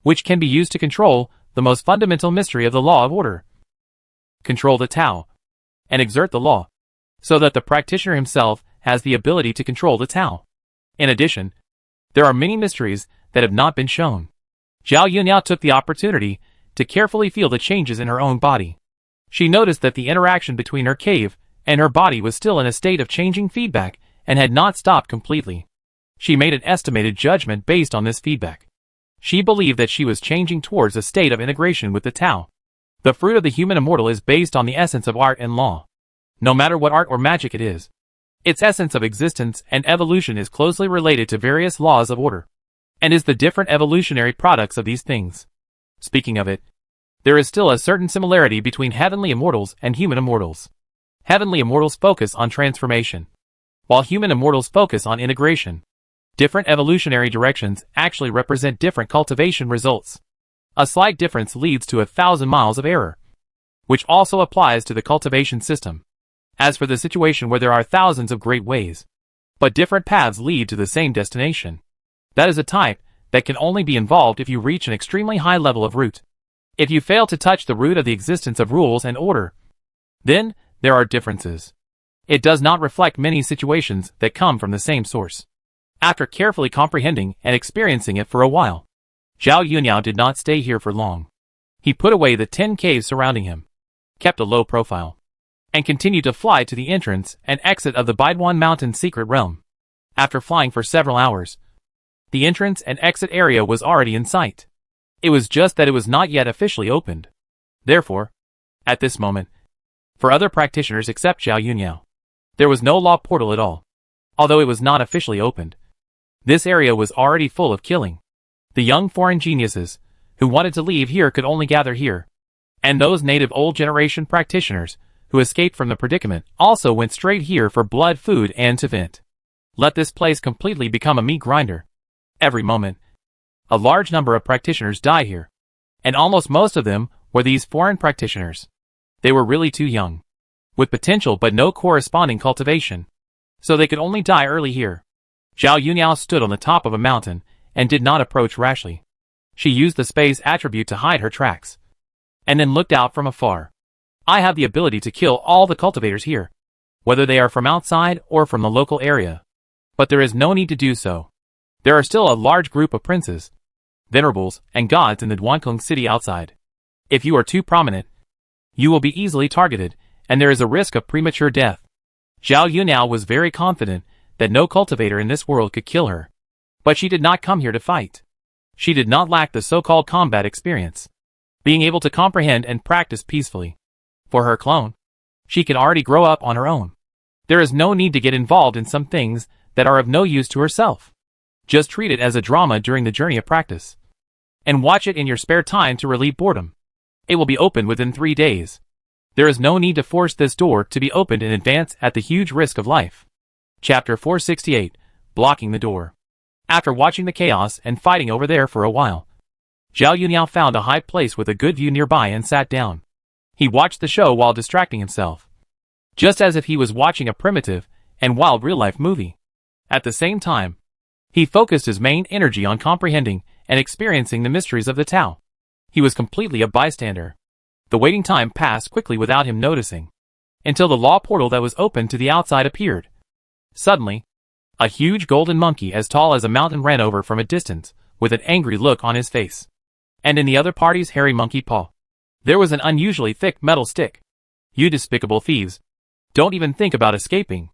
[SPEAKER 1] which can be used to control the most fundamental mystery of the law of order. Control the Tao, and exert the law, so that the practitioner himself has the ability to control the Tao. In addition, there are many mysteries that have not been shown. Zhao Yunniao took the opportunity to carefully feel the changes in her own body. She noticed that the interaction between her cave and her body was still in a state of changing feedback and had not stopped completely. She made an estimated judgment based on this feedback. She believed that she was changing towards a state of integration with the Tao. The fruit of the human immortal is based on the essence of art and law. No matter what art or magic it is, its essence of existence and evolution is closely related to various laws of order, and is the different evolutionary products of these things. Speaking of it, there is still a certain similarity between heavenly immortals and human immortals. Heavenly immortals focus on transformation, while human immortals focus on integration. Different evolutionary directions actually represent different cultivation results. A slight difference leads to 1,000 miles of error, which also applies to the cultivation system. As for the situation where there are thousands of great ways, but different paths lead to the same destination, that is a type that can only be involved if you reach an extremely high level of root. If you fail to touch the root of the existence of rules and order, then there are differences. It does not reflect many situations that come from the same source. After carefully comprehending and experiencing it for a while, Zhao Yunniao did not stay here for long. He put away the 10 caves surrounding him, kept a low profile, and continued to fly to the entrance and exit of the Baiduan Mountain secret realm. After flying for several hours, the entrance and exit area was already in sight. It was just that it was not yet officially opened. Therefore, at this moment, for other practitioners except Zhao Yunniao, there was no law portal at all. Although it was not officially opened, this area was already full of killing. The young foreign geniuses who wanted to leave here could only gather here, and those native old generation practitioners who escaped from the predicament also went straight here for blood, food, and to vent. Let this place completely become a meat grinder. Every moment, a large number of practitioners die here, and almost most of them were these foreign practitioners. They were really too young, with potential but no corresponding cultivation, so they could only die early here. Zhao Yunniao stood on the top of a mountain and did not approach rashly. She used the space attribute to hide her tracks, and then looked out from afar. I have the ability to kill all the cultivators here, whether they are from outside or from the local area, but there is no need to do so. There are still a large group of princes, venerables, and gods in the Duankong city outside. If you are too prominent, you will be easily targeted, and there is a risk of premature death. Zhao Yunniao was very confident that no cultivator in this world could kill her. But she did not come here to fight. She did not lack the so-called combat experience, being able to comprehend and practice peacefully. For her clone, she can already grow up on her own. There is no need to get involved in some things that are of no use to herself. Just treat it as a drama during the journey of practice, and watch it in your spare time to relieve boredom. It will be opened within 3 days. There is no need to force this door to be opened in advance at the huge risk of life. Chapter 468, Blocking the Door. After watching the chaos and fighting over there for a while, Zhao Yunniao found a high place with a good view nearby and sat down. He watched the show while distracting himself, just as if he was watching a primitive and wild real-life movie. At the same time, he focused his main energy on comprehending and experiencing the mysteries of the Tao. He was completely a bystander. The waiting time passed quickly without him noticing, until the law portal that was open to the outside appeared. Suddenly, A huge golden monkey as tall as a mountain ran over from a distance, with an angry look on his face. And in the other party's hairy monkey paw, there was an unusually thick metal stick. "You despicable thieves. Don't even think about escaping."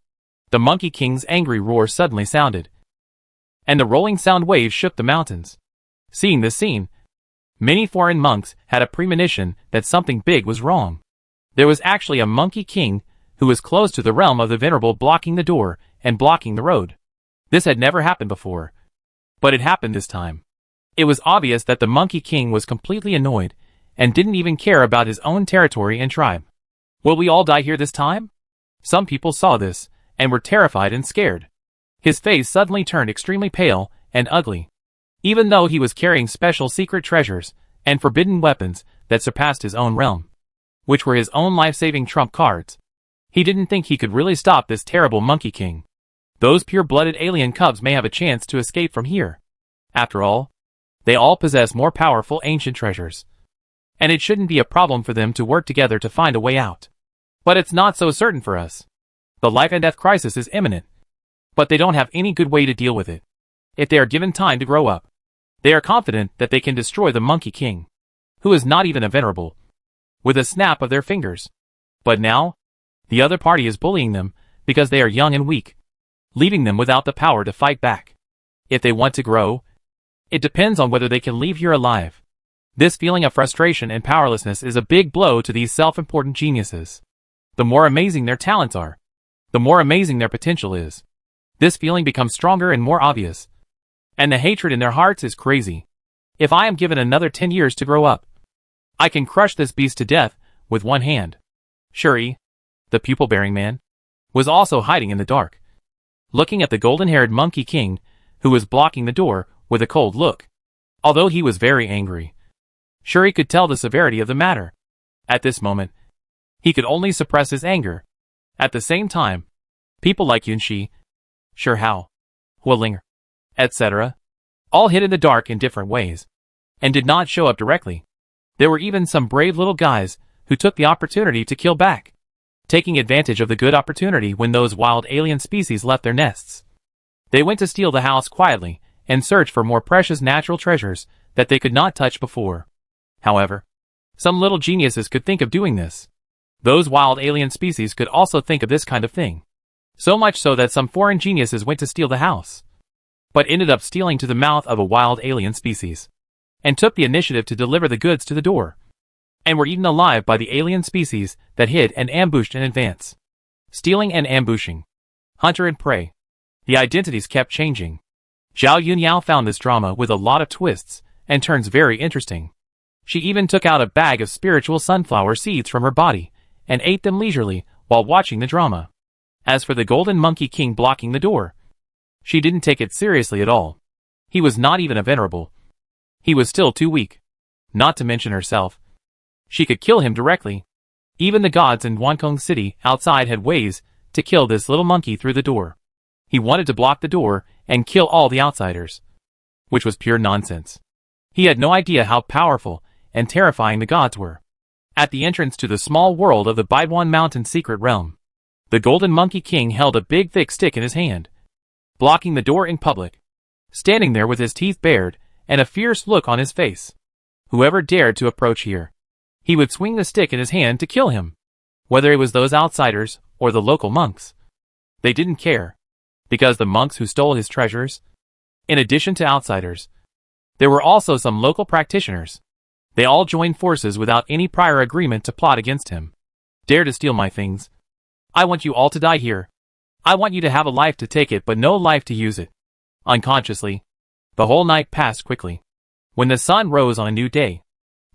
[SPEAKER 1] The Monkey King's angry roar suddenly sounded, and the rolling sound waves shook the mountains. Seeing this scene, many foreign monks had a premonition that something big was wrong. There was actually a Monkey King who was close to the realm of the Venerable, blocking the door and blocking the road. This had never happened before, but it happened this time. It was obvious that the Monkey King was completely annoyed and didn't even care about his own territory and tribe. "Will we all die here this time?" Some people saw this and were terrified and scared. His face suddenly turned extremely pale and ugly. Even though he was carrying special secret treasures and forbidden weapons that surpassed his own realm, which were his own life-saving trump cards, he didn't think he could really stop this terrible Monkey King. Those pure-blooded alien cubs may have a chance to escape from here. After all, they all possess more powerful ancient treasures, and it shouldn't be a problem for them to work together to find a way out. But it's not so certain for us. The life and death crisis is imminent, but they don't have any good way to deal with it. If they are given time to grow up, they are confident that they can destroy the Monkey King, who is not even a venerable, with a snap of their fingers. But now, the other party is bullying them because they are young and weak, leaving them without the power to fight back. If they want to grow, it depends on whether they can leave here alive. This feeling of frustration and powerlessness is a big blow to these self-important geniuses. The more amazing their talents are, the more amazing their potential is. This feeling becomes stronger and more obvious, and the hatred in their hearts is crazy. If I am given another 10 years to grow up, I can crush this beast to death with one hand. Shuri, the pupil-bearing man, was also hiding in the dark, looking at the golden-haired Monkey King, who was blocking the door with a cold look. Although he was very angry, Shuri could tell the severity of the matter. At this moment, he could only suppress his anger. At the same time, people like Yunshi, Shihao, Hualinger, etc., all hid in the dark in different ways, and did not show up directly. There were even some brave little guys who took the opportunity to kill back, taking advantage of the good opportunity when those wild alien species left their nests. They went to steal the house quietly and search for more precious natural treasures that they could not touch before. However, some little geniuses could think of doing this. Those wild alien species could also think of this kind of thing. So much so that some foreign geniuses went to steal the house, but ended up stealing to the mouth of a wild alien species, and took the initiative to deliver the goods to the door, and were eaten alive by the alien species that hid and ambushed in advance. Stealing and ambushing. Hunter and prey. The identities kept changing. Zhao Yunyao found this drama with a lot of twists and turns very interesting. She even took out a bag of spiritual sunflower seeds from her body and ate them leisurely while watching the drama. As for the Golden Monkey King blocking the door, she didn't take it seriously at all. He was not even a venerable. He was still too weak. Not to mention herself. She could kill him directly. Even the gods in Wankong City outside had ways to kill this little monkey through the door. He wanted to block the door and kill all the outsiders, which was pure nonsense. He had no idea how powerful and terrifying the gods were. At the entrance to the small world of the Baiduan Mountain secret realm, the Golden Monkey King held a big thick stick in his hand, blocking the door in public, standing there with his teeth bared and a fierce look on his face. Whoever dared to approach here, he would swing the stick in his hand to kill him. Whether it was those outsiders or the local monks, they didn't care, because the monks who stole his treasures, in addition to outsiders, there were also some local practitioners. They all joined forces without any prior agreement to plot against him. Dare to steal my things. I want you all to die here. I want you to have a life to take it but no life to use it. Unconsciously, the whole night passed quickly. When the sun rose on a new day,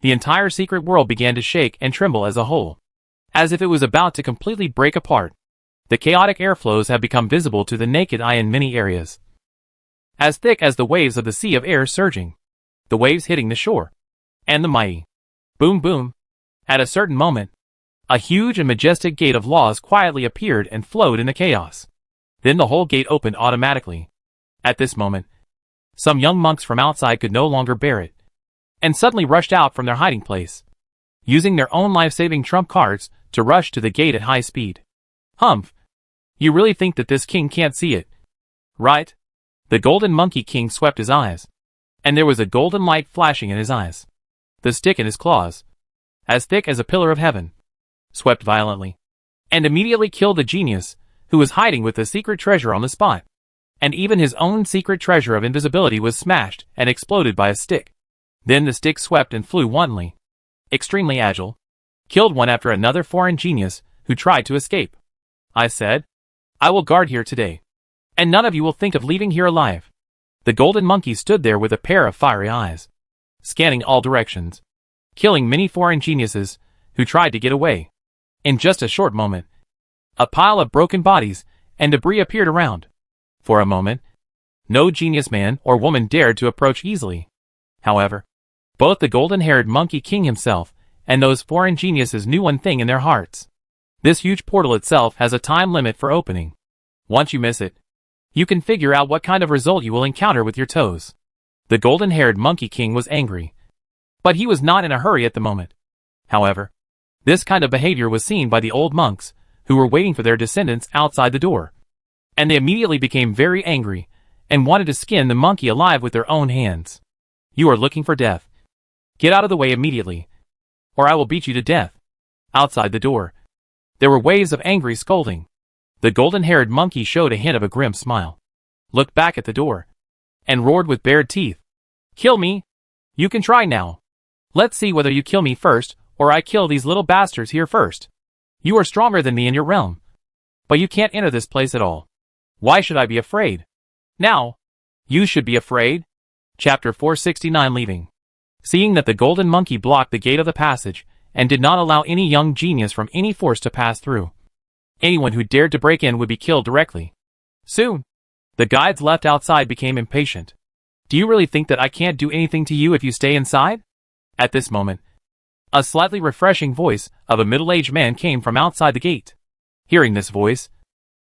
[SPEAKER 1] the entire secret world began to shake and tremble as a whole, as if it was about to completely break apart. The chaotic airflows have become visible to the naked eye in many areas, as thick as the waves of the sea of air surging, the waves hitting the shore, and the mighty boom boom. At a certain moment, a huge and majestic gate of laws quietly appeared and flowed in the chaos. Then the whole gate opened automatically. At this moment, some young monks from outside could no longer bear it, and suddenly rushed out from their hiding place, using their own life-saving trump cards to rush to the gate at high speed. Humph! You really think that this king can't see it? Right? The Golden Monkey King swept his eyes, and there was a golden light flashing in his eyes. The stick in his claws, as thick as a pillar of heaven, swept violently, and immediately killed the genius, who was hiding with the secret treasure on the spot. And even his own secret treasure of invisibility was smashed and exploded by a stick. Then the stick swept and flew wantonly, extremely agile, killed one after another foreign genius who tried to escape. I said, I will guard here today, and none of you will think of leaving here alive. The golden monkey stood there with a pair of fiery eyes, scanning all directions, killing many foreign geniuses who tried to get away. In just a short moment, a pile of broken bodies and debris appeared around. For a moment, no genius man or woman dared to approach easily. However, both the golden-haired Monkey King himself and those foreign geniuses knew one thing in their hearts. This huge portal itself has a time limit for opening. Once you miss it, you can figure out what kind of result you will encounter with your toes. The golden-haired Monkey King was angry, but he was not in a hurry at the moment. However, this kind of behavior was seen by the old monks, who were waiting for their descendants outside the door. And they immediately became very angry, and wanted to skin the monkey alive with their own hands. You are looking for death. Get out of the way immediately, or I will beat you to death. Outside the door, there were waves of angry scolding. The golden-haired monkey showed a hint of a grim smile, looked back at the door, and roared with bared teeth. Kill me! You can try now. Let's see whether you kill me first, or I kill these little bastards here first. You are stronger than me in your realm, but you can't enter this place at all. Why should I be afraid? Now, you should be afraid. Chapter 469 Leaving. Seeing that the golden monkey blocked the gate of the passage, and did not allow any young genius from any force to pass through, anyone who dared to break in would be killed directly. Soon, the guides left outside became impatient. Do you really think that I can't do anything to you if you stay inside? At this moment, a slightly refreshing voice of a middle-aged man came from outside the gate. Hearing this voice,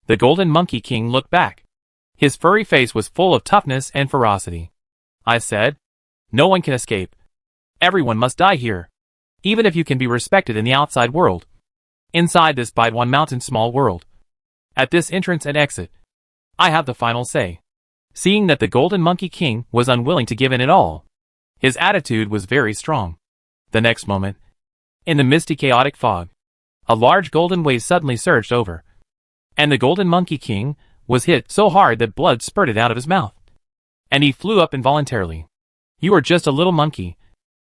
[SPEAKER 1] the Golden Monkey King looked back. His furry face was full of toughness and ferocity. I said, no one can escape. Everyone must die here, even if you can be respected in the outside world. Inside this Bide-One Mountain small world, at this entrance and exit, I have the final say. Seeing that the Golden Monkey King was unwilling to give in at all, his attitude was very strong. The next moment, in the misty chaotic fog, a large golden wave suddenly surged over, and the Golden Monkey King was hit so hard that blood spurted out of his mouth, and he flew up involuntarily. You are just a little monkey,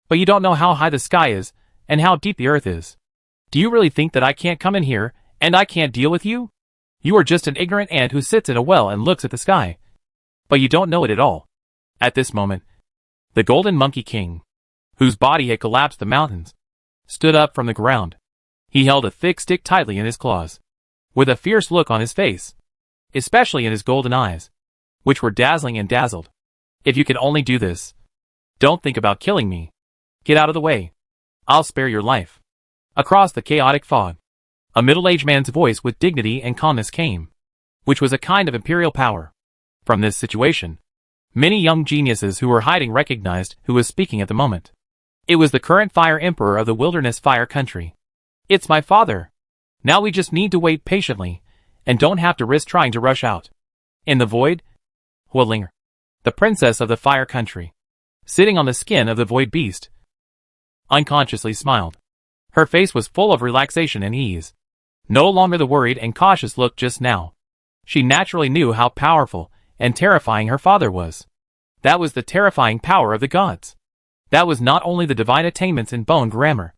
[SPEAKER 1] but you don't know how high the sky is and how deep the earth is. Do you really think that I can't come in here and I can't deal with you? You are just an ignorant ant who sits in a well and looks at the sky, but you don't know it at all. At this moment, the Golden Monkey King, whose body had collapsed the mountains, stood up from the ground. He held a thick stick tightly in his claws, with a fierce look on his face, especially in his golden eyes, which were dazzling and dazzled. If you can only do this, don't think about killing me. Get out of the way. I'll spare your life. Across the chaotic fog, a middle-aged man's voice with dignity and calmness came, which was a kind of imperial power. From this situation, many young geniuses who were hiding recognized who was speaking at the moment. It was the current Fire Emperor of the Wilderness Fire Country. It's my father. Now we just need to wait patiently, and don't have to risk trying to rush out. In the void, Hualinger, the princess of the Fire Country, sitting on the skin of the void beast, unconsciously smiled. Her face was full of relaxation and ease. No longer the worried and cautious look just now. She naturally knew how powerful and terrifying her father was. That was the terrifying power of the gods. That was not only the divine attainments in bone grammar,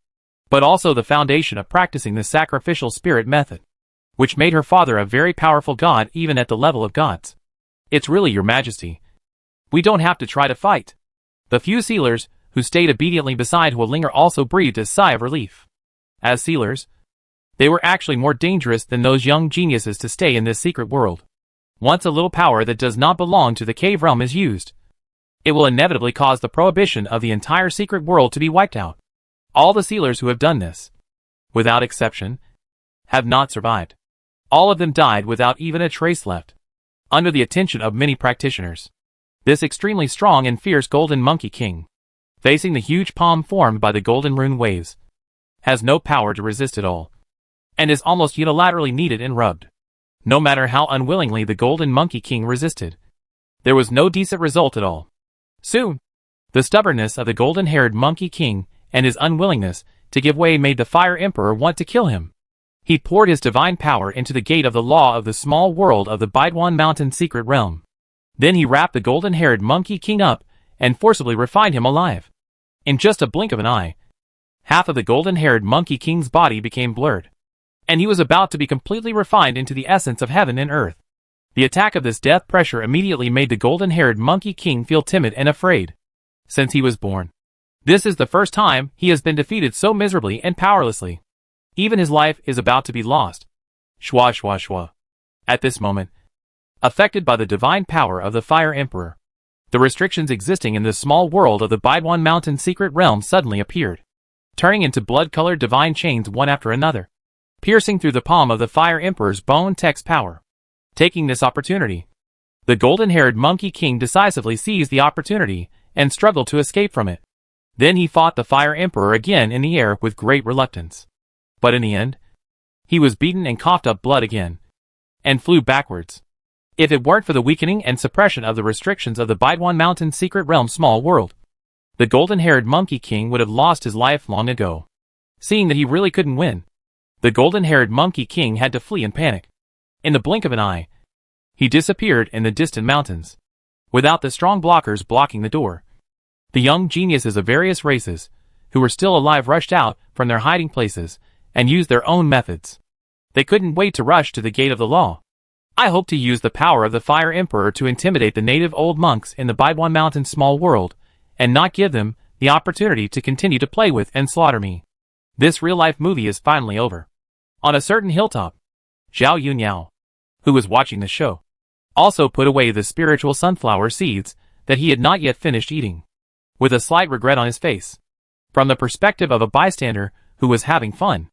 [SPEAKER 1] but also the foundation of practicing the sacrificial spirit method, which made her father a very powerful god even at the level of gods. It's really your majesty. We don't have to try to fight. The few sealers who stayed obediently beside Hualinger also breathed a sigh of relief. As sealers, they were actually more dangerous than those young geniuses to stay in this secret world. Once a little power that does not belong to the cave realm is used, it will inevitably cause the prohibition of the entire secret world to be wiped out. All the sealers who have done this, without exception, have not survived. All of them died without even a trace left, under the attention of many practitioners. This extremely strong and fierce Golden Monkey King, facing the huge palm formed by the golden rune waves, has no power to resist it all, and is almost unilaterally kneaded and rubbed. No matter how unwillingly the Golden Monkey King resisted, there was no decent result at all. Soon, the stubbornness of the golden-haired Monkey King and his unwillingness to give way made the Fire Emperor want to kill him. He poured his divine power into the gate of the law of the small world of the Baidwan Mountain secret realm. Then he wrapped the golden-haired Monkey King up and forcibly refined him alive. In just a blink of an eye, half of the golden-haired Monkey King's body became blurred, and he was about to be completely refined into the essence of heaven and earth. The attack of this death pressure immediately made the golden-haired Monkey King feel timid and afraid. Since he was born, this is the first time he has been defeated so miserably and powerlessly. Even his life is about to be lost. Shwa shwa shwa. At this moment, affected by the divine power of the Fire Emperor, the restrictions existing in the small world of the Baidwan Mountain secret realm suddenly appeared, turning into blood-colored divine chains one after another, piercing through the palm of the Fire Emperor's bone text power. Taking this opportunity, the golden-haired Monkey King decisively seized the opportunity and struggled to escape from it. Then he fought the Fire Emperor again in the air with great reluctance. But in the end, he was beaten and coughed up blood again, and flew backwards. If it weren't for the weakening and suppression of the restrictions of the Baidwan Mountain secret realm small world, the golden-haired Monkey King would have lost his life long ago. Seeing that he really couldn't win, the golden-haired Monkey King had to flee in panic. In the blink of an eye, he disappeared in the distant mountains, without the strong blockers blocking the door. The young geniuses of various races, who were still alive, rushed out from their hiding places and used their own methods. They couldn't wait to rush to the gate of the law. I hope to use the power of the Fire Emperor to intimidate the native old monks in the Baidwan Mountain small world, and not give them the opportunity to continue to play with and slaughter me. This real-life movie is finally over. On a certain hilltop, Zhao Yuniao, who was watching the show, also put away the spiritual sunflower seeds that he had not yet finished eating, with a slight regret on his face. From the perspective of a bystander who was having fun,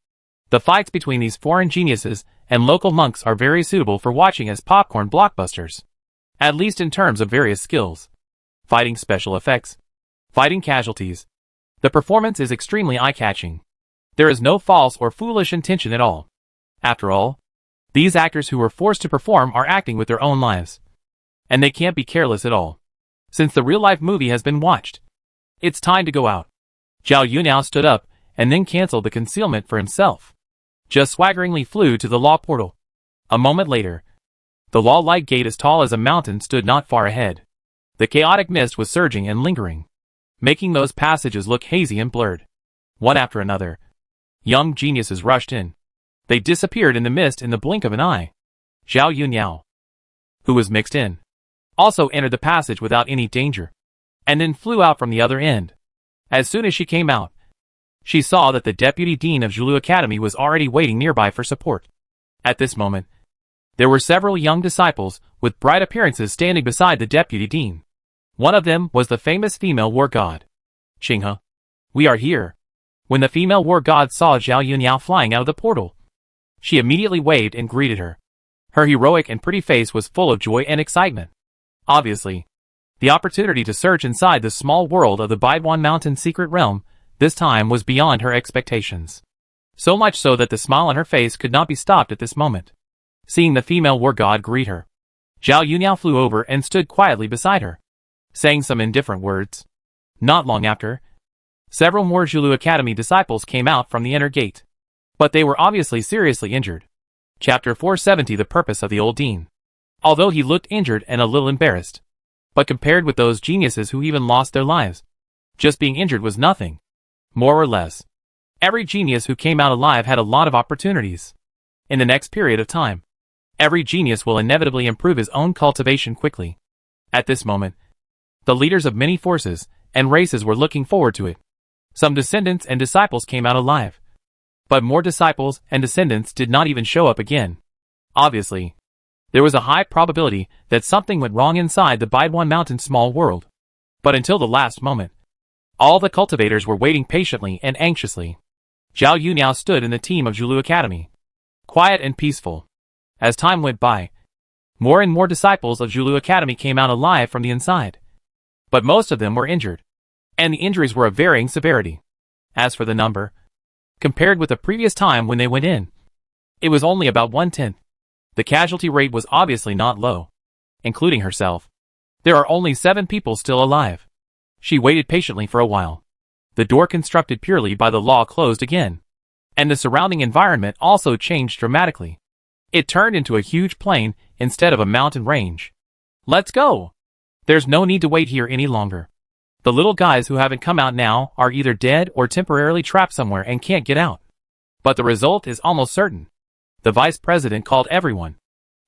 [SPEAKER 1] the fights between these foreign geniuses and local monks are very suitable for watching as popcorn blockbusters, at least in terms of various skills, fighting special effects, fighting casualties. The performance is extremely eye-catching. There is no false or foolish intention at all. After all, these actors who were forced to perform are acting with their own lives, and they can't be careless at all. Since the real-life movie has been watched, it's time to go out. Zhao Yuniao stood up and then canceled the concealment for himself. Just swaggeringly flew to the law portal. A moment later, the law-like gate as tall as a mountain stood not far ahead. The chaotic mist was surging and lingering, making those passages look hazy and blurred. One after another, young geniuses rushed in. They disappeared in the mist in the blink of an eye. Zhao Yuniao, who was mixed in, also entered the passage without any danger, and then flew out from the other end. As soon as she came out, she saw that the deputy dean of Zhulu Academy was already waiting nearby for support. At this moment, there were several young disciples with bright appearances standing beside the deputy dean. One of them was the famous female war god, Qinghe. "We are here." When the female war god saw Zhao Yuniao flying out of the portal, she immediately waved and greeted her. Her heroic and pretty face was full of joy and excitement. Obviously, the opportunity to search inside the small world of the Baidwan Mountain secret realm this time was beyond her expectations. So much so that the smile on her face could not be stopped at this moment. Seeing the female war god greet her, Zhao Yuniao flew over and stood quietly beside her, saying some indifferent words. Not long after, several more Zhulu Academy disciples came out from the inner gate, but they were obviously seriously injured. Chapter 470. The purpose of the old dean. Although he looked injured and a little embarrassed, but compared with those geniuses who even lost their lives, just being injured was nothing. More or less, every genius who came out alive had a lot of opportunities. In the next period of time, every genius will inevitably improve his own cultivation quickly. At this moment, the leaders of many forces and races were looking forward to it. Some descendants and disciples came out alive, but more disciples and descendants did not even show up again. Obviously, there was a high probability that something went wrong inside the Baidwan Mountain small world. But until the last moment, all the cultivators were waiting patiently and anxiously. Zhao Yuniao stood in the team of Zhulu Academy, quiet and peaceful. As time went by, more and more disciples of Zhulu Academy came out alive from the inside. But most of them were injured, and the injuries were of varying severity. As for the number, compared with the previous time when they went in, it was only about 1/10. The casualty rate was obviously not low. Including herself, there are only 7 people still alive. She waited patiently for a while. The door constructed purely by the law closed again. And the surrounding environment also changed dramatically. It turned into a huge plain instead of a mountain range. Let's go! There's no need to wait here any longer. The little guys who haven't come out now are either dead or temporarily trapped somewhere and can't get out. But the result is almost certain. The vice president called everyone,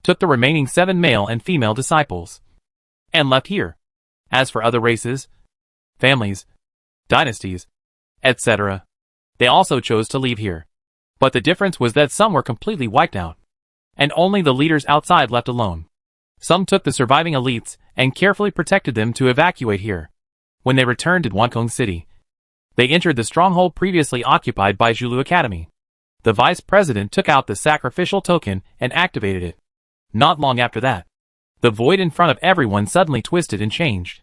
[SPEAKER 1] took the remaining 7 male and female disciples, and left here. As for other races, families, dynasties, etc., they also chose to leave here. But the difference was that some were completely wiped out, and only the leaders outside left alone. Some took the surviving elites and carefully protected them to evacuate here. When they returned to Guangdong City, they entered the stronghold previously occupied by Zulu Academy. The vice president took out the sacrificial token and activated it. Not long after that, the void in front of everyone suddenly twisted and changed,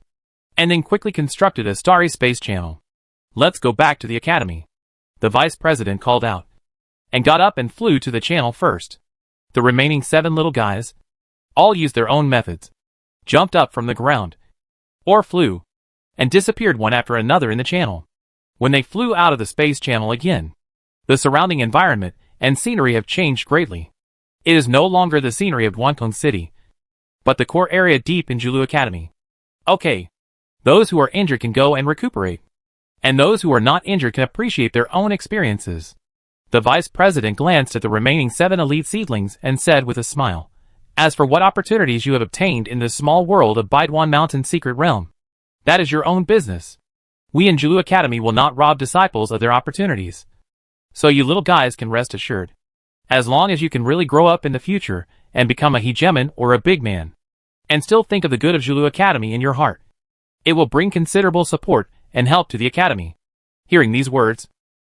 [SPEAKER 1] and then quickly constructed a starry space channel. Let's go back to the academy, the vice president called out, and got up and flew to the channel first. The remaining 7 little guys, all used their own methods, jumped up from the ground, or flew, and disappeared one after another in the channel. When they flew out of the space channel again, the surrounding environment and scenery have changed greatly. It is no longer the scenery of Guangdong City, but the core area deep in Zulu Academy. Okay, those who are injured can go and recuperate, and those who are not injured can appreciate their own experiences. The vice president glanced at the remaining 7 elite seedlings and said with a smile, "As for what opportunities you have obtained in this small world of Baiduan Mountain secret realm, that is your own business. We in Zulu Academy will not rob disciples of their opportunities. So you little guys can rest assured. As long as you can really grow up in the future and become a hegemon or a big man, and still think of the good of Zulu Academy in your heart, it will bring considerable support and help to the academy." Hearing these words,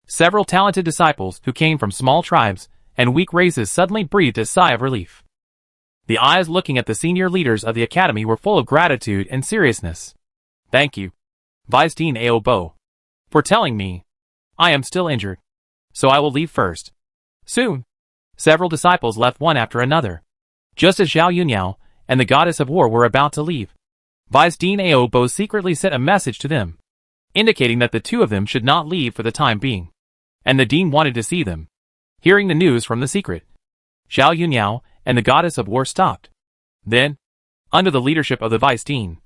[SPEAKER 1] several talented disciples who came from small tribes and weak races suddenly breathed a sigh of relief. The eyes looking at the senior leaders of the academy were full of gratitude and seriousness. "Thank you, Vice Dean Aobo, for telling me. I am still injured, so I will leave first." Soon, several disciples left one after another. Just as Zhao Yunyao and the goddess of war were about to leave, Vice Dean Aobo secretly sent a message to them, indicating that the 2 of them should not leave for the time being, and the dean wanted to see them. Hearing the news from the secret, Zhao Yunyao and the goddess of war stopped. Then, under the leadership of the vice dean,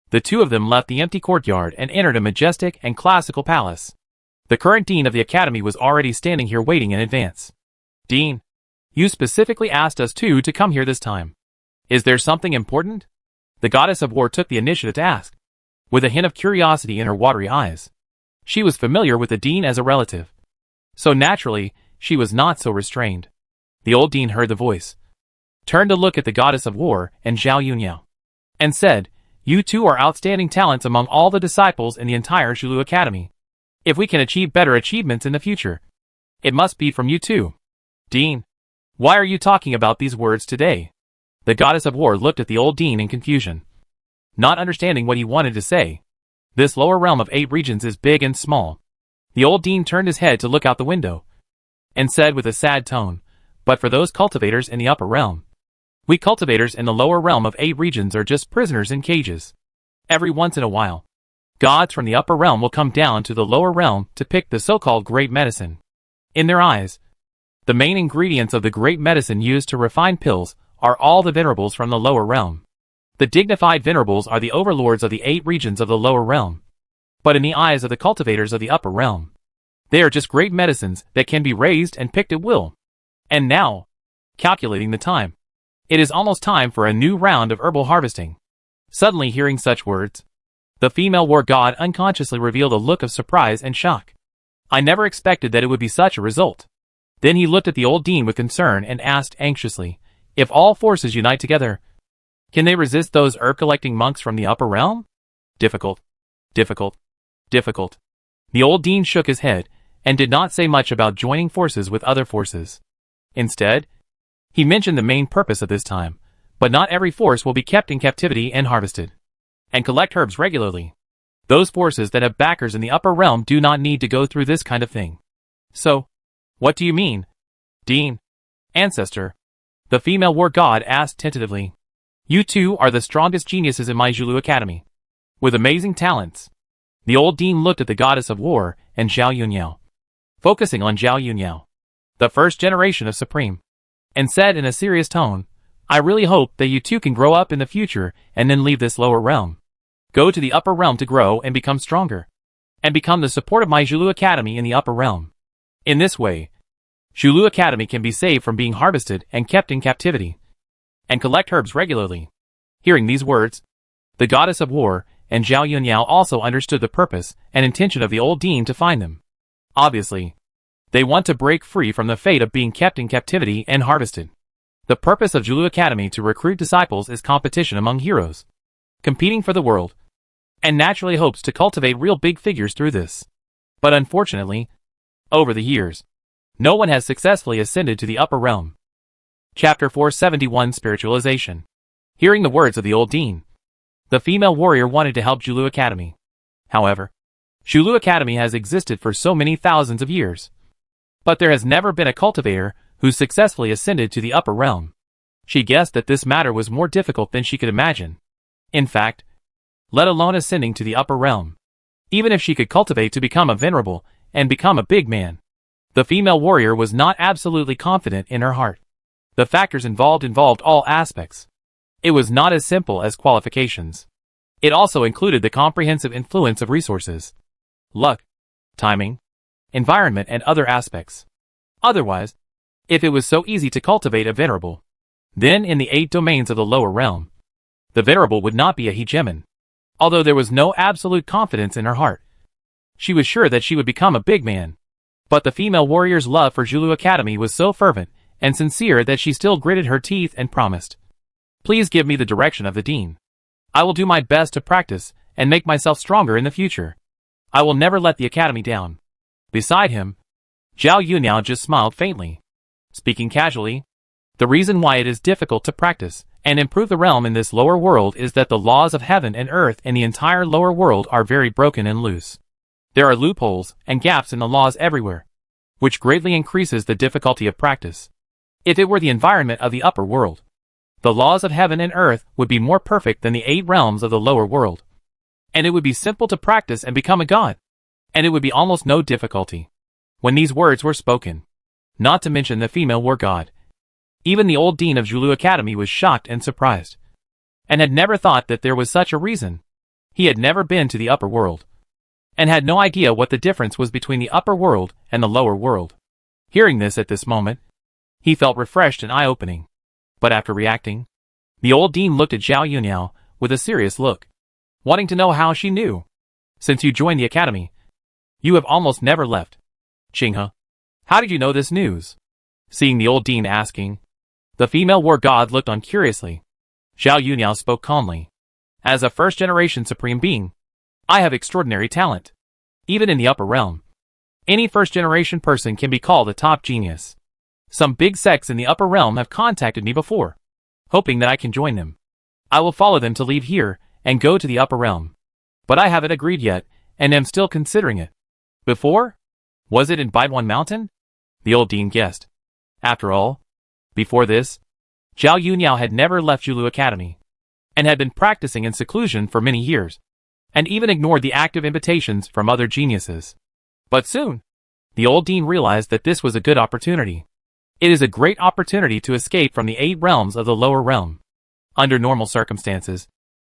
[SPEAKER 1] the 2 of them left the empty courtyard and entered a majestic and classical palace. The current dean of the academy was already standing here waiting in advance. "Dean, you specifically asked us 2 to come here this time. Is there something important?" The goddess of war took the initiative to ask, with a hint of curiosity in her watery eyes. She was familiar with the dean as a relative, so naturally, she was not so restrained. The old dean heard the voice, turned to look at the goddess of war and Zhao Yunyao, and said, "You 2 are outstanding talents among all the disciples in the entire Zulu Academy. If we can achieve better achievements in the future, it must be from you 2. Dean, why are you talking about these words today?" The goddess of war looked at the old dean in confusion, not understanding what he wanted to say. This lower realm of 8 regions is big and small. The old dean turned his head to look out the window, and said with a sad tone, "But for those cultivators in the upper realm, we cultivators in the lower realm of 8 regions are just prisoners in cages. Every once in a while, gods from the upper realm will come down to the lower realm to pick the so-called great medicine. In their eyes, the main ingredients of the great medicine used to refine pills are all the venerables from the lower realm. The dignified venerables are the overlords of the 8 regions of the lower realm. But in the eyes of the cultivators of the upper realm, they are just great medicines that can be raised and picked at will. And now, calculating the time, it is almost time for a new round of herbal harvesting." Suddenly hearing such words, the female war god unconsciously revealed a look of surprise and shock. "I never expected that it would be such a result." Then he looked at the old dean with concern and asked anxiously, "If all forces unite together, can they resist those herb-collecting monks from the upper realm?" "Difficult, difficult, difficult." The old dean shook his head and did not say much about joining forces with other forces. Instead, he mentioned the main purpose of this time, but not every force will be kept in captivity and harvested, and collect herbs regularly. Those forces that have backers in the upper realm do not need to go through this kind of thing. "So, what do you mean, Dean? Ancestor?" The female war god asked tentatively. You two are the strongest geniuses in my Zulu Academy, with amazing talents. The old dean looked at the goddess of war and Zhao Yunyao, focusing on Zhao Yunyao, the first generation of Supreme, and said in a serious tone, I really hope that you two can grow up in the future and then leave this lower realm. Go to the upper realm to grow and become stronger, and become the support of my Zulu Academy in the upper realm. In this way, Zulu Academy can be saved from being harvested and kept in captivity, and collect herbs regularly. Hearing these words, the goddess of war and Zhao Yunyao also understood the purpose and intention of the old dean to find them. Obviously, they want to break free from the fate of being kept in captivity and harvested. The purpose of Zulu Academy to recruit disciples is competition among heroes, competing for the world, and naturally hopes to cultivate real big figures through this. But unfortunately, over the years, no one has successfully ascended to the upper realm. Chapter 471 Spiritualization. Hearing the words of the old dean, the female warrior wanted to help Zulu Academy. However, Zulu Academy has existed for so many thousands of years, but there has never been a cultivator who successfully ascended to the upper realm. She guessed that this matter was more difficult than she could imagine. In fact, let alone ascending to the upper realm. Even if she could cultivate to become a venerable and become a big man, the female warrior was not absolutely confident in her heart. The factors involved all aspects. It was not as simple as qualifications. It also included the comprehensive influence of resources, luck, timing, environment, and other aspects. Otherwise, if it was so easy to cultivate a venerable, then in the 8 domains of the lower realm, the venerable would not be a hegemon. Although there was no absolute confidence in her heart, she was sure that she would become a big man. But the female warrior's love for Zulu Academy was so fervent and sincere that she still gritted her teeth and promised, Please give me the direction of the dean. I will do my best to practice and make myself stronger in the future. I will never let the academy down. Beside him, Zhao Yunyao just smiled faintly, speaking casually. The reason why it is difficult to practice and improve the realm in this lower world is that the laws of heaven and earth and the entire lower world are very broken and loose. There are loopholes and gaps in the laws everywhere, which greatly increases the difficulty of practice. If it were the environment of the upper world, the laws of heaven and earth would be more perfect than the 8 realms of the lower world. And it would be simple to practice and become a god. And it would be almost no difficulty. When these words were spoken, not to mention the female war god, even the old dean of Zulu Academy was shocked and surprised, and had never thought that there was such a reason. He had never been to the upper world, and had no idea what the difference was between the upper world and the lower world. Hearing this at this moment, he felt refreshed and eye-opening. But after reacting, the old dean looked at Zhao Yunyao with a serious look, wanting to know how she knew. Since you joined the academy, you have almost never left. Qinghe, how did you know this news? Seeing the old dean asking, the female war god looked on curiously. Zhao Yunyao spoke calmly. As a first-generation supreme being, I have extraordinary talent. Even in the upper realm, any first-generation person can be called a top genius. Some big sects in the upper realm have contacted me before, hoping that I can join them. I will follow them to leave here and go to the upper realm. But I haven't agreed yet, and am still considering it. Before? Was it in Baidwan Mountain? The old dean guessed. After all, before this, Zhao Yunyao had never left Zulu Academy, and had been practicing in seclusion for many years, and even ignored the active invitations from other geniuses. But soon, the old dean realized that this was a good opportunity. It is a great opportunity to escape from the 8 realms of the lower realm. Under normal circumstances,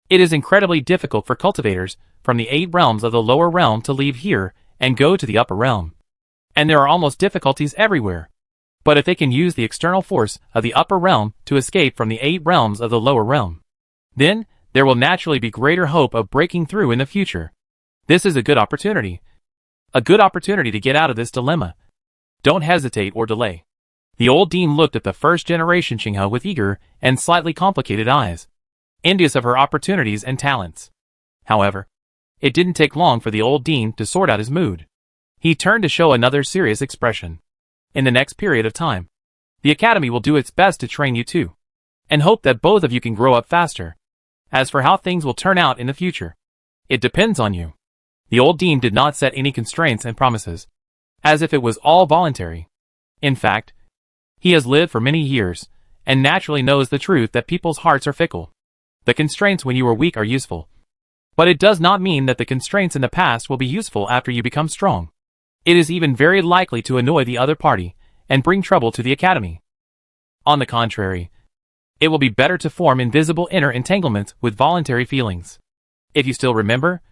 [SPEAKER 1] it is incredibly difficult for cultivators from the 8 realms of the lower realm to leave here and go to the upper realm. And there are almost difficulties everywhere. But if they can use the external force of the upper realm to escape from the 8 realms of the lower realm, then there will naturally be greater hope of breaking through in the future. This is a good opportunity. A good opportunity to get out of this dilemma. Don't hesitate or delay. The old dean looked at the first-generation Qinghe with eager and slightly complicated eyes, envious of her opportunities and talents. However, it didn't take long for the old dean to sort out his mood. He turned to show another serious expression. In the next period of time, the academy will do its best to train you too, and hope that both of you can grow up faster. As for how things will turn out in the future, it depends on you. The old dean did not set any constraints and promises, as if it was all voluntary. In fact, he has lived for many years, and naturally knows the truth that people's hearts are fickle. The constraints when you are weak are useful. But it does not mean that the constraints in the past will be useful after you become strong. It is even very likely to annoy the other party, and bring trouble to the academy. On the contrary, it will be better to form invisible inner entanglements with voluntary feelings. If you still remember,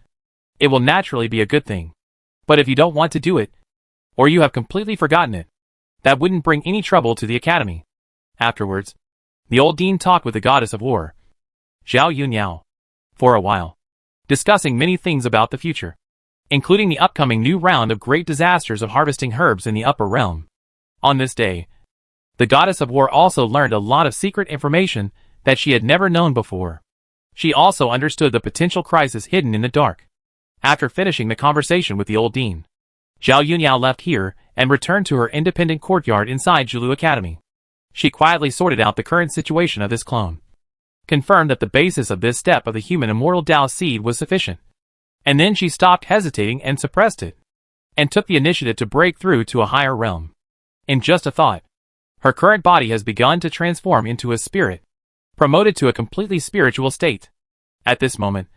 [SPEAKER 1] it will naturally be a good thing. But if you don't want to do it, or you have completely forgotten it, that wouldn't bring any trouble to the academy. Afterwards, the old dean talked with the goddess of war, Zhao Yunyao, for a while, discussing many things about the future, including the upcoming new round of great disasters of harvesting herbs in the upper realm. On this day, the goddess of war also learned a lot of secret information that she had never known before. She also understood the potential crisis hidden in the dark. After finishing the conversation with the old dean, Zhao Yunyao left here and returned to her independent courtyard inside Zulu Academy. She quietly sorted out the current situation of this clone, confirmed that the basis of this step of the human immortal Tao seed was sufficient, and then she stopped hesitating and suppressed it, and took the initiative to break through to a higher realm. In just a thought, her current body has begun to transform into a spirit, promoted to a completely spiritual state. At this moment,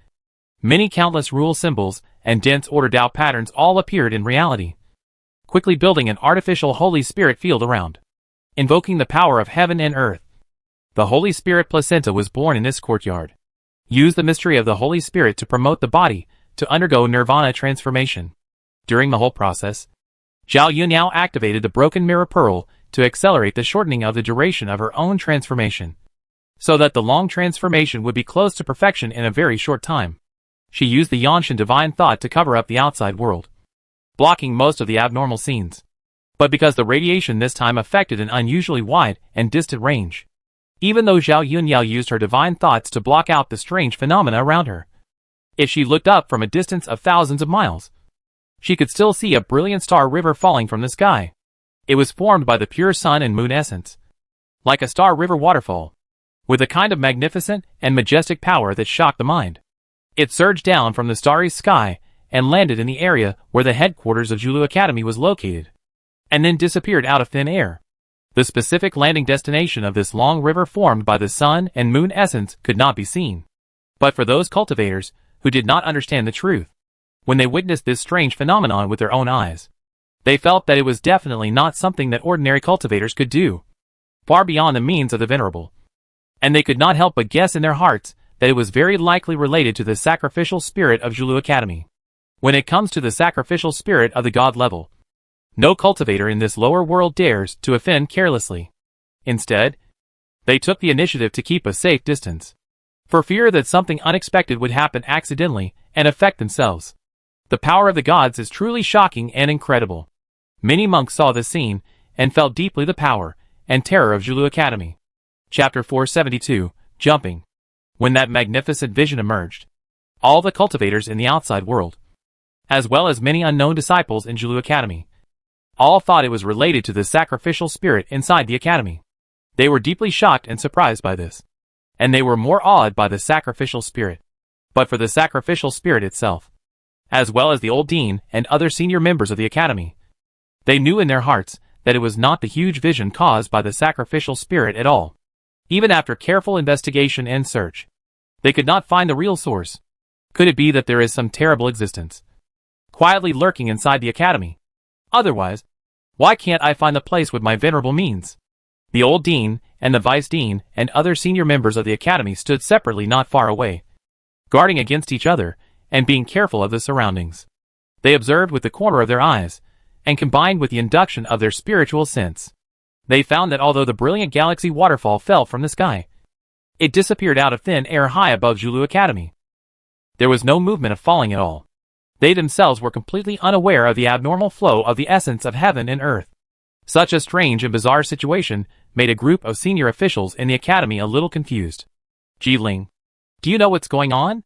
[SPEAKER 1] many countless rule symbols and dense order Tao patterns all appeared in reality, quickly building an artificial Holy Spirit field around, invoking the power of heaven and earth. The Holy Spirit placenta was born in this courtyard. Use the mystery of the Holy Spirit to promote the body to undergo nirvana transformation. During the whole process, Zhao Yunyao activated the broken mirror pearl to accelerate the shortening of the duration of her own transformation, so that the long transformation would be close to perfection in a very short time. She used the Yanshan divine thought to cover up the outside world, blocking most of the abnormal scenes. But because the radiation this time affected an unusually wide and distant range, even though Zhao Yunyao used her divine thoughts to block out the strange phenomena around her, if she looked up from a distance of thousands of miles, she could still see a brilliant star river falling from the sky. It was formed by the pure sun and moon essence, like a star river waterfall, with a kind of magnificent and majestic power that shocked the mind. It surged down from the starry sky and landed in the area where the headquarters of Zulu Academy was located, and then disappeared out of thin air. The specific landing destination of this long river formed by the sun and moon essence could not be seen. But for those cultivators who did not understand the truth, when they witnessed this strange phenomenon with their own eyes, they felt that it was definitely not something that ordinary cultivators could do, far beyond the means of the venerable. And they could not help but guess in their hearts that it was very likely related to the sacrificial spirit of Zulu Academy. When it comes to the sacrificial spirit of the god level, no cultivator in this lower world dares to offend carelessly. Instead, they took the initiative to keep a safe distance, for fear that something unexpected would happen accidentally and affect themselves. The power of the gods is truly shocking and incredible. Many monks saw this scene and felt deeply the power and terror of Zulu Academy. Chapter 472, Jumping. When that magnificent vision emerged, all the cultivators in the outside world, as well as many unknown disciples in Zulu Academy, all thought it was related to the sacrificial spirit inside the academy. They were deeply shocked and surprised by this, and they were more awed by the sacrificial spirit. But for the sacrificial spirit itself, as well as the old dean and other senior members of the academy, they knew in their hearts that it was not the huge vision caused by the sacrificial spirit at all. Even after careful investigation and search, they could not find the real source. Could it be that there is some terrible existence quietly lurking inside the academy? Otherwise, why can't I find the place with my venerable means? The old dean and the vice dean and other senior members of the academy stood separately not far away, guarding against each other and being careful of the surroundings. They observed with the corner of their eyes, and combined with the induction of their spiritual sense, they found that although the brilliant galaxy waterfall fell from the sky, it disappeared out of thin air high above Zulu Academy. There was no movement of falling at all. They themselves were completely unaware of the abnormal flow of the essence of heaven and earth. Such a strange and bizarre situation made a group of senior officials in the academy a little confused. Jiling, do you know what's going on?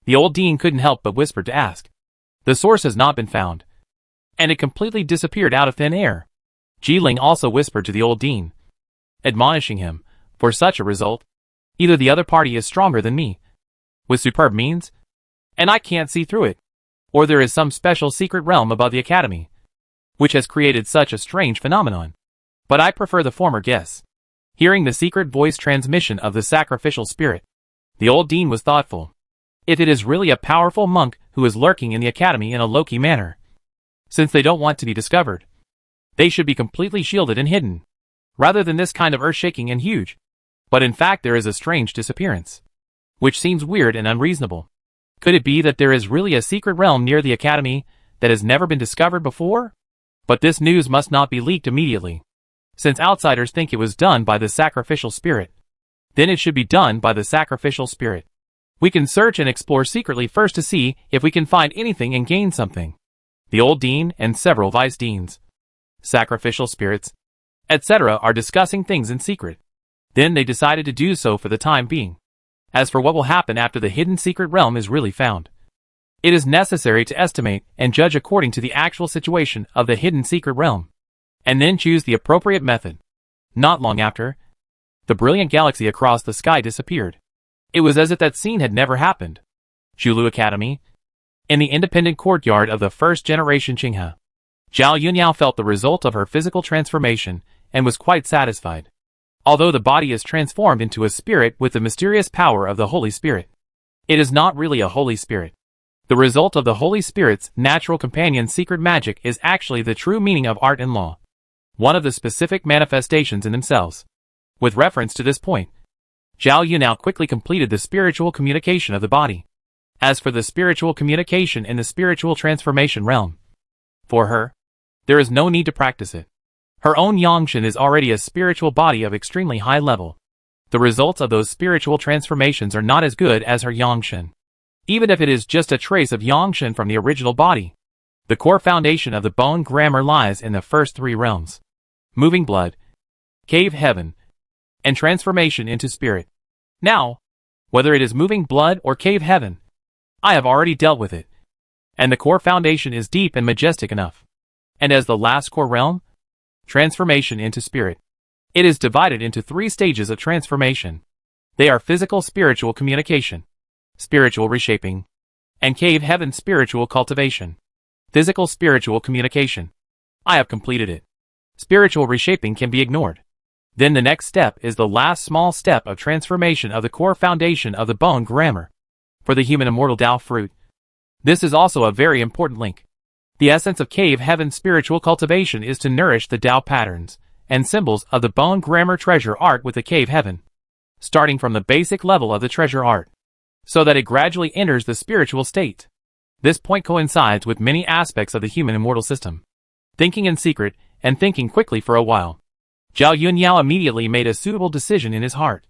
[SPEAKER 1] The old dean couldn't help but whisper to ask. The source has not been found, and it completely disappeared out of thin air. Jiling also whispered to the old dean, admonishing him, for such a result, either the other party is stronger than me, with superb means, and I can't see through it, or there is some special secret realm above the academy, which has created such a strange phenomenon. But I prefer the former guess. Hearing the secret voice transmission of the sacrificial spirit, the old dean was thoughtful. If it is really a powerful monk who is lurking in the academy in a low-key manner, since they don't want to be discovered, they should be completely shielded and hidden, rather than this kind of earth-shaking and huge. But in fact there is a strange disappearance, which seems weird and unreasonable. Could it be that there is really a secret realm near the academy that has never been discovered before? But this news must not be leaked immediately, since outsiders think it was done by the sacrificial spirit. Then it should be done by the sacrificial spirit. We can search and explore secretly first to see if we can find anything and gain something. The old dean and several vice deans, sacrificial spirits, etc. are discussing things in secret. Then they decided to do so for the time being. As for what will happen after the hidden secret realm is really found, it is necessary to estimate and judge according to the actual situation of the hidden secret realm, and then choose the appropriate method. Not long after, the brilliant galaxy across the sky disappeared. It was as if that scene had never happened. Zhulu Academy. In the independent courtyard of the first generation Qinghe, Zhao Yunyao felt the result of her physical transformation and was quite satisfied. Although the body is transformed into a spirit with the mysterious power of the Holy Spirit, it is not really a Holy Spirit. The result of the Holy Spirit's natural companion secret magic is actually the true meaning of art and law, one of the specific manifestations in themselves. With reference to this point, Zhao Yunao quickly completed the spiritual communication of the body. As for the spiritual communication in the spiritual transformation realm, for her, there is no need to practice it. Her own Yangshan is already a spiritual body of extremely high level. The results of those spiritual transformations are not as good as her Yangshan, even if it is just a trace of Yangshan from the original body. The core foundation of the bone grammar lies in the first three realms: moving blood, cave heaven, and transformation into spirit. Now, whether it is moving blood or cave heaven, I have already dealt with it, and the core foundation is deep and majestic enough. And as the last core realm, transformation into spirit, it is divided into three stages of transformation. They are physical spiritual communication, spiritual reshaping, and cave heaven spiritual cultivation. Physical spiritual communication, I have completed it. Spiritual reshaping can be ignored. Then the next step is the last small step of transformation of the core foundation of the bone grammar, for the human immortal Tao fruit. This is also a very important link. The essence of cave heaven spiritual cultivation is to nourish the Tao patterns and symbols of the bone grammar treasure art with the cave heaven, starting from the basic level of the treasure art, so that it gradually enters the spiritual state. This point coincides with many aspects of the human immortal system. Thinking in secret and thinking quickly for a while, Zhao Yunyao immediately made a suitable decision in his heart.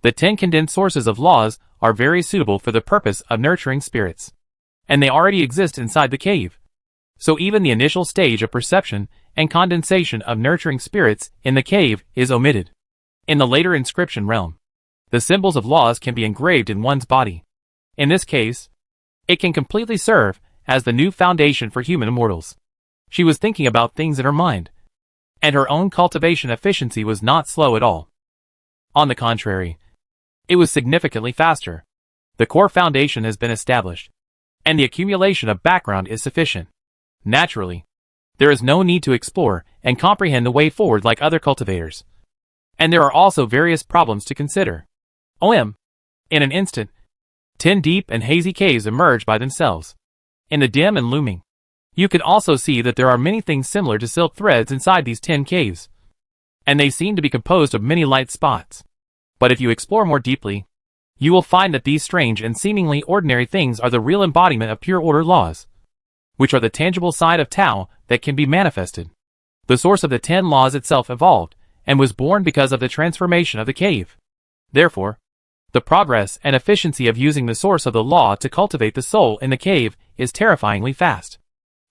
[SPEAKER 1] The 10 condensed sources of laws are very suitable for the purpose of nurturing spirits, and they already exist inside the cave. So even the initial stage of perception and condensation of nurturing spirits in the cave is omitted. In the later inscription realm, the symbols of laws can be engraved in one's body. In this case, it can completely serve as the new foundation for human immortals. She was thinking about things in her mind, and her own cultivation efficiency was not slow at all. On the contrary, it was significantly faster. The core foundation has been established, and the accumulation of background is sufficient. Naturally, there is no need to explore and comprehend the way forward like other cultivators. And there are also various problems to consider. In an instant, 10 deep and hazy caves emerge by themselves. In the dim and looming, you can also see that there are many things similar to silk threads inside these 10 caves, and they seem to be composed of many light spots. But if you explore more deeply, you will find that these strange and seemingly ordinary things are the real embodiment of pure order laws, which are the tangible side of Tao that can be manifested. The source of the 10 laws itself evolved, and was born because of the transformation of the cave. Therefore, the progress and efficiency of using the source of the law to cultivate the soul in the cave is terrifyingly fast.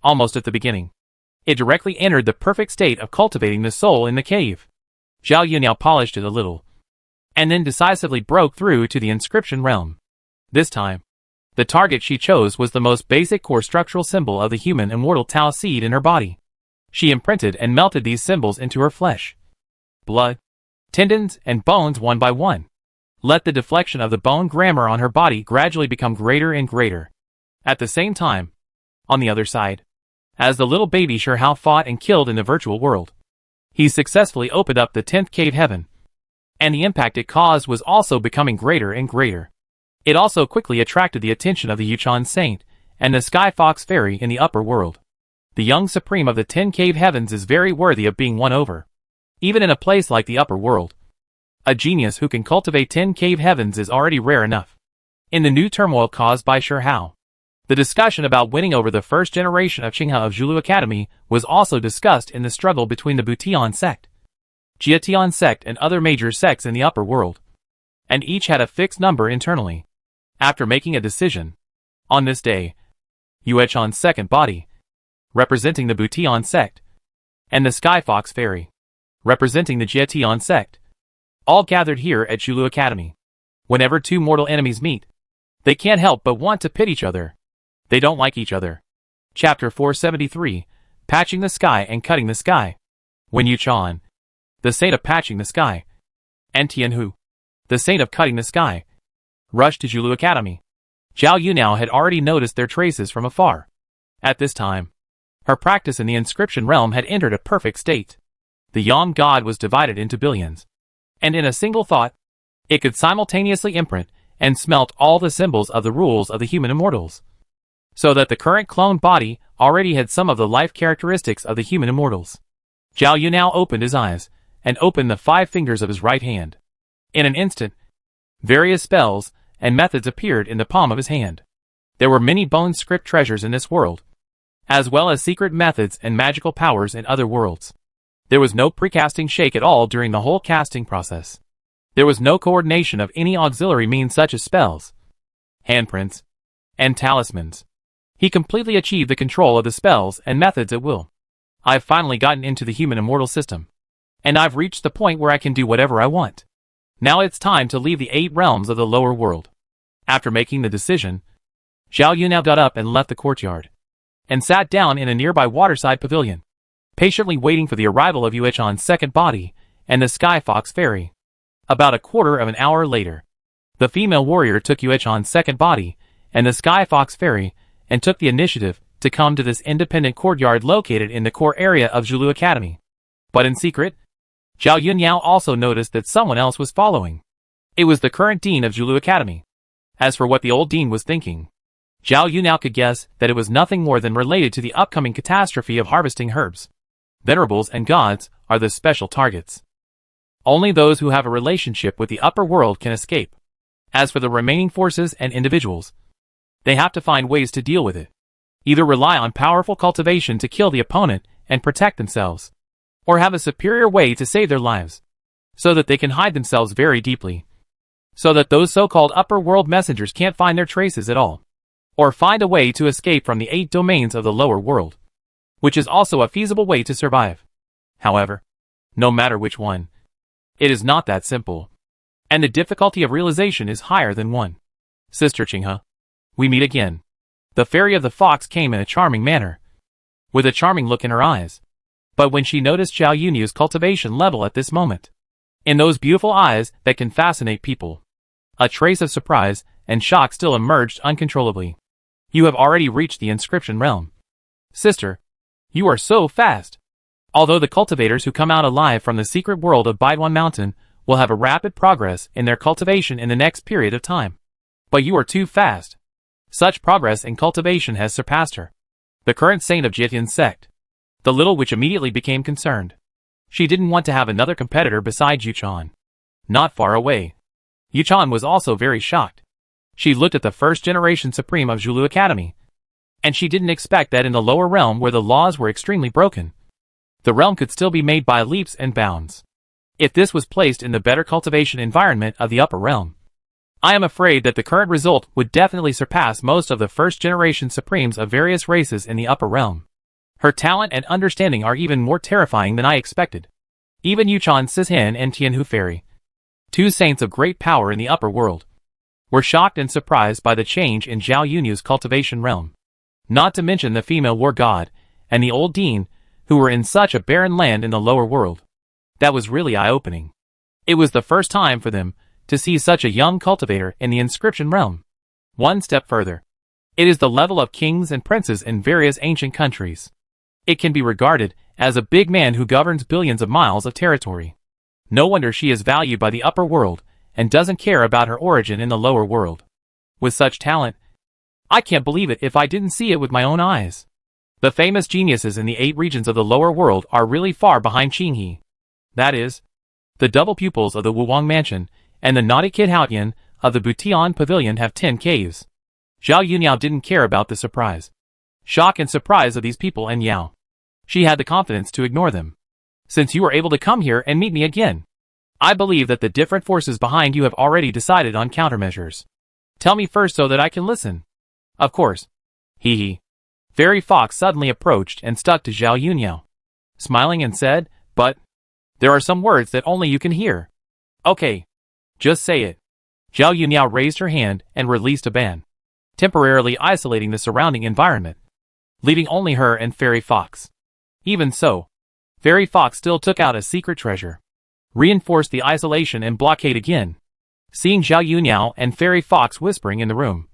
[SPEAKER 1] Almost at the beginning, it directly entered the perfect state of cultivating the soul in the cave. Zhao Yunyao polished it a little, and then decisively broke through to the inscription realm. This time, the target she chose was the most basic core structural symbol of the human immortal Tao seed in her body. She imprinted and melted these symbols into her flesh, blood, tendons, and bones one by one. Let the deflection of the bone grammar on her body gradually become greater and greater. At the same time, on the other side, as the little baby Shihao fought and killed in the virtual world, he successfully opened up the 10th cave heaven. and the impact it caused was also becoming greater and greater. It also quickly attracted the attention of the Yuchan Saint and the Sky Fox Fairy in the upper world. The young supreme of the 10 cave heavens is very worthy of being won over. Even in a place like the upper world, a genius who can cultivate 10 cave heavens is already rare enough. In the new turmoil caused by Shi Hao, the discussion about winning over the first generation of Qinghe of Zhulu Academy was also discussed in the struggle between the Butian sect, Jiatian sect and other major sects in the upper world, and each had a fixed number internally. After making a decision, on this day, Yuechan's second body, representing the Butian sect, and the Sky Fox Fairy, representing the Jiatian sect, all gathered here at Zhulu Academy. Whenever two mortal enemies meet, they can't help but want to pit each other. They don't like each other. Chapter 473, Patching the Sky and Cutting the Sky. When Yuchan, the saint of patching the sky, and Tianhu, the saint of cutting the sky, rushed to Zhulu Academy, Zhao Yunao had already noticed their traces from afar. At this time, her practice in the inscription realm had entered a perfect state. The Yom God was divided into billions, and in a single thought, it could simultaneously imprint and smelt all the symbols of the rules of the human immortals, so that the current clone body already had some of the life characteristics of the human immortals. Zhao Yunao opened his eyes, and opened the 5 fingers of his right hand. In an instant, various spells and methods appeared in the palm of his hand. There were many bone script treasures in this world, as well as secret methods and magical powers in other worlds. There was no precasting shake at all during the whole casting process. There was no coordination of any auxiliary means such as spells, handprints, and talismans. He completely achieved the control of the spells and methods at will. I've finally gotten into the human immortal system, and I've reached the point where I can do whatever I want. Now it's time to leave the 8 realms of the lower world. After making the decision, Zhao Yunao got up and left the courtyard, and sat down in a nearby waterside pavilion, patiently waiting for the arrival of Yuechan's second body and the Sky Fox Fairy. About a quarter of an hour later, the female warrior took Yuechan's second body and the Sky Fox Fairy and took the initiative to come to this independent courtyard located in the core area of Zhulu Academy. But in secret, Zhao Yunao also noticed that someone else was following. It was the current dean of Zhulu Academy. As for what the old dean was thinking, Zhao Yunao could guess that it was nothing more than related to the upcoming catastrophe of harvesting herbs. Venerables and gods are the special targets. Only those who have a relationship with the upper world can escape. As for the remaining forces and individuals, they have to find ways to deal with it. Either rely on powerful cultivation to kill the opponent and protect themselves, or have a superior way to save their lives, so that they can hide themselves very deeply, so that those so-called upper world messengers can't find their traces at all, or find a way to escape from the 8 domains of the lower world, which is also a feasible way to survive. However, no matter which one, it is not that simple, and the difficulty of realization is higher than 1. Sister Qinghe, we meet again. The fairy of the fox came in a charming manner, with a charming look in her eyes. But when she noticed Zhao Yunao's cultivation level at this moment, in those beautiful eyes that can fascinate people, a trace of surprise and shock still emerged uncontrollably. You have already reached the inscription realm. Sister, you are so fast. Although the cultivators who come out alive from the secret world of Baiduan Mountain will have a rapid progress in their cultivation in the next period of time. But you are too fast. Such progress in cultivation has surpassed her, the current saint of Jietian sect. The little witch immediately became concerned. She didn't want to have another competitor besides Yuchan. Not far away, Yuchan was also very shocked. She looked at the first generation supreme of Zhulu Academy, and she didn't expect that in the lower realm where the laws were extremely broken, the realm could still be made by leaps and bounds. If this was placed in the better cultivation environment of the upper realm, I am afraid that the current result would definitely surpass most of the first generation supremes of various races in the upper realm. Her talent and understanding are even more terrifying than I expected. Even Yuchan Sishen and Tianhu Fairy, 2 saints of great power in the upper world, were shocked and surprised by the change in Zhao Yunao's cultivation realm. Not to mention the female war god and the old dean, who were in such a barren land in the lower world. That was really eye-opening. It was the first time for them to see such a young cultivator in the inscription realm. One step further, it is the level of kings and princes in various ancient countries. It can be regarded as a big man who governs billions of miles of territory. No wonder she is valued by the upper world, and doesn't care about her origin in the lower world. With such talent, I can't believe it if I didn't see it with my own eyes. The famous geniuses in the 8 regions of the lower world are really far behind Qinghe. That is, the double pupils of the Wuwang Mansion and the naughty kid Haotian of the Butian Pavilion have 10 caves. Zhao Yuniao didn't care about the surprise, shock and surprise of these people and Yao. She had the confidence to ignore them. Since you were able to come here and meet me again, I believe that the different forces behind you have already decided on countermeasures. Tell me first so that I can listen. Of course. Hee. Fairy Fox suddenly approached and stuck to Zhao Yuniao, smiling and said, but there are some words that only you can hear. Okay. Just say it. Zhao Yuniao raised her hand and released a ban, temporarily isolating the surrounding environment, leaving only her and Fairy Fox. Even so, Fairy Fox still took out a secret treasure, reinforced the isolation and blockade again. Seeing Zhao Yuniao and Fairy Fox whispering in the room,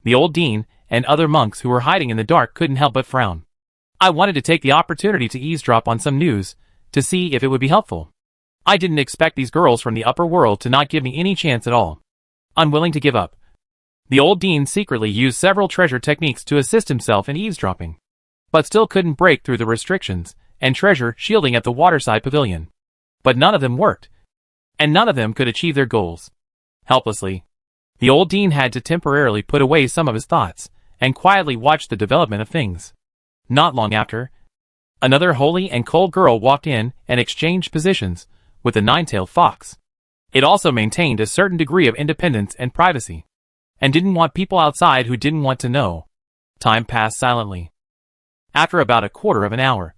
[SPEAKER 1] the old dean and other monks who were hiding in the dark couldn't help but frown. I wanted to take the opportunity to eavesdrop on some news, to see if it would be helpful. I didn't expect these girls from the upper world to not give me any chance at all. Unwilling to give up, the old dean secretly used several treasure techniques to assist himself in eavesdropping, but still couldn't break through the restrictions and treasure shielding at the waterside pavilion. But none of them worked, and none of them could achieve their goals. Helplessly, the old dean had to temporarily put away some of his thoughts and quietly watch the development of things. Not long after, another holy and cold girl walked in and exchanged positions with the 9-tailed fox. It also maintained a certain degree of independence and privacy, and didn't want people outside who didn't want to know. Time passed silently. After about a quarter of an hour,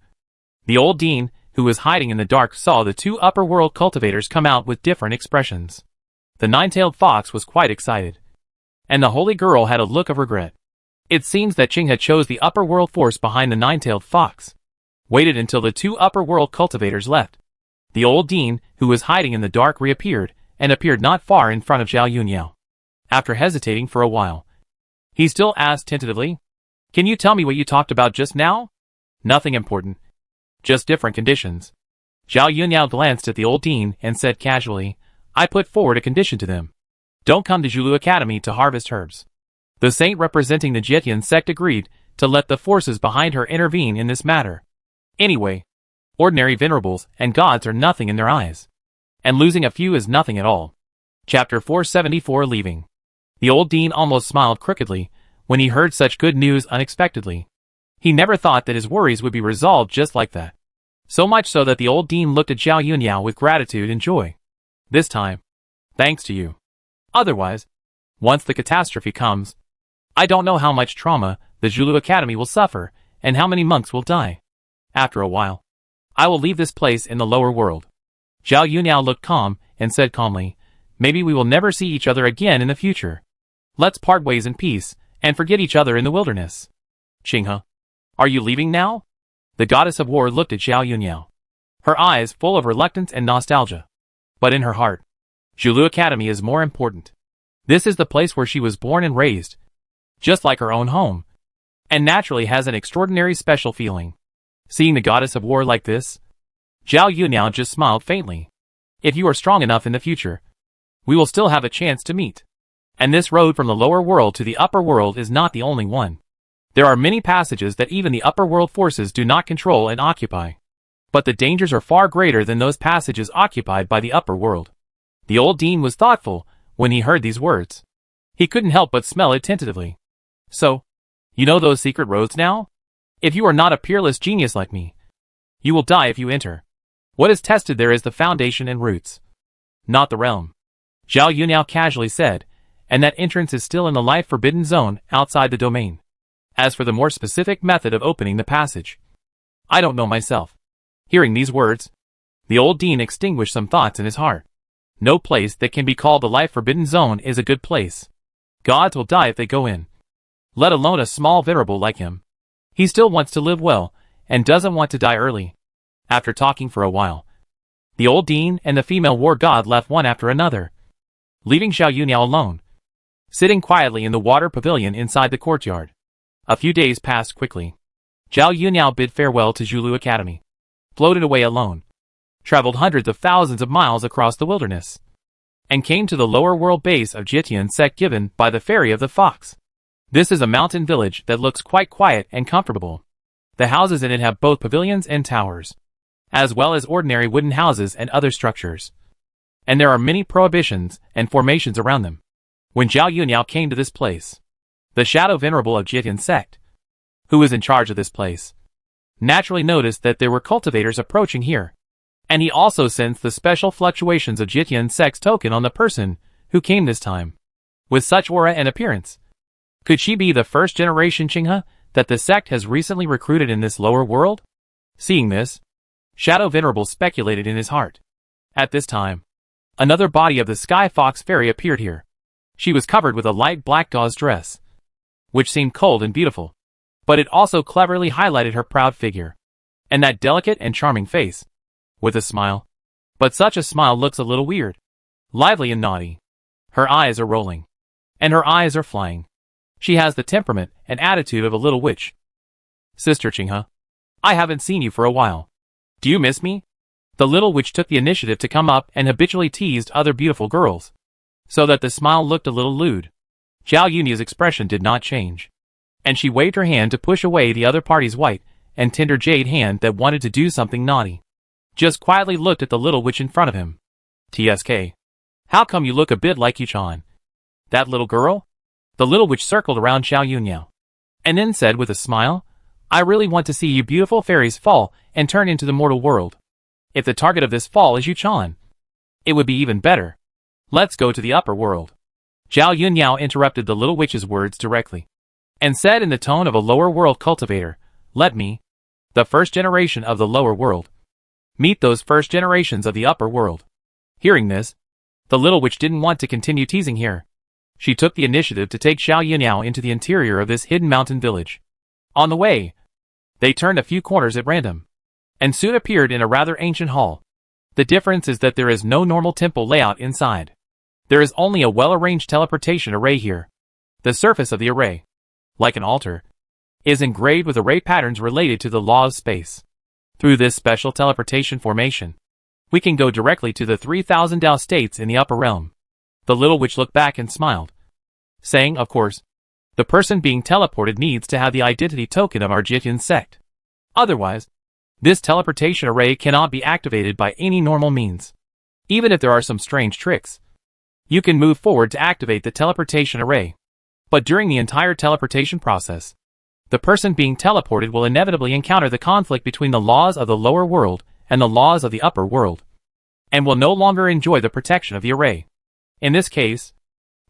[SPEAKER 1] the old dean, who was hiding in the dark, saw the 2 upper world cultivators come out with different expressions. The 9-tailed fox was quite excited, and the holy girl had a look of regret. It seems that Qing had chose the upper world force behind the 9-tailed fox, waited until the 2 upper world cultivators left. The old dean, who was hiding in the dark, reappeared, and appeared not far in front of Zhao Yuniao. After hesitating for a while, he still asked tentatively, "Can you tell me what you talked about just now?" "Nothing important. Just different conditions." Zhao Yuniao glanced at the old dean and said casually, "I put forward a condition to them. Don't come to Zhulu Academy to harvest herbs." The saint representing the Jietian sect agreed to let the forces behind her intervene in this matter. Anyway, ordinary venerables and gods are nothing in their eyes, and losing a few is nothing at all. Chapter 474 Leaving. The old dean almost smiled crookedly when he heard such good news unexpectedly. He never thought that his worries would be resolved just like that. So much so that the old dean looked at Zhao Yuniao with gratitude and joy. "This time, thanks to you. Otherwise, once the catastrophe comes, I don't know how much trauma the Zhulu Academy will suffer and how many monks will die. After a while, I will leave this place in the lower world." Zhao Yuniao looked calm and said calmly, "Maybe we will never see each other again in the future. Let's part ways in peace and forget each other in the wilderness." "Qinghe, are you leaving now?" The goddess of war looked at Zhao Yuniao, her eyes full of reluctance and nostalgia. But in her heart, Zhulu Academy is more important. This is the place where she was born and raised, just like her own home, and naturally has an extraordinary special feeling. Seeing the goddess of war like this, Zhao Yuniao just smiled faintly. "If you are strong enough in the future, we will still have a chance to meet. And this road from the lower world to the upper world is not the only one. There are many passages that even the upper world forces do not control and occupy. But the dangers are far greater than those passages occupied by the upper world." The old dean was thoughtful when he heard these words. He couldn't help but smell it tentatively. "So, you know those secret roads now? If you are not a peerless genius like me, you will die if you enter. What is tested there is the foundation and roots, not the realm," Zhao Yuniao casually said, "and that entrance is still in the life-forbidden zone outside the domain. As for the more specific method of opening the passage, I don't know myself." Hearing these words, the old dean extinguished some thoughts in his heart. No place that can be called the life-forbidden zone is a good place. Gods will die if they go in, let alone a small venerable like him. He still wants to live well, and doesn't want to die early. After talking for a while, the old dean and the female war god left one after another, leaving Zhao Yuniao alone, sitting quietly in the water pavilion inside the courtyard. A few days passed quickly. Zhao Yuniao bid farewell to Zhulu Academy, floated away alone, traveled hundreds of thousands of miles across the wilderness, and came to the lower world base of Jitian sect given by the Fairy of the Fox. This is a mountain village that looks quite quiet and comfortable. The houses in it have both pavilions and towers, as well as ordinary wooden houses and other structures. And there are many prohibitions and formations around them. When Zhao Yunniao came to this place, the Shadow Venerable of Jitian sect, who was in charge of this place, naturally noticed that there were cultivators approaching here, and he also sensed the special fluctuations of Jitian sect's token on the person who came this time. With such aura and appearance, could she be the first generation Qinghe that the sect has recently recruited in this lower world? Seeing this, Shadow Venerable speculated in his heart. At this time, another body of the Sky Fox Fairy appeared here. She was covered with a light black gauze dress, which seemed cold and beautiful, but it also cleverly highlighted her proud figure, and that delicate and charming face, with a smile. But such a smile looks a little weird, lively and naughty. Her eyes are rolling, and her eyes are flying. She has the temperament and attitude of a little witch. Sister Qinghe, I haven't seen you for a while. Do you miss me? The little witch took the initiative to come up and habitually teased other beautiful girls, so that the smile looked a little lewd. Zhao Yunnia's expression did not change, and she waved her hand to push away the other party's white and tender jade hand that wanted to do something naughty. Just quietly looked at the little witch in front of him. TSK. How come you look a bit like Yuchan? That little girl? The little witch circled around Zhao Yunniao, and then said with a smile, I really want to see you beautiful fairies fall and turn into the mortal world. If the target of this fall is Yuchan, it would be even better. Let's go to the upper world. Zhao Yunniao interrupted the little witch's words directly, and said in the tone of a lower world cultivator, let me, the first generation of the lower world, meet those first generations of the upper world. Hearing this, the little witch didn't want to continue teasing here. She took the initiative to take Zhao Yunniao into the interior of this hidden mountain village. On the way, they turned a few corners at random, and soon appeared in a rather ancient hall. The difference is that there is no normal temple layout inside. There is only a well-arranged teleportation array here. The surface of the array, like an altar, is engraved with array patterns related to the law of space. Through this special teleportation formation, we can go directly to the 3,000 Dao states in the upper realm. The little witch looked back and smiled, saying, of course, the person being teleported needs to have the identity token of our Jitian sect. Otherwise, this teleportation array cannot be activated by any normal means. Even if there are some strange tricks, you can move forward to activate the teleportation array. But during the entire teleportation process, the person being teleported will inevitably encounter the conflict between the laws of the lower world and the laws of the upper world, and will no longer enjoy the protection of the array. In this case,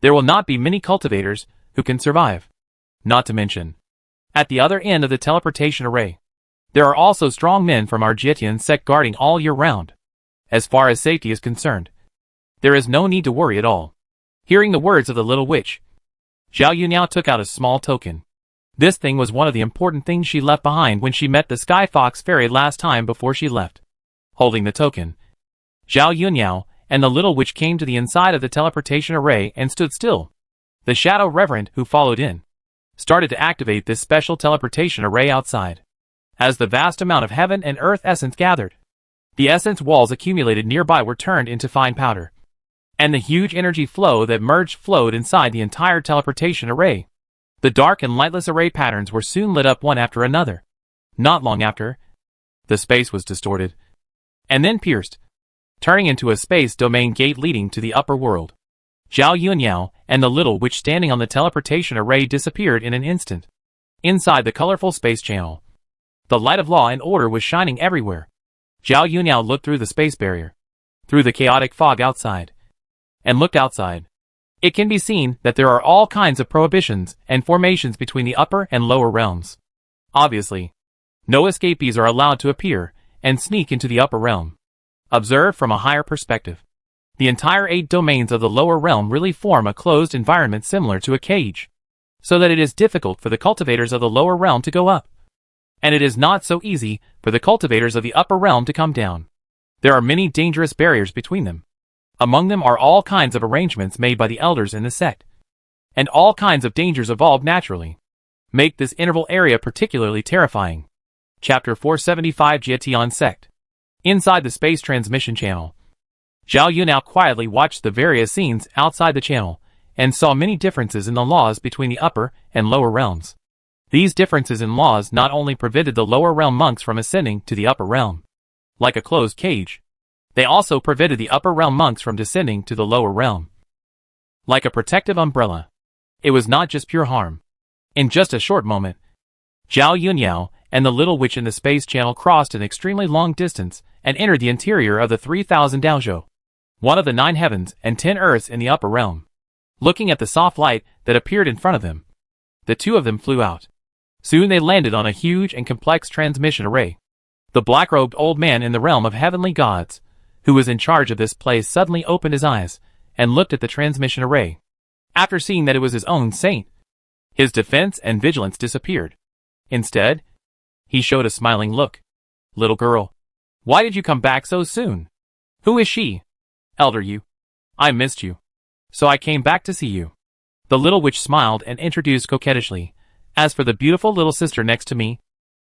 [SPEAKER 1] there will not be many cultivators who can survive. Not to mention, at the other end of the teleportation array, there are also strong men from our Jitian sect guarding all year round. As far as safety is concerned, there is no need to worry at all. Hearing the words of the little witch, Zhao Yunniao took out a small token. This thing was one of the important things she left behind when she met the Sky Fox Fairy last time before she left. Holding the token, Zhao Yunniao and the little witch came to the inside of the teleportation array and stood still. The Shadow Reverend, who followed in, started to activate this special teleportation array outside. As the vast amount of heaven and earth essence gathered, the essence walls accumulated nearby were turned into fine powder, and the huge energy flow that flowed inside the entire teleportation array. The dark and lightless array patterns were soon lit up one after another. Not long after, the space was distorted, and then pierced, turning into a space domain gate leading to the upper world. Zhao Yunniao and the little witch standing on the teleportation array disappeared in an instant. Inside the colorful space channel, the light of law and order was shining everywhere. Zhao Yunniao looked through the space barrier, through the chaotic fog outside, and looked outside. It can be seen that there are all kinds of prohibitions and formations between the upper and lower realms. Obviously, no escapees are allowed to appear and sneak into the upper realm. Observed from a higher perspective, the entire 8 domains of the lower realm really form a closed environment similar to a cage, so that it is difficult for the cultivators of the lower realm to go up, and it is not so easy for the cultivators of the upper realm to come down. There are many dangerous barriers between them. Among them are all kinds of arrangements made by the elders in the sect, and all kinds of dangers evolved naturally. Make this interval area particularly terrifying. Chapter 475 Jitian Sect. Inside the space transmission channel, Zhao Yunao quietly watched the various scenes outside the channel, and saw many differences in the laws between the upper and lower realms. These differences in laws not only prevented the lower realm monks from ascending to the upper realm, like a closed cage, they also prevented the upper realm monks from descending to the lower realm, like a protective umbrella. It was not just pure harm. In just a short moment, Zhao Yunyao and the little witch in the space channel crossed an extremely long distance and entered the interior of the 3000 Daozhou, one of the 9 heavens and 10 earths in the upper realm. Looking at the soft light that appeared in front of them, the two of them flew out. Soon they landed on a huge and complex transmission array. The black-robed old man in the realm of heavenly gods, who was in charge of this place, suddenly opened his eyes and looked at the transmission array. After seeing that it was his own saint, his defense and vigilance disappeared. Instead, he showed a smiling look. "Little girl, why did you come back so soon? Who is she?" "Elder Yu. I missed you, so I came back to see you." The little witch smiled and introduced coquettishly. "As for the beautiful little sister next to me,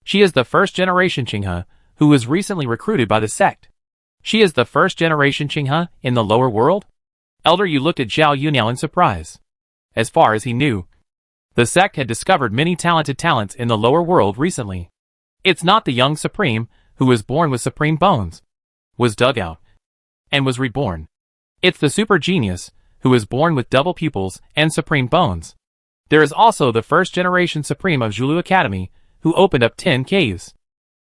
[SPEAKER 1] she is the first generation Qinghe, who was recently recruited by the sect." "She is the first generation Qinghe in the lower world?" Elder Yu looked at Zhao Yunao in surprise. As far as he knew, the sect had discovered many talented talents in the lower world recently. It's not the young supreme, who was born with supreme bones, was dug out, and was reborn. It's the super genius, who was born with double pupils and supreme bones. There is also the first generation supreme of Zhulu Academy, who opened up 10 caves.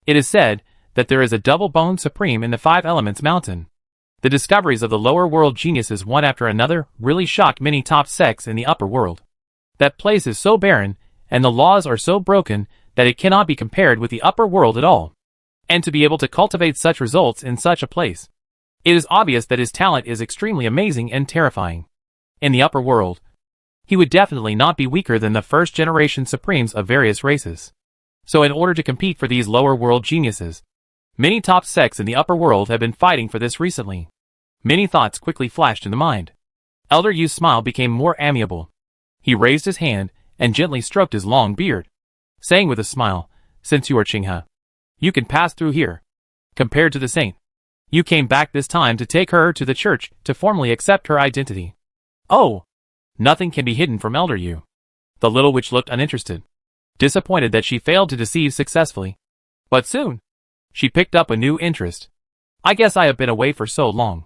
[SPEAKER 1] It is said that there is a double-boned supreme in the 5 Elements Mountain. The discoveries of the lower world geniuses one after another really shocked many top sects in the upper world. That place is so barren, and the laws are so broken, that it cannot be compared with the upper world at all. And to be able to cultivate such results in such a place, it is obvious that his talent is extremely amazing and terrifying. In the upper world, he would definitely not be weaker than the first generation supremes of various races. So in order to compete for these lower world geniuses, many top sects in the upper world have been fighting for this recently. Many thoughts quickly flashed in the mind. Elder Yu's smile became more amiable. He raised his hand and gently stroked his long beard, saying with a smile, "Since you are Qinghe, you can pass through here." Compared to the saint, you came back this time to take her to the church to formally accept her identity. "Oh, nothing can be hidden from Elder Yu." The little witch looked uninterested, disappointed that she failed to deceive successfully. But soon, she picked up a new interest. "I guess I have been away for so long,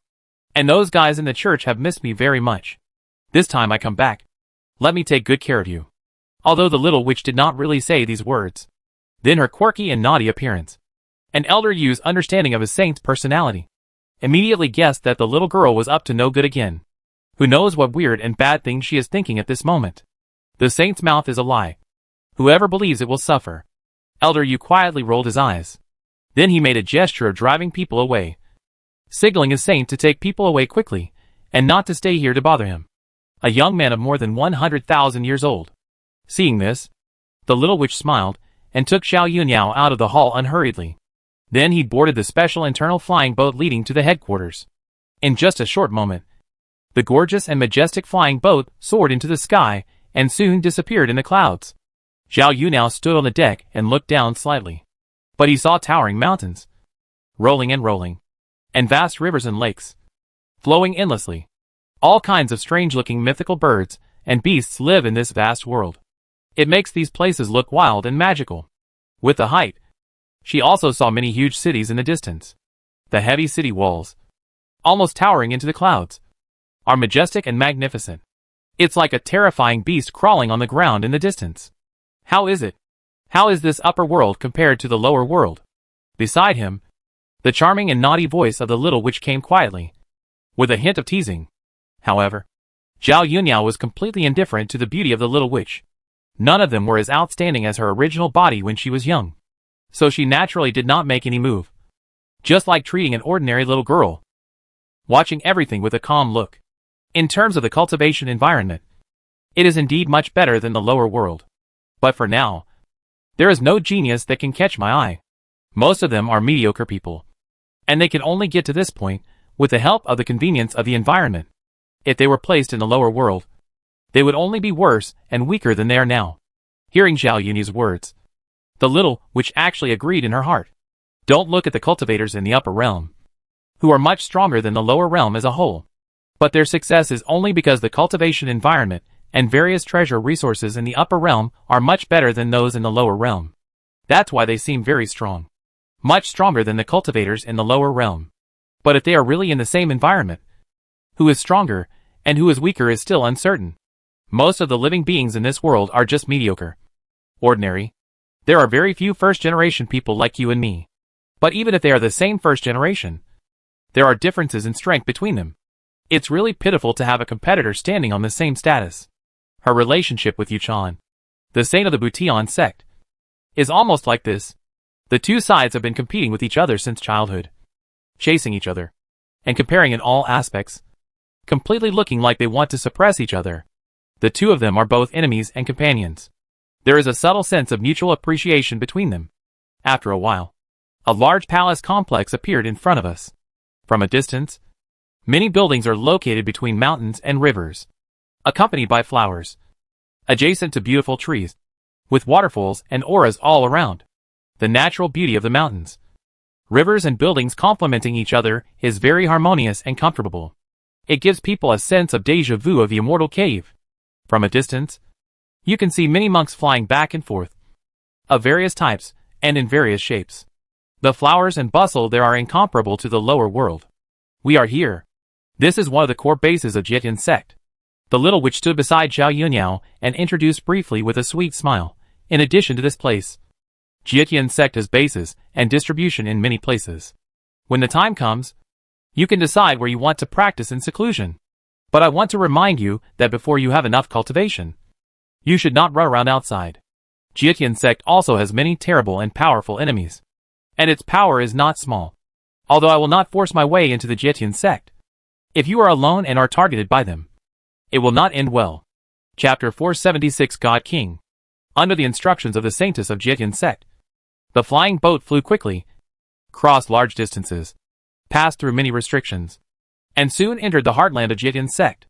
[SPEAKER 1] and those guys in the church have missed me very much. This time I come back. Let me take good care of you." Although the little witch did not really say these words, then her quirky and naughty appearance, and Elder Yu's understanding of his saint's personality, immediately guessed that the little girl was up to no good again. Who knows what weird and bad thing she is thinking at this moment? The saint's mouth is a lie. Whoever believes it will suffer. Elder Yu quietly rolled his eyes. Then he made a gesture of driving people away, signaling his saint to take people away quickly, and not to stay here to bother him. A young man of more than 100,000 years old. Seeing this, the little witch smiled, and took Zhao Yunyao out of the hall unhurriedly. Then he boarded the special internal flying boat leading to the headquarters. In just a short moment, the gorgeous and majestic flying boat soared into the sky, and soon disappeared in the clouds. Zhao Yunao stood on the deck and looked down slightly. But he saw towering mountains, rolling, and vast rivers and lakes, flowing endlessly. All kinds of strange-looking mythical birds and beasts live in this vast world. It makes these places look wild and magical. With the height, she also saw many huge cities in the distance. The heavy city walls, almost towering into the clouds, are majestic and magnificent. It's like a terrifying beast crawling on the ground in the distance. How is it? How is this upper world compared to the lower world? Beside him, the charming and naughty voice of the little witch came quietly, with a hint of teasing. However, Zhao Yunyao was completely indifferent to the beauty of the little witch. None of them were as outstanding as her original body when she was young. So she naturally did not make any move. Just like treating an ordinary little girl. Watching everything with a calm look. In terms of the cultivation environment, it is indeed much better than the lower world. But for now, there is no genius that can catch my eye. Most of them are mediocre people. And they can only get to this point with the help of the convenience of the environment. If they were placed in the lower world, they would only be worse and weaker than they are now. Hearing Zhao Yunyi's words, the little witch actually agreed in her heart. Don't look at the cultivators in the upper realm, who are much stronger than the lower realm as a whole. But their success is only because the cultivation environment and various treasure resources in the upper realm are much better than those in the lower realm. That's why they seem very strong. Much stronger than the cultivators in the lower realm. But if they are really in the same environment, who is stronger and who is weaker is still uncertain. Most of the living beings in this world are just mediocre. Ordinary. There are very few first-generation people like you and me. But even if they are the same first generation, there are differences in strength between them. It's really pitiful to have a competitor standing on the same status. Her relationship with Yuchan, the saint of the Butian sect, is almost like this. The two sides have been competing with each other since childhood, chasing each other, and comparing in all aspects, completely looking like they want to suppress each other. The two of them are both enemies and companions. There is a subtle sense of mutual appreciation between them. After a while, a large palace complex appeared in front of us. From a distance, many buildings are located between mountains and rivers, accompanied by flowers, adjacent to beautiful trees, with waterfalls and auras all around. The natural beauty of the mountains, rivers and buildings complementing each other is very harmonious and comfortable. It gives people a sense of déjà vu of the immortal cave. From a distance, you can see many monks flying back and forth, of various types and in various shapes. The flowers and bustle there are incomparable to the lower world. We are here. This is one of the core bases of Jietian sect. The little witch stood beside Zhao Yuniao and introduced briefly with a sweet smile. In addition to this place, Jietian sect has bases and distribution in many places. When the time comes, you can decide where you want to practice in seclusion. But I want to remind you that before you have enough cultivation, you should not run around outside. Jietian sect also has many terrible and powerful enemies. And its power is not small. Although I will not force my way into the Jietian sect. If you are alone and are targeted by them, it will not end well. Chapter 476 God King. Under the instructions of the Saintess of Jietian sect, the flying boat flew quickly, crossed large distances, passed through many restrictions, and soon entered the heartland of Jietian sect.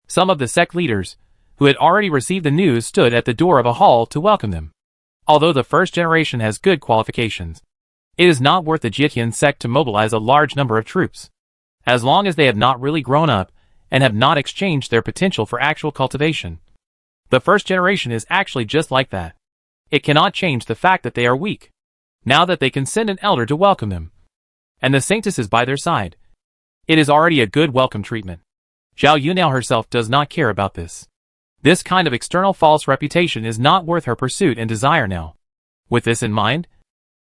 [SPEAKER 1] Some of the sect leaders, who had already received the news, stood at the door of a hall to welcome them. Although the first generation has good qualifications, it is not worth the Jietian sect to mobilize a large number of troops, as long as they have not really grown up and have not exchanged their potential for actual cultivation. The first generation is actually just like that. It cannot change the fact that they are weak, now that they can send an elder to welcome them. And the saintess is by their side. It is already a good welcome treatment. Zhao Yuniao herself does not care about this. This kind of external false reputation is not worth her pursuit and desire now. With this in mind,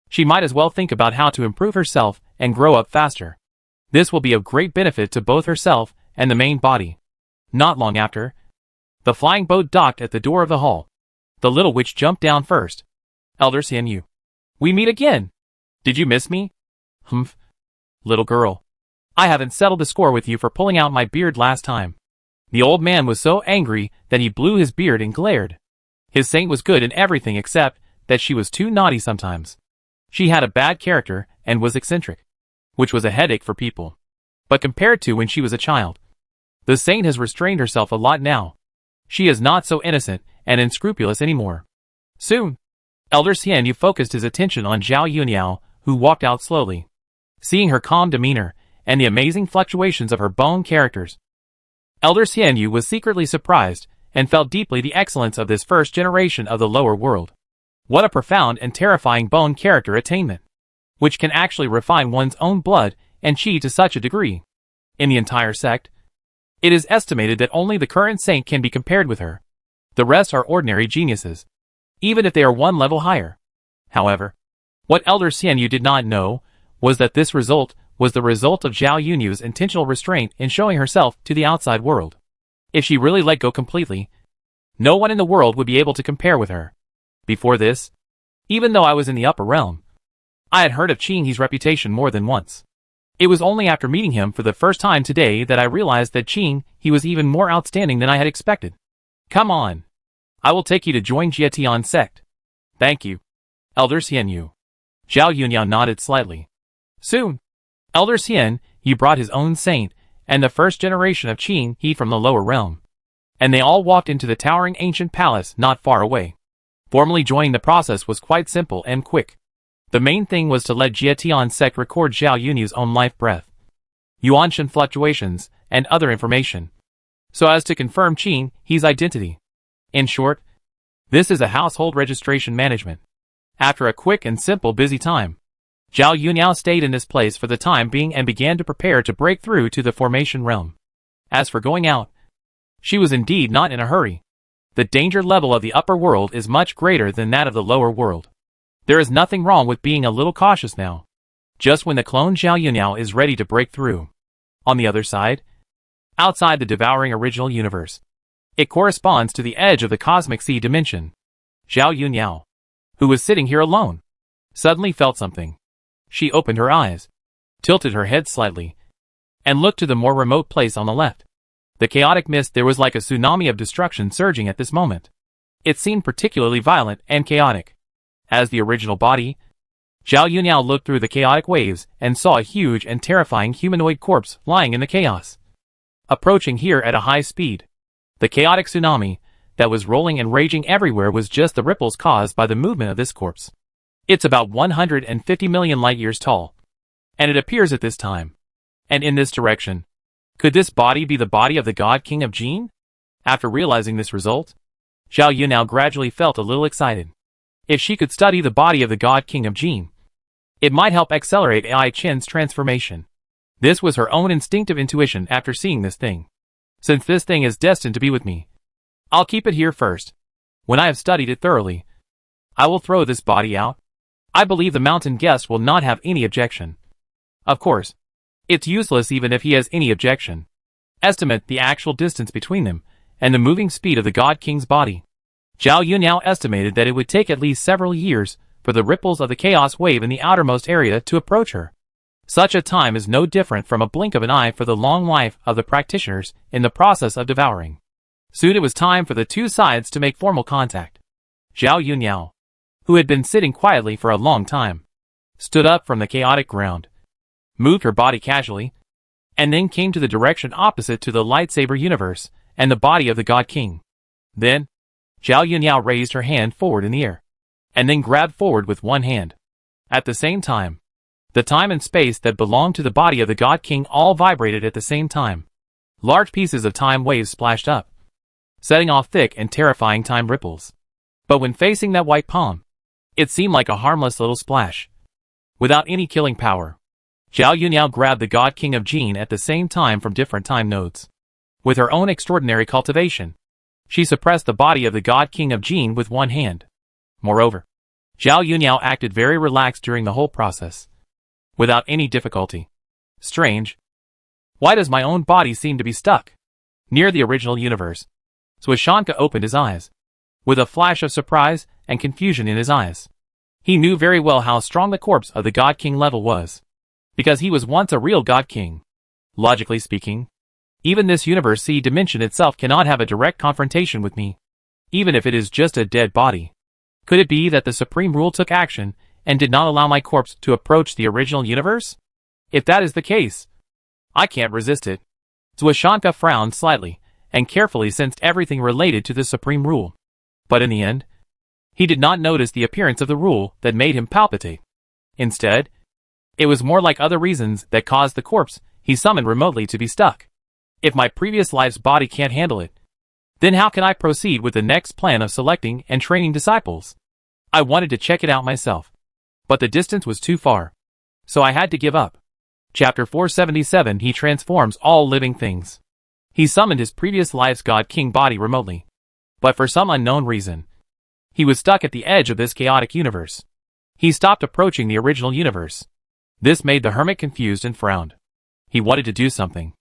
[SPEAKER 1] she might as well think about how to improve herself and grow up faster. This will be of great benefit to both herself and the main body. Not long after, the flying boat docked at the door of the hall. The little witch jumped down first. Elder Xianyu. We meet again. Did you miss me? Humph. Little girl. I haven't settled the score with you for pulling out my beard last time. The old man was so angry that he blew his beard and glared. His saint was good in everything except that she was too naughty sometimes. She had a bad character and was eccentric, which was a headache for people. But compared to when she was a child, the saint has restrained herself a lot now. She is not so innocent and unscrupulous anymore. Soon, Elder Xianyu focused his attention on Zhao Yuniao, who walked out slowly. Seeing her calm demeanor and the amazing fluctuations of her bone characters, Elder Xianyu was secretly surprised and felt deeply the excellence of this first generation of the lower world. What a profound and terrifying bone character attainment, which can actually refine one's own blood and chi to such a degree. In the entire sect, it is estimated that only the current saint can be compared with her. The rest are ordinary geniuses, even if they are one level higher. However, what Elder Xianyu did not know was that this result was the result of Zhao Yunyu's intentional restraint in showing herself to the outside world. If she really let go completely, no one in the world would be able to compare with her. Before this, even though I was in the upper realm, I had heard of Qing He's reputation more than once. It was only after meeting him for the first time today that I realized that Qing He was even more outstanding than I had expected. Come on. I will take you to join Jietian sect. Thank you, Elder Xianyu. Zhao Yuniao nodded slightly. Soon, Elder Xianyu brought his own saint and the first generation of Qing He from the lower realm, and they all walked into the towering ancient palace not far away. Formally joining the process was quite simple and quick. The main thing was to let Jiatian sect record Zhao Yunyu's own life breath, Yuanshan fluctuations, and other information, so as to confirm Qin He's identity. In short, this is a household registration management. After a quick and simple busy time, Zhao Yunyao stayed in this place for the time being and began to prepare to break through to the formation realm. As for going out, she was indeed not in a hurry. The danger level of the upper world is much greater than that of the lower world. There is nothing wrong with being a little cautious now, just when the clone Zhao Yunyao is ready to break through. On the other side, outside the devouring original universe, it corresponds to the edge of the cosmic sea dimension. Zhao Yunyao, who was sitting here alone, suddenly felt something. She opened her eyes, tilted her head slightly, and looked to the more remote place on the left. The chaotic mist there was like a tsunami of destruction surging at this moment. It seemed particularly violent and chaotic. As the original body, Zhao Yunyao looked through the chaotic waves and saw a huge and terrifying humanoid corpse lying in the chaos, approaching here at a high speed. The chaotic tsunami that was rolling and raging everywhere was just the ripples caused by the movement of this corpse. It's about 150 million light-years tall, and it appears at this time, and in this direction. Could this body be the body of the God King of Jin? After realizing this result, Zhao Yunyao gradually felt a little excited. If she could study the body of the God King of Jin, it might help accelerate Ai Qin's transformation. This was her own instinctive intuition after seeing this thing. Since this thing is destined to be with me, I'll keep it here first. When I have studied it thoroughly, I will throw this body out. I believe the mountain guest will not have any objection. Of course, it's useless even if he has any objection. Estimate the actual distance between them, and the moving speed of the God King's body. Zhao Yunyao estimated that it would take at least several years for the ripples of the chaos wave in the outermost area to approach her. Such a time is no different from a blink of an eye for the long life of the practitioners in the process of devouring. Soon it was time for the two sides to make formal contact. Zhao Yunyao, who had been sitting quietly for a long time, stood up from the chaotic ground, moved her body casually, and then came to the direction opposite to the lightsaber universe and the body of the God King. Then, Zhao Yunyao raised her hand forward in the air, and then grabbed forward with one hand. At the same time, the time and space that belonged to the body of the God King all vibrated at the same time. Large pieces of time waves splashed up, setting off thick and terrifying time ripples. But when facing that white palm, it seemed like a harmless little splash, without any killing power. Zhao Yunyao grabbed the God King of Jin at the same time from different time nodes. With her own extraordinary cultivation, she suppressed the body of the God King of Jin with one hand. Moreover, Zhao Yunyao acted very relaxed during the whole process, without any difficulty. Strange. Why does my own body seem to be stuck near the original universe? Swishanka opened his eyes, with a flash of surprise and confusion in his eyes. He knew very well how strong the corpse of the God King level was, because he was once a real God King. Logically speaking, even this universe C dimension itself cannot have a direct confrontation with me, even if it is just a dead body. Could it be that the Supreme Rule took action and did not allow my corpse to approach the original universe? If that is the case, I can't resist it. Swishanka frowned slightly and carefully sensed everything related to the Supreme Rule. But in the end, he did not notice the appearance of the rule that made him palpitate. Instead, it was more like other reasons that caused the corpse he summoned remotely to be stuck. If my previous life's body can't handle it, then how can I proceed with the next plan of selecting and training disciples? I wanted to check it out myself, but the distance was too far, so I had to give up. Chapter 477. He transforms all living things. He summoned his previous life's God King body remotely, but for some unknown reason, he was stuck at the edge of this chaotic universe. He stopped approaching the original universe. This made the hermit confused and frowned. He wanted to do something,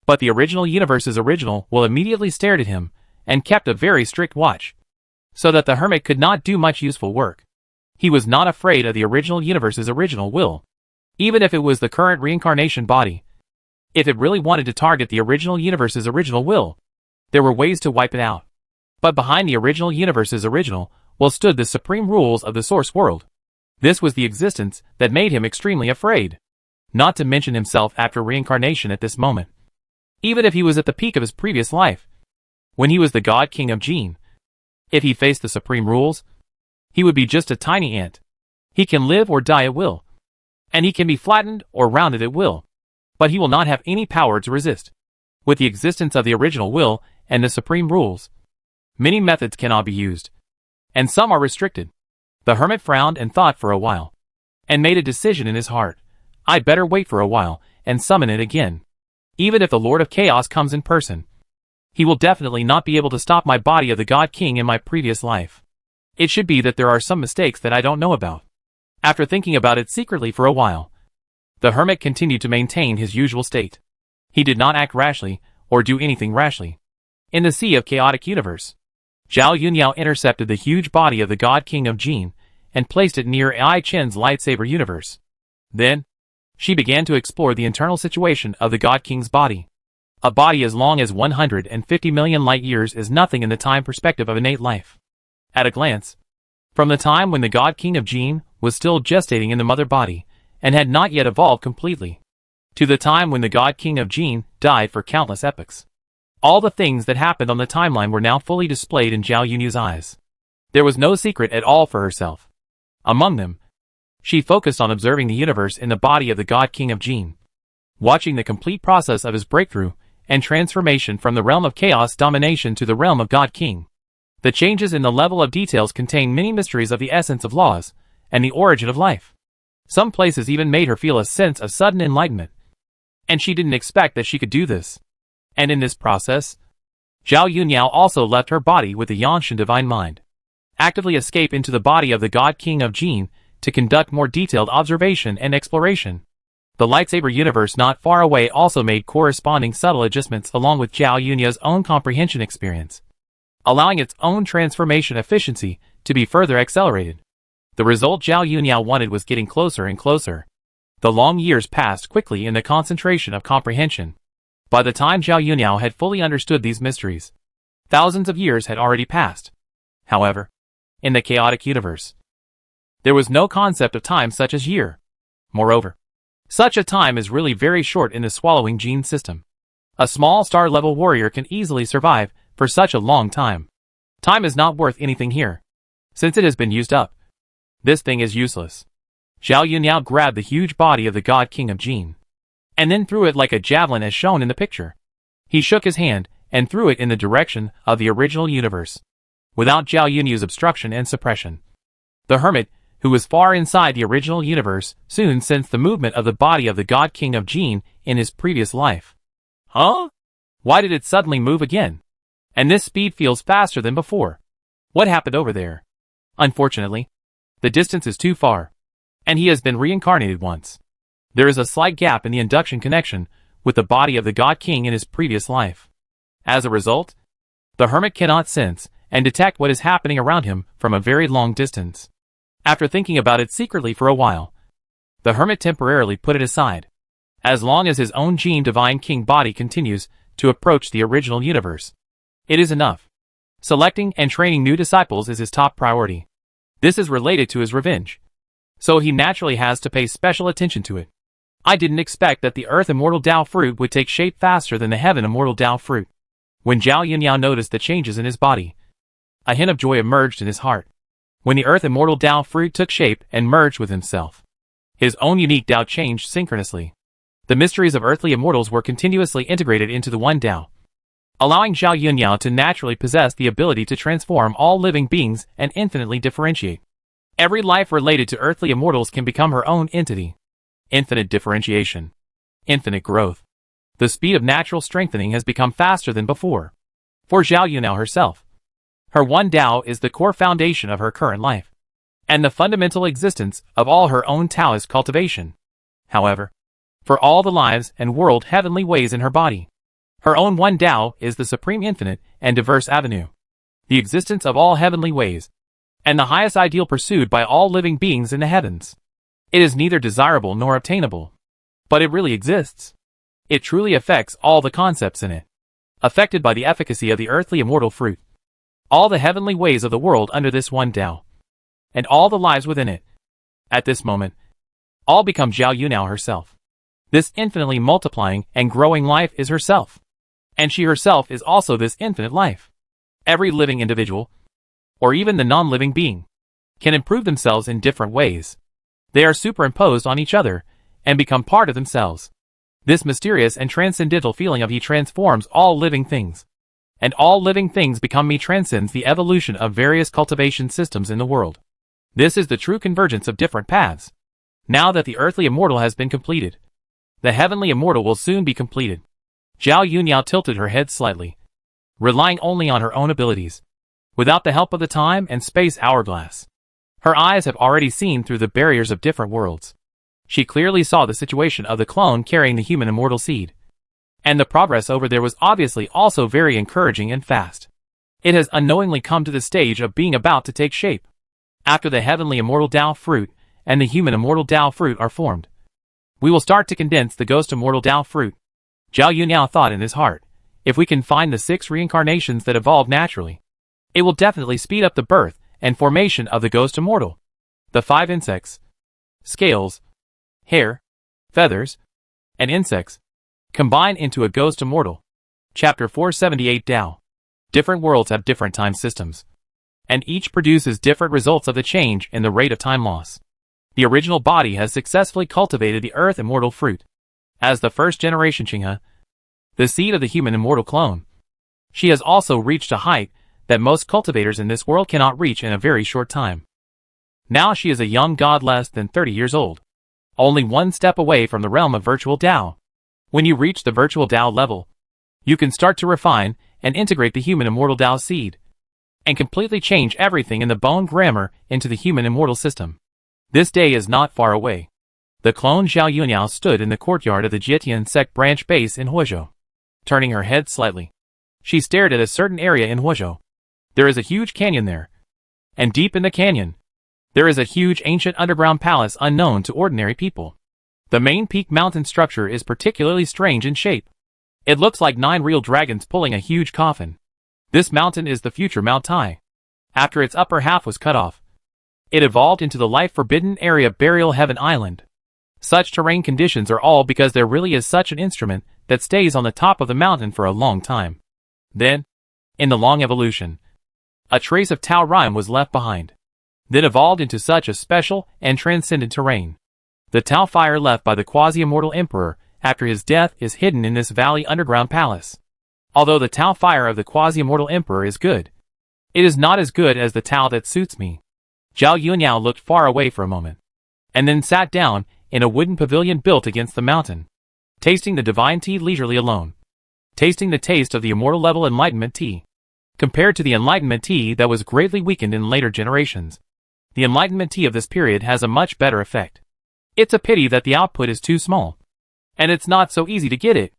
[SPEAKER 1] but the original universe's original will immediately stared at him and kept a very strict watch, so that the hermit could not do much useful work. He was not afraid of the original universe's original will, even if it was the current reincarnation body. If it really wanted to target the original universe's original will, there were ways to wipe it out. But behind the original universe's original will stood the supreme rules of the source world. This was the existence that made him extremely afraid, not to mention himself after reincarnation at this moment. Even if he was at the peak of his previous life, when he was the God King of Jin, if he faced the supreme rules, he would be just a tiny ant. He can live or die at will. And he can be flattened or rounded at will. But he will not have any power to resist. With the existence of the original will and the supreme rules, many methods cannot be used. And some are restricted. The hermit frowned and thought for a while. And made a decision in his heart. I'd better wait for a while and summon it again. Even if the Lord of Chaos comes in person, he will definitely not be able to stop my body of the God King in my previous life. It should be that there are some mistakes that I don't know about. After thinking about it secretly for a while, the hermit continued to maintain his usual state. He did not act rashly, or do anything rashly. In the sea of chaotic universe, Zhao Yunyao intercepted the huge body of the God King of Jin, and placed it near Ai Chen's lightsaber universe. Then, she began to explore the internal situation of the God King's body. A body as long as 150 million light years is nothing in the time perspective of innate life. At a glance, from the time when the God King of Jin was still gestating in the mother body, and had not yet evolved completely, to the time when the God King of Jin died for countless epochs. All the things that happened on the timeline were now fully displayed in Zhao Yunya's eyes. There was no secret at all for herself. Among them, she focused on observing the universe in the body of the God King of Jin, watching the complete process of his breakthrough and transformation from the realm of chaos domination to the realm of God King. The changes in the level of details contain many mysteries of the essence of laws and the origin of life. Some places even made her feel a sense of sudden enlightenment. And she didn't expect that she could do this. And in this process, Zhao Yunyao also left her body with the Yanshan divine mind, actively escape into the body of the God King of Jin to conduct more detailed observation and exploration. The lightsaber universe not far away also made corresponding subtle adjustments along with Zhao Yunya's own comprehension experience, allowing its own transformation efficiency to be further accelerated. The result Zhao Yunyao wanted was getting closer and closer. The long years passed quickly in the concentration of comprehension. By the time Zhao Yunyao had fully understood these mysteries, thousands of years had already passed. However, in the chaotic universe, there was no concept of time such as year. Moreover, such a time is really very short in the swallowing gene system. A small star-level warrior can easily survive for such a long time. Time is not worth anything here, since it has been used up. This thing is useless. Zhao Yunyao grabbed the huge body of the God King of Jin, and then threw it like a javelin as shown in the picture. He shook his hand and threw it in the direction of the original universe, without Zhao Yunya's obstruction and suppression. The hermit, who was far inside the original universe, soon sensed the movement of the body of the God King of Jin in his previous life. Huh? Why did it suddenly move again? And this speed feels faster than before. What happened over there? Unfortunately, the distance is too far, and he has been reincarnated once. There is a slight gap in the induction connection with the body of the God King in his previous life. As a result, the hermit cannot sense and detect what is happening around him from a very long distance. After thinking about it secretly for a while, the hermit temporarily put it aside. As long as his own Jin Divine King body continues to approach the original universe, it is enough. Selecting and training new disciples is his top priority. This is related to his revenge, so he naturally has to pay special attention to it. I didn't expect that the Earth Immortal Dao fruit would take shape faster than the Heaven Immortal Dao fruit. When Zhao Yunyao noticed the changes in his body, a hint of joy emerged in his heart. When the Earth Immortal Dao fruit took shape and merged with himself, his own unique Dao changed synchronously. The mysteries of earthly immortals were continuously integrated into the one Dao, allowing Zhao Yunyao to naturally possess the ability to transform all living beings and infinitely differentiate. Every life related to earthly immortals can become her own entity. Infinite differentiation. Infinite growth. The speed of natural strengthening has become faster than before. For Zhao Yunyao herself, her one Dao is the core foundation of her current life, and the fundamental existence of all her own Taoist cultivation. However, for all the lives and world heavenly ways in her body, her own one Dao is the supreme infinite and diverse avenue, the existence of all heavenly ways, and the highest ideal pursued by all living beings in the heavens. It is neither desirable nor obtainable, but it really exists. It truly affects all the concepts in it, affected by the efficacy of the earthly immortal fruit. All the heavenly ways of the world under this one Dao, and all the lives within it. At this moment, all become Zhao Yunyao herself. This infinitely multiplying and growing life is herself, and she herself is also this infinite life. Every living individual, or even the non-living being, can improve themselves in different ways. They are superimposed on each other and become part of themselves. This mysterious and transcendental feeling of he transforms all living things. And all living things become me transcends the evolution of various cultivation systems in the world. This is the true convergence of different paths. Now that the earthly immortal has been completed, the heavenly immortal will soon be completed. Zhao Yuniao tilted her head slightly, relying only on her own abilities, without the help of the time and space hourglass. Her eyes have already seen through the barriers of different worlds. She clearly saw the situation of the clone carrying the human immortal seed. And the progress over there was obviously also very encouraging and fast. It has unknowingly come to the stage of being about to take shape. After the heavenly immortal Dao fruit and the human immortal Dao fruit are formed, we will start to condense the ghost immortal Dao fruit. Zhao Yuniao thought in his heart, if we can find the 6 reincarnations that evolve naturally, it will definitely speed up the birth and formation of the ghost immortal. The 5 insects, scales, hair, feathers, and insects combine into a ghost immortal. Chapter 478 Tao. Different worlds have different time systems, and each produces different results of the change in the rate of time loss. The original body has successfully cultivated the earth immortal fruit. As the first generation Qinghe, the seed of the human immortal clone, she has also reached a height that most cultivators in this world cannot reach in a very short time. Now she is a young god less than 30 years old, only one step away from the realm of virtual Tao. When you reach the virtual Tao level, you can start to refine and integrate the human immortal Tao seed, and completely change everything in the bone grammar into the human immortal system. This day is not far away. The clone Zhao Yuniao stood in the courtyard of the Jietian sect branch base in Huizhou. Turning her head slightly, she stared at a certain area in Huizhou. There is a huge canyon there. And deep in the canyon, there is a huge ancient underground palace unknown to ordinary people. The main peak mountain structure is particularly strange in shape. It looks like 9 real dragons pulling a huge coffin. This mountain is the future Mount Tai. After its upper half was cut off, it evolved into the life-forbidden area Burial Heaven Island. Such terrain conditions are all because there really is such an instrument that stays on the top of the mountain for a long time. Then, in the long evolution, a trace of Tao Rime was left behind, then evolved into such a special and transcendent terrain. The Tao fire left by the quasi-immortal emperor after his death is hidden in this valley underground palace. Although the Tao fire of the quasi-immortal emperor is good, it is not as good as the Tao that suits me. Zhao Yuniao looked far away for a moment, and then sat down in a wooden pavilion built against the mountain, tasting the divine tea leisurely alone, tasting the taste of the immortal level enlightenment tea. Compared to the enlightenment tea that was greatly weakened in later generations, the enlightenment tea of this period has a much better effect. It's a pity that the output is too small, and it's not so easy to get it.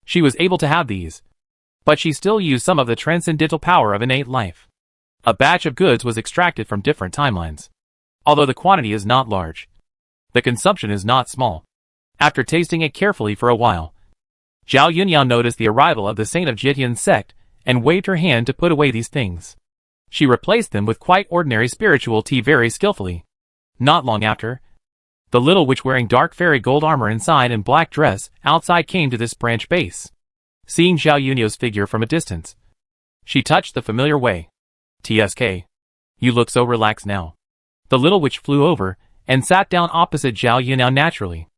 [SPEAKER 1] She was able to have these, but she still used some of the transcendental power of innate life. A batch of goods was extracted from different timelines. Although the quantity is not large, the consumption is not small. After tasting it carefully for a while, Zhao Yuniao noticed the arrival of the saint of Jietian sect and waved her hand to put away these things. She replaced them with quite ordinary spiritual tea very skillfully. Not long after, the little witch wearing dark fairy gold armor inside and black dress outside came to this branch base. Seeing Zhao Yuniao's figure from a distance, she touched the familiar way. "TSK. You look so relaxed now." The little witch flew over and sat down opposite Zhao Yuniao naturally.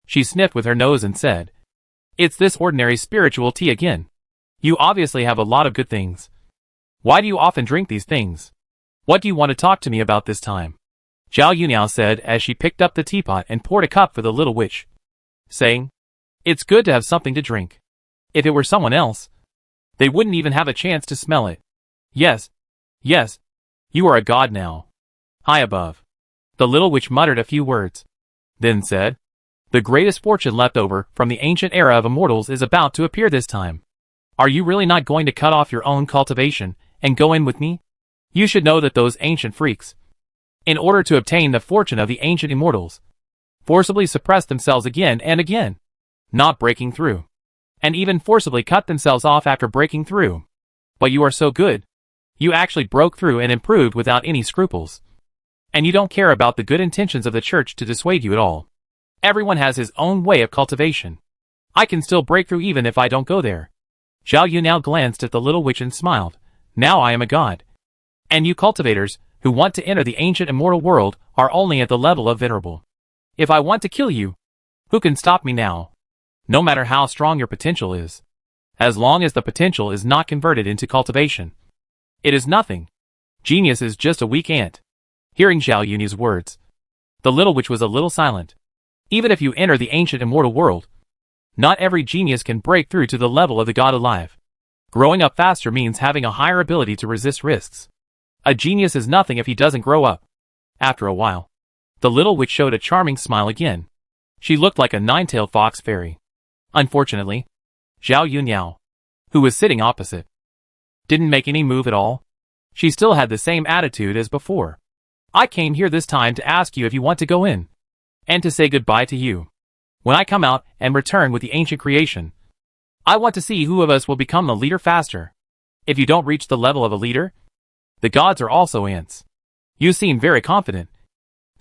[SPEAKER 1] She sniffed with her nose and said, "It's this ordinary spiritual tea again. You obviously have a lot of good things. Why do you often drink these things? What do you want to talk to me about this time?" Zhao Yuniao said as she picked up the teapot and poured a cup for the little witch, saying, "It's good to have something to drink. If it were someone else, they wouldn't even have a chance to smell it. Yes, yes, you are a god now. High above." The little witch muttered a few words, then said, "The greatest fortune left over from the ancient era of immortals is about to appear this time. Are you really not going to cut off your own cultivation and go in with me? You should know that those ancient freaks, in order to obtain the fortune of the ancient immortals, forcibly suppress themselves again and again, not breaking through, and even forcibly cut themselves off after breaking through. But you are so good. You actually broke through and improved without any scruples. And you don't care about the good intentions of the church to dissuade you at all. Everyone has his own way of cultivation. I can still break through even if I don't go there." Zhao Yuniao glanced at the little witch and smiled. "Now I am a god. And you cultivators, who want to enter the ancient immortal world, are only at the level of venerable. If I want to kill you, who can stop me now? No matter how strong your potential is. As long as the potential is not converted into cultivation. It is nothing. Genius is just a weak ant. Hearing Zhao Yunya's words, the little witch was a little silent. Even if you enter the ancient immortal world, not every genius can break through to the level of the god alive. Growing up faster means having a higher ability to resist risks. A genius is nothing if he doesn't grow up. After a while, the little witch showed a charming smile again. She looked like a nine-tailed fox fairy. Unfortunately, Zhao Yunyao, who was sitting opposite, didn't make any move at all. She still had the same attitude as before. I came here this time to ask you if you want to go in, and to say goodbye to you. When I come out and return with the ancient creation, I want to see who of us will become the leader faster. If you don't reach the level of a leader, the gods are also ants. You seem very confident,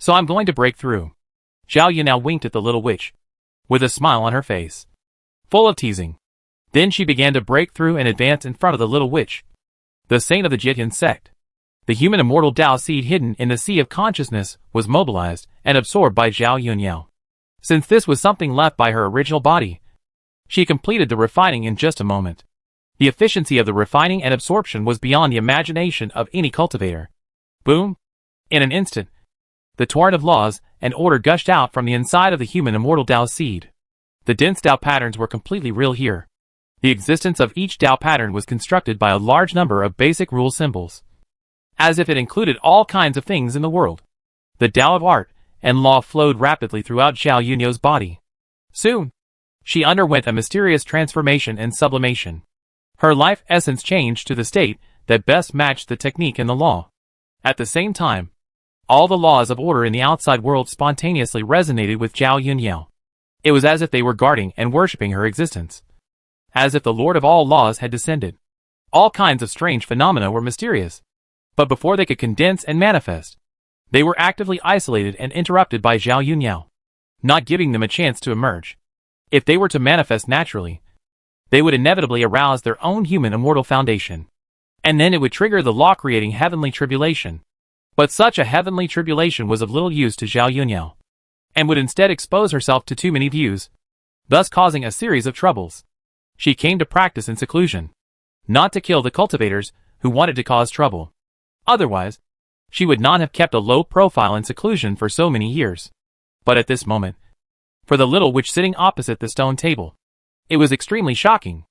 [SPEAKER 1] so I'm going to break through. Zhao Yunao winked at the little witch, with a smile on her face, full of teasing. Then she began to break through and advance in front of the little witch, the saint of the Jitian sect. The human immortal Tao seed hidden in the sea of consciousness was mobilized and absorbed by Zhao Yunyao. Since this was something left by her original body, she completed the refining in just a moment. The efficiency of the refining and absorption was beyond the imagination of any cultivator. Boom! In an instant, the torrent of laws and order gushed out from the inside of the human immortal Tao seed. The dense Tao patterns were completely real here. The existence of each Tao pattern was constructed by a large number of basic rule symbols, as if it included all kinds of things in the world. The Tao of art and law flowed rapidly throughout Zhao Yunyao's body. Soon, she underwent a mysterious transformation and sublimation. Her life essence changed to the state that best matched the technique and the law. At the same time, all the laws of order in the outside world spontaneously resonated with Zhao Yunyao. It was as if they were guarding and worshipping her existence. As if the Lord of all laws had descended. All kinds of strange phenomena were mysterious. But before they could condense and manifest, they were actively isolated and interrupted by Zhao Yunyao, not giving them a chance to emerge. If they were to manifest naturally, they would inevitably arouse their own human immortal foundation. And then it would trigger the law-creating heavenly tribulation. But such a heavenly tribulation was of little use to Zhao Yunyao, and would instead expose herself to too many views, thus causing a series of troubles. She came to practice in seclusion, not to kill the cultivators who wanted to cause trouble. Otherwise, she would not have kept a low profile in seclusion for so many years. But at this moment, for the little witch sitting opposite the stone table, it was extremely shocking.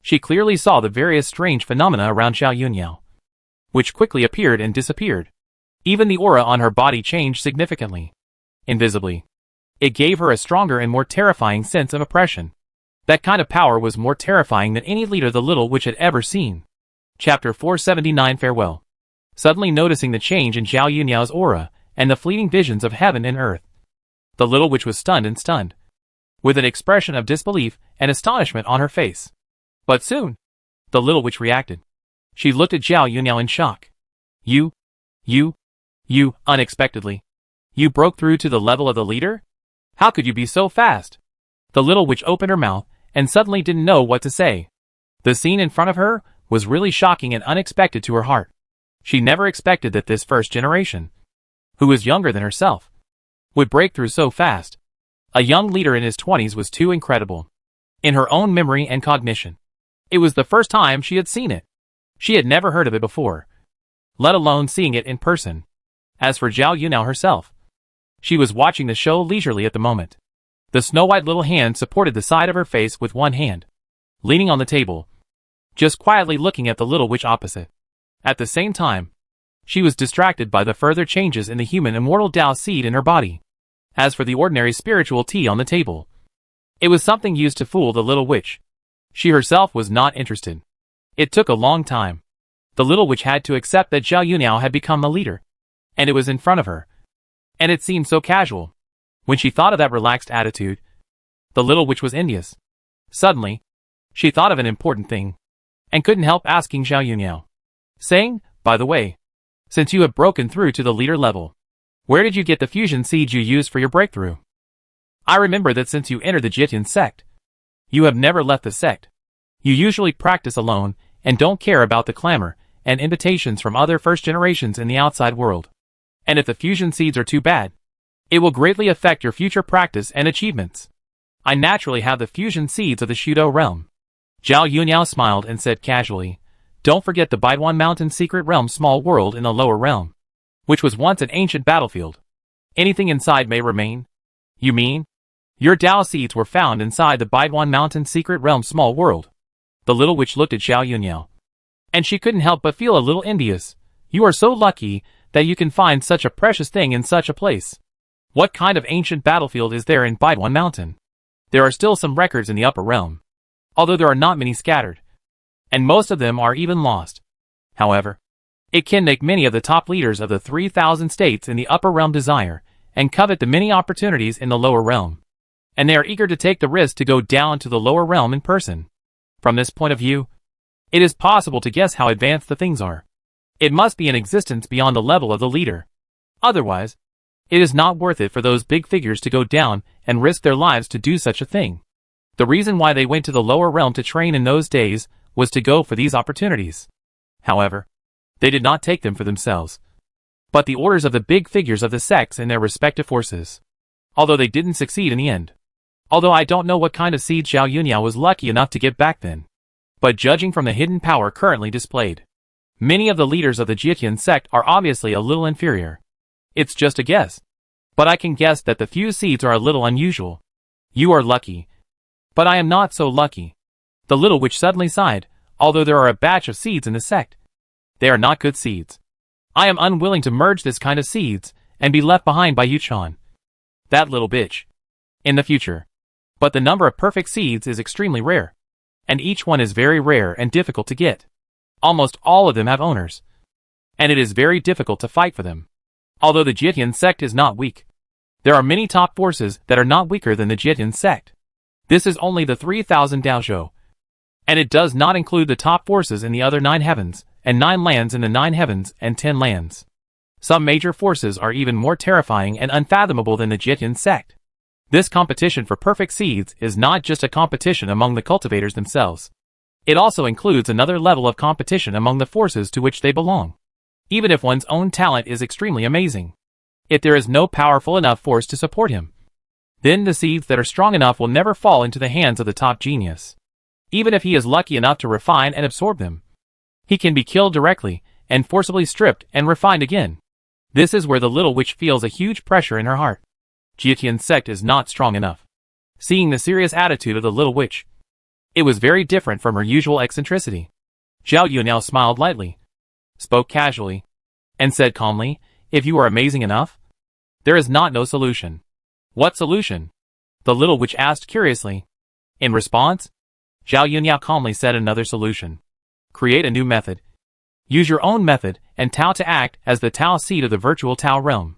[SPEAKER 1] She clearly saw the various strange phenomena around Zhao Yunyao, which quickly appeared and disappeared. Even the aura on her body changed significantly. Invisibly. It gave her a stronger and more terrifying sense of oppression. That kind of power was more terrifying than any leader the little witch had ever seen. Chapter 479 Farewell. Suddenly noticing the change in Zhao Yunyao's aura, and the fleeting visions of heaven and earth, the little witch was stunned, with an expression of disbelief and astonishment on her face. But soon, the little witch reacted. She looked at Zhao Yunyao in shock. You, unexpectedly. You broke through to the level of the leader? How could you be so fast? The little witch opened her mouth, and suddenly didn't know what to say. The scene in front of her was really shocking and unexpected to her heart. She never expected that this first generation, who was younger than herself, would break through so fast. A young leader in his 20s was too incredible. In her own memory and cognition, it was the first time she had seen it. She had never heard of it before, let alone seeing it in person. As for Zhao Yunyao herself, she was watching the show leisurely at the moment. The snow-white little hand supported the side of her face with one hand, leaning on the table, just quietly looking at the little witch opposite. At the same time, she was distracted by the further changes in the human immortal Tao seed in her body. As for the ordinary spiritual tea on the table, it was something used to fool the little witch. She herself was not interested. It took a long time. The little witch had to accept that Zhao Yunyao had become the leader, and it was in front of her. And it seemed so casual. When she thought of that relaxed attitude, the little witch was envious. Suddenly, she thought of an important thing, and couldn't help asking Zhao Yunyao, saying, by the way, since you have broken through to the leader level, where did you get the fusion seeds you used for your breakthrough? I remember that since you entered the Jitian sect, you have never left the sect. You usually practice alone, and don't care about the clamor and invitations from other first generations in the outside world. And if the fusion seeds are too bad, It will greatly affect your future practice and achievements. I naturally have the fusion seeds of the Shudo realm. Zhao Yunyan smiled and said casually, don't forget the Baiduan Mountain secret realm small world in the lower realm, which was once an ancient battlefield. Anything inside may remain. You mean? Your Dao seeds were found inside the Baiduan Mountain secret realm small world. The little witch looked at Zhao Yunyan, and she couldn't help but feel a little envious. You are so lucky that you can find such a precious thing in such a place. What kind of ancient battlefield is there in Baiduan Mountain? There are still some records in the upper realm, although there are not many scattered, and most of them are even lost. However, it can make many of the top leaders of the 3,000 states in the upper realm desire and covet the many opportunities in the lower realm, and they are eager to take the risk to go down to the lower realm in person. From this point of view, it is possible to guess how advanced the things are. It must be in existence beyond the level of the leader. Otherwise, it is not worth it for those big figures to go down and risk their lives to do such a thing. The reason why they went to the lower realm to train in those days was to go for these opportunities. However, they did not take them for themselves, but the orders of the big figures of the sects and their respective forces. Although they didn't succeed in the end. Although I don't know what kind of seed Zhao Yunyan was lucky enough to get back then. But judging from the hidden power currently displayed, many of the leaders of the Jietian sect are obviously a little inferior. It's just a guess, but I can guess that the few seeds are a little unusual. You are lucky, but I am not so lucky. The little witch suddenly sighed. Although there are a batch of seeds in the sect, they are not good seeds. I am unwilling to merge this kind of seeds and be left behind by Yuchan, that little bitch, in the future. But the number of perfect seeds is extremely rare, and each one is very rare and difficult to get. Almost all of them have owners, and it is very difficult to fight for them. Although the Jietian sect is not weak, there are many top forces that are not weaker than the Jietian sect. This is only the 3,000 Daozhou, and it does not include the top forces in the other 9 heavens, and 9 lands in the 9 heavens and 10 lands. Some major forces are even more terrifying and unfathomable than the Jietian sect. This competition for perfect seeds is not just a competition among the cultivators themselves. It also includes another level of competition among the forces to which they belong. Even if one's own talent is extremely amazing, if there is no powerful enough force to support him, then the seeds that are strong enough will never fall into the hands of the top genius. Even if he is lucky enough to refine and absorb them, he can be killed directly and forcibly stripped and refined again. This is where the little witch feels a huge pressure in her heart. Jietian sect is not strong enough. Seeing the serious attitude of the little witch, it was very different from her usual eccentricity. Zhao Yunyan smiled lightly, spoke casually, and said calmly, if you are amazing enough, there is no solution. What solution? The little witch asked curiously. In response, Zhao Yunyan calmly said another solution. Create a new method. Use your own method and Tao to act as the Tao seed of the virtual Tao realm.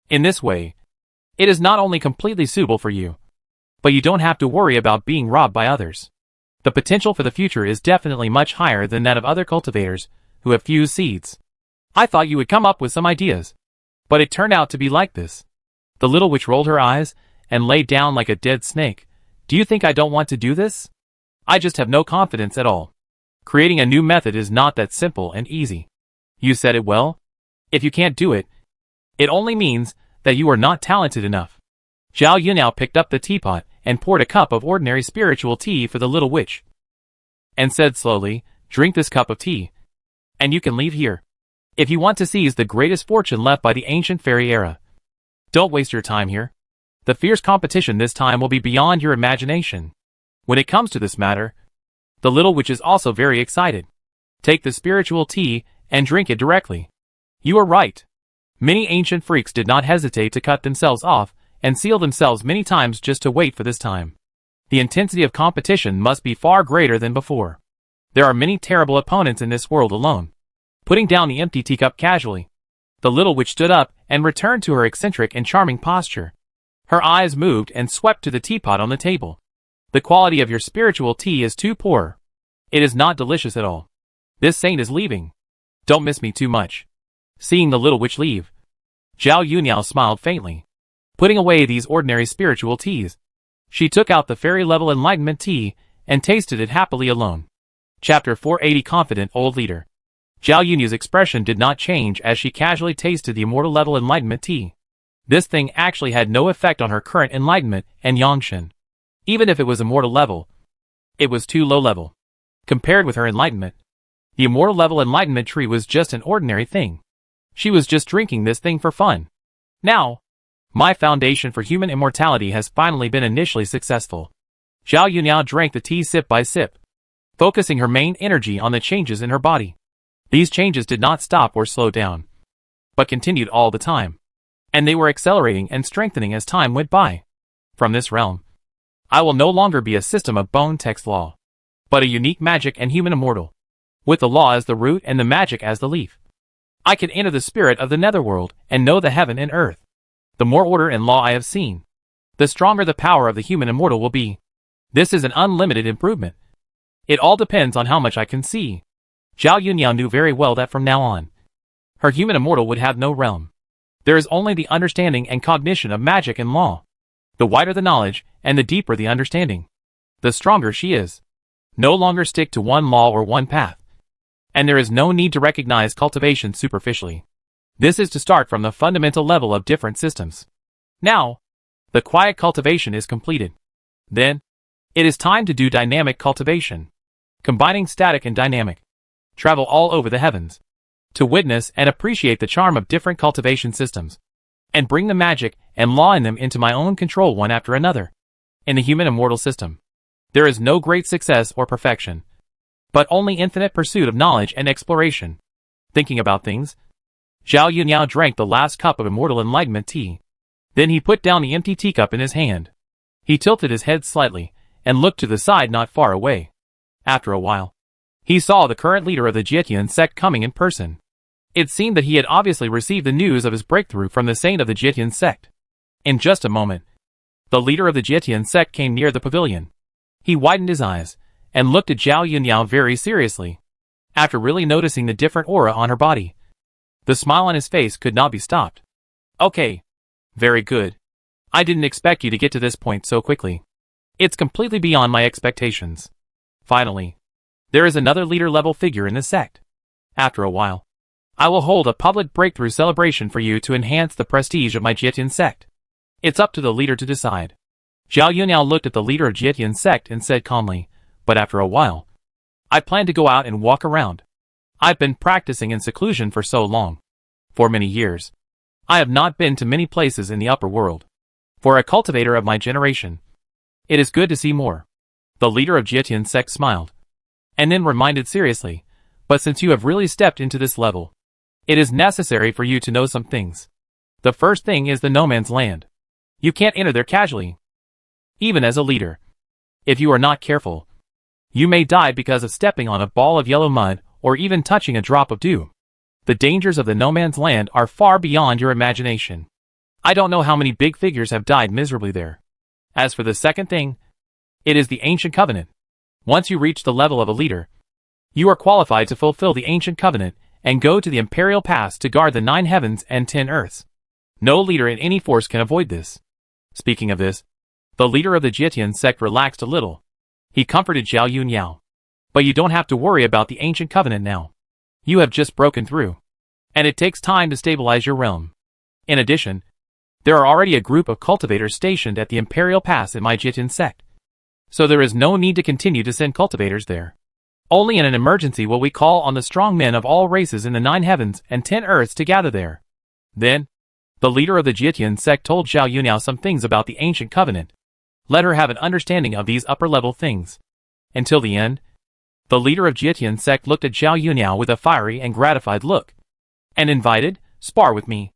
[SPEAKER 1] In this way, it is not only completely suitable for you, but you don't have to worry about being robbed by others. The potential for the future is definitely much higher than that of other cultivators who have few seeds. I thought you would come up with some ideas, but it turned out to be like this. The little witch rolled her eyes and lay down like a dead snake. Do you think I don't want to do this? I just have no confidence at all. Creating a new method is not that simple and easy. You said it well. If you can't do it, it only means that you are not talented enough. Zhao Yunyan picked up the teapot and poured a cup of ordinary spiritual tea for the little witch, and said slowly, drink this cup of tea, and you can leave here. If you want to seize the greatest fortune left by the ancient fairy era, don't waste your time here. The fierce competition this time will be beyond your imagination. When it comes to this matter, the little witch is also very excited. Take the spiritual tea and drink it directly. You are right. Many ancient freaks did not hesitate to cut themselves off and seal themselves many times just to wait for this time. The intensity of competition must be far greater than before. There are many terrible opponents in this world alone. Putting down the empty teacup casually, the little witch stood up and returned to her eccentric and charming posture. Her eyes moved and swept to the teapot on the table. The quality of your spiritual tea is too poor. It is not delicious at all. This saint is leaving. Don't miss me too much. Seeing the little witch leave, Zhao Yunyan smiled faintly. Putting away these ordinary spiritual teas, she took out the fairy-level enlightenment tea and tasted it happily alone. Chapter 480 Confident Old Leader. Zhao Yunyan's expression did not change as she casually tasted the immortal level enlightenment tea. This thing actually had no effect on her current enlightenment and Yangshan. Even if it was immortal level, it was too low level. Compared with her enlightenment, the immortal level enlightenment tree was just an ordinary thing. She was just drinking this thing for fun. Now, my foundation for human immortality has finally been initially successful. Zhao Yunyan drank the tea sip by sip, focusing her main energy on the changes in her body. These changes did not stop or slow down, but continued all the time. And they were accelerating and strengthening as time went by. From this realm, I will no longer be a system of bone text law, but a unique magic and human immortal, with the law as the root and the magic as the leaf. I can enter the spirit of the netherworld and know the heaven and earth. The more order and law I have seen, the stronger the power of the human immortal will be. This is an unlimited improvement. It all depends on how much I can see. Zhao Yunyan knew very well that from now on, her human immortal would have no realm. There is only the understanding and cognition of magic and law. The wider the knowledge, and the deeper the understanding, the stronger she is. No longer stick to one law or one path. And there is no need to recognize cultivation superficially. This is to start from the fundamental level of different systems. Now, the quiet cultivation is completed. Then, it is time to do dynamic cultivation. Combining static and dynamic. Travel all over the heavens, to witness and appreciate the charm of different cultivation systems, and bring the magic and law in them into my own control one after another. In the human immortal system, there is no great success or perfection, but only infinite pursuit of knowledge and exploration. Thinking about things, Zhao Yunyan drank the last cup of immortal enlightenment tea. Then he put down the empty teacup in his hand. He tilted his head slightly, and looked to the side not far away. After a while, he saw the current leader of the Jietian sect coming in person. It seemed that he had obviously received the news of his breakthrough from the saint of the Jietian sect. In just a moment, the leader of the Jietian sect came near the pavilion. He widened his eyes, and looked at Zhao Yunyan very seriously. After really noticing the different aura on her body, the smile on his face could not be stopped. Okay. Very good. I didn't expect you to get to this point so quickly. It's completely beyond my expectations. Finally, there is another leader-level figure in the sect. After a while, I will hold a public breakthrough celebration for you to enhance the prestige of my Jietian sect. It's up to the leader to decide. Zhao Yunyan looked at the leader of Jietian sect and said calmly, but after a while, I plan to go out and walk around. I've been practicing in seclusion for so long. For many years, I have not been to many places in the upper world. For a cultivator of my generation, it is good to see more. The leader of Jietian sect smiled, and then reminded seriously, but since you have really stepped into this level, it is necessary for you to know some things. The first thing is the no man's land. You can't enter there casually. Even as a leader, if you are not careful, you may die because of stepping on a ball of yellow mud or even touching a drop of dew. The dangers of the no man's land are far beyond your imagination. I don't know how many big figures have died miserably there. As for the second thing, it is the ancient covenant. Once you reach the level of a leader, you are qualified to fulfill the ancient covenant and go to the imperial pass to guard the 9 heavens and 10 earths. No leader in any force can avoid this. Speaking of this, the leader of the Jietian sect relaxed a little. He comforted Zhao Yunyan. But you don't have to worry about the ancient covenant now. You have just broken through, and it takes time to stabilize your realm. In addition, there are already a group of cultivators stationed at the imperial pass in my Jietian sect. So there is no need to continue to send cultivators there. Only in an emergency will we call on the strong men of all races in the 9 heavens and 10 earths to gather there. Then, the leader of the Jietian sect told Zhao Yunyan some things about the ancient covenant. Let her have an understanding of these upper-level things. Until the end, the leader of Jietian sect looked at Zhao Yunyan with a fiery and gratified look. And invited, spar with me.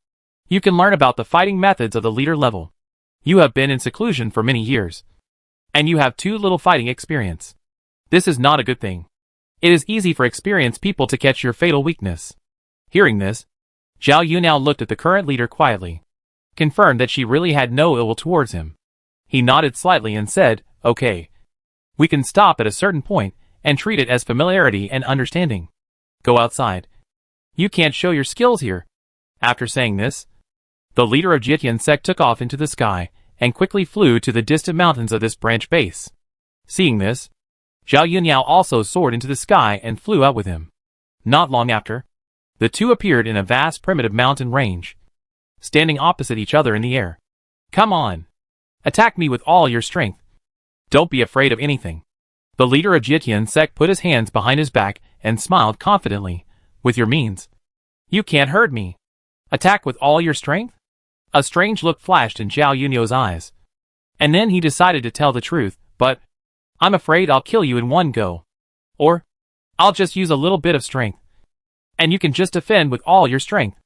[SPEAKER 1] You can learn about the fighting methods of the leader level. You have been in seclusion for many years, and you have too little fighting experience. This is not a good thing. It is easy for experienced people to catch your fatal weakness. Hearing this, Zhao Yunyan looked at the current leader quietly, confirmed that she really had no ill will towards him. He nodded slightly and said, okay. We can stop at a certain point and treat it as familiarity and understanding. Go outside. You can't show your skills here. After saying this, the leader of Jietian sect took off into the sky and quickly flew to the distant mountains of this branch base. Seeing this, Zhao Yunyan also soared into the sky and flew out with him. Not long after, the two appeared in a vast primitive mountain range. standing opposite each other in the air. Come on. Attack me with all your strength. Don't be afraid of anything. The leader of Jitian sect put his hands behind his back and smiled confidently. With your means, you can't hurt me. Attack with all your strength? A strange look flashed in Zhao Yunyo's eyes. And then he decided to tell the truth, but I'm afraid I'll kill you in one go. Or I'll just use a little bit of strength. And you can just defend with all your strength.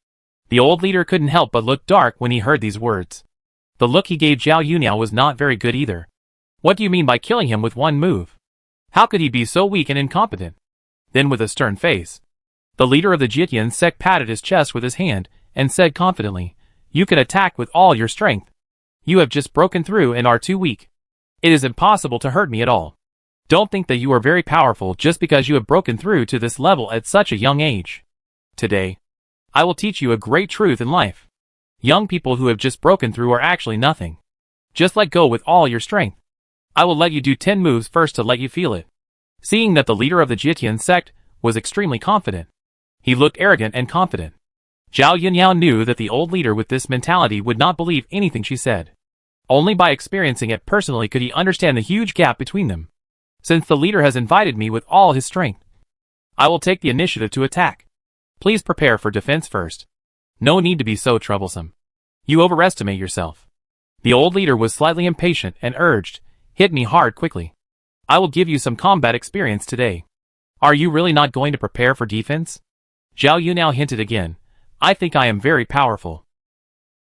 [SPEAKER 1] The old leader couldn't help but look dark when he heard these words. The look he gave Zhao Yunyao was not very good either. What do you mean by killing him with one move? How could he be so weak and incompetent? Then with a stern face, the leader of the Jitian sect patted his chest with his hand and said confidently, you can attack with all your strength. You have just broken through and are too weak. It is impossible to hurt me at all. Don't think that you are very powerful just because you have broken through to this level at such a young age. Today, I will teach you a great truth in life. Young people who have just broken through are actually nothing. Just let go with all your strength. I will let you do 10 moves first to let you feel it. Seeing that the leader of the Jitian sect was extremely confident, he looked arrogant and confident. Zhao Yunyao knew that the old leader with this mentality would not believe anything she said. Only by experiencing it personally could he understand the huge gap between them. Since the leader has invited me with all his strength, I will take the initiative to attack. Please prepare for defense first. No need to be so troublesome. You overestimate yourself. The old leader was slightly impatient and urged, hit me hard quickly. I will give you some combat experience today. Are you really not going to prepare for defense? Zhao Yunao hinted again. I think I am very powerful.